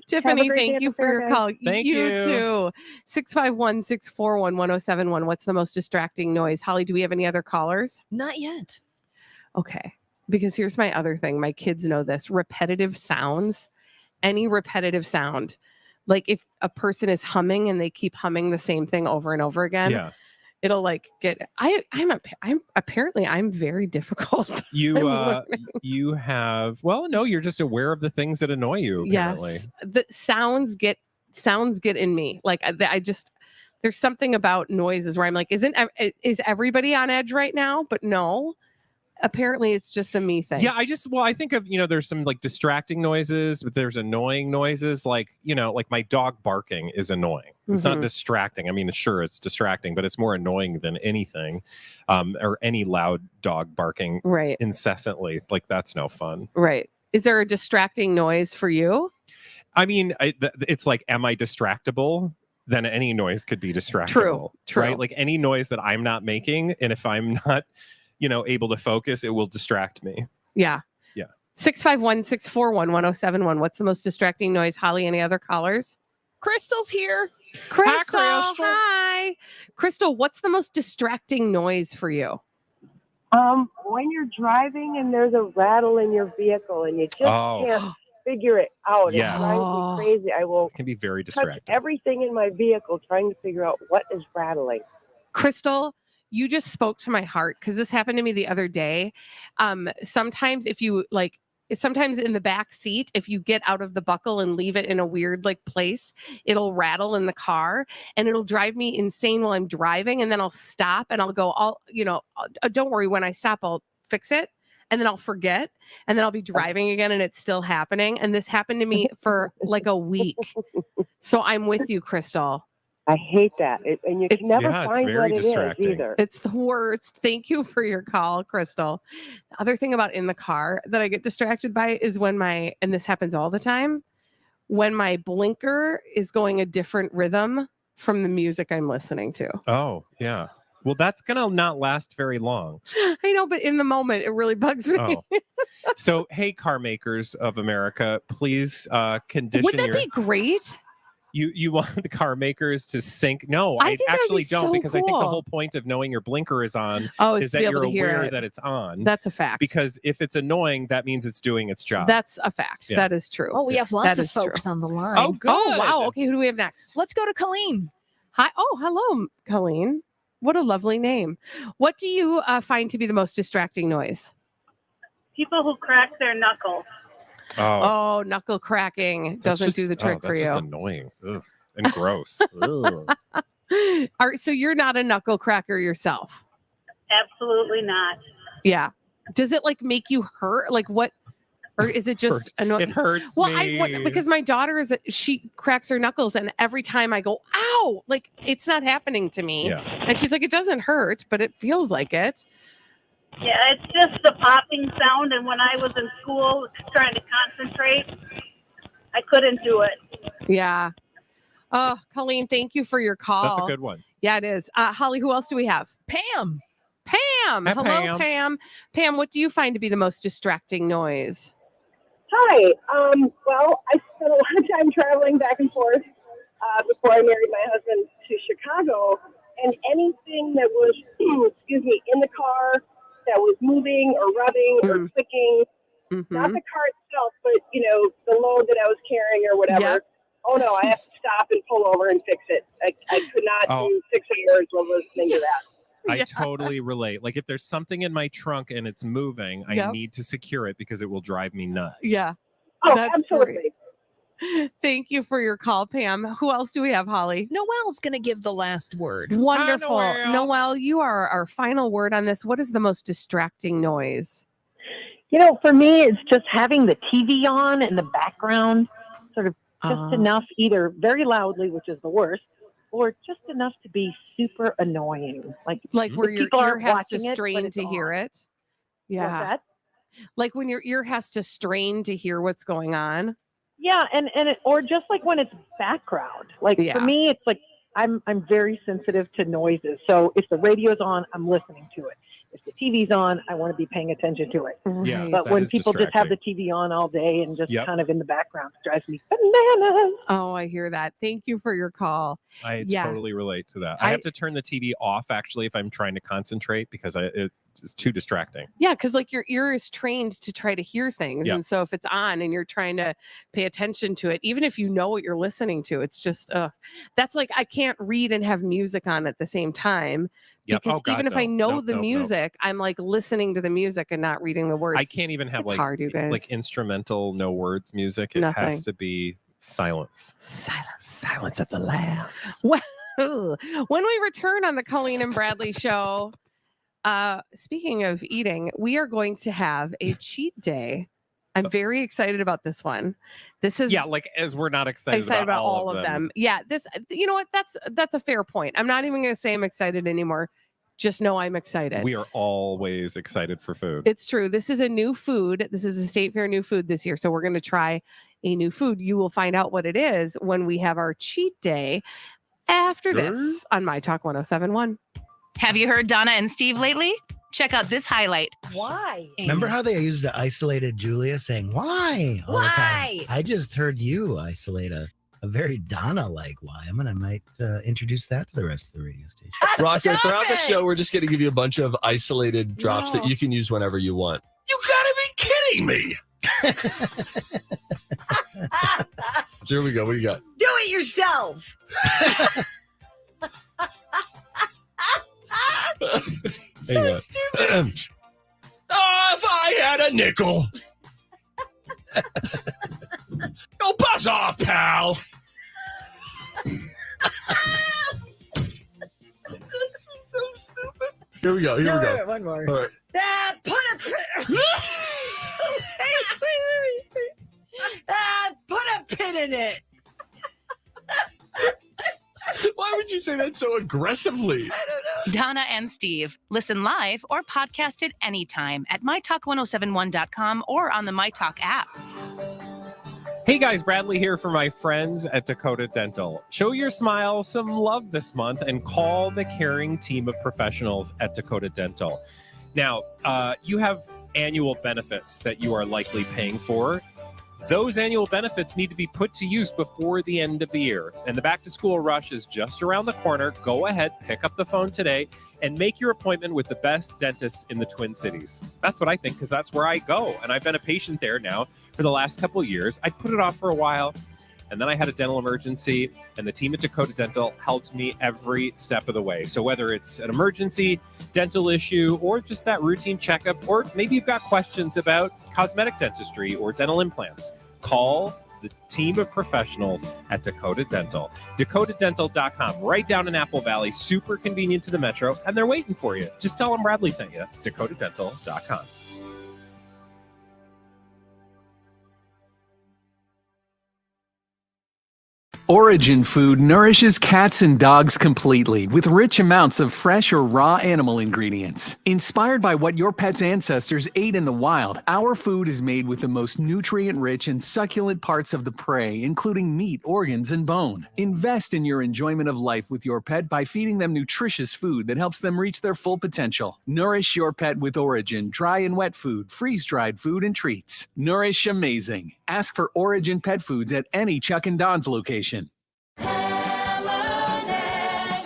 Tiffany, thank you for your call. Thank you you. too. 651-641-1071. What's the most distracting noise? Holly, do we have any other callers? Not yet. Okay. Because here's my other thing. My kids know this. Repetitive sounds. Any repetitive sound. Like if a person is humming and they keep humming the same thing over and over again. It'll like get. I'm apparently very difficult. You have, well, no, you're just aware of the things that annoy you. Apparently. Yes, the sounds get in me. Like I just, there's something about noises where I'm like, is everybody on edge right now? But no, apparently it's just a me thing. Yeah, I think of, there's some like distracting noises, but there's annoying noises. Like, like my dog barking is annoying. It's not distracting. I mean, sure, it's distracting, but it's more annoying than anything, or any loud dog barking incessantly. Like, that's no fun. Right. Is there a distracting noise for you? I mean, it's like, am I distractible? Then any noise could be distractible. True. Right? Like any noise that I'm not making, and if I'm not, able to focus, it will distract me. Yeah. 651-641-1071. What's the most distracting noise? Holly, any other callers? Crystal's here. Crystal, hi. Crystal, what's the most distracting noise for you? When you're driving and there's a rattle in your vehicle and you just can't figure it out. Yes. It drives me crazy. It can be very distracting. Touch everything in my vehicle trying to figure out what is rattling. Crystal, you just spoke to my heart because this happened to me the other day. Sometimes sometimes in the back seat, if you get out of the buckle and leave it in a weird place, it'll rattle in the car and it'll drive me insane while I'm driving. And then I'll stop and I'll go, don't worry, when I stop, I'll fix it. And then I'll forget. And then I'll be driving again and it's still happening. And this happened to me for like a week. So I'm with you, Crystal. I hate that. And you can never find what it is either. It's the worst. Thank you for your call, Crystal. The other thing about in the car that I get distracted by is when and this happens all the time, when my blinker is going a different rhythm from the music I'm listening to. Oh, yeah. Well, that's going to not last very long. I know, but in the moment, it really bugs me. Oh. So, hey, car makers of America, please condition Would that be great? You want the car makers to sync? No, I I think that'd be actually don't, so because I think the cool. whole point of knowing your blinker is on is is to that be able you're to hear aware it. that it's on. That's a fact. Because if it's annoying, that means it's doing its job. That's a fact. Yeah. That is true. Oh, we have That lots of is true. folks on the line. Oh, good. Oh, wow. Okay, who do we have next? Let's go to Colleen. Hi. Oh, hello, Colleen. What a lovely name. What do you find to be the most distracting noise? People who crack their knuckles. Oh, knuckle cracking doesn't do the trick for that's you. just annoying. Ugh. And gross. Ugh. So you're not a knuckle cracker yourself? Absolutely not. Yeah. Does it like make you hurt? Like what? Or is it just annoying? It hurts Well, me. because my daughter she cracks her knuckles, and every time I go, ow, like it's not happening to me. Yeah. And she's like, it doesn't hurt, but it feels like it. Yeah, it's just the popping sound. And when I was in school trying to concentrate, I couldn't do it. Yeah. Oh, Colleen, thank you for your call. That's a good one. Yeah, it is. Holly, who else do we have? Pam. Pam. Hi, Hello, Pam. Pam, what do you find to be the most distracting noise? Hi. Well, I spent a lot of time traveling back and forth before I married my husband to Chicago, and anything that was, in the car that was moving or rubbing or clicking, not the car itself, but the load that I was carrying or whatever. Yep. Oh no, I have to stop and pull over and fix it. I could not do 6 hours while listening to that. I totally relate. Like if there's something in my trunk and it's moving, I need to secure it because it will drive me nuts. Yeah. Oh, That's absolutely. great. Thank you for your call, Pam. Who else do we have, Holly? Noelle's going to give the last word. Wonderful. Hi, Noelle, you are our final word on this. What is the most distracting noise? For me, it's just having the TV on in the background, sort of just enough, either very loudly, which is the worst, or just enough to be super annoying. Like Where your people ear aren't has to watching it, but strain it's to hear on. it. Yeah. What's that? Like when your ear has to strain to hear what's going on. Yeah, or just like when it's background. Like for me, it's like I'm very sensitive to noises. So if the radio's on, I'm listening to it. If the TV's on, I want to be paying attention to it. Yeah, but when people just have the TV on all day and just kind of in the background, it drives me bananas. Oh, I hear that. Thank you for your call. I totally relate to that. I have to turn the TV off actually if I'm trying to concentrate because it's too distracting. Yeah, because like your ear is trained to try to hear things. Yeah. And so if it's on and you're trying to pay attention to it, even if you know what you're listening to, it's just, that's like, I can't read and have music on at the same time. Yep. Because Oh, God, even if I no. know Nope, the nope, nope. music, I'm like listening to the music and not reading the words. I can't even have It's hard, you guys. like instrumental, no words music. It Nothing. has to be silence. Silence of the lambs. Well, when we return on the Colleen and Bradley show, speaking of eating, we are going to have a cheat day. I'm very excited about this one. This is like as we're not excited about all of them. Yeah, this. You know what? That's a fair point. I'm not even going to say I'm excited anymore. Just know I'm excited. We are always excited for food. It's true. This is a new food. This is a State Fair new food this year. So we're going to try a new food. You will find out what it is when we have our cheat day after this on myTalk 107.1. Have you heard Donna and Steve lately? Check out this highlight. Why? Remember how they used the isolated Julia saying, why? All the time? Why? I just heard you isolate a very Donna-like why. I might introduce that to the rest of the radio station. Roger, throughout the show, we're just going to give you a bunch of isolated drops that you can use whenever you want. You gotta be kidding me. So here we go. What do you got? Do it yourself. Hang on. Oh, if I had a nickel. Go buzz off, pal. This is so stupid. Here we go. Here we go. One more. All right. Put a pin in it. Why would you say that so aggressively? Donna and Steve. Listen live or podcast it anytime at mytalk1071.com or on the myTalk app. Hey guys, Bradley here for my friends at Dakota Dental. Show your smile some love this month and call the caring team of professionals at Dakota Dental. Now, you have annual benefits that you are likely paying for. Those annual benefits need to be put to use before the end of the year. And the back-to-school rush is just around the corner. Go ahead, pick up the phone today, and make your appointment with the best dentists in the Twin Cities. That's what I think, because that's where I go. And I've been a patient there now for the last couple of years. I put it off for a while, and then I had a dental emergency, and the team at Dakota Dental helped me every step of the way. So whether it's an emergency dental issue or just that routine checkup, or maybe you've got questions about cosmetic dentistry or dental implants, call the team of professionals at Dakota Dental. DakotaDental.com, right down in Apple Valley, super convenient to the metro, and they're waiting for you. Just tell them Bradley sent you. DakotaDental.com. Origin Food nourishes cats and dogs completely with rich amounts of fresh or raw animal ingredients. Inspired by what your pet's ancestors ate in the wild, our food is made with the most nutrient-rich and succulent parts of the prey, including meat, organs, and bone. Invest in your enjoyment of life with your pet by feeding them nutritious food that helps them reach their full potential. Nourish your pet with Origin dry and wet food, freeze-dried food, and treats. Nourish amazing. Ask for Origin Pet Foods at any Chuck and Don's location.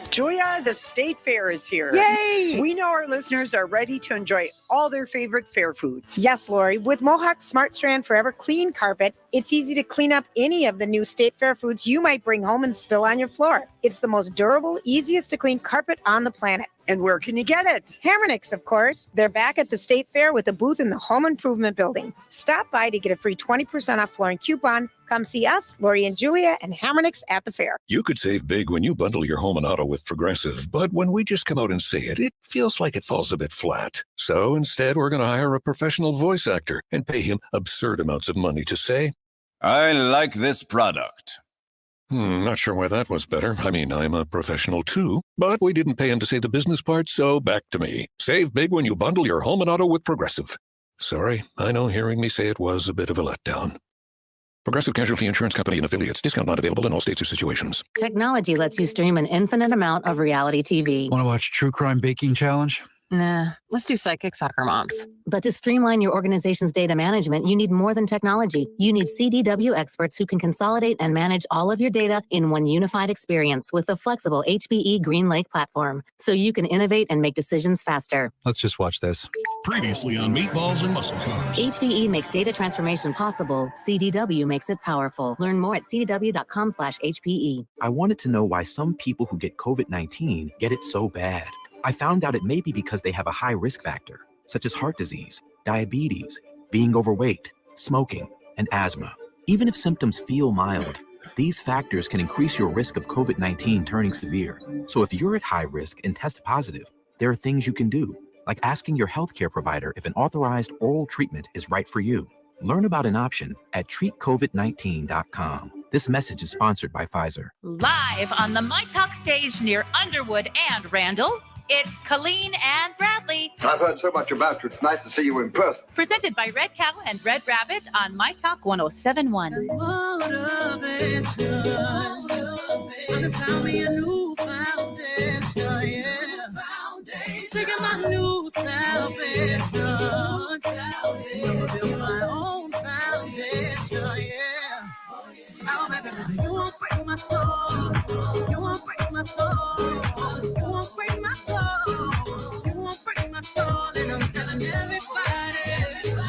Julia, the State Fair is here. Yay! We know our listeners are ready to enjoy all their favorite fair foods. Yes, Lori. With Mohawk Smart Strand Forever Clean Carpet, it's easy to clean up any of the new State Fair foods you might bring home and spill on your floor. It's the most durable, easiest to clean carpet on the planet. And where can you get it? Hammernix, of course. They're back at the State Fair with a booth in the Home Improvement Building. Stop by to get a free 20% off flooring coupon. Come see us, Lori and Julia, and Hammernix at the fair. You could save big when you bundle your home and auto with Progressive, but when we just come out and say it, it feels like it falls a bit flat. So instead, we're going to hire a professional voice actor and pay him absurd amounts of money to say, I like this product. Not sure why that was better. I mean, I'm a professional too, but we didn't pay him to say the business part, so back to me. Save big when you bundle your home and auto with Progressive. Sorry, I know hearing me say it was a bit of a letdown. Progressive Casualty Insurance Company and Affiliates. Discount not available in all states or situations. Technology lets you stream an infinite amount of reality TV. Want to watch True Crime Baking Challenge? Nah, let's do Psychic Soccer Moms. But to streamline your organization's data management, you need more than technology. You need CDW experts who can consolidate and manage all of your data in one unified experience with the flexible HPE GreenLake platform, so you can innovate and make decisions faster. Let's just watch this. Previously on Meatballs and Muscle Cars. HPE makes data transformation possible. CDW makes it powerful. Learn more at cdw.com/HPE. I wanted to know why some people who get COVID-19 get it so bad. I found out it may be because they have a high risk factor, such as heart disease, diabetes, being overweight, smoking, and asthma. Even if symptoms feel mild, these factors can increase your risk of COVID-19 turning severe. So if you're at high risk and test positive, there are things you can do, like asking your healthcare provider if an authorized oral treatment is right for you. Learn about an option at treatcovid19.com. This message is sponsored by Pfizer. Live on the myTalk stage near Underwood and Randall, it's Colleen and Bradley. I've heard so much about you. It's nice to see you in person. Presented by Red Cow and Red Rabbit on myTalk 1071. Found me a new foundation, yeah. Taking my new salvation. Build my own foundation, yeah. Oh, baby, you won't break my soul. You won't break my soul. You won't break my soul. You won't break my soul. And I'm telling everybody, yeah.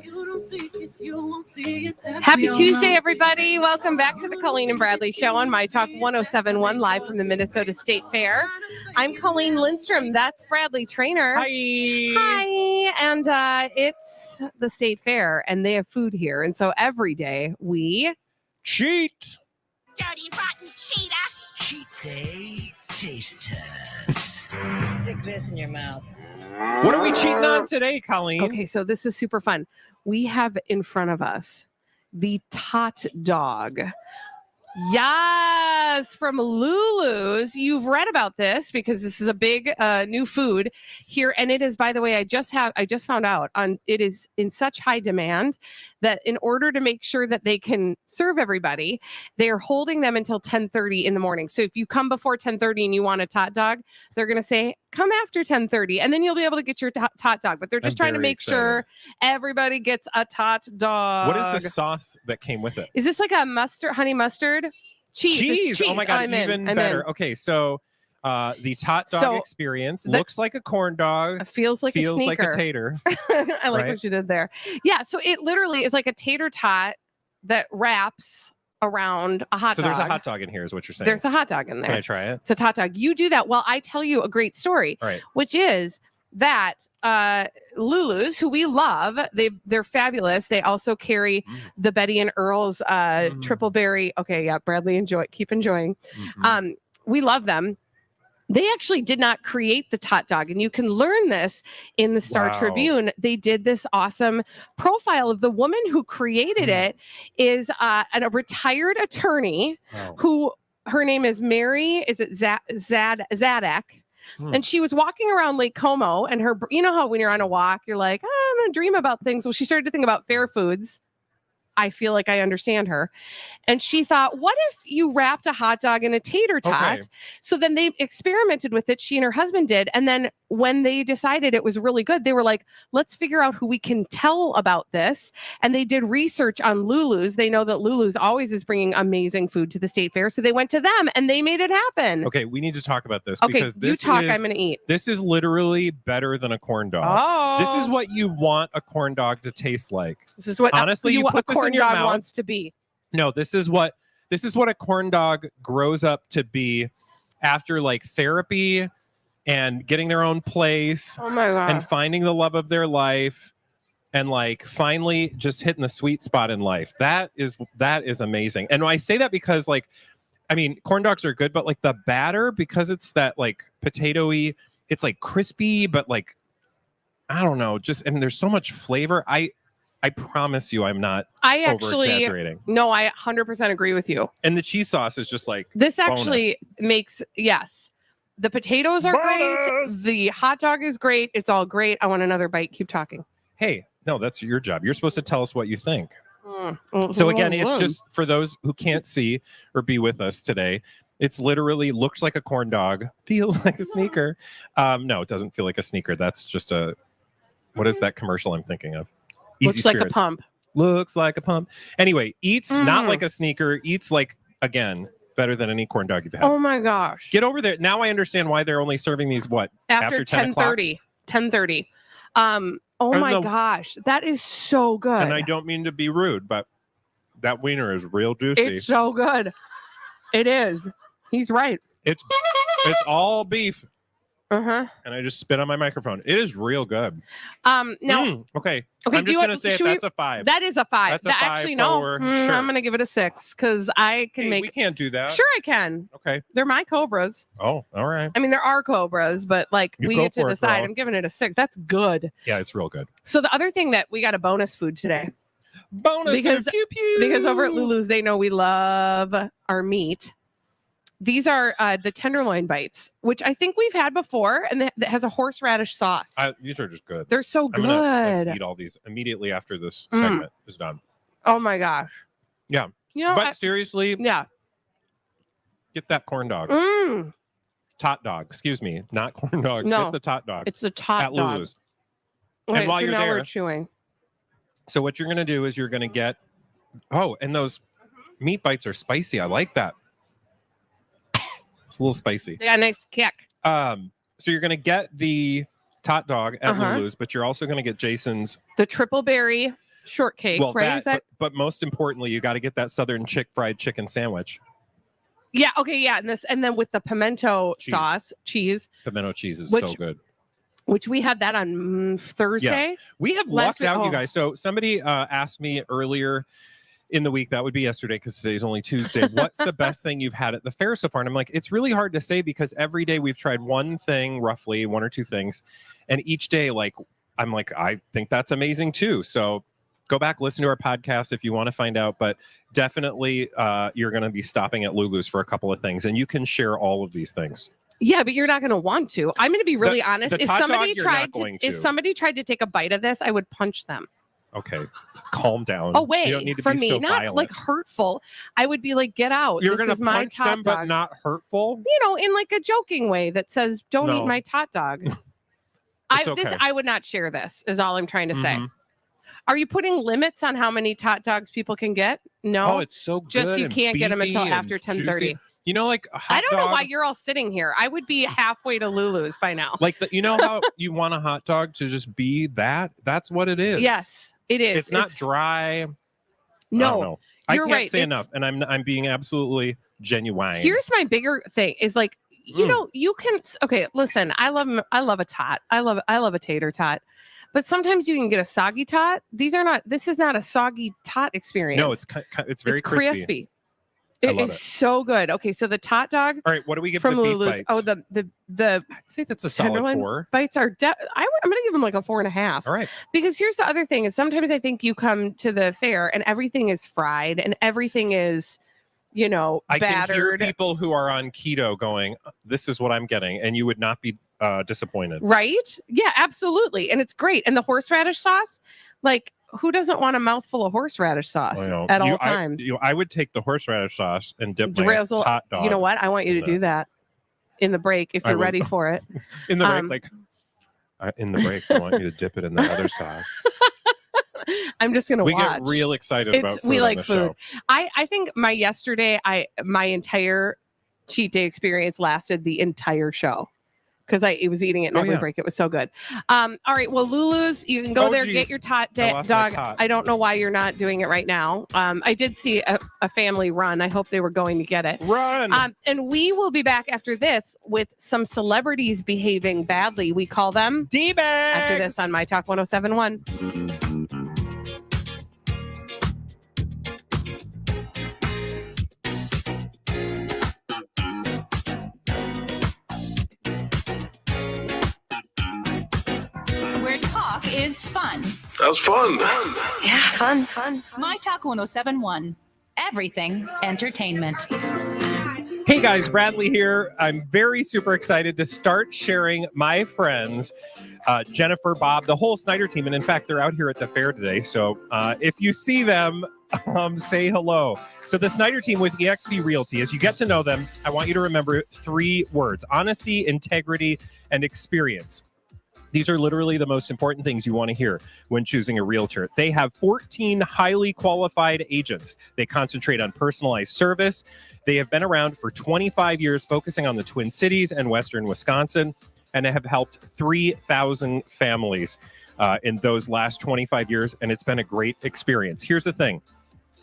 You don't see it, you won't see it. Happy Tuesday, everybody. Welcome back to the Colleen and Bradley Show on myTalk 1071, live from the Minnesota State Fair. I'm Colleen Lindstrom. That's Bradley Trainer. Hi. Hi. And it's the State Fair, and they have food here. And so every day we cheat. Dirty, rotten cheetah. Cheat day taste test. Stick this in your mouth. What are we cheating on today, Colleen? Okay, so this is super fun. We have in front of us the Tot Dog. Yes, from Lulu's. You've read about this because this is a big new food here, and it is, by the way, I just found out it is in such high demand that in order to make sure that they can serve everybody, they are holding them until 10:30 in the morning. So if you come before 10:30 and you want a Tot Dog, they're going to say, come after 10:30, and then you'll be able to get your tot dog. But they're just trying to make sure everybody gets a tot dog. What is the sauce that came with it? Is this like a honey mustard? Cheese. Oh my God, even better. Okay, so the tot dog experience looks like a corn dog. Feels like a sneaker. Like a tater. I like what you did there. Yeah, so it literally is like a tater tot that wraps around a hot dog. So there's a hot dog in here, is what you're saying. There's a hot dog in there. Can I try it? It's a hot dog. You do that while I tell you a great story, All right. which is that Lulu's, who we love, they're fabulous. They also carry the Betty and Earl's triple berry. Okay, yeah, Bradley, keep enjoying. We love them. They actually did not create the tot dog, and you can learn this in the Star Tribune. They did this awesome profile of the woman who created it. Is a retired attorney who her name is Mary. Is it Zadek? And she was walking around Lake Como, and you know how when you're on a walk, you're like, I'm gonna dream about things. Well, she started to think about fair foods. I feel like I understand her. And she thought, what if you wrapped a hot dog in a tater tot? Okay. So then they experimented with it. She and her husband did. And then when they decided it was really good, they were like, let's figure out who we can tell about this. And they did research on Lulu's. They know that Lulu's always is bringing amazing food to the state fair. So they went to them and they made it happen. Okay, we need to talk about this. Okay, because this I'm going to eat. This is literally better than a corn dog. Oh. This is what you want a corn dog to taste like. This is what honestly you put a corn dog wants to be. No, this is what a corn dog grows up to be after like therapy and getting their own place. Oh my God. And finding the love of their life and like finally just hitting the sweet spot in life. That is amazing. And I say that because like, I mean, corn dogs are good, but like the batter, because it's that like potatoy, it's like crispy, but like, I don't know, and there's so much flavor. I promise you I'm not over-exaggerating. No, I 100% agree with you. And the cheese sauce is just like this actually makes, yes. The potatoes are great. The hot dog is great. It's all great. I want another bite. Keep talking. Hey, no, that's your job. You're supposed to tell us what you think. So again, it's just for those who can't see or be with us today. It's literally looks like a corn dog, feels like a sneaker. No, it doesn't feel like a sneaker. That's just what is that commercial I'm thinking of? Easy Looks like a pump. Looks like a pump. Anyway, eats not like a sneaker. Eats like, again, better than any corn dog you've had. Oh my gosh. Get over there. Now I understand why they're only serving these, after 10:30. 10:30. Oh my gosh. That is so good. And I don't mean to be rude, but that wiener is real juicy. It's so good. It is. He's right. It's all beef. Uh-huh. And I just spit on my microphone. It is real good. Now, okay. I'm just gonna say that's a 5. That is a 5. That's a 5 actually, no. Sure. I'm gonna give it a 6 because I can We can't do that. Sure, I can. Okay. They're my cobras. Oh, all right. I mean, there are cobras, but like You we go get to for it, decide. girl. I'm giving it a 6. That's good. Yeah, it's real good. So the other thing that we got a bonus food today. Bonus because over at Lulu's they know we love our meat. These are the tenderloin bites, which I think we've had before, and that has a horseradish sauce. These are just good. They're so good. I'm gonna eat all these immediately after this segment is done. Oh my gosh. Yeah. You know, but seriously, yeah. Get that corn dog. Tot dog. Excuse me, not corn dog. No, get the tot dog. It's the tot at dog. Lulu's. Okay, and while so you're now there, we're chewing. So what you're gonna do is you're gonna get. Oh, and those meat bites are spicy. I like that. It's a little spicy. Yeah, nice kick. So you're gonna get the tot dog at Lulu's, but you're also gonna get Jason's the triple berry shortcake. Well, right? But most importantly, you got to get that Southern fried chicken sandwich. Yeah. Okay. Yeah. And then with the pimento sauce, cheese. Pimento cheese is so good. Which we had that on Thursday. Yeah. We have lucked out, you guys. So somebody asked me earlier in the week, that would be yesterday because today's only Tuesday. What's the best thing you've had at the fair so far? And I'm like, it's really hard to say because every day we've tried one thing, roughly 1 or 2 things. And each day, I'm like, I think that's amazing too. So go back, listen to our podcast if you want to find out. But definitely you're going to be stopping at Lulu's for a couple of things. And you can share all of these things. Yeah, but you're not going to want to. I'm going to be really honest. If somebody tried to take a bite of this, I would punch them. Okay, calm down. Away You don't need to from be me, so not violent. like hurtful. I would be like, get out. You're This gonna is my punch tot them, but dog. not hurtful. In like a joking way that says, "Don't eat No. my tot dog." okay. I would not share this. Is all I'm trying to say. Mhm. Are you putting limits on how many tot dogs people can get? No. Oh, it's so good. Just you and can't get them beefy until and after 10:30. juicy. You know, like a hot I don't know dog- why you're all sitting here. I would be halfway to Lulu's by now. Like you know how you want a hot dog to just be that? That's what it is. Yes, it is. It's not dry. No, I don't know. I you're can't right. say It's- enough, and I'm being absolutely genuine. Here's my bigger thing is like, you know, you can, okay, listen, I love a tot. I love a tater tot, but sometimes you can get a soggy tot. This is not a soggy tot experience. No, it's very crispy. I It love is it. so good. Okay, so the tot dog All right, what do we give from the beef Lulu's? bites? Oh, the I'd say that's a solid tenderloin 4. bites are. I'm gonna give them like a 4.5. All right. Because here's the other thing: is sometimes I think you come to the fair and everything is fried and everything is, I can hear battered. people who are on keto going, "This is what I'm getting," and you would not be disappointed. Right? Yeah, absolutely. And it's great. And the horseradish sauce, like, who doesn't want a mouthful of horseradish sauce I know. at all times? I would take the horseradish sauce and dip my Drizzle. hot dog. You know what? I want you to in do that in the break if I you're will. ready for it. In the break, in the break, I want you to dip it in the other sauce. I'm just gonna We watch. get real excited about food we on like the food. show. I think my entire cheat day experience lasted the entire show. Because I was eating it in every break. It was so good. All right. Well, Lulu's, you can go there, get your tot I lost my dog. tot. I don't know why you're not doing it right now. I did see a family run. I hope they were going to get it. Run. And we will be back after this with some celebrities behaving badly. We call them D-bags. After this on myTalk 1071. Where talk is fun. That was fun. Yeah, fun. myTalk 1071. Everything entertainment. Hey guys, Bradley here. I'm very super excited to start sharing my friends, Jennifer, Bob, the whole Snyder team. And in fact, they're out here at the fair today. So if you see them, say hello. So the Snyder team with eXp Realty, as you get to know them, I want you to remember 3 words: honesty, integrity, and experience. These are literally the most important things you want to hear when choosing a realtor. They have 14 highly qualified agents. They concentrate on personalized service. They have been around for 25 years, focusing on the Twin Cities and Western Wisconsin, and have helped 3,000 families in those last 25 years, and it's been a great experience. Here's the thing.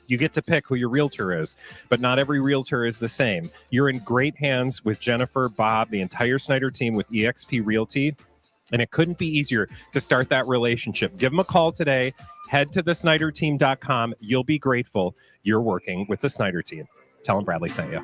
You get to pick who your realtor is, but not every realtor is the same. You're in great hands with Jennifer, Bob, the entire Snyder team with eXp Realty. And it couldn't be easier to start that relationship. Give them a call today. Head to thesnyderteam.com. You'll be grateful you're working with the Snyder team. Tell them Bradley sent you.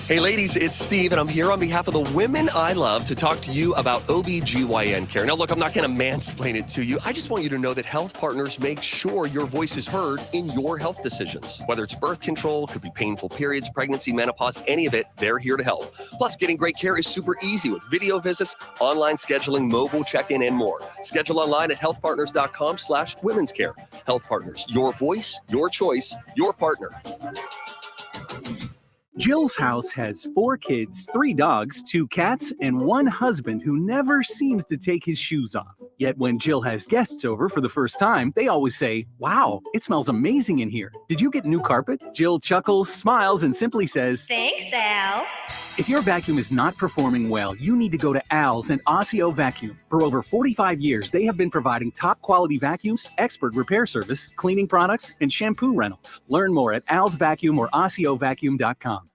Hey ladies, it's Steve, and I'm here on behalf of the women I love to talk to you about OBGYN care. Now look, I'm not going to mansplain it to you. I just want you to know that Health Partners makes sure your voice is heard in your health decisions. Whether it's birth control, could be painful periods, pregnancy, menopause, any of it, they're here to help. Plus, getting great care is super easy with video visits, online scheduling, mobile check-in, and more. Schedule online at healthpartners.com/women's care. Health Partners, your voice, your choice, your partner. Jill's house has 4 kids, 3 dogs, 2 cats, and 1 husband who never seems to take his shoes off. Yet when Jill has guests over for the first time, they always say, "Wow, it smells amazing in here. Did you get new carpet?" Jill chuckles, smiles, and simply says, "Thanks, Al." If your vacuum is not performing well, you need to go to Al's and Osseo Vacuum. For over 45 years, they have been providing top quality vacuums, expert repair service, cleaning products, and shampoo rentals. Learn more at Al's Vacuum or OsseoVacuum.com.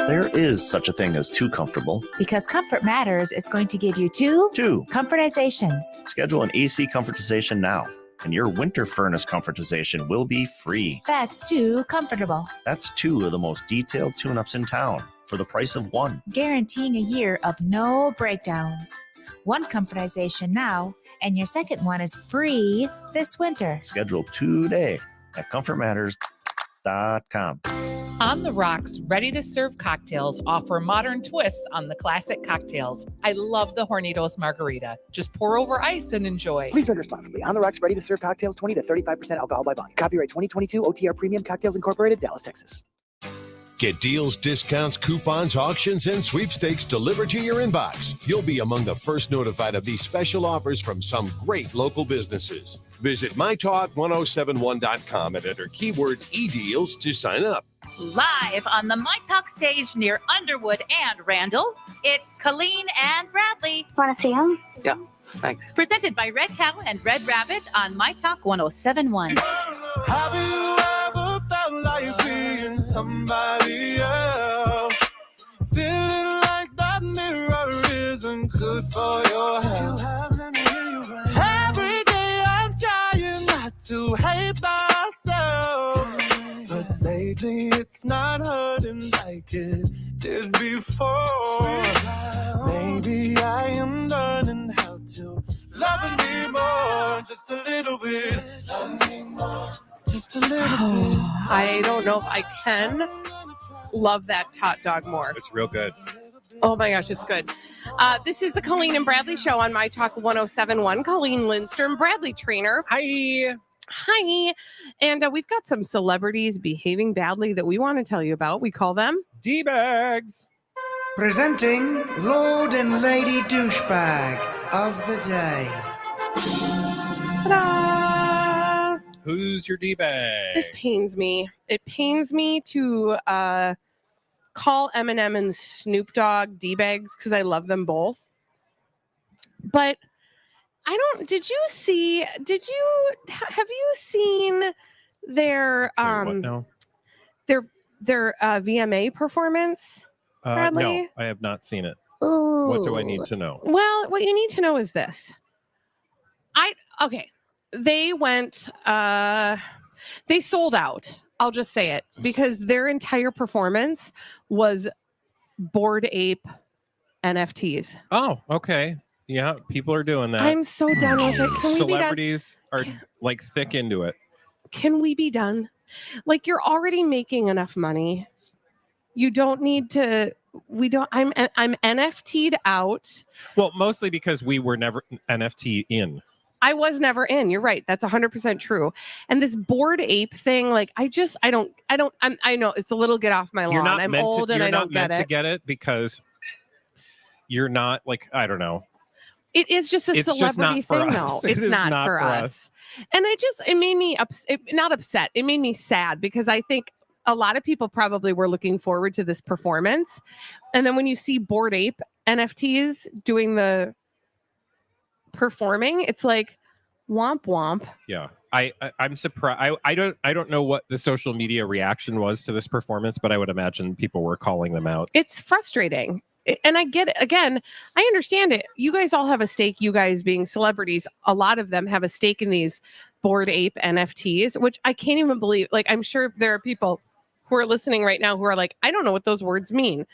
There is such a thing as too comfortable. Because Comfort Matters is going to give you 2 comfortizations. Schedule an AC comfortization now, and your winter furnace comfortization will be free. That's 2 comfortable. That's 2 of the most detailed tune-ups in town for the price of 1. Guaranteeing a year of no breakdowns. 1 comfortization now, and your second one is free this winter. Schedule today at comfortmatters.com. On the Rocks ready-to-serve cocktails offer modern twists on the classic cocktails. I love the Hornitos Margarita. Just pour over ice and enjoy. Please drink responsibly. On the Rocks ready-to-serve cocktails, 20 to 35% alcohol by volume. Copyright 2022 OTR Premium Cocktails Incorporated, Dallas, Texas. Get deals, discounts, coupons, auctions, and sweepstakes delivered to your inbox. You'll be among the first notified of these special offers from some great local businesses. Visit mytalk1071.com and enter keyword eDeals to sign up. Live on the myTalk stage near Underwood and Randall, it's Colleen and Bradley. Want to see them? Yeah, thanks. Presented by Red Cow and Red Rabbit on myTalk 1071. Have you ever felt like being somebody else? Feeling like that mirror isn't good for your health. Every day I'm trying not to hate myself, but lately it's not hurting like it did before. Maybe I am learning how to love me more, just a little bit. Love me more. Just a little bit. I don't know if I can love that hot dog more. It's real good. Oh my gosh, it's good. This is the Colleen and Bradley show on myTalk 1071. Colleen Lindstrom, Bradley Trainer. Hi. Hi. And we've got some celebrities behaving badly that we want to tell you about. We call them D-bags. Presenting Lord and Lady Douchebag of the Day. Ta-da! Who's your D-bag? This pains me. It pains me to call Eminem and Snoop Dogg D-bags because I love them both. But have you seen their their VMA performance? Bradley? No, I have not seen it. What do I need to know? Well, what you need to know is this. They went they sold out. I'll just say it because their entire performance was Bored Ape NFTs. Oh, okay. Yeah, people are doing that. I'm so done with it. Celebrities are like thick into it. Can we be done? Like, you're already making enough money. You don't need to. I'm NFT'd out. Well, mostly because we were never NFT in. I was never in. You're right. That's 100% true. And this Bored Ape thing, like, I know it's a little get off my lawn. I'm old and I don't get it. You're not meant to get it because you're not, like, I don't know. It is just a celebrity thing, though. It's not for us. And it made me not upset. It made me sad because I think a lot of people probably were looking forward to this performance. And then when you see Bored Ape NFTs doing the performing, it's like womp womp. Yeah. I'm surprised. I don't know what the social media reaction was to this performance, but I would imagine people were calling them out. It's frustrating. And I get it. Again, I understand it. You guys all have a stake. You guys being celebrities, a lot of them have a stake in these Bored Ape NFTs, which I can't even believe. Like, I'm sure there are people who are listening right now who are like, I don't know what those words mean.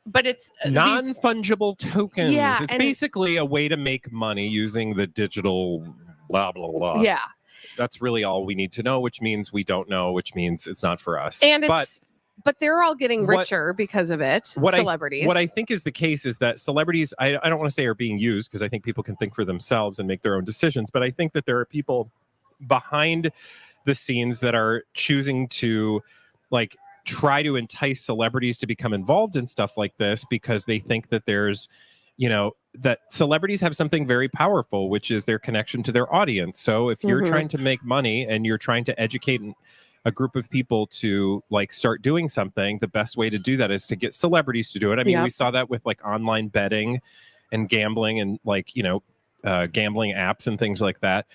But it's non-fungible tokens. Yeah, it's basically a way to make money using the digital blah, blah, blah. Yeah. That's really all we need to know, which means we don't know, which means it's not for us. And but they're all getting richer because of it. Celebrities. What I think is the case is that celebrities, I don't want to say are being used because I think people can think for themselves and make their own decisions. But I think that there are people behind the scenes that are choosing to like try to entice celebrities to become involved in stuff like this because they think that there's, that celebrities have something very powerful, which is their connection to their audience. So if you're trying to make money and you're trying to educate a group of people to like start doing something, the best way to do that is to get celebrities to do it. I mean, we saw that with like online betting and gambling and like, gambling apps and things like that.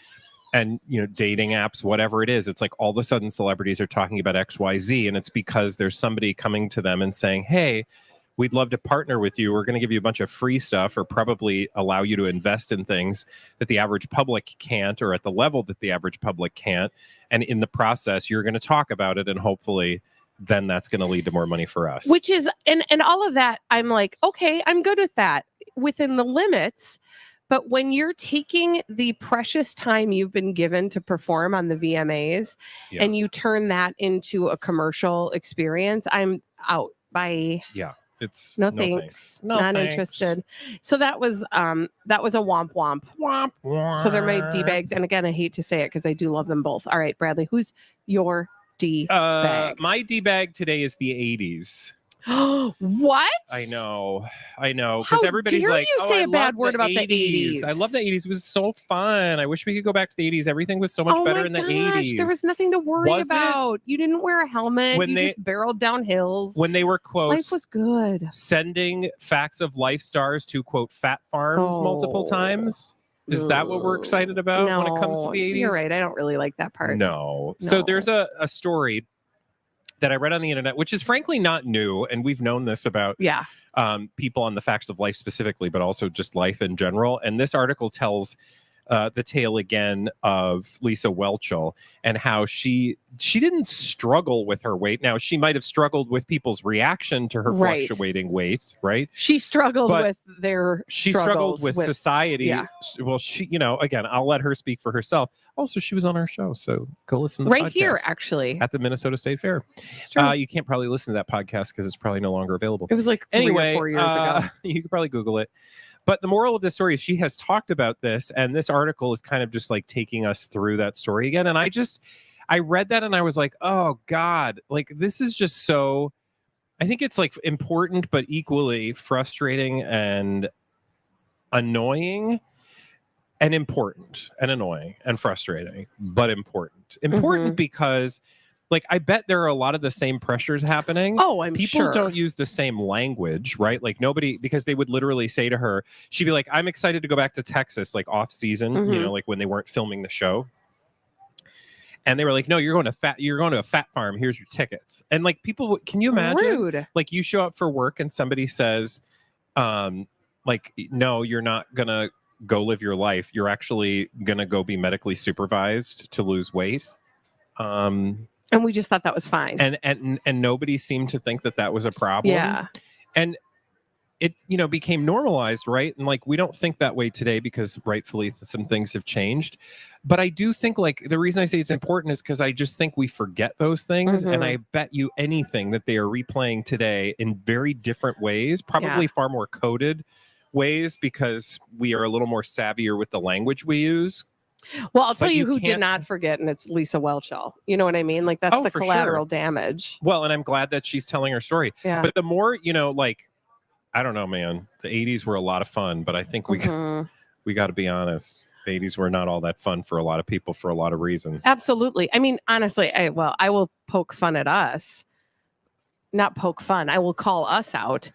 And, dating apps, whatever it is, it's like all of a sudden celebrities are talking about XYZ. And it's because there's somebody coming to them and saying, hey, we'd love to partner with you. We're going to give you a bunch of free stuff or probably allow you to invest in things that the average public can't or at the level that the average public can't. And in the process, you're going to talk about it and hopefully then that's going to lead to more money for us. Which is, and all of that, I'm like, okay, I'm good with that within the limits. But when you're taking the precious time you've been given to perform on the VMAs and you turn that into a commercial experience, I'm out. Bye. Yeah. It's no thanks. No Not thanks. interested. So that was a womp womp. Womp womp. So they're my D-bags. And again, I hate to say it because I do love them both. All right, Bradley, who's your D-bag? My D-bag today is the 80s. What? I know. Because How everybody's dare like, you oh, say I a bad love word the about the 80s. I love the 80s. It was so fun. I wish we could go back to the 80s. Everything was so much better in the 80s. There was nothing to worry Was it? about. You didn't wear a helmet. When You they- just barreled down hills. When they were, quote, Life was good. sending facts of life stars to, quote, fat farms multiple times. Is that what we're excited about when it comes to the 80s? You're right. I don't really like that part. No. So there's a story that I read on the internet, which is frankly not new. And we've known this about people on the facts of life specifically, but also just life in general. And this article tells the tale again of Lisa Whelchel and how she didn't struggle with her weight. Now, she might have struggled with people's reaction to her fluctuating weight, right? She struggled But with their she struggled with society. Yeah. Well, she, again, I'll let her speak for herself. Also, she was on our show, so go listen to the Right podcast here, actually. at the Minnesota State Fair. true. You can't probably listen to that podcast because it's probably no longer available. It was like 3 or 4 years ago. You could probably Google it. But the moral of the story is she has talked about this, and this article is kind of just like taking us through that story again. And I read that and I was like, oh God, like this is just so, I think it's like important, but equally frustrating and annoying and important and annoying and frustrating, but important. Important because like, I bet there are a lot of the same pressures happening. Oh, I'm People sure. don't use the same language, right? Like nobody, because they would literally say to her, she'd be like, I'm excited to go back to Texas, like off season, like when they weren't filming the show. And they were like, no, you're going to a fat farm. Here's your tickets. And like people, can you imagine? Rude. Like you show up for work and somebody says, like, no, you're not going to go live your life. You're actually going to go be medically supervised to lose weight. And we just thought that was fine. And nobody seemed to think that was a problem. Yeah. And it, became normalized, right? And like, we don't think that way today because rightfully some things have changed. But I do think like the reason I say it's important is because I just think we forget those things. And I bet you anything that they are replaying today in very different ways, probably far more coded ways because we are a little more savvier with the language we use. Well, I'll tell But you you who did can't- not forget, and it's Lisa Whelchel. You know what I mean? Like, that's Oh, the for collateral sure. damage. Well, and I'm glad that she's telling her story. Yeah. But the more, like, I don't know, man. The 80s were a lot of fun, but I think we got to be honest. The 80s were not all that fun for a lot of people for a lot of reasons. Absolutely. I mean, honestly, I will poke fun at us. Not poke fun. I will call us out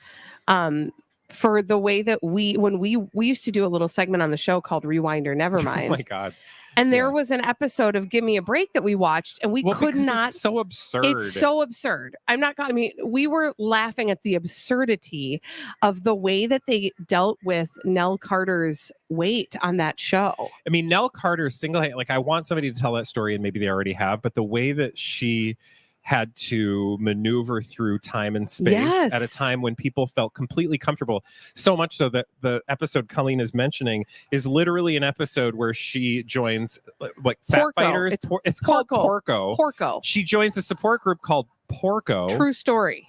for the way that when we used to do a little segment on the show called Rewind or Nevermind. Oh my God. And there was an episode of Give Me a Break that we watched, and we could because not. It's so absurd. It's so absurd. I'm not going to, I mean, we were laughing at the absurdity of the way that they dealt with Nell Carter's weight on that show. I mean, Nell Carter like, I want somebody to tell that story, and maybe they already have, but the way that she had to maneuver through time and space at a time when people felt completely comfortable. So much so that the episode Colleen is mentioning is literally an episode where she joins like fat Porco. fighters. It's called Porco. Porco. She joins a support group called Porco. True story.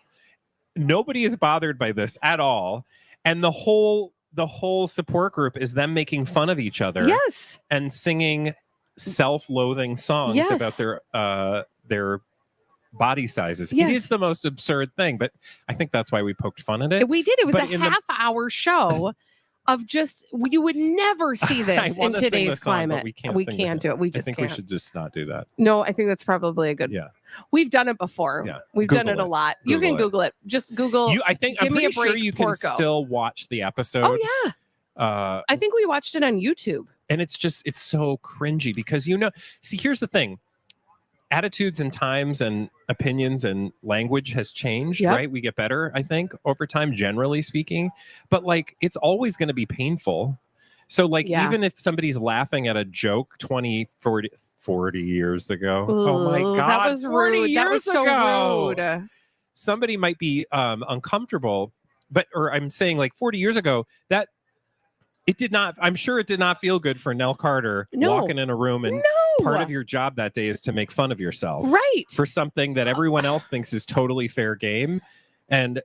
Nobody is bothered by this at all. And the whole support group is them making fun of each other. Yes. And singing self-loathing songs about their body sizes. Yes. It is the most absurd thing, but I think that's why we poked fun at it. We did. It was But a in the- half-hour show of just, you would never see I this in wanna sing today's the song, but climate. we can't We sing can't the- do it. We I just think can't. we should just not do that. No, I think that's probably a good. Yeah. We've done it before. Yeah. We've done Google it a it. lot. You Google can it. Google it. Just Google. I'm Give pretty me a sure break, you can Porco. still watch the episode. Oh yeah. I think we watched it on YouTube. And it's so cringy because see, here's the thing. Attitudes and times and opinions and language has changed, right? We get better, I think, over time, generally speaking. But like, it's always going to be painful. So like, even if somebody's laughing at a joke 20, 40 years ago, oh my God, that was 40 rude. That was years so ago, rude. somebody might be uncomfortable, or I'm saying like 40 years ago, that It did not. I'm sure it did not feel good for Nell Carter walking in a room and part of your job that day is to make fun of yourself. Right. For something that everyone else thinks is totally fair game. And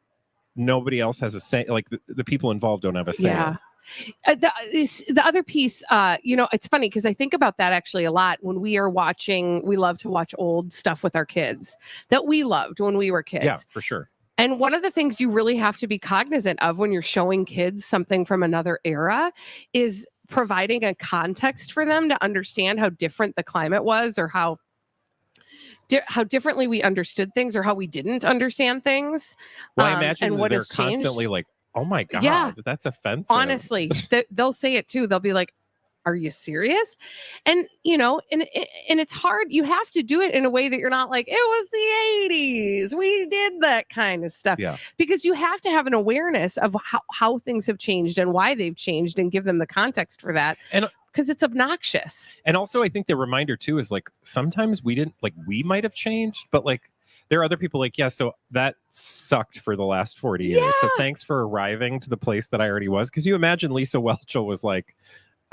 nobody else has a say. Like the people involved don't have a say. Yeah. The other piece, it's funny because I think about that actually a lot when we are watching. We love to watch old stuff with our kids that we loved when we were kids. Yeah, for sure. And one of the things you really have to be cognizant of when you're showing kids something from another era is providing a context for them to understand how different the climate was, or how differently we understood things, or how we didn't understand things. Well, I imagine and what they're has changed. constantly like, oh my God, Yeah. that's offensive. Honestly, they'll say it too. They'll be like, are you serious? And, and it's hard. You have to do it in a way that you're not like, it was the 80s. We did that kind of stuff. Yeah. Because you have to have an awareness of how things have changed and why they've changed and give them the context for that. And because it's obnoxious. And also, I think the reminder too is like, sometimes we might have changed, but like, there are other people like, yeah, so that sucked for the last 40 years. So thanks for arriving to the place that I already was. Because you imagine Lisa Whelchel was like,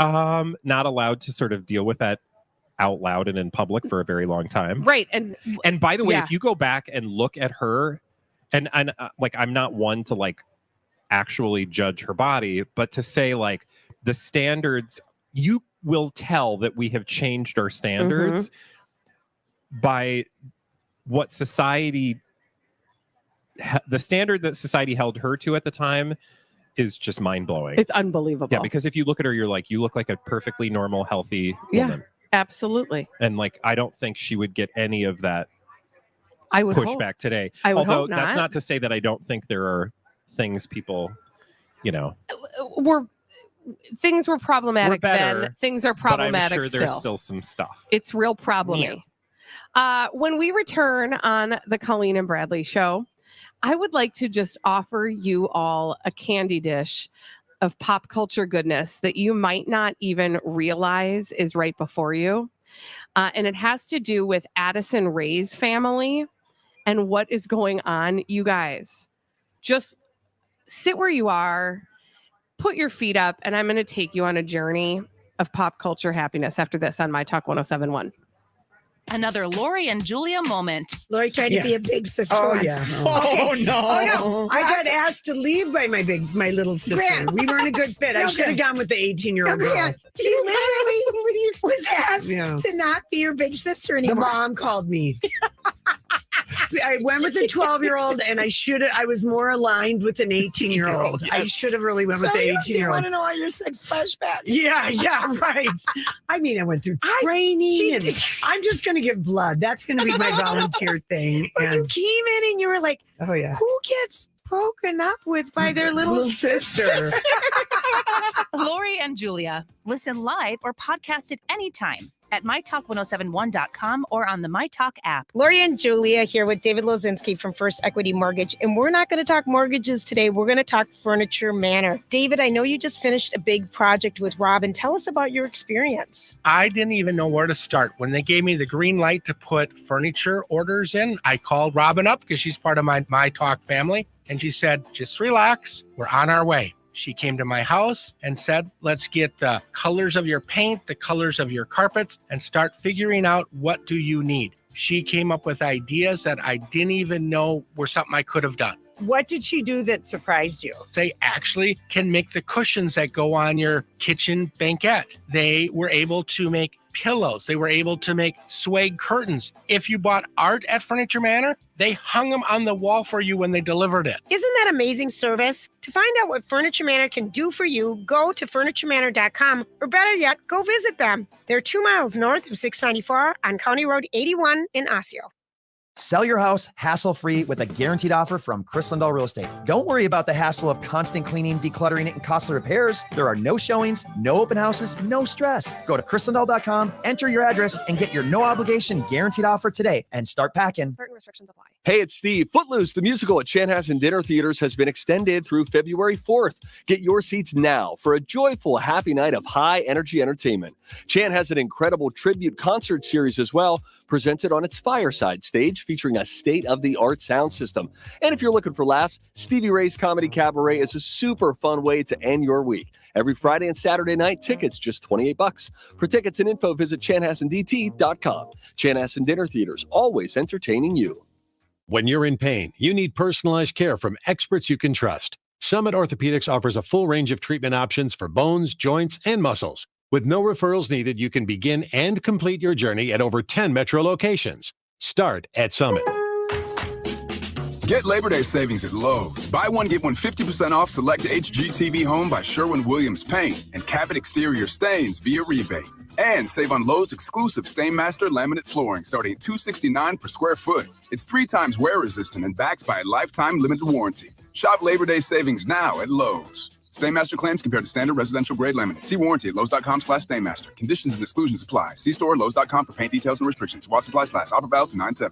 not allowed to sort of deal with that out loud and in public for a very long time. Right. And by the way, if you go back and look at her, and like, I'm not one to like actually judge her body, but to say like the standards, you will tell that we have changed our standards by what society, the standard that society held her to at the time is just mind-blowing. It's unbelievable. Yeah, because if you look at her, you're like, you look like a perfectly normal, healthy woman. Absolutely. And like, I don't think she would get any of that hope. pushback today. I would Although hope not. that's not to say that I don't think there are things people, things were problematic better, then. Things are but problematic I'm sure still. there's still some stuff. It's real problemy. When we return on the Colleen and Bradley show, I would like to just offer you all a candy dish of pop culture goodness that you might not even realize is right before you. And it has to do with Addison Rae's family and what is going on. You guys, just sit where you are, put your feet up, and I'm going to take you on a journey of pop culture happiness after this on myTalk 107.1. Another Lori and Julia moment. Lori tried to be a big sister. Oh, once. yeah. Okay. Oh, no. Oh, no. I got asked to leave by my little sister. Grant. We weren't a good fit. I should have gone with the 18-year-old girl. Grant, he literally was asked to not be your big sister The anymore. mom called me. I went with the 12-year-old, and I was more aligned with an 18-year-old. I should have really went with the 18-year-old. Do you want to know all your sex flashbacks? Yeah, right. I mean, I went through training, and I'm just going to give blood. That's going to be my volunteer thing. But you came in and you were like, oh, yeah. Who gets broken up with by their little sister? Lori and Julia. Listen live or podcast at any time at mytalk1071.com or on the myTalk app. Lori and Julia here with David Lozinski from First Equity Mortgage. And we're not going to talk mortgages today. We're going to talk Furniture Manor. David, I know you just finished a big project with Robin. Tell us about your experience. I didn't even know where to start. When they gave me the green light to put furniture orders in, I called Robin up because she's part of my myTalk family. And she said, just relax. We're on our way. She came to my house and said, let's get the colors of your paint, the colors of your carpets, and start figuring out what do you need. She came up with ideas that I didn't even know were something I could have done. What did she do that surprised you? They actually can make the cushions that go on your kitchen banquette. They were able to make pillows. They were able to make swag curtains. If you bought art at Furniture Manor, they hung them on the wall for you when they delivered it. Isn't that amazing service? To find out what Furniture Manor can do for you, go to FurnitureManor.com, or better yet, go visit them. They're 2 miles north of 694 on County Road 81 in Osseo. Sell your house hassle-free with a guaranteed offer from Chris Lindahl Real Estate. Don't worry about the hassle of constant cleaning, decluttering it, and costly repairs. There are no showings, no open houses, no stress. Go to chrislindahl.com, enter your address, and get your no-obligation guaranteed offer today and start packing. Certain restrictions apply. Hey, it's Steve. Footloose, the musical at Chanhassen Dinner Theaters, has been extended through February 4th. Get your seats now for a joyful, happy night of high-energy entertainment. Chan has an incredible tribute concert series as well, presented on its Fireside stage, featuring a state-of-the-art sound system. And if you're looking for laughs, Stevie Ray's Comedy Cabaret is a super fun way to end your week. Every Friday and Saturday night, tickets just $28. For tickets and info, visit chanhassendt.com. Chanhassen Dinner Theaters, always entertaining you. When you're in pain, you need personalized care from experts you can trust. Summit Orthopedics offers a full range of treatment options for bones, joints, and muscles. With no referrals needed, you can begin and complete your journey at over 10 metro locations. Start at Summit. Get Labor Day savings at Lowe's. Buy one, get one 50% off select HGTV home by Sherwin-Williams Paint and Cabot Exterior Stains via rebate. And save on Lowe's exclusive Stainmaster laminate flooring starting at $269 per square foot. It's 3 times wear resistant and backed by a lifetime limited warranty. Shop Labor Day savings now at Lowe's. Stainmaster claims compared to standard residential grade laminate. See warranty at Lowe's.com/Stainmaster. Conditions and exclusions apply. See store Lowe's.com for paint details and restrictions. While supplies last. Offer valid through 9/7.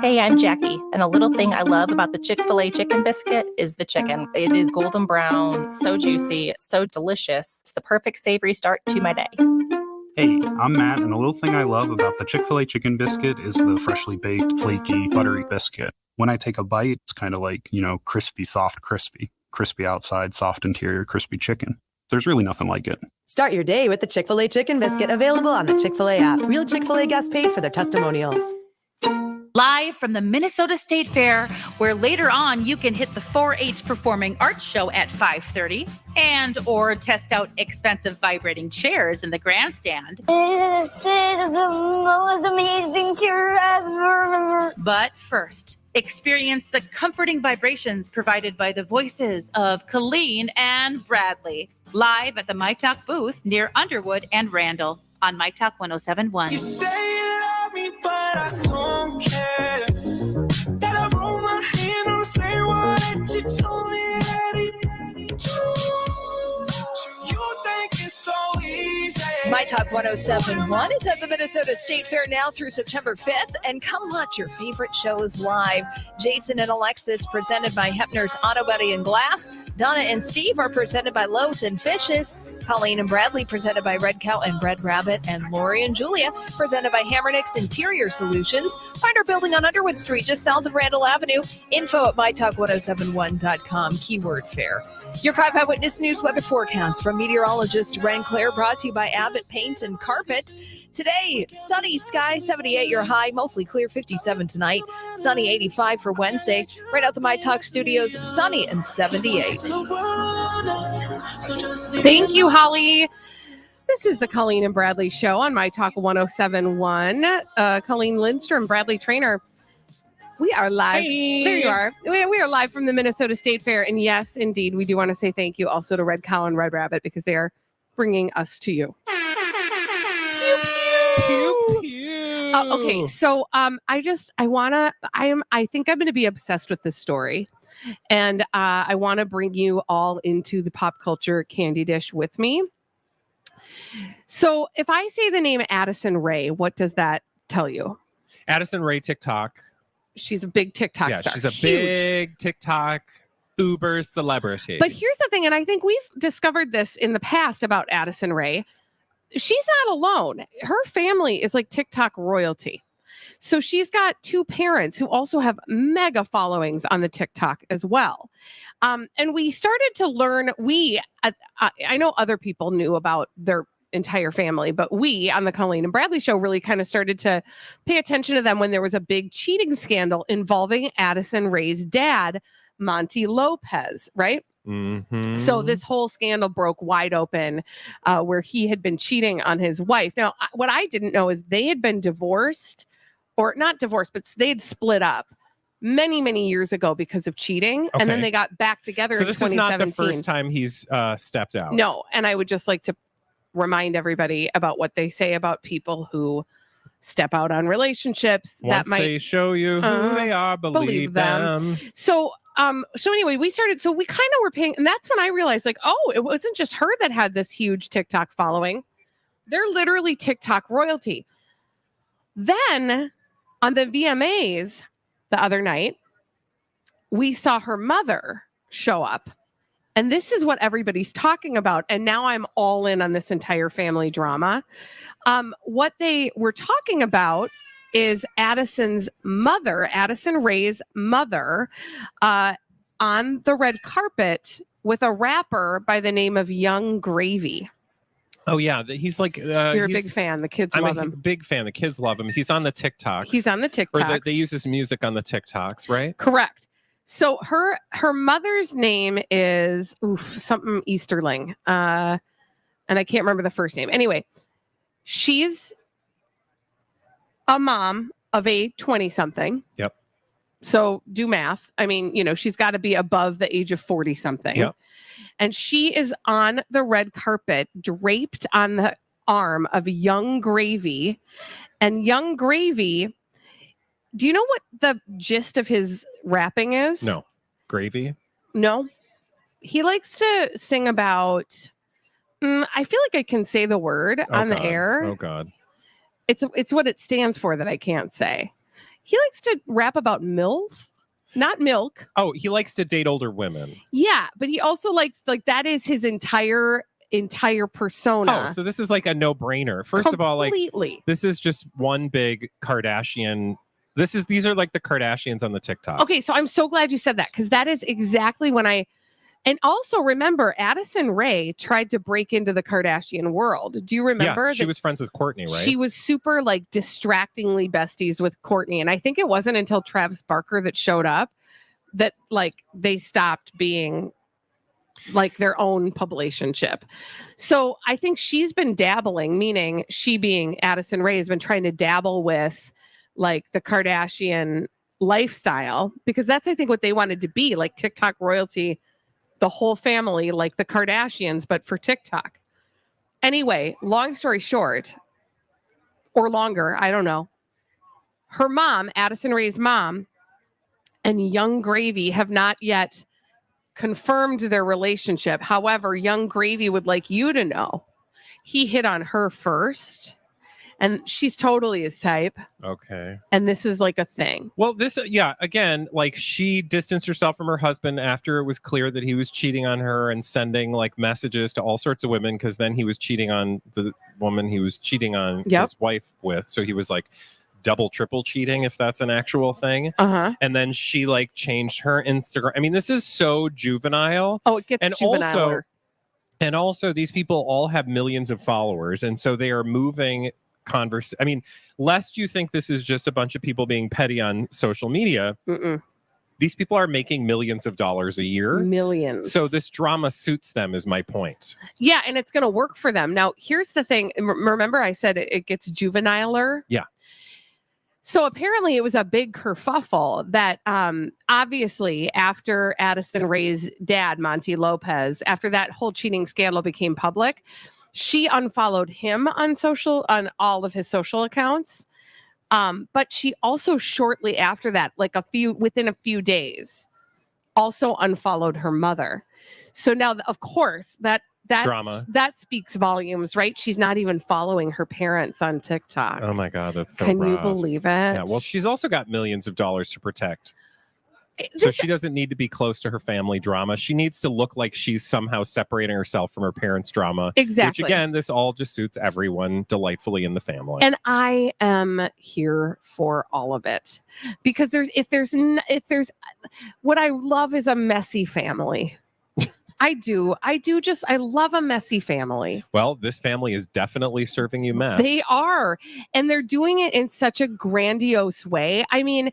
Hey, I'm Jackie, and a little thing I love about the Chick-fil-A chicken biscuit is the chicken. It is golden brown, so juicy, so delicious. It's the perfect savory start to my day. Hey, I'm Matt, and a little thing I love about the Chick-fil-A chicken biscuit is the freshly baked, flaky, buttery biscuit. When I take a bite, it's kind of like, crispy, soft, crispy. Crispy outside, soft interior, crispy chicken. There's really nothing like it. Start your day with the Chick-fil-A chicken biscuit, available on the Chick-fil-A app. Real Chick-fil-A guests paid for their testimonials. Live from the Minnesota State Fair, where later on you can hit the 4-H Performing Arts Show at 5:30 or test out expensive vibrating chairs in the grandstand. This is the most amazing chair ever. But first, experience the comforting vibrations provided by the voices of Colleen and Bradley, live at the myTalk booth near Underwood and Randall on myTalk 107.1. You say you love me, but I don't care. That I roll my hand on the same wall that you told me that you think it's so easy. myTalk 107.1 is at the Minnesota State Fair now through September 5th, and come watch your favorite shows live. Jason and Alexis, presented by Hepner's Auto Body and Glass. Donna and Steve are presented by Loaves and Fishes. Colleen and Bradley, presented by Red Cow and Red Rabbit. And Lori and Julia, presented by Hammernix Interior Solutions. Find our building on Underwood Street, just south of Randall Avenue. Info at mytalk1071.com, keyword fair. Your 5 Eyewitness News weather forecast from meteorologist Ren Claire, brought to you by Abbott Paint and Carpet. Today, sunny sky, 78 your high, mostly clear, 57 tonight, sunny 85 for Wednesday. Right out the myTalk studios, sunny and 78. Thank you, Holly. This is the Colleen and Bradley Show on myTalk 107.1. Colleen Lindstrom, Bradley Trainer. We are live. Hey. There you are. We are live from the Minnesota State Fair. And yes, indeed, we do want to say thank you also to Red Cow and Red Rabbit, because they are bringing us to you. Pew, pew. Okay, so I think I'm going to be obsessed with this story, and I want to bring you all into the pop culture candy dish with me. So if I say the name Addison Rae, what does that tell you? Addison Rae, TikTok. She's a big TikTok star. She's a big TikTok uber celebrity. But here's the thing, and I think we've discovered this in the past about Addison Rae. She's not alone. Her family is like TikTok royalty. So she's got 2 parents who also have mega followings on the TikTok as well. And we started to learn, I know other people knew about their entire family, but we on the Colleen and Bradley Show really kind of started to pay attention to them when there was a big cheating scandal involving Addison Rae's dad, Monty Lopez, right? Mm-hmm. So this whole scandal broke wide open, where he had been cheating on his wife. Now, what I didn't know is they had been divorced, or not divorced, but they had split up many, many years ago because of cheating. Okay. And then they got back together in 2017. So this is not the first time he's stepped out. No. And I would just like to remind everybody about what they say about people who step out on relationships. Once that might they show you who they are, believe them. So anyway, we kind of were paying, and that's when I realized, like, oh, it wasn't just her that had this huge TikTok following. They're literally TikTok royalty. Then on the VMAs the other night, we saw her mother show up. And this is what everybody's talking about. And now I'm all in on this entire family drama. What they were talking about is Addison's mother, Addison Rae's mother, on the red carpet with a rapper by the name of Young Gravy. Oh yeah, he's like You're a big fan. The kids love him. I'm a big fan. The kids love him. He's on the TikToks. He's on the TikToks. Or they use his music on the TikToks, right? Correct. So her mother's name is something Easterling, and I can't remember the first name. Anyway, she's a mom of a 20-something. Yep. So do math. I mean, she's got to be above the age of 40-something. Yep. And she is on the red carpet, draped on the arm of Young Gravy. And Young Gravy, do you know what the gist of his rapping is? No. Gravy? No. He likes to sing about, I feel like I can say the word on the air. Oh, God. It's what it stands for that I can't say. He likes to rap about MILF, not milk. Oh, he likes to date older women. Yeah, but he also likes, that is his entire persona. Oh, so this is like a no-brainer. First of all, this is just one big Kardashian. These are like the Kardashians on the TikTok. Okay, so I'm so glad you said that, because that is exactly when and also remember, Addison Rae tried to break into the Kardashian world. Do you remember? Yeah, she was friends with Kourtney, right? She was super distractingly besties with Kourtney. And I think it wasn't until Travis Barker that showed up that they stopped being their own publicationship. So I think she's been dabbling, meaning she being Addison Rae has been trying to dabble with the Kardashian lifestyle, because that's, I think, what they wanted to be, TikTok royalty, the whole family, like the Kardashians, but for TikTok. Anyway, long story short, or longer, I don't know. Her mom, Addison Rae's mom, and Young Gravy have not yet confirmed their relationship. However, Young Gravy would like you to know he hit on her first. And she's totally his type. Okay. And this is a thing. Well, again, she distanced herself from her husband after it was clear that he was cheating on her and sending messages to all sorts of women, because then he was cheating on the woman he was cheating on his wife with. So he was double, triple cheating, if that's an actual thing. Uh-huh. And then she changed her Instagram. I mean, this is so juvenile. Oh, it gets juvenile. And also these people all have millions of followers. And so they are moving lest you think this is just a bunch of people being petty on social media. Mm-mm. These people are making millions of dollars a year. Millions. So this drama suits them, is my point. Yeah, and it's going to work for them. Now, here's the thing. Remember I said it gets juveniler? Yeah. So apparently it was a big kerfuffle that obviously after Addison Rae's dad, Monty Lopez, after that whole cheating scandal became public, she unfollowed him on all of his social accounts. But she also shortly after that, within a few days, also unfollowed her mother. So now, of course, that drama, that speaks volumes, right? She's not even following her parents on TikTok. Oh my God, that's so Can rough. you believe it? Yeah, well, she's also got millions of dollars to protect. So she doesn't need to be close to her family drama. She needs to look like she's somehow separating herself from her parents' drama. Exactly. Which, again, this all just suits everyone delightfully in the family. And I am here for all of it, because if there's what I love is a messy family. I love a messy family. Well, this family is definitely serving you mess. They are. And they're doing it in such a grandiose way. I mean,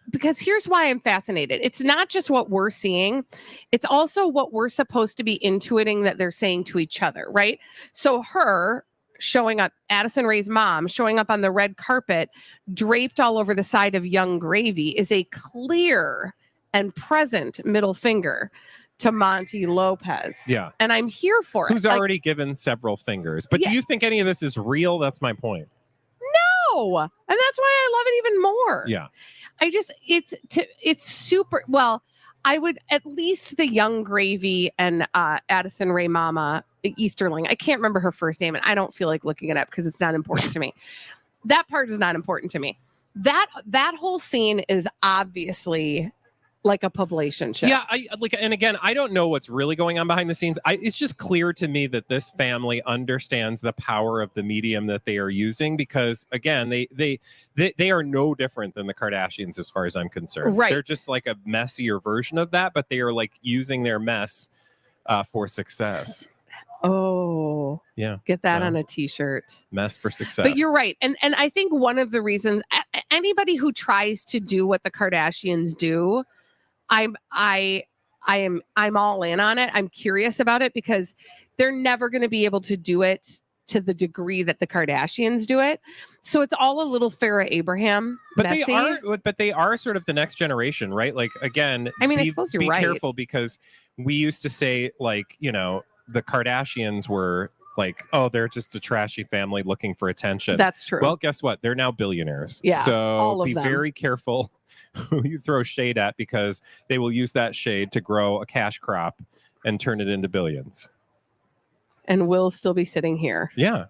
because here's why I'm fascinated. It's not just what we're seeing. It's also what we're supposed to be intuiting that they're saying to each other, right? So her showing up, Addison Rae's mom showing up on the red carpet, draped all over the side of Young Gravy, is a clear and present middle finger to Monty Lopez. Yeah. And I'm here for it. Who's already given several fingers. But do you think any of this is real? That's my point. No. And that's why I love it even more. Yeah. It's super. Well, I would at least the Young Gravy and Addison Rae mama Easterling. I can't remember her first name, and I don't feel like looking it up because it's not important to me. That part is not important to me. That whole scene is obviously like a publicationship. Yeah, and again, I don't know what's really going on behind the scenes. It's just clear to me that this family understands the power of the medium that they are using, because again, they are no different than the Kardashians as far as I'm concerned. Right. They're just like a messier version of that, but they are like using their mess for success. Oh, yeah. Get that on a t-shirt. Mess for success. But you're right. And I think one of the reasons anybody who tries to do what the Kardashians do, I'm all in on it. I'm curious about it because they're never going to be able to do it to the degree that the Kardashians do it. So it's all a little Farrah Abraham messy. But they are sort of the next generation, right? Like, again, I mean, I suppose you're right. Be careful, because we used to say, like, you know, the Kardashians were like, oh, they're just a trashy family looking for attention. That's true. Well, guess what? They're now billionaires. Yeah, so all of be them. very careful who you throw shade at, because they will use that shade to grow a cash crop and turn it into billions. And we'll still be sitting here. Yeah.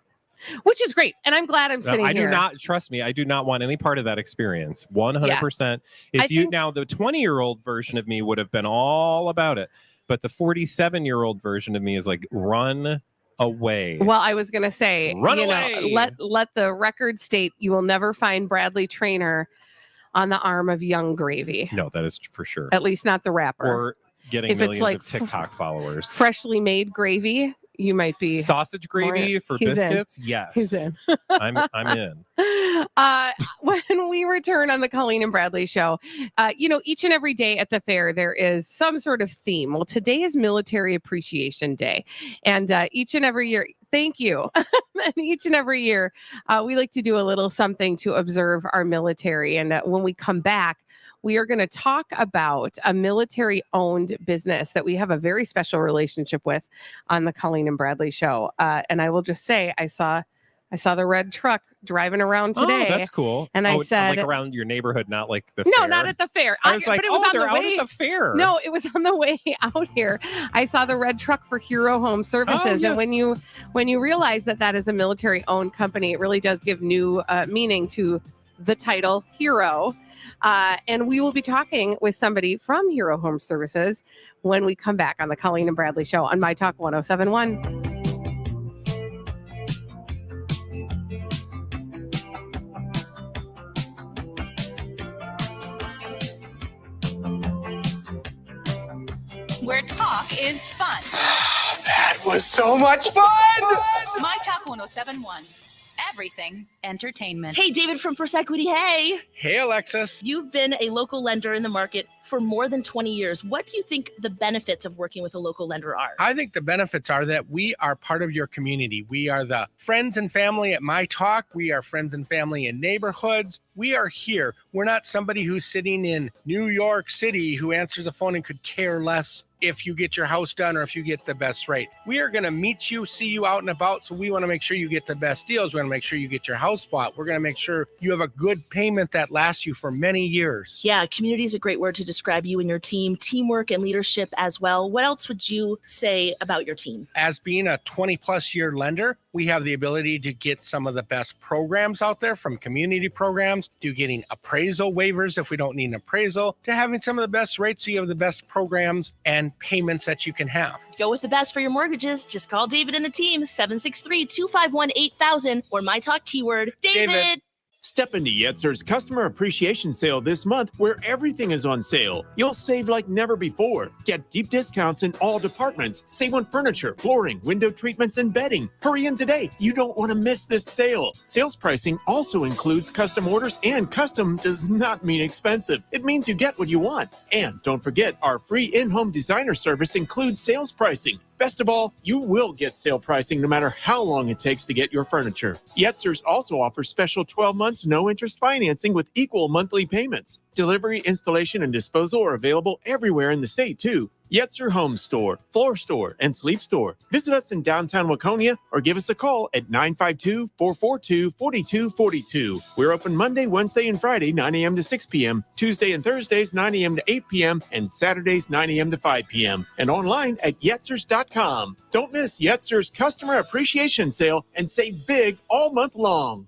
Which is great. And I'm glad I'm sitting here. Trust me, I do not want any part of that experience. 100%. Yeah. Now, the 20-year-old version of me would have been all about it. But the 47-year-old version of me is like, run away. Well, I was going to say, Run away. Let the record state you will never find Bradley Traynor on the arm of Young Gravy. No, that is for sure. At least not the rapper. Or getting If it's millions like of TikTok followers. Freshly made gravy, you might be. Sausage gravy for He's in. biscuits? Yes. He's in. I'm in. When we return on the Colleen and Bradley show, each and every day at the fair, there is some sort of theme. Well, today is Military Appreciation Day. And each and every year, thank you. And each and every year, we like to do a little something to observe our military. And when we come back, we are going to talk about a military-owned business that we have a very special relationship with on the Colleen and Bradley show. And I will just say, I saw the red truck driving around today. Oh, that's cool. And I said, like around your neighborhood, not like the no, fair. not at the fair. I was like, but it was on they're the out way at the fair. No, it was on the way out here. I saw the red truck for Hero Home Services. Oh, yes. And when you realize that is a military-owned company, it really does give new meaning to the title Hero. And we will be talking with somebody from Hero Home Services when we come back on the Colleen and Bradley show on myTalk 1071. Where talk is fun. That was so much fun! myTalk 1071. Everything entertainment. Hey, David from First Equity. Hey. Hey, Alexis. You've been a local lender in the market for more than 20 years. What do you think the benefits of working with a local lender are? I think the benefits are that we are part of your community. We are the friends and family at myTalk. We are friends and family in neighborhoods. We are here. We're not somebody who's sitting in New York City who answers the phone and could care less if you get your house done or if you get the best rate. We are going to meet you, see you out and about. So we want to make sure you get the best deals. We want to make sure you get your house bought. We're going to make sure you have a good payment that lasts you for many years. Yeah, community is a great word to describe you and your team. Teamwork and leadership as well. What else would you say about your team? As being a 20-plus year lender, we have the ability to get some of the best programs out there, from community programs to getting appraisal waivers if we don't need an appraisal, to having some of the best rates so you have the best programs and payments that you can have. Go with the best for your mortgages. Just call David and the team, 763-251-8000, or myTalk keyword David. Step into Yetzer's Customer Appreciation Sale this month, where everything is on sale. You'll save like never before. Get deep discounts in all departments. Save on furniture, flooring, window treatments, and bedding. Hurry in today. You don't want to miss this sale. Sales pricing also includes custom orders, and custom does not mean expensive. It means you get what you want. And don't forget, our free in-home designer service includes sales pricing. Best of all, you will get sale pricing no matter how long it takes to get your furniture. Yetzer's also offers special 12 months no-interest financing with equal monthly payments. Delivery, installation, and disposal are available everywhere in the state, too. Yetzer Home Store, Floor Store, and Sleep Store. Visit us in downtown Waconia or give us a call at 952-442-4242. We're open Monday, Wednesday, and Friday, 9 a.m. to 6 p.m., Tuesday and Thursdays, 9 a.m. to 8 p.m., and Saturdays, 9 a.m. to 5 p.m., and online at yetzers.com. Don't miss Yetzer's Customer Appreciation Sale and save big all month long.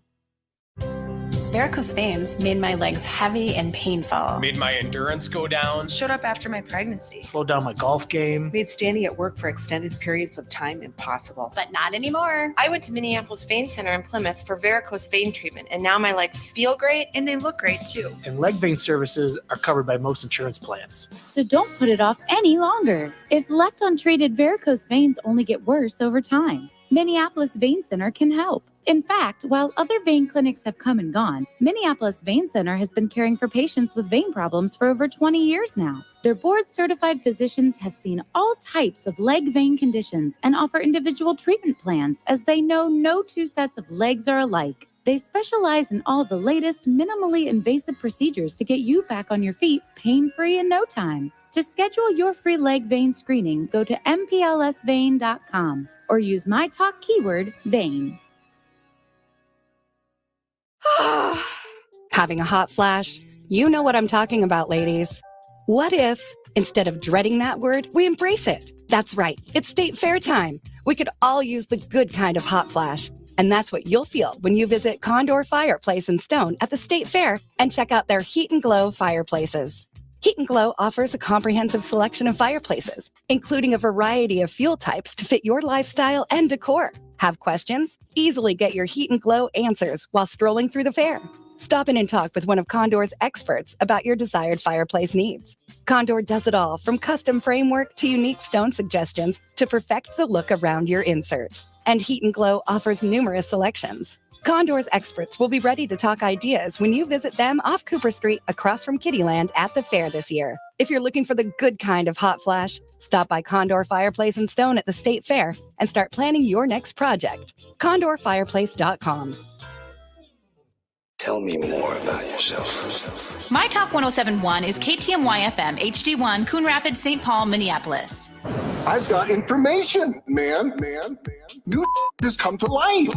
Varicose veins made my legs heavy and painful. Made my endurance go down. Showed up after my pregnancy. Slowed down my golf game. Made standing at work for extended periods of time impossible. But not anymore. I went to Minneapolis Vein Center in Plymouth for varicose vein treatment, and now my legs feel great and they look great too. And leg vein services are covered by most insurance plans. So don't put it off any longer. If left untreated, varicose veins only get worse over time. Minneapolis Vein Center can help. In fact, while other vein clinics have come and gone, Minneapolis Vein Center has been caring for patients with vein problems for over 20 years now. Their board-certified physicians have seen all types of leg vein conditions and offer individual treatment plans, as they know no two sets of legs are alike. They specialize in all the latest minimally invasive procedures to get you back on your feet pain-free in no time. To schedule your free leg vein screening, go to mplsvein.com or use myTalk keyword vein. Having a hot flash? You know what I'm talking about, ladies. What if, instead of dreading that word, we embrace it? That's right. It's State Fair time. We could all use the good kind of hot flash. And that's what you'll feel when you visit Condor Fireplace in Stone at the State Fair and check out their Heat and Glow fireplaces. Heat and Glow offers a comprehensive selection of fireplaces, including a variety of fuel types to fit your lifestyle and decor. Have questions? Easily get your Heat and Glow answers while strolling through the fair. Stop in and talk with one of Condor's experts about your desired fireplace needs. Condor does it all, from custom framework to unique stone suggestions to perfect the look around your insert. And Heat and Glow offers numerous selections. Condor's experts will be ready to talk ideas when you visit them off Cooper Street across from Kittyland at the fair this year. If you're looking for the good kind of hot flash, stop by Condor Fireplace and Stone at the State Fair and start planning your next project. CondorFireplace.com. Tell me more about yourself. myTalk 1071 is KTMY FM, HD1, Coon Rapids, St. Paul, Minneapolis. I've got information, man. New has come to light.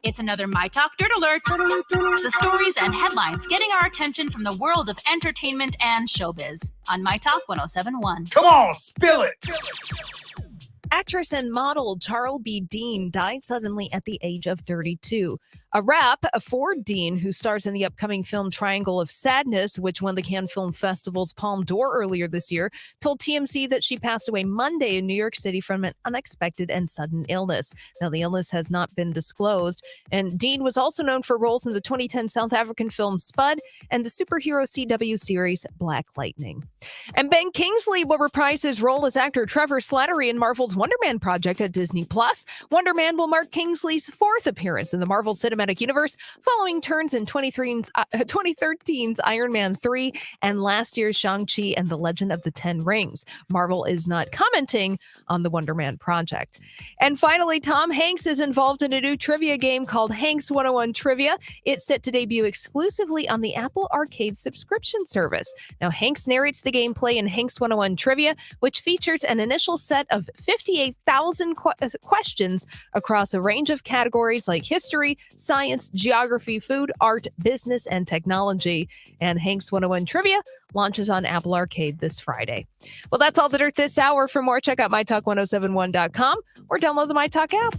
It's another myTalk Dirt Alert. The stories and headlines getting our attention from the world of entertainment and showbiz on myTalk 1071. Come on, spill it. Actress and model Charles B. Dean died suddenly at the age of 32. A rep for Dean, who stars in the upcoming film Triangle of Sadness, which won the Cannes Film Festival's Palme d'Or earlier this year, told TMZ that she passed away Monday in New York City from an unexpected and sudden illness. Now, the illness has not been disclosed. And Dean was also known for roles in the 2010 South African film Spud and the superhero CW series Black Lightning. And Ben Kingsley will reprise his role as actor Trevor Slattery in Marvel's Wonder Man project at Disney+. Wonder Man will mark Kingsley's fourth appearance in the Marvel Cinematic Universe, following turns in 2013's Iron Man 3 and last year's Shang-Chi and the Legend of the Ten Rings. Marvel is not commenting on the Wonder Man project. And finally, Tom Hanks is involved in a new trivia game called Hanks 101 Trivia. It's set to debut exclusively on the Apple Arcade subscription service. Now, Hanks narrates the gameplay in Hanks 101 Trivia, which features an initial set of 58,000 questions across a range of categories like history, science, geography, food, art, business, and technology. And Hanks 101 Trivia launches on Apple Arcade this Friday. Well, that's all the dirt this hour. For more, check out mytalk1071.com or download the myTalk app.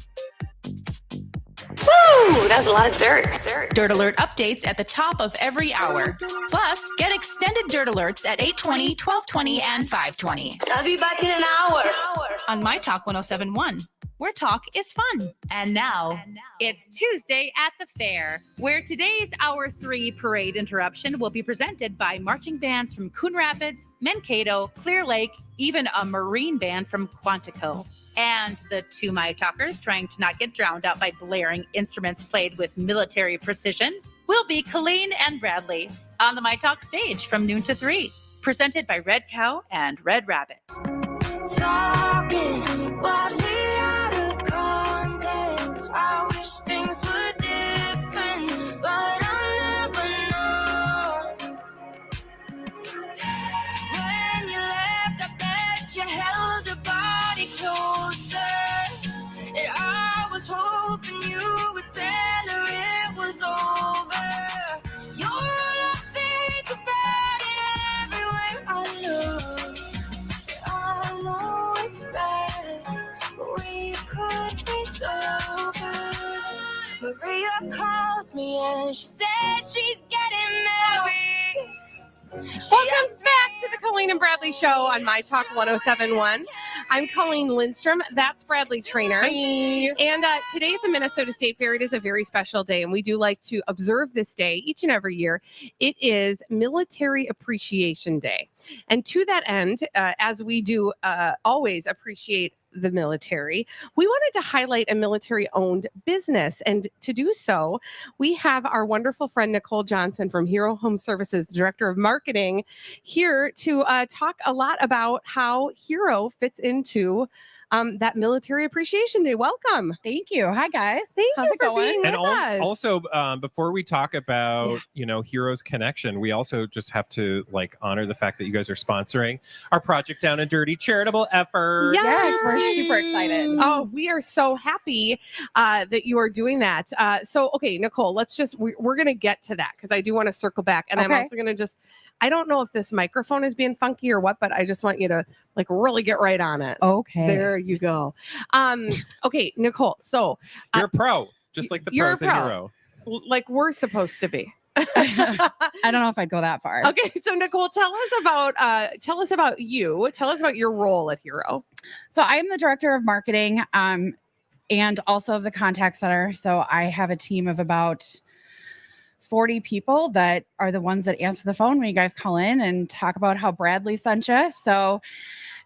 Woo! That was a lot of dirt. Dirt Alert updates at the top of every hour. Plus, get extended Dirt Alerts at 8:20, 12:20, and 5:20. I'll be back in an hour. On myTalk 1071, where talk is fun. And now, it's Tuesday at the fair, where today's Hour 3 parade interruption will be presented by marching bands from Coon Rapids, Mankato, Clear Lake, even a marine band from Quantico. And the two myTalkers trying to not get drowned out by blaring instruments played with military precision will be Colleen and Bradley on the myTalk stage from noon to 3, presented by Red Cow and Red Rabbit. Talking wildly out of context. I wish things were different, but I'll never know. When you left, I bet you held a body closer, and I was hoping you would tell her it was over. You're all I think about, and everywhere I look, I know it's Colleen and Bradley show on myTalk 107.1. I'm Colleen Lindstrom. That's Bradley Trainer. Hi. And today at the Minnesota State Fair, it is a very special day, and we do like to observe this day each and every year. It is Military Appreciation Day. And to that end, as we do always appreciate the military, we wanted to highlight a military-owned business. And to do so, we have our wonderful friend Nicole Johnson from Hero Home Services, the Director of Marketing, here to talk a lot about how Hero fits into that Military Appreciation Day. Welcome. Thank you. Hi, guys. How's it going? And also, before we talk about, Heroes Connection, we also just have to honor the fact that you guys are sponsoring our Project Down and Dirty charitable effort. Yes, we're super excited. Oh, we are so happy that you are doing that. Okay, Nicole, we're going to get to that because I do want to circle back. And I'm also going to I don't know if this microphone is being funky or what, but I just want you to really get right on it. Okay. There you go. Okay, Nicole. So you're a pro, just like the pros in Hero. Like we're supposed to be. I don't know if I'd go that far. Okay, so Nicole, tell us about you. Tell us about your role at Hero. So I am the Director of Marketing and also of the contact center. So I have a team of about 40 people that are the ones that answer the phone when you guys call in and talk about how Bradley sent you. So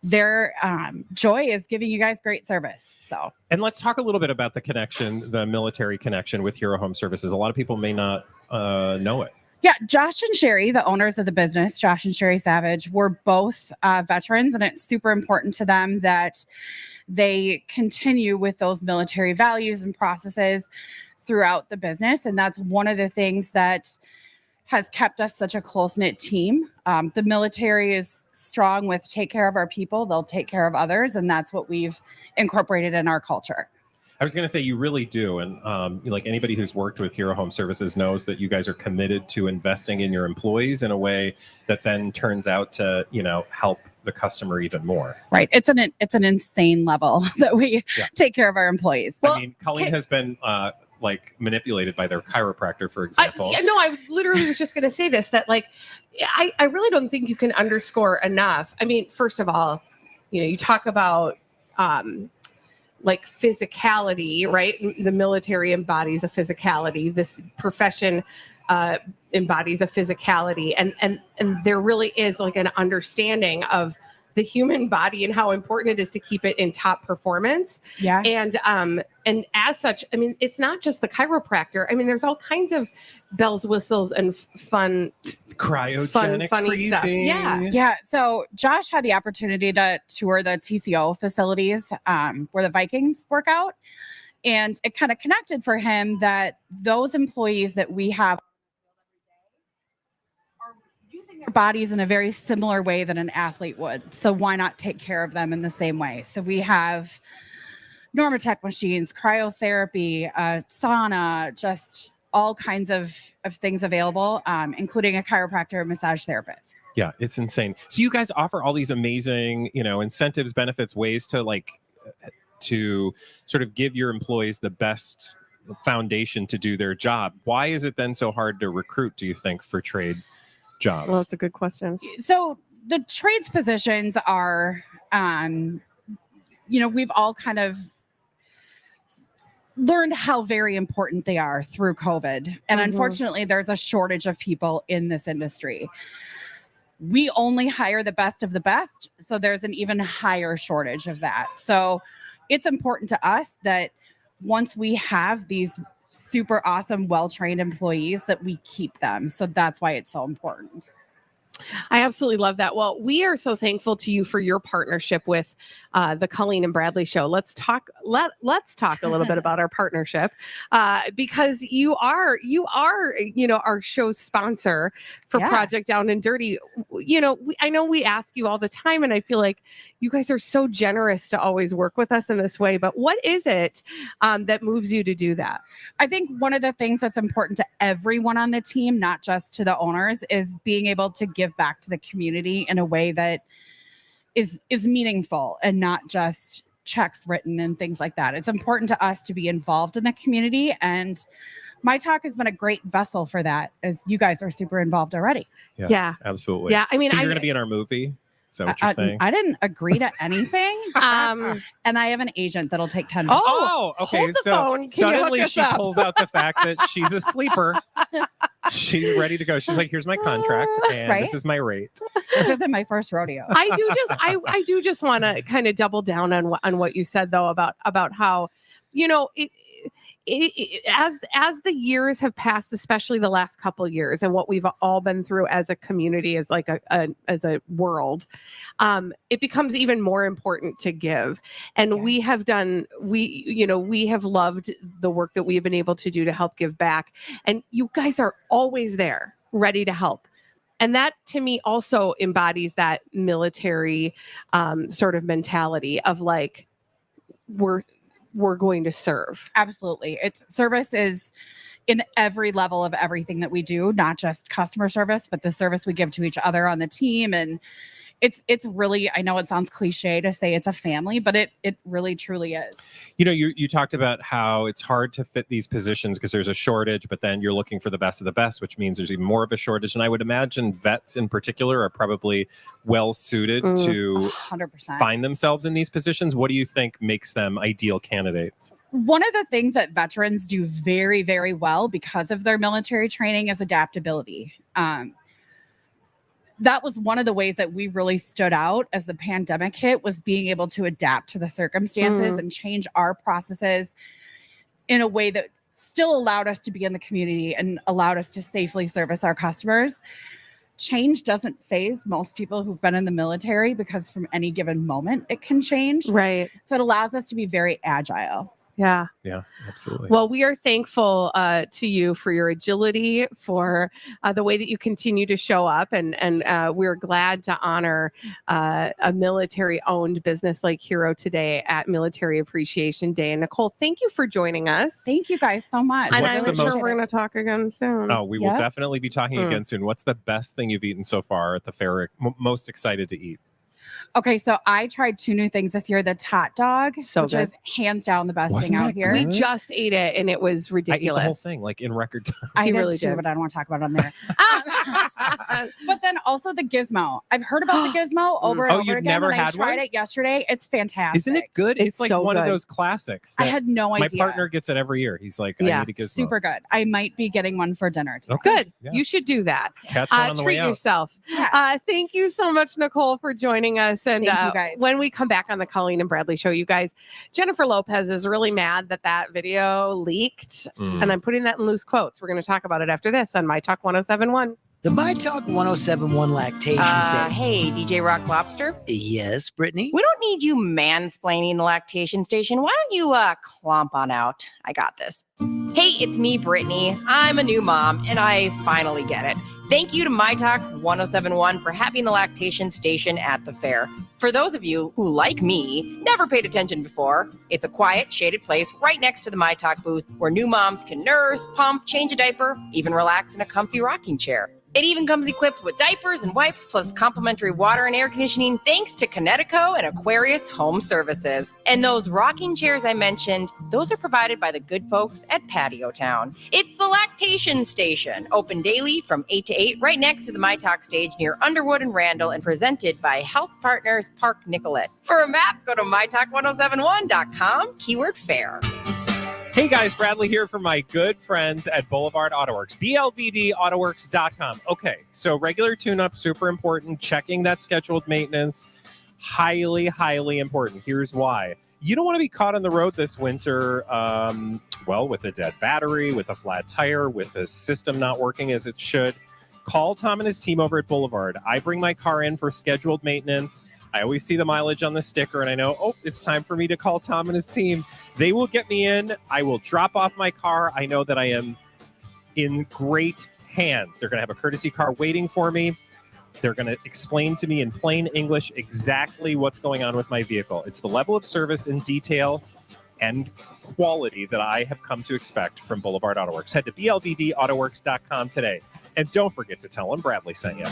their joy is giving you guys great service. So, and let's talk a little bit about the connection, the military connection with Hero Home Services. A lot of people may not know it. Yeah, Josh and Sherry, the owners of the business, Josh and Sherry Savage, were both veterans, and it's super important to them that they continue with those military values and processes throughout the business. And that's one of the things that has kept us such a close-knit team. The military is strong with take care of our people, they'll take care of others, and that's what we've incorporated in our culture. I was going to say you really do. And anybody who's worked with Hero Home Services knows that you guys are committed to investing in your employees in a way that then turns out to, help the customer even more. Right. It's an insane level that we take care of our employees. Colleen has been manipulated by their chiropractor, for example. I literally was just going to say this, that I really don't think you can underscore enough. I mean, first of all, you talk about physicality, right? The military embodies a physicality. This profession embodies a physicality, and there really is an understanding of the human body and how important it is to keep it in top performance. Yeah. And as such, it's not just the chiropractor. There's all kinds of bells, whistles, and funny freezing stuff. Yeah. Yeah. So Josh had the opportunity to tour the TCO facilities where the Vikings work out. And it kind of connected for him that those employees that we have their bodies in a very similar way that an athlete would. So why not take care of them in the same way? So we have Normatec machines, cryotherapy, sauna, just all kinds of things available, including a chiropractor, massage therapist. Yeah, it's insane. So you guys offer all these amazing, incentives, benefits, ways to sort of give your employees the best foundation to do their job. Why is it then so hard to recruit, do you think, for trade jobs? Well, that's a good question. So the trades positions are, we've all kind of learned how very important they are through COVID. And unfortunately, there's a shortage of people in this industry. We only hire the best of the best. So there's an even higher shortage of that. So it's important to us that once we have these super awesome, well-trained employees, that we keep them. So that's why it's so important. I absolutely love that. Well, we are so thankful to you for your partnership with the Colleen and Bradley show. Let's talk a little bit about our partnership because you are our show's sponsor for Project Down and Dirty. I know we ask you all the time, and I feel like you guys are so generous to always work with us in this way. But what is it that moves you to do that? I think one of the things that's important to everyone on the team, not just to the owners, is being able to give back to the community in a way that is meaningful and not just checks written and things like that. It's important to us to be involved in the community, and myTalk has been a great vessel for that, as you guys are super involved already. Yeah, absolutely. Yeah, so you're going to be in our movie. Is that what you're saying? I didn't agree to anything. And I have an agent that'll take 10 minutes. Oh, okay. hold the So phone. Can you suddenly hook us she up? pulls out the fact that she's a sleeper. She's ready to go. She's like, here's my contract and Right? this is my rate. This isn't my first rodeo. I do just want to kind of double down on what you said though about how, you know, as the years have passed, especially the last couple of years, and what we've all been through as a community, as like as a world, it becomes even more important to give. And we have loved the work that we have been able to do to help give back. And you guys are always there, ready to help. And that to me also embodies that military sort of mentality of like, we're going to serve. Absolutely. Service is in every level of everything that we do, not just customer service, but the service we give to each other on the team. And it's really, I know it sounds cliche to say it's a family, but it really truly is. You know, you talked about how it's hard to fit these positions because there's a shortage, but then you're looking for the best of the best, which means there's even more of a shortage. And I would imagine vets in particular are probably well suited to 100%. find themselves in these positions. What do you think makes them ideal candidates? One of the things that veterans do very, very well because of their military training is adaptability. That was one of the ways that we really stood out as the pandemic hit, was being able to adapt to the circumstances and change our processes in a way that still allowed us to be in the community and allowed us to safely service our customers. Change doesn't phase most people who've been in the military because from any given moment it can change. Right. So it allows us to be very agile. Yeah. Yeah, absolutely. Well, we are thankful to you for your agility, for the way that you continue to show up. And we're glad to honor a military-owned business like Hero today at Military Appreciation Day. And Nicole, thank you for joining us. Thank you guys so much. And What's I'm the sure most- we're going to talk again soon. Oh, we will Yeah? definitely be talking again soon. What's the best thing you've eaten so far at the fair? Most excited to eat? Okay, so I tried 2 new things this year. The tot dog, So which good. is hands down the best Wasn't thing out that here. We just ate it and it was I ate the whole ridiculous. thing like in record time. I You did really too, did. but I don't want to talk about it on there. But then also the gizmo. I've heard about the gizmo over and Oh, over you've again. never When I had tried one? it yesterday. It's fantastic. Isn't it good? It's like so one of good. those classics. I that had no my idea. partner gets it every year. He's like, I Yeah, need a gizmo. Super good. I might be getting one for dinner today. Okay. Good. Yeah. You should do that. Catch one on the way Treat out. yourself. Yeah. Thank you so much, Nicole, for joining us. And Thank you, guys. when we come back on the Colleen and Bradley show, you guys, Jennifer Lopez is really mad that video leaked. And I'm putting that in loose quotes. We're going to talk about it after this on myTalk 1071. The myTalk 1071 Lactation Station. Hey, DJ Rock Lobster. Yes, Brittany? We don't need you mansplaining the lactation station. Why don't you clomp on out? I got this. Hey, it's me, Brittany. I'm a new mom, and I finally get it. Thank you to myTalk 1071 for having the lactation station at the fair. For those of you who, like me, never paid attention before, it's a quiet, shaded place right next to the myTalk booth where new moms can nurse, pump, change a diaper, even relax in a comfy rocking chair. It even comes equipped with diapers and wipes, plus complimentary water and air conditioning, thanks to Connecticut and Aquarius Home Services. And those rocking chairs I mentioned, those are provided by the good folks at Patio Town. It's the Lactation Station, open daily from 8 to 8, right next to the myTalk stage near Underwood and Randall, and presented by Health Partners Park Nicollet. For a map, go to mytalk1071.com, keyword fair. Hey guys, Bradley here from my good friends at Boulevard Autoworks, blvdautoworks.com. Okay, so regular tune-up, super important. Checking that scheduled maintenance, highly, highly important. Here's why. You don't want to be caught on the road this winter, with a dead battery, with a flat tire, with the system not working as it should. Call Tom and his team over at Boulevard. I bring my car in for scheduled maintenance. I always see the mileage on the sticker, and I know, it's time for me to call Tom and his team. They will get me in. I will drop off my car. I know that I am in great hands. They're going to have a courtesy car waiting for me. They're going to explain to me in plain English exactly what's going on with my vehicle. It's the level of service and detail and quality that I have come to expect from Boulevard Autoworks. Head to blvdautoworks.com today. And don't forget to tell them Bradley sent you.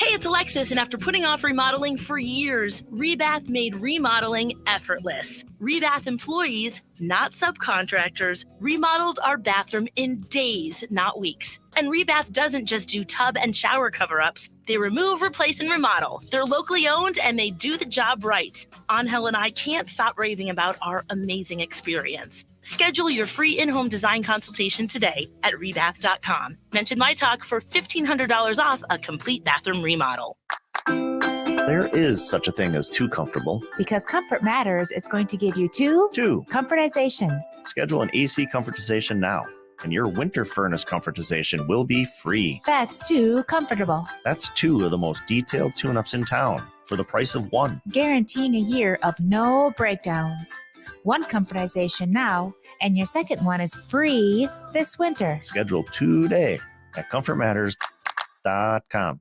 Hey, it's Alexis, and after putting off remodeling for years, Rebath made remodeling effortless. Rebath employees, not subcontractors, remodeled our bathroom in days, not weeks. And Rebath doesn't just do tub and shower cover-ups. They remove, replace, and remodel. They're locally owned, and they do the job right. Angel and I can't stop raving about our amazing experience. Schedule your free in-home design consultation today at rebath.com. Mention myTalk for $1,500 off a complete bathroom remodel. There is such a thing as too comfortable. Because Comfort Matters is going to give you two comfortizations. Schedule an AC comfortization now, and your winter furnace comfortization will be free. That's too comfortable. That's 2 of the most detailed tune-ups in town for the price of 1. Guaranteeing a year of no breakdowns. 1 comfortization now, and your second one is free this winter. Schedule today at comfortmatters.com.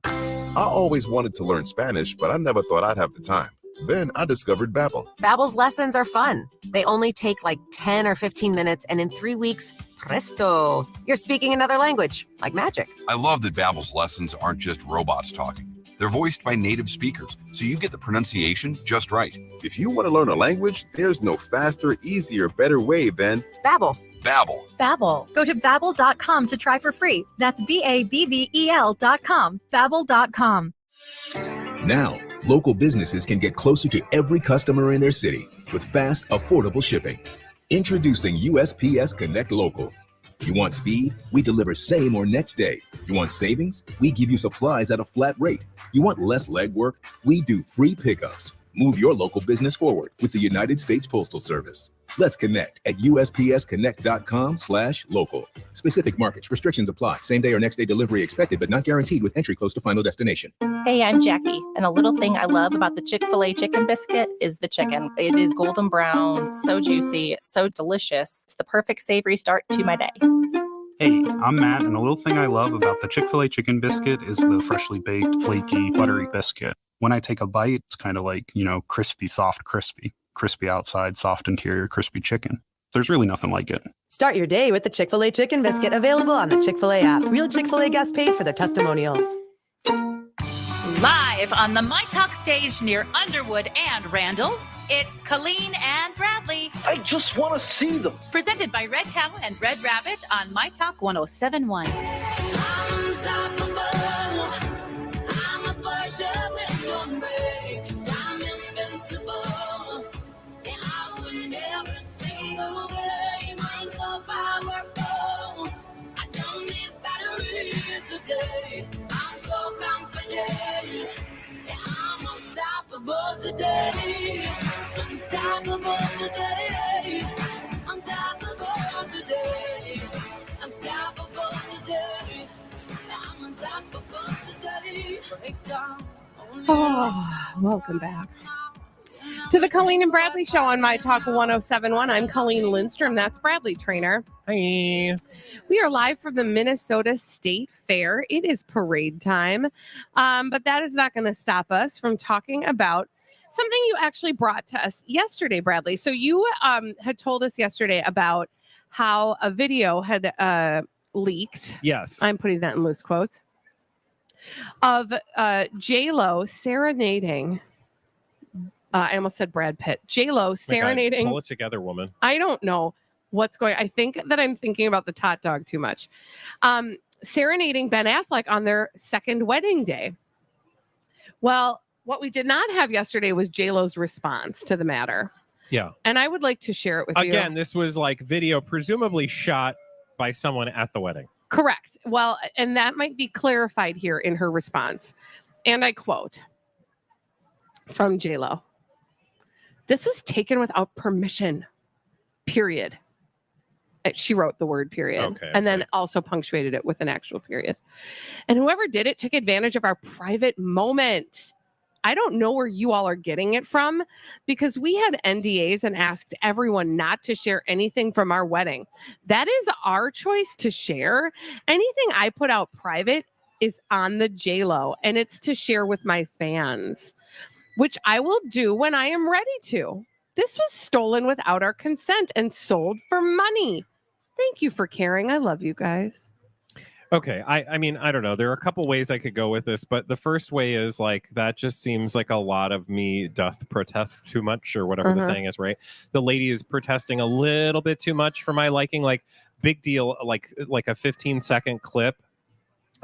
I always wanted to learn Spanish, but I never thought I'd have the time. Then I discovered Babbel. Babbel's lessons are fun. They only take like 10 or 15 minutes, and in 3 weeks, presto, you're speaking another language, like magic. I love that Babbel's lessons aren't just robots talking. They're voiced by native speakers, so you get the pronunciation just right. If you want to learn a language, there's no faster, easier, better way than Babbel. Babbel. Babbel. Go to Babbel.com to try for free. That's BABBEL.com. Babbel.com. Now, local businesses can get closer to every customer in their city with fast, affordable shipping. Introducing USPS Connect Local. You want speed? We deliver same or next day. You want savings? We give you supplies at a flat rate. You want less legwork? We do free pickups. Move your local business forward with the United States Postal Service. Let's connect at USPSconnect.com/local. Specific markets, restrictions apply. Same day or next day delivery expected, but not guaranteed with entry close to final destination. Hey, I'm Jackie, and a little thing I love about the Chick-fil-A chicken biscuit is the chicken. It is golden brown, so juicy, so delicious. It's the perfect savory start to my day. Hey, I'm Matt, and a little thing I love about the Chick-fil-A chicken biscuit is the freshly baked, flaky, buttery biscuit. When I take a bite, it's kind of like, crispy, soft, crispy. Crispy outside, soft interior, crispy chicken. There's really nothing like it. Start your day with the Chick-fil-A Chicken Biscuit, available on the Chick-fil-A app. Real Chick-fil-A guests paid for their testimonials. Live on the myTalk stage near Underwood and Randall, it's Colleen and Bradley. I just want to see them. Presented by Red Cow and Red Rabbit on myTalk 1071. I'm so confident. I'm unstoppable today. Unstoppable today. Unstoppable today. Unstoppable today. I'm unstoppable today. Break down. Oh, welcome back to the Colleen and Bradley Show on myTalk 1071. I'm Colleen Lindstrom. That's Bradley Trainer. Hi. We are live from the Minnesota State Fair. It is parade time, but that is not going to stop us from talking about something you actually brought to us yesterday, Bradley. So you had told us yesterday about how a video had leaked. Yes. I'm putting that in loose quotes. Of J-Lo serenading. I almost said Brad Pitt. J-Lo serenading. Pull it together, woman. I don't know what's going. I think that I'm thinking about the tot dog too much. Serenading Ben Affleck on their second wedding day. Well, what we did not have yesterday was J-Lo's response to the matter. Yeah. And I would like to share it with you. Again, this was like video presumably shot by someone at the wedding. Correct. Well, and that might be clarified here in her response. And I quote from J-Lo. This was taken without permission, period. She wrote the word period. Okay, and then also punctuated it with an actual period. And whoever did it took advantage of our private moment. I don't know where you all are getting it from because we had NDAs and asked everyone not to share anything from our wedding. That is our choice to share. Anything I put out private is on the J-Lo, and it's to share with my fans, which I will do when I am ready to. This was stolen without our consent and sold for money. Thank you for caring. I love you guys. Okay, I mean, I don't know. There are a couple ways I could go with this, but the first way is like that just seems like a lot of me doth protest too much, or whatever the saying is, right? The lady is protesting a little bit too much for my liking. Like, big deal, like a 15-second clip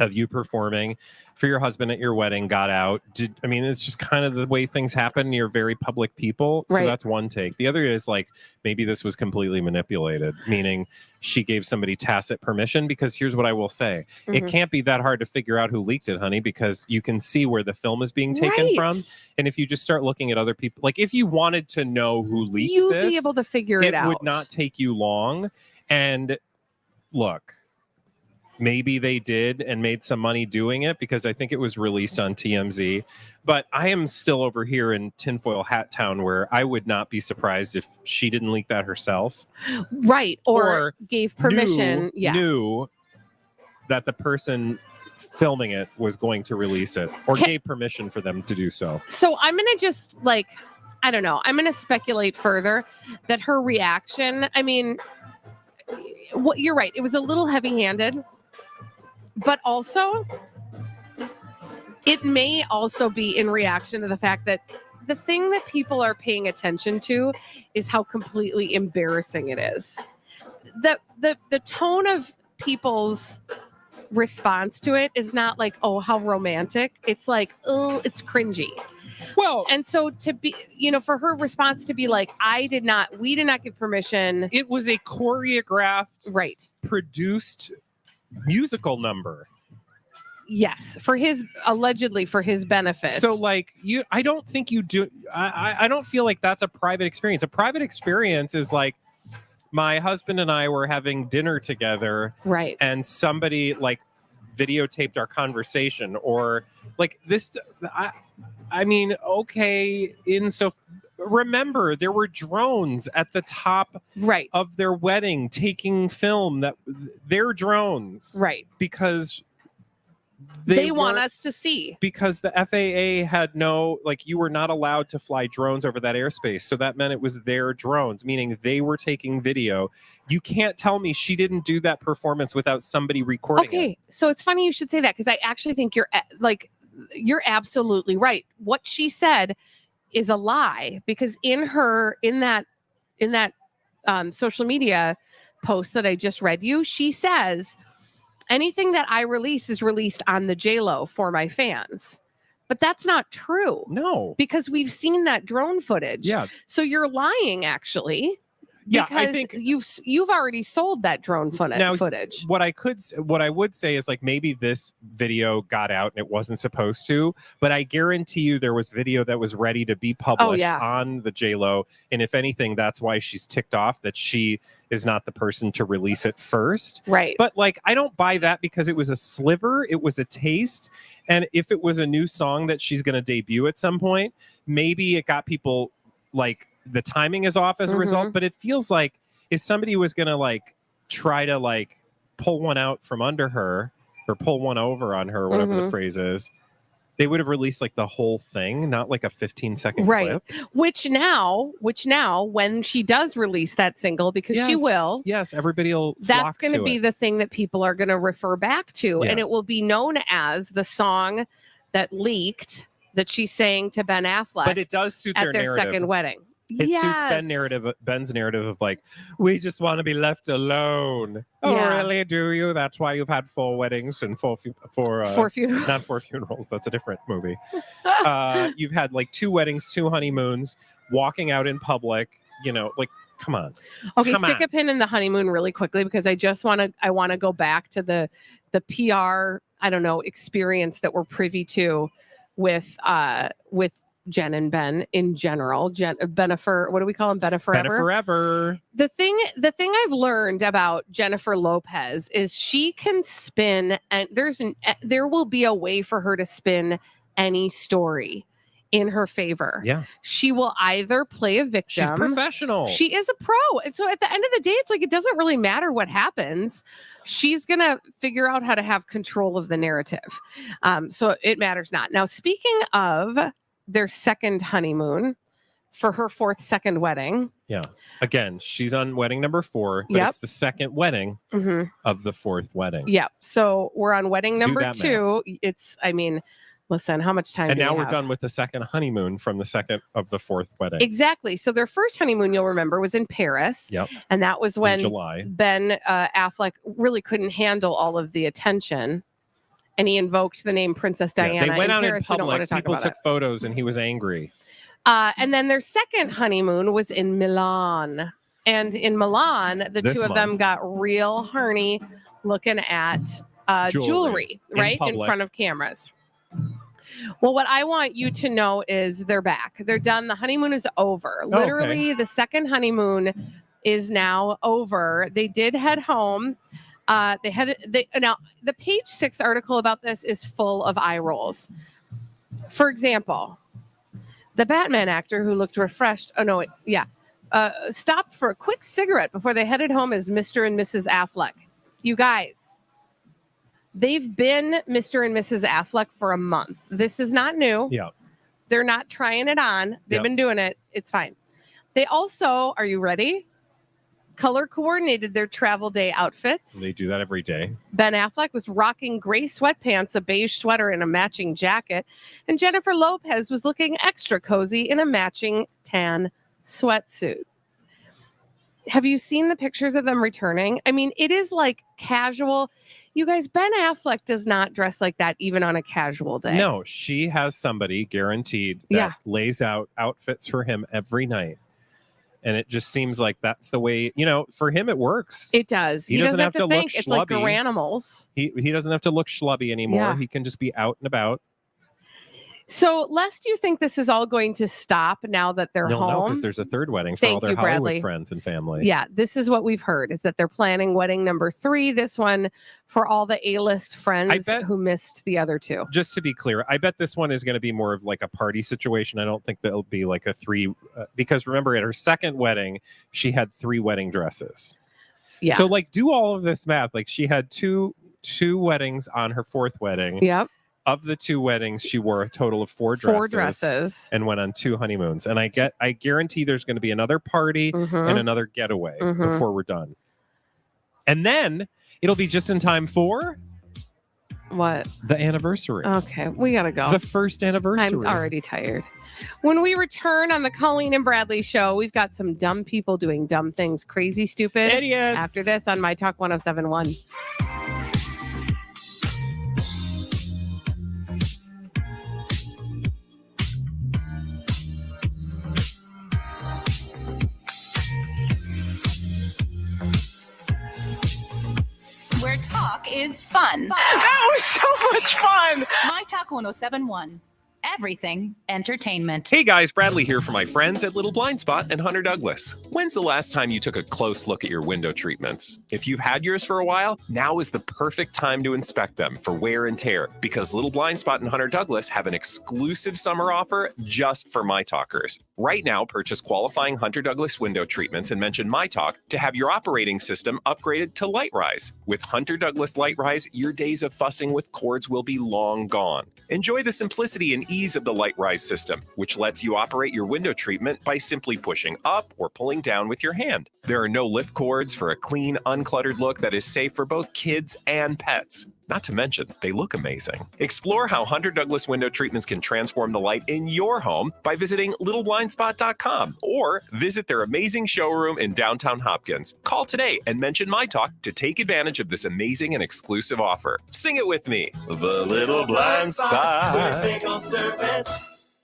of you performing for your husband at your wedding got out. I mean, it's just kind of the way things happen. You're very public people. So Right. that's one take. The other is like, maybe this was completely manipulated, meaning she gave somebody tacit permission, because here's what I will say. It Mhm. can't be that hard to figure out who leaked it, honey, because you can see where the film is being taken Right. from. And if you just start looking at other people, like if you wanted to know who leaked You'd this, be able to figure it out. would not take you long. And look, maybe they did and made some money doing it, because I think it was released on TMZ. But I am still over here in tinfoil hat town, where I would not be surprised if she didn't leak that herself. Right. Or gave permission. Knew that the person filming it was going to release it, or gave permission for them to do so. So I'm going to just I don't know. I'm going to speculate further that her reaction, I mean, you're right. It was a little heavy-handed. But also, it may also be in reaction to the fact that the thing that people are paying attention to is how completely embarrassing it is. The tone of people's response to it is not like, oh, how romantic. It's like, oh, it's cringy. Well, and so to be, for her response to be like, we did not give permission. It was a choreographed, produced musical number. Yes, allegedly for his benefit. So I don't think you do. I don't feel like that's a private experience. A private experience is like, my husband and I were having dinner together, right? And somebody videotaped our conversation, or this. I mean, okay. Remember, there were drones at the top of their wedding taking film. That they're drones, right? Because they want us to see. Because the FAA had you were not allowed to fly drones over that airspace. So that meant it was their drones, meaning they were taking video. You can't tell me she didn't do that performance without somebody recording it. Okay, so it's funny you should say that, because I actually think you're absolutely right. What she said is a lie, because in that social media post that I just read you, she says, anything that I release is released on the JLo for my fans. But that's not true. No. Because we've seen that drone footage. Yeah. So you're lying, actually. Yeah, because I think you've already sold that drone footage. What I would say is maybe this video got out and it wasn't supposed to, but I guarantee you there was video that was ready to be published on the JLo. And if anything, that's why she's ticked off that she is not the person to release it first. Right. But I don't buy that, because it was a sliver, it was a taste. And if it was a new song that she's going to debut at some point, maybe it got people the timing is off as a result. But it feels like if somebody was going to try to pull one out from under her, or pull one over on her, whatever the phrase is, they would have released the whole thing, not a 15-second clip. Which now, when she does release that single, because she will. Yes, everybody will. That's going to be the thing that people are going to refer back to, and it will be known as the song that leaked that she sang to Ben Affleck. But it does suit at their their narrative. second wedding. It suits Ben's narrative of we just want to be left alone. Oh, really? Do you? That's why you've had 4 weddings and 4 funerals. Not 4 funerals. That's a different movie. You've had 2 weddings, 2 honeymoons, walking out in public. Come on. Okay, stick a pin in the honeymoon really quickly, because I want to go back to the PR, I don't know, experience that we're privy to with Jen and Ben in general. Bennifer, what do we call him? Bennifer Forever. The thing I've learned about Jennifer Lopez is she can spin, and there will be a way for her to spin any story in her favor. Yeah. She will either play a victim. She's professional. She is a pro. And so at the end of the day, it's it doesn't really matter what happens. She's going to figure out how to have control of the narrative. So it matters not. Now, speaking of their second honeymoon, for her second wedding. Yeah. Again, she's on wedding number 4, but it's the second wedding of the 4th wedding. Yep. So we're on wedding number that 2. It's, I mean, listen, how much time And do now we we're have? done with the second honeymoon from the second of the 4th wedding. Exactly. So their first honeymoon, you'll remember, was in Paris. Yep. And that was when July. Ben Affleck really couldn't handle all of the attention. And he invoked the name Princess Diana. They went out Paris. in public. We don't want to talk People about took it. photos and he was angry. And then their second honeymoon was in Milan. And in Milan, the This two of month. them got real horny looking at jewelry, In right? In public. front of cameras. Well, what I want you to know is they're back. They're done. The honeymoon is over. Literally, the second honeymoon is now over. They did head home. Now the page 6 article about this is full of eye rolls. For example, the Batman actor who looked refreshed. Stopped for a quick cigarette before they headed home as Mr. and Mrs. Affleck. You guys, they've been Mr. and Mrs. Affleck for a month. This is not new. Yeah. They're not trying it on. They've been doing it. It's fine. They also, are you ready? Color coordinated their travel day outfits. They do that every day. Ben Affleck was rocking gray sweatpants, a beige sweater, and a matching jacket. And Jennifer Lopez was looking extra cozy in a matching tan sweatsuit. Have you seen the pictures of them returning? I mean, it is like casual. You guys, Ben Affleck does not dress like that even on a casual day. No, she has somebody guaranteed that lays out outfits for him every night. And it just seems like that's the way, for him it works. It does. He doesn't have to look think. It's like schlubby. animals. He doesn't have to look schlubby anymore. Yeah. He can just be out and about. So, Les, do you think this is all going to stop now that they're No, home? because there's a third wedding for all Thank their you, Hollywood Bradley. friends and family. Yeah, this is what we've heard, is that they're planning wedding number 3, this one for all the A-list friends who missed the other 2. Just to be clear, I bet this one is going to be more of like a party situation. I don't think that it'll be like a 3, because remember at her second wedding, she had 3 wedding dresses. Yeah. So like do all of this math. Like she had two weddings on her 4th wedding. Yep. Of the 2 weddings, she wore a total of 4 dresses. 4 dresses. And went on 2 honeymoons. And I guarantee there's going to be another party and another getaway before we're done. And then it'll be just in time for what? The anniversary. Okay, we gotta go. The first anniversary. I'm already tired. When we return on the Colleen and Bradley show, we've got some dumb people doing dumb things, crazy, stupid. Idiots. After this on myTalk 1071. Where talk is fun. That was so much fun. myTalk 1071. Everything entertainment. Hey guys, Bradley here for my friends at Little Blind Spot and Hunter Douglas. When's the last time you took a close look at your window treatments? If you've had yours for a while, now is the perfect time to inspect them for wear and tear, because Little Blind Spot and Hunter Douglas have an exclusive summer offer just for My Talkers. Right now, purchase qualifying Hunter Douglas window treatments and mention myTalk to have your operating system upgraded to LightRise. With Hunter Douglas LightRise, your days of fussing with cords will be long gone. Enjoy the simplicity and ease of the LightRise system, which lets you operate your window treatment by simply pushing up or pulling down with your hand. There are no lift cords for a clean, uncluttered look that is safe for both kids and pets. Not to mention, they look amazing. Explore how Hunter Douglas window treatments can transform the light in your home by visiting littleblindspot.com or visit their amazing showroom in downtown Hopkins. Call today and mention myTalk to take advantage of this amazing and exclusive offer. Sing it with me. The Little Blind Spot. We're big on service.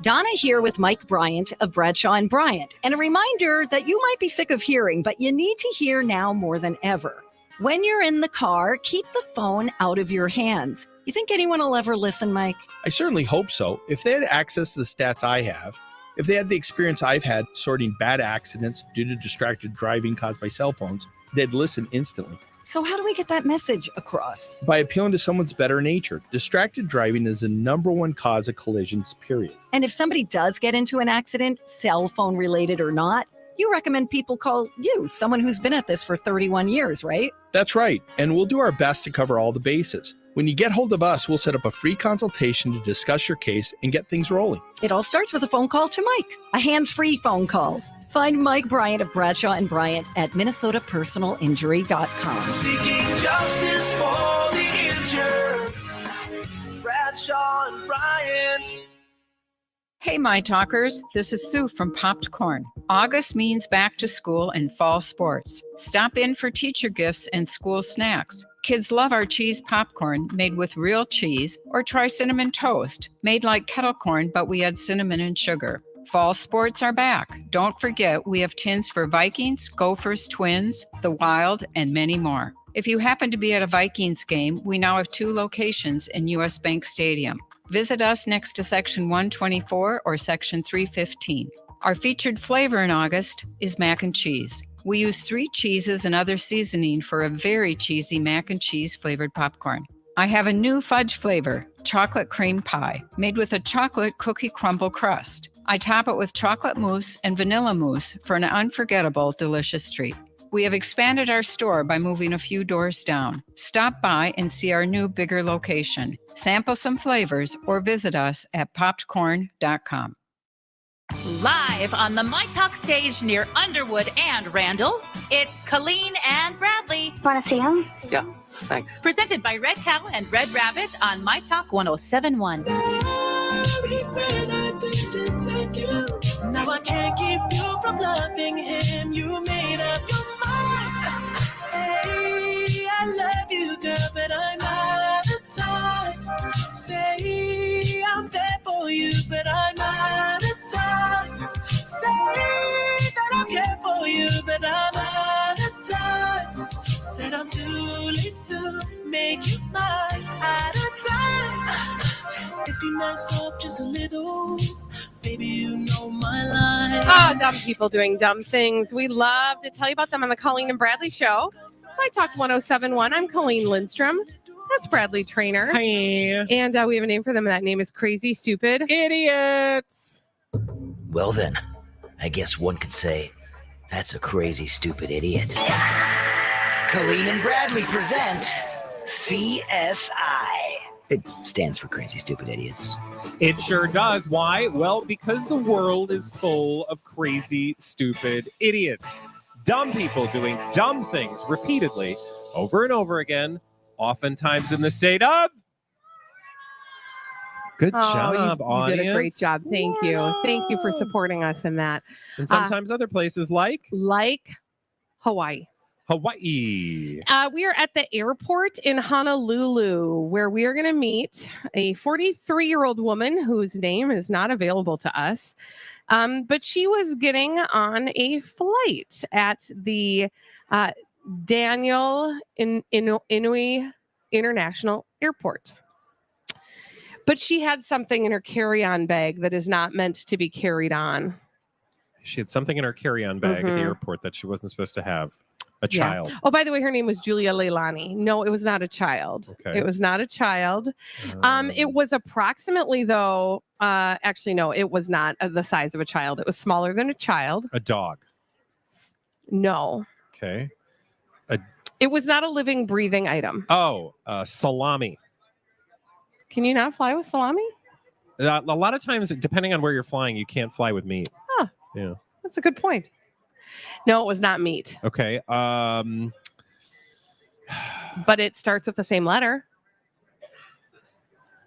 Donna here with Mike Bryant of Bradshaw and Bryant. And a reminder that you might be sick of hearing, but you need to hear now more than ever. When you're in the car, keep the phone out of your hands. You think anyone will ever listen, Mike? I certainly hope so. If they had access to the stats I have, if they had the experience I've had sorting bad accidents due to distracted driving caused by cell phones, they'd listen instantly. So how do we get that message across? By appealing to someone's better nature. Distracted driving is the #1 cause of collisions, period. And if somebody does get into an accident, cell phone related or not, You recommend people call you, someone who's been at this for 31 years, right? That's right, and we'll do our best to cover all the bases. When you get hold of us, we'll set up a free consultation to discuss your case and get things rolling. It all starts with a phone call to Mike, a hands-free phone call. Find Mike Bryant of Bradshaw and Bryant at minnesotapersonalinjury.com. Seeking justice for the injured. Bradshaw and Bryant. Hey, my talkers, this is Sue from Popped Corn. August means back to school and fall sports. Stop in for teacher gifts and school snacks. Kids love our cheese popcorn made with real cheese, or try cinnamon toast, made like kettle corn, but we add cinnamon and sugar. Fall sports are back. Don't forget, we have tins for Vikings, Gophers, Twins, the Wild, and many more. If you happen to be at a Vikings game, we now have 2 locations in US Bank Stadium. Visit us next to Section 124 or Section 315. Our featured flavor in August is mac and cheese. We use 3 cheeses and other seasoning for a very cheesy mac and cheese flavored popcorn. I have a new fudge flavor, chocolate cream pie, made with a chocolate cookie crumble crust. I top it with chocolate mousse and vanilla mousse for an unforgettable, delicious treat. We have expanded our store by moving a few doors down. Stop by and see our new, bigger location. Sample some flavors or visit us at poppedcorn.com. Live on the myTalk stage near Underwood and Randall, it's Colleen and Bradley. Want to see them? Yeah, thanks. Presented by Red Cow and Red Rabbit on myTalk 1071. Now I can't keep you from loving him. You made up your mind. Say I love you, girl, but I'm out of time. Say I'm there for you, but I'm out of time. Say that I care for you, but I'm out of time. Said I'm too late to make you mine. Out of time. If you mess up just a little, baby, you know my life. Oh, dumb people doing dumb things. We love to tell you about them on the Colleen and Bradley Show. myTalk 1071. I'm Colleen Lindstrom. That's Bradley Trainer. Hi. And we have a name for them. That name is Crazy Stupid Idiots. Well then, I guess one could say that's a crazy stupid idiot. Colleen and Bradley present CSI. It stands for Crazy Stupid Idiots. It sure does. Why? Well, because the world is full of crazy, stupid idiots. Dumb people doing dumb things repeatedly, over and over again, oftentimes in the state of... Good job, you audience. did a great job. Thank you. Thank you for supporting us in that. And sometimes other places like Hawaii. Hawaii. We are at the airport in Honolulu, where we are going to meet a 43-year-old woman whose name is not available to us. But she was getting on a flight at the Daniel Inouye International Airport. But she had something in her carry-on bag that is not meant to be carried on. She had something in her carry-on bag at the airport that she wasn't supposed to have. A child. Oh, by the way, her name was Julia Leilani. No, it was not a child. Okay. It was not a child. It was approximately, though, actually, no, it was not the size of a child. It was smaller than a child. A dog. No. Okay. It was not a living, breathing item. Oh, salami. Can you not fly with salami? A lot of times, depending on where you're flying, you can't fly with meat. Huh. Yeah. That's a good point. No, it was not meat. Okay. But it starts with the same letter.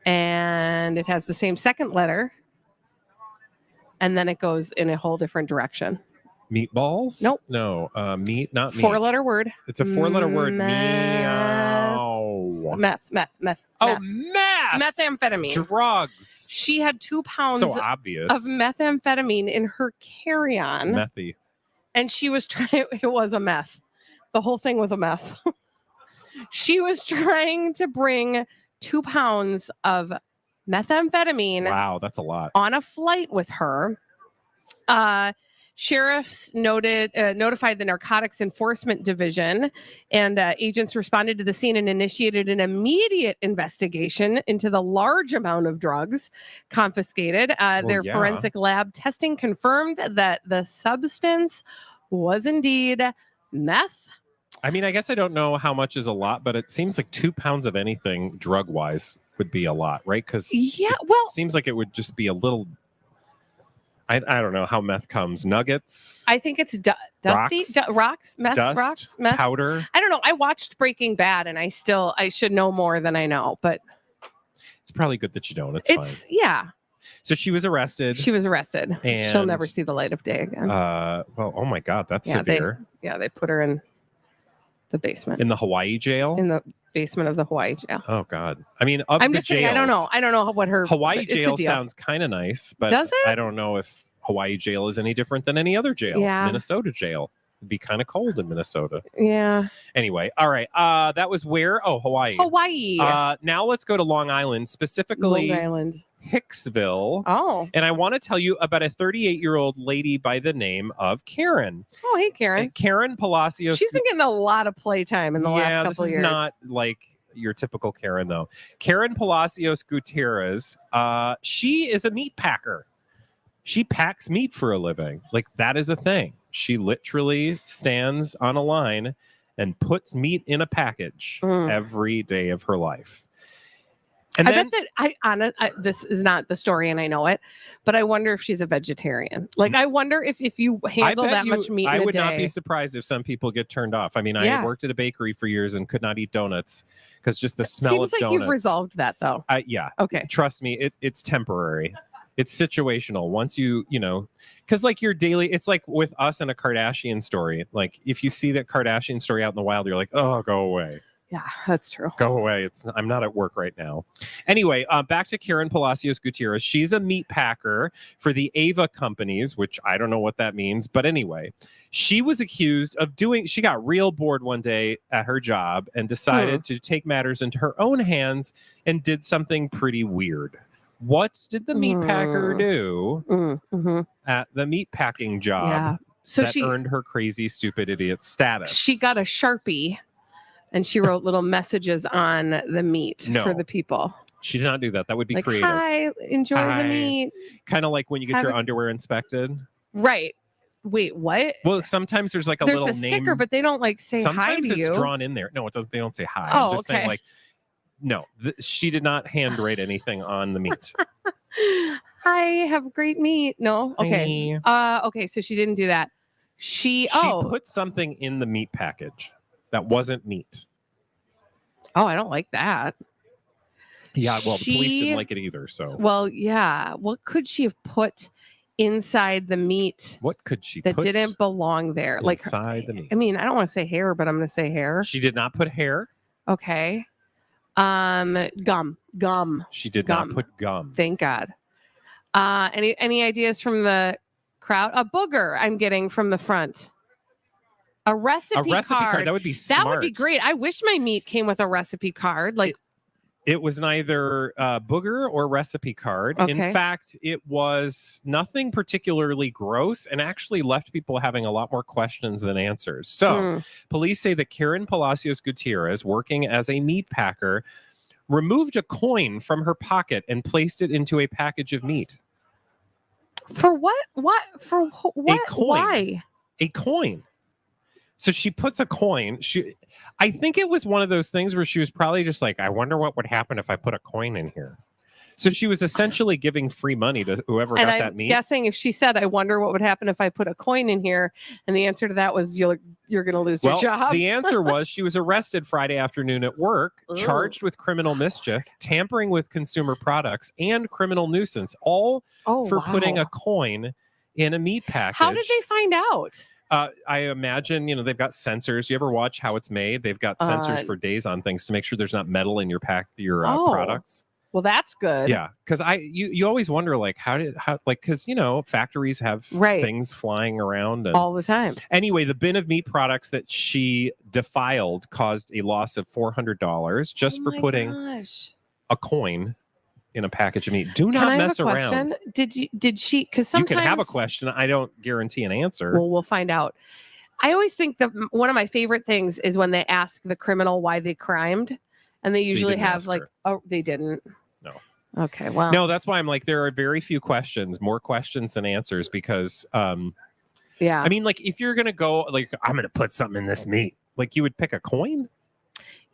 And it has the same second letter. And then it goes in a whole different direction. Meatballs? Nope. No. Meat, not meat. 4-letter word. It's a 4-letter word. Meow. Meth. Oh, meth! Methamphetamine. Drugs. She had 2 pounds So obvious. of methamphetamine in her carry-on. Methy. And she was trying, it was a meth. The whole thing was a meth. She was trying to bring 2 pounds of methamphetamine. Wow, that's a lot. On a flight with her. Sheriffs notified the Narcotics Enforcement Division, and agents responded to the scene and initiated an immediate investigation into the large amount of drugs confiscated. Their forensic lab testing confirmed that the substance was indeed meth. I mean, I guess I don't know how much is a lot, but it seems like 2 pounds of anything drug-wise would be a lot, right? Because it seems like it would just be a little... I don't know how meth comes. Nuggets? I think it's dusty. Rocks? Meth? Dust, rocks? Meth? powder? I don't know. I watched Breaking Bad, and I should know more than I know, but... It's probably good that you don't. It's fine. Yeah. So she was arrested. And she'll never see the light of day again. Well, oh my God, that's severe. They put her in the basement. In the Hawaii jail? In the basement of the Hawaii jail. Oh God. I mean, I'm just saying, I don't know what her Hawaii jail sounds kind of nice, but does it? I don't know if Hawaii jail is any different than any other jail. Yeah. Minnesota jail. It'd be kind of cold in Minnesota. Yeah. Anyway, all right. That was where? Oh, Hawaii. Hawaii. Now let's go to Long Island, specifically Long Island. Hicksville. Oh. And I want to tell you about a 38-year-old lady by the name of Karen. Oh, hey, Karen. Karen Palacios. She's been getting a lot of playtime in the last couple this is years. Not like your typical Karen, though. Karen Palacios Gutierrez. She is a meat packer. She packs meat for a living. Like, that is a thing. She literally stands on a line and puts meat in a package every day of her life. And I bet that this is not the story and I know it, but I wonder if she's a vegetarian. Like, I wonder if you handle that much meat in a day. I would not be surprised if some people get turned off. I mean, I worked at a bakery for years and could not eat donuts because just the smell of donuts. Seems like you've resolved that, though. Yeah. Okay. Trust me, it's temporary. It's situational. Once you because like your daily, it's like with us in a Kardashian story. Like if you see that Kardashian story out in the wild, you're like, oh, go away. Yeah, that's true. Go away. I'm not at work right now. Anyway, back to Karen Palacios Gutierrez. She's a meat packer for the Ava companies, which I don't know what that means. But anyway, she was accused of she got real bored one day at her job and decided to take matters into her own hands and did something pretty weird. What did the meat packer do at the meat packing job that earned her crazy, stupid idiot status? She got a Sharpie and she wrote little messages on the meat for the people. She did not do that. That would be like, creative. Hi, enjoy the meat. Kind of like when you get your underwear inspected. Right. Wait, what? Well, sometimes there's like there's little a name. sticker, but they don't like say hi to you. Sometimes it's drawn in there. No, it doesn't. They don't say hi. Oh, I'm just saying like, no, she did not handwrite anything on the meat. Hi, have great meat. No? Okay. Okay, so she didn't do that. She put something in the meat package that wasn't meat. Oh, I don't like that. Yeah, well, the police didn't like it either, so. Well, yeah. What could she have put inside the meat? What could she that put didn't belong there? Inside the meat. I mean, I don't want to say hair, but I'm going to say hair. She did not put hair. Okay. Gum. She did not put gum. Thank God. Any ideas from the crowd? A booger I'm getting from the front. A recipe card. That would be smart. That would be great. I wish my meat came with a recipe card. Like it was neither booger or recipe card. Okay. In fact, it was nothing particularly gross and actually left people having a lot more questions than answers. So police say that Karen Palacios Gutierrez, working as a meat packer, removed a coin from her pocket and placed it into a package of meat. For what? What? For what? A coin. Why? A coin. So she puts a coin. I think it was one of those things where she was probably just like, I wonder what would happen if I put a coin in here. So she was essentially giving free money to whoever got that meat. Guessing if she said, I wonder what would happen if I put a coin in here. And the answer to that was you're going to lose your job. The answer was she was arrested Friday afternoon at work, charged with criminal mischief, tampering with consumer products, and criminal nuisance, all for putting a coin in a meat package. How did they find out? I imagine, they've got sensors. You ever watch How It's Made? They've got sensors for days on things to make sure there's not metal in your products. Well, that's good. Yeah, because you always wonder because factories have things flying around all the time. Anyway, the bin of meat products that she defiled caused a loss of $400 just for putting a coin in a package of meat. Do Can not I mess have a around. question? Did she? Because You sometimes can have a question. I don't guarantee an answer. Well, we'll find out. I always think that one of my favorite things is when they ask the criminal why they crimed, and they usually didn't have ask like, her. oh, they didn't. No. Okay, well, No, that's why I'm like, there are very few questions, more questions than answers, because yeah. I mean, like, if you're gonna go like, I'm gonna put something in this meat, like, you would pick a coin.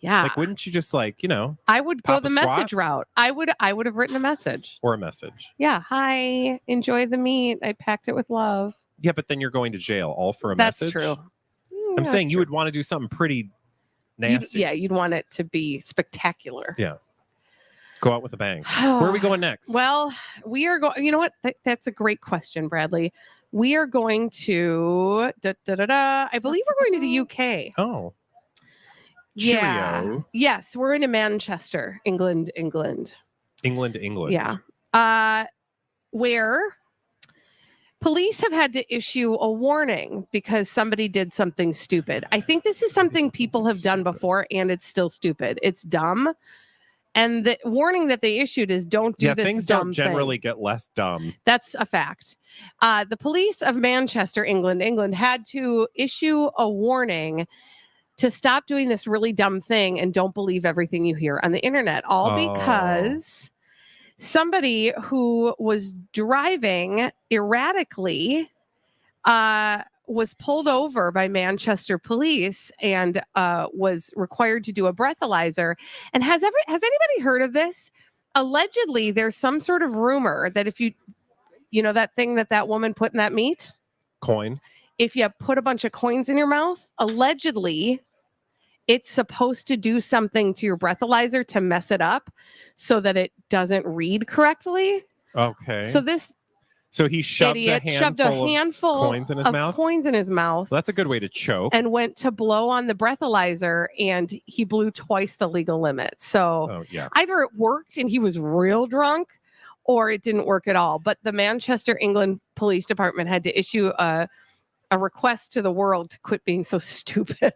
Yeah. Like, wouldn't you just like, I would go pop the a squat? message route. I would have written a message. Or a message? Yeah. Hi, enjoy the meat. I packed it with love. Yeah, but then you're going to jail, all for a That's message. true. I'm saying you would want to do something pretty nasty. You'd want it to be spectacular. Yeah. Go out with a bang. Where are we going next? Well, we are going. You know what? That's a great question, Bradley. We are going to. I believe we're going to the UK. Oh. Yeah. Cheerio. Yes, we're in Manchester, England. England. Yeah. Where police have had to issue a warning because somebody did something stupid. I think this is something people have done before, and it's still stupid. It's dumb. And the warning that they issued is don't do this things dumb don't generally thing. get less dumb. That's a fact. The police of Manchester, England had to issue a warning to stop doing this really dumb thing and don't believe everything you hear on the internet, all because somebody who was driving erratically was pulled over by Manchester police and was required to do a breathalyzer. And has anybody heard of this? Allegedly, there's some sort of rumor that if you know that thing that woman put in that meat? Coin. If you put a bunch of coins in your mouth, allegedly, it's supposed to do something to your breathalyzer to mess it up so that it doesn't read correctly. Okay. So he shoved idiot a shoved a handful of coins in his mouth. Coins in his mouth. Well, that's a good way to choke. And went to blow on the breathalyzer, and he blew twice the legal limit. So either it worked and he was real drunk, or it didn't work at all. But the Manchester, England Police Department had to issue a request to the world to quit being so stupid.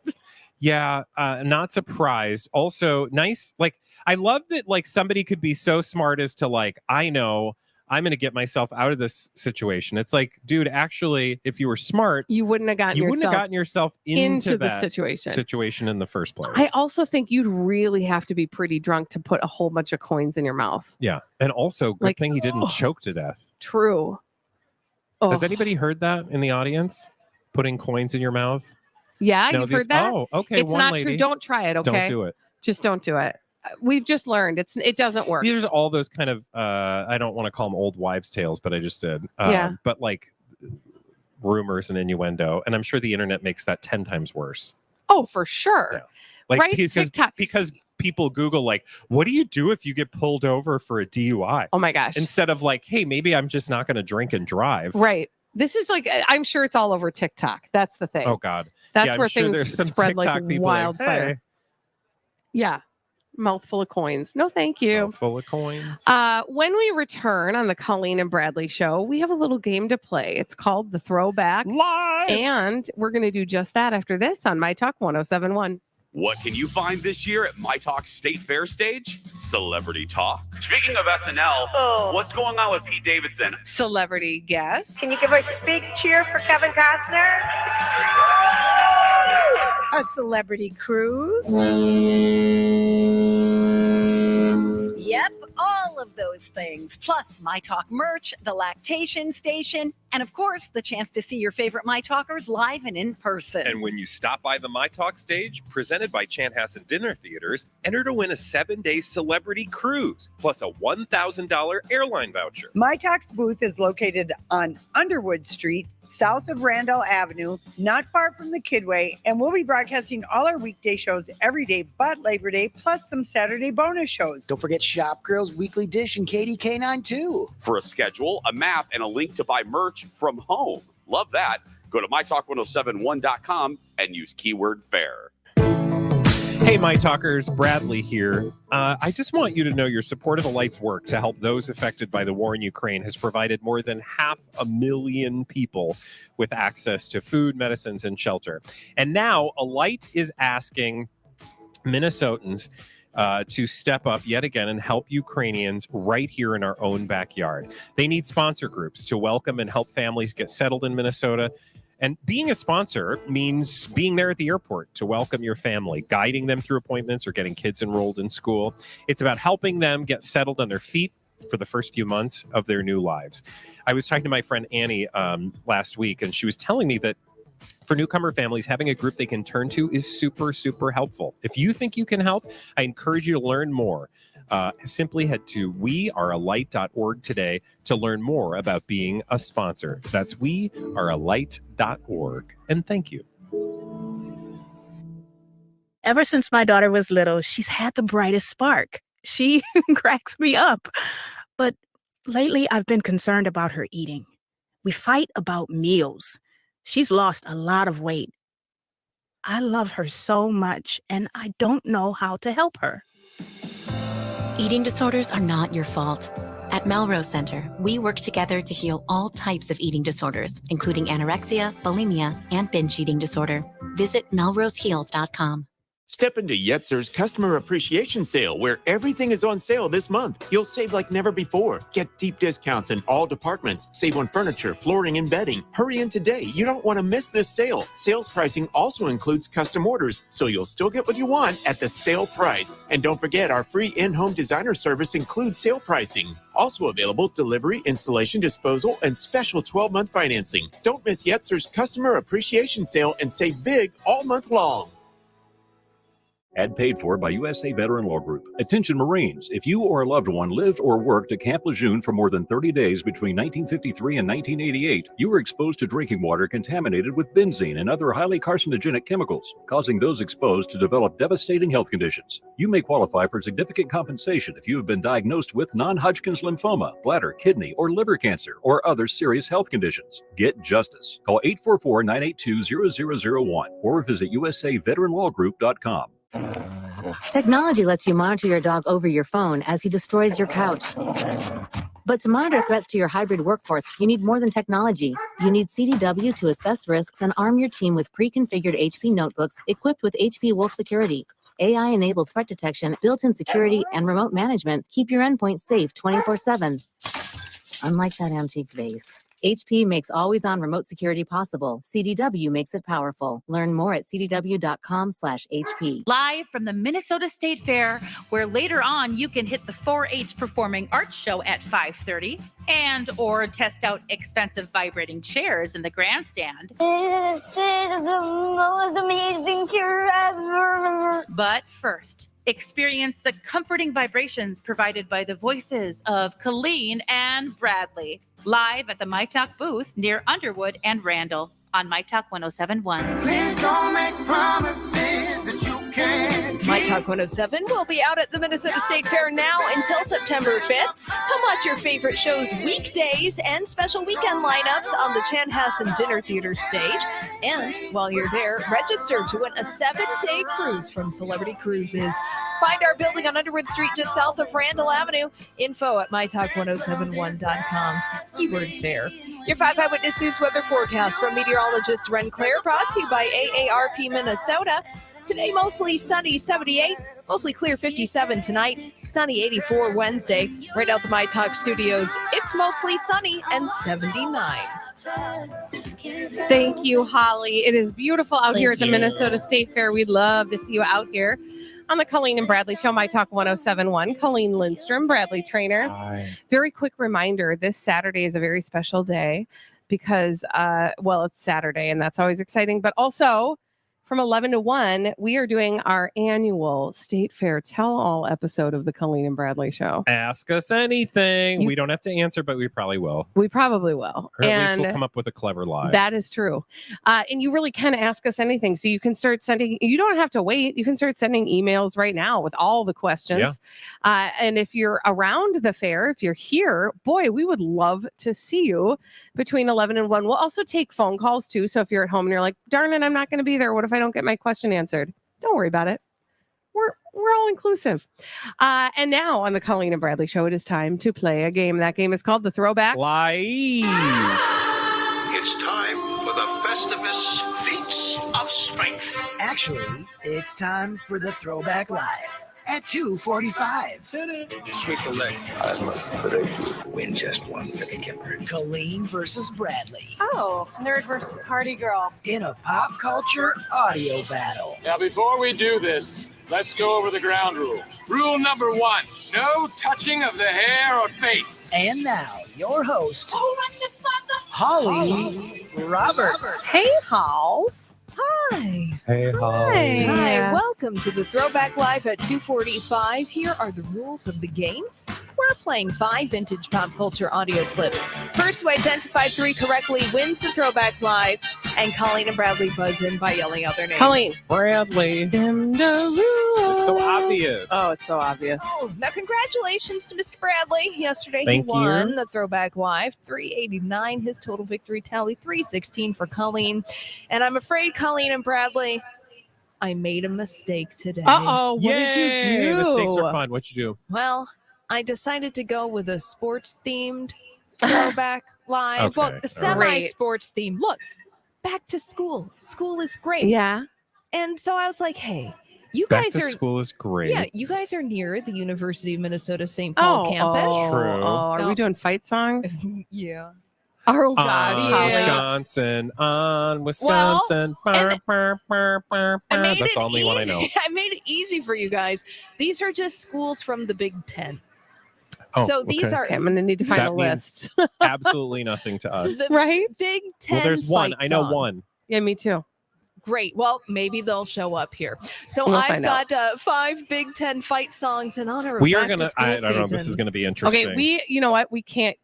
Yeah, not surprised. Also, nice. Like, I love that. Like, somebody could be so smart as to like, I know I'm going to get myself out of this situation. It's like, dude, actually, if you were smart, you wouldn't have gotten yourself into the that situation in the first place. I also think you'd really have to be pretty drunk to put a whole bunch of coins in your mouth. Yeah, and also, good thing he didn't choke to death. True. Has anybody heard that in the audience? Putting coins in your mouth? Yeah, you've heard that? Oh, okay. It's not true. Don't try it, okay? Don't do it. Just don't do it. We've just learned it doesn't work. There's all those kind of I don't want to call them old wives' tales, but I just did. But like rumors and innuendo, and I'm sure the internet makes that 10 times worse. Oh, for sure. Yeah. Like, right? because people Google like, what do you do if you get pulled over for a DUI? Oh my gosh. Instead of like, hey, maybe I'm just not going to drink and drive. Right. This is like, I'm sure it's all over TikTok. That's the thing. Oh God. That's where things spread like wildfire. Like, hey. Yeah. Mouthful of coins. No, thank you. Mouthful of coins. When we return on the Colleen and Bradley show, we have a little game to play. It's called the Throwback Live. And we're going to do just that after this on myTalk 1071. What can you find this year at myTalk State Fair stage? Celebrity talk. Speaking of SNL, what's going on with Pete Davidson? Celebrity guest. Can you give a big cheer for Kevin Costner? A celebrity cruise. Yep, all of those things. Plus myTalk merch, the Lactation station, and of course, the chance to see your favorite myTalkers live and in person. And when you stop by the myTalk stage, presented by Chanhassen Dinner Theaters, enter to win a 7-day celebrity cruise, plus a $1,000 airline voucher. myTalk's booth is located on Underwood Street, south of Randall Avenue, not far from the Kidway, and we'll be broadcasting all our weekday shows every day but Labor Day, plus some Saturday bonus shows. Don't forget Shop Girls Weekly Dish and KDK9 too. For a schedule, a map, and a link to buy merch from home. Love that. Go to mytalk1071.com and use keyword fair. Hey, my talkers, Bradley here. I just want you to know your support of the Light's work to help those affected by the war in Ukraine has provided more than 500,000 people with access to food, medicines, and shelter. And now, A Light is asking Minnesotans to step up yet again and help Ukrainians right here in our own backyard. They need sponsor groups to welcome and help families get settled in Minnesota. And being a sponsor means being there at the airport to welcome your family, guiding them through appointments or getting kids enrolled in school. It's about helping them get settled on their feet for the first few months of their new lives. I was talking to my friend Annie last week, and she was telling me that for newcomer families, having a group they can turn to is super, super helpful. If you think you can help, I encourage you to learn more. Simply head to wearealight.org today to learn more about being a sponsor. That's wearealight.org. And thank you. Ever since my daughter was little, she's had the brightest spark. She cracks me up. But lately, I've been concerned about her eating. We fight about meals. She's lost a lot of weight. I love her so much, and I don't know how to help her. Eating disorders are not your fault. At Melrose Center, we work together to heal all types of eating disorders, including anorexia, bulimia, and binge eating disorder. Visit melroseheals.com. Step into Yetzer's Customer Appreciation Sale, where everything is on sale this month. You'll save like never before. Get deep discounts in all departments. Save on furniture, flooring, and bedding. Hurry in today. You don't want to miss this sale. Sales pricing also includes custom orders, so you'll still get what you want at the sale price. And don't forget, our free in-home designer service includes sale pricing. Also available, delivery, installation, disposal, and special 12-month financing. Don't miss Yetzer's Customer Appreciation Sale and save big all month long. Ad paid for by USA Veteran Law Group. Attention Marines, if you or a loved one lived or worked at Camp Lejeune for more than 30 days between 1953 and 1988, you were exposed to drinking water contaminated with benzene and other highly carcinogenic chemicals, causing those exposed to develop devastating health conditions. You may qualify for significant compensation if you have been diagnosed with non-Hodgkin's lymphoma, bladder, kidney, or liver cancer, or other serious health conditions. Get justice. Call 844-982-0001 or visit usaveteranlawgroup.com. Technology lets you monitor your dog over your phone as he destroys your couch. But to monitor threats to your hybrid workforce, you need more than technology. You need CDW to assess risks and arm your team with pre-configured HP notebooks equipped with HP Wolf Security. AI-enabled threat detection, built-in security, and remote management keep your endpoint safe 24/7. Unlike that antique vase, HP makes always-on remote security possible. CDW makes it powerful. Learn more at cdw.com/HP. Live from the Minnesota State Fair, where later on you can hit the 4-H Performing Arts Show at 5:30 and or test out expensive vibrating chairs in the grandstand. This is the most amazing chair ever. But first, experience the comforting vibrations provided by the voices of Colleen and Bradley, live at the myTalk booth near Underwood and Randall on myTalk 107.1. Please don't make promises that you can't keep. myTalk 107 will be out at the Minnesota State Fair now until September 5th. Come watch your favorite shows weekdays and special weekend lineups on the Chanhassen Dinner Theater stage. And while you're there, register to win a 7-day cruise from Celebrity Cruises. Find our building on Underwood Street just south of Randall Avenue. Info at mytalk1071.com. Keyword fair. Your 5 Eyewitness News weather forecast from meteorologist Ren Claire, brought to you by AARP Minnesota. Today, mostly sunny, 78. Mostly clear, 57 tonight. Sunny, 84 Wednesday. Right out the myTalk studios, it's mostly sunny and 79. Thank you, Holly. It is beautiful out here at the Minnesota State Fair. We'd love to see you out here on the Colleen and Bradley Show, myTalk 107.1. Colleen Lindstrom, Bradley Trainer. Hi. Very quick reminder, this Saturday is a very special day because, it's Saturday and that's always exciting, but also from 11 to 1, we are doing our annual State Fair Tell-All episode of the Colleen and Bradley Show. Ask us anything. We don't have to answer, but we probably will. We probably will. Or at least we'll come up with a clever lie. That is true. And you really can ask us anything. So you can start sending, you don't have to wait. You can start sending emails right now with all the questions. Yeah. And if you're around the fair, if you're here, boy, we would love to see you between 11 and 1. We'll also take phone calls too. So if you're at home and you're like, darn it, I'm not going to be there. What if I don't get my question answered? Don't worry about it. We're all inclusive. And now on the Colleen and Bradley Show, it is time to play a game. That game is called the Throwback Live. It's time for the Festivus Feats of Strength. Actually, it's time for the Throwback Live. at 2:45. Sweep the leg. I must pray. Win just one for the Kipper. Colleen versus Bradley Oh, nerd versus party girl. in a pop culture audio battle. Now, before we do this, let's go over the ground rules. Rule number 1, no touching of the hair or face. And now, your host, Holly Roberts. Hey, Halls. Hi. Hey, Hi. Holly. Welcome to the Throwback Live at 2:45. Here are the rules of the game. We're playing 5 vintage pop culture audio clips. First to identify 3 correctly wins the Throwback Live, and Colleen and Bradley buzz in by yelling out their names. Colleen. Bradley. It's so obvious. Oh, it's so obvious. Oh, now congratulations to Mr. Bradley. Yesterday Thank he won you. the Throwback Live, 389. His total victory tally, 316 for Colleen. And I'm afraid, Colleen and Bradley, I made a mistake today. Uh-oh, what Yay! did you do? Mistakes are fun. What'd you do? Well, I decided to go with a sports-themed Throwback Live. Okay, Well, all a semi-sports theme. Look, back to school. School is great. Yeah. And so I was like, hey, you Back guys to are school is great. Yeah, you guys are near the University of Minnesota St. Paul campus. True. Are we doing fight songs? Yeah. Oh, gosh. On Holly. Wisconsin, on Wisconsin. and I made That's it the only one I know. I made it easy for you guys. These are just schools from the Big Ten. Oh, So these okay. are Okay, I'm going to need to find That a means list. absolutely nothing to us. the Right? Big Ten. Well, there's one. fight I know songs. one. Yeah, me too. Great. Well, maybe they'll show up here. So We'll I've find out. got 5 Big Ten fight songs in honor of We are back to gonna. school I don't know. This season. is gonna be interesting. Okay, you know what? We can't.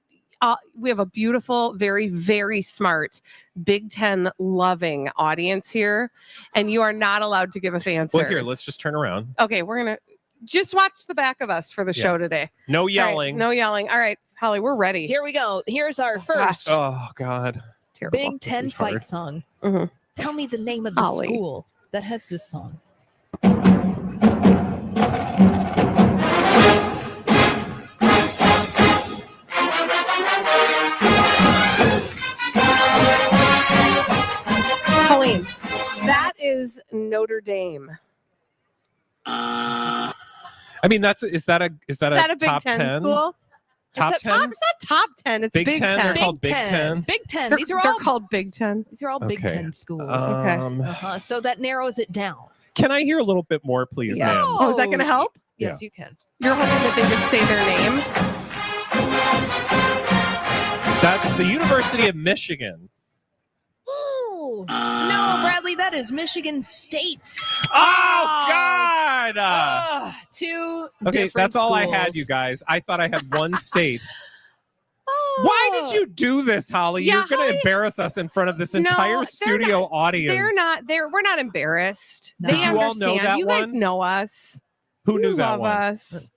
We have a beautiful, very, very smart Big Ten loving audience here, and you are not allowed to give us answers. Well, here, let's just turn around. Okay, we're going to just watch the back of us for the Yeah. show today. No All right, yelling. no yelling. All right, Holly, we're ready. Here we go. Here's our first Oh God. Terrible. Big Ten is fight hard. song. Mhm. Tell me the name of the Holly. school that has this song. Colleen, that is Notre Dame. I mean, is that a Is that a Big top Ten 10? school? Top it's 10? It's not top 10. It's Big Big 10? 10. They're called Big Ten? Big Ten. They're, These are they're all called Big Ten. These are all Big Okay. Ten schools. Um, So that narrows it down. Can I hear a little bit more, please, Yeah. ma'am? Oh, is that going to help? Yes, you can. You're hoping that they just say their name? That's the University of Michigan. Ooh. No, Bradley, that is Michigan State. Oh God! Two Okay, different that's all I had, schools. you guys. I thought I had one state. Why did you do this, Holly? Yeah, You're going to Holly- embarrass us in front of this No, entire they're studio not- audience. We're not embarrassed. No. They Did you all understand. know that You guys one? know us. Who You knew that love one? us.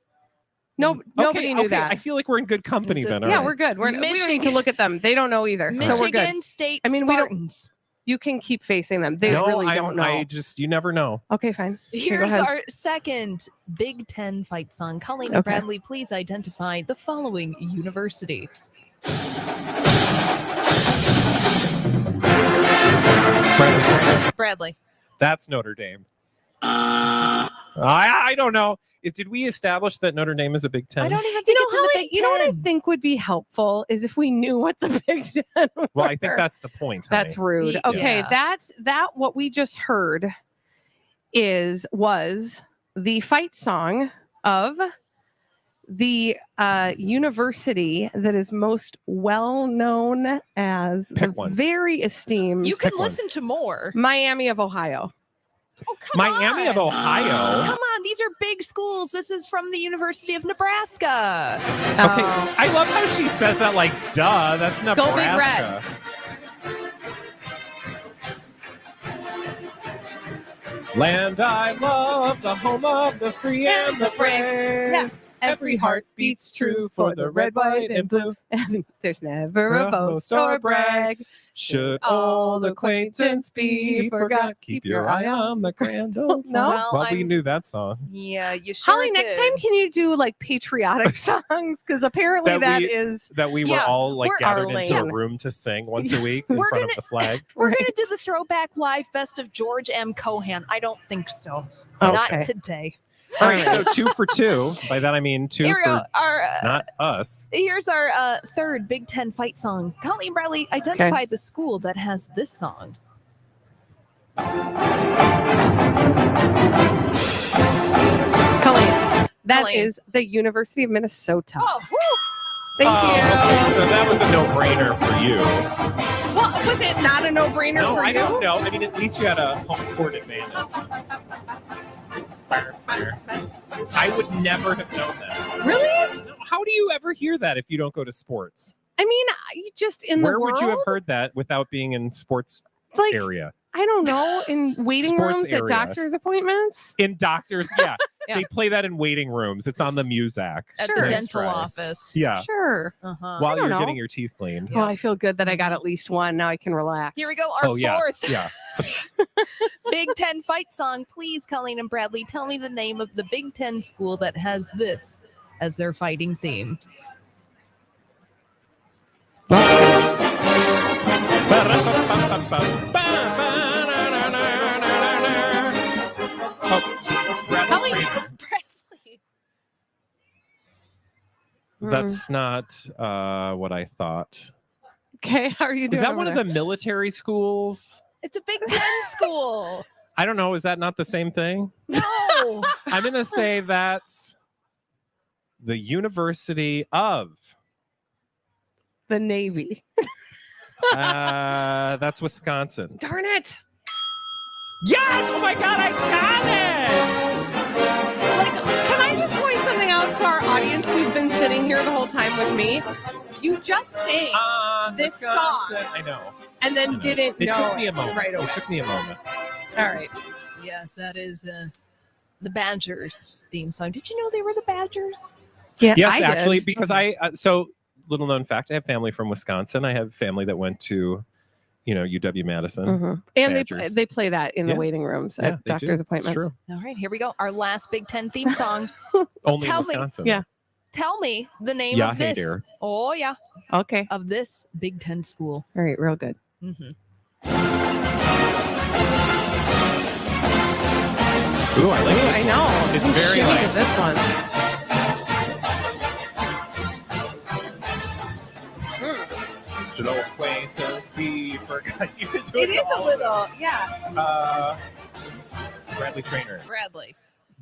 No, nobody knew okay, that. I feel like we're in good company then. all Yeah, right. we're good. We don't need to Michigan- look at them. They don't know either. So we're good. Michigan State I mean, we don't- Spartans. You can keep facing them. They No, really don't know. you never know. Okay, fine. Okay, go Here's ahead. our second Big Ten fight song. Colleen and Okay. Bradley, please identify the following university. Bradley. That's Notre Dame. I don't know. Did we establish that Notre Dame is a Big Ten? I don't even think it's in the Holly, Big you know what I Ten. think would be helpful is if we knew what the Big Ten were. Well, I think that's the point. honey. That's rude. Yeah. Okay, that what we just heard was the fight song of the university that is most well known as Pick the one. very esteemed You can Pick one. listen to more. Miami of Ohio. Oh, come Miami on. of Ohio. Come on, these are big schools. This is from the University of Nebraska. Okay, I love how she says that like, duh, that's Go Big Nebraska. Land I love, the home of the free and the brave. Yeah. Every heart beats true for the red, white, and blue. And there's never a boast or brag. Should old acquaintance be forgot, keep your eye on the grand old No. flag. Well, we knew that song. Yeah, you sure Holly, next did. time can you do like patriotic songs? Because apparently That that we were Yeah, all like we're gathered our into a lane. room to sing once a week in We're front gonna- of the flag. We're going to do the Throwback Live Best of George M. Cohan. I don't think so. Okay. Not today. All right, so 2 for 2. By that I mean 2 Here we for go. not us. Here's our third Big Ten fight song. Colleen Bradley, identify the school that has this song. Colleen, that is the University of Minnesota. Oh, thank you. Okay, so that was a no-brainer for you. Well, was it not a no-brainer No, for I you? don't know. I mean, at least you had a home court advantage. I would never have known that. Really? How do you ever hear that if you don't go to sports? I mean, you just in Where the world. would you have heard that without being in sports Like, area? I don't know, in waiting Sports rooms area. at doctor's appointments. In doctors, yeah. Yeah. They play that in waiting rooms. It's on the Muzak. At Sure. the dental Nice try. office. Yeah. Sure. Uh-huh. While I don't you're know. getting your teeth cleaned. Well, I feel good that I got at least one. Now I can relax. Here we go. Our fourth Yeah. Big Ten fight song. Please, Colleen and Bradley, tell me the name of the Big Ten school that has this as their fighting theme. Bradley. Bradley. That's not what I thought. Okay, how are you doing? Is that one of the military schools? It's a Big Ten school. I don't know. Is that not the same thing? No. I'm going to say that's the University of. the Navy? That's Wisconsin. Darn it. Yes! Oh my God, I got it! Like, can I just point something out to our audience who's been sitting here the whole time with me? You just sang this Wisconsin. song I know. and then didn't It know took me a moment. right away. It took me a moment. All right. Yes, that is the Badgers theme song. Did you know they were the Badgers? Yeah, Yes, I did. actually, because so little known fact, I have family from Wisconsin. I have family that went to, UW Madison. Mhm. And Badgers. they play that in the Yeah. waiting rooms Yeah, at they do. doctor's It's appointments. true. All right, here we go. Our last Big Ten theme song. Only in Tell me- Wisconsin. Yeah. Tell me the name Yeah, of hey this. dear. Oh, yeah. Okay. Of this Big Ten school. All right, real good. Mm-hmm. Ooh, I like this I one. know. It's I'm very shooting like at this one. Should old acquaintance be forgot? You can do It to is a all of little, yeah. Bradley Trainer. Bradley.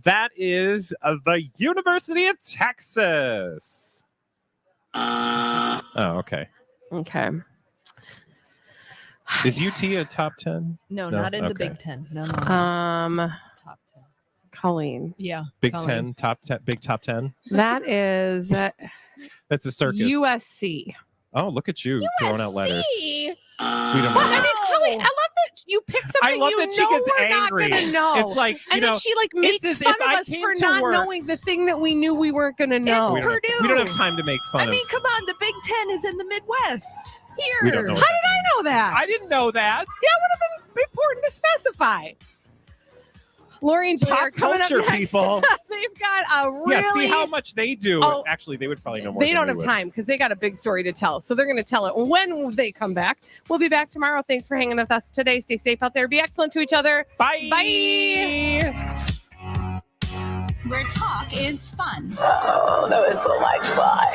That is the University of Texas. Oh, okay. Okay. Is UT a top 10? No, not in the Okay. Big Ten. No, no. Top 10. Colleen. Yeah. Big Colleen. 10, top 10, big top 10. That is That's a circus. USC. Oh, look at you throwing out letters. See? We don't Well, know. I mean, Colleen, I love that you pick something I love you that she know gets we're angry. not gonna know. It's like, and then she like makes it's as fun if of I us came for to not work- knowing the thing that we knew we weren't gonna know. we, don't have, we don't have time to make fun I of. mean, come on. The Big Ten is in the Midwest. We Here. don't know How did I know that? I didn't know that. See, that would have been important to specify. Lori and Jay Pop are coming up culture, next. people. They've got a really. Yeah, see how much they do. Oh, Actually, they would probably know more. They than don't we have would. time because they got a big story to tell. So they're going to tell it when they come back. We'll be back tomorrow. Thanks for hanging with us today. Stay safe out there. Be excellent to each other. Bye. Bye. Where talk is fun. Oh, that was so much fun.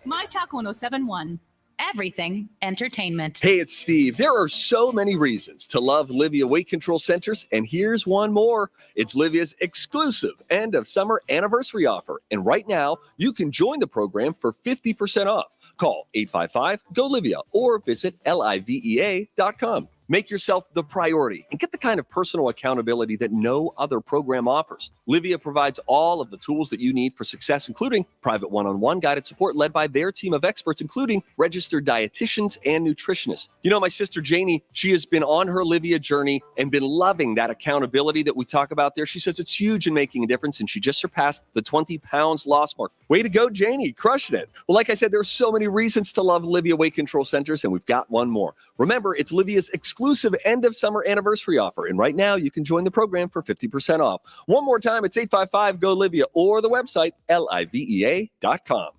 MyTalk 1071. Everything entertainment. Hey, it's Steve. There are so many reasons to love Livia Weight Control Centers, and here's one more. It's Livia's exclusive end of summer anniversary offer. And right now, you can join the program for 50% off. Call 855-GO-LIVIA or visit livea.com. Make yourself the priority and get the kind of personal accountability that no other program offers. Livia provides all of the tools that you need for success, including private one-on-one guided support led by their team of experts, including registered dietitians and nutritionists. You know, my sister Janie, she has been on her Livia journey and been loving that accountability that we talk about there. She says it's huge in making a difference, and she just surpassed the 20 pounds loss mark. Way to go, Janie, crushing it. Well, like I said, there are so many reasons to love Livia Weight Control Centers, and we've got one more. Remember, it's Livia's exclusive end of summer anniversary offer. And right now you can join the program for 50% off. One more time, it's 855-GO-LIVIA or the website livea.com.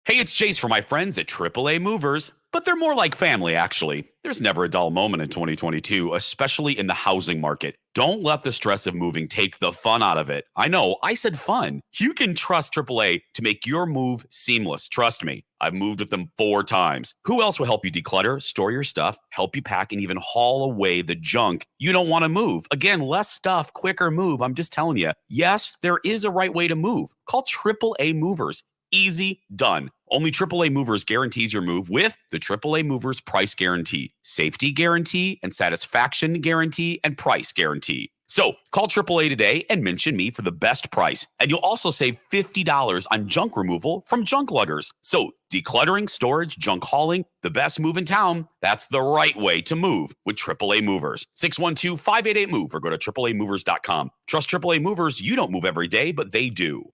Hey, it's Jace for my friends at AAA Movers, but they're more like family, actually. There's never a dull moment in 2022, especially in the housing market. Don't let the stress of moving take the fun out of it. I know, I said fun. You can trust AAA to make your move seamless. Trust me, I've moved with them 4 times. Who else will help you declutter, store your stuff, help you pack, and even haul away the junk you don't want to move? Again, less stuff, quicker move. I'm just telling you, yes, there is a right way to move. Call AAA Movers. Easy, done. Only AAA Movers guarantees your move with the AAA Movers price guarantee, safety guarantee, and satisfaction guarantee, and price guarantee. So call AAA today and mention me for the best price. And you'll also save $50 on junk removal from junk luggers. So decluttering, storage, junk hauling, the best move in town. That's the right way to move with AAA Movers. 612-588-MOVE or go to AAAmovers.com. Trust AAA Movers. You don't move every day, but they do.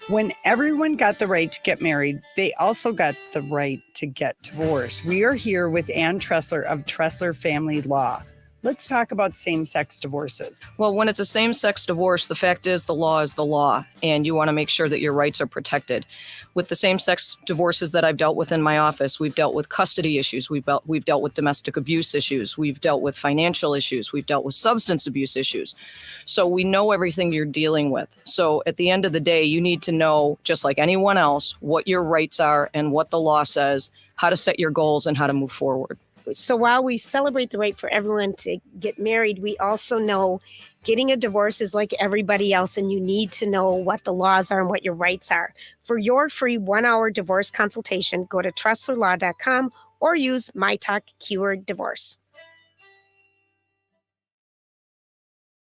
When everyone got the right to get married, they also got the right to get divorced. We are here with Ann Tressler of Tressler Family Law. Let's talk about same-sex divorces. Well, when it's a same-sex divorce, the fact is the law is the law, and you want to make sure that your rights are protected. With the same-sex divorces that I've dealt with in my office, we've dealt with custody issues, we've dealt with domestic abuse issues, we've dealt with financial issues, we've dealt with substance abuse issues. So we know everything you're dealing with. So at the end of the day, you need to know, just like anyone else, what your rights are and what the law says, how to set your goals, and how to move forward. So while we celebrate the right for everyone to get married, we also know getting a divorce is like everybody else, and you need to know what the laws are and what your rights are. For your free 1-hour divorce consultation, go to trustlerlaw.com or use myTalk Keyword Divorce.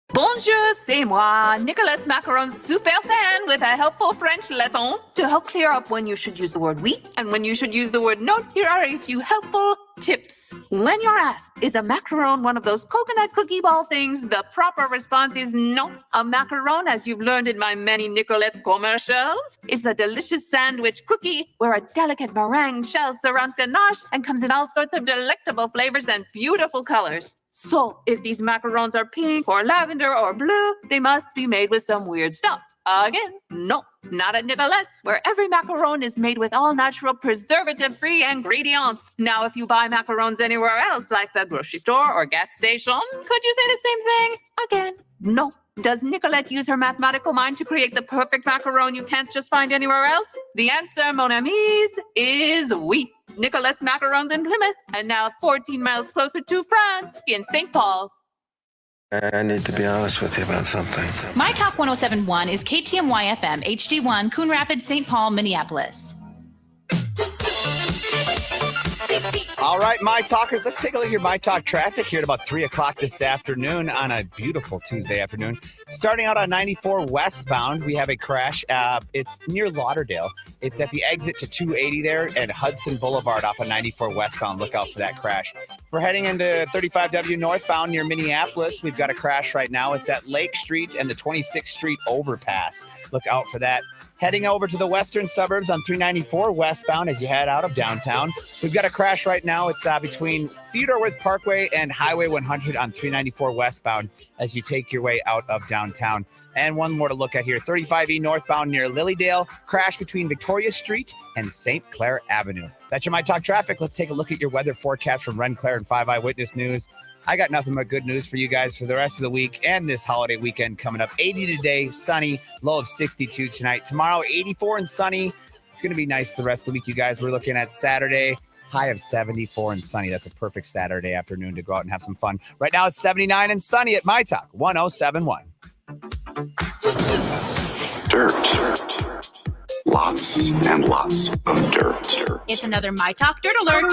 Bonjour, c'est moi, Nicolette Macarons super fan with a helpful French lesson. To help clear up when you should use the word oui and when you should use the word non, here are a few helpful tips. When you're asked, is a macaron one of those coconut cookie ball things? The proper response is no. A macaron, as you've learned in my many Nicolette's commercials, is a delicious sandwich cookie where a delicate meringue shell surrounds ganache and comes in all sorts of delectable flavors and beautiful colors. So, if these macarons are pink or lavender or blue, they must be made with some weird stuff. Again, no, not at Nicolette's, where every macaron is made with all-natural, preservative-free ingredients. Now, if you buy macarons anywhere else, like the grocery store or gas station, could you say the same thing? Again, no. Does Nicolette use her mathematical mind to create the perfect macaron you can't just find anywhere else? The answer, mon amis, is oui. Nicolette's Macarons in Plymouth, and now 14 miles closer to France, in St. Paul. I need to be honest with you about something. myTalk 1071 is KTMY FM HD1 Coon Rapids, St. Paul, Minneapolis. All right, My Talkers, let's take a look at your My Talk traffic here at about 3 o'clock this afternoon on a beautiful Tuesday afternoon. Starting out on 94 westbound, we have a crash. It's near Lauderdale. It's at the exit to 280 there and Hudson Boulevard off of 94 westbound. Look out for that crash. We're heading into 35W northbound near Minneapolis. We've got a crash right now. It's at Lake Street and the 26th Street overpass. Look out for that. Heading over to the western suburbs on 394 westbound as you head out of downtown. We've got a crash right now. It's between Theodore Wirth Parkway and Highway 100 on 394 westbound as you take your way out of downtown. And one more to look at here. 35E northbound near Lilydale. Crash between Victoria Street and St. Clair Avenue. That's your My Talk traffic. Let's take a look at your weather forecast from Ren Claire and 5 Eyewitness News. I got nothing but good news for you guys for the rest of the week and this holiday weekend coming up. 80 today, sunny, low of 62 tonight. Tomorrow, 84 and sunny. It's going to be nice the rest of the week, you guys. We're looking at Saturday, high of 74 and sunny. That's a perfect Saturday afternoon to go out and have some fun. Right now, it's 79 and sunny at My Talk 1071. Dirt. Lots and lots of dirt. It's another myTalk Dirt Alert.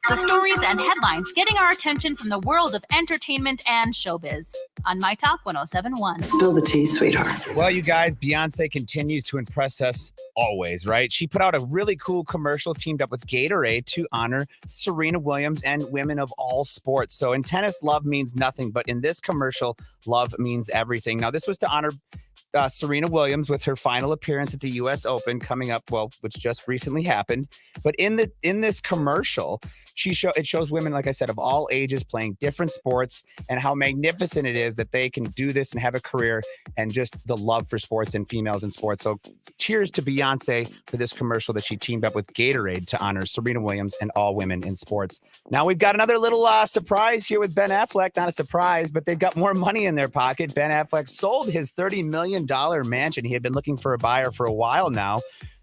The stories and headlines getting our attention from the world of entertainment and showbiz on myTalk 1071. Spill the tea, sweetheart. Well, you guys, Beyonce continues to impress us always, right? She put out a really cool commercial teamed up with Gatorade to honor Serena Williams and women of all sports. So in tennis, love means nothing, but in this commercial, love means everything. Now, this was to honor Serena Williams with her final appearance at the U.S. Open coming up, which just recently happened. But in this commercial, it shows women, like I said, of all ages playing different sports and how magnificent it is that they can do this and have a career and just the love for sports and females in sports. So cheers to Beyonce for this commercial that she teamed up with Gatorade to honor Serena Williams and all women in sports. Now we've got another little surprise here with Ben Affleck. Not a surprise, but they've got more money in their pocket. Ben Affleck sold his $30 million mansion. He had been looking for a buyer for a while now.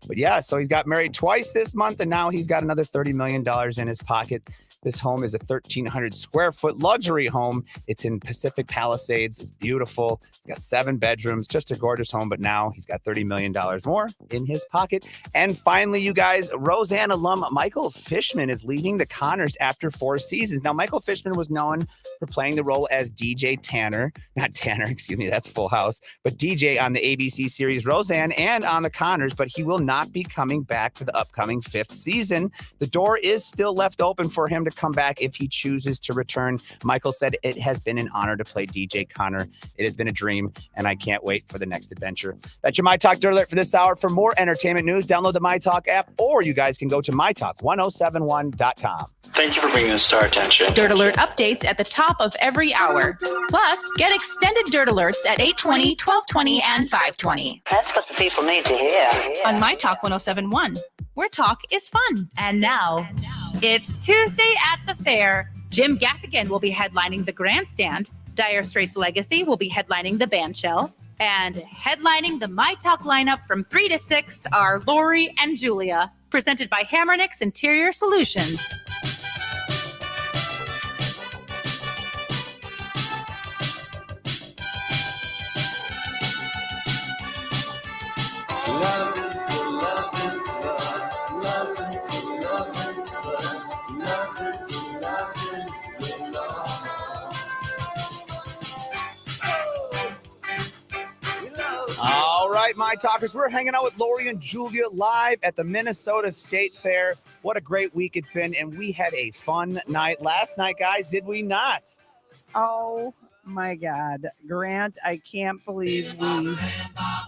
But yeah, so he's got married twice this month, and now he's got another $30 million in his pocket. This home is a 1,300 square foot luxury home. It's in Pacific Palisades. It's beautiful. It's got 7 bedrooms, just a gorgeous home. But now he's got $30 million more in his pocket. And finally, you guys, Roseanne alum Michael Fishman is leaving the Conners after 4 seasons. Now, Michael Fishman was known for playing the role as DJ Tanner. Not Tanner, excuse me, that's Full House. But DJ on the ABC series Roseanne and on the Conners. But he will not be coming back for the upcoming 5th season. The door is still left open for him to come back if he chooses to return. Michael said, "It has been an honor to play DJ Connor. It has been a dream, and I can't wait for the next adventure." That's your MyTalk Dirt Alert for this hour. For more entertainment news, download the MyTalk app, or you guys can go to mytalk1071.com. Thank you for bringing this to our attention. Dirt Alert updates at the top of every hour. Plus, get extended Dirt Alerts at 8:20, 12:20, and 5:20. That's what the people need to hear. On MyTalk 1071, where talk is fun. And now, it's Tuesday at the fair. Jim Gaffigan will be headlining the grandstand. Dire Straits Legacy will be headlining the bandshell. And headlining the MyTalk lineup from 3 to 6 are Lori and Julia, presented by Hammernix Interior Solutions. All right, my talkers, we're hanging out with Lori and Julia live at the Minnesota State Fair. What a great week it's been, and we had a fun night last night, guys, did we not? Oh my God, Grant, I can't believe we.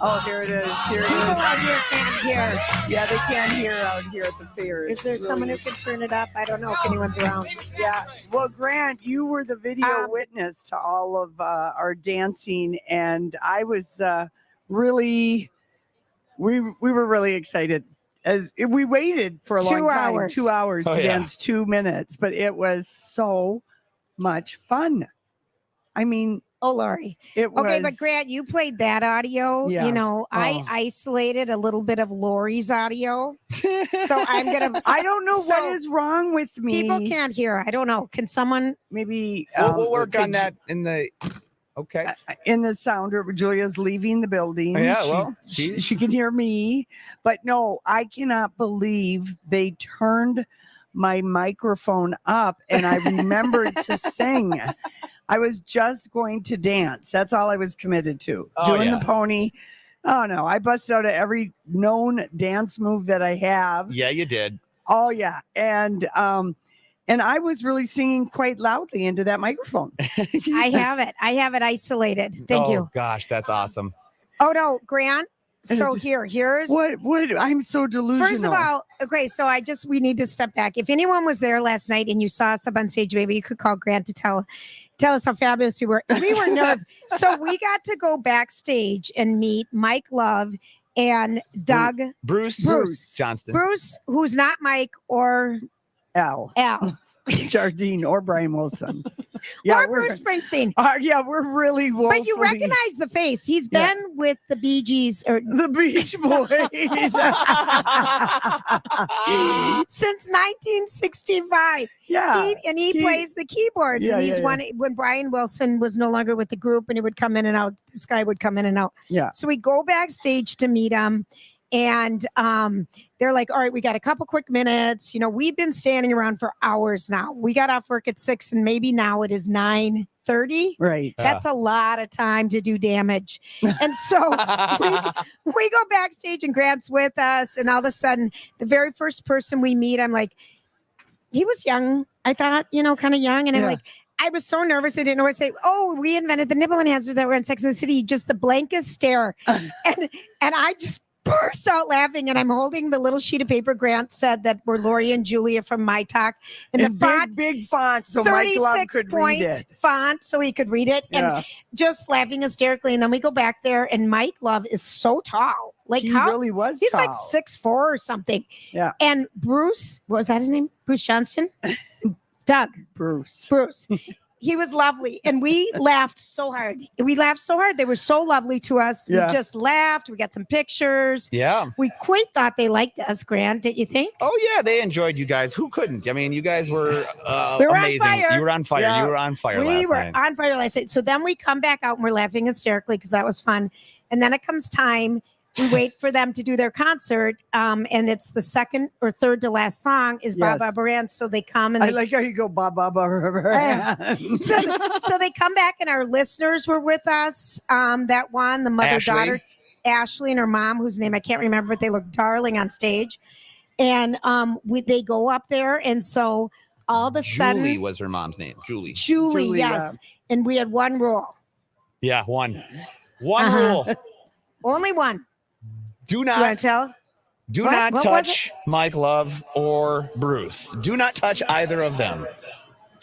Oh, here it is. Here it People is. out here can't hear. Yeah, they can't hear out here at the fair. Is there someone who can turn it up? I don't know if anyone's around. Yeah. Well, Grant, you were the video witness to all of our dancing, and I was really, we were really excited. As we waited for a long 2 time, hours. 2 hours Oh, to yeah. dance 2 minutes, but it was so much fun. I mean, Oh, Lori. it was. Okay, but Grant, you played that audio. Yeah. You know, I Oh. isolated a little bit of Lori's audio. So I'm going to. I don't know what So, is wrong with me. People can't hear. I don't know. Can someone. Maybe We'll work could on that in the. Okay. in the sound. Julia's leaving the building. Yeah, She- well, she can hear me, but no, I cannot believe they turned my microphone up and I remembered to sing. I was just going to dance. That's all I was committed to. Oh, Doing yeah. the pony. Oh no, I busted out every known dance move that I have. Yeah, you did. Oh yeah. And I was really singing quite loudly into that microphone. I have it. I have it isolated. Thank Oh, you. gosh, that's awesome. Oh, no, Grant. So here's. What I'm so delusional. First of all, okay, so we need to step back. If anyone was there last night and you saw us up on stage, maybe you could call Grant to tell us how fabulous we were. We were nervous. So we got to go backstage and meet Mike Love and Doug. Bruce Johnston. Bruce, who's not Mike or Al Jardine or Brian Wilson. or Bruce Springsteen. Yeah, we're really woefully. But you recognize the face. He's been with the Bee Gees or the Beach Boys since 1965. Yeah, he plays the keyboards, Yeah, and he's yeah, one when Brian Wilson was no longer with the group, and he would come in and out. This guy would come in and out. Yeah. So we go backstage to meet him, and they're like, "All right, we got a couple quick minutes. You know, we've been standing around for hours now. We got off work at 6, and maybe now it is 9:30. Right. That's a lot of time to do damage. And so we go backstage, and Grant's with us, and all of a sudden, the very first person we meet, I'm like, he was young. I thought, kind of young, and I'm Yeah. like, I was so nervous. I didn't know what to say. Oh, we invented the nipple enhancers that were in Sex and the City. Just the blankest stare. And I just burst out laughing. And I'm holding the little sheet of paper Grant said that were Lori and Julia from myTalk. And the font, big font, so Mike Love could read it. Font, so he could read it. Yeah. And just laughing hysterically. And then we go back there, and Mike Love is so tall. Like, He how really was He's like tall. 6'4" or something. Yeah. And Bruce, what was that his name? Bruce Johnston? Doug. Bruce. He was lovely. And we laughed so hard. They were so lovely to us. Yeah. We just laughed. We got some pictures. Yeah. We quite thought they liked us, Grant. Did you think? Oh yeah, they enjoyed you guys. Who couldn't? I mean, you guys were We were amazing. On fire. You were on fire. Yeah. You were on fire We last were night. on fire last night. So then we come back out and we're laughing hysterically because that was fun. And then it comes time. We wait for them to do their concert. And it's the second or third to last song is Yes. Baba Baran. So they come and I they, like how you go, ba ba ba. so they come back and our listeners were with us. That one, the mother-daughter, Ashley and her mom, whose name I can't remember, but they look darling on stage. And they go up there. And so all of a sudden, Julie was her mom's name. Julie. Julie, yes. And we had one rule. Yeah, one. One Uh-huh. rule. Only one. Do Do you not want to tell? do What? not What was touch Mike Love or Bruce. Do not touch either of them.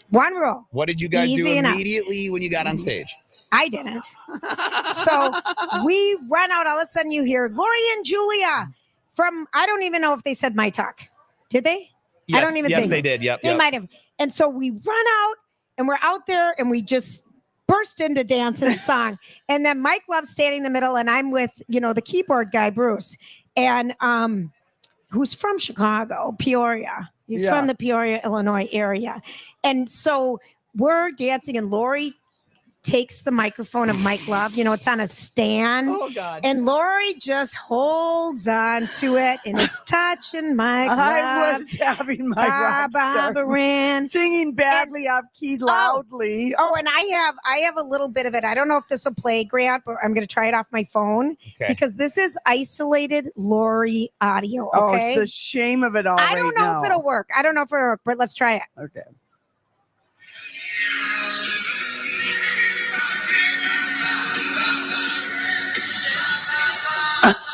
One rule. What did you guys do Easy enough. immediately when you got on stage? I didn't. So we run out. All of a sudden, you hear Lori and Julia from, I don't even know if they said myTalk. Did they? I don't even yes, think. they did. Yep. They might have. And so we run out and we're out there and we just burst into dance and song. And then Mike Love's standing in the middle and I'm with, the keyboard guy, Bruce, and who's from Chicago, Peoria. He's Yeah. from the Peoria, Illinois area. And so we're dancing and Lori takes the microphone of Mike Love, it's on a stand. Oh, God. And Lori just holds on to it and is touching Mike Love. I was having my rock star singing badly off key loudly. Oh, and I have a little bit of it. I don't know if this will play, Grant, but I'm going to try it off my phone because this is isolated Lori audio. Oh, Okay, it's the shame of it all. I don't know if it'll work. I don't know if it'll work, but let's try it. Okay.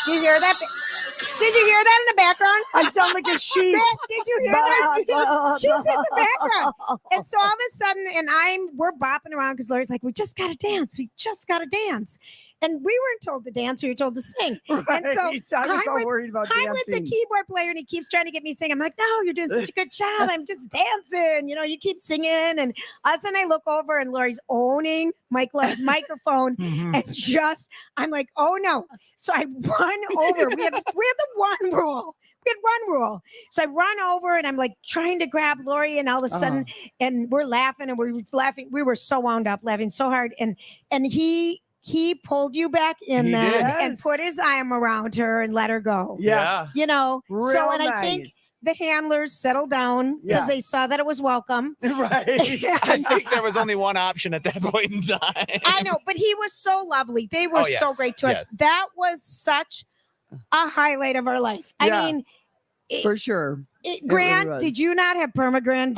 Did you hear that? Did you hear that in the background? I sound like a sheep. Did you hear that? She's in the background. And so all of a sudden, we're bopping around because Lori's like, we just got to dance. We just got to dance. And we weren't told to dance. We were told to sing. Right. And so I was so worried about I'm with the dancing. keyboard player and he keeps trying to get me to sing. I'm like, no, you're doing such a good job. I'm just dancing. You keep singing. And all of a sudden I look over and Lori's owning Mike Love's microphone. And I'm like, oh no. So I run over. We had the one rule. We had one rule. So I run over and I'm like trying to grab Lori and all of a sudden, and we're laughing and we're laughing. We were so wound up, laughing so hard. And he pulled you back in He there did. and put his arm around her and let her go. Yeah. Real So, and I think nice. the handlers settled down because Yeah. they saw that it was welcome. Right. I think there was only one option at that point in time. I know, but he was so lovely. They were Oh, so yes, great to us. yes. That was such a highlight of our life. Yeah. I mean, For sure. Grant, was. did you not have permagran?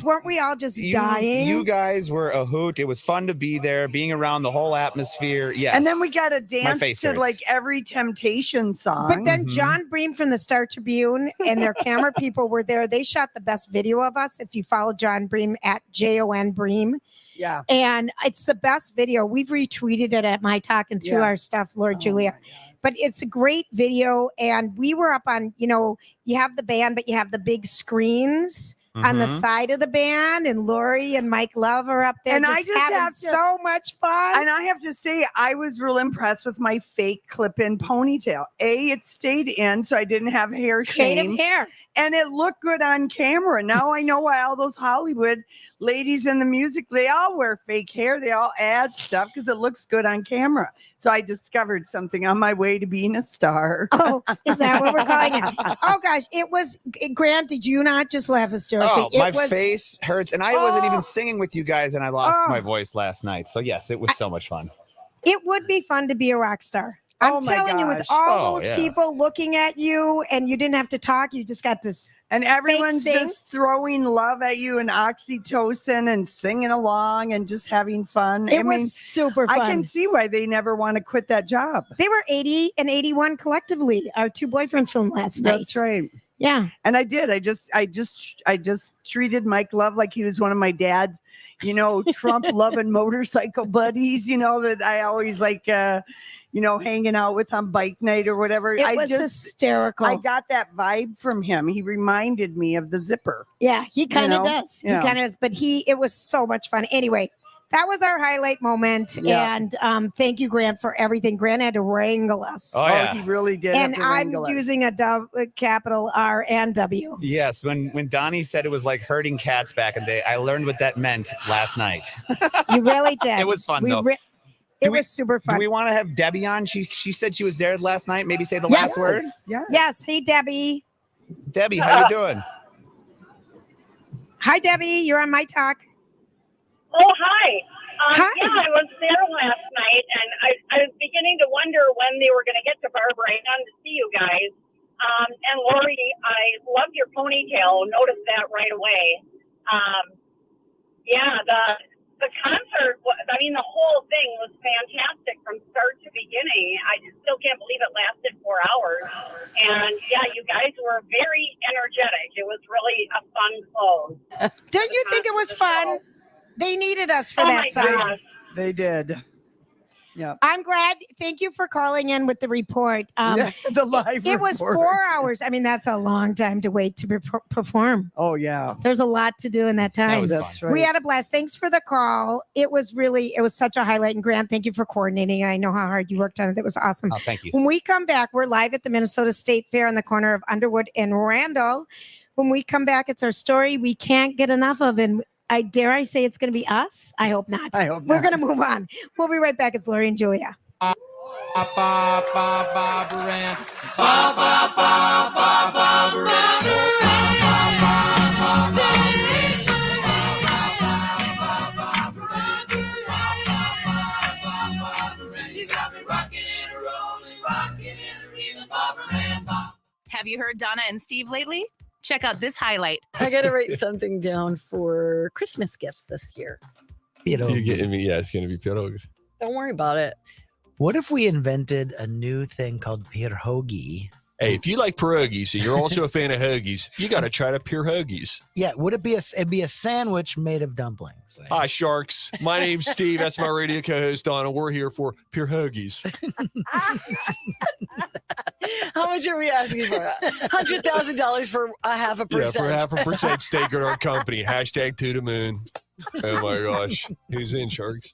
Weren't we all just dying? You guys were a hoot. It was fun to be there, being around the whole atmosphere. Yes. And then we got to My dance face to hurts. like every Temptation song. But then John Bream from the Star Tribune and their camera people were there. They shot the best video of us. If you follow John Bream at JON Bream. Yeah. And it's the best video. We've retweeted it at myTalk and through Yeah. our stuff, Lord Julia. But it's a great video. And we were up on, you have the band, but you have the big screens on the side of the band. And Lori and Mike Love are up there And I just just having have to- so much fun. And I have to say, I was real impressed with my fake clip-in ponytail. It stayed in, so I didn't have hair Creative shame. hair. And it looked good on camera. Now I know why all those Hollywood ladies in the music, they all wear fake hair. They all add stuff because it looks good on camera. So I discovered something on my way to being a star. Oh, is that what we're calling it? Oh gosh, Grant, did you not just laugh hysterically? Oh, my It was, face hurts. And I wasn't Oh. even singing with you guys, and I lost Oh. my voice last night. So, yes, it was so much fun. It would be fun to be a rock star. I'm Oh my telling you, with gosh. all Oh, those yeah. people looking at you and you didn't have to talk, you just got to And everyone's sing. just throwing love at you and oxytocin and singing along and just having fun. It was super fun. I can see why they never want to quit that job. They were 80 and 81 collectively. Our two boyfriends from last night. That's right. Yeah. And I did. I just treated Mike Love like he was one of my dad's, Trump loving motorcycle buddies, that I always like hanging out with on bike night or whatever. It was hysterical. I got that vibe from him. He reminded me of the Zipper. Yeah, he kind of does. Yeah. He kind of does. But it was so much fun. Anyway, that was our highlight moment. Yeah. And thank you, Grant, for everything. Grant had to wrangle us. Oh, yeah. He really did. And have to I'm wrangle us. using a capital R and W. Yes, when Donnie said it was like herding cats back in the day, I learned what that meant last night. You really did. It was fun, though. It was super fun. Do we want to have Debbie on? She said she was there last night. Maybe say the last word. Yeah. Yes. Hey, Debbie. Debbie, how you doing? Hi, Debbie. You're on My Talk. Oh, hi. Hi. Yeah, I was there last night, and I was beginning to wonder when they were going to get to Barbara. I wanted to see you guys. And Lori, I loved your ponytail. Noticed that right away. Yeah, the concert, the whole thing was fantastic from start to beginning. I just still can't believe it lasted 4 hours. And yeah, you guys were very energetic. It was really a fun close. Don't you think it was fun? They needed us for Oh that my song. gosh. They did. Yeah. I'm glad. Thank you for calling in with the report. The live It was report. 4 hours. I mean, that's a long time to wait to perform. Oh, yeah. There's a lot to do in that time. That's right. We had a blast. Thanks for the call. It was such a highlight. And Grant, thank you for coordinating. I know how hard you worked on it. It was awesome. Oh, thank you. When we come back, we're live at the Minnesota State Fair on the corner of Underwood and Randall. When we come back, it's our story we can't get enough of. And I dare I say it's going to be us? I hope not. I hope We're not. going to move on. We'll be right back. It's Lori and Julia. Have you heard Donna and Steve lately? Check out this highlight. I got to write something down for Christmas gifts this year. You're getting me. Yeah, it's going to be pierogies. Don't worry about it. What if we invented a new thing called pierogi? Hey, if you like pierogies and you're also a fan of hoagies, you got to try the pierogies. Yeah, would it be it'd be a sandwich made of dumplings? Hi, Sharks. My name's Steve. That's my radio co-host, Donna. We're here for pierogies. How much are we asking for? $100,000 for a 0.5%. Yeah, for 0.5% stake in our company. Hashtag to the moon. Oh my gosh. Who's in, Sharks?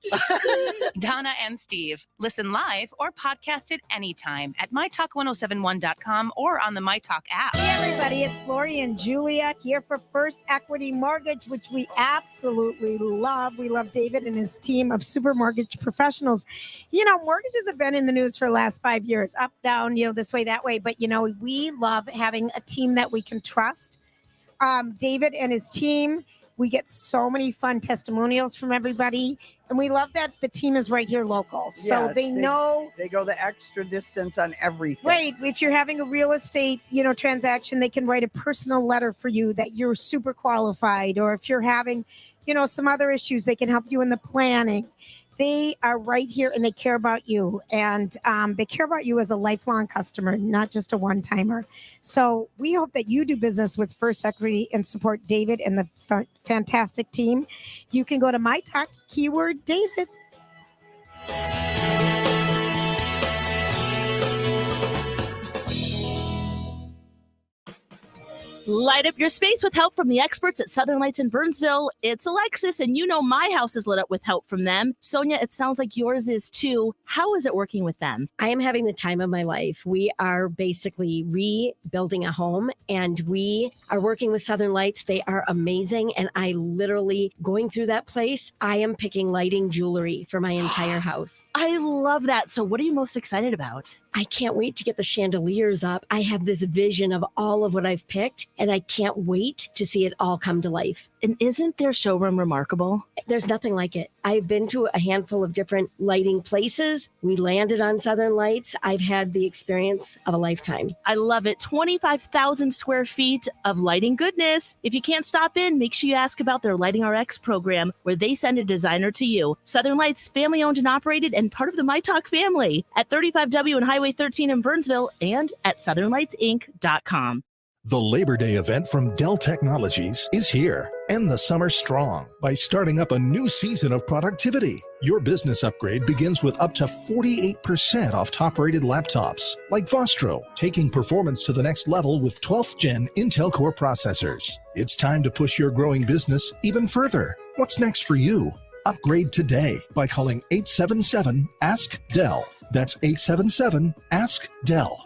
Donna and Steve. Listen live or podcast it anytime at mytalk1071.com or on the MyTalk app. Hey, everybody. It's Lori and Julia here for First Equity Mortgage, which we absolutely love. We love David and his team of super mortgage professionals. Mortgages have been in the news for the last 5 years, up, down, this way, that way. But, we love having a team that we can trust. David and his team. We get so many fun testimonials from everybody. And we love that the team is right here local. So Yes, they know. They go the extra distance on everything. Right. If you're having a real estate, transaction, they can write a personal letter for you that you're super qualified. Or if you're having, some other issues, they can help you in the planning. They are right here and they care about you. And they care about you as a lifelong customer, not just a one-timer. So we hope that you do business with First Equity and support David and the fantastic team. You can go to MyTalk, keyword David. Light up your space with help from the experts at Southern Lights in Burnsville. It's Alexis, and my house is lit up with help from them. Sonia, it sounds like yours is too. How is it working with them? I am having the time of my life. We are basically rebuilding a home, and we are working with Southern Lights. They are amazing, and I literally, going through that place, I am picking lighting jewelry for my entire house. I love that. So what are you most excited about? I can't wait to get the chandeliers up. I have this vision of all of what I've picked. and I can't wait to see it all come to life. And isn't their showroom remarkable? There's nothing like it. I've been to a handful of different lighting places. We landed on Southern Lights. I've had the experience of a lifetime. I love it. 25,000 square feet of lighting goodness. If you can't stop in, make sure you ask about their Lighting RX program, where they send a designer to you. Southern Lights, family owned and operated and part of the myTalk family, at 35W and Highway 13 in Burnsville and at southernlightsinc.com. The Labor Day event from Dell Technologies is here. End the summer strong by starting up a new season of productivity. Your business upgrade begins with up to 48% off top-rated laptops, like Vostro, taking performance to the next level with 12th Gen Intel Core processors. It's time to push your growing business even further. What's next for you? Upgrade today by calling 877-ASK-DELL. That's 877-ASK-DELL.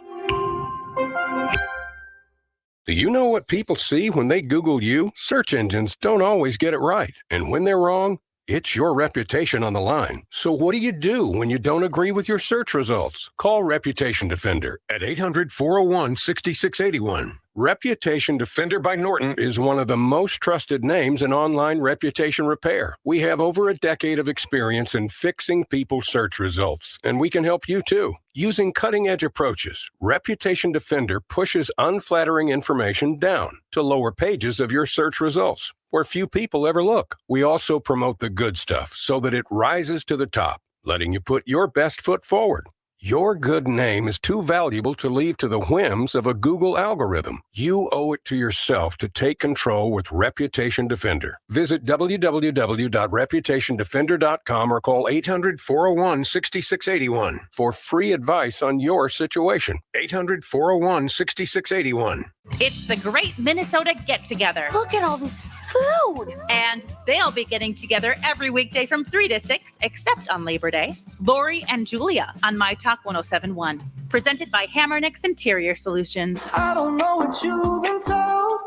Do you know what people see when they Google you? Search engines don't always get it right. And when they're wrong, it's your reputation on the line. So what do you do when you don't agree with your search results? Call Reputation Defender at 800-401-6681. Reputation Defender by Norton is one of the most trusted names in online reputation repair. We have over a decade of experience in fixing people's search results, and we can help you too. Using cutting-edge approaches, Reputation Defender pushes unflattering information down to lower pages of your search results, where few people ever look. We also promote the good stuff so that it rises to the top, letting you put your best foot forward. Your good name is too valuable to leave to the whims of a Google algorithm. You owe it to yourself to take control with Reputation Defender. Visit www.reputationdefender.com or call 800-401-6681 for free advice on your situation. 800-401-6681. It's the Great Minnesota Get Together. Look at all this food. And they'll be getting together every weekday from 3 to 6, except on Labor Day. Lori and Julia on myTalk 1071. Presented by Hammernix Interior Solutions. I don't know what you've been told,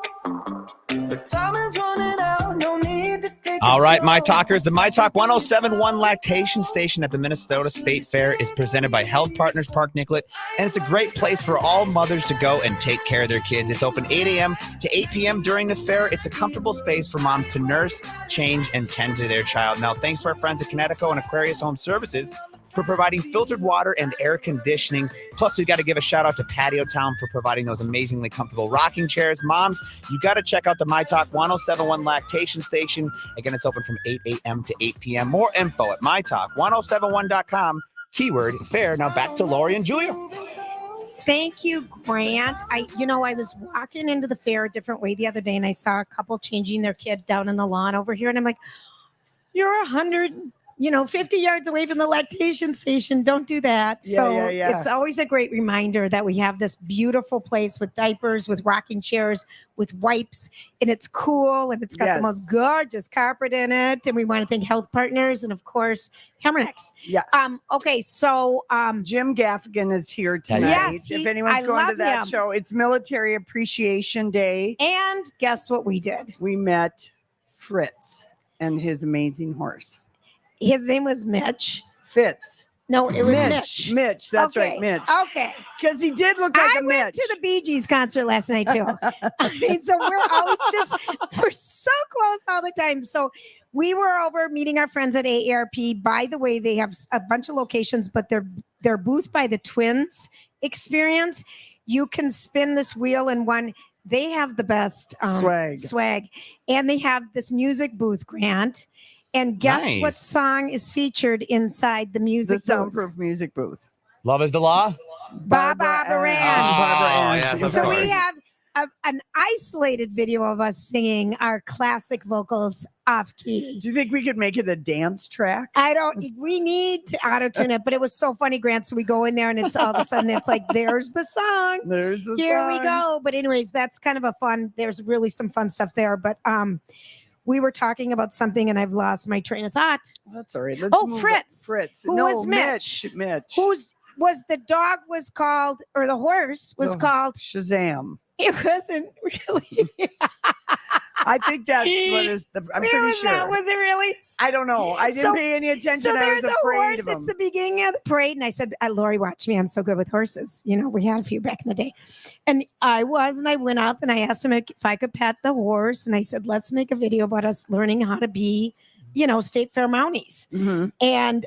but time is running out. No need to take. All right, my talkers, the myTalk 1071 Lactation Station at the Minnesota State Fair is presented by Health Partners Park Nicollet, and it's a great place for all mothers to go and take care of their kids. It's open 8 a.m. to 8 p.m. during the fair. It's a comfortable space for moms to nurse, change, and tend to their child. Now, thanks to our friends at Connecticut and Aquarius Home Services for providing filtered water and air conditioning. Plus, we've got to give a shout out to Patio Town for providing those amazingly comfortable rocking chairs. Moms, you got to check out the myTalk 1071 Lactation Station. Again, it's open from 8 a.m. to 8 p.m. More info at mytalk1071.com. Keyword fair. Now back to Lori and Julia. Thank you, Grant. I was walking into the fair a different way the other day, and I saw a couple changing their kid down in the lawn over here, and I'm like, you're 50 yards away from the lactation station. Don't do that. Yeah. It's always a great reminder that we have this beautiful place with diapers, with rocking chairs, with wipes, and it's cool, and it's got the most gorgeous carpet in it. And we want to thank Health Partners and, of course, Hammernix. Yeah. Okay, so Jim Gaffigan is here tonight. Yes, if anyone's going to that show, it's Military Appreciation Day. And guess what we did? We met Fritz and his amazing horse. His name was Mitch. Fitz. No, it was Mitch. Mitch, that's right, Mitch. Okay. Because he did look like a Mitch. I went to the Bee Gees concert last night, too. So we're so close all the time. So we were over meeting our friends at AARP. By the way, they have a bunch of locations, but their booth by the Twins experience, you can spin this wheel in one. They have the best swag. And they have this music booth, Grant. And guess what song is featured inside the music booth? The Soundproof music booth. Love is the Law? Barbara Ann. Yes, of so course. we have an isolated video of us singing our classic vocals off key. Do you think we could make it a dance track? We need to auto-tune it, but it was so funny, Grant. So we go in there and it's all of a sudden it's like, there's the song. Here we go. But anyways, that's kind of a fun, there's really some fun stuff there. But we were talking about something and I've lost my train of thought. That's all right. Fritz. Who was Mitch? Mitch. The dog was called, or the horse was called Shazam. It wasn't really. I think that's what is the. I'm pretty sure. Was it really? I don't know. I didn't pay any attention. So I there's was a afraid horse. of him. It's the beginning of the parade, and I said, "Lori, watch me. I'm so good with horses. You know, we had a few back in the day." And I went up and I asked him if I could pet the horse, and I said, "Let's make a video about us learning how to be, State Fair Mounties." Mm-hmm. And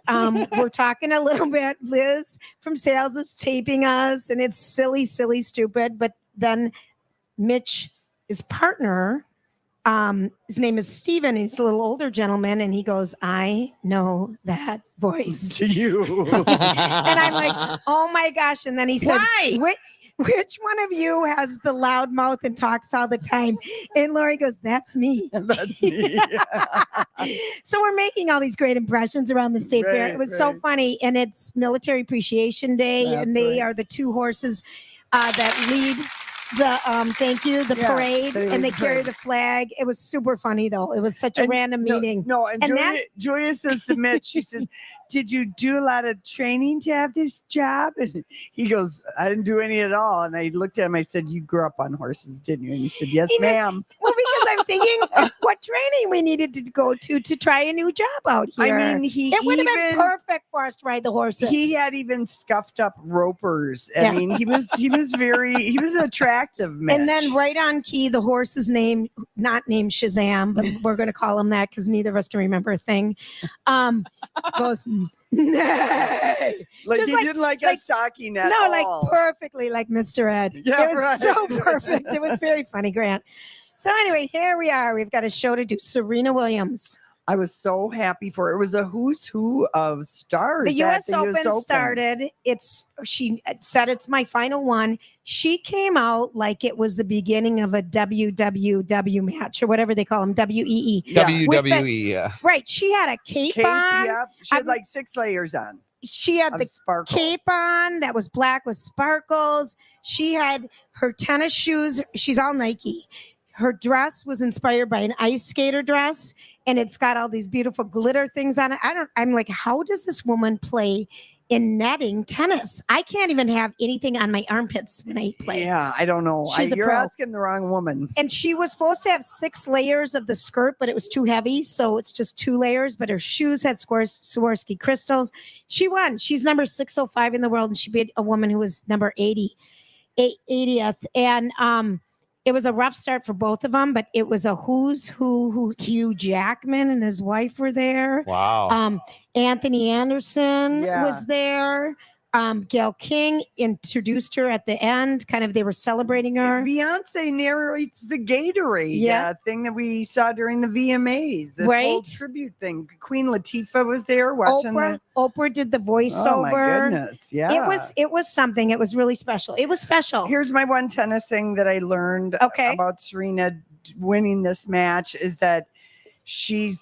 we're talking a little bit. Liz from sales is taping us, and it's silly, stupid. But then Mitch, his partner. His name is Steven. He's a little older gentleman, and he goes, "I know that voice." To you. And I'm like, "Oh my gosh." And then he said, Why? Which one of you has the loud mouth and talks all the time? And Lori goes, "That's me." That's me. So we're making all these great impressions around the state fair. Right, It was so funny. And it's Military Appreciation Day, and they are the two horses that lead the parade, and they carry the flag. It was super funny though. It was such a random meeting. And Julia says to Mitch, she says, "Did you do a lot of training to have this job?" And he goes, "I didn't do any at all." And I looked at him, I said, "You grew up on horses, didn't you?" And he said, "Yes, ma'am." Well, because I'm thinking what training we needed to go to try a new job out here. I mean, it would have been perfect for us to ride the horses. He had even scuffed up ropers. I mean, he was an attractive man. And then right on key, the horse's name, not named Shazam, but we're going to call him that because neither of us can remember a thing, goes, "Nay." Like Just he didn't like us talking at No, all. like perfectly like Mr. Ed. Yeah, it was so perfect. It was very funny, Grant. So anyway, here we are. We've got a show to do. Serena Williams. I was so happy for her. It was a who's who of stars. The U.S. at the Open US Open started. She said it's my final one. She came out like it was the beginning of a WWW match or whatever they call them, WEE. WWE, yeah. Right. She had a cape on. Yep. She had like 6 layers on. She had the sparkle. cape on that was black with sparkles. She had her tennis shoes. She's all Nike. Her dress was inspired by an ice skater dress, and it's got all these beautiful glitter things on it. I'm like, how does this woman play in netting tennis? I can't even have anything on my armpits when I play. Yeah, I don't know. She's a You're pro. asking the wrong woman. And she was supposed to have 6 layers of the skirt, but it was too heavy, so it's just 2 layers. But her shoes had Swarovski crystals. She won. She's number 605 in the world, and she beat a woman who was number 80th. And it was a rough start for both of them, but it was a who's who. Hugh Jackman and his wife were there. Wow. Anthony Anderson was there. Gail King introduced her at the end. Kind of, they were celebrating her. Beyonce narrates the Gatorade thing that we saw during the VMAs. This whole tribute thing. Queen Latifah was there watching. Oprah did the voiceover. Oh my goodness! Yeah, it was something. It was really special. It was special. Here's my one tennis thing that I learned about Serena winning this match is that she's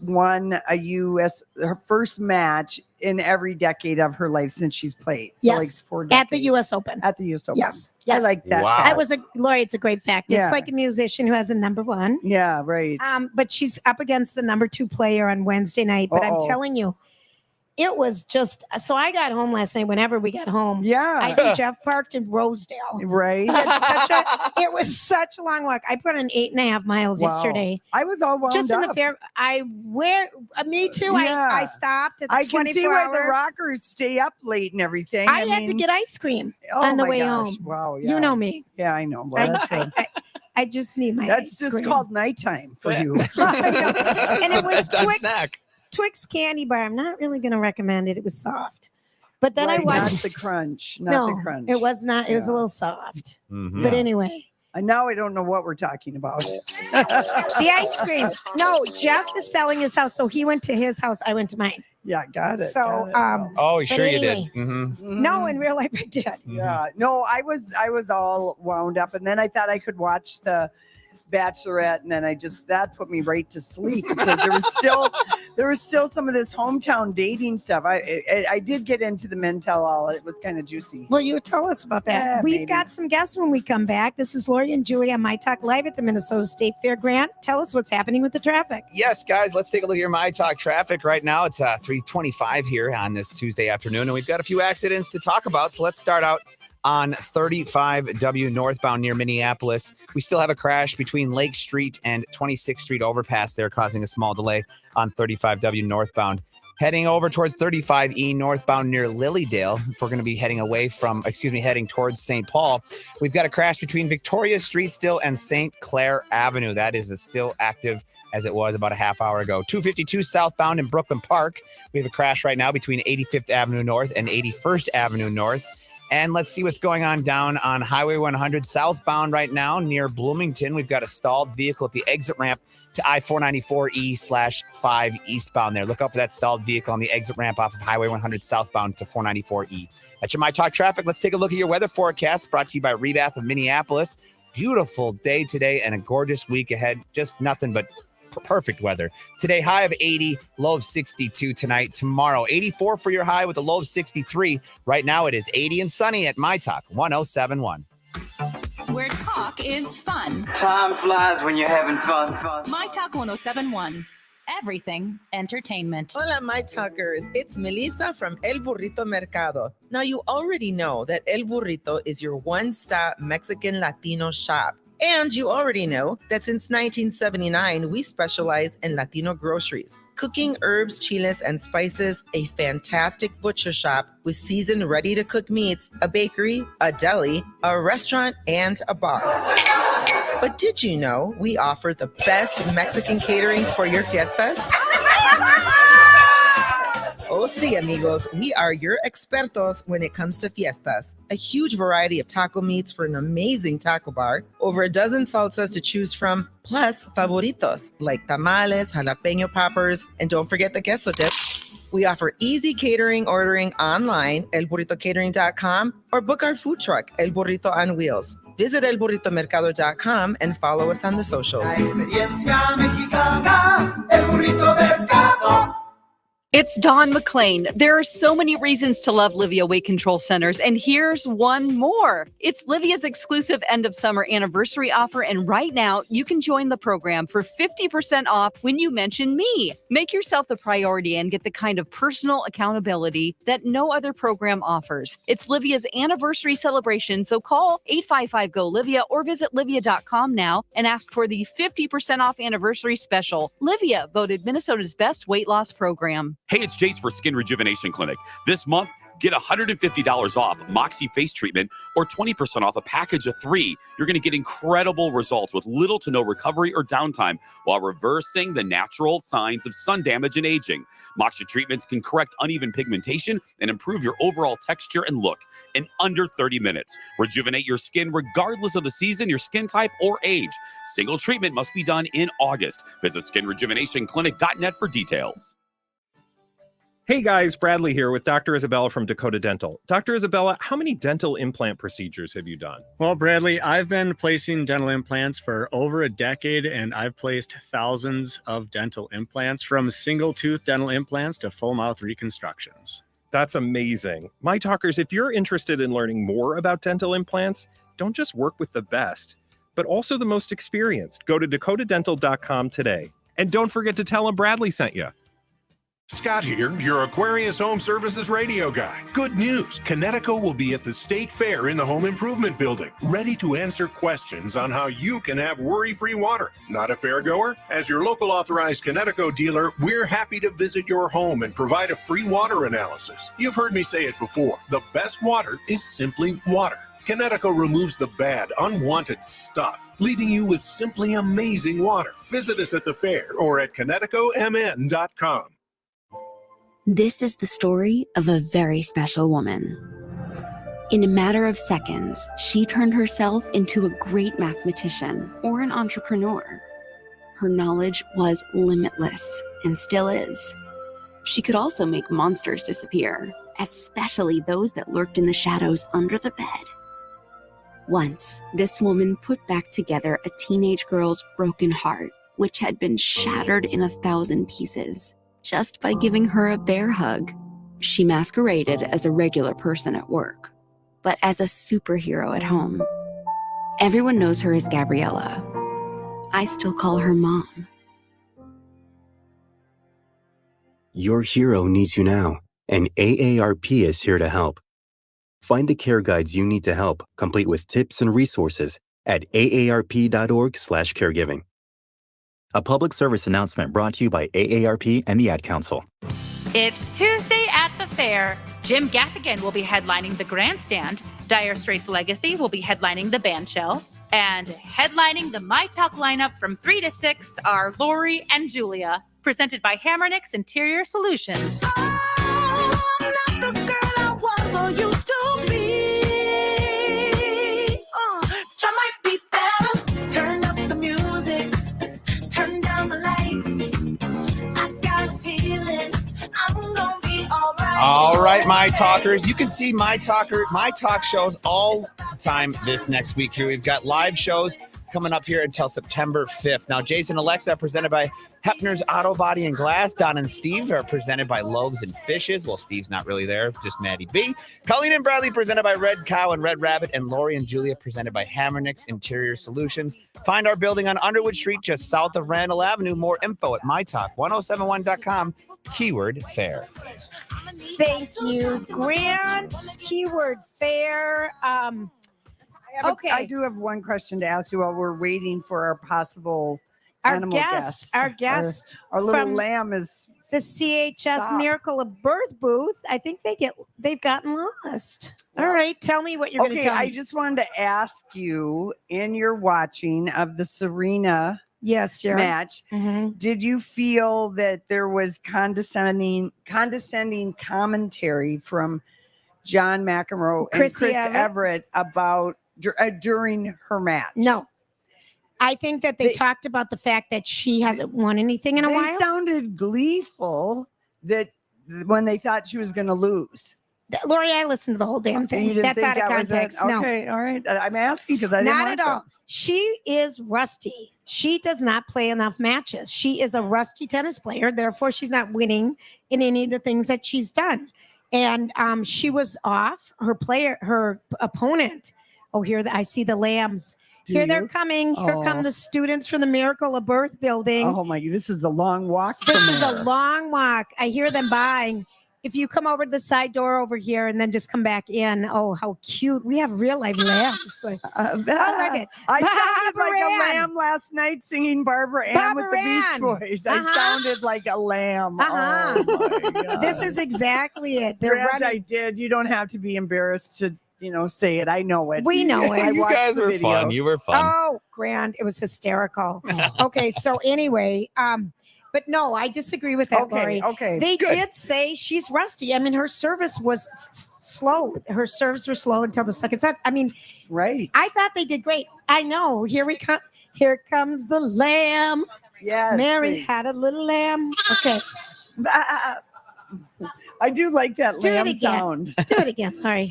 won her first match in every decade of her life since she's played. So yes, like 4 decades. At the U.S. Open. At the U.S. Open. Yes. I like that. Wow. Lori, it's a great fact. Yeah. It's like a musician who has a number 1. Yeah, right. But she's up against the number 2 player on Wednesday night. But I'm telling you, it was just, so I got home last night whenever we got home. Yeah. I think Jeff parked in Rosedale. Right. It was such a long walk. I put in 8.5 miles yesterday. I was all wound just up. in the fair. Me too. Yeah. I stopped at the I can 24 see why hour. the rockers stay up late and everything. I had to get ice cream on the way home. Wow. Yeah. You know me. Yeah, I know. Well, I just need my that's ice just cream. called nighttime for you. And It's it a was bedtime snack. Twix candy bar. I'm not really going to recommend it. It was soft. But then I Not watched the crunch. no, the crunch. it was not. It was a little soft. Mhm. But anyway. And now I don't know what we're talking about. The ice cream. No, Jeff is selling his house. So he went to his house. I went to mine. Yeah, got it. So, Oh, but sure you anyway. did. Mm-hmm. No, in real life I did. Yeah. No, I was all wound up, and then I thought I could watch the Bachelorette, and then that put me right to sleep because there was still some of this hometown dating stuff. I did get into the men tell all. It was kind of juicy. Well, you tell us about that. Yeah, We've got some guests when we come back. This is Lori and Julie on myTalk live at the Minnesota State Fair. Grant, tell us what's happening with the traffic. Yes, guys, let's take a look at your myTalk traffic right now. It's 3:25 here on this Tuesday afternoon, and we've got a few accidents to talk about. So let's start out on 35W northbound near Minneapolis. We still have a crash between Lake Street and 26th Street overpass there, causing a small delay on 35W northbound. Heading over towards 35E northbound near Lilydale, if we're going to be heading towards St. Paul, we've got a crash between Victoria Street still and St. Clair Avenue. That is still active as it was about a half hour ago. 252 southbound in Brooklyn Park. We have a crash right now between 85th Avenue North and 81st Avenue North. And let's see what's going on down on Highway 100 southbound right now near Bloomington. We've got a stalled vehicle at the exit ramp to I-494E/5 eastbound there. Look out for that stalled vehicle on the exit ramp off of Highway 100 southbound to 494E. That's your myTalk traffic. Let's take a look at your weather forecast brought to you by Rebath of Minneapolis. Beautiful day today and a gorgeous week ahead. Just nothing but perfect weather. Today, high of 80, low of 62 tonight. Tomorrow, 84 for your high with a low of 63. Right now, it is 80 and sunny at myTalk 1071. Where talk is fun. Time flies when you're having fun. myTalk 1071. Everything entertainment. Hola, my talkers. It's Melissa from El Burrito Mercado. Now, you already know that El Burrito is your one-stop Mexican Latino shop. And you already know that since 1979, we specialize in Latino groceries, cooking herbs, chiles, and spices, a fantastic butcher shop with seasoned, ready-to-cook meats, a bakery, a deli, a restaurant, and a bar. But did you know we offer the best Mexican catering for your fiestas? Oh, sí, amigos, we are your expertos when it comes to fiestas. A huge variety of taco meats for an amazing taco bar, over a dozen salsas to choose from, plus favoritos like tamales, jalapeno poppers, and don't forget the queso dip. We offer easy catering ordering online, elburritocatering.com, or book our food truck, El Burrito on Wheels. Visit elburritomercado.com and follow us on the socials. It's Dawn McClain. There are so many reasons to love Livia Weight Control Centers, and here's one more. It's Livia's exclusive end of summer anniversary offer, and right now you can join the program for 50% off when you mention me. Make yourself the priority and get the kind of personal accountability that no other program offers. It's Livia's anniversary celebration, so call 855-GO-LIVIA or visit livia.com now and ask for the 50% off anniversary special. Livia, voted Minnesota's best weight loss program. Hey, it's Jace for Skin Rejuvenation Clinic. This month, get $150 off Moxie face treatment or 20% off a package of 3. You're going to get incredible results with little to no recovery or downtime while reversing the natural signs of sun damage and aging. Moxie treatments can correct uneven pigmentation and improve your overall texture and look in under 30 minutes. Rejuvenate your skin regardless of the season, your skin type, or age. Single treatment must be done in August. Visit skinrejuvenationclinic.net for details. Hey guys, Bradley here with Dr. Isabella from Dakota Dental. Dr. Isabella, how many dental implant procedures have you done? Well, Bradley, I've been placing dental implants for over a decade, and I've placed thousands of dental implants, from single tooth dental implants to full mouth reconstructions. That's amazing. My talkers, if you're interested in learning more about dental implants, don't just work with the best, but also the most experienced. Go to dakotadental.com today. And don't forget to tell them Bradley sent you. Scott here, your Aquarius Home Services radio guy. Good news, Connecticut will be at the State Fair in the Home Improvement Building, ready to answer questions on how you can have worry-free water. Not a fairgoer? As your local authorized Connecticut dealer, we're happy to visit your home and provide a free water analysis. You've heard me say it before, the best water is simply water. Connecticut removes the bad, unwanted stuff, leaving you with simply amazing water. Visit us at the fair or at ConnecticutMN.com. This is the story of a very special woman. In a matter of seconds, she turned herself into a great mathematician or an entrepreneur. Her knowledge was limitless and still is. She could also make monsters disappear, especially those that lurked in the shadows under the bed. Once, this woman put back together a teenage girl's broken heart, which had been shattered in 1,000 pieces. Just by giving her a bear hug. She masqueraded as a regular person at work, but as a superhero at home. Everyone knows her as Gabriella. I still call her Mom. Your hero needs you now, and AARP is here to help. Find the care guides you need to help, complete with tips and resources at aarp.org/caregiving. A public service announcement brought to you by AARP and the Ad Council. It's Tuesday at the fair. Jim Gaffigan will be headlining the grandstand. Dire Straits Legacy will be headlining the bandshell. And headlining the myTalk lineup from 3 to 6 are Lori and Julia, presented by Hammernix Interior Solutions. All right, my talkers. You can see my talk shows all the time this next week here. We've got live shows coming up here until September 5th. Now, Jason, Alexa, presented by Hepner's Auto Body and Glass. Don and Steve are presented by Loaves and Fishes. Well, Steve's not really there, just Maddie B. Colleen and Bradley presented by Red Cow and Red Rabbit. And Lori and Julia presented by Hammernix Interior Solutions. Find our building on Underwood Street just south of Randall Avenue. More info at mytalk1071.com. Keyword fair. Thank you, Grant. Keyword fair. Okay. I do have one question to ask you while we're waiting for our possible Our animal guest, our guest our little from lamb is the CHS Stop. Miracle of Birth booth. I think they've gotten lost. All right, tell me what you're going to tell me. I just wanted to ask you, in your watching of the Serena match, did you feel that there was condescending commentary from John McEnroe and Chris Everett about during her match? No. I think that they talked about the fact that she hasn't won anything in a while. They sounded gleeful that when they thought she was going to lose. Lori, I listened to the whole damn thing. That's out of context. No. Okay, all right. I'm asking because I didn't Not at all. She is rusty. She does not play enough matches. She is a rusty tennis player. Therefore, she's not winning in any of the things that she's done. And she was off. Her opponent. Oh, I see the lambs. They're coming. Here come the students from the Miracle of Birth building. Oh my God, this is a long walk. This is a long walk. I hear them buying. If you come over to the side door over here and then just come back in. Oh, how cute. We have real life lambs. Look at I sounded like a lamb last night singing Barbara Ann with the Beach Boys. I sounded like a lamb. Oh my God. This is exactly it. I did. You don't have to be embarrassed to say it. I know it. We know it. You guys were fun. You were fun. Oh, grand. It was hysterical. Okay. So anyway, but no, I disagree with that, Lori. Okay. They did say she's rusty. I mean, her service was slow. Her serves were slow until the second set. I mean, right. I thought they did great. I know. Here we come. Here comes the lamb. Yes. Mary had a little lamb. Okay. I do like that lamb sound. Do it again. Sorry.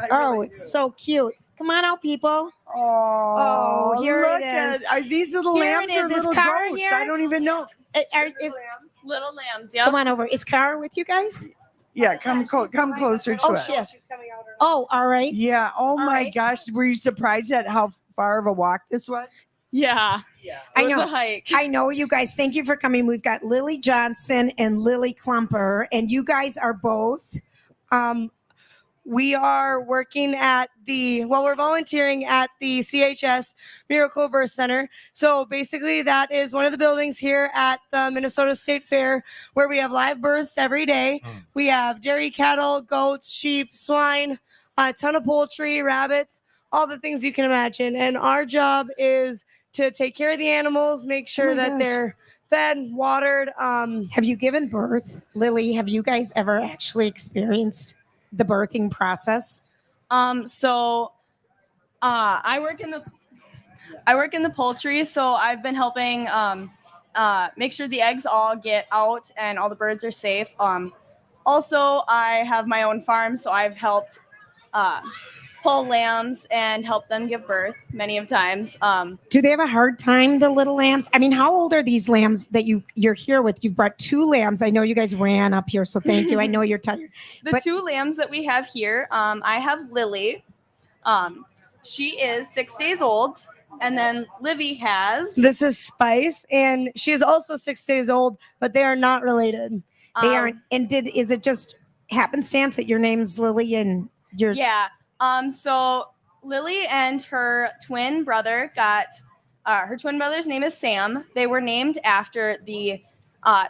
It's so cute. Come on out, people. Oh, here look it is. Are these little lambs or little goats? Here? I don't even know. Little lambs, yeah. Come on over. Is Cara with you guys? Yeah, come closer to us. Yes. Oh, all right. Yeah. Oh my gosh. Were you surprised at how far of a walk this was? Yeah. I It was know. a hike. I know you guys. Thank you for coming. We've got Lily Johnson and Lily Klumper, and you guys are both. We are working at we're volunteering at the CHS Miracle Birth Center. So basically that is one of the buildings here at the Minnesota State Fair where we have live births every day. We have dairy cattle, goats, sheep, swine, a ton of poultry, rabbits, all the things you can imagine. And our job is to take care of the animals, make sure that they're fed, watered. Have you given birth? Lily, have you guys ever actually experienced the birthing process? I work in the poultry, so I've been helping make sure the eggs all get out and all the birds are safe. Also, I have my own farm, so I've helped pull lambs and help them give birth many of times. Do they have a hard time, the little lambs? I mean, how old are these lambs that you're here with? You brought 2 lambs. I know you guys ran up here, so thank you. I know you're tired. The 2 lambs that we have here, I have Lily. She is 6 days old. And then Livy has... This is Spice, and she is also 6 days old, but they are not related. They aren't. And is it just happenstance that your name's Lily and Yeah. So Lily and her twin brother got her twin brother's name is Sam. They were named after the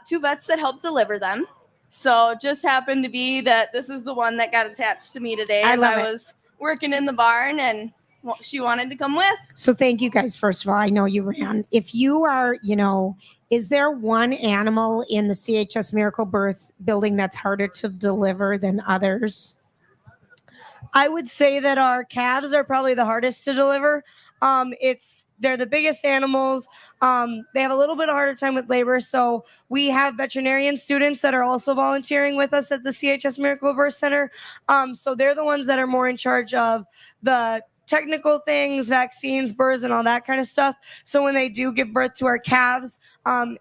2 vets that helped deliver them. So just happened to be that this is the one that got attached to me today as I was working in the barn, and she wanted to come with. So thank you guys. First of all, I know you ran. If you are, is there one animal in the CHS Miracle Birth building that's harder to deliver than others? I would say that our calves are probably the hardest to deliver. They're the biggest animals. They have a little bit of harder time with labor. So we have veterinarian students that are also volunteering with us at the CHS Miracle Birth Center. So they're the ones that are more in charge of the technical things, vaccines, births, and all that kind of stuff. So when they do give birth to our calves,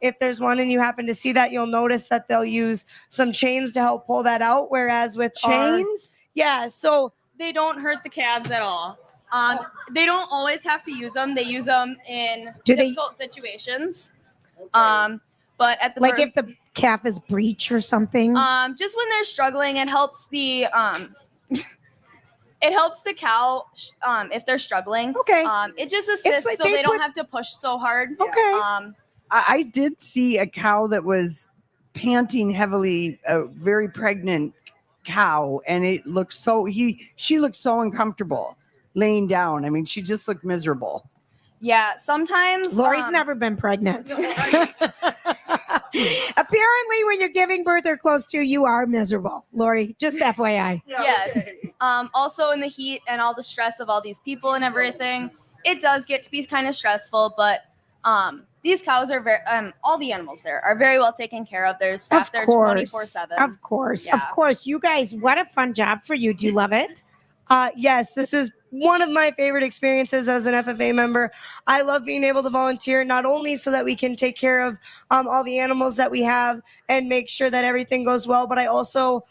if there's one and you happen to see that, you'll notice that they'll use some chains to help pull that out. Whereas with Chains? Yeah, so they don't hurt the calves at all. They don't always have to use them. They use them in difficult situations. But at the if the calf is breech or something. Just when they're struggling, it helps the it helps the cow if they're struggling. Okay. It just assists so they don't have to push so hard. Okay. I did see a cow that was panting heavily, a very pregnant cow, and it looked she looked so uncomfortable laying down. I mean, she just looked miserable. Yeah, sometimes Lori's never been pregnant. Apparently, when you're giving birth or close to, you are miserable, Lori. Just FYI. Yes. Also, in the heat and all the stress of all these people and everything, it does get to be kind of stressful. But these cows are very, all the animals there are very well taken care of. There's staff there 24/7. Of course. Yeah. Of course. You guys, what a fun job for you. Do you love it? Yes, this is one of my favorite experiences as an FFA member. I love being able to volunteer, not only so that we can take care of all the animals that we have and make sure that everything goes well, but I also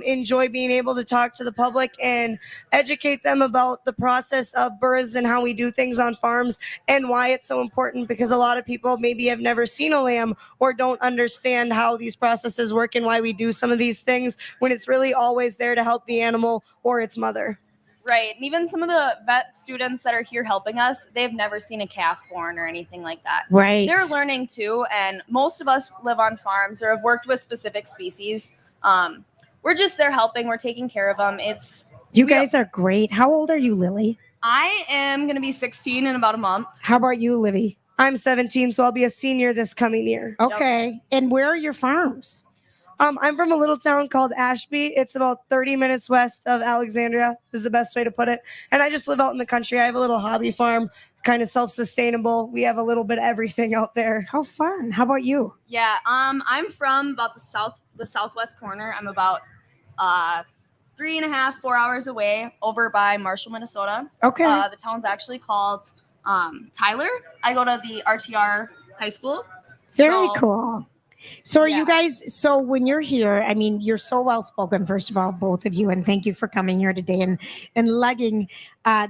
enjoy being able to talk to the public and educate them about the process of births and how we do things on farms and why it's so important, because a lot of people maybe have never seen a lamb or don't understand how these processes work and why we do some of these things when it's really always there to help the animal or its mother. Right. And even some of the vet students that are here helping us, they've never seen a calf born or anything like that. Right. They're learning too. And most of us live on farms or have worked with specific species. We're just there helping. We're taking care of them. You guys are great. How old are you, Lily? I am going to be 16 in about a month. How about you, Livy? I'm 17, so I'll be a senior this coming year. Okay. And where are your farms? I'm from a little town called Ashby. It's about 30 minutes west of Alexandria is the best way to put it. And I just live out in the country. I have a little hobby farm, kind of self-sustainable. We have a little bit of everything out there. How fun. How about you? Yeah. I'm from about the southwest corner. I'm about 3.5, 4 hours away over by Marshall, Minnesota. Okay. The town's actually called Tyler. I go to the RTR high school. Very cool. So are you guys, so when you're here, I mean, you're so well spoken, first of all, both of you, and thank you for coming here today and lugging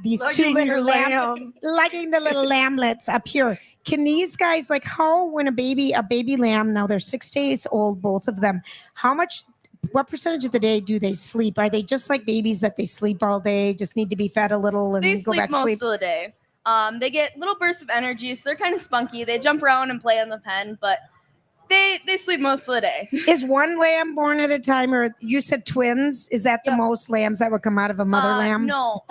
these two little lugging the little lamblets up here. Can these guys, like, how, when a baby lamb, now they're 6 days old, both of them, what percentage of the day do they sleep? Are they just like babies that they sleep all day, just need to be fed a little and they go back to sleep? Most of the day. They get little bursts of energy, so they're kind of spunky. They jump around and play in the pen, but they sleep most of the day. Is one lamb born at a time, or you said twins? Is that the most lambs that would come out of a mother lamb? No,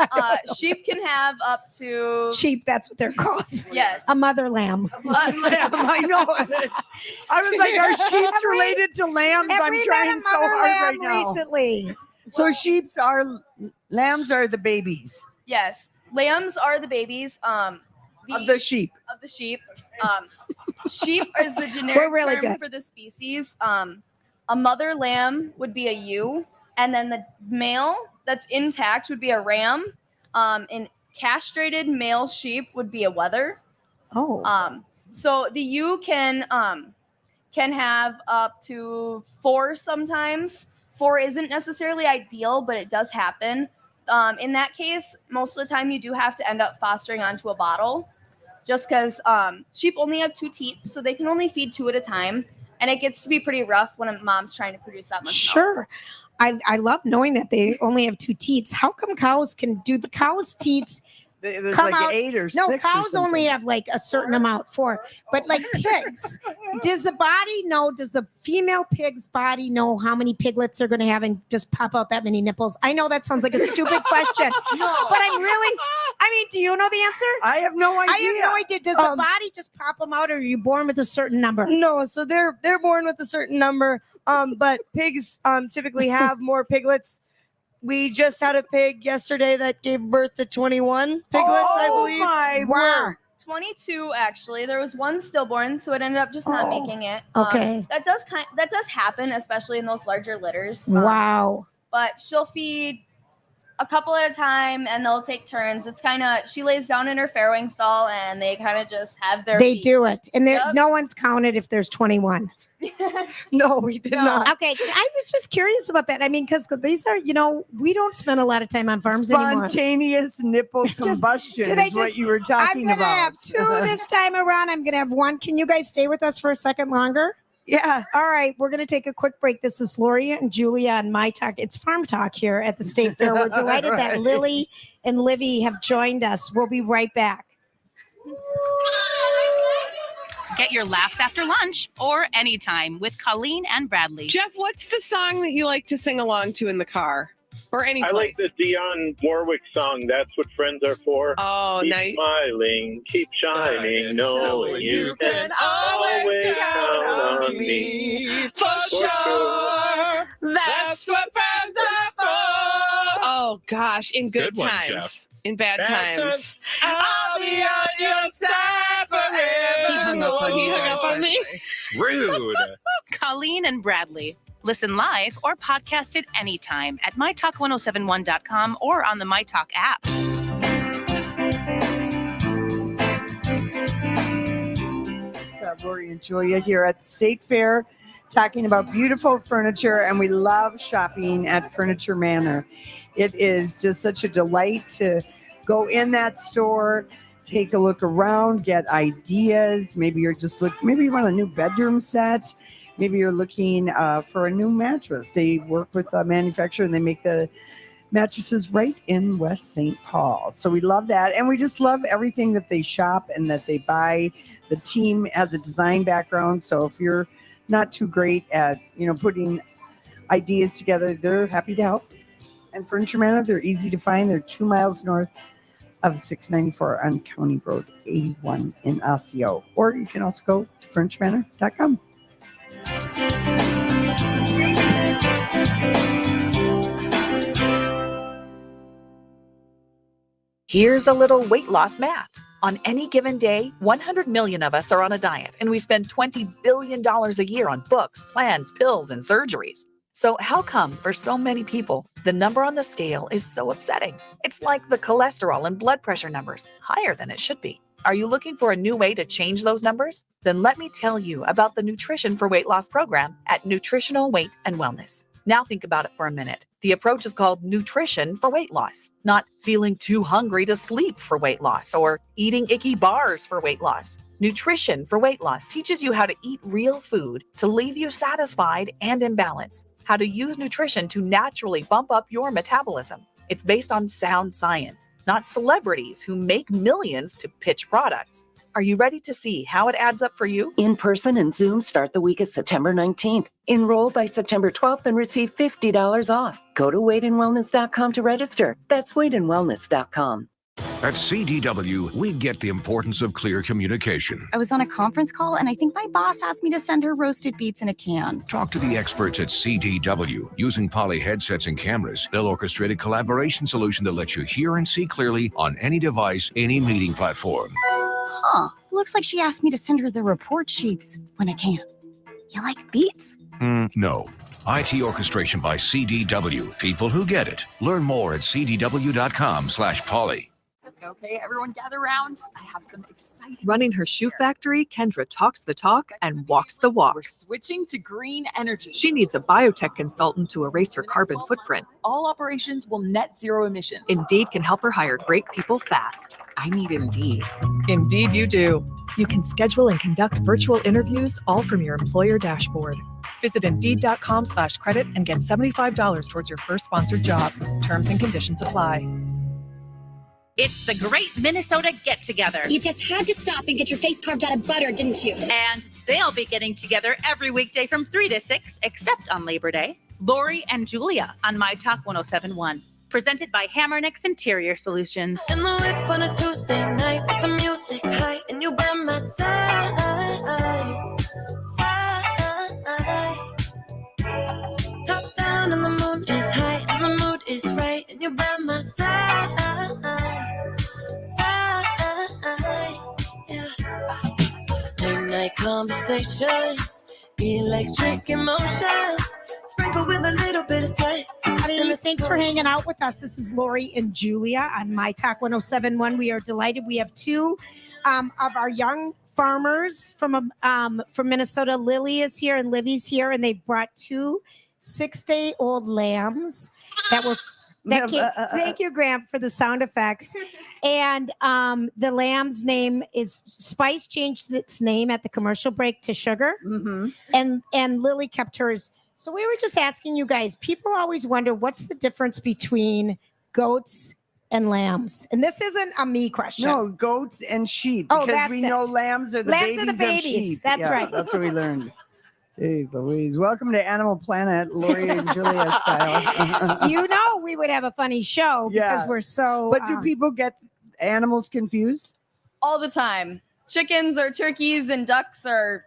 sheep can have up to... Sheep, that's what they're called. Yes. A mother lamb. I know. I was like, are sheep related to lambs? I'm trying so hard right now. Recently. So lambs are the babies. Yes. Lambs are the babies. Of the sheep. Of the sheep. Sheep is the generic term for the species. A mother lamb would be a ewe, and then the male that's intact would be a ram. And castrated male sheep would be a wether. Oh. So the ewe can have up to 4 sometimes. 4 isn't necessarily ideal, but it does happen. In that case, most of the time you do have to end up fostering onto a bottle, just because sheep only have 2 teats, so they can only feed 2 at a time, and it gets to be pretty rough when a mom's trying to produce that much milk. Sure. I love knowing that they only have 2 teats. How come cows can do the cows' teats? There's Come like out? 8 or 6. No, or cows only something. have like a certain amount, 4. But like pigs, does the body know? Does the female pig's body know how many piglets they're going to have and just pop out that many nipples? I know that sounds like a stupid question, but I'm really. I mean, do you know the answer? I have no idea. I have no idea. Does the body just pop them out, or are you born with a certain number? No, so they're born with a certain number. But pigs typically have more piglets. We just had a pig yesterday that gave birth to 21 piglets, I believe. My Wow. word. 22 actually. There was one stillborn, so it ended up just not making it. Okay. That does happen, especially in those larger litters. Wow. But she'll feed a couple at a time, and they'll take turns. It's kind of, she lays down in her farrowing stall, and they kind of just have their. They feast. do it, and Yep. no one's counted if there's 21. No, we did not. Okay, I was just curious about that. I mean, because these are, we don't spend a lot of time on farms anymore. Spontaneous nipple combustion do they is what just- you were talking I'm gonna about. have 2 this time around. I'm gonna have 1. Can you guys stay with us for a second longer? Yeah. All right, we're gonna take a quick break. This is Lori and Julia on myTalk. It's Farm Talk here at the State Fair. We're delighted that Lily and Livy have joined us. We'll be right back. Get your laughs after lunch or anytime with Colleen and Bradley. Jeff, what's the song that you like to sing along to in the car or any I place? like the Dionne Warwick song, That's What Friends Are For. Oh, keep nice. smiling, keep shining, knowing you can always count on me. For sure. That's what friends are for. Oh, gosh. In good one, times. Jeff. In bad times. I'll be on your side forever. He hung up on me. Rude. Colleen and Bradley. Listen live or podcast it anytime at mytalk1071.com or on the myTalk app. Lori and Julia here at the State Fair talking about beautiful furniture, and we love shopping at Furniture Manor. It is just such a delight to go in that store, take a look around, get ideas. Maybe you're just maybe you want a new bedroom set. Maybe you're looking for a new mattress. They work with a manufacturer and they make the mattresses right in West St. Paul. So we love that. And we just love everything that they shop and that they buy. The team has a design background. So if you're not too great at, putting ideas together, they're happy to help. And Furniture Manor, they're easy to find. They're 2 miles north of 694 on County Road 81 in Osseo. Or you can also go to furnituremanor.com. Here's a little weight loss math. On any given day, 100 million of us are on a diet, and we spend $20 billion a year on books, plans, pills, and surgeries. So how come for so many people, the number on the scale is so upsetting? It's like the cholesterol and blood pressure numbers, higher than it should be. Are you looking for a new way to change those numbers? Then let me tell you about the Nutrition for Weight Loss program at Nutritional Weight and Wellness. Now think about it for a minute. The approach is called nutrition for weight loss, not feeling too hungry to sleep for weight loss or eating icky bars for weight loss. Nutrition for weight loss teaches you how to eat real food to leave you satisfied and in balance, how to use nutrition to naturally bump up your metabolism. It's based on sound science, not celebrities who make millions to pitch products. Are you ready to see how it adds up for you? In-person and Zoom start the week of September 19th. Enroll by September 12th and receive $50 off. Go to weightandwellness.com to register. That's weightandwellness.com. At CDW, we get the importance of clear communication. I was on a conference call, and I think my boss asked me to send her roasted beets in a can. Talk to the experts at CDW. Using Poly headsets and cameras, they'll orchestrate a collaboration solution that lets you hear and see clearly on any device, any meeting platform. Huh. Looks like she asked me to send her the report sheets when I can. You like beets? No. IT orchestration by CDW. People who get it. Learn more at cdw.com/poly. Okay, everyone gather around. I have some exciting. Running her shoe factory, Kendra talks the talk and walks the walk. We're switching to green energy. She needs a biotech consultant to erase her carbon footprint. All operations will net zero emissions. Indeed can help her hire great people fast. I need Indeed. Indeed you do. You can schedule and conduct virtual interviews all from your employer dashboard. Visit Indeed.com/credit and get $75 towards your first sponsored job. Terms and conditions apply. It's the Great Minnesota Get Together. You just had to stop and get your face carved out of butter, didn't you? And they'll be getting together every weekday from 3 to 6, except on Labor Day. Lori and Julia on myTalk 1071. Presented by Hammernix Interior Solutions. In the whip on a Tuesday night with the music high, and you by my side. Top down and the moon is high, and the mood is right, and you by my side. Yeah. Late night conversations, electric emotions. Sprinkle with a little bit of sex. Thanks for hanging out with us. This is Lori and Julia on myTalk 1071. We are delighted. We have two of our young farmers from Minnesota. Lily is here and Livy's here, and they brought 2 6-day-old lambs that were. Thank you, Graham, for the sound effects. And the lamb's name is Spice changed its name at the commercial break to Sugar, and Lily kept hers. So we were just asking you guys, people always wonder what's the difference between goats and lambs. And this isn't a me question. No, goats and sheep. Oh, because that's we it. know lambs are the Lambs babies are the babies. of sheep. That's right. That's what we learned. Jeez Louise. Welcome to Animal Planet, Lori and Julia style. You know we would have a funny show because we're so... But do people get animals confused? All the time. Chickens or turkeys and ducks or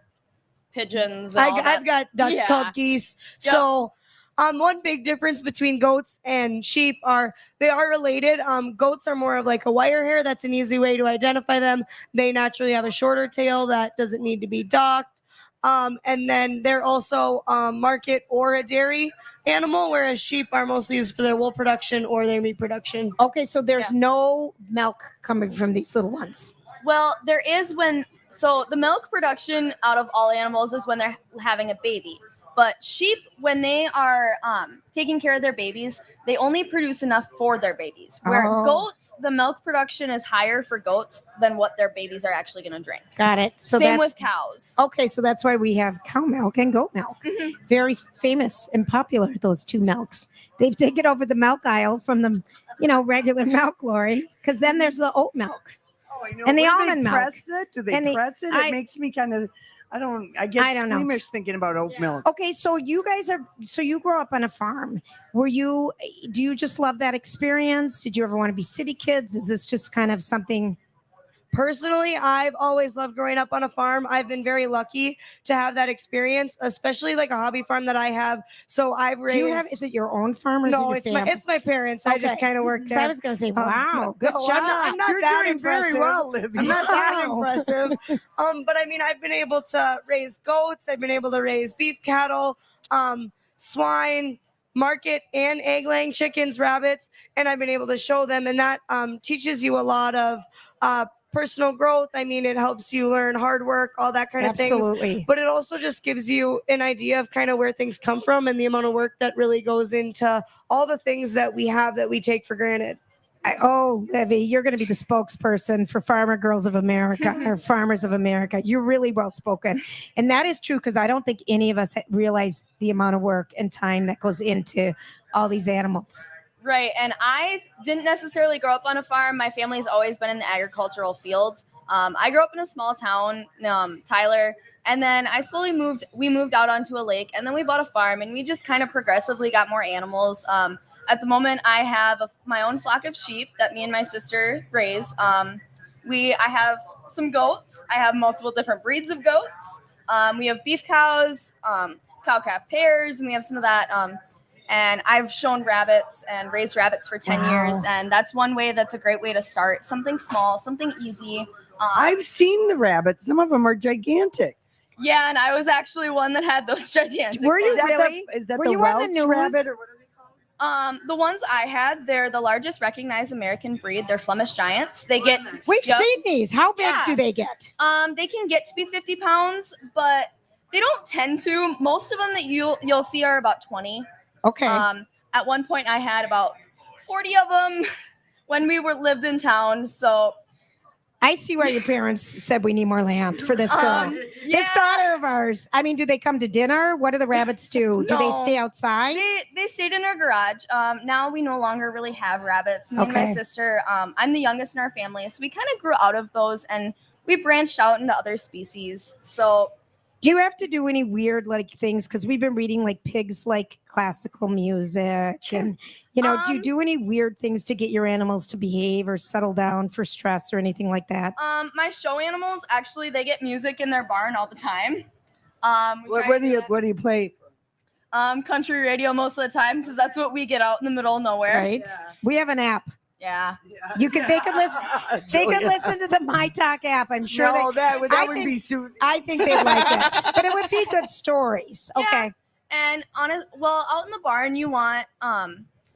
pigeons. and all that. I've got ducks Yeah. called geese. Yep. So one big difference between goats and sheep are they are related. Goats are more of like a wire hair. That's an easy way to identify them. They naturally have a shorter tail that doesn't need to be docked. And then they're also market or a dairy animal, whereas sheep are mostly used for their wool production or their meat production. Okay, so there's no milk coming from these little ones. Well, there is so the milk production out of all animals is when they're having a baby. But sheep, when they are taking care of their babies, they only produce enough for their babies. Where goats, the milk production is higher for goats than what their babies are actually going to drink. Got it. So Same that's, with cows. Okay, so that's why we have cow milk and goat milk. Very famous and popular, those two milks. They've taken over the milk aisle from the, regular milk, Lori, because then there's the oat milk. Oh, I know. And the What, do almond they milk. press it? Do they And press it? It makes me kind of... I get know. squeamish thinking about oat milk. Okay, so you grew up on a farm. Do you just love that experience? Did you ever want to be city kids? Is this just kind of something? Personally, I've always loved growing up on a farm. I've been very lucky to have that experience, especially like a hobby farm that I have. So I've raised. Is it your own farm or No, is it it's my parents. I just kind of worked there. I was going to say, wow, good no, job. I'm not You're that doing impressive. very well, Livy. I'm not that impressive. But I mean, I've been able to raise goats. I've been able to raise beef cattle, swine, market and egg-laying chickens, rabbits, and I've been able to show them. And that teaches you a lot of personal growth. I mean, it helps you learn hard work, all that kind of things. Absolutely. But it also just gives you an idea of kind of where things come from and the amount of work that really goes into all the things that we have that we take for granted. Livy, you're going to be the spokesperson for Farmer Girls of America or Farmers of America. You're really well spoken. And that is true because I don't think any of us realize the amount of work and time that goes into all these animals. Right. And I didn't necessarily grow up on a farm. My family's always been in the agricultural field. I grew up in a small town, Tyler, and then we moved out onto a lake, and then we bought a farm, and we just kind of progressively got more animals. At the moment, I have my own flock of sheep that me and my sister raise. I have some goats. I have multiple different breeds of goats. We have beef cows, cow-calf pairs, and we have some of that. And I've shown rabbits and raised rabbits for 10 years. And that's one way that's a great way to start. Something small, something easy. I've seen the rabbits. Some of them are gigantic. Yeah, and I was actually one that had those gigantic. Were you ones. really? Is that Were the you on the Welsh news? rabbit or what are they called? The ones I had, they're the largest recognized American breed. They're Flemish Giants. They get... We've seen these. How big Yeah. do they get? They can get to be 50 pounds, but they don't tend to. Most of them that you'll see are about 20. Okay. At one point, I had about 40 of them when we lived in town. So I see why your parents said we need more land for this girl. This daughter of ours. I mean, do they come to dinner? What do the rabbits do? Do they No. stay outside? They stayed in our garage. Now we no longer really have rabbits. Me and my Okay. sister, I'm the youngest in our family, so we kind of grew out of those and we branched out into other species. So Do you have to do any weird like things? Because we've been reading like pigs like classical music, and do you do any weird things to get your animals to behave or settle down for stress or anything like that? my show animals, actually, they get music in their barn all the time. What do you play? Country radio most of the time because that's what we get out in the middle of nowhere. Right. Yeah. We have an app. Yeah. They could listen. They could listen to the myTalk app. I'm sure. No, that would be soothing. I think they'd like it, but it would be good stories. Yeah. Okay. And out in the barn, you want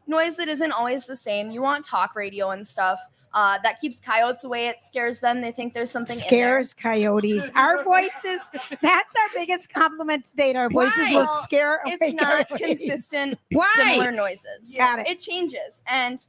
noise that isn't always the same. You want talk radio and stuff that keeps coyotes away. It scares them. They think there's something Scares coyotes. Our voices. That's our biggest compliment to date. Our voices will scare away It's not coyotes. consistent, Why? similar noises. Got it. It changes, and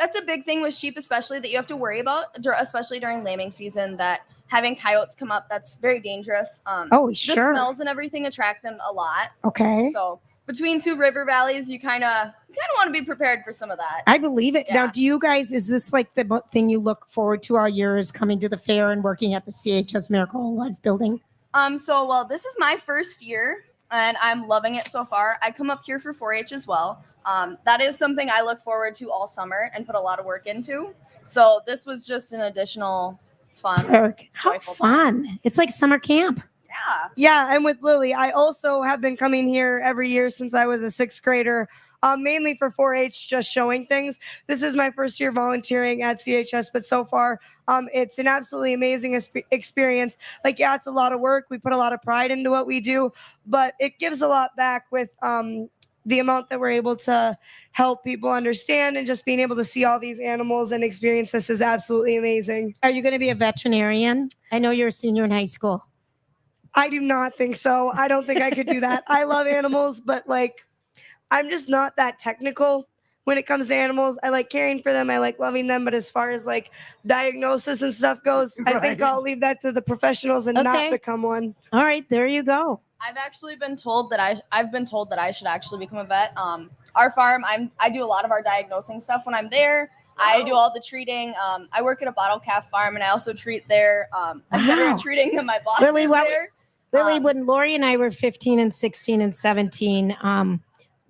that's a big thing with sheep, especially that you have to worry about, especially during lambing season. That having coyotes come up, that's very dangerous. Oh, The sure. smells and everything attract them a lot. Okay. So between two river valleys, you kind of want to be prepared for some of that. I believe it. Yeah. Now, do you guys, is this like the thing you look forward to all year, is coming to the fair and working at the CHS Miracle Life building? This is my first year and I'm loving it so far. I come up here for 4-H as well. That is something I look forward to all summer and put a lot of work into. So this was just an additional fun. How joyful fun. It's like summer camp. Yeah. Yeah, and with Lily, I also have been coming here every year since I was a 6th grader, mainly for 4-H, just showing things. This is my first year volunteering at CHS, but so far, it's an absolutely amazing experience. Like, yeah, it's a lot of work. We put a lot of pride into what we do, but it gives a lot back with the amount that we're able to help people understand, and just being able to see all these animals and experience this is absolutely amazing. Are you going to be a veterinarian? I know you're a senior in high school. I do not think so. I don't think I could do that. I love animals, but like, I'm just not that technical when it comes to animals. I like caring for them. I like loving them. But as far as like diagnosis and stuff goes, I think I'll leave that to the professionals and not become one. All right, there you go. I've actually been told that I should actually become a vet. Our farm, I do a lot of our diagnosing stuff when I'm there. I do all the treating. I work at a bottle calf farm, and I also treat there. I'm better at treating than my boss Lily, is there. Lily, when Lori and I were 15 and 16 and 17,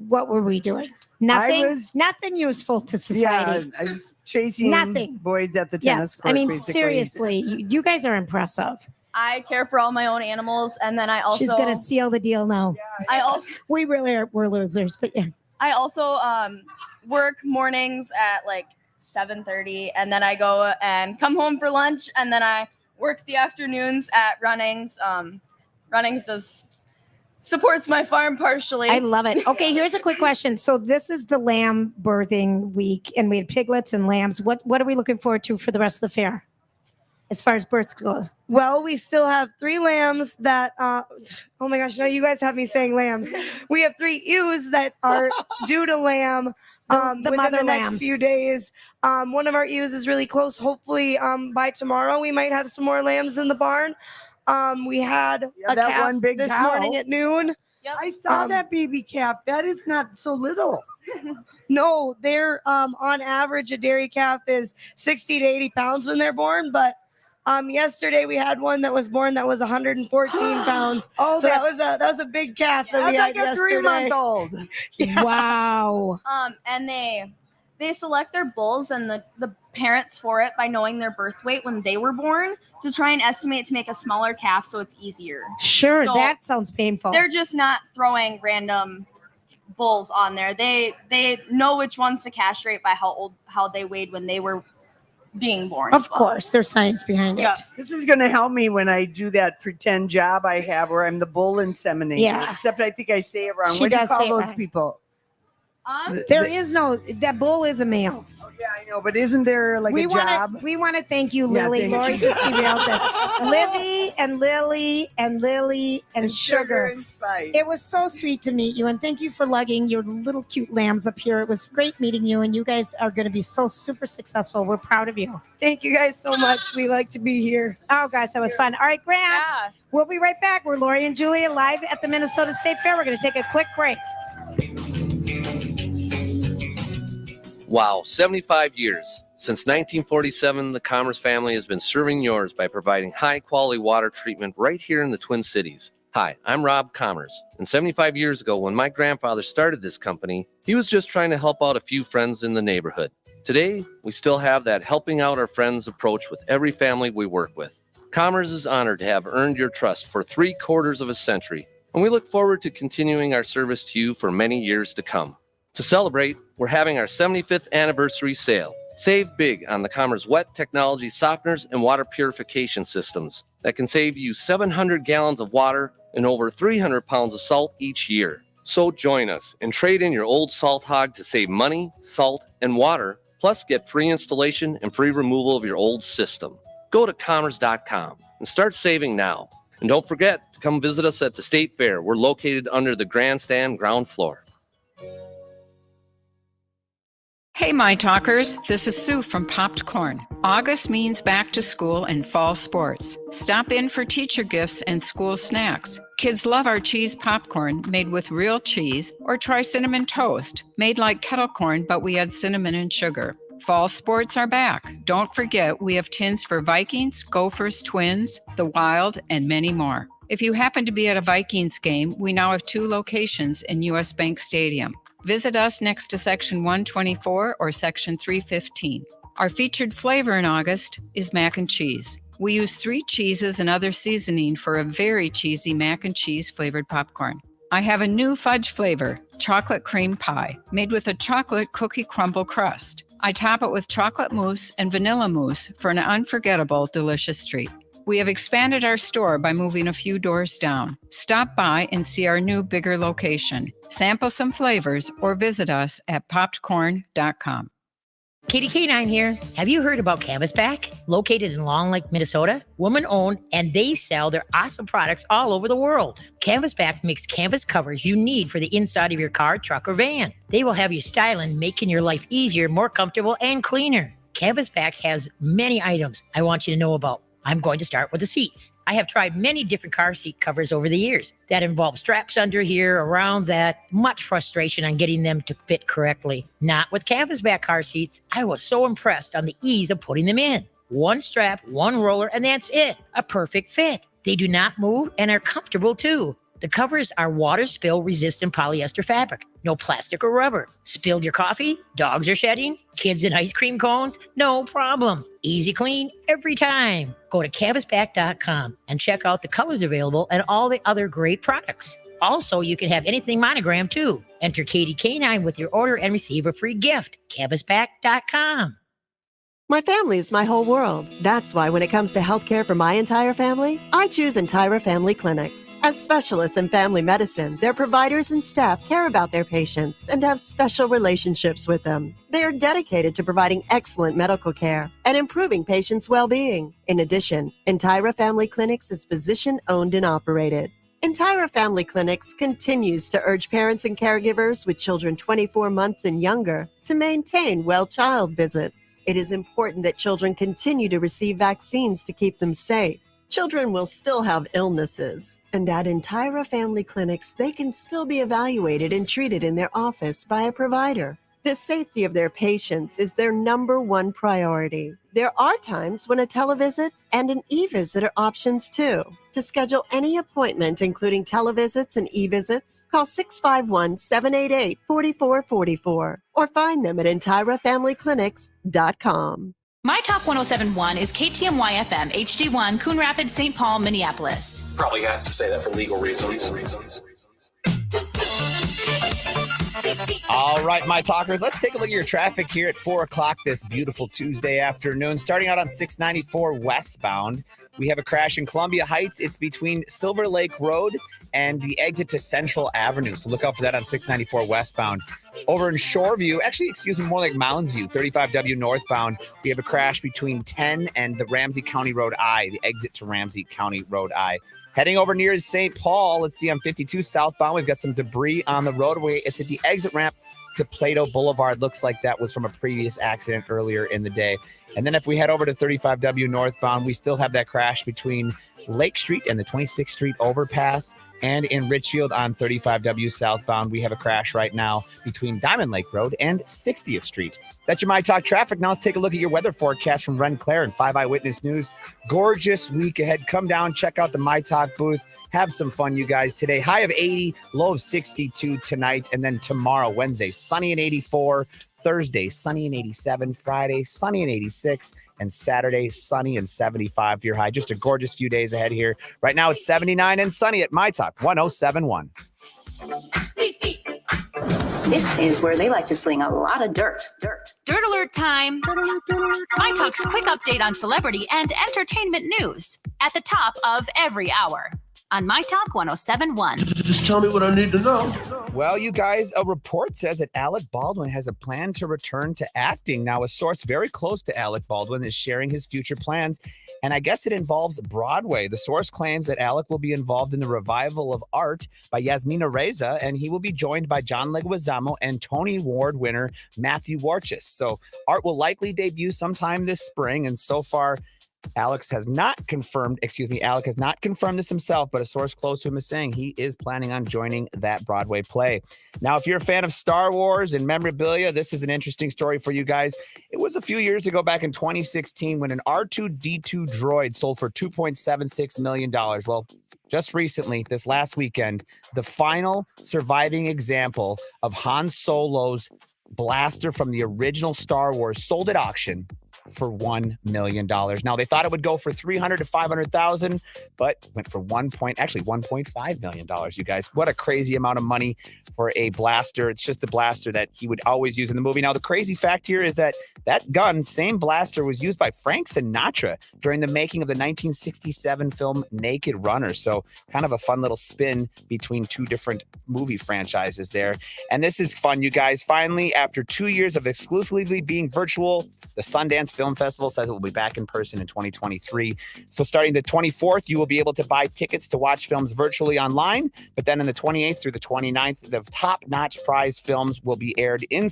what were we doing? Nothing. Nothing useful to society. Yeah, I was chasing Nothing. boys at the tennis Yes, court. I mean, basically. seriously, you guys are impressive. I care for all my own animals, and then I also She's gonna seal the deal now. We really are. We're losers, but yeah. I also work mornings at like 7:30, and then I go and come home for lunch, and then I work the afternoons at Runnings. Runnings supports my farm partially. I love it. Okay, here's a quick question. So this is the lamb birthing week, and we had piglets and lambs. What are we looking forward to for the rest of the fair, as far as births goes? Well, we still have 3 lambs that, oh my gosh, now you guys have me saying lambs. We have 3 ewes that are due to lamb the within mother the next lambs. few days. One of our ewes is really close. Hopefully by tomorrow, we might have some more lambs in the barn. We had a that calf one big this cow. morning at noon. I saw that baby calf. That is not so little. No, they're on average, a dairy calf is 60 to 80 pounds when they're born, but yesterday we had one that was born that was 114 pounds. Oh, so that was a big calf that we had like a yesterday. 3-month-old. Yeah. Wow. And they select their bulls and the parents for it by knowing their birth weight when they were born to try and estimate to make a smaller calf so it's easier. Sure, So that sounds painful. They're just not throwing random bulls on there. They know which ones to castrate by how they weighed when they were being born. Of course, there's science behind it. This is going to help me when I do that pretend job I have where I'm the bull inseminator. Yeah. Except I think I say it wrong. She What do you does call say it those right. people? There is no, that bull is a male. Yeah, I know, but isn't there like a job? We want to thank you, Yeah, Lily. thank Lori you. just emailed us. Livy and Lily and Lily and Sugar. and Spice. It was so sweet to meet you, and thank you for lugging your little cute lambs up here. It was great meeting you, and you guys are going to be so super successful. We're proud of you. Thank you guys so much. We like to be here. Oh, gosh, that was fun. All right, Grant, we'll be right back. We're Lori and Julia live at the Minnesota State Fair. We're going to take a quick break. Wow, 75 years. Since 1947, the Commerce family has been serving yours by providing high-quality water treatment right here in the Twin Cities. Hi, I'm Rob Commerce, and 75 years ago when my grandfather started this company, he was just trying to help out a few friends in the neighborhood. Today, we still have that helping out our friends approach with every family we work with. Commerce is honored to have earned your trust for 3/4 of a century, and we look forward to continuing our service to you for many years to come. To celebrate, we're having our 75th anniversary sale. Save big on the Commerce wet technology softeners and water purification systems that can save you 700 gallons of water and over 300 pounds of salt each year. So join us and trade in your old salt hog to save money, salt, and water, plus get free installation and free removal of your old system. Go to commerce.com and start saving now. And don't forget to come visit us at the State Fair. We're located under the grandstand ground floor. Hey, my talkers, this is Sue from Popped Corn. August means back to school and fall sports. Stop in for teacher gifts and school snacks. Kids love our cheese popcorn made with real cheese, or try cinnamon toast, made like kettle corn, but we add cinnamon and sugar. Fall sports are back. Don't forget, we have tins for Vikings, Gophers, Twins, the Wild, and many more. If you happen to be at a Vikings game, we now have 2 locations in US Bank Stadium. Visit us next to Section 124 or Section 315. Our featured flavor in August is mac and cheese. We use 3 cheeses and other seasoning for a very cheesy mac and cheese flavored popcorn. I have a new fudge flavor, chocolate cream pie, made with a chocolate cookie crumble crust. I top it with chocolate mousse and vanilla mousse for an unforgettable, delicious treat. We have expanded our store by moving a few doors down. Stop by and see our new, bigger location. Sample some flavors or visit us at poppedcorn.com. Katie K9 here. Have you heard about Canvasback? Located in Long Lake, Minnesota, woman-owned, and they sell their awesome products all over the world. Canvasback makes canvas covers you need for the inside of your car, truck, or van. They will have you styling, making your life easier, more comfortable, and cleaner. Canvasback has many items I want you to know about. I'm going to start with the seats. I have tried many different car seat covers over the years that involve straps under here, around that, much frustration on getting them to fit correctly. Not with Canvasback car seats. I was so impressed on the ease of putting them in. 1 strap, 1 roller, and that's it. A perfect fit. They do not move and are comfortable too. The covers are water spill resistant polyester fabric. No plastic or rubber. Spilled your coffee? Dogs are shedding? Kids in ice cream cones? No problem. Easy clean every time. Go to canvasback.com and check out the colors available and all the other great products. Also, you can have anything monogrammed too. Enter Katie K9 with your order and receive a free gift. Canvasback.com. My family is my whole world. That's why when it comes to healthcare for my entire family, I choose Entira Family Clinics. As specialists in family medicine, their providers and staff care about their patients and have special relationships with them. They are dedicated to providing excellent medical care and improving patients' well-being. In addition, Entira Family Clinics is physician-owned and operated. Entira Family Clinics continues to urge parents and caregivers with children 24 months and younger to maintain well-child visits. It is important that children continue to receive vaccines to keep them safe. Children will still have illnesses, and at Entira Family Clinics, they can still be evaluated and treated in their office by a provider. The safety of their patients is their number one priority. There are times when a televisit and an e-visit are options too. To schedule any appointment, including televisits and e-visits, call 651-788-4444 or find them at entirafamilyclinics.com. myTalk 1071 is KTMY FM, HD1, Coon Rapids, St. Paul, Minneapolis. Probably has to say that for legal reasons. All right, my talkers, let's take a look at your traffic here at 4 o'clock this beautiful Tuesday afternoon. Starting out on 694 westbound, We have a crash in Columbia Heights. It's between Silver Lake Road and the exit to Central Avenue. So look out for that on 694 westbound. Over in Shoreview, actually, excuse me, more like Mounds View, 35W northbound, we have a crash between 10 and the Ramsey County Road I, the exit to Ramsey County Road I. Heading over near St. Paul, let's see, on 52 southbound, we've got some debris on the roadway. It's at the exit ramp to Plato Boulevard. Looks like that was from a previous accident earlier in the day. And then if we head over to 35W northbound, we still have that crash between Lake Street and the 26th Street overpass. And in Richfield on 35W southbound, we have a crash right now between Diamond Lake Road and 60th Street. That's your myTalk traffic. Now let's take a look at your weather forecast from Ren Claire and 5 Eyewitness News. Gorgeous week ahead. Come down, check out the myTalk booth. Have some fun, you guys. Today, high of 80, low of 62 tonight. And then tomorrow, Wednesday, sunny and 84. Thursday, sunny and 87. Friday, sunny and 86. And Saturday, sunny and 75 for your high. Just a gorgeous few days ahead here. Right now, it's 79 and sunny at myTalk 1071. This is where they like to sling a lot of dirt. Dirt alert time. myTalk's quick update on celebrity and entertainment news at the top of every hour on myTalk 1071. Just tell me what I need to know. Well, you guys, a report says that Alec Baldwin has a plan to return to acting. Now, a source very close to Alec Baldwin is sharing his future plans, and I guess it involves Broadway. The source claims that Alec will be involved in the revival of Art by Yasmina Reza, and he will be joined by John Leguizamo and Tony Award winner Matthew Warchus. So Art will likely debut sometime this spring, and so far, Alec has not confirmed this himself, but a source close to him is saying he is planning on joining that Broadway play. Now, if you're a fan of Star Wars and memorabilia, this is an interesting story for you guys. It was a few years ago, back in 2016, when an R2-D2 droid sold for $2.76 million. Well, just recently, this last weekend, the final surviving example of Han Solo's blaster from the original Star Wars sold at auction for $1 million. Now, they thought it would go for $300,000 to $500,000, but went for $1.5 million, you guys. What a crazy amount of money for a blaster. It's just the blaster that he would always use in the movie. Now, the crazy fact here is that gun, same blaster, was used by Frank Sinatra during the making of the 1967 film Naked Runner. So kind of a fun little spin between two different movie franchises there. And this is fun, you guys. Finally, after 2 years of exclusively being virtual, the Sundance Film Festival says it will be back in person in 2023. So starting the 24th, you will be able to buy tickets to watch films virtually online. But then on the 28th through the 29th, the top-notch prize films will be aired in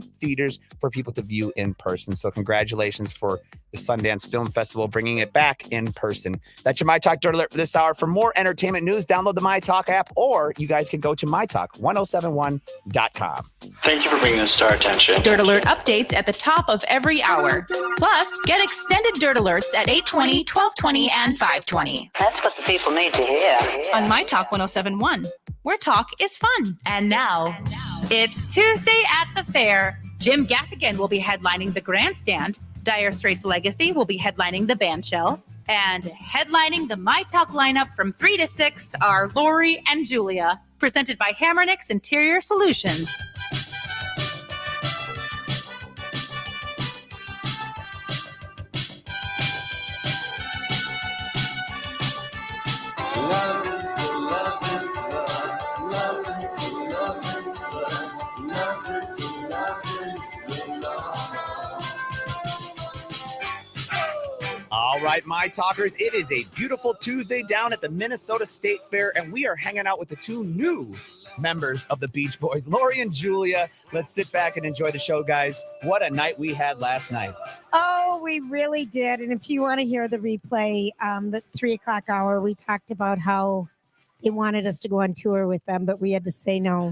theaters for people to view in person. So congratulations for the Sundance Film Festival bringing it back in person. That's your myTalk Dirt Alert for this hour. For more entertainment news, download the myTalk app, or you guys can go to myTalk1071.com. Thank you for bringing this to our attention. Dirt Alert updates at the top of every hour. Plus, get extended Dirt Alerts at 8:20, 12:20, and 5:20. That's what the people need to hear. On myTalk 1071, where talk is fun. And now, it's Tuesday at the fair. Jim Gaffigan will be headlining the grandstand. Dire Straits Legacy will be headlining the bandshell. And headlining the myTalk lineup from 3 to 6 are Lori and Julia, presented by Hammernix Interior Solutions. All right, my talkers, it is a beautiful Tuesday down at the Minnesota State Fair, and we are hanging out with the two new members of the Beach Boys, Lori and Julia. Let's sit back and enjoy the show, guys. What a night we had last night. Oh, we really did. And if you want to hear the replay, the 3 o'clock hour, we talked about how they wanted us to go on tour with them, but we had to say no.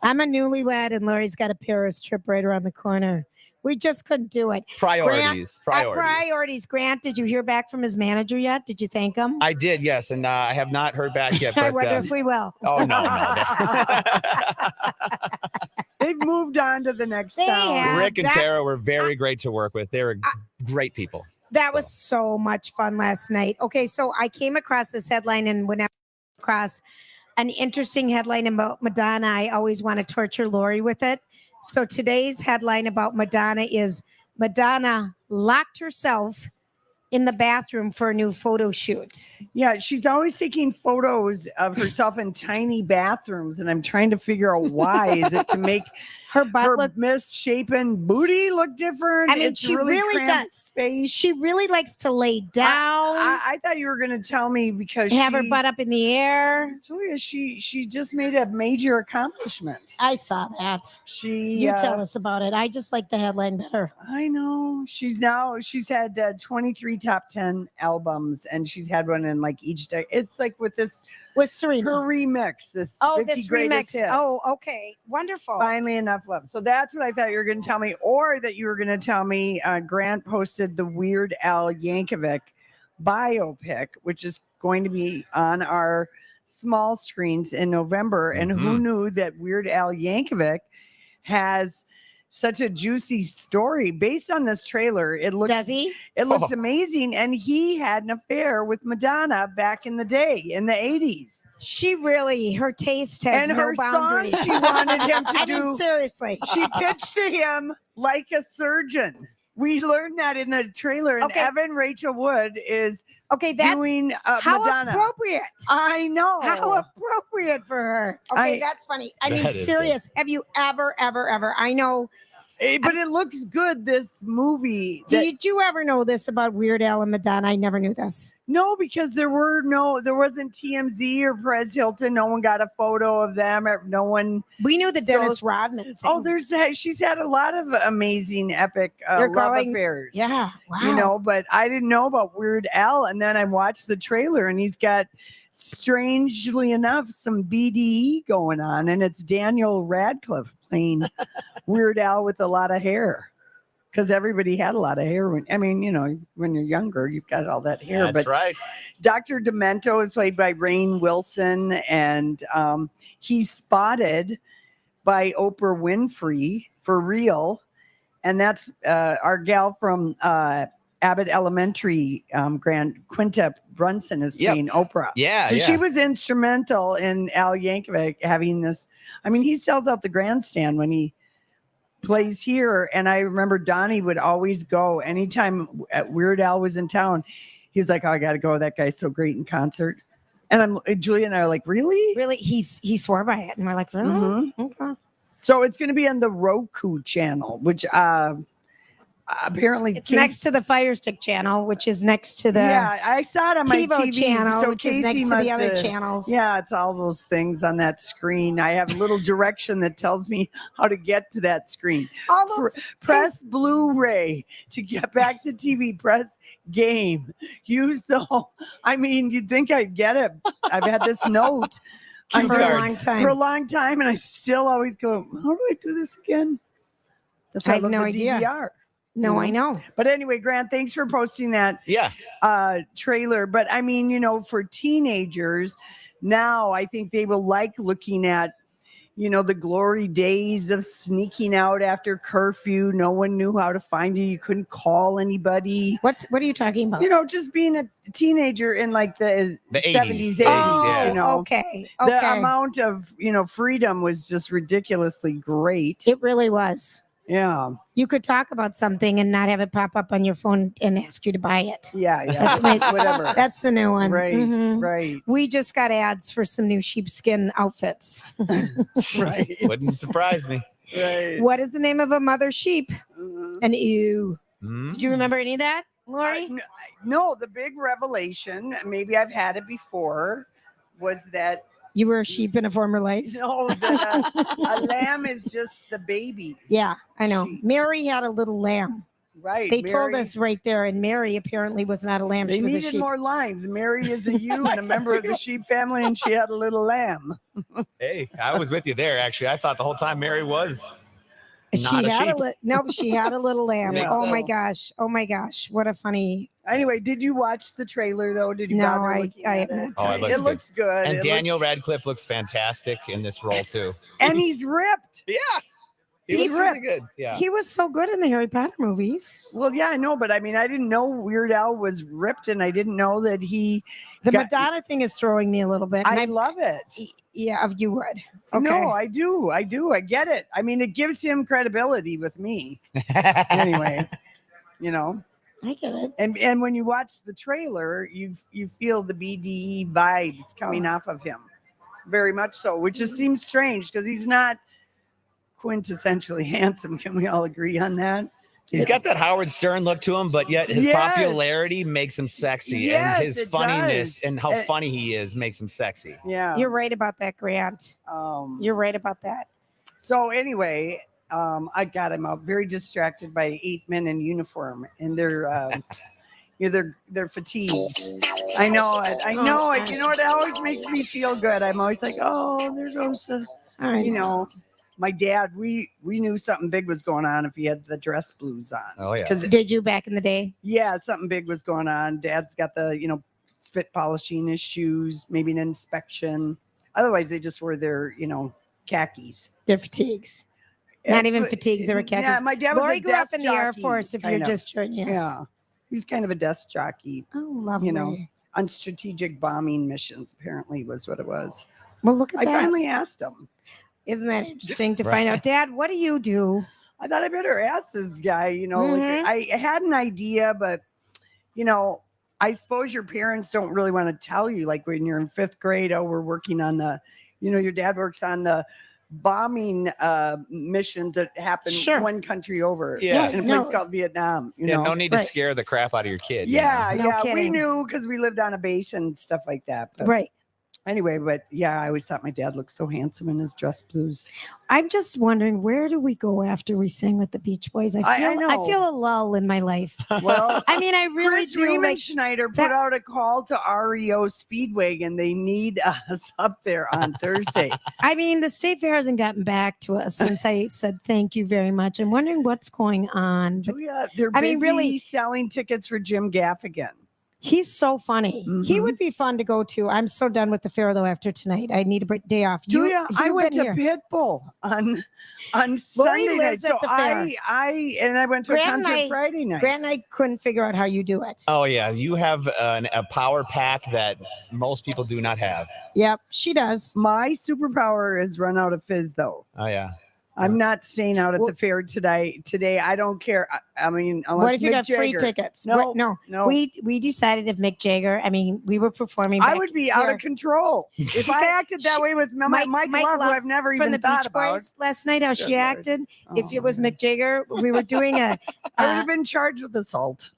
I'm a newlywed, and Lori's got a Paris trip right around the corner. We just couldn't do it. Priorities. Priorities. Grant, did you hear back from his manager yet? Did you thank him? I did, yes, and I have not heard back yet. But, I wonder if we will. Oh, no. They've moved on to the next town. Rick and Tara were very great to work with. They were great people. That was so much fun last night. Okay, so I came across this headline, and when I across an interesting headline about Madonna, I always want to torture Lori with it. So today's headline about Madonna is Madonna locked herself in the bathroom for a new photo shoot. Yeah, she's always taking photos of herself in tiny bathrooms, and I'm trying to figure out why. Is it to make her butt look misshapen booty look different? I mean, It's she really really cramped does. Space. She really likes to lay down. I thought you were going to tell me because have her butt up in the air. Julia, she just made a major accomplishment. I saw that. You tell us about it. I just like the headline better. I know. She's had 23 top 10 albums, and she's had one in like each day. It's like with Serena, her remix. This 50 this greatest remix. hits. Oh, okay, wonderful. Finally enough love. So that's what I thought you were going to tell me, or that you were going to tell me. Grant posted the Weird Al Yankovic biopic, which is going to be on our small screens in November. And who knew that Weird Al Yankovic has such a juicy story based on this trailer. It looks amazing. And he had an affair with Madonna back in the day, in the 80s. She really, her taste has and no her boundaries. song she wanted him to I do. mean, seriously. She pitched to him like a surgeon. We learned that in the trailer. And Evan Rachel Wood is doing how Madonna. Appropriate. I know. How appropriate for her. Okay, that's funny. I mean, serious. Have you ever, I know. But it looks good, this movie. Did you ever know this about Weird Al and Madonna? I never knew this. No, because there wasn't TMZ or Perez Hilton. No one got a photo of them. No one. We knew the Dennis Rodman thing. She's had a lot of amazing, epic love affairs. Yeah, wow. But I didn't know about Weird Al, and then I watched the trailer, and he's got, strangely enough, some BDE going on, and it's Daniel Radcliffe playing Weird Al with a lot of hair. Because everybody had a lot of hair. When you're younger, you've got all that hair. That's right. Dr. Demento is played by Rainn Wilson, and he's spotted by Oprah Winfrey for real. And that's our gal from Abbott Elementary, Quinta Brunson is playing Oprah. Yeah. So she was instrumental in Al Yankovic having this. I mean, he sells out the grandstand when he plays here. And I remember Donnie would always go anytime Weird Al was in town. He was like, "Oh, I got to go. That guy's so great in concert." And Julia and I are like, "Really? Really?" He swore by it. And we're like, "Really?" Mm-hmm. Okay. So it's going to be on the Roku channel, which apparently it's next to the Fire Stick channel, which is next to the I saw it on my TiVo TV channel, so which is next to the other channels. Yeah, it's all those things on that screen. I have a little direction that tells me how to get to that screen. All those press Blu-ray to get back to TV. Press game. Use the whole. I mean, you'd think I'd get it. I've had this note for a long time, and I still always go, "How do I do this again?" That's why I have no idea. DVR. No, I know. But anyway, Grant, thanks for posting that trailer. But I mean, for teenagers now, I think they will like looking at, the glory days of sneaking out after curfew. No one knew how to find you. You couldn't call anybody. What are you talking about? Just being a teenager in like the 70s, 80s. Okay. The amount of, freedom was just ridiculously great. It really was. Yeah. You could talk about something and not have it pop up on your phone and ask you to buy it. Yeah. Whatever. That's the new one. Right, Mhm. right. We just got ads for some new sheepskin outfits. Right. Wouldn't surprise me. Right. What is the name of a mother sheep? An ewe. Mm. Did you remember any of that, Lori? No, the big revelation, maybe I've had it before, was that you were a sheep in a former life? No, a lamb is just the baby. Yeah, I know. Mary had a little lamb. Right. They told us right there, and Mary apparently was not a lamb. They She was a needed sheep. more lines. Mary is a ewe and a member of the sheep family, and she had a little lamb. Hey, I was with you there, actually. I thought the whole time Mary was She not a had sheep. she had a little lamb. Makes Oh my sense. gosh. Oh my gosh. What a funny. Anyway, did you watch the trailer though? Did you No, bother I looking have at not. it? Oh, It looks good. And It Daniel looks- Radcliffe looks fantastic in this role, too. and he's ripped. Yeah. He He's looks really ripped. good. Yeah. He was so good in the Harry Potter movies. Well, yeah, I know, but I mean, I didn't know Weird Al was ripped, and I didn't know that he. The got- Madonna thing is throwing me a little bit. I love it. Yeah, you would. Okay. No, I do. I get it. I mean, it gives him credibility with me. Anyway, I get it. And when you watch the trailer, you feel the BDE vibes coming off of him, very much so, which just seems strange because he's not quintessentially handsome. Can we all agree on that? He's got that Howard Stern look to him, but yet his popularity makes him sexy, and his funniness and how funny he is makes him sexy. Yeah, you're right about that, Grant. You're right about that. So anyway, I got him out very distracted by 8 men in uniform, and they're fatigues. I know it. I know it. You know what? It always makes me feel good. I'm always like, oh, there goes the, my dad. We knew something big was going on if he had the dress blues on. Oh yeah. Did you back in the day? Yeah, something big was going on. Dad's got the spit polishing his shoes, maybe an inspection. Otherwise, they just wear their khakis. Their fatigues. Not even fatigues. They were khakis. Yeah, my dad was Lori a grew up desk in the Air jockey, Force. If you're just joining us. Yeah, he was kind of a desk jockey. Oh, lovely. On strategic bombing missions. Apparently, was what it was. Well, look at that. I finally asked him. Isn't that interesting to find out? Dad, what do you do? I thought I better ask this guy. Like, I had an idea, but I suppose your parents don't really want to tell you. Like when you're in 5th grade, oh, we're working on the, your dad works on the bombing missions that happen one country over. Yeah. In a place called Vietnam. No need to scare the crap out of your kid. Yeah, we knew because we lived on a base and stuff like that. But right. Anyway, but yeah, I always thought my dad looked so handsome in his dress blues. I'm just wondering, where do we go after we sing with the Beach Boys? I feel a lull in my life. Well, I mean, I really Chris do. Riemann Schneider put out a call to REO Speedwagon. They need us up there on Thursday. I mean, the state fair hasn't gotten back to us since I said thank you very much. I'm wondering what's going on. But, they're busy really selling tickets for Jim Gaffigan. He's so funny. He would be fun to go to. I'm so done with the fair though after tonight. I need a day off. I went to Pitbull on Sunday night. So I went to a concert Friday night. Grant and I couldn't figure out how you do it. Oh yeah, you have a power pack that most people do not have. Yep, she does. My superpower is run out of fizz though. Oh yeah. I'm not staying out at the fair today. I don't care. I mean, unless what if you got free tickets? No. We decided if Mick Jagger. I mean, we were performing. I would be out of control if I acted that way with Mike Love, who I've never even thought about. Boys last night, how she acted. If it was Mick Jagger, we were doing a. I would have been charged with assault.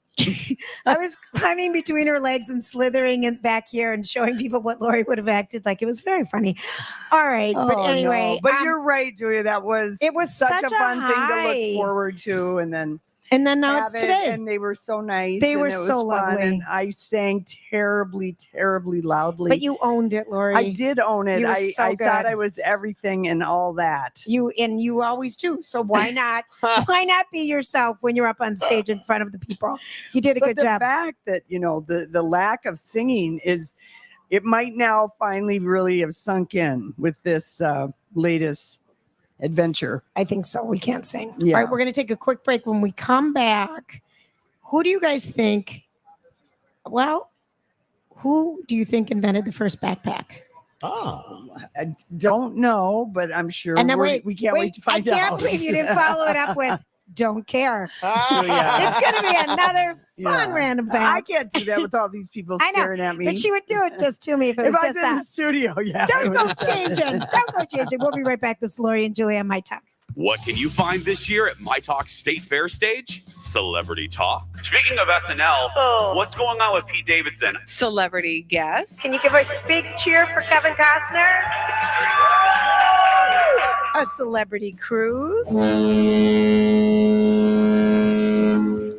I was climbing between her legs and slithering in back here and showing people what Lori would have acted like. It was very funny. All right. But anyway. No. But you're right, Julia. It was such a fun thing to look forward to. And then now it's today. And they were so nice. They were so lovely. And I sang terribly, terribly loudly. But you owned it, Lori. I did own it. I thought I was everything and all that. You always do. So why not? Why not be yourself when you're up on stage in front of the people? You did a good job. The fact that the lack of singing it might now finally really have sunk in with this latest adventure. I think so. We can't sing. Yeah. All right, we're going to take a quick break. When we come back, who do you guys think? Well, who do you think invented the first backpack? Oh, I don't know, but I'm sure. And then we can't wait to find out. I can't believe you didn't follow it up with "Don't care." Yeah. It's going to be another fun random fact. I can't do that with all these people staring at me. But she would do it just to me if it was just in the studio. Yeah. Don't go changing. Don't go changing. We'll be right back. This is Lori and Julia on myTalk. What can you find this year at myTalk State Fair stage? Celebrity talk. Speaking of SNL, what's going on with Pete Davidson? Celebrity guest. Can you give a big cheer for Kevin Costner? A celebrity cruise.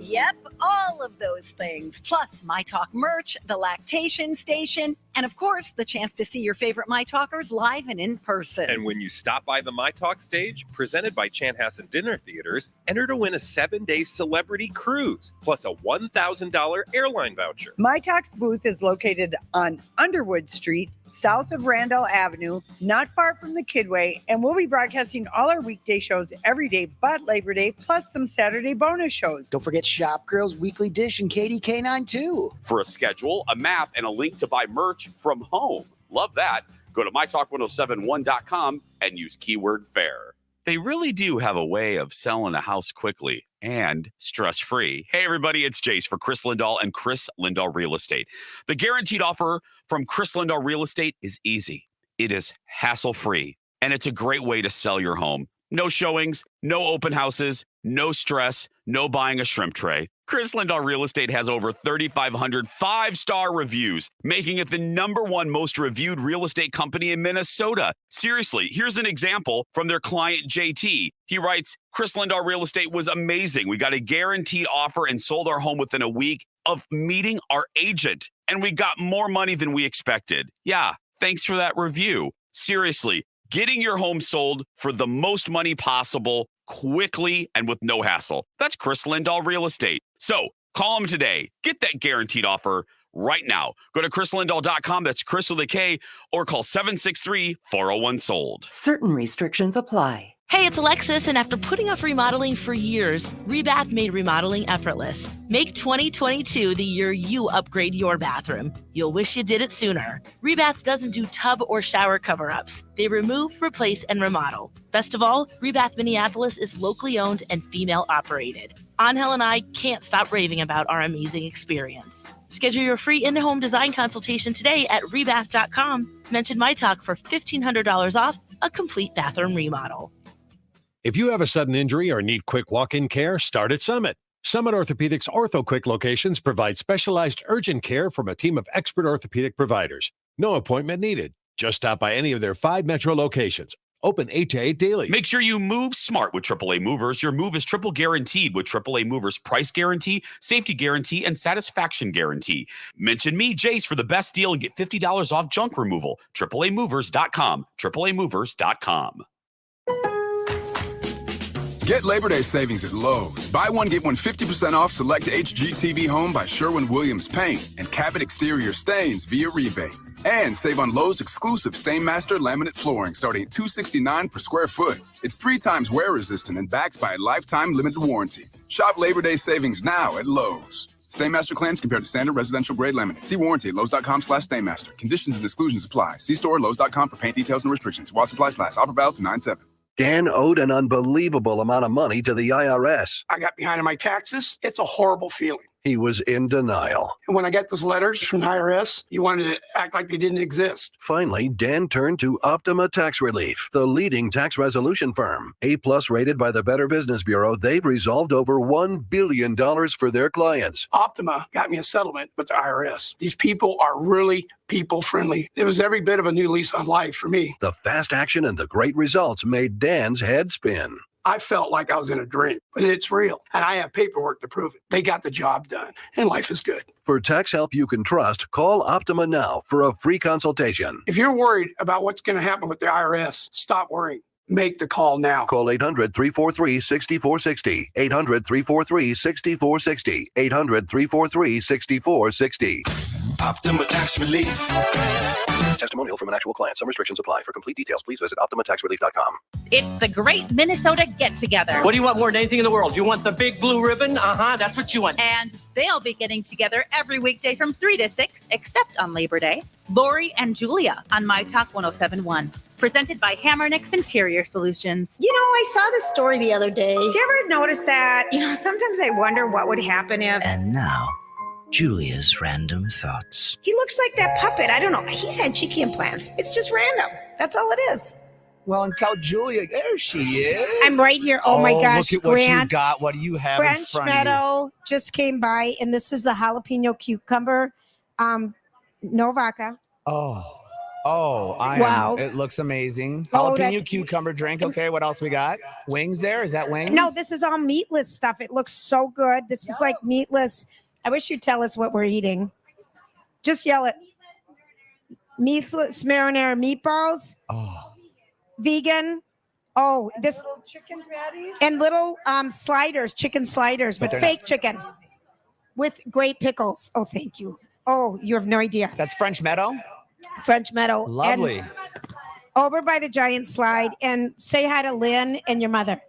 Yep, all of those things, plus myTalk merch, the Lactation station, and of course, the chance to see your favorite myTalkers live and in person. And when you stop by the myTalk stage, presented by Chanhassen Dinner Theaters, enter to win a 7-day celebrity cruise, plus a $1,000 airline voucher. myTalk's booth is located on Underwood Street, south of Randall Avenue, not far from the Kidway, and we'll be broadcasting all our weekday shows every day but Labor Day, plus some Saturday bonus shows. Don't forget Shop Girls Weekly Dish and KDK9 too. For a schedule, a map, and a link to buy merch from home. Love that. Go to mytalk1071.com and use keyword fair. They really do have a way of selling a house quickly and stress-free. Hey, everybody, it's Jace for Chris Lindahl and Chris Lindahl Real Estate. The guaranteed offer from Chris Lindahl Real Estate is easy. It is hassle-free, and it's a great way to sell your home. No showings, no open houses, no stress, no buying a shrimp tray. Chris Lindahl Real Estate has over 3,500 five-star reviews, making it the #1 most reviewed real estate company in Minnesota. Seriously, here's an example from their client, JT. He writes, Chris Lindahl Real Estate was amazing. We got a guaranteed offer and sold our home within a week of meeting our agent, and we got more money than we expected. Yeah, thanks for that review. Seriously, getting your home sold for the most money possible, quickly and with no hassle. That's Chris Lindahl Real Estate. So call him today. Get that guaranteed offer right now. Go to chrislindahl.com. That's Chris with a K, or call 763-401-SOLD. Certain restrictions apply. Hey, it's Alexis, and after putting off remodeling for years, Rebath made remodeling effortless. Make 2022 the year you upgrade your bathroom. You'll wish you did it sooner. Rebath doesn't do tub or shower cover-ups. They remove, replace, and remodel. Best of all, Rebath Minneapolis is locally owned and female operated. Angel and I can't stop raving about our amazing experience. Schedule your free in-home design consultation today at rebath.com. Mention myTalk for $1,500 off a complete bathroom remodel. If you have a sudden injury or need quick walk-in care, start at Summit. Summit Orthopedics OrthoQuick locations provide specialized urgent care from a team of expert orthopedic providers. No appointment needed. Just stop by any of their 5 metro locations. Open 8 to 8 daily. Make sure you move smart with AAA Movers. Your move is triple guaranteed with AAA Movers price guarantee, safety guarantee, and satisfaction guarantee. Mention me, Jace, for the best deal and get $50 off junk removal. AAAmovers.com. AAAmovers.com. Get Labor Day savings at Lowe's. Buy one, get one 50% off select HGTV Home by Sherwin-Williams Paint and Cabot Exterior Stains via rebate. And save on Lowe's exclusive Stainmaster laminate flooring starting at $269 per square foot. It's 3 times wear resistant and backed by a lifetime limited warranty. Shop Labor Day savings now at Lowe's. Stainmaster claims compared to standard residential grade laminate. See warranty at Lowe's.com/Stainmaster. Conditions and exclusions apply. See store at Lowe's.com for paint details and restrictions. While supplies last. Offer valid through 9/7. Dan owed an unbelievable amount of money to the IRS. I got behind on my taxes. It's a horrible feeling. He was in denial. And when I got those letters from the IRS, you wanted to act like they didn't exist. Finally, Dan turned to Optima Tax Relief, the leading tax resolution firm. A+ rated by the Better Business Bureau, they've resolved over $1 billion for their clients. Optima got me a settlement with the IRS. These people are really people-friendly. It was every bit of a new lease on life for me. The fast action and the great results made Dan's head spin. I felt like I was in a dream, but it's real. And I have paperwork to prove it. They got the job done, and life is good. For tax help you can trust, call Optima now for a free consultation. If you're worried about what's going to happen with the IRS, stop worrying. Make the call now. Call 800-343-6460. 800-343-6460. 800-343-6460. Optima Tax Relief. Testimonial from an actual client. Some restrictions apply. For complete details, please visit OptimaTaxRelief.com. It's the Great Minnesota Get-Together. What do you want more than anything in the world? You want the big blue ribbon? That's what you want. And they'll be getting together every weekday from 3 to 6, except on Labor Day. Lori and Julia on myTalk 107.1. Presented by Hammernix Interior Solutions. You know, I saw this story the other day. Did you ever notice that? You know, sometimes I wonder what would happen if... And now, Julia's random thoughts. He looks like that puppet. I don't know. He's had cheeky implants. It's just random. That's all it is. Well, and tell Julia, there she is. I'm right here. Oh my gosh, look at what Grant. you got. What do you have in French front Meadow of you? just came by, and this is the jalapeno cucumber. No vodka. Wow. It looks amazing. Oh, Jalapeno cucumber drink. Okay, what else we got? Wings there? Is that wings? No, this is all meatless stuff. It looks so good. This is like meatless. I wish you'd tell us what we're eating. Just yell it. Meatless marinara meatballs. Vegan. Oh, this little chicken patties and little sliders, chicken sliders, but fake chicken with great pickles. Oh, thank you. Oh, you have no idea. That's French Meadow? French Meadow. Lovely. And over by the giant slide, and say hi to Lynn and your mother.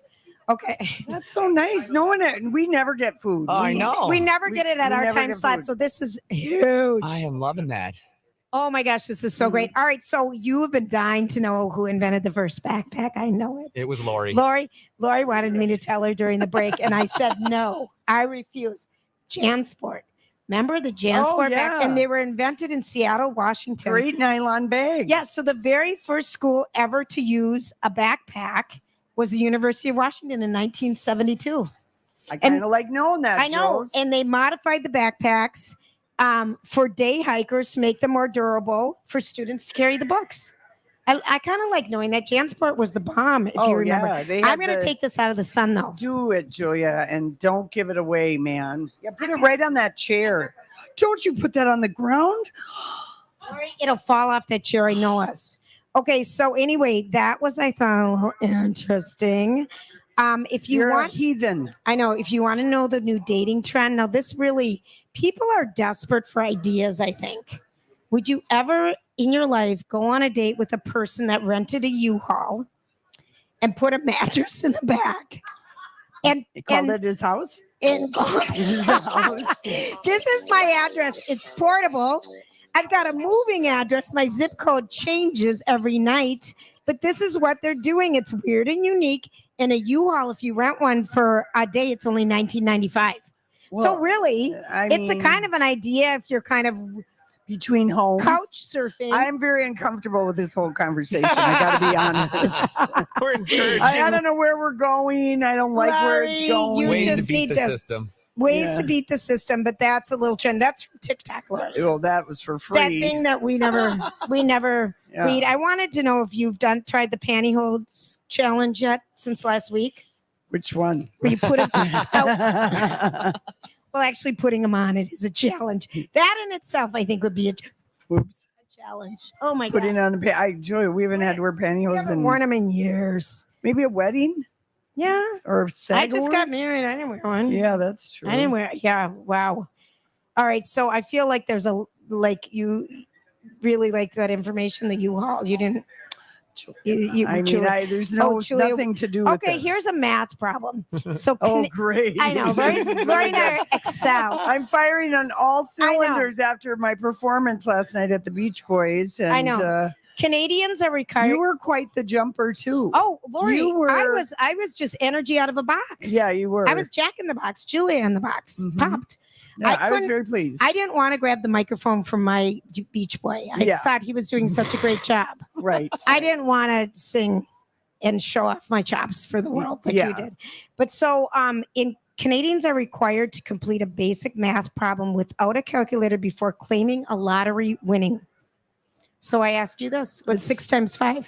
Okay. That's so nice. No one, we never get food. Oh, I know. We never get it at our time slot, so this is huge. I am loving that. Oh my gosh, this is so great. All right, so you have been dying to know who invented the first backpack. I know it. It was Lori. Lori wanted me to tell her during the break, and I said no. I refuse. JanSport. Remember the JanSport back? And they were invented in Seattle, Washington. Great nylon bags. Yeah, so the very first school ever to use a backpack was the University of Washington in 1972. I kind of like knowing that. I know. Jules. And they modified the backpacks for day hikers to make them more durable for students to carry the books. I kind of like knowing that JanSport was the bomb, if you remember. Yeah, I'm going to take this out of the sun, though. Do it, Julia, and don't give it away, man. Yeah, put it right on that chair. Don't you put that on the ground? It'll fall off that chair. I know us. Okay, so anyway, that was, I thought, interesting. If you You're want a heathen. I know. If you want to know the new dating trend, now this really, people are desperate for ideas, I think. Would you ever in your life go on a date with a person that rented a U-Haul and put a mattress in the back? And called it his house? And his house. This is my address. It's portable. I've got a moving address. My zip code changes every night, but this is what they're doing. It's weird and unique. In a U-Haul, if you rent one for a day, it's only $19.95. Well, so really, it's a kind of an idea if you're kind of between homes, couch surfing. I'm very uncomfortable with this whole conversation. I got to be honest. We're encouraging. I don't know where we're going. I don't like where it's going. You Ways just to beat need the system. Ways to beat the system, but that's a little trend. That's from TikTok, Lori. Well, that was for free. That thing that we never read. I wanted to know if you've tried the pantyhose challenge yet since last week. Which one? Where you put it. Well, actually, putting them on it is a challenge. That in itself, I think, would be a challenge. Oh my god! Putting on the Julia, we haven't had to wear pantyhose and worn them in years. Maybe a wedding. Yeah. Or I just got married. I didn't wear one. Yeah, that's true. I didn't wear. Yeah. Wow. All right. So I feel like there's you really like that information that U-Haul. You didn't. There's nothing to do with Okay, it. here's a math problem. So great. I know. Lori and I excel. I'm firing on all cylinders after my performance last night at the Beach Boys. And, I know. Canadians are required. You were quite the jumper too. Oh, Lori, you were. I was just energy out of a box. Yeah, you were. I was Jack in the box, Julia in the box, popped. Yeah, I was very pleased. I didn't want to grab the microphone from my Beach Boy. I thought he was doing such a great job. Right. I didn't want to sing and show off my chops for the world like you did. But so Canadians are required to complete a basic math problem without a calculator before claiming a lottery winning. So I asked you this: what's 6 times 5?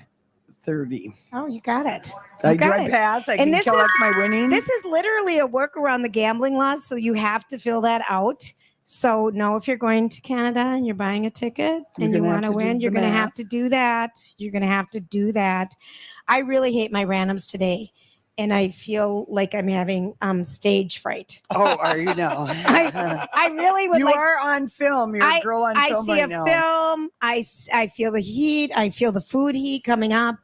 30. Oh, you got it. I drive past. I can collect my winnings. This is literally a work around the gambling laws, so you have to fill that out. So know if you're going to Canada and you're buying a ticket and you want to win, you're going to have to do that. You're going to have to do that. I really hate my randoms today. And I feel like I'm having stage fright. Oh, are you now? I really would. You are on film. You're a girl on film. I see a film. I feel the heat. I feel the food heat coming up.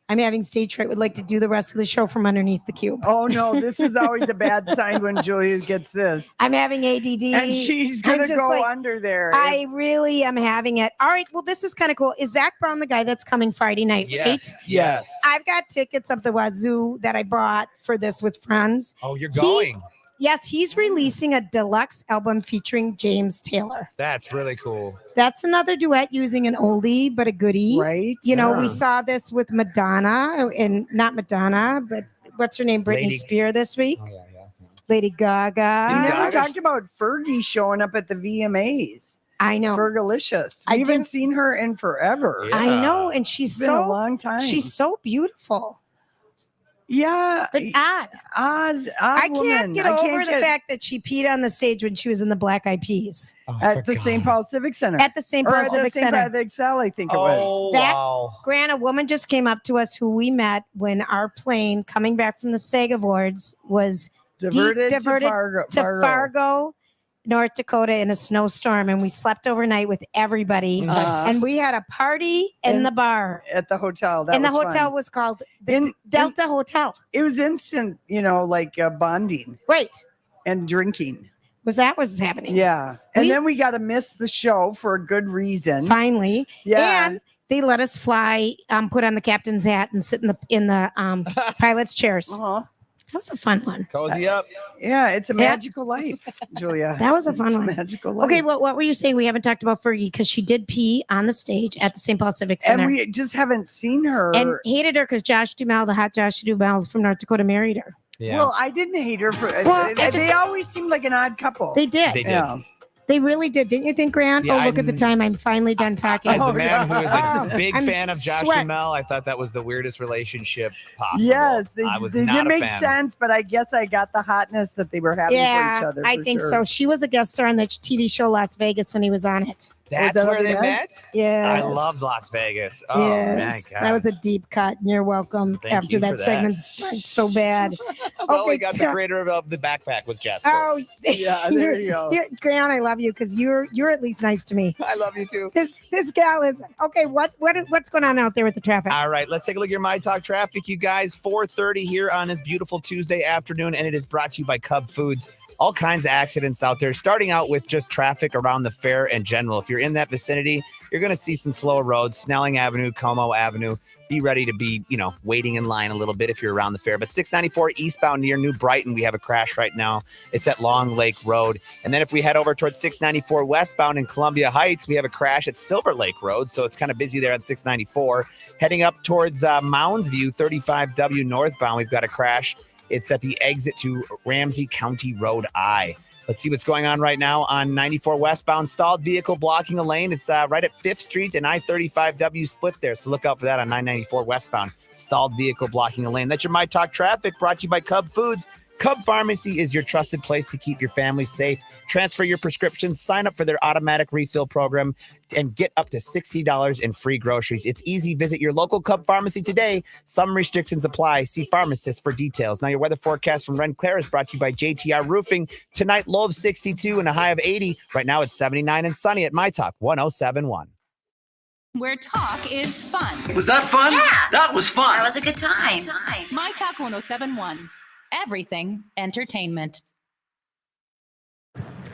I'm having stage fright. Would like to do the rest of the show from underneath the cube. Oh no, this is always a bad sign when Julia gets this. I'm having ADD, and she's gonna go under there. I really am having it. All right, well, this is kind of cool. Is Zach Brown the guy that's coming Friday night? Yes, right? yes. I've got tickets up the wazoo that I bought for this with friends. Oh, you're going. Yes, he's releasing a deluxe album featuring James Taylor. That's really cool. That's another duet using an oldie but a goodie. Right. You know, we saw this with Madonna and not Madonna, but what's her name? Britney Spears this week. Oh, yeah. Lady Gaga. You never talked about Fergie showing up at the VMAs. I know. Fergalicious. We haven't seen her in forever. Yeah. I know. And she's been a long time. She's so beautiful. Yeah. But odd. I can't get over the fact that she peed on the stage when she was in the Black Eyed Peas. At the St. Paul Civic Center. At the St. Paul Civic Center. At the Excel, I think it was. Grant, a woman just came up to us who we met when our plane coming back from the SAG Awards was diverted to Fargo, North Dakota in a snowstorm, and we slept overnight with everybody, and we had a party in the bar at the hotel. The hotel was called the Delta Hotel. It was instant, like bonding, right? And drinking. Was that what's happening? Yeah. And then we got to miss the show for a good reason. Finally. Yeah. And they let us fly, put on the captain's hat and sit in the pilot's chairs. Uh-huh. That was a fun one. Cozy up. Yeah, it's a magical life, Julia. That was a fun It's one. Magical life. Okay, well, what were you saying? We haven't talked about Fergie because she did pee on the stage at the St. Paul Civic Center. And we just haven't seen her. And hated her because Josh Duhamel, the hot Josh Duhamel from North Dakota, married her. Yeah. Well, I didn't hate her for. Well, they always seemed like an odd couple. They did. They did. Yeah. They really did. Didn't you think, Grant? Yeah, Look at the time. I'm finally done talking. As a man who is a big I'm fan of Josh sweat. Duhamel, I thought that was the weirdest relationship possible. Yes, I was they not did a make fan. sense, but I guess I got the hotness that they were having for each other. I for think sure. so. She was a guest star on the TV show Las Vegas when he was on it. That's that where what they they met? Yeah. I loved Las Vegas. Oh, Yes, my God. that was a deep cut. And you're welcome. Thank After you that for that. segment stank so bad. Well, we Okay, got the so- creator of the backpack with Jasper. Oh, Yeah, there you go. Grant, I love you because you're at least nice to me. I love you too. This gal is okay. What's going on out there with the traffic? All right, let's take a look at your myTalk traffic, you guys. 4:30 here on this beautiful Tuesday afternoon, and it is brought to you by Cub Foods. All kinds of accidents out there, starting out with just traffic around the fair in general. If you're in that vicinity, you're going to see some slower roads, Snelling Avenue, Como Avenue. Be ready to be, waiting in line a little bit if you're around the fair. But 694 eastbound near New Brighton, we have a crash right now. It's at Long Lake Road. And then if we head over towards 694 westbound in Columbia Heights, we have a crash at Silver Lake Road. So it's kind of busy there on 694. Heading up towards Mounds View, 35W northbound, we've got a crash. It's at the exit to Ramsey County Road I. Let's see what's going on right now on 94 westbound. Stalled vehicle blocking a lane. It's right at 5th Street and I-35W split there. So look out for that on 994 westbound. Stalled vehicle blocking a lane. That's your myTalk traffic brought to you by Cub Foods. Cub Pharmacy is your trusted place to keep your family safe. Transfer your prescriptions, sign up for their automatic refill program, and get up to $60 in free groceries. It's easy. Visit your local Cub Pharmacy today. Some restrictions apply. See pharmacist for details. Now, your weather forecast from Ren Claire is brought to you by JTR Roofing. Tonight, low of 62 and a high of 80. Right now, it's 79 and sunny at myTalk 1071. Where talk is fun. Was that fun? Yeah. That was fun. That was a good time. My Talk 1071. Everything entertainment.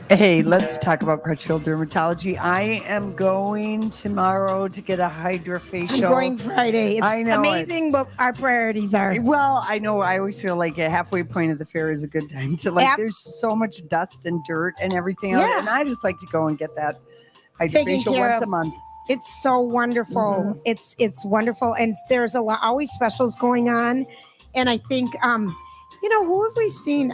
Hey, let's talk about Crutchfield Dermatology. I am going tomorrow to get a hydrofacial. I'm going Friday. It's I know amazing what our priorities are. Well, I know. I always feel like a halfway point of the fair is a good time to there's so much dust and dirt and everything. Yeah. And I just like to go and get that Taken hydrofacial care once of. a month. It's so wonderful. It's wonderful, and there's always specials going on. And I think who have we seen?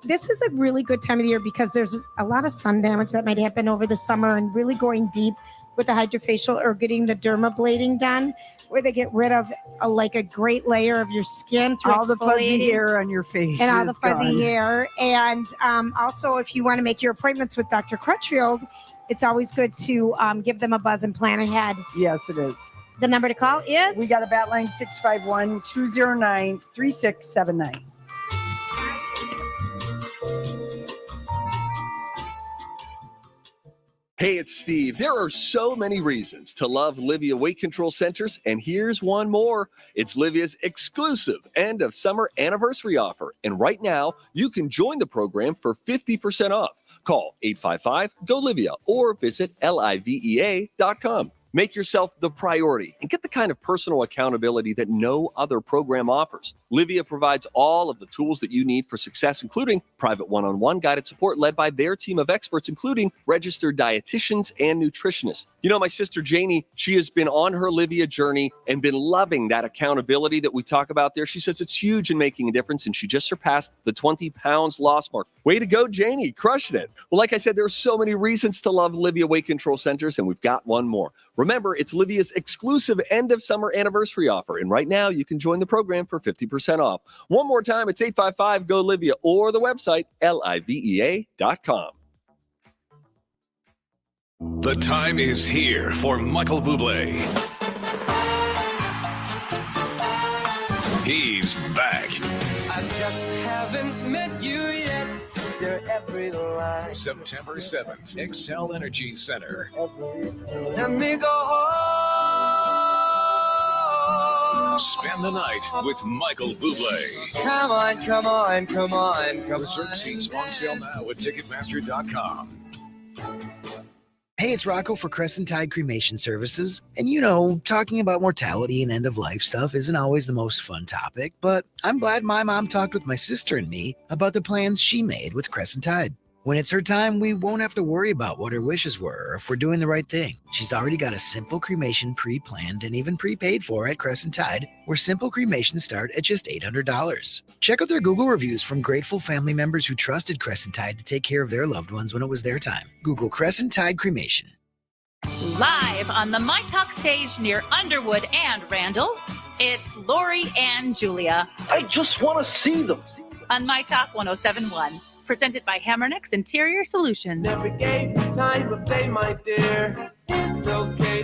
This is a really good time of the year because there's a lot of sun damage that might happen over the summer, and really going deep with the hydrofacial or getting the dermablading done, where they get rid of a great layer of your skin through All the fuzzy exfoliating hair on your face. and all the is fuzzy gone. hair. And also, if you want to make your appointments with Dr. Crutchfield, it's always good to give them a buzz and plan ahead. Yes, it is. The number to call is? We got a bat line 651-209-3679. Hey, it's Steve. There are so many reasons to love Livia Weight Control Centers, and here's one more. It's Livia's exclusive end of summer anniversary offer. And right now, you can join the program for 50% off. Call 855-GO-LIVIA or visit livea.com. Make yourself the priority and get the kind of personal accountability that no other program offers. Livia provides all of the tools that you need for success, including private one-on-one guided support led by their team of experts, including registered dietitians and nutritionists. You know, my sister Janie, she has been on her Livia journey and been loving that accountability that we talk about there. She says it's huge in making a difference, and she just surpassed the 20 pounds loss mark. Way to go, Janie, crushing it. Well, like I said, there are so many reasons to love Livia Weight Control Centers, and we've got one more. Remember, it's Livia's exclusive end of summer anniversary offer. And right now you can join the program for 50% off. One more time, it's 855-GO-LIVIA or the website, livea.com. The time is here for Michael Bublé. He's back. I just haven't met you yet. You're every line. September 7th, Excel Energy Center. Let me go home. Spend the night with Michael Bublé. Come on, come on, come on, come Reserve on. seats on sale now at Ticketmaster.com. Hey, it's Rocco for Crescent Tide Cremation Services. And you know, talking about mortality and end-of-life stuff isn't always the most fun topic, but I'm glad my mom talked with my sister and me about the plans she made with Crescent Tide. When it's her time, we won't have to worry about what her wishes were or if we're doing the right thing. She's already got a simple cremation pre-planned and even prepaid for at Crescent Tide, where simple cremations start at just $800. Check out their Google reviews from grateful family members who trusted Crescent Tide to take care of their loved ones when it was their time. Google Crescent Tide Cremation. Live on the myTalk stage near Underwood and Randall, it's Lori and Julia. I just want to see them. On myTalk 1071. Presented by Hammernix Interior Solutions. Never gave the time of day, my dear. It's okay.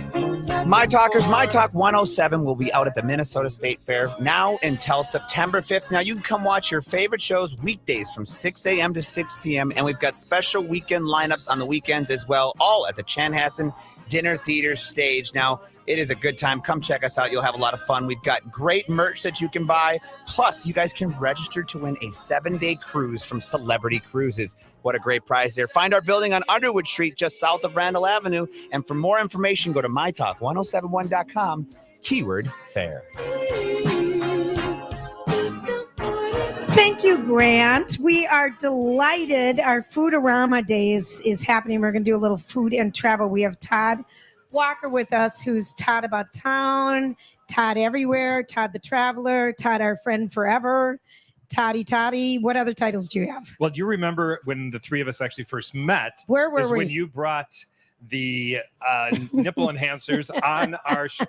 My Talkers, My Talk 107 will be out at the Minnesota State Fair now until September 5th. Now, you can come watch your favorite shows weekdays from 6 a.m. to 6 p.m., and we've got special weekend lineups on the weekends as well, all at the Chanhassen Dinner Theater stage. Now, it is a good time. Come check us out. You'll have a lot of fun. We've got great merch that you can buy. Plus, you guys can register to win a 7-day cruise from Celebrity Cruises. What a great prize there. Find our building on Underwood Street, just south of Randall Avenue. And for more information, go to mytalk1071.com, keyword fair. Thank you, Grant. We are delighted. Our Foodorama Days is happening. We're going to do a little food and travel. We have Todd Walker with us, who's Todd About Town, Todd Everywhere, Todd the Traveler, Todd Our Friend Forever, Toddy. What other titles do you have? Well, do you remember when the three of us actually first met? Where were we? When you brought the nipple enhancers on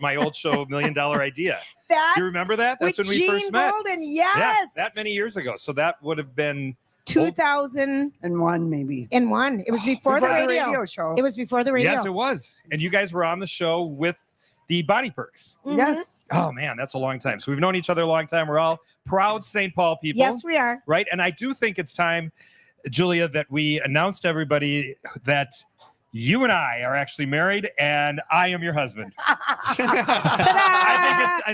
my old show, $1 Million Idea. Do you remember that? That's when we first met. Golden, yes. Yeah, that many years ago. So that would have been 2001, maybe. In one. It was before the radio show. It was before the radio. Yes, it was. And you guys were on the show with the Body Perks. Mm-hmm. Yes. Oh, man, that's a long time. So we've known each other a long time. We're all proud St. Paul people. Yes, we are. Right? And I do think it's time, Julia, that we announce to everybody that you and I are actually married, and I am your husband. I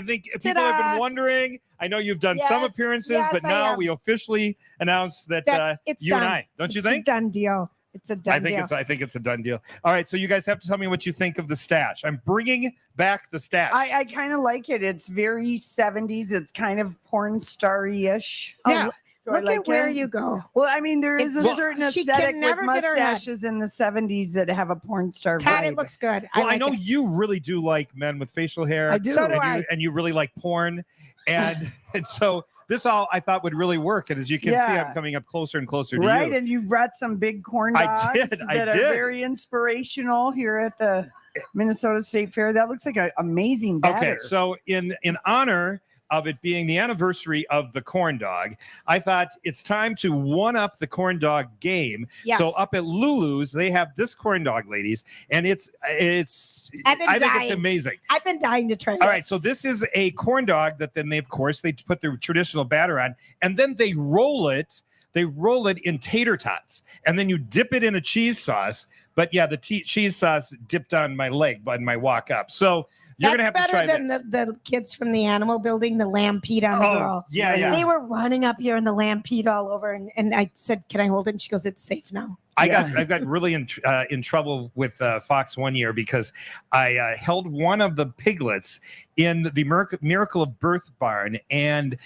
think people have been wondering. I know you've done some appearances, but now we officially announce that it's you done. and I. Don't you think? It's a done deal. It's a done deal. I think it's a done deal. All right, so you guys have to tell me what you think of the stash. I'm bringing back the stash. I kind of like it. It's very 70s. It's kind of porn star-ish. Yeah. So Look I like at where it. you go. Well, I mean, there is a certain she aesthetic can never with get her head. mustaches in the 70s that have a porn star Todd, vibe. it looks good. Well, I like know it. you really do like men with facial hair. I do. So do I. And you really like porn. And so this all I thought would really work. And as you can see, I'm coming up closer and closer to you. Right, and you've brought some big corn dogs I did. that are very inspirational here at the Minnesota State Fair. That looks like an amazing batter. Okay, so in honor of it being the anniversary of the corn dog, I thought it's time to one-up the corn dog game. Yes. So up at Lulu's, they have this corn dog, ladies, and I think it's amazing. I've been dying to try this. All right, so this is a corn dog that then they put their traditional batter on, and then they roll it. They roll it in tater tots, and then you dip it in a cheese sauce. But yeah, the cheese sauce dipped on my leg on my walk up. So you're going to have to try this. That's better than the kids from the animal building, the lamb peed on the girl. Yeah. They were running up here and the lamb peed all over. And I said, can I hold it? And she goes, it's safe now. I got really in trouble with Fox one year because I held one of the piglets in the Miracle of Birth barn, and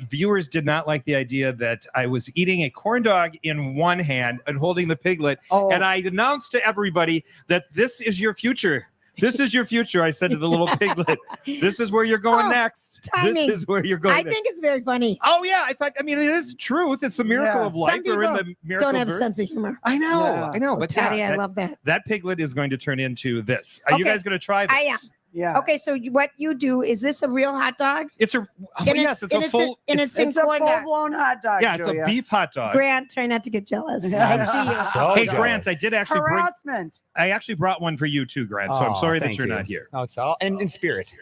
viewers did not like the idea that I was eating a corn dog in one hand and holding the piglet. And I announced to everybody that this is your future. This is your future. I said to the little piglet, this is where you're going next. Timing. This is where you're going I next. think it's very funny. Oh, yeah. I mean, it is truth. It's the miracle of life. Some people We're in the miracle don't of have a birth. sense of humor. I know. But Taddy, I love that. That piglet is going to turn into this. Are you guys going to try this? I am. Yeah. Okay, so what you do, is this a real hot dog? It's a it's a full. It's a full-blown hot dog. Yeah, it's Julia. a beef hot dog. Grant, try not to get jealous. Hey, Grant, I did actually harassment. I actually brought one for you too, Grant. So I'm sorry that thank you're you. not here. No, it's all in spirit.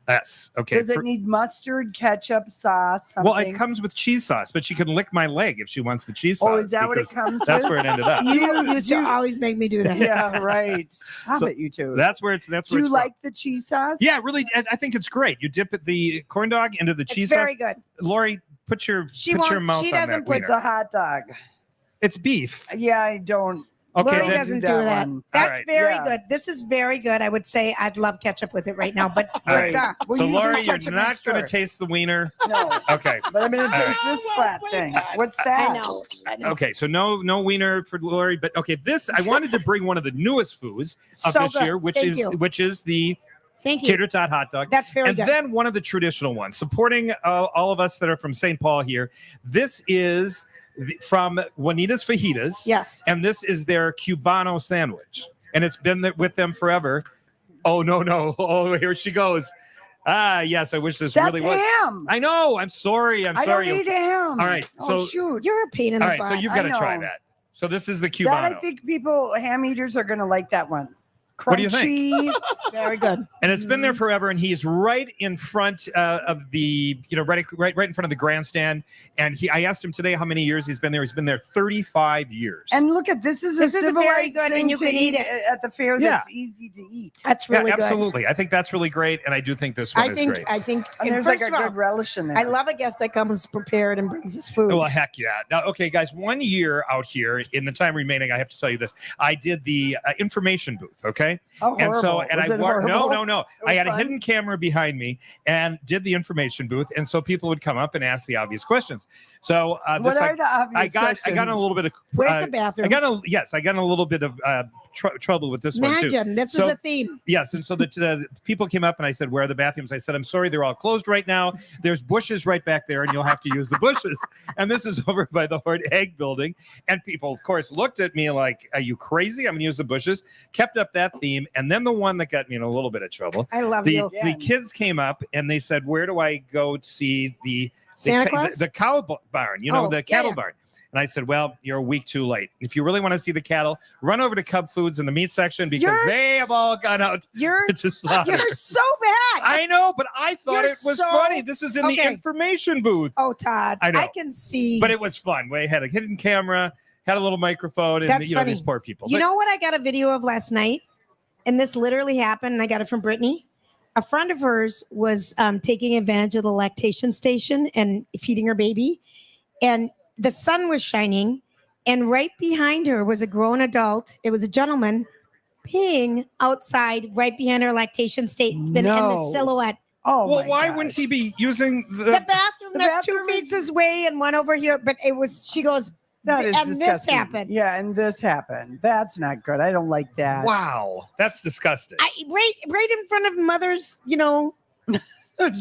Yes. Okay. Does it need mustard, ketchup, sauce, something? Well, it comes with cheese sauce, but she can lick my leg if she wants the cheese sauce. Oh, is that what it because comes That's with? where it ended up. You used to always make me do that. Yeah, right. Stop it, you two. That's where it's. That's Do where you it's like the cheese sauce? Yeah, really. I think it's great. You dip the corn dog into the cheese It's very sauce. good. Lori, put your She put your won't- mouth she on doesn't that put It's wiener. a hot dog. It's beef. Yeah, I don't. Okay, Lori then- doesn't do that. one. That's All right. very Yeah. good. This is very good. I would say I'd love ketchup with it right now, but All right. Well, So you Lori, can you're ketchup not next going to door. taste the wiener. No, Okay. but I'm going to All taste this flat thing. What's that? I know. Okay, so no wiener for Lori, but okay, this I wanted to bring one of the newest foods of So this good. year, which Thank is you. the Thank you. tater tot hot dog. That's very and good. then one of the traditional ones, supporting all of us that are from St. Paul here. This is from Juanita's Fajitas. Yes. And this is their Cubano sandwich, and it's been with them forever. Oh no! Oh, here she goes. Ah, yes. I wish this That's really was. ham. I know. I'm sorry. I sorry. don't need ham. All right. Oh, So shoot. You're a pain in all the right. butt. So you've I got to try know. that. So this is the That Cubano. I think ham eaters are going to like that one. Crunchy. What do you think? Very good. And it's been there forever, and he's right in front of the, right in front of the grandstand. And I asked him today how many years he's been there. He's been there 35 years. And look at this is This is a very civilized good, and thing you to can eat it. at the fair. Yeah. That's easy to eat. That's really yeah, good. absolutely. I think that's really great, and I do think this one is great. I think And and there's like first a of all, good relish in there. I love a guest that comes prepared and brings us food. Well, heck yeah. Now, okay, guys, 1 year out here, in the time remaining, I have to tell you this. I did the information booth, okay? Oh, And so, horrible. and Was I it no. horrible? I had a fun? hidden camera behind me and did the information booth, and so people would come up and ask the obvious questions. So What are the obvious I got in a questions? little bit of Where's the bathroom? I got in a little bit of trouble with this one too. Imagine this So- is a theme. Yes, and so the people came up and I said, "Where are the bathrooms?" I said, "I'm sorry, they're all closed right now. There's bushes right back there, and you'll have to use the bushes." And this is over by the Hort Egg Building, and people, of course, looked at me like, "Are you crazy? I'm going to use the bushes." Kept up that theme, and then the one that got me in a little bit of trouble. I love the you. the kids came up and they said, "Where do I go to see the Santa the, Claus? the cow barn? Oh, the yeah, cattle yeah. barn." And I said, "Well, you're a week too late. If you really want to see the cattle, run over to Cub Foods in the meat section because You're they have all gone out You're to slaughter." you're so bad. I know, but I thought You're it was so- funny. This is in the Okay. information booth. Oh, Todd, I know. I can see. But it was fun. We had a hidden camera, had a little microphone, and That's funny. these poor people. You But- know what I got a video of last night? And this literally happened. And I got it from Brittany. A friend of hers was taking advantage of the lactation station and feeding her baby. And the sun was shining. And right behind her was a grown adult. It was a gentleman peeing outside right behind her lactation station and No. the silhouette. Oh, well, my why gosh. wouldn't he be using The bathroom that's bathroom 2 feet this way and one over here. But it was, she goes, That is and disgusting. this happened. Yeah, and this happened. That's not good. I don't like that. Wow, that's disgusting. right in front of mother's,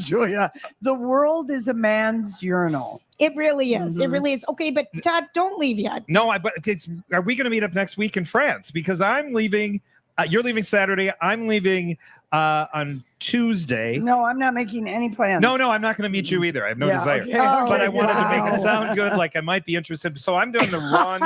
Julia, the world is a man's urinal. It really is. It Mhm. really is. Okay, but Todd, don't leave yet. No, but are we going to meet up next week in France? Because I'm leaving. You're leaving Saturday. I'm leaving on Tuesday. No, I'm not making any plans. No, I'm not going to meet you either. I have no Yeah, desire. okay, But okay, I wanted to make wow. it sound good, like I might be interested. So I'm doing the wrong.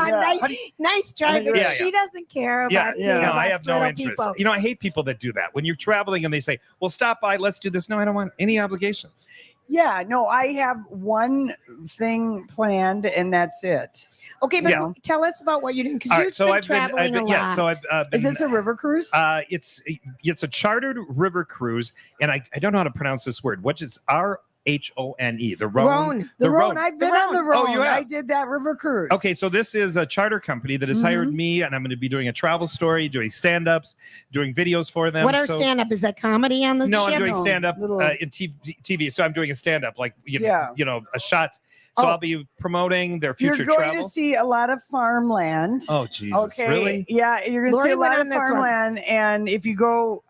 Nice try. Yeah, yeah. She doesn't care Yeah, about no, I us have no little interest. people. I hate people that do that. When you're traveling and they say, "Well, stop by, let's do this." No, I don't want any obligations. Yeah, no, I have one thing planned, and that's it. Okay, but Yeah. tell us about what you're doing because All you've right, so been I've traveling a lot. yeah, so I've been. Is this a river cruise? It's a chartered river cruise, and I don't know how to pronounce this word. What's it's RHONE, the Rhone. Rhone. The Rhone. Rhone. I've been on the Rhone. Oh, you have? I did that river cruise. Okay, so this is a charter company that has hired me, and I'm going to be doing a travel story, doing stand-ups, doing videos for them. What are so, stand up? Is that comedy on the No, ship? I'm doing stand-up little- in TV. So I'm doing a stand-up, like Yeah. a shots. So Oh. I'll be promoting their You're future going travel. to see a lot of farmland. Oh Jesus, Okay. really? Yeah, you're going to Lori see a went lot on of this one. farmland. And if you go,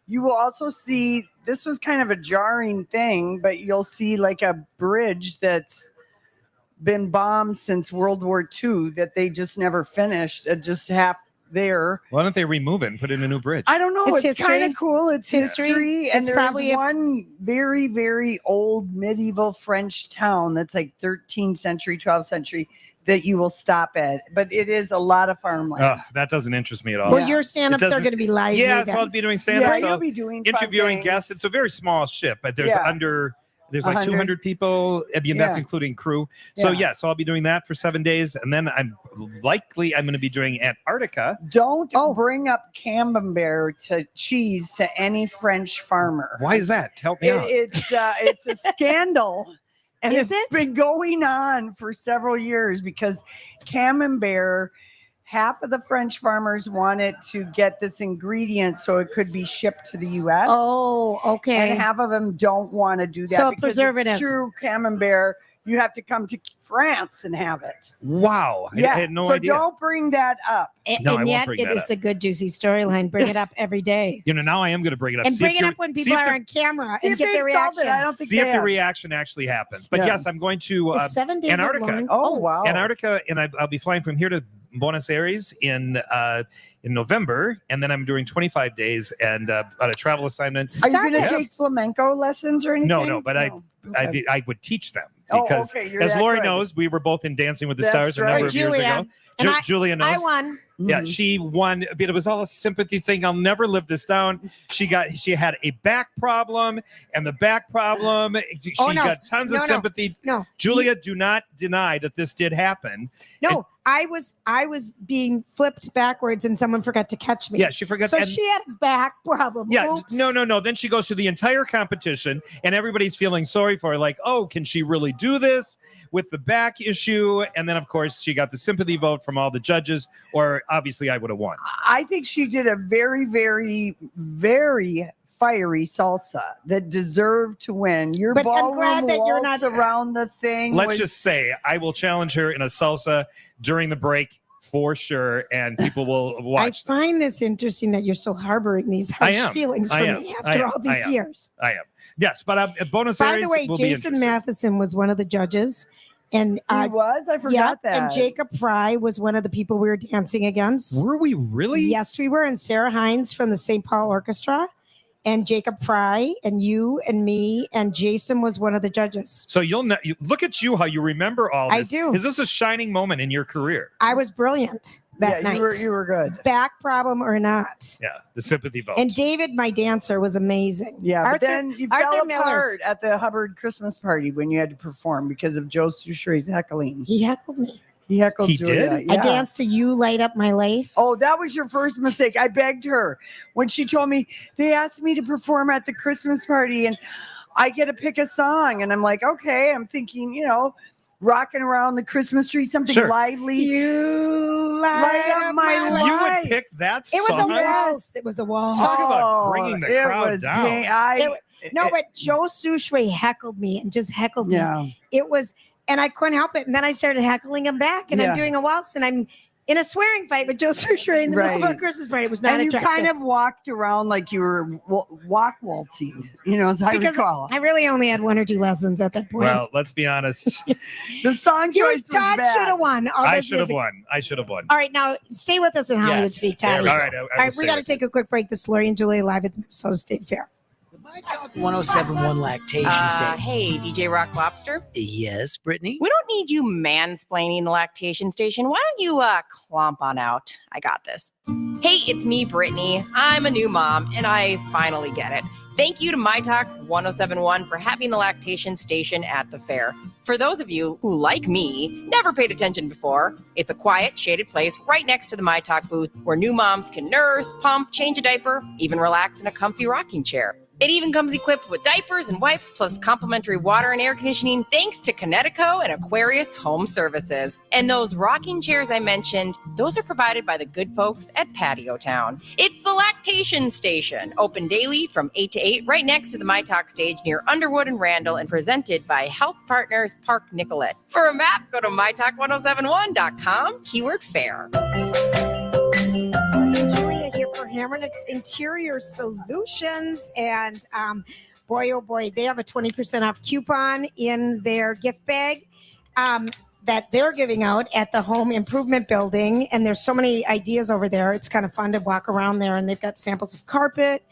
you will also see, this was kind of a jarring thing, but you'll see like a bridge that's been bombed since World War II that they just never finished. Just half there. Why don't they remove it and put in a new bridge? I don't know. It's kind history. of cool. It's history. And It's there's probably one very, very old medieval French town that's like 13th century, 12th century that you will stop at. But it is a lot of farmland. That doesn't interest me at all. Well, your stand-ups It are doesn't- going to be live. Yeah, so I'll be doing stand-ups. Yeah, so you'll be doing fun interviewing things. guests. It's a very small ship, but there's Yeah. there's like 100. 200 people. I mean, that's Yeah. including crew. So Yeah. so I'll be doing that for 7 days, and then I'm going to be doing Antarctica. Don't bring up Camembert to cheese to any French farmer. Why is that? Help me out. It's a scandal. And Is it's been going on for several years because Camembert, half of the French farmers wanted to get this ingredient so it could be shipped to the U.S. Oh, okay. And half of them don't want to do that. So because preservative. It's true Camembert. You have to come to France and have it. Wow. Yeah. I had no so idea. don't bring that up. No, I And won't yet bring it that is up. a good juicy storyline. Bring it up every day. Now I am going to bring it up. And See bring if it you- up when see people if are the- on camera See and if get their they've solved it. reaction. I don't think See they if the have. reaction actually happens. But Yeah. yes, I'm going to Is 7 days Antarctica. long? Oh, wow. Antarctica, and I'll be flying from here to Buenos Aires in November, and then I'm doing 25 days and on a travel assignment. Are you going to Yes. take flamenco lessons or anything? No, but Okay. I would teach them Oh, because, okay, you're as that Lori good. knows, we were both in Dancing with the That's Stars a number right. of years ago. And I- Julia knows. I won. Yeah, Mhm. she won, but it was all a sympathy thing. I'll never live this down. She had a back problem, and the back problem, she Oh, no. got tons of No, no. sympathy. No. Julia, do not deny that this did happen. No, I was being flipped backwards and someone forgot to catch me. Yeah, she forgot. So and- she had a back problem. Yeah, Oops. no. Then she goes through the entire competition, and everybody's feeling sorry for her. Like, oh, can she really do this with the back issue? And then, of course, she got the sympathy vote from all the judges, or obviously I would have won. I think she did a very, very, very fiery salsa that deserved to win. Your But I'm ballroom glad that you're waltz not- around the thing. Let's was- just say I will challenge her in a salsa during the break for sure, and people will I watch. find this interesting that you're still harboring these harsh feelings for me after all these years. I am. Yes, but Buenos By Aires the way, will be Jason interesting. Matheson was one of the judges. And He was? I forgot yeah, that. And Jacob Fry was one of the people we were dancing against. Were we really? Yes, we were. And Sarah Hines from the St. Paul Orchestra, and Jacob Fry, and you and me, and Jason was one of the judges. So you look at you, how you remember all I this. do. Is this a shining moment in your career? I was brilliant that night. You were good. Back problem or not. Yeah, the sympathy vote. And David, my dancer, was amazing. Yeah, Arthur, but then you Arthur fell Miller's- apart at the Hubbard Christmas party when you had to perform because of Joe Souchere's heckling. He heckled me. He heckled He Julia. did? I Yeah. danced to You Light Up My Life. Oh, that was your first mistake. I begged her when she told me they asked me to perform at the Christmas party and I get to pick a song. And I'm like, okay, I'm thinking, rocking around the Christmas tree, something Sure. lively. You Light up my You life. would pick that It was a song? waltz. It was a waltz. Talk about bringing the it crowd was down. No, but Joe Souchere heckled me and just heckled me. Yeah. It was, and I couldn't help it. And then I started heckling him back, and Yeah. I'm doing a waltz, and I'm in a swearing fight with Joe Souchere in the middle of Right. our Christmas party. It was not And you attractive. kind of walked around like you were walk waltzing, as I because recall. I really only had 1 or 2 lessons at that point. Well, let's be honest. The song you choice was Todd bad. should have won. All I those should have years ago. won. I should have won. All right, now stay with us in Hollywood Yes. Speak, There Todd. we go. All right, I All will right, we stay got to with take a quick break. This is Lori and Julia live at the Minnesota State Fair. 1071 Lactation Station. Hey, DJ Rock Lobster. Yes, Brittany? We don't need you mansplaining the lactation station. Why don't you clomp on out? I got this. Hey, it's me, Brittany. I'm a new mom, and I finally get it. Thank you to myTalk 1071 for having the lactation station at the fair. For those of you who, like me, never paid attention before, it's a quiet, shaded place right next to the myTalk booth where new moms can nurse, pump, change a diaper, even relax in a comfy rocking chair. It even comes equipped with diapers and wipes, plus complimentary water and air conditioning, thanks to Connecticut and Aquarius Home Services. And those rocking chairs I mentioned, those are provided by the good folks at Patio Town. It's the Lactation Station, open daily from 8 to 8, right next to the myTalk stage near Underwood and Randall, and presented by Health Partners Park Nicollet. For a map, go to mytalk1071.com, keyword fair. Julia here for Hammernix Interior Solutions, and boy, oh boy, they have a 20% off coupon in their gift bag. that they're giving out at the home improvement building. And there's so many ideas over there. It's kind of fun to walk around there, and they've got samples of carpet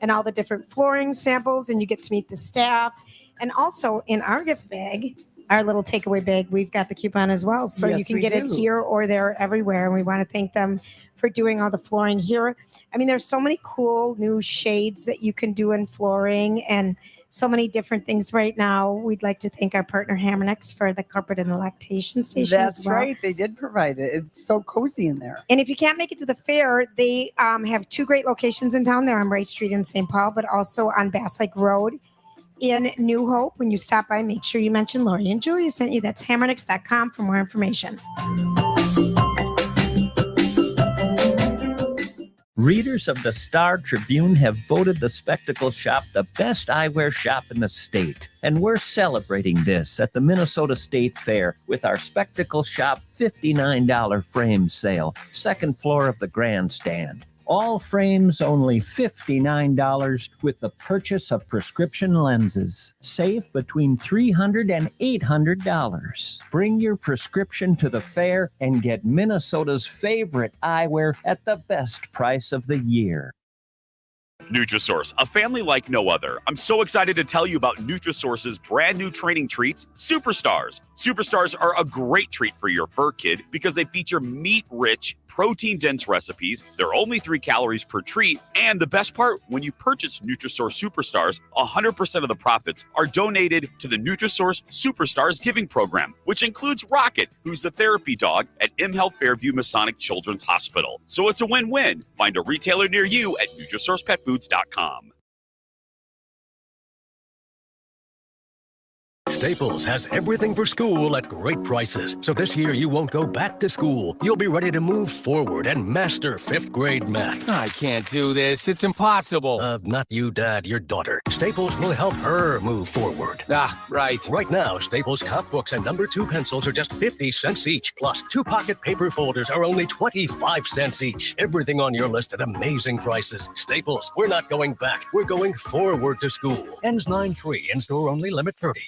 and all the different flooring samples, and you get to meet the staff. And also in our gift bag, our little takeaway bag, we've got the coupon as well. So Yes, you can we get it do. here or there, everywhere. And we want to thank them for doing all the flooring here. I mean, there's so many cool new shades that you can do in flooring and so many different things right now. We'd like to thank our partner Hamernex for the carpet and the lactation station. That's as well. right. They did provide it. It's so cozy in there. And if you can't make it to the fair, they have two great locations in town. They're on Rice Street in St. Paul, but also on Bass Lake Road in New Hope. When you stop by, make sure you mention Lori and Julia sent you. That's hamernex.com for more information. Readers of the Star Tribune have voted the Spectacle Shop the best eyewear shop in the state. And we're celebrating this at the Minnesota State Fair with our Spectacle Shop $59 frame sale, second floor of the grandstand. All frames only $59 with the purchase of prescription lenses. Save between $300 and $800. Bring your prescription to the fair and get Minnesota's favorite eyewear at the best price of the year. Nutrisource, a family like no other. I'm so excited to tell you about Nutrisource's brand new training treats, Superstars. Superstars are a great treat for your fur kid because they feature meat-rich, protein-dense recipes. They're only 3 calories per treat. And the best part, when you purchase Nutrisource Superstars, 100% of the profits are donated to the Nutrisource Superstars Giving Program, which includes Rocket, who's the therapy dog at mHealth Fairview Masonic Children's Hospital. So it's a win-win. Find a retailer near you at NutrisourcePetFoods.com. Staples has everything for school at great prices. So this year you won't go back to school. You'll be ready to move forward and master 5th grade math. I can't do this. It's impossible. Not you, Dad, your daughter. Staples will help her move forward. Ah, right. Right now, Staples comp books and number 2 pencils are just 50 cents each. Plus, 2 pocket paper folders are only 25 cents each. Everything on your list at amazing prices. Staples, we're not going back. We're going forward to school. Ends 9/3. In-store only. Limit 30.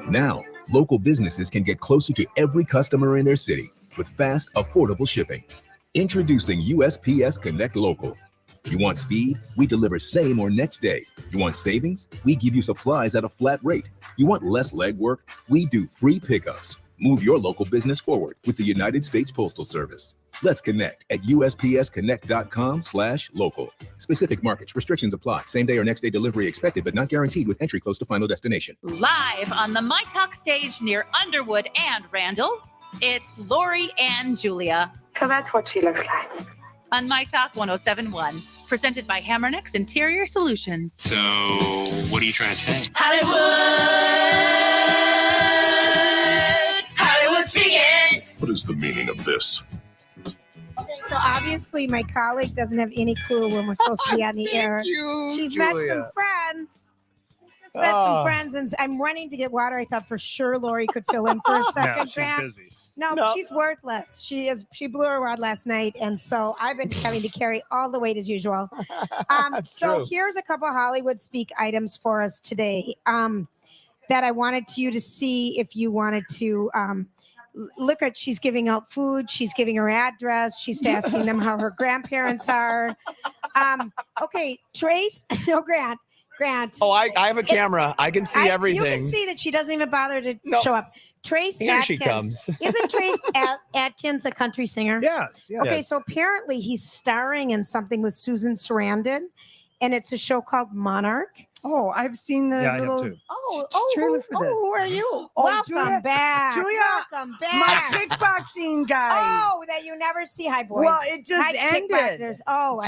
Now, local businesses can get closer to every customer in their city with fast, affordable shipping. Introducing USPS Connect Local. You want speed? We deliver same or next day. You want savings? We give you supplies at a flat rate. You want less legwork? We do free pickups. Move your local business forward with the United States Postal Service. Let's connect at USPSconnect.com/local. Specific markets, restrictions apply. Same day or next day delivery expected, but not guaranteed with entry close to final destination. Live on the myTalk stage near Underwood and Randall, it's Lori and Julia. So that's what she looks like. On myTalk 107.1, presented by Hamernex Interior Solutions. So, what are you trying to say? Hollywood speaking. What is the meaning of this? Okay, so obviously my colleague doesn't have any clue when we're supposed to be on the air. She's met some friends. Just met some friends, and I'm running to get water. I thought for sure Lori could fill in for a second. No, she's Grant. busy. No, she's worthless. She blew her wad last night, and so I've been having to carry all the weight as usual. So true. here's a couple Hollywood speak items for us today that I wanted you to see if you wanted to look at. She's giving out food. She's giving her address. She's asking them how her grandparents are. Okay, Trace. No, Grant. Oh, I have a camera. I can see everything. You can see that she doesn't even bother to show up. Trace Here Adkins. she comes. Isn't Trace Adkins a country singer? Yes. Okay, so apparently he's starring in something with Susan Sarandon, and it's a show called Monarch. Oh, I've seen the Yeah, I have little too. trailer for this. Who are you? Oh, Welcome Julia- back. Julia, Welcome My back. kickboxing guys. Oh, that you never see. Hi, boys. Well, it just Hi, ended. kickboxers. Oh,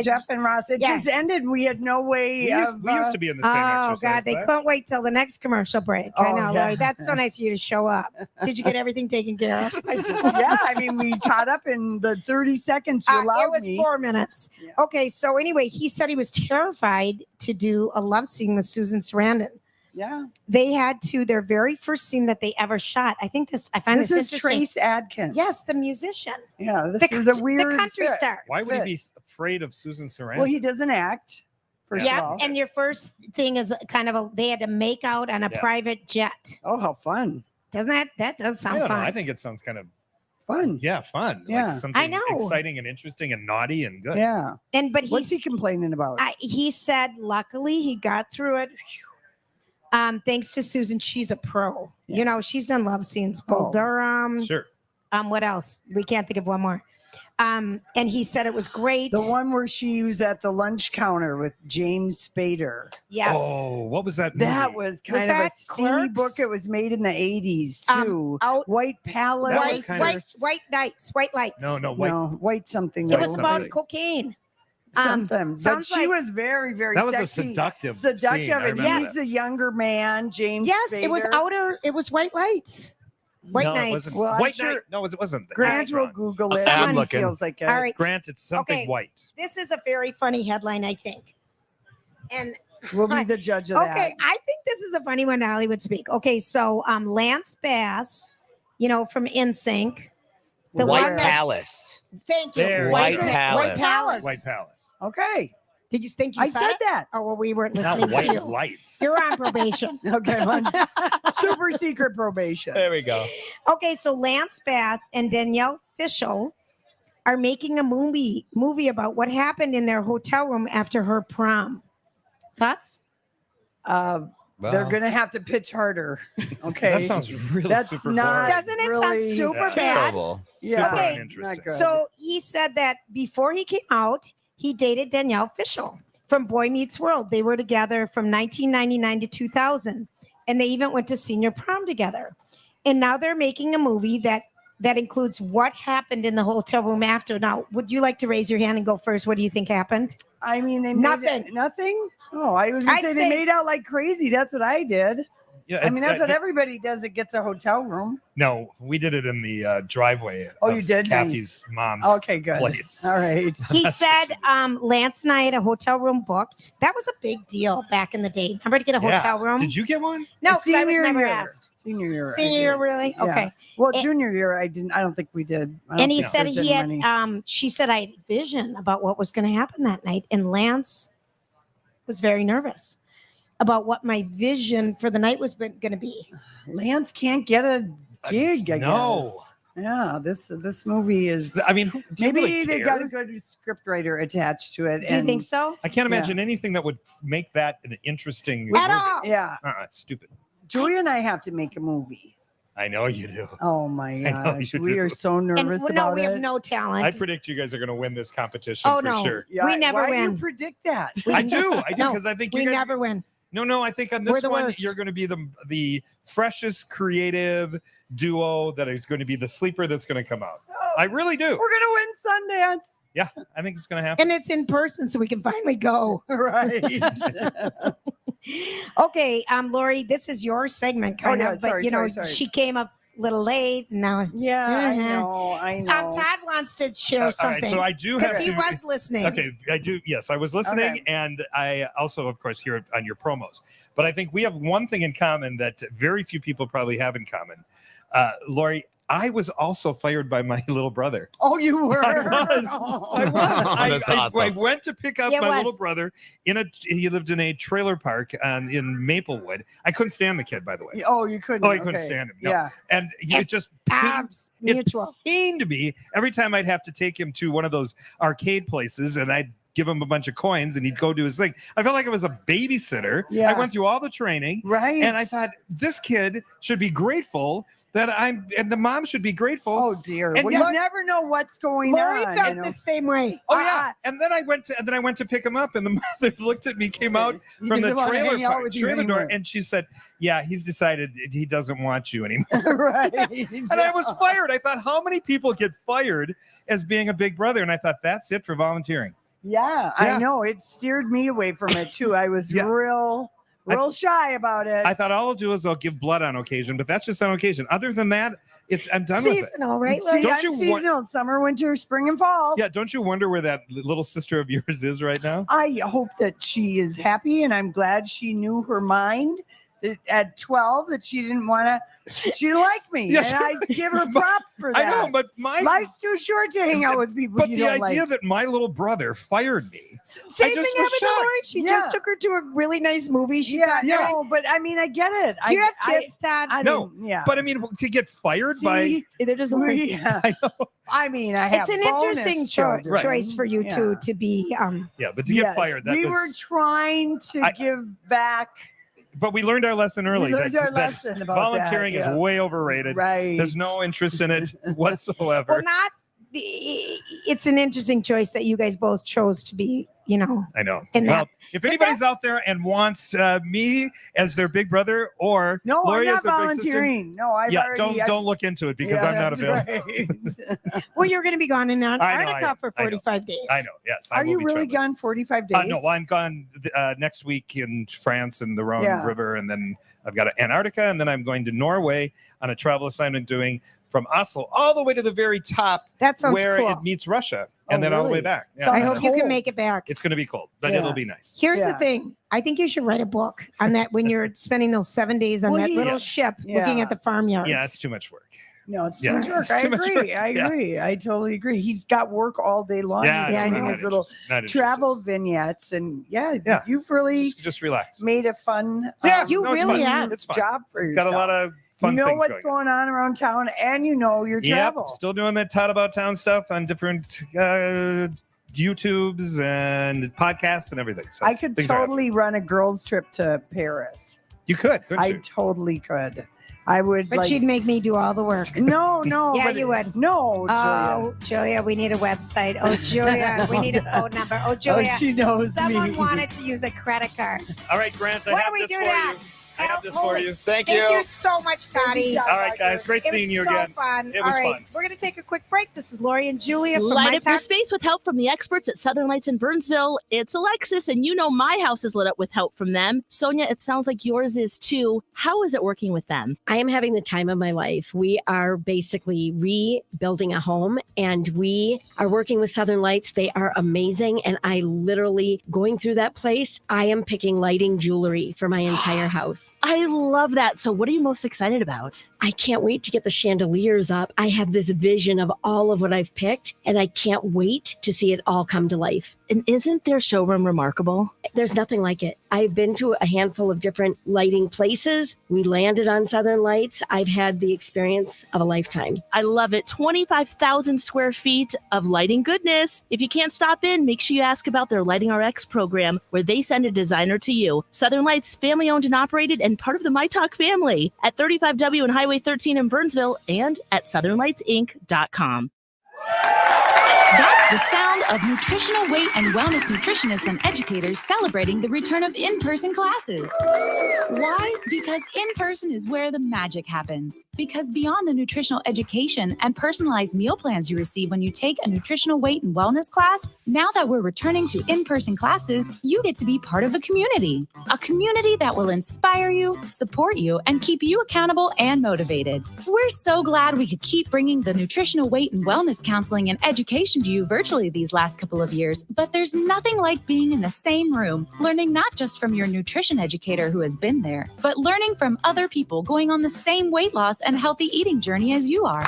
Jeff and Ross. It just ended. We had no way We used to be in the same Oh exercise God, they class. couldn't wait till the next commercial break. I Oh, know, yeah. Lori. That's so nice of you to show up. Did you get everything taken care of? I mean, we caught up in the 30 seconds you allowed it was me. 4 minutes. Okay, so anyway, he said he was terrified to do a love scene with Susan Sarandon. Yeah. They had to, their very first scene that they ever shot. I find This this is interesting. Trace Adkins. Yes, the musician. Yeah, this is a weird the country fit. star. Why would he be afraid of Susan Sarandon? Well, he doesn't act. First of Yeah, all. and your first thing is kind of they had to make out on a Yeah. private jet. Oh, how fun. Doesn't that does I sound don't know. fun? I think it sounds kind of fun. Yeah, fun. Yeah. Like something I know. exciting and interesting and naughty and good. Yeah. But what's he complaining about? He said, luckily he got through it. Thanks to Susan, she's a pro. Yeah. You know, she's done love scenes, Bull Durham. Sure. What else? We can't think of one more. And he said it was great. The one where she was at the lunch counter with James Spader. Yes. Oh, what was that movie? That was kind of that a steamy Clerks? book. It was made in the 80s too. White Palace. That was kind of- white nights, white lights. No, white something. It was though. about cocaine. Something. But sounds she like- was very, very That was a sexy. seductive Seductive. scene. I And remember he's that. the younger man, James Yes, it was Spader. it was white lights. White no, it nights. wasn't. Well, I'm White sure- night. No, it wasn't. Grant will Google it. I'm He looking. feels like it. All right. Grant, it's something Okay. white. This is a very funny headline, I think. And We'll be the judge of that. okay, I think this is a funny one to Hollywood speak. Okay, so Lance Bass, you know, from NSYNC. The White one that- Palace. Thank you. There White you go. Palace. White Palace. White Palace. Okay. Did you think you I said that. Oh, well, we weren't Not listening to white you. lights. You're on probation. Okay. Super secret probation. There we go. Okay, so Lance Bass and Danielle Fishel are making a movie about what happened in their hotel room after her prom. Thoughts? They're gonna have to pitch harder. Okay. That sounds really That's super not boring. Doesn't it really sound super Yeah. bad? Terrible. Yeah. Super Okay, uninteresting. not good. So he said that before he came out, he dated Danielle Fishel from Boy Meets World. They were together from 1999 to 2000, and they even went to senior prom together. And now they're making a movie that includes what happened in the hotel room after. Now, would you like to raise your hand and go first? What do you think happened? I mean, they Nothing. Nothing. Oh, I was gonna I'd say say- they made out like crazy. That's what I did. Yeah, I mean, that's what everybody does that gets a hotel room. No, we did it in the driveway. Oh, of you did? Kathy's mom's Okay, good. place. All right. He said Lance and I had a hotel room booked. That was a big deal back in the day. Remember to get a hotel room? Did you get one? No, because I was Senior never year. asked. Senior year. I Senior year, did. really? Yeah. Okay. Well, And- junior year, I didn't. I don't think we did. I don't And he think said there's he any had, money. she said, I had a vision about what was going to happen that night. And Lance was very nervous about what my vision for the night was going to be. Lance can't get a gig. I no. guess. Yeah. This movie is. I mean, do you Maybe really they care? got a good scriptwriter attached to it. Do you think so? I can't Yeah. imagine anything that would make that an interesting At movie. all. Yeah. It's stupid. Julia and I have to make a movie. I know you do. Oh my I know gosh. you We do. are so And nervous no, about we it. have no talent. I predict you guys are going to win this competition Oh, for no. sure. Yeah, We never why do win. you predict that? I do No, because I think we you guys. never win. No, I think on We're this the one worst. you're going to be the freshest creative duo that is going to be the sleeper that's going to come out. I really do. We're gonna win Sundance. Yeah, I think it's going to happen. And it's in person, so we can finally go. Right. Okay, Lori, this is your segment, kind yeah, of, but sorry, you know, sorry. she came up a little late. Now, Yeah, I Mhm. know. I know. Todd wants to share All right, something. so I do have because he to. was listening. Okay, I do. Yes, I was listening, Okay. and I also, of course, hear it on your promos. But I think we have one thing in common that very few people probably have in common. Lori, I was also fired by my little brother. Oh, you were. I was. That's awesome. I went to pick up Yeah, it my was. little brother he lived in a trailer park in Maplewood. I couldn't stand the kid, by the way. Oh, you couldn't. Oh, I couldn't Okay. stand him. No. Yeah. And it just pained, Abs mutual. pained me every time I'd have to take him to one of those arcade places, and I'd give him a bunch of coins and he'd go do his thing. I felt like I was a babysitter. Yeah. I went through all the training. Right. And I thought this kid should be grateful and the mom should be grateful. Oh dear. And Well, yeah- you never know what's going Lori on. felt you know? the same way. Oh yeah, and then I went to pick him up, and the mother looked at me, came out He from the doesn't wanna trailer hang out with you door, anymore. and she said, "Yeah, he's decided he doesn't want you anymore." Right. And I was fired. I thought, how many people get fired as being a big brother? And I thought, that's it for volunteering. Yeah, Yeah. I know. It steered me away from it too. I was Yeah. real shy about it. I thought all I'll do is I'll give blood on occasion, but that's just on occasion. Other than that, I'm done with it. Seasonal, right? See, Don't you I'm seasonal, summer, winter, spring, and fall. Yeah, don't you wonder where that little sister of yours is right now? I hope that she is happy, and I'm glad she knew her mind at 12 that she didn't want to. She didn't like me, Yeah, and I give her props for that. I know, but life's too short to hang out with people. But you the don't idea like. that my little brother fired me. Same I thing just was happened to Lori. shocked. She Yeah. just took her to a really nice movie. She Yeah, thought, no, but I mean, I get it. Do you have I- kids, Todd? No, yeah. but I mean, to get fired by. See, They're just yeah. I know. I mean, I have it's an bonus interesting children. choice for you two to be. Yeah, but to get Yes, fired, that we was. were trying to give back. But we learned our lesson early. We learned our that lesson about volunteering that, yeah. is way overrated. Right. There's no interest in it whatsoever. Well, not. It's an interesting choice that you guys both chose to be. I know. And Well, that- if anybody's out there and wants me as their big brother or No, Lori I'm as not their big sister, volunteering. No, I've already. don't look into it because Yeah, I'm not that's available. right. Well, you're going to be gone in I Antarctica know, for I know. 45 days. I know. Yes. I Are will you be really traveling. gone 45 days? No, I'm gone next week in France and the Rhone Yeah. River, and then I've got Antarctica, and then I'm going to Norway on a travel assignment doing from Oslo all the way to the very top That sounds where cool. it meets Russia, and Oh, then all the way really? back. Yeah, I Sounds hope you cool. can make it back. it's going to be cold, but Yeah. it'll be nice. Here's the Yeah. thing. I think you should write a book on that when you're spending those 7 days on Well, that little yeah. ship looking Yeah. at the farmyards. Yeah, it's too much work. No, it's Yeah, too much work. it's I too much agree. work. I Yeah. agree. I totally agree. He's got work all day long. Yeah, He's I doing know. his little Not travel vignettes, and Yeah. you've really Just relax. made a fun. Yeah, You no, it's really fun. have. It's fun. job for yourself. Got a lot of fun you know things what's going going on around town, and you know your travel. Yep, still doing that Todd About Town stuff on different YouTubes and podcasts and everything. So I could things are totally run a girls' trip to Paris. happening. You could, couldn't I you? totally could. I would. But like, she'd make me do all the work. No. Yeah, but- you would. No, Oh, Julia, we need a website. Oh, Julia, we need a phone number. Oh, Julia, she knows someone me. wanted to use a credit card. All right, Grant, I Why have don't we this do for that? you. I have this Holy- for you. Thank Thank you. you so much, Toddy. Thank All right, guys, great It seeing was you so again. fun. It All was right, fun. we're going to take a quick break. This is Lori and Julia from Light up your myTalk. space with help from the experts at Southern Lights in Burnsville. It's Alexis, and you know my house is lit up with help from them. Sonia, it sounds like yours is too. How is it working with them? I am having the time of my life. We are basically rebuilding a home, and we are working with Southern Lights. They are amazing. And I literally, going through that place, I am picking lighting jewelry for my entire house. I love that. So what are you most excited about? I can't wait to get the chandeliers up. I have this vision of all of what I've picked, and I can't wait to see it all come to life. And isn't their showroom remarkable? There's nothing like it. I've been to a handful of different lighting places. We landed on Southern Lights. I've had the experience of a lifetime. I love it. 25,000 square feet of lighting goodness. If you can't stop in, make sure you ask about their Lighting RX program, where they send a designer to you. Southern Lights, family owned and operated, and part of the myTalk family at 35W and Highway 13 in Burnsville, and at southernlightsinc.com. That's the sound of nutritional weight and wellness nutritionists and educators celebrating the return of in-person classes. Why? Because in-person is where the magic happens. Because beyond the nutritional education and personalized meal plans you receive when you take a nutritional weight and wellness class, now that we're returning to in-person classes, you get to be part of a community. A community that will inspire you, support you, and keep you accountable and motivated. We're so glad we could keep bringing the nutritional weight and wellness counseling and education to you virtually these last couple of years, but there's nothing like being in the same room, learning not just from your nutrition educator who has been there, but learning from other people going on the same weight loss and healthy eating journey as you are.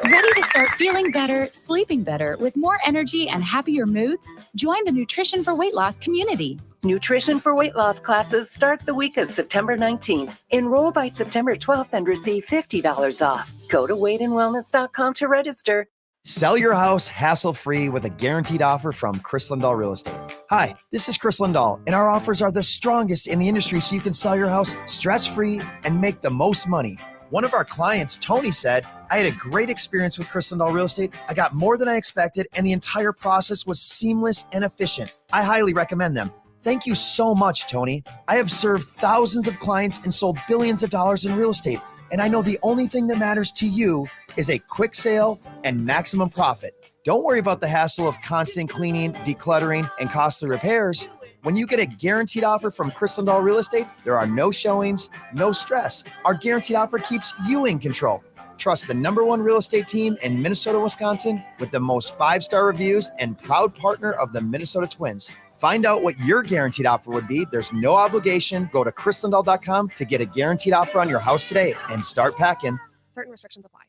Ready to start feeling better, sleeping better, with more energy and happier moods? Join the Nutrition for Weight Loss community. Nutrition for Weight Loss classes start the week of September 19th. Enroll by September 12th and receive $50 off. Go to weightandwellness.com to register. Sell your house hassle-free with a guaranteed offer from Chris Lindahl Real Estate. Hi, this is Chris Lindahl, and our offers are the strongest in the industry so you can sell your house stress-free and make the most money. One of our clients, Tony, said, I had a great experience with Chris Lindahl Real Estate. I got more than I expected, and the entire process was seamless and efficient. I highly recommend them. Thank you so much, Tony. I have served thousands of clients and sold billions of dollars in real estate. And I know the only thing that matters to you is a quick sale and maximum profit. Don't worry about the hassle of constant cleaning, decluttering, and costly repairs. When you get a guaranteed offer from Chris Lindahl Real Estate, there are no showings, no stress. Our guaranteed offer keeps you in control. Trust the #1 real estate team in Minnesota, Wisconsin, with the most 5-star reviews and proud partner of the Minnesota Twins. Find out what your guaranteed offer would be. There's no obligation. Go to chrislindahl.com to get a guaranteed offer on your house today and start packing. Certain restrictions apply.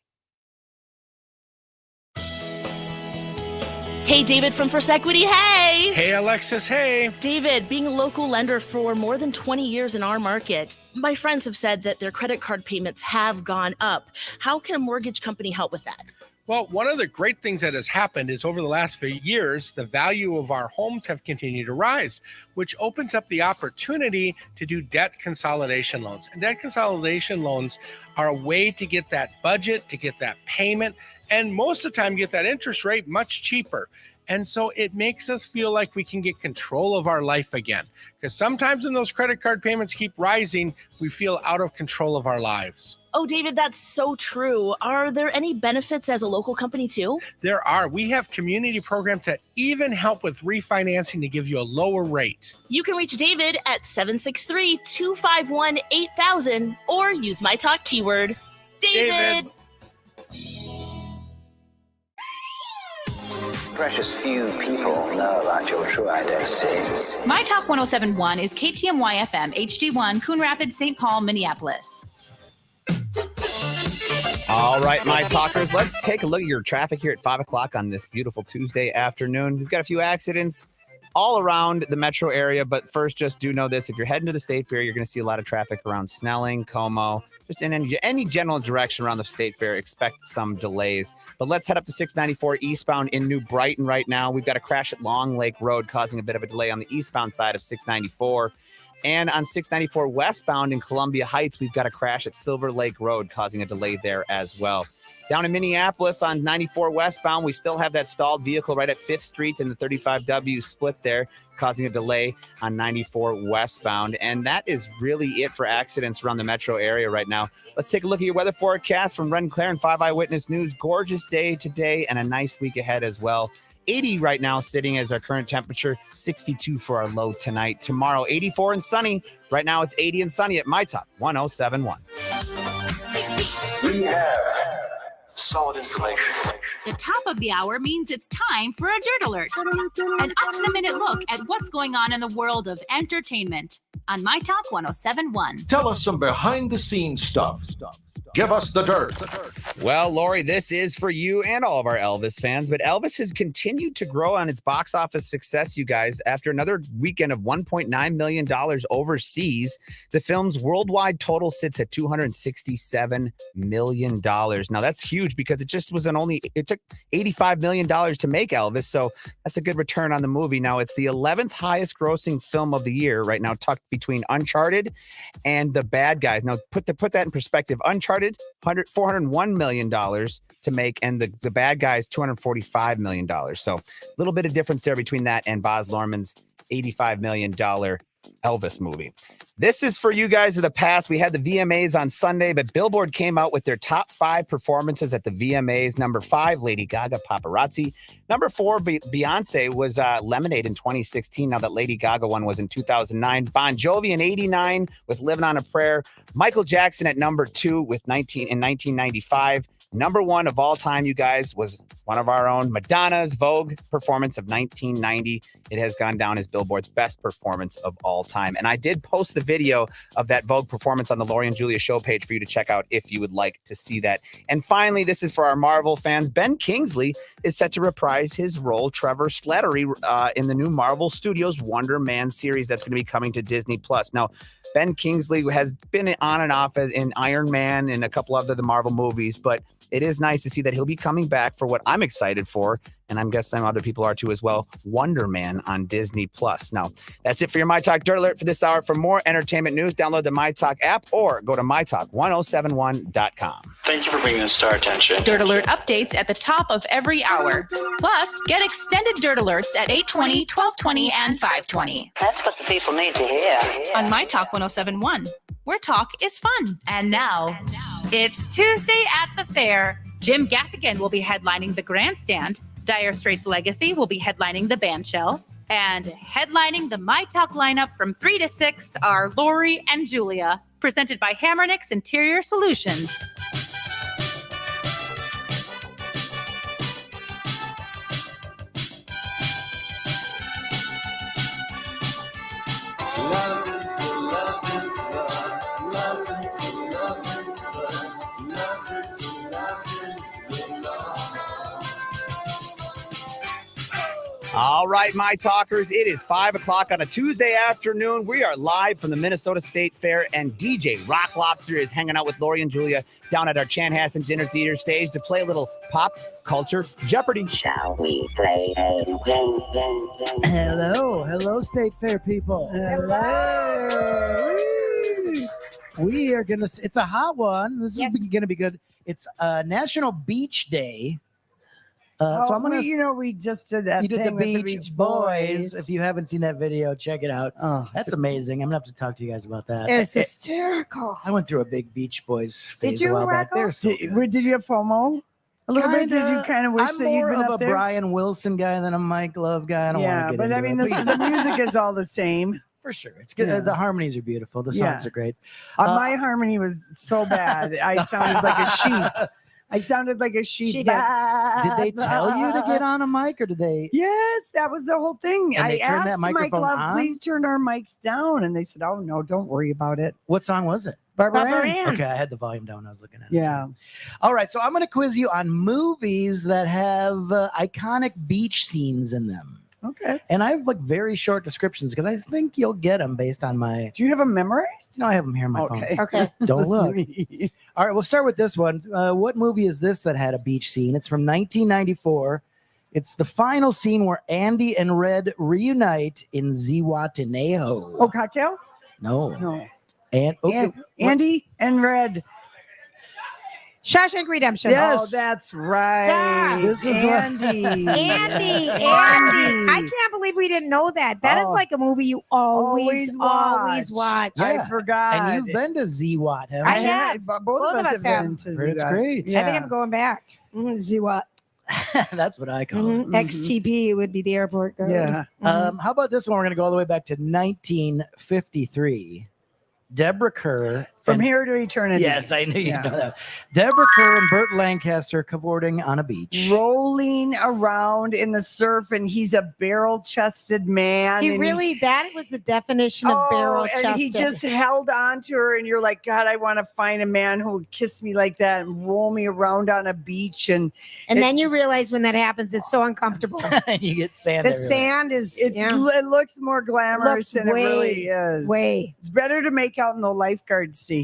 Hey, David from First Equity. Hey. Hey, Alexis. Hey. David, being a local lender for more than 20 years in our market, my friends have said that their credit card payments have gone up. How can a mortgage company help with that? Well, one of the great things that has happened is over the last few years, the value of our homes have continued to rise, which opens up the opportunity to do debt consolidation loans. And debt consolidation loans are a way to get that budget, to get that payment, and most of the time get that interest rate much cheaper. And so it makes us feel like we can get control of our life again. Because sometimes when those credit card payments keep rising, we feel out of control of our lives. Oh, David, that's so true. Are there any benefits as a local company too? There are. We have community programs that even help with refinancing to give you a lower rate. You can reach David at 763-251-8000 or use myTalk keyword. David. Precious few people know about your true identity. myTalk 1071 is KTMY FM, HD1, Coon Rapids, St. Paul, Minneapolis. All right, my talkers, let's take a look at your traffic here at 5 o'clock on this beautiful Tuesday afternoon. We've got a few accidents all around the metro area, but first, just do know this. If you're heading to the State Fair, you're going to see a lot of traffic around Snelling, Como, just in any general direction around the State Fair. Expect some delays. But let's head up to 694 eastbound in New Brighton right now. We've got a crash at Long Lake Road causing a bit of a delay on the eastbound side of 694. And on 694 westbound in Columbia Heights, we've got a crash at Silver Lake Road causing a delay there as well. Down in Minneapolis on 94 westbound, we still have that stalled vehicle right at 5th Street and the 35W split there, causing a delay on 94 westbound. And that is really it for accidents around the metro area right now. Let's take a look at your weather forecast from Red Claire and 5 Eyewitness News. Gorgeous day today and a nice week ahead as well. 80 right now sitting as our current temperature, 62 for our low tonight. Tomorrow, 84 and sunny. Right now, it's 80 and sunny at myTalk 1071. We have solid information. The top of the hour means it's time for a Dirt Alert, an up-to-the-minute look at what's going on in the world of entertainment on myTalk 1071. Tell us some behind-the-scenes stuff. Give us the dirt. Well, Lori, this is for you and all of our Elvis fans, but Elvis has continued to grow on its box office success, you guys. After another weekend of $1.9 million overseas, the film's worldwide total sits at $267 million. Now, that's huge because it took $85 million to make Elvis, so that's a good return on the movie. Now, it's the 11th highest grossing film of the year right now, tucked between Uncharted and The Bad Guys. Now, put that in perspective. Uncharted, $401 million to make, and the Bad Guys, $245 million. So a little bit of difference there between that and Baz Luhrmann's $85 million Elvis movie. This is for you guys of the past. We had the VMAs on Sunday, but Billboard came out with their top 5 performances at the VMAs. Number 5, Lady Gaga, Paparazzi. Number 4, Beyonce was Lemonade in 2016. Now that Lady Gaga one was in 2009. Bon Jovi in 89 with Living on a Prayer. Michael Jackson at number 2 with 1995. Number 1 of all time, you guys, was one of our own, Madonna's Vogue performance of 1990. It has gone down as Billboard's best performance of all time. And I did post the video of that Vogue performance on the Lori and Julia show page for you to check out if you would like to see that. And finally, this is for our Marvel fans. Ben Kingsley is set to reprise his role, Trevor Slattery, in the new Marvel Studios Wonder Man series that's going to be coming to Disney+. Now, Ben Kingsley has been on and off in Iron Man and a couple of the Marvel movies, but it is nice to see that he'll be coming back for what I'm excited for, and I'm guessing other people are too as well, Wonder Man on Disney+. Now, that's it for your myTalk Dirt Alert for this hour. For more entertainment news, download the myTalk app or go to mytalk1071.com. Thank you for bringing this to our attention. Dirt Alert updates at the top of every hour. Plus, get extended Dirt Alerts at 8:20, 12:20, and 5:20. That's what the people need to hear. On myTalk 1071, where talk is fun. And now, it's Tuesday at the fair. Jim Gaffigan will be headlining the Grandstand. Dire Straits Legacy will be headlining the Bandshell. And headlining the myTalk lineup from 3 to 6 are Lori and Julia, presented by Hammernix Interior Solutions. All right, my talkers, it is 5 o'clock on a Tuesday afternoon. We are live from the Minnesota State Fair, and DJ Rock Lobster is hanging out with Lori and Julia down at our Chanhassen Dinner Theater stage to play a little pop culture Jeopardy. Shall we play a game? Hello, State Fair people. Hello. We are gonna. It's a hot one. This is gonna be good. It's National Beach Day. So I'm gonna. We just did that. You did thing the with Beach Boys. If you haven't seen that video, check it out. Oh, that's amazing. I'm gonna have to talk to you guys about that. It's hysterical. I went through a big Beach Boys phase Did you, a while back. Rocco? Did you have FOMO? A little bit. Did you kind of wish I'm that you'd more been of up a there? Brian Wilson guy than a Mike Love guy. I don't want to get but into I mean, it. the music is all the same. For sure. It's good. Yeah. The harmonies are beautiful. The songs are great. My harmony was so bad. I sounded like a sheep. I sounded like a sheep. Did they tell you to get on a mic, or did they? Yes, that was the whole thing. And I they turned that asked Mike microphone Love, on? please turn our mics down. And they said, oh, no, don't worry about it. What song was it? Barbara Ann. Okay, I had the volume down. I was looking at it. Yeah. All right, so I'm going to quiz you on movies that have iconic beach scenes in them. Okay. And I have very short descriptions because I think you'll get them based on my. Do you have them memorized? No, I have them here on my phone. Okay. Don't look. All right, we'll start with this one. What movie is this that had a beach scene? It's from 1994. It's the final scene where Andy and Red reunite in Zihuatanejo. Oh, Cocktail? No. And Andy and Red. Shawshank Redemption. Yes. Oh, that's right. This is Andy. Andy. I can't believe we didn't know that. That is like a movie you always watch. Yeah. I forgot. And you've been to Ziwat, haven't I you? have. Both of us have been to Heard it's Ziwat. great. I think I'm going back. Ziwat. That's what I call it. XTP would be the airport code. Yeah. How about this one? We're going to go all the way back to 1953. Deborah Kerr. From Here to Eternity. Yes, I knew you'd know that. Deborah Kerr and Burt Lancaster cavorting on a beach. Rolling around in the surf, and he's a barrel-chested man. That was the definition of barrel-chested. And he just held on to her, and you're like, God, I want to find a man who would kiss me like that and roll me around on a beach. And then you realize when that happens, it's so uncomfortable. You get sand. The everywhere. sand is, it looks more glamorous than it really is. It's better to make out in the lifeguard station.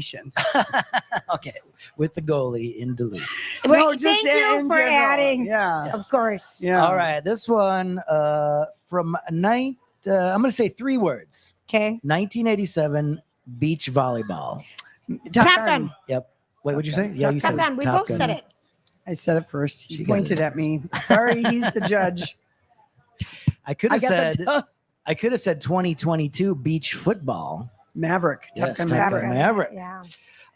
Okay, with the goalie in Duluth. Thank you for adding. Yeah, of course. Yeah. All right, this one from I'm going to say 3 words. Okay. 1987 beach volleyball. Top Gun. Yep. Wait, what'd you say? Yeah, you Top said Gun. We Top both Gun. said it. I said it first. She She got pointed it. at me. Sorry, he's the judge. I could have said 2022 beach football. Maverick. Yes, Top Gun Top Gun Maverick. Yeah.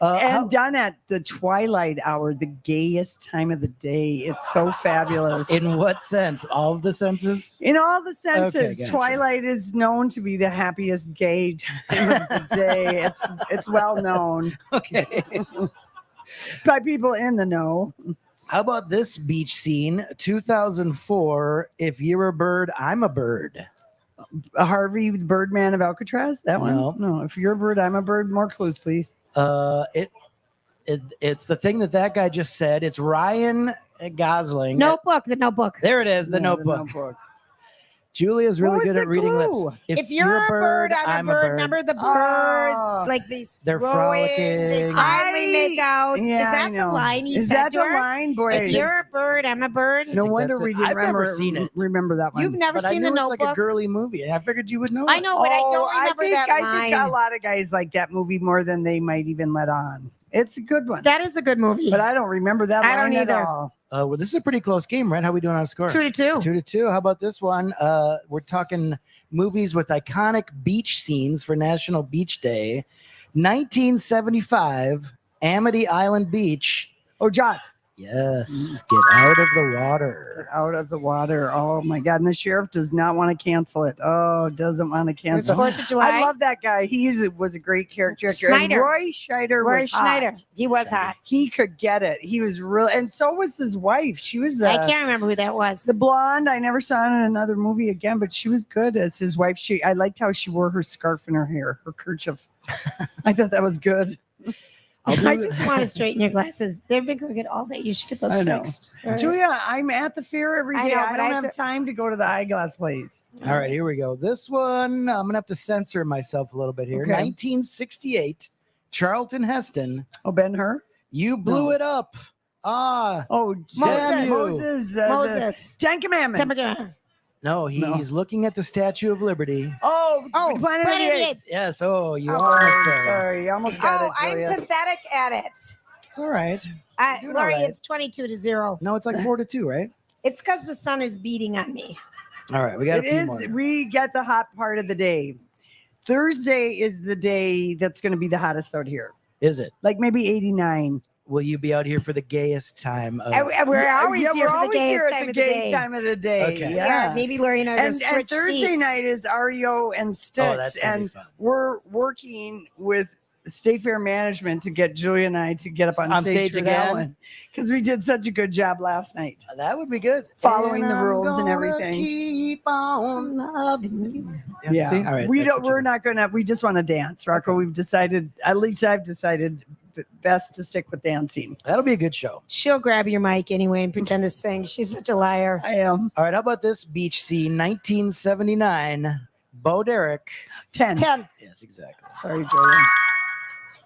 And done at the twilight hour, the gayest time of the day. It's so fabulous. In what sense? All of the senses? In all the senses, gotcha. Twilight is known to be the happiest gay time of the day. It's well known. Okay. By people in the know. How about this beach scene? 2004. If you're a bird, I'm a bird. Harvey, the Birdman of Alcatraz. That one. No. No. If you're a bird, I'm a bird. More clues, please. It's the thing that guy just said. It's Ryan Gosling. Notebook. The Notebook. There it is. The Notebook. Julia's really good at reading lips. If you're a bird, I'm a bird. Remember the birds, like these. They're rowing, They frolicking. finally make out. Yeah, is I that the know. line he Is said that to the her? line, boy? If you're a bird, I'm a bird. No wonder we didn't I've never seen it. remember that one. You've never But I seen knew the it's Notebook. like a girly movie. I figured you would know. I it. know, but I don't remember that I line. think a lot of guys like that movie more than they might even let on. It's a good one. That is a good movie. But I don't remember that I line don't at either. all. Well, this is a pretty close game, right? How we doing on a score? 2-2. 2-2. How about this one? We're talking movies with iconic beach scenes for National Beach Day. 1975, Amity Island Beach. Oh, Jaws. Yes. Get out of the water. Get out of the water. Oh my God. And the sheriff does not want to cancel it. Oh, doesn't want to cancel it. 4th of July. I love that guy. Was a great character actor. Schneider. And Roy Scheider Roy was Schneider. hot. He was hot. He could get it. He was real. And so was his wife. She was I can't remember who that was. the blonde. I never saw her in another movie again, but she was good as his wife. I liked how she wore her scarf in her hair, her kerchief. I thought that was good. I just want to straighten your glasses. They've been crooked all day. You should get those I know. fixed. All right. Julia, I'm at the fair every day. I know, I but don't I have have time to go to the eyeglass place. All right, here we go. This one, I'm gonna have to censor myself a little bit here. Okay. 1968, Charlton Heston. Oh, Ben-Hur? You blew it up. Oh, damn you. Moses. Ten Commandments. No, he's looking at the Statue of Liberty. Oh, Planet of the Apes. Yes. Oh, you Oh, almost there. sorry, you almost got it, I'm Julia. pathetic at it. It's all right. Doing all Lori, right. it's 22-0. No, it's like 4-2, right? It's because the sun is beating on me. All right, we got It a few is. more. We get the hot part of the day. Thursday is the day that's going to be the hottest out here. Is it? Like maybe 89. Will you be out here for the gayest time? Of... We're always Yeah, here we're for the always gayest here at time the of the gay day. time of the day. Okay. Yeah, maybe Lori and I are and switch Thursday seats. night is REO and Sticks, that's gonna be and fun. we're working with State Fair management to get Julia and I to get up on stage with that again? one because we did such a good job last night. That would be good. Following And the I'm rules and gonna everything. Keep on loving you. Yeah. See? All right. We that's don't. what you We're not gonna. We just want to dance, Rocco. We've decided. At least I've decided best to stick with dancing. That'll be a good show. She'll grab your mic anyway and pretend to sing. She's such a liar. I am. All right. How about this beach scene? 1979. Bo Derek. 10. Yes, exactly. Sorry, Julia.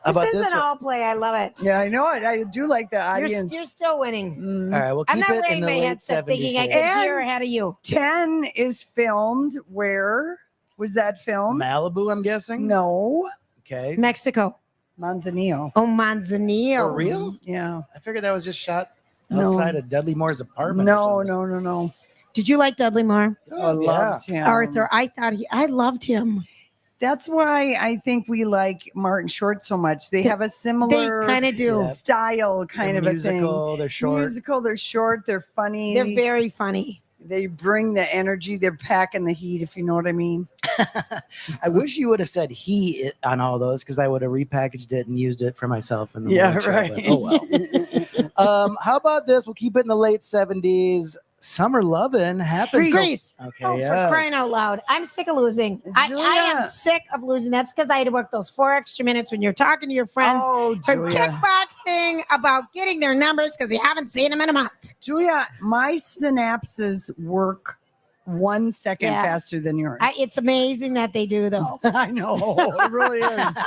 How This about isn't this one? all play. I love it. Yeah, I know it. I do like the audience. You're still winning. Mm. All right. We'll I'm keep not it in wearing the my late headset 70s. thinking I here. could hear ahead of you. 10 is filmed where? Was that filmed? Malibu, I'm guessing. No. Okay. Mexico. Manzanillo. Oh, Manzanillo. For real? Yeah. I figured that was just shot No. outside of Dudley Moore's apartment. or something. No. Did you like Dudley Moore? I loved him. Arthur. I loved him. That's why I think we like Martin Short so much. They have a similar kinda do. style kind of a thing. Musical, they're short. Musical, they're short, they're funny. They're very funny. They bring the energy, they're packing the heat, if you know what I mean. I wish you would have said he on all those because I would have repackaged it and used it for myself in the Yeah, morning show, right. but oh well. How about this? We'll keep it in the late 70s. Summer Lovin' happens. Grease. Okay, Oh, yes. for crying out loud. I'm sick of losing. I am Julia. sick of losing. That's because I had to work those 4 extra minutes when you're talking to your friends Oh, from Julia. kickboxing about getting their numbers because you haven't seen them in a month. Julia, my synapses work 1 second Yeah. faster than yours. It's amazing that they do, though. I know, it really is.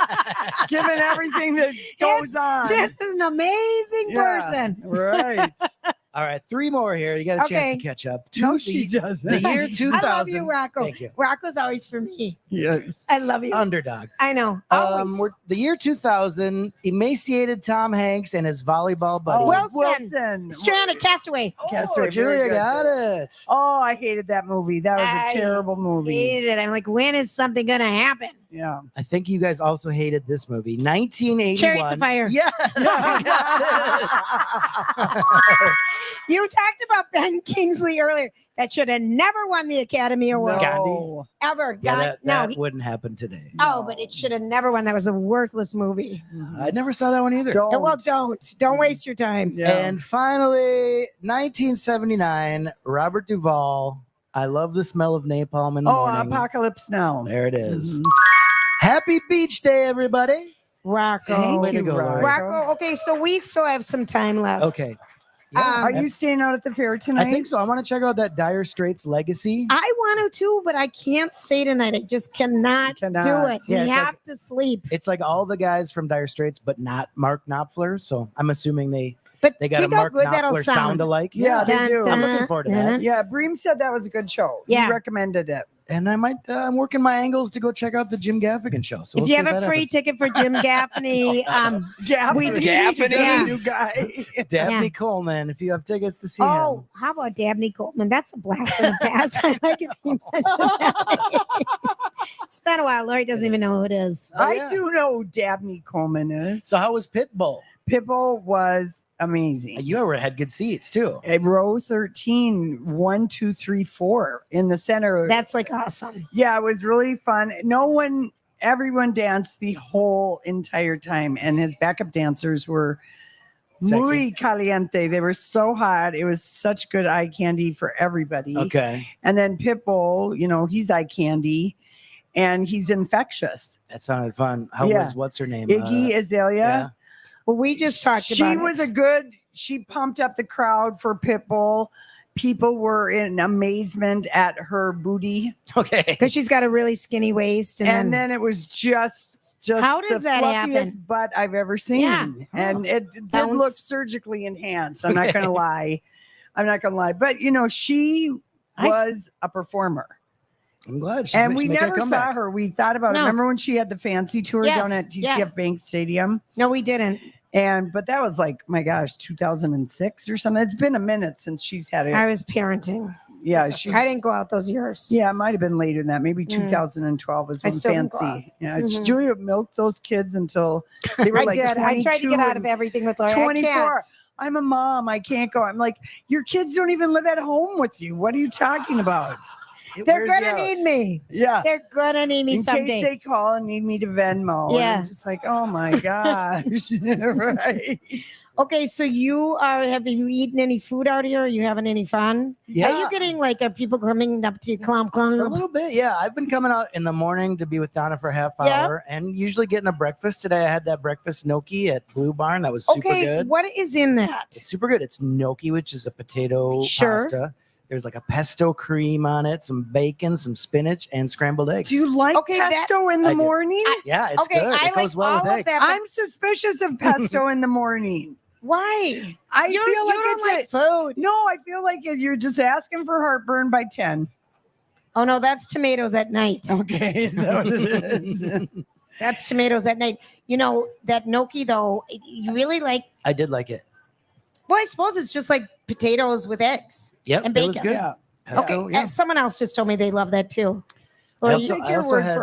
Given everything that goes on. This is an amazing Yeah, person. Right. All right, 3 more here. You got a Okay. chance to catch up. No, she doesn't. The year 2000. I love you, Rocco. Thank you. Rocco's always for me. Yes. I love you. Underdog. I know. Always. The year 2000, emaciated Tom Hanks and his volleyball buddy. Oh, Wilson. Stranded Castaway. Oh, Julia got it. Oh, I hated that movie. That was I a terrible movie. Hated it. I'm like, when is something going to happen? Yeah. I think you guys also hated this movie, 1981. Chariots of Fire. Yeah. You talked about Ben Kingsley earlier. That should have never won the Academy Award. No. Ever. Yeah, God, that wouldn't happen today. Oh, but it should have never won. That was a worthless movie. I never saw that one either. Well, don't waste your time. And finally, 1979, Robert Duvall. I love the smell of napalm in the morning. Apocalypse Now. There it is. Happy Beach Day, everybody. Rocco. Way to go, Lori. Rocco. Okay, so we still have some time left. Okay. Are you staying out at the fair tonight? I think so. I want to check out that Dire Straits Legacy. I want to too, but I can't stay tonight. I just cannot do it. Yeah, we it's have like- to sleep. It's like all the guys from Dire Straits, but not Mark Knopfler. So I'm assuming they got think a how Mark good that'll Knopfler sound. sound alike. Yeah, they do. I'm looking forward to that. Yeah, Bream said that was a good show. Yeah. He recommended it. And I might, I'm working my angles to go check out the Jim Gaffigan show. So If we'll you see have a that free happens. ticket for Jim Gaffney, Gaffney. Yeah. New guy. Dabney Yeah. Coleman, if you have tickets to see Oh, him. how about Dabney Coleman? That's a blast from the past. I like it. It's been a while. Lori doesn't even know who it is. I do know who Dabney Coleman is. So how was Pitbull? Pitbull was amazing. You ever had good seats too. At row 13, 1, 2, 3, 4 in the center. That's like awesome. Yeah, it was really fun. Everyone danced the whole entire time, and his backup dancers were Sexy. muy caliente. They were so hot. It was such good eye candy for everybody. Okay. And then Pitbull, he's eye candy, and he's infectious. That sounded fun. How Yeah. was, what's her name? Iggy Azalea. yeah. Well, we just talked about it. She pumped up the crowd for Pitbull. People were in amazement at her booty. Okay. Because she's got a really skinny waist. And then it was just How does the that fluffiest happen? butt I've ever seen. Yeah. And it did look surgically enhanced. I'm not going to lie. But, she was a performer. I'm glad. And we never saw her. We thought about it. Remember when she had the fancy tour down at TCF Bank Stadium? No, we didn't. But that was like, my gosh, 2006 or something. It's been a minute since she's had it. I was parenting. Yeah, I didn't go out those years. Yeah, it might have been later than that. Maybe 2012 was I when still didn't go out. fancy. Yeah, Mhm. Julia milked those kids until they were I like did. 22 I tried to get out of and everything with Lori. 24. I can't. I'm a mom. I can't go. I'm like, your kids don't even live at home with you. What are you talking about? They're gonna need me. Yeah. They're gonna need me In someday. case they call and need me to Venmo. And Yeah. I'm just like, oh my gosh. Right. Okay, so have you eaten any food out here? Are you having any fun? Yeah. Are you getting are people coming up to you, clomp? A little bit, yeah. I've been coming out in the morning to be with Donna for a half Yeah. hour and usually getting a breakfast. Today I had that breakfast gnocchi at Blue Barn. That was super good. What is in that? It's super good. It's gnocchi, which is a potato pasta. There's like a pesto cream on it, some bacon, some spinach, and scrambled eggs. Do you like pesto in the I do. morning? Yeah, it's good. It goes well with eggs. I'm suspicious of pesto in the morning. Why? I You feel like don't it's like food. No, I feel like you're just asking for heartburn by 10. Oh no, that's tomatoes at night. Okay, is that what it is? That's tomatoes at night. That gnocchi though, you really like. I did like it. Well, I suppose it's just like potatoes with eggs. Yep, and it bacon. was good. Yeah. Pesto, Okay, yeah. someone else just told me they love that too. I Or also, you- I also had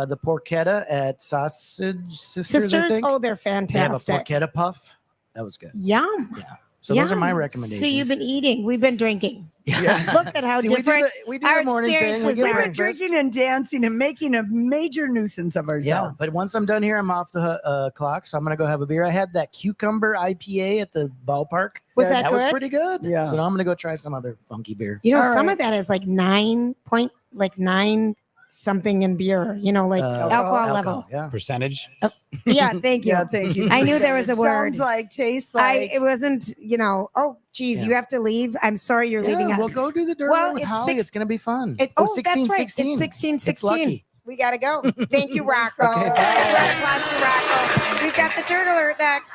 the porchetta at Sausage Sisters. I think. Oh, they're They have a fantastic. porchetta puff. That was good. Yum. Yeah. So those are my Yum. recommendations. So you've been eating. We've been drinking. Yeah. Look at how See, we do different we do our the morning thing. We experiences get We've are. been drinking and dancing and making a major nuisance of Yeah, ourselves. but once I'm done here, I'm off the clock, so I'm gonna go have a beer. I had that cucumber IPA at the ballpark. Was that was good? pretty good. Yeah. So now I'm gonna go try some other funky beer. Some of that is like 9 something in beer. Alcohol level. Yeah. Percentage. Yeah, thank you. Yeah, thank you. I knew there was a word. Sounds like, tastes like. It wasn't. Oh, geez, Yeah. you have to leave. I'm sorry, you're leaving us. We'll go do the dirt Well, with it's Holly. It's gonna be fun. That's right. It's 16. 16. lucky. We gotta go. Thank you, Rocco. Okay. Round of applause to Rocco. We've got the dirt alert next.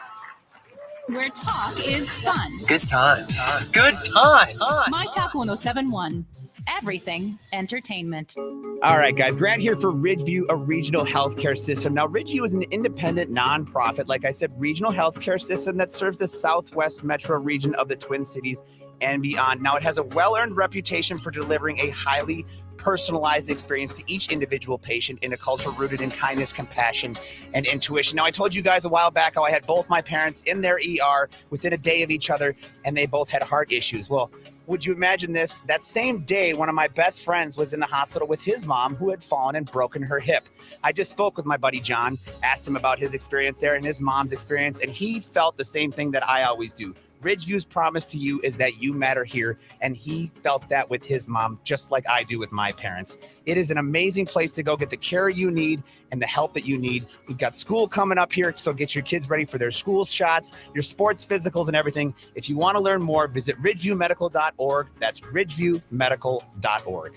Where talk is fun. Good times. Good times. My Talk 1071. Everything entertainment. All right, guys. Grant here for Ridgeview, a regional healthcare system. Now, Ridgeview is an independent nonprofit, like I said, regional healthcare system that serves the Southwest metro region of the Twin Cities and beyond. Now, it has a well-earned reputation for delivering a highly personalized experience to each individual patient in a culture rooted in kindness, compassion, and intuition. Now, I told you guys a while back how I had both my parents in their ER within a day of each other, and they both had heart issues. Well, would you imagine this? That same day, one of my best friends was in the hospital with his mom who had fallen and broken her hip. I just spoke with my buddy John, asked him about his experience there and his mom's experience, and he felt the same thing that I always do. Ridgeview's promise to you is that you matter here, and he felt that with his mom, just like I do with my parents. It is an amazing place to go get the care you need and the help that you need. We've got school coming up here, so get your kids ready for their school shots, your sports physicals, and everything. If you want to learn more, visit ridgeviewmedical.org. That's ridgeviewmedical.org.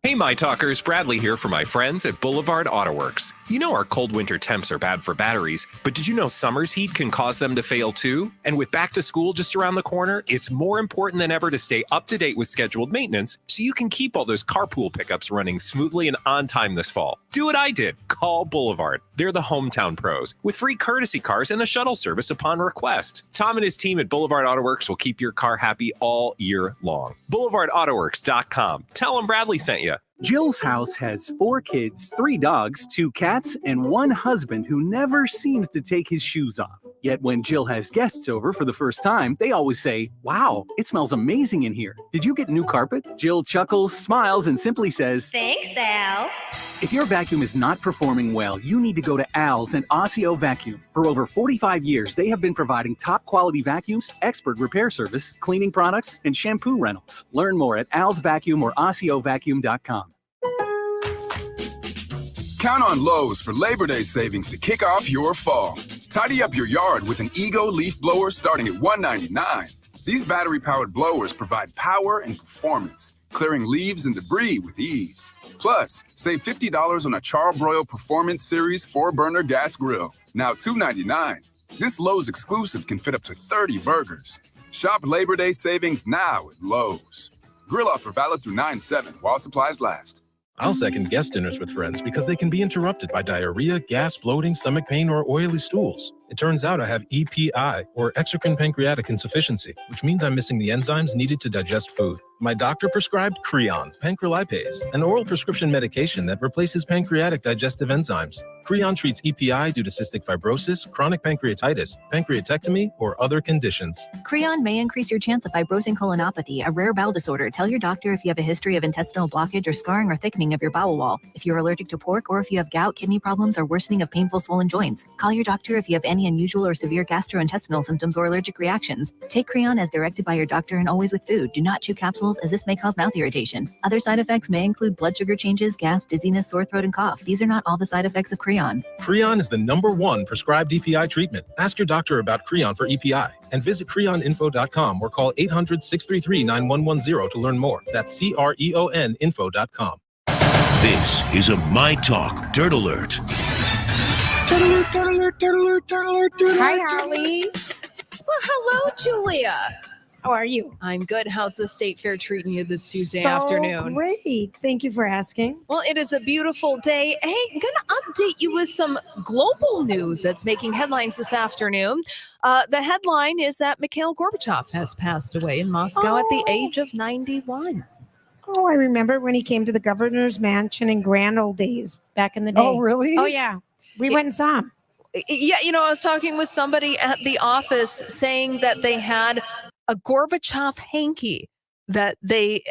Hey, my talkers, Bradley here for my friends at Boulevard Autoworks. You know our cold winter temps are bad for batteries, but did you know summer's heat can cause them to fail too? And with back to school just around the corner, it's more important than ever to stay up to date with scheduled maintenance so you can keep all those carpool pickups running smoothly and on time this fall. Do what I did. Call Boulevard. They're the hometown pros with free courtesy cars and a shuttle service upon request. Tom and his team at Boulevard Autoworks will keep your car happy all year long. BoulevardAutoworks.com. Tell them Bradley sent you. Jill's house has 4 kids, 3 dogs, 2 cats, and 1 husband who never seems to take his shoes off. Yet when Jill has guests over for the first time, they always say, "Wow, it smells amazing in here. Did you get new carpet?" Jill chuckles, smiles, and simply says, "Thanks, Al." If your vacuum is not performing well, you need to go to Al's and Osseo Vacuum. For over 45 years, they have been providing top quality vacuums, expert repair service, cleaning products, and shampoo rentals. Learn more at alsvacuum or OsseoVacuum.com. Count on Lowe's for Labor Day savings to kick off your fall. Tidy up your yard with an Ego leaf blower starting at $199. These battery-powered blowers provide power and performance, clearing leaves and debris with ease. Plus, save $50 on a Charbroil Performance Series 4-burner gas grill, now $299. This Lowe's exclusive can fit up to 30 burgers. Shop Labor Day savings now at Lowe's. Grill offer valid through 9/7 while supplies last. I'll second guest dinners with friends because they can be interrupted by diarrhea, gas, bloating, stomach pain, or oily stools. It turns out I have EPI, or exocrine pancreatic insufficiency, which means I'm missing the enzymes needed to digest food. My doctor prescribed Creon, pancrelipase, an oral prescription medication that replaces pancreatic digestive enzymes. Creon treats EPI due to cystic fibrosis, chronic pancreatitis, pancreatectomy, or other conditions. Creon may increase your chance of fibrosing colonopathy, a rare bowel disorder. Tell your doctor if you have a history of intestinal blockage or scarring or thickening of your bowel wall, if you're allergic to pork, or if you have gout, kidney problems, or worsening of painful swollen joints. Call your doctor if you have any unusual or severe gastrointestinal symptoms or allergic reactions. Take Creon as directed by your doctor and always with food. Do not chew capsules, as this may cause mouth irritation. Other side effects may include blood sugar changes, gas, dizziness, sore throat, and cough. These are not all the side effects of Creon. Creon is the #1 prescribed EPI treatment. Ask your doctor about Creon for EPI and visit creoninfo.com or call 800-633-9110 to learn more. That's CREON info.com. This is a myTalk Dirt Alert. Hi, Holly. Well, hello, Julia. How are you? I'm good. How's the state fair treating you this Tuesday So afternoon? Great. Thank you for asking. Well, it is a beautiful day. Hey, I'm going to update you with some global news that's making headlines this afternoon. The headline is that Mikhail Gorbachev has passed away in Moscow at the age of 91. Oh, I remember when he came to the governor's mansion in grand old days back in the day. Oh, really? Oh, yeah. We went and saw him. Yeah, I was talking with somebody at the office saying that they had a Gorbachev hanky that they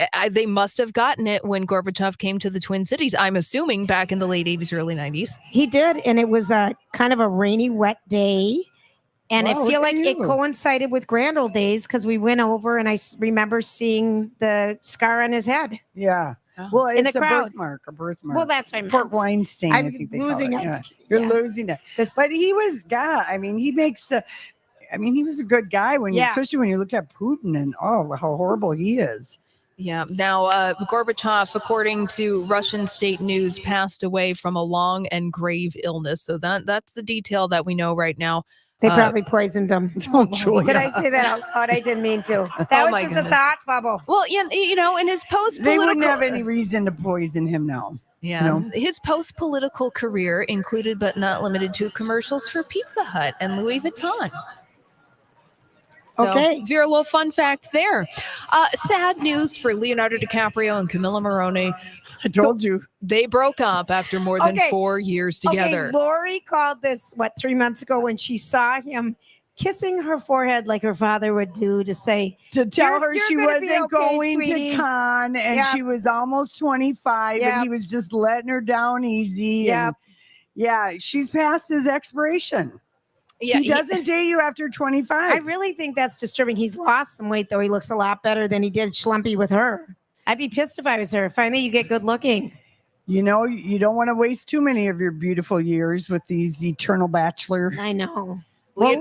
must have gotten it when Gorbachev came to the Twin Cities. I'm assuming back in the late 80s, early 90s. He did, and it was a kind of a rainy, wet day. And Wow, I feel look like at it you. coincided with grand old days because we went over and I remember seeing the scar on his head. Yeah. Well, In it's the a crowd. birthmark, a birthmark. Well, that's what I meant. Port Weinstein, I I'm think they losing call it. it. Yeah. You're Yeah. losing it. But he was, he makes, he was a good guy especially when you look at Putin and how horrible he is. Yeah. Now, Gorbachev, according to Russian state news, passed away from a long and grave illness. So that's the detail that we know right now. They probably poisoned him. Oh, Julia. Did I say that out loud? I didn't mean to. That Oh, was my just goodness. a thought bubble. Well, in his post-political... They wouldn't have any reason to poison him now. Yeah, his post-political career included but not limited to commercials for Pizza Hut and Louis Vuitton. Okay. So, your little fun fact there. Sad news for Leonardo DiCaprio and Camilla Morrone. I told you. They broke up after more than 4 years together. Okay, Lori called this, 3 months ago when she saw him kissing her forehead like her father would do to say, to tell her "You're she gonna be wasn't okay, going sweetie." to con and Yep. she was almost 25 Yep. and he was just letting her down easy. Yep. And yeah, she's past his expiration. Yeah, he doesn't date you after 25. I really think that's disturbing. He's lost some weight, though. He looks a lot better than he did schlumpy with her. I'd be pissed if I was her. Finally, you get good looking. You don't want to waste too many of your beautiful years with these eternal bachelor I know.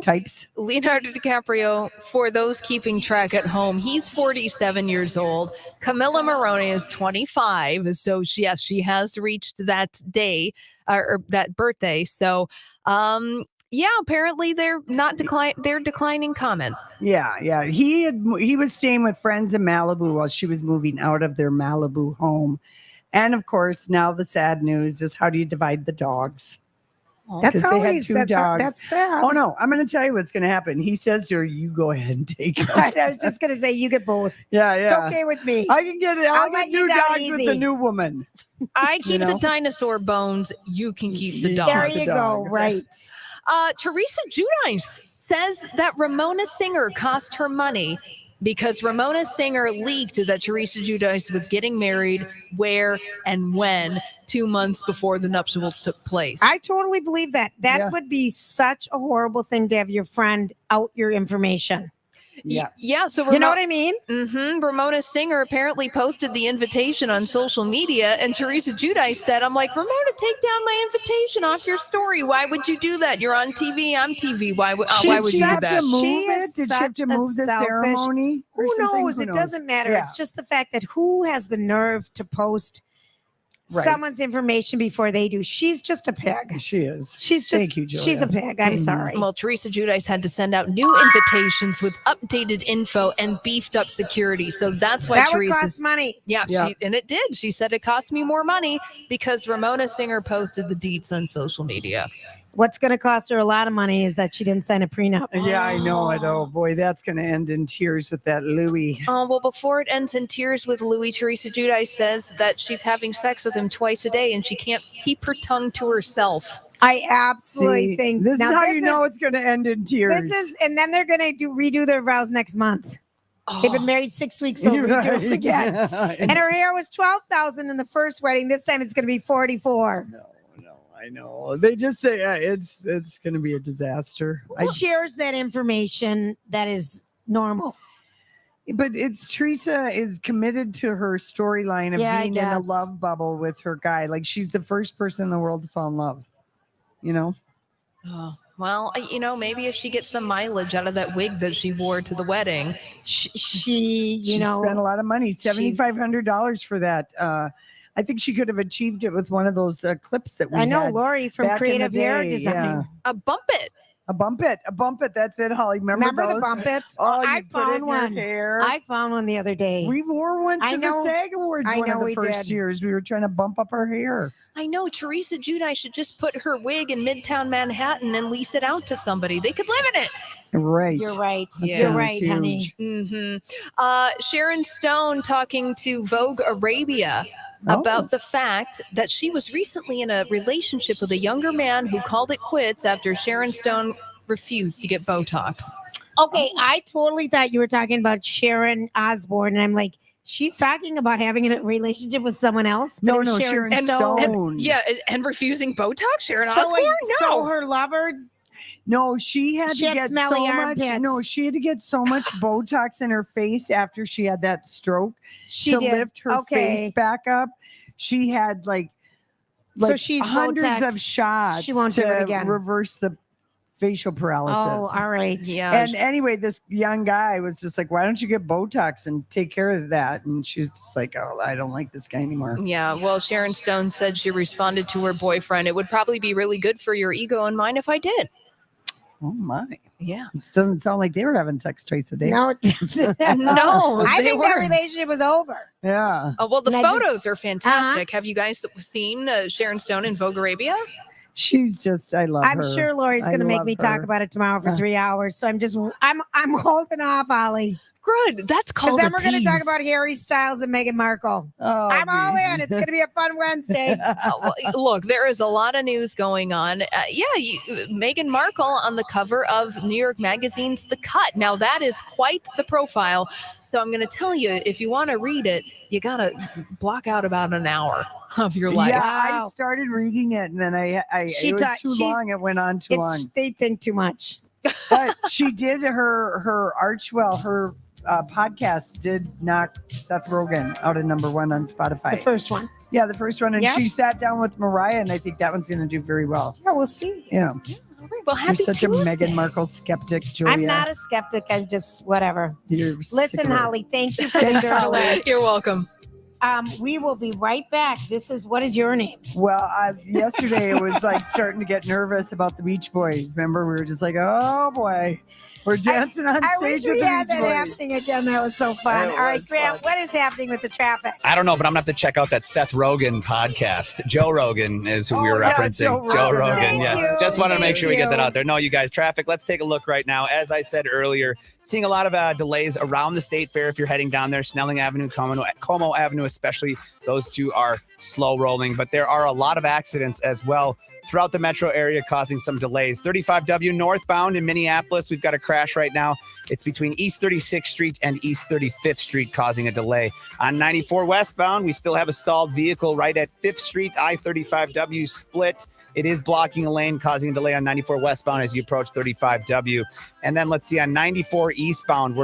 types. Leonardo DiCaprio, for those keeping track at home, he's 47 years old. Camilla Morrone is 25. So she has reached that day or that birthday. So, apparently they're not they're declining comments. Yeah. He was staying with friends in Malibu while she was moving out of their Malibu home. And of course, now the sad news is how do you divide the dogs? That's 'Cause they had always two that's, dogs. that's sad. Oh no, I'm going to tell you what's going to happen. He says to her, you go ahead and take them. I was just gonna say you get both. Yeah. It's okay with me. I can get it. I'll let get you new down dogs with easy. the new woman. I keep know? the dinosaur bones. You can keep the dog. There you go. Right. Teresa Giudice says that Ramona Singer cost her money because Ramona Singer leaked that Teresa Giudice was getting married where and when 2 months before the nuptials took place. I totally believe that. That would be such a horrible thing to have your friend out your information. Yeah. So you know what I mean? Ramona Singer apparently posted the invitation on social media, and Teresa Giudice said, "I'm like, Ramona, take down my invitation off your story. Why would you do that? You're on TV. I'm TV. Why would you do that?" Move it? Did she have to move the ceremony? or Who something? knows? Who It knows? doesn't matter. Yeah. It's just the fact that who has the nerve to post Right. someone's information before they do? She's just a pig. She is. She's just. Thank you, She's a Julia. pig. I'm sorry. Well, Teresa Giudice had to send out new invitations with updated info and beefed up security. So that's why That would Teresa's cost money. Yeah, Yeah. and it did. She said it cost me more money because Ramona Singer posted the deets on social media. What's going to cost her a lot of money is that she didn't sign a prenup. Yeah, I know it. Oh boy, that's going to end in tears with that Louis. Oh, well, before it ends in tears with Louis, Teresa Giudice says that she's having sex with him twice a day and she can't keep her tongue to herself. I absolutely think this now is how this you know is- it's going to end in tears. This is, and then they're going to redo their vows next month. They've been married 6 weeks, so redo them Right. again. And her hair was $12,000 in the first wedding. This time it's going to be 44. I know. They just say it's going to be a disaster. Who shares that information that is normal? But it's Teresa is committed to her storyline of Yeah, I being in a guess. love bubble with her guy. Like she's the first person in the world to fall in love. You know? Oh, well, maybe if she gets some mileage out of that wig that she wore to the wedding. She spent a lot of money, $7,500 for that. I think she could have achieved it with one of those clips that we I know had Lori from back in the Creative Hair day, Design. yeah. A bump it. A bump it. That's it, Holly. Remember the those? bumpets? Oh, I you put it found in your one. hair. I found one the other day. We wore one to I know. the SAG Awards I one know of the we first did. years. We were trying to bump up our hair. I know Teresa Giudice should just put her wig in Midtown Manhattan and lease it out to somebody. They could live in it. Right. You're right. Yeah. You're right, honey. Sharon Stone talking to Vogue Arabia about the fact that she was recently in a relationship with a younger man who called it quits after Sharon Stone refused to get Botox. Okay, I totally thought you were talking about Sharon Osbourne, and I'm like, she's talking about having a relationship with someone else. But No, it was no, Sharon Stone. And refusing Botox, Sharon So, Osbourne? so her lover. No, she had She to had get smelly so much. armpits. No, she had to get so much Botox in her face after she had that stroke She to did. lift her Okay. face back up. She had like So she's hundreds Botox. of shots. She won't do to it again. Reverse the facial paralysis. Oh, all right. Yeah. And anyway, this young guy was just like, "Why don't you get Botox and take care of that?" And she's just like, "Oh, I don't like this guy anymore." Yeah, well, Sharon Stone said she responded to her boyfriend. It would probably be really good for your ego and mine if I did. Oh my! Yeah, it doesn't sound like they were having sex twice a day. No, No, I they think that weren't. relationship was over. Yeah. Well, the And I just- photos are fantastic. Have you guys seen Sharon Stone in Vogue Arabia? She's just, I love I'm her. sure Lori's I going to make love me talk her. about it tomorrow for 3 hours. So I'm holding off, Ollie. Good. That's Because called then a we're going to talk tease. about Harry Styles and Meghan Markle. Oh, I'm all in. It's going to be a fun Wednesday. Look, there is a lot of news going on. Meghan Markle on the cover of New York Magazine's The Cut. Now, that is quite the profile. So I'm going to tell you, if you want to read it, you got to block out about an hour of your life. Yeah, I started reading it, and then it was too long. It went on too long. They think too much. But she did her Archwell, her podcast did knock Seth Rogen out of #1 on Spotify. The first one. Yeah, the first one. And Yeah. she sat down with Mariah, and I think that one's going to do very well. Yeah, we'll see. Yeah. All right, well, You're happy such Tuesday. a Meghan Markle skeptic, Julia. I'm not a skeptic. I'm just whatever. You're sick Listen, of her. Holly, thank you for the Thanks, dirt Holly. alert. You're welcome. We will be right back. What is your name? Well, yesterday it was like starting to get nervous about the Beach Boys. Remember, we were just like, oh boy, we're dancing on I stage wish with we the had Beach that Boys. happening again. That was so fun. It All right, was Grant, what is happening with the traffic? I don't know, but I'm gonna have to check out that Seth Rogen podcast. Joe Rogan is who we were yeah, referencing. Joe Rogan, Rogan. yes. Thank you. Just wanted to make Thank sure we get that you. out there. No, you guys, traffic. Let's take a look right now. As I said earlier, seeing a lot of delays around the State Fair if you're heading down there. Snelling Avenue, Como Avenue, especially. Those two are slow rolling, but there are a lot of accidents as well throughout the metro area causing some delays. 35W northbound in Minneapolis, we've got a crash right now. It's between East 36th Street and East 35th Street causing a delay. On 94 westbound, we still have a stalled vehicle right at 5th Street, I-35W split It is blocking a lane, causing a delay on 94 westbound as you approach 35W. And then let's see on 94 eastbound,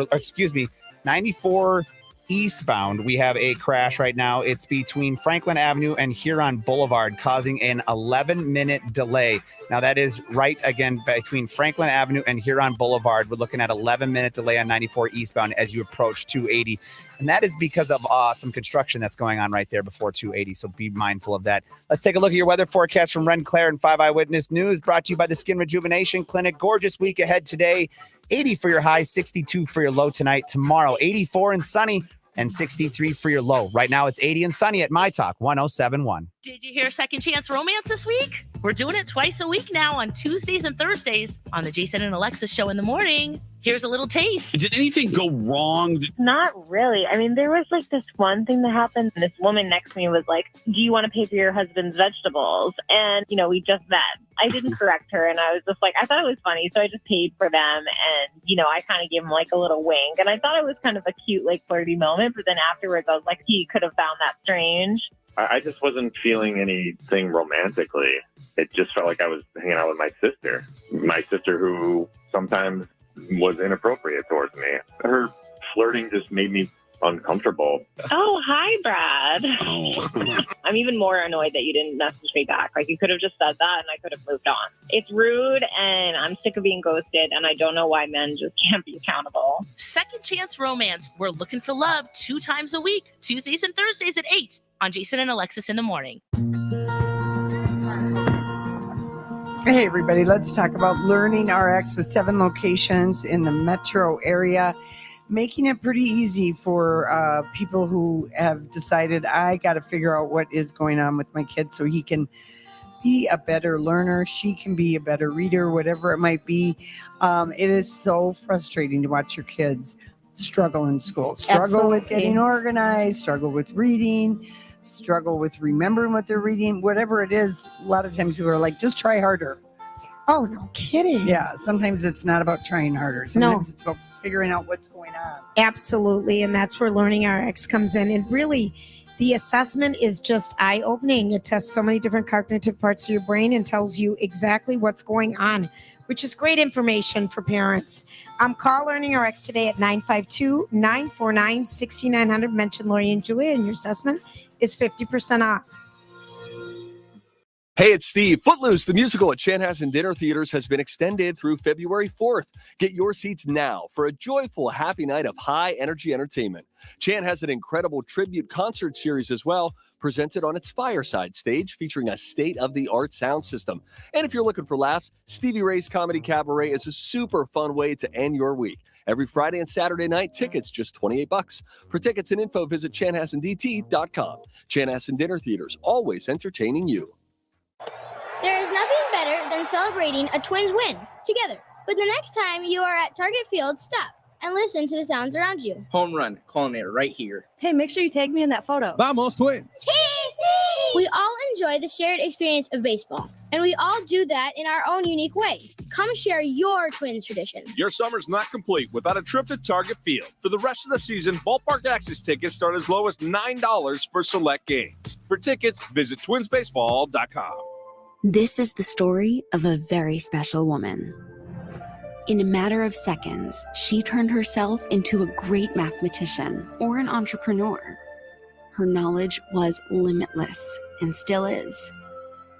94 eastbound, we have a crash right now. It's between Franklin Avenue and Huron Boulevard, causing an 11-minute delay. Now, that is right again between Franklin Avenue and Huron Boulevard. We're looking at 11-minute delay on 94 eastbound as you approach 280. And that is because of some construction that's going on right there before 280. So be mindful of that. Let's take a look at your weather forecast from Ren Claire and 5 Eyewitness News, brought to you by the Skin Rejuvenation Clinic. Gorgeous week ahead today. 80 for your high, 62 for your low tonight. Tomorrow, 84 and sunny, and 63 for your low. Right now, it's 80 and sunny at myTalk 107.1. Did you hear Second Chance Romance this week? We're doing it twice a week now on Tuesdays and Thursdays on the Jason and Alexis show in the morning. Here's a little taste. Did anything go wrong? Not really. I mean, there was like this one thing that happened. This woman next to me was like, do you want to pay for your husband's vegetables? And, we just met. I didn't correct her. And I was just like, I thought it was funny. So I just paid for them. And, I kind of gave him like a little wink. And I thought it was kind of a cute, like flirty moment. But then afterwards, I was like, he could have found that strange. I just wasn't feeling anything romantically. It just felt like I was hanging out with my sister who sometimes was inappropriate towards me. Her flirting just made me uncomfortable. Oh, hi, Brad. I'm even more annoyed that you didn't message me back. Like, you could have just said that and I could have moved on. It's rude and I'm sick of being ghosted and I don't know why men just can't be accountable. Second Chance Romance. We're looking for love 2 times a week, Tuesdays and Thursdays at 8 on Jason and Alexis in the morning. Hey, everybody, let's talk about Learning RX with 7 locations in the metro area, making it pretty easy for people who have decided, I got to figure out what is going on with my kid so he can be a better learner, she can be a better reader, whatever it might be. It is so frustrating to watch your kids struggle in school, struggle with getting organized, struggle with reading, struggle with remembering what they're reading, whatever it is. A lot of times people are like, just try harder. Oh, no kidding. Yeah, sometimes it's not about trying harder. Sometimes it's about figuring out what's going on. Absolutely, and that's where Learning RX comes in. And really, the assessment is just eye-opening. It tests so many different cognitive parts of your brain and tells you exactly what's going on, which is great information for parents. Call Learning RX today at 952-949-6900. Mention Lori and Julia, and your assessment is 50% off. Hey, it's Steve. Footloose, the musical at Chanhassen Dinner Theaters, has been extended through February 4th. Get your seats now for a joyful, happy night of high-energy entertainment. Chan has an incredible tribute concert series as well, presented on its Fireside stage, featuring a state-of-the-art sound system. And if you're looking for laughs, Stevie Ray's Comedy Cabaret is a super fun way to end your week. Every Friday and Saturday night, tickets just $28. For tickets and info, visit chanhassendt.com. Chanhassen Dinner Theaters, always entertaining you. There is nothing better than celebrating a Twins win together. But the next time you are at Target Field, stop and listen to the sounds around you. Home run, calling it right here. Hey, make sure you tag me in that photo. Vamos, Twins! We all enjoy the shared experience of baseball, and we all do that in our own unique way. Come share your Twins tradition. Your summer's not complete without a trip to Target Field. For the rest of the season, ballpark access tickets start as low as $9 for select games. For tickets, visit twinsbaseball.com. This is the story of a very special woman. In a matter of seconds, she turned herself into a great mathematician or an entrepreneur. Her knowledge was limitless and still is.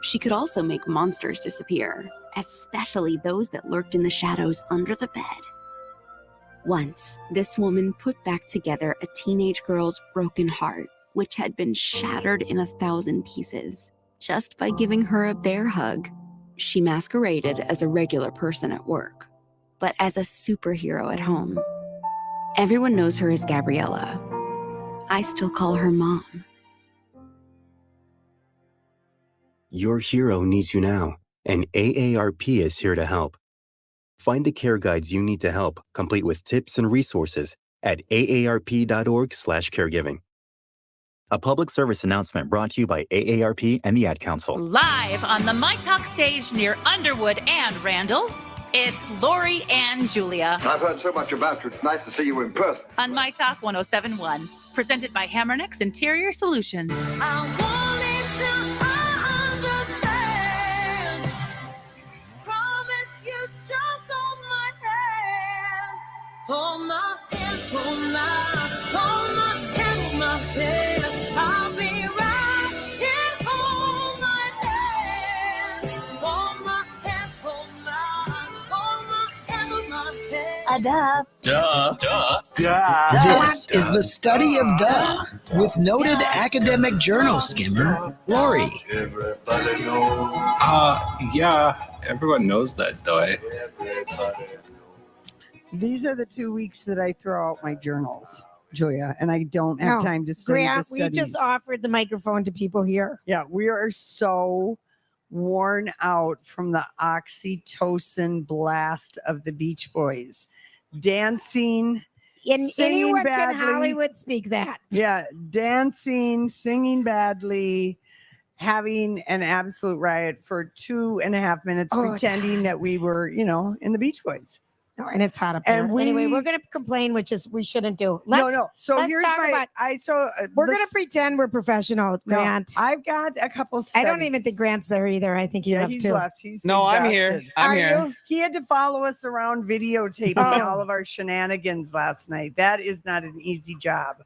She could also make monsters disappear, especially those that lurked in the shadows under the bed. Once, this woman put back together a teenage girl's broken heart, which had been shattered in 1,000 pieces, just by giving her a bear hug. She masqueraded as a regular person at work, but as a superhero at home. Everyone knows her as Gabriella. I still call her Mom. Your hero needs you now, and AARP is here to help. Find the care guides you need to help, complete with tips and resources at aarp.org/caregiving. A public service announcement brought to you by AARP and the Ad Council. Live on the myTalk stage near Underwood and Randall, it's Lori and Julia. I've heard so much about you. It's nice to see you in person. On myTalk 107.1, presented by Hammernix Interior Solutions. Duh. Duh. Duh. This is the study of duh with noted academic journal skimmer Lori. Yeah, everyone knows that, though. These are the 2 weeks that I throw out my journals, Julia, and I don't have time to study the Grant, studies. we just offered the microphone to people here. Yeah, we are so worn out from the oxytocin blast of the Beach Boys. Dancing, And singing anyone badly. can Hollywood speak that. Yeah, dancing, singing badly, having an absolute riot for 2.5 minutes, Oh, it's pretending that we were, in the Beach Boys. No, and it's hot up there. And Anyway, we're going to complain, which is we shouldn't do. Let's, no. So let's here's talk my. about. We're going to pretend we're professional, Grant. I've got a couple. I don't even think Grant's there either. I think he left he's too. left. He's No, I'm exhausted. here. I'm Are here. you? He had to follow us around videotaping Oh. all of our shenanigans last night. That is not an easy job.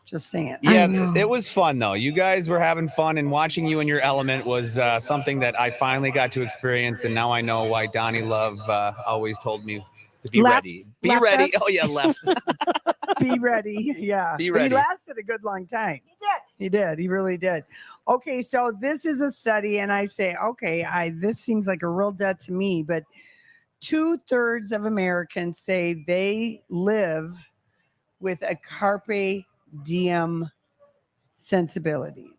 Just saying. Yeah, it was fun though. You guys were having fun, and watching you in your element was something that I finally got to experience. And now I know why Donnie Love always told me to be Left- ready. Be left ready. us. Oh yeah, left. Be ready. Yeah. Be But ready. He lasted a good long time. He did. He really did. Okay, so this is a study, and I say, okay, this seems like a real debt to me, but 2/3 of Americans say they live with a carpe diem sensibility.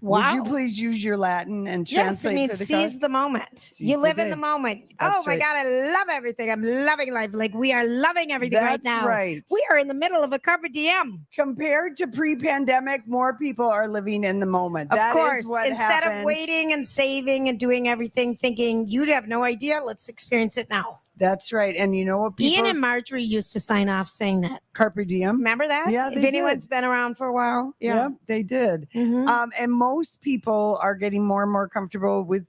Would you Wow. please use your Latin and Yes, it translate means for the seize card? the moment. Seize You the live in day. the moment. That's Oh my right. God, I love everything. I'm loving life. Like we are loving everything right That's now. right. We are in the middle of a carpe diem. Compared to pre-pandemic, more people are living in the moment. Of That is course, what instead of happens. waiting and saving and doing everything, thinking you'd have no idea, let's experience it now. That's right. And you know what people Ian and Marjorie used to sign off saying that. Carpe diem. Remember that? Yeah, If they anyone's did. been around for a while. Yeah. Yep, they did. Mhm. And most people are getting more and more comfortable with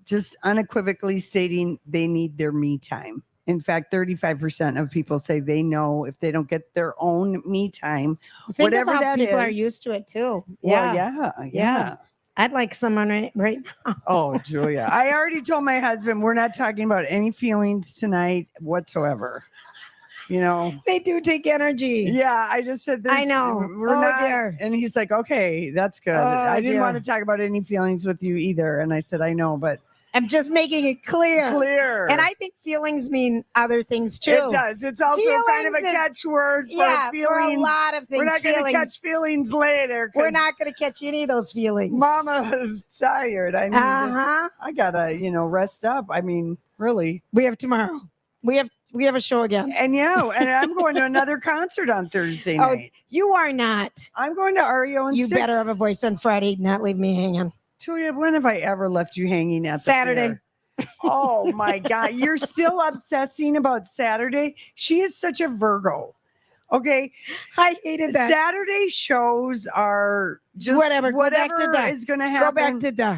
just unequivocally stating they need their me time. In fact, 35% of people say they know if they don't get their own me time, Think whatever of how that people are is. used to it too. Well, Yeah. yeah. I'd like someone right now. Oh, Julia. I already told my husband we're not talking about any feelings tonight whatsoever. They do take energy. Yeah, I just said this. I know. We're Oh, not. dear. And he's like, okay, that's good. Oh, I didn't dear. want to talk about any feelings with you either. And I said, I know, but I'm just making it clear. clear. And I think feelings mean other things too. It does. It's also kind of a Feelings is- catchword for Yeah, feelings. for a lot of things. We're not going to feelings. catch feelings later. 'cause We're not going to catch any of those feelings. Mama's tired. I mean, Uh-huh. I gotta, rest up. I mean, really. We have tomorrow. We have a show again. And and I'm going to another concert on Thursday Oh, night. you are not. I'm going to REO and You Six. better have a voice on Friday, not leave me hanging. Julia, when have I ever left you hanging at the Saturday. fair? Oh my God. You're still obsessing about Saturday? She is such a Virgo. Okay. I hated that. Saturday shows are just Whatever. Go back to whatever duh. is going to happen. Go back to duh.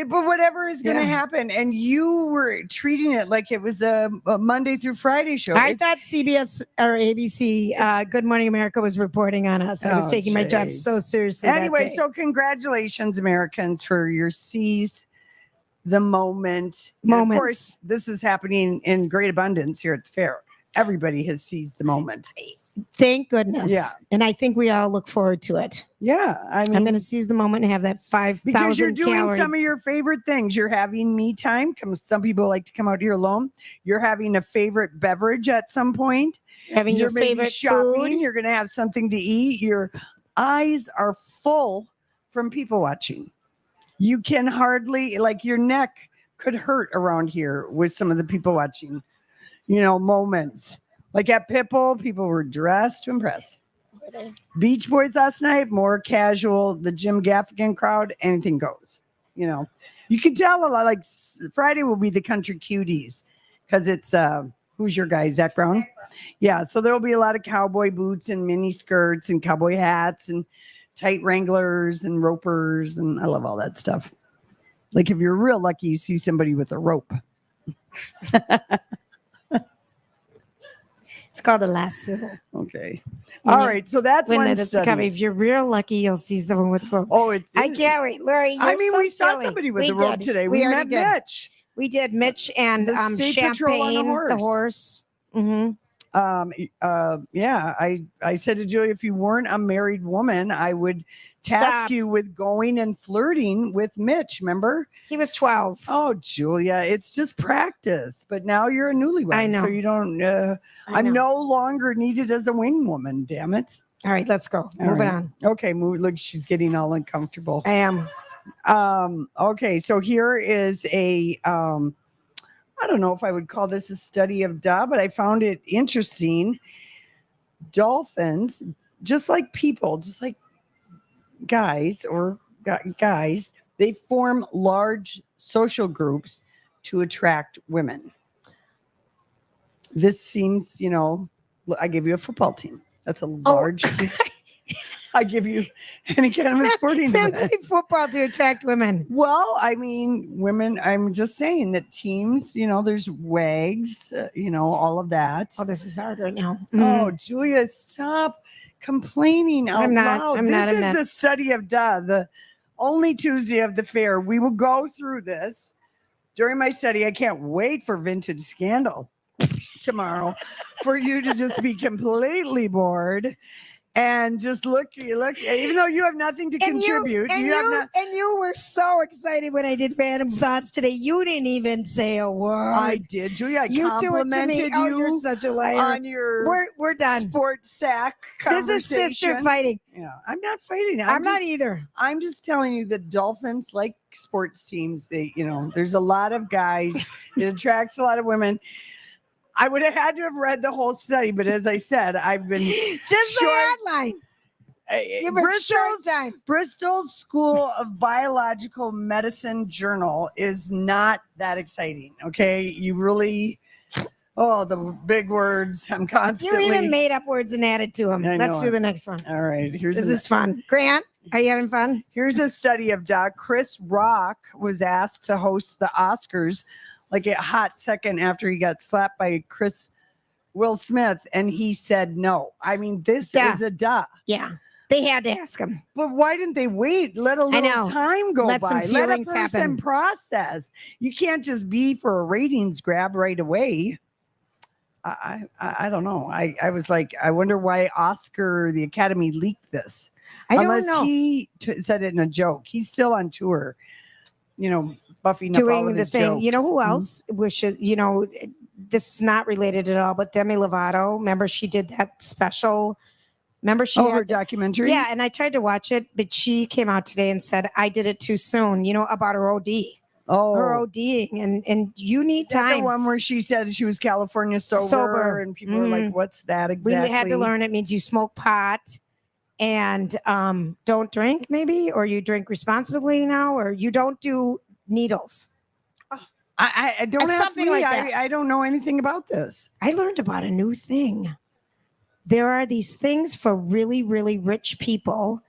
But whatever is going to Yeah. happen. And you were treating it like it was a Monday through Friday show. I thought CBS or ABC, Good Morning America, was reporting on us. I was Oh, taking my job jeez. so seriously. that Anyway, day. so congratulations, Americans, for your seize the moment. And Moments. of course, this is happening in great abundance here at the fair. Everybody has seized the moment. Thank goodness. Yeah. And I think we all look forward to it. Yeah. I mean, I'm going to seize the moment and have that 5,000 because you're doing calorie. some of your favorite things. You're having me time. Some people like to come out here alone. You're having a favorite beverage at some point. Having You're your maybe favorite shopping. food. You're going to have something to eat. Your eyes are full from people watching. You can hardly, like, your neck could hurt around here with some of the people watching, moments. Like at Pitbull, people were dressed to impress. Beach Boys last night, more casual. The Jim Gaffigan crowd, anything goes. You can tell a lot. Like Friday will be the country cuties because it's who's your guy, Zach Brown? Yeah, so there will be a lot of cowboy boots and mini skirts and cowboy hats and tight Wranglers and ropers, and I love all that stuff. Like if you're real lucky, you see somebody with a rope. It's called a lasso. Okay. All right. So that's when one it's study. covered. If you're real lucky, you'll see someone with a rope. Oh, I can't wait, Lori. I you're mean, so we saw silly. somebody with We a rope did. today. We We already met did. Mitch. We did Mitch and The State Patrol on a Champagne, the horse. horse. Yeah, I said to Julia, if you weren't a married woman, I would task you with going and flirting with Mitch. Remember? He was 12. Oh, Julia, it's just practice. But now you're a newlywed. I know. So you don't, I I'm know. no longer needed as a wing woman, damn it. All right, let's go. All Moving right. on. Okay, look, she's getting all uncomfortable. I am. Okay, so here is a I don't know if I would call this a study of duh, but I found it interesting. Dolphins, just like people, just like guys, they form large social groups to attract women. This seems, I give you a football team. That's a large. I give you any kind of a sporting Men event. play football to attract women. Well, I mean, women, I'm just saying that teams, there's WAGs, all of that. Oh, this is hard right now. Oh, Julia, stop complaining out loud. This is the study of duh, the only Tuesday of the fair. We will go through this during my study. I can't wait for Vintage Scandal tomorrow for you to just be completely bored. And just look, even though you have nothing to contribute. You were so excited when I did random thoughts today. You didn't even say a word. I did, Julia. I complimented Oh, you you're such a liar. on your we're done. Sports sack conversation. This is sister fighting. Yeah, I'm not fighting. I'm not either. I'm just telling you that Dolphins, like sports teams, there's a lot of guys. It attracts a lot of women. I would have had to have read the whole study, but as I said, I've been just the headline. Bristol's School of Biological Medicine Journal is not that exciting. Okay, you really, the big words. I'm constantly. You even made up words and added to them. Let's do the next one. All right, this is fun. Grant, are you having fun? Here's a study of Chris Rock was asked to host the Oscars. Like a hot second after he got slapped by Will Smith, and he said no. I mean, this is a duh. Yeah, they had to ask him. But why didn't they wait? Let a little time go Let by. some Let a feelings person happen. process. You can't just be for a ratings grab right away. I don't know. I was like, I wonder why the Academy leaked this. I don't Unless know. he said it in a joke. He's still on tour. Buffing up all Doing of the his thing. jokes. You know who else wishes, this is not related at all, but Demi Lovato, remember she did that special, her documentary? Yeah, and I tried to watch it, but she came out today and said, I did it too soon, about her OD. Oh. Her ODing, and you need time. The one where she said she was California sober. And people were like, what's that exactly? We had to learn it means you smoke pot and don't drink maybe, or you drink responsibly now, or you don't do needles. I don't ask me. Like that. I don't know anything about this. I learned about a new thing. There are these things for really, really rich people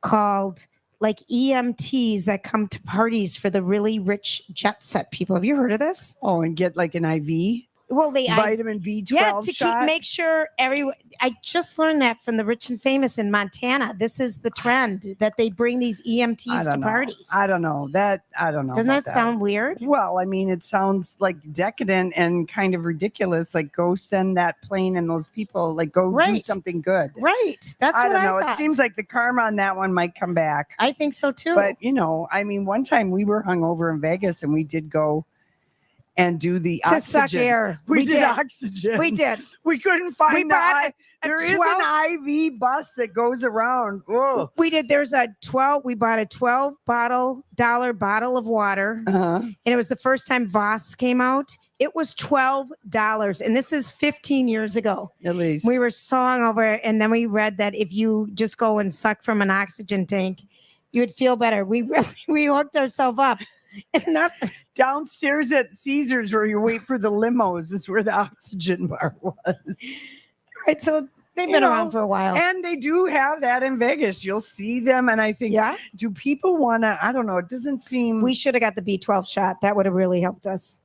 called like EMTs that come to parties for the really rich jet set people. Have you heard of this? Oh, and get like an IV? Well, vitamin B12 yeah, to shot? make sure everyone. I just learned that from the rich and famous in Montana. This is the trend that they bring these EMTs to parties. I don't know. I don't know. Doesn't that sound weird? Well, I mean, it sounds like decadent and kind of ridiculous. Like, go send that plane and those people. Like, go do something good. Right. That's what I don't know. thought. It seems like the karma on that one might come back. I think so too. But I mean, one time we were hungover in Vegas and we did go and do the to oxygen. Suck air. We did oxygen. We did. We couldn't find there is an IV bus that goes around. Whoa. We did. There's we bought a $12 bottle of water. And it was the first time Voss came out. It was $12. And this is 15 years ago. At least. We were so hungover. And then we read that if you just go and suck from an oxygen tank, you would feel better. We hooked ourselves up. Nothing. Downstairs at Caesars where you wait for the limos is where the oxygen bar was. Right. So they've been around for a while. And they do have that in Vegas. You'll see them. And I think, do people want to, I don't know. It doesn't seem. We should have got the B12 shot. That would have really helped us.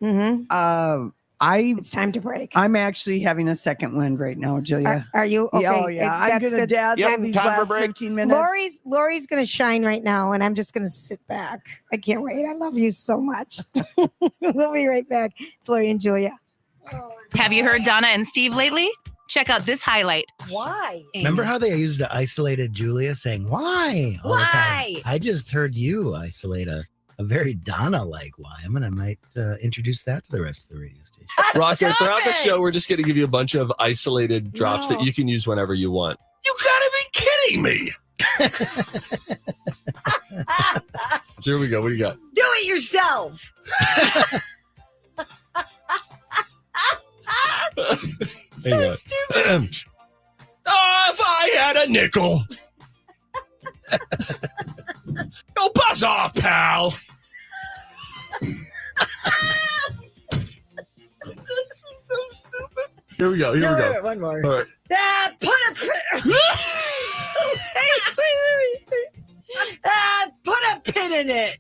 It's time to break. I'm actually having a second wind right now, Julia. Are you? Okay. Oh, yeah. I'm going to dazzle these last 15 minutes. Lori's going to shine right now, and I'm just going to sit back. I can't wait. I love you so much. We'll be right back. It's Lori and Julia. Have you heard Donna and Steve lately? Check out this highlight. Why? Remember how they used the isolated Julia saying, why? All the time? Why? I just heard you isolate a very Donna-like why. I might introduce that to the rest of the radio station. Rocker, throughout the show, we're just going to give you a bunch of isolated drops that you can use whenever you want. You gotta be kidding me. So here we go. What do you got? Do it yourself. Hang on. Oh, if I had a nickel. Go buzz off, pal. This is so stupid. Here we go. Wait, one more. All right. Put a pin in it.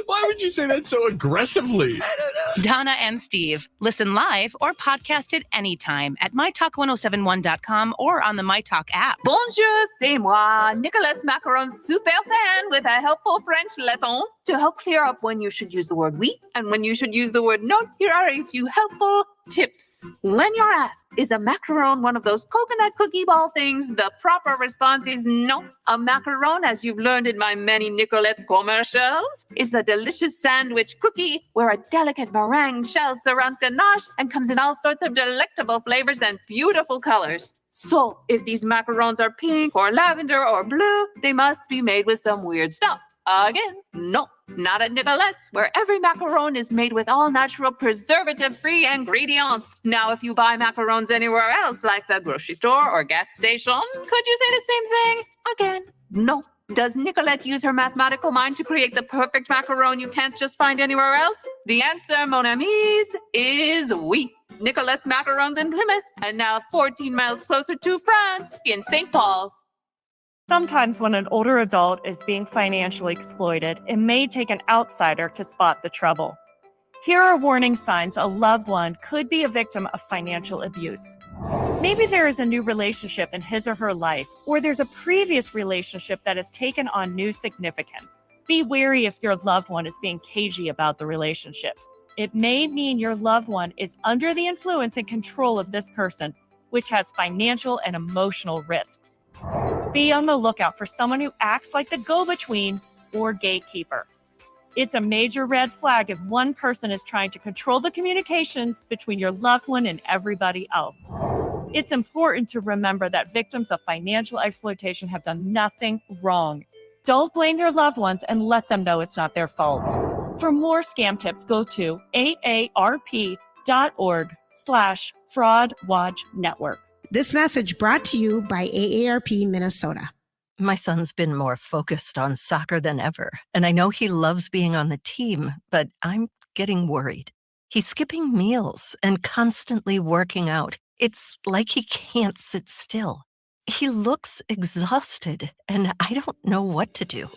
Why would you say that so aggressively? I don't know. Donna and Steve. Listen live or podcast it anytime at mytalk1071.com or on the myTalk app. Bonjour, c'est moi, Nicolas Macarons, super fan with a helpful French lesson. To help clear up when you should use the word oui and when you should use the word non, here are a few helpful tips. When you're asked, is a macaron one of those coconut cookie ball things? The proper response is no. A macaron, as you've learned in my many Nicolette's commercials, is a delicious sandwich cookie where a delicate meringue shell surrounds ganache and comes in all sorts of delectable flavors and beautiful colors. So, if these macarons are pink or lavender or blue, they must be made with some weird stuff. Again, no, not at Nicolette's, where every macaron is made with all natural preservative-free ingredients. Now, if you buy macarons anywhere else, like the grocery store or gas station, could you say the same thing? Again, no. Does Nicolette use her mathematical mind to create the perfect macaron you can't just find anywhere else? The answer, mon amis, is oui. Nicolette's Macarons in Plymouth, and now 14 miles closer to France, in St. Paul. Sometimes when an older adult is being financially exploited, it may take an outsider to spot the trouble. Here are warning signs a loved one could be a victim of financial abuse. Maybe there is a new relationship in his or her life, or there's a previous relationship that has taken on new significance. Be wary if your loved one is being cagey about the relationship. It may mean your loved one is under the influence and control of this person, which has financial and emotional risks. Be on the lookout for someone who acts like the go-between or gatekeeper. It's a major red flag if one person is trying to control the communications between your loved one and everybody else. It's important to remember that victims of financial exploitation have done nothing wrong. Don't blame your loved ones and let them know it's not their fault. For more scam tips, go to aarp.org/fraudwatchnetwork. This message brought to you by AARP Minnesota. My son's been more focused on soccer than ever, and I know he loves being on the team, but I'm getting worried. He's skipping meals and constantly working out. It's like he can't sit still. He looks exhausted, and I don't know what to do.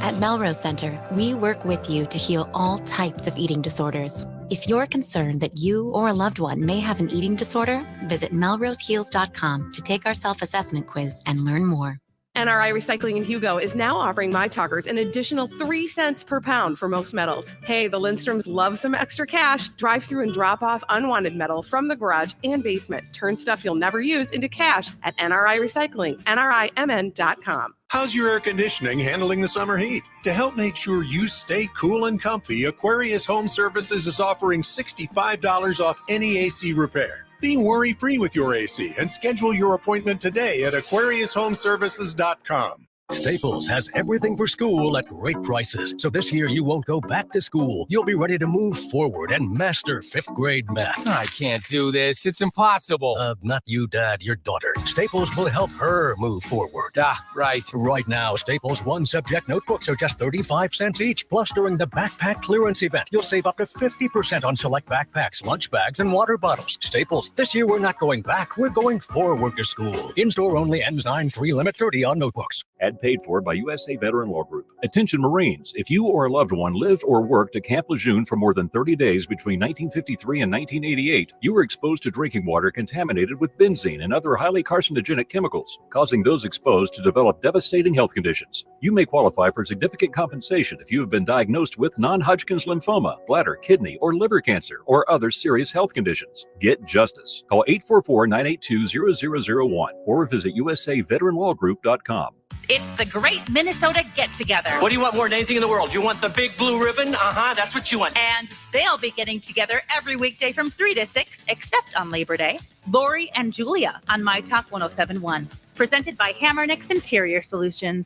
At Melrose Center, we work with you to heal all types of eating disorders. If you're concerned that you or a loved one may have an eating disorder, visit melroseheals.com to take our self-assessment quiz and learn more. NRI Recycling in Hugo is now offering myTalkers an additional 3 cents per pound for most metals. Hey, the Lindstroms love some extra cash. Drive through and drop off unwanted metal from the garage and basement. Turn stuff you'll never use into cash at NRI Recycling, NRIMN.com. How's your air conditioning handling the summer heat? To help make sure you stay cool and comfy, Aquarius Home Services is offering $65 off any AC repair. Be worry-free with your AC and schedule your appointment today at AquariusHomeservices.com. Staples has everything for school at great prices. So this year you won't go back to school. You'll be ready to move forward and master 5th grade math. I can't do this. It's impossible. Not you, Dad, your daughter. Staples will help her move forward. Right. Right now, Staples one-subject notebooks are just 35 cents each. Plus, during the backpack clearance event, you'll save up to 50% on select backpacks, lunch bags, and water bottles. Staples, this year we're not going back. We're going forward to school. In-store only, ends 9/3, limit 30 on notebooks. Ad paid for by USA Veteran Law Group. Attention Marines, if you or a loved one lived or worked at Camp Lejeune for more than 30 days between 1953 and 1988, you were exposed to drinking water contaminated with benzene and other highly carcinogenic chemicals, causing those exposed to develop devastating health conditions. You may qualify for significant compensation if you have been diagnosed with non-Hodgkin's lymphoma, bladder, kidney, or liver cancer, or other serious health conditions. Get justice. Call 844-982-0001 or visit usaveteranlawgroup.com. It's the Great Minnesota Get-Together. What do you want more than anything in the world? You want the big blue ribbon? That's what you want. And they'll be getting together every weekday from 3 to 6, except on Labor Day. Lori and Julia on myTalk 107.1. Presented by Hammernix Interior Solutions.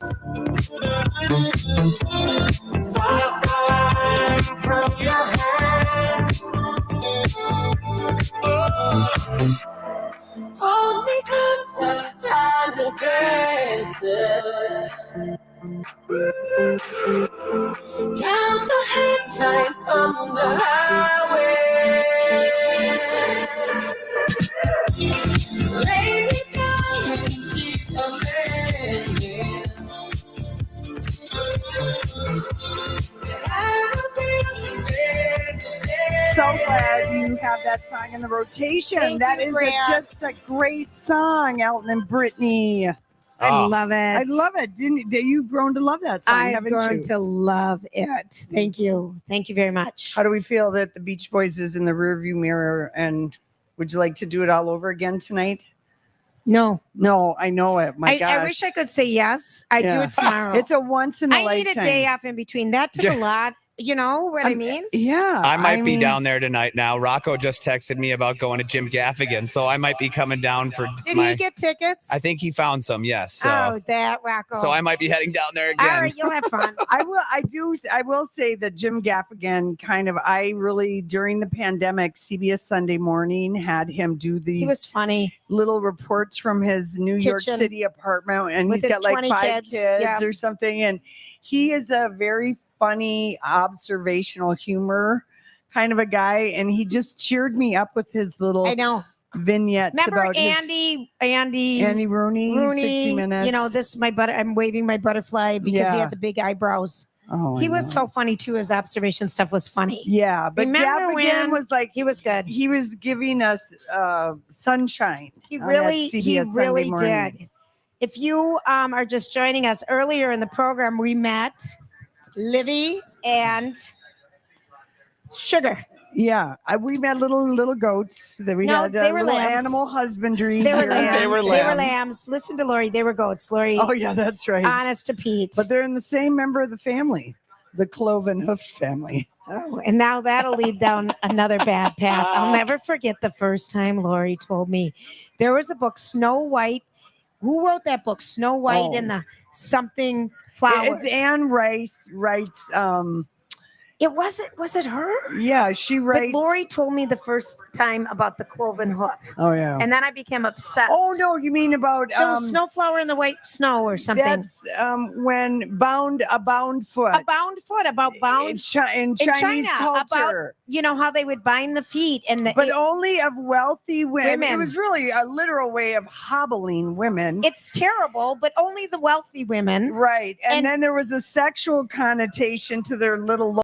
From your hands. Hold me closer, tiny dancer. Count the headlights on the highway. Lay me down in sheets of linen. So glad you have that song in the rotation. Thank That you, is Brad. just a great song, Elton and Brittany. I love it. I love it. You've grown to love that song, I've haven't grown you? to love it. Thank you. Thank you very much. How do we feel that the Beach Boys is in the rearview mirror? And would you like to do it all over again tonight? No. I know it. My gosh. I wish I could say yes. I'd do Yeah. it tomorrow. It's a once in a I lifetime. need a day off in between. That took a lot. You know what I mean? Yeah. I might be down there tonight now. Rocco just texted me about going to Jim Gaffigan, so I might be coming down for Did he get tickets? I think he found some, yes. So, Oh, that Rocco. so I might be heading down there again. All right, you'll have fun. I will say that Jim Gaffigan I really, during the pandemic, CBS Sunday Morning had him do these He was funny. little reports from his New York Kitchen. City apartment, and With he's his got like 20 5 kids. kids Yeah. or something. And he is a very funny observational humor kind of a guy, and he just cheered me up with his little I know vignettes Remember about Andy Rooney, 60 Minutes. You know, this I'm waving my butterfly because he Yeah. had the big eyebrows. Oh, he I was know. so funny too. His observation stuff was funny. Yeah, but Remember Gaffigan when was like he was good. He was giving us sunshine. He on really, that he CBS Sunday really morning. did. If you are just joining us earlier in the program, we met Livy and Sugar. Yeah, we met little goats that we No, had they were little lambs. animal husbandry. They were here. lambs. They were They were lambs. lambs. Listen to Lori. They were goats. Lori. Oh yeah, that's right. Honest to Pete. But they're in the same member of the family, the cloven hoof family. Oh, and now that'll lead down another bad path. I'll never forget the first time Lori told me there was a book, Snow White. Who wrote that book? Snow White and the something flowers. It's Anne Rice writes. Was it her? Yeah, she writes. But Lori told me the first time about the cloven hoof. Oh yeah. And then I became obsessed. Oh no, you mean about No, Snowflower in the White Snow or something. That's when a bound foot. A bound foot, about bound in Chinese China, culture. About, how they would bind the feet and But only of wealthy women. It Women. was really a literal way of hobbling women. it's terrible, but only the wealthy women. Right. And And- then there was a sexual connotation to their little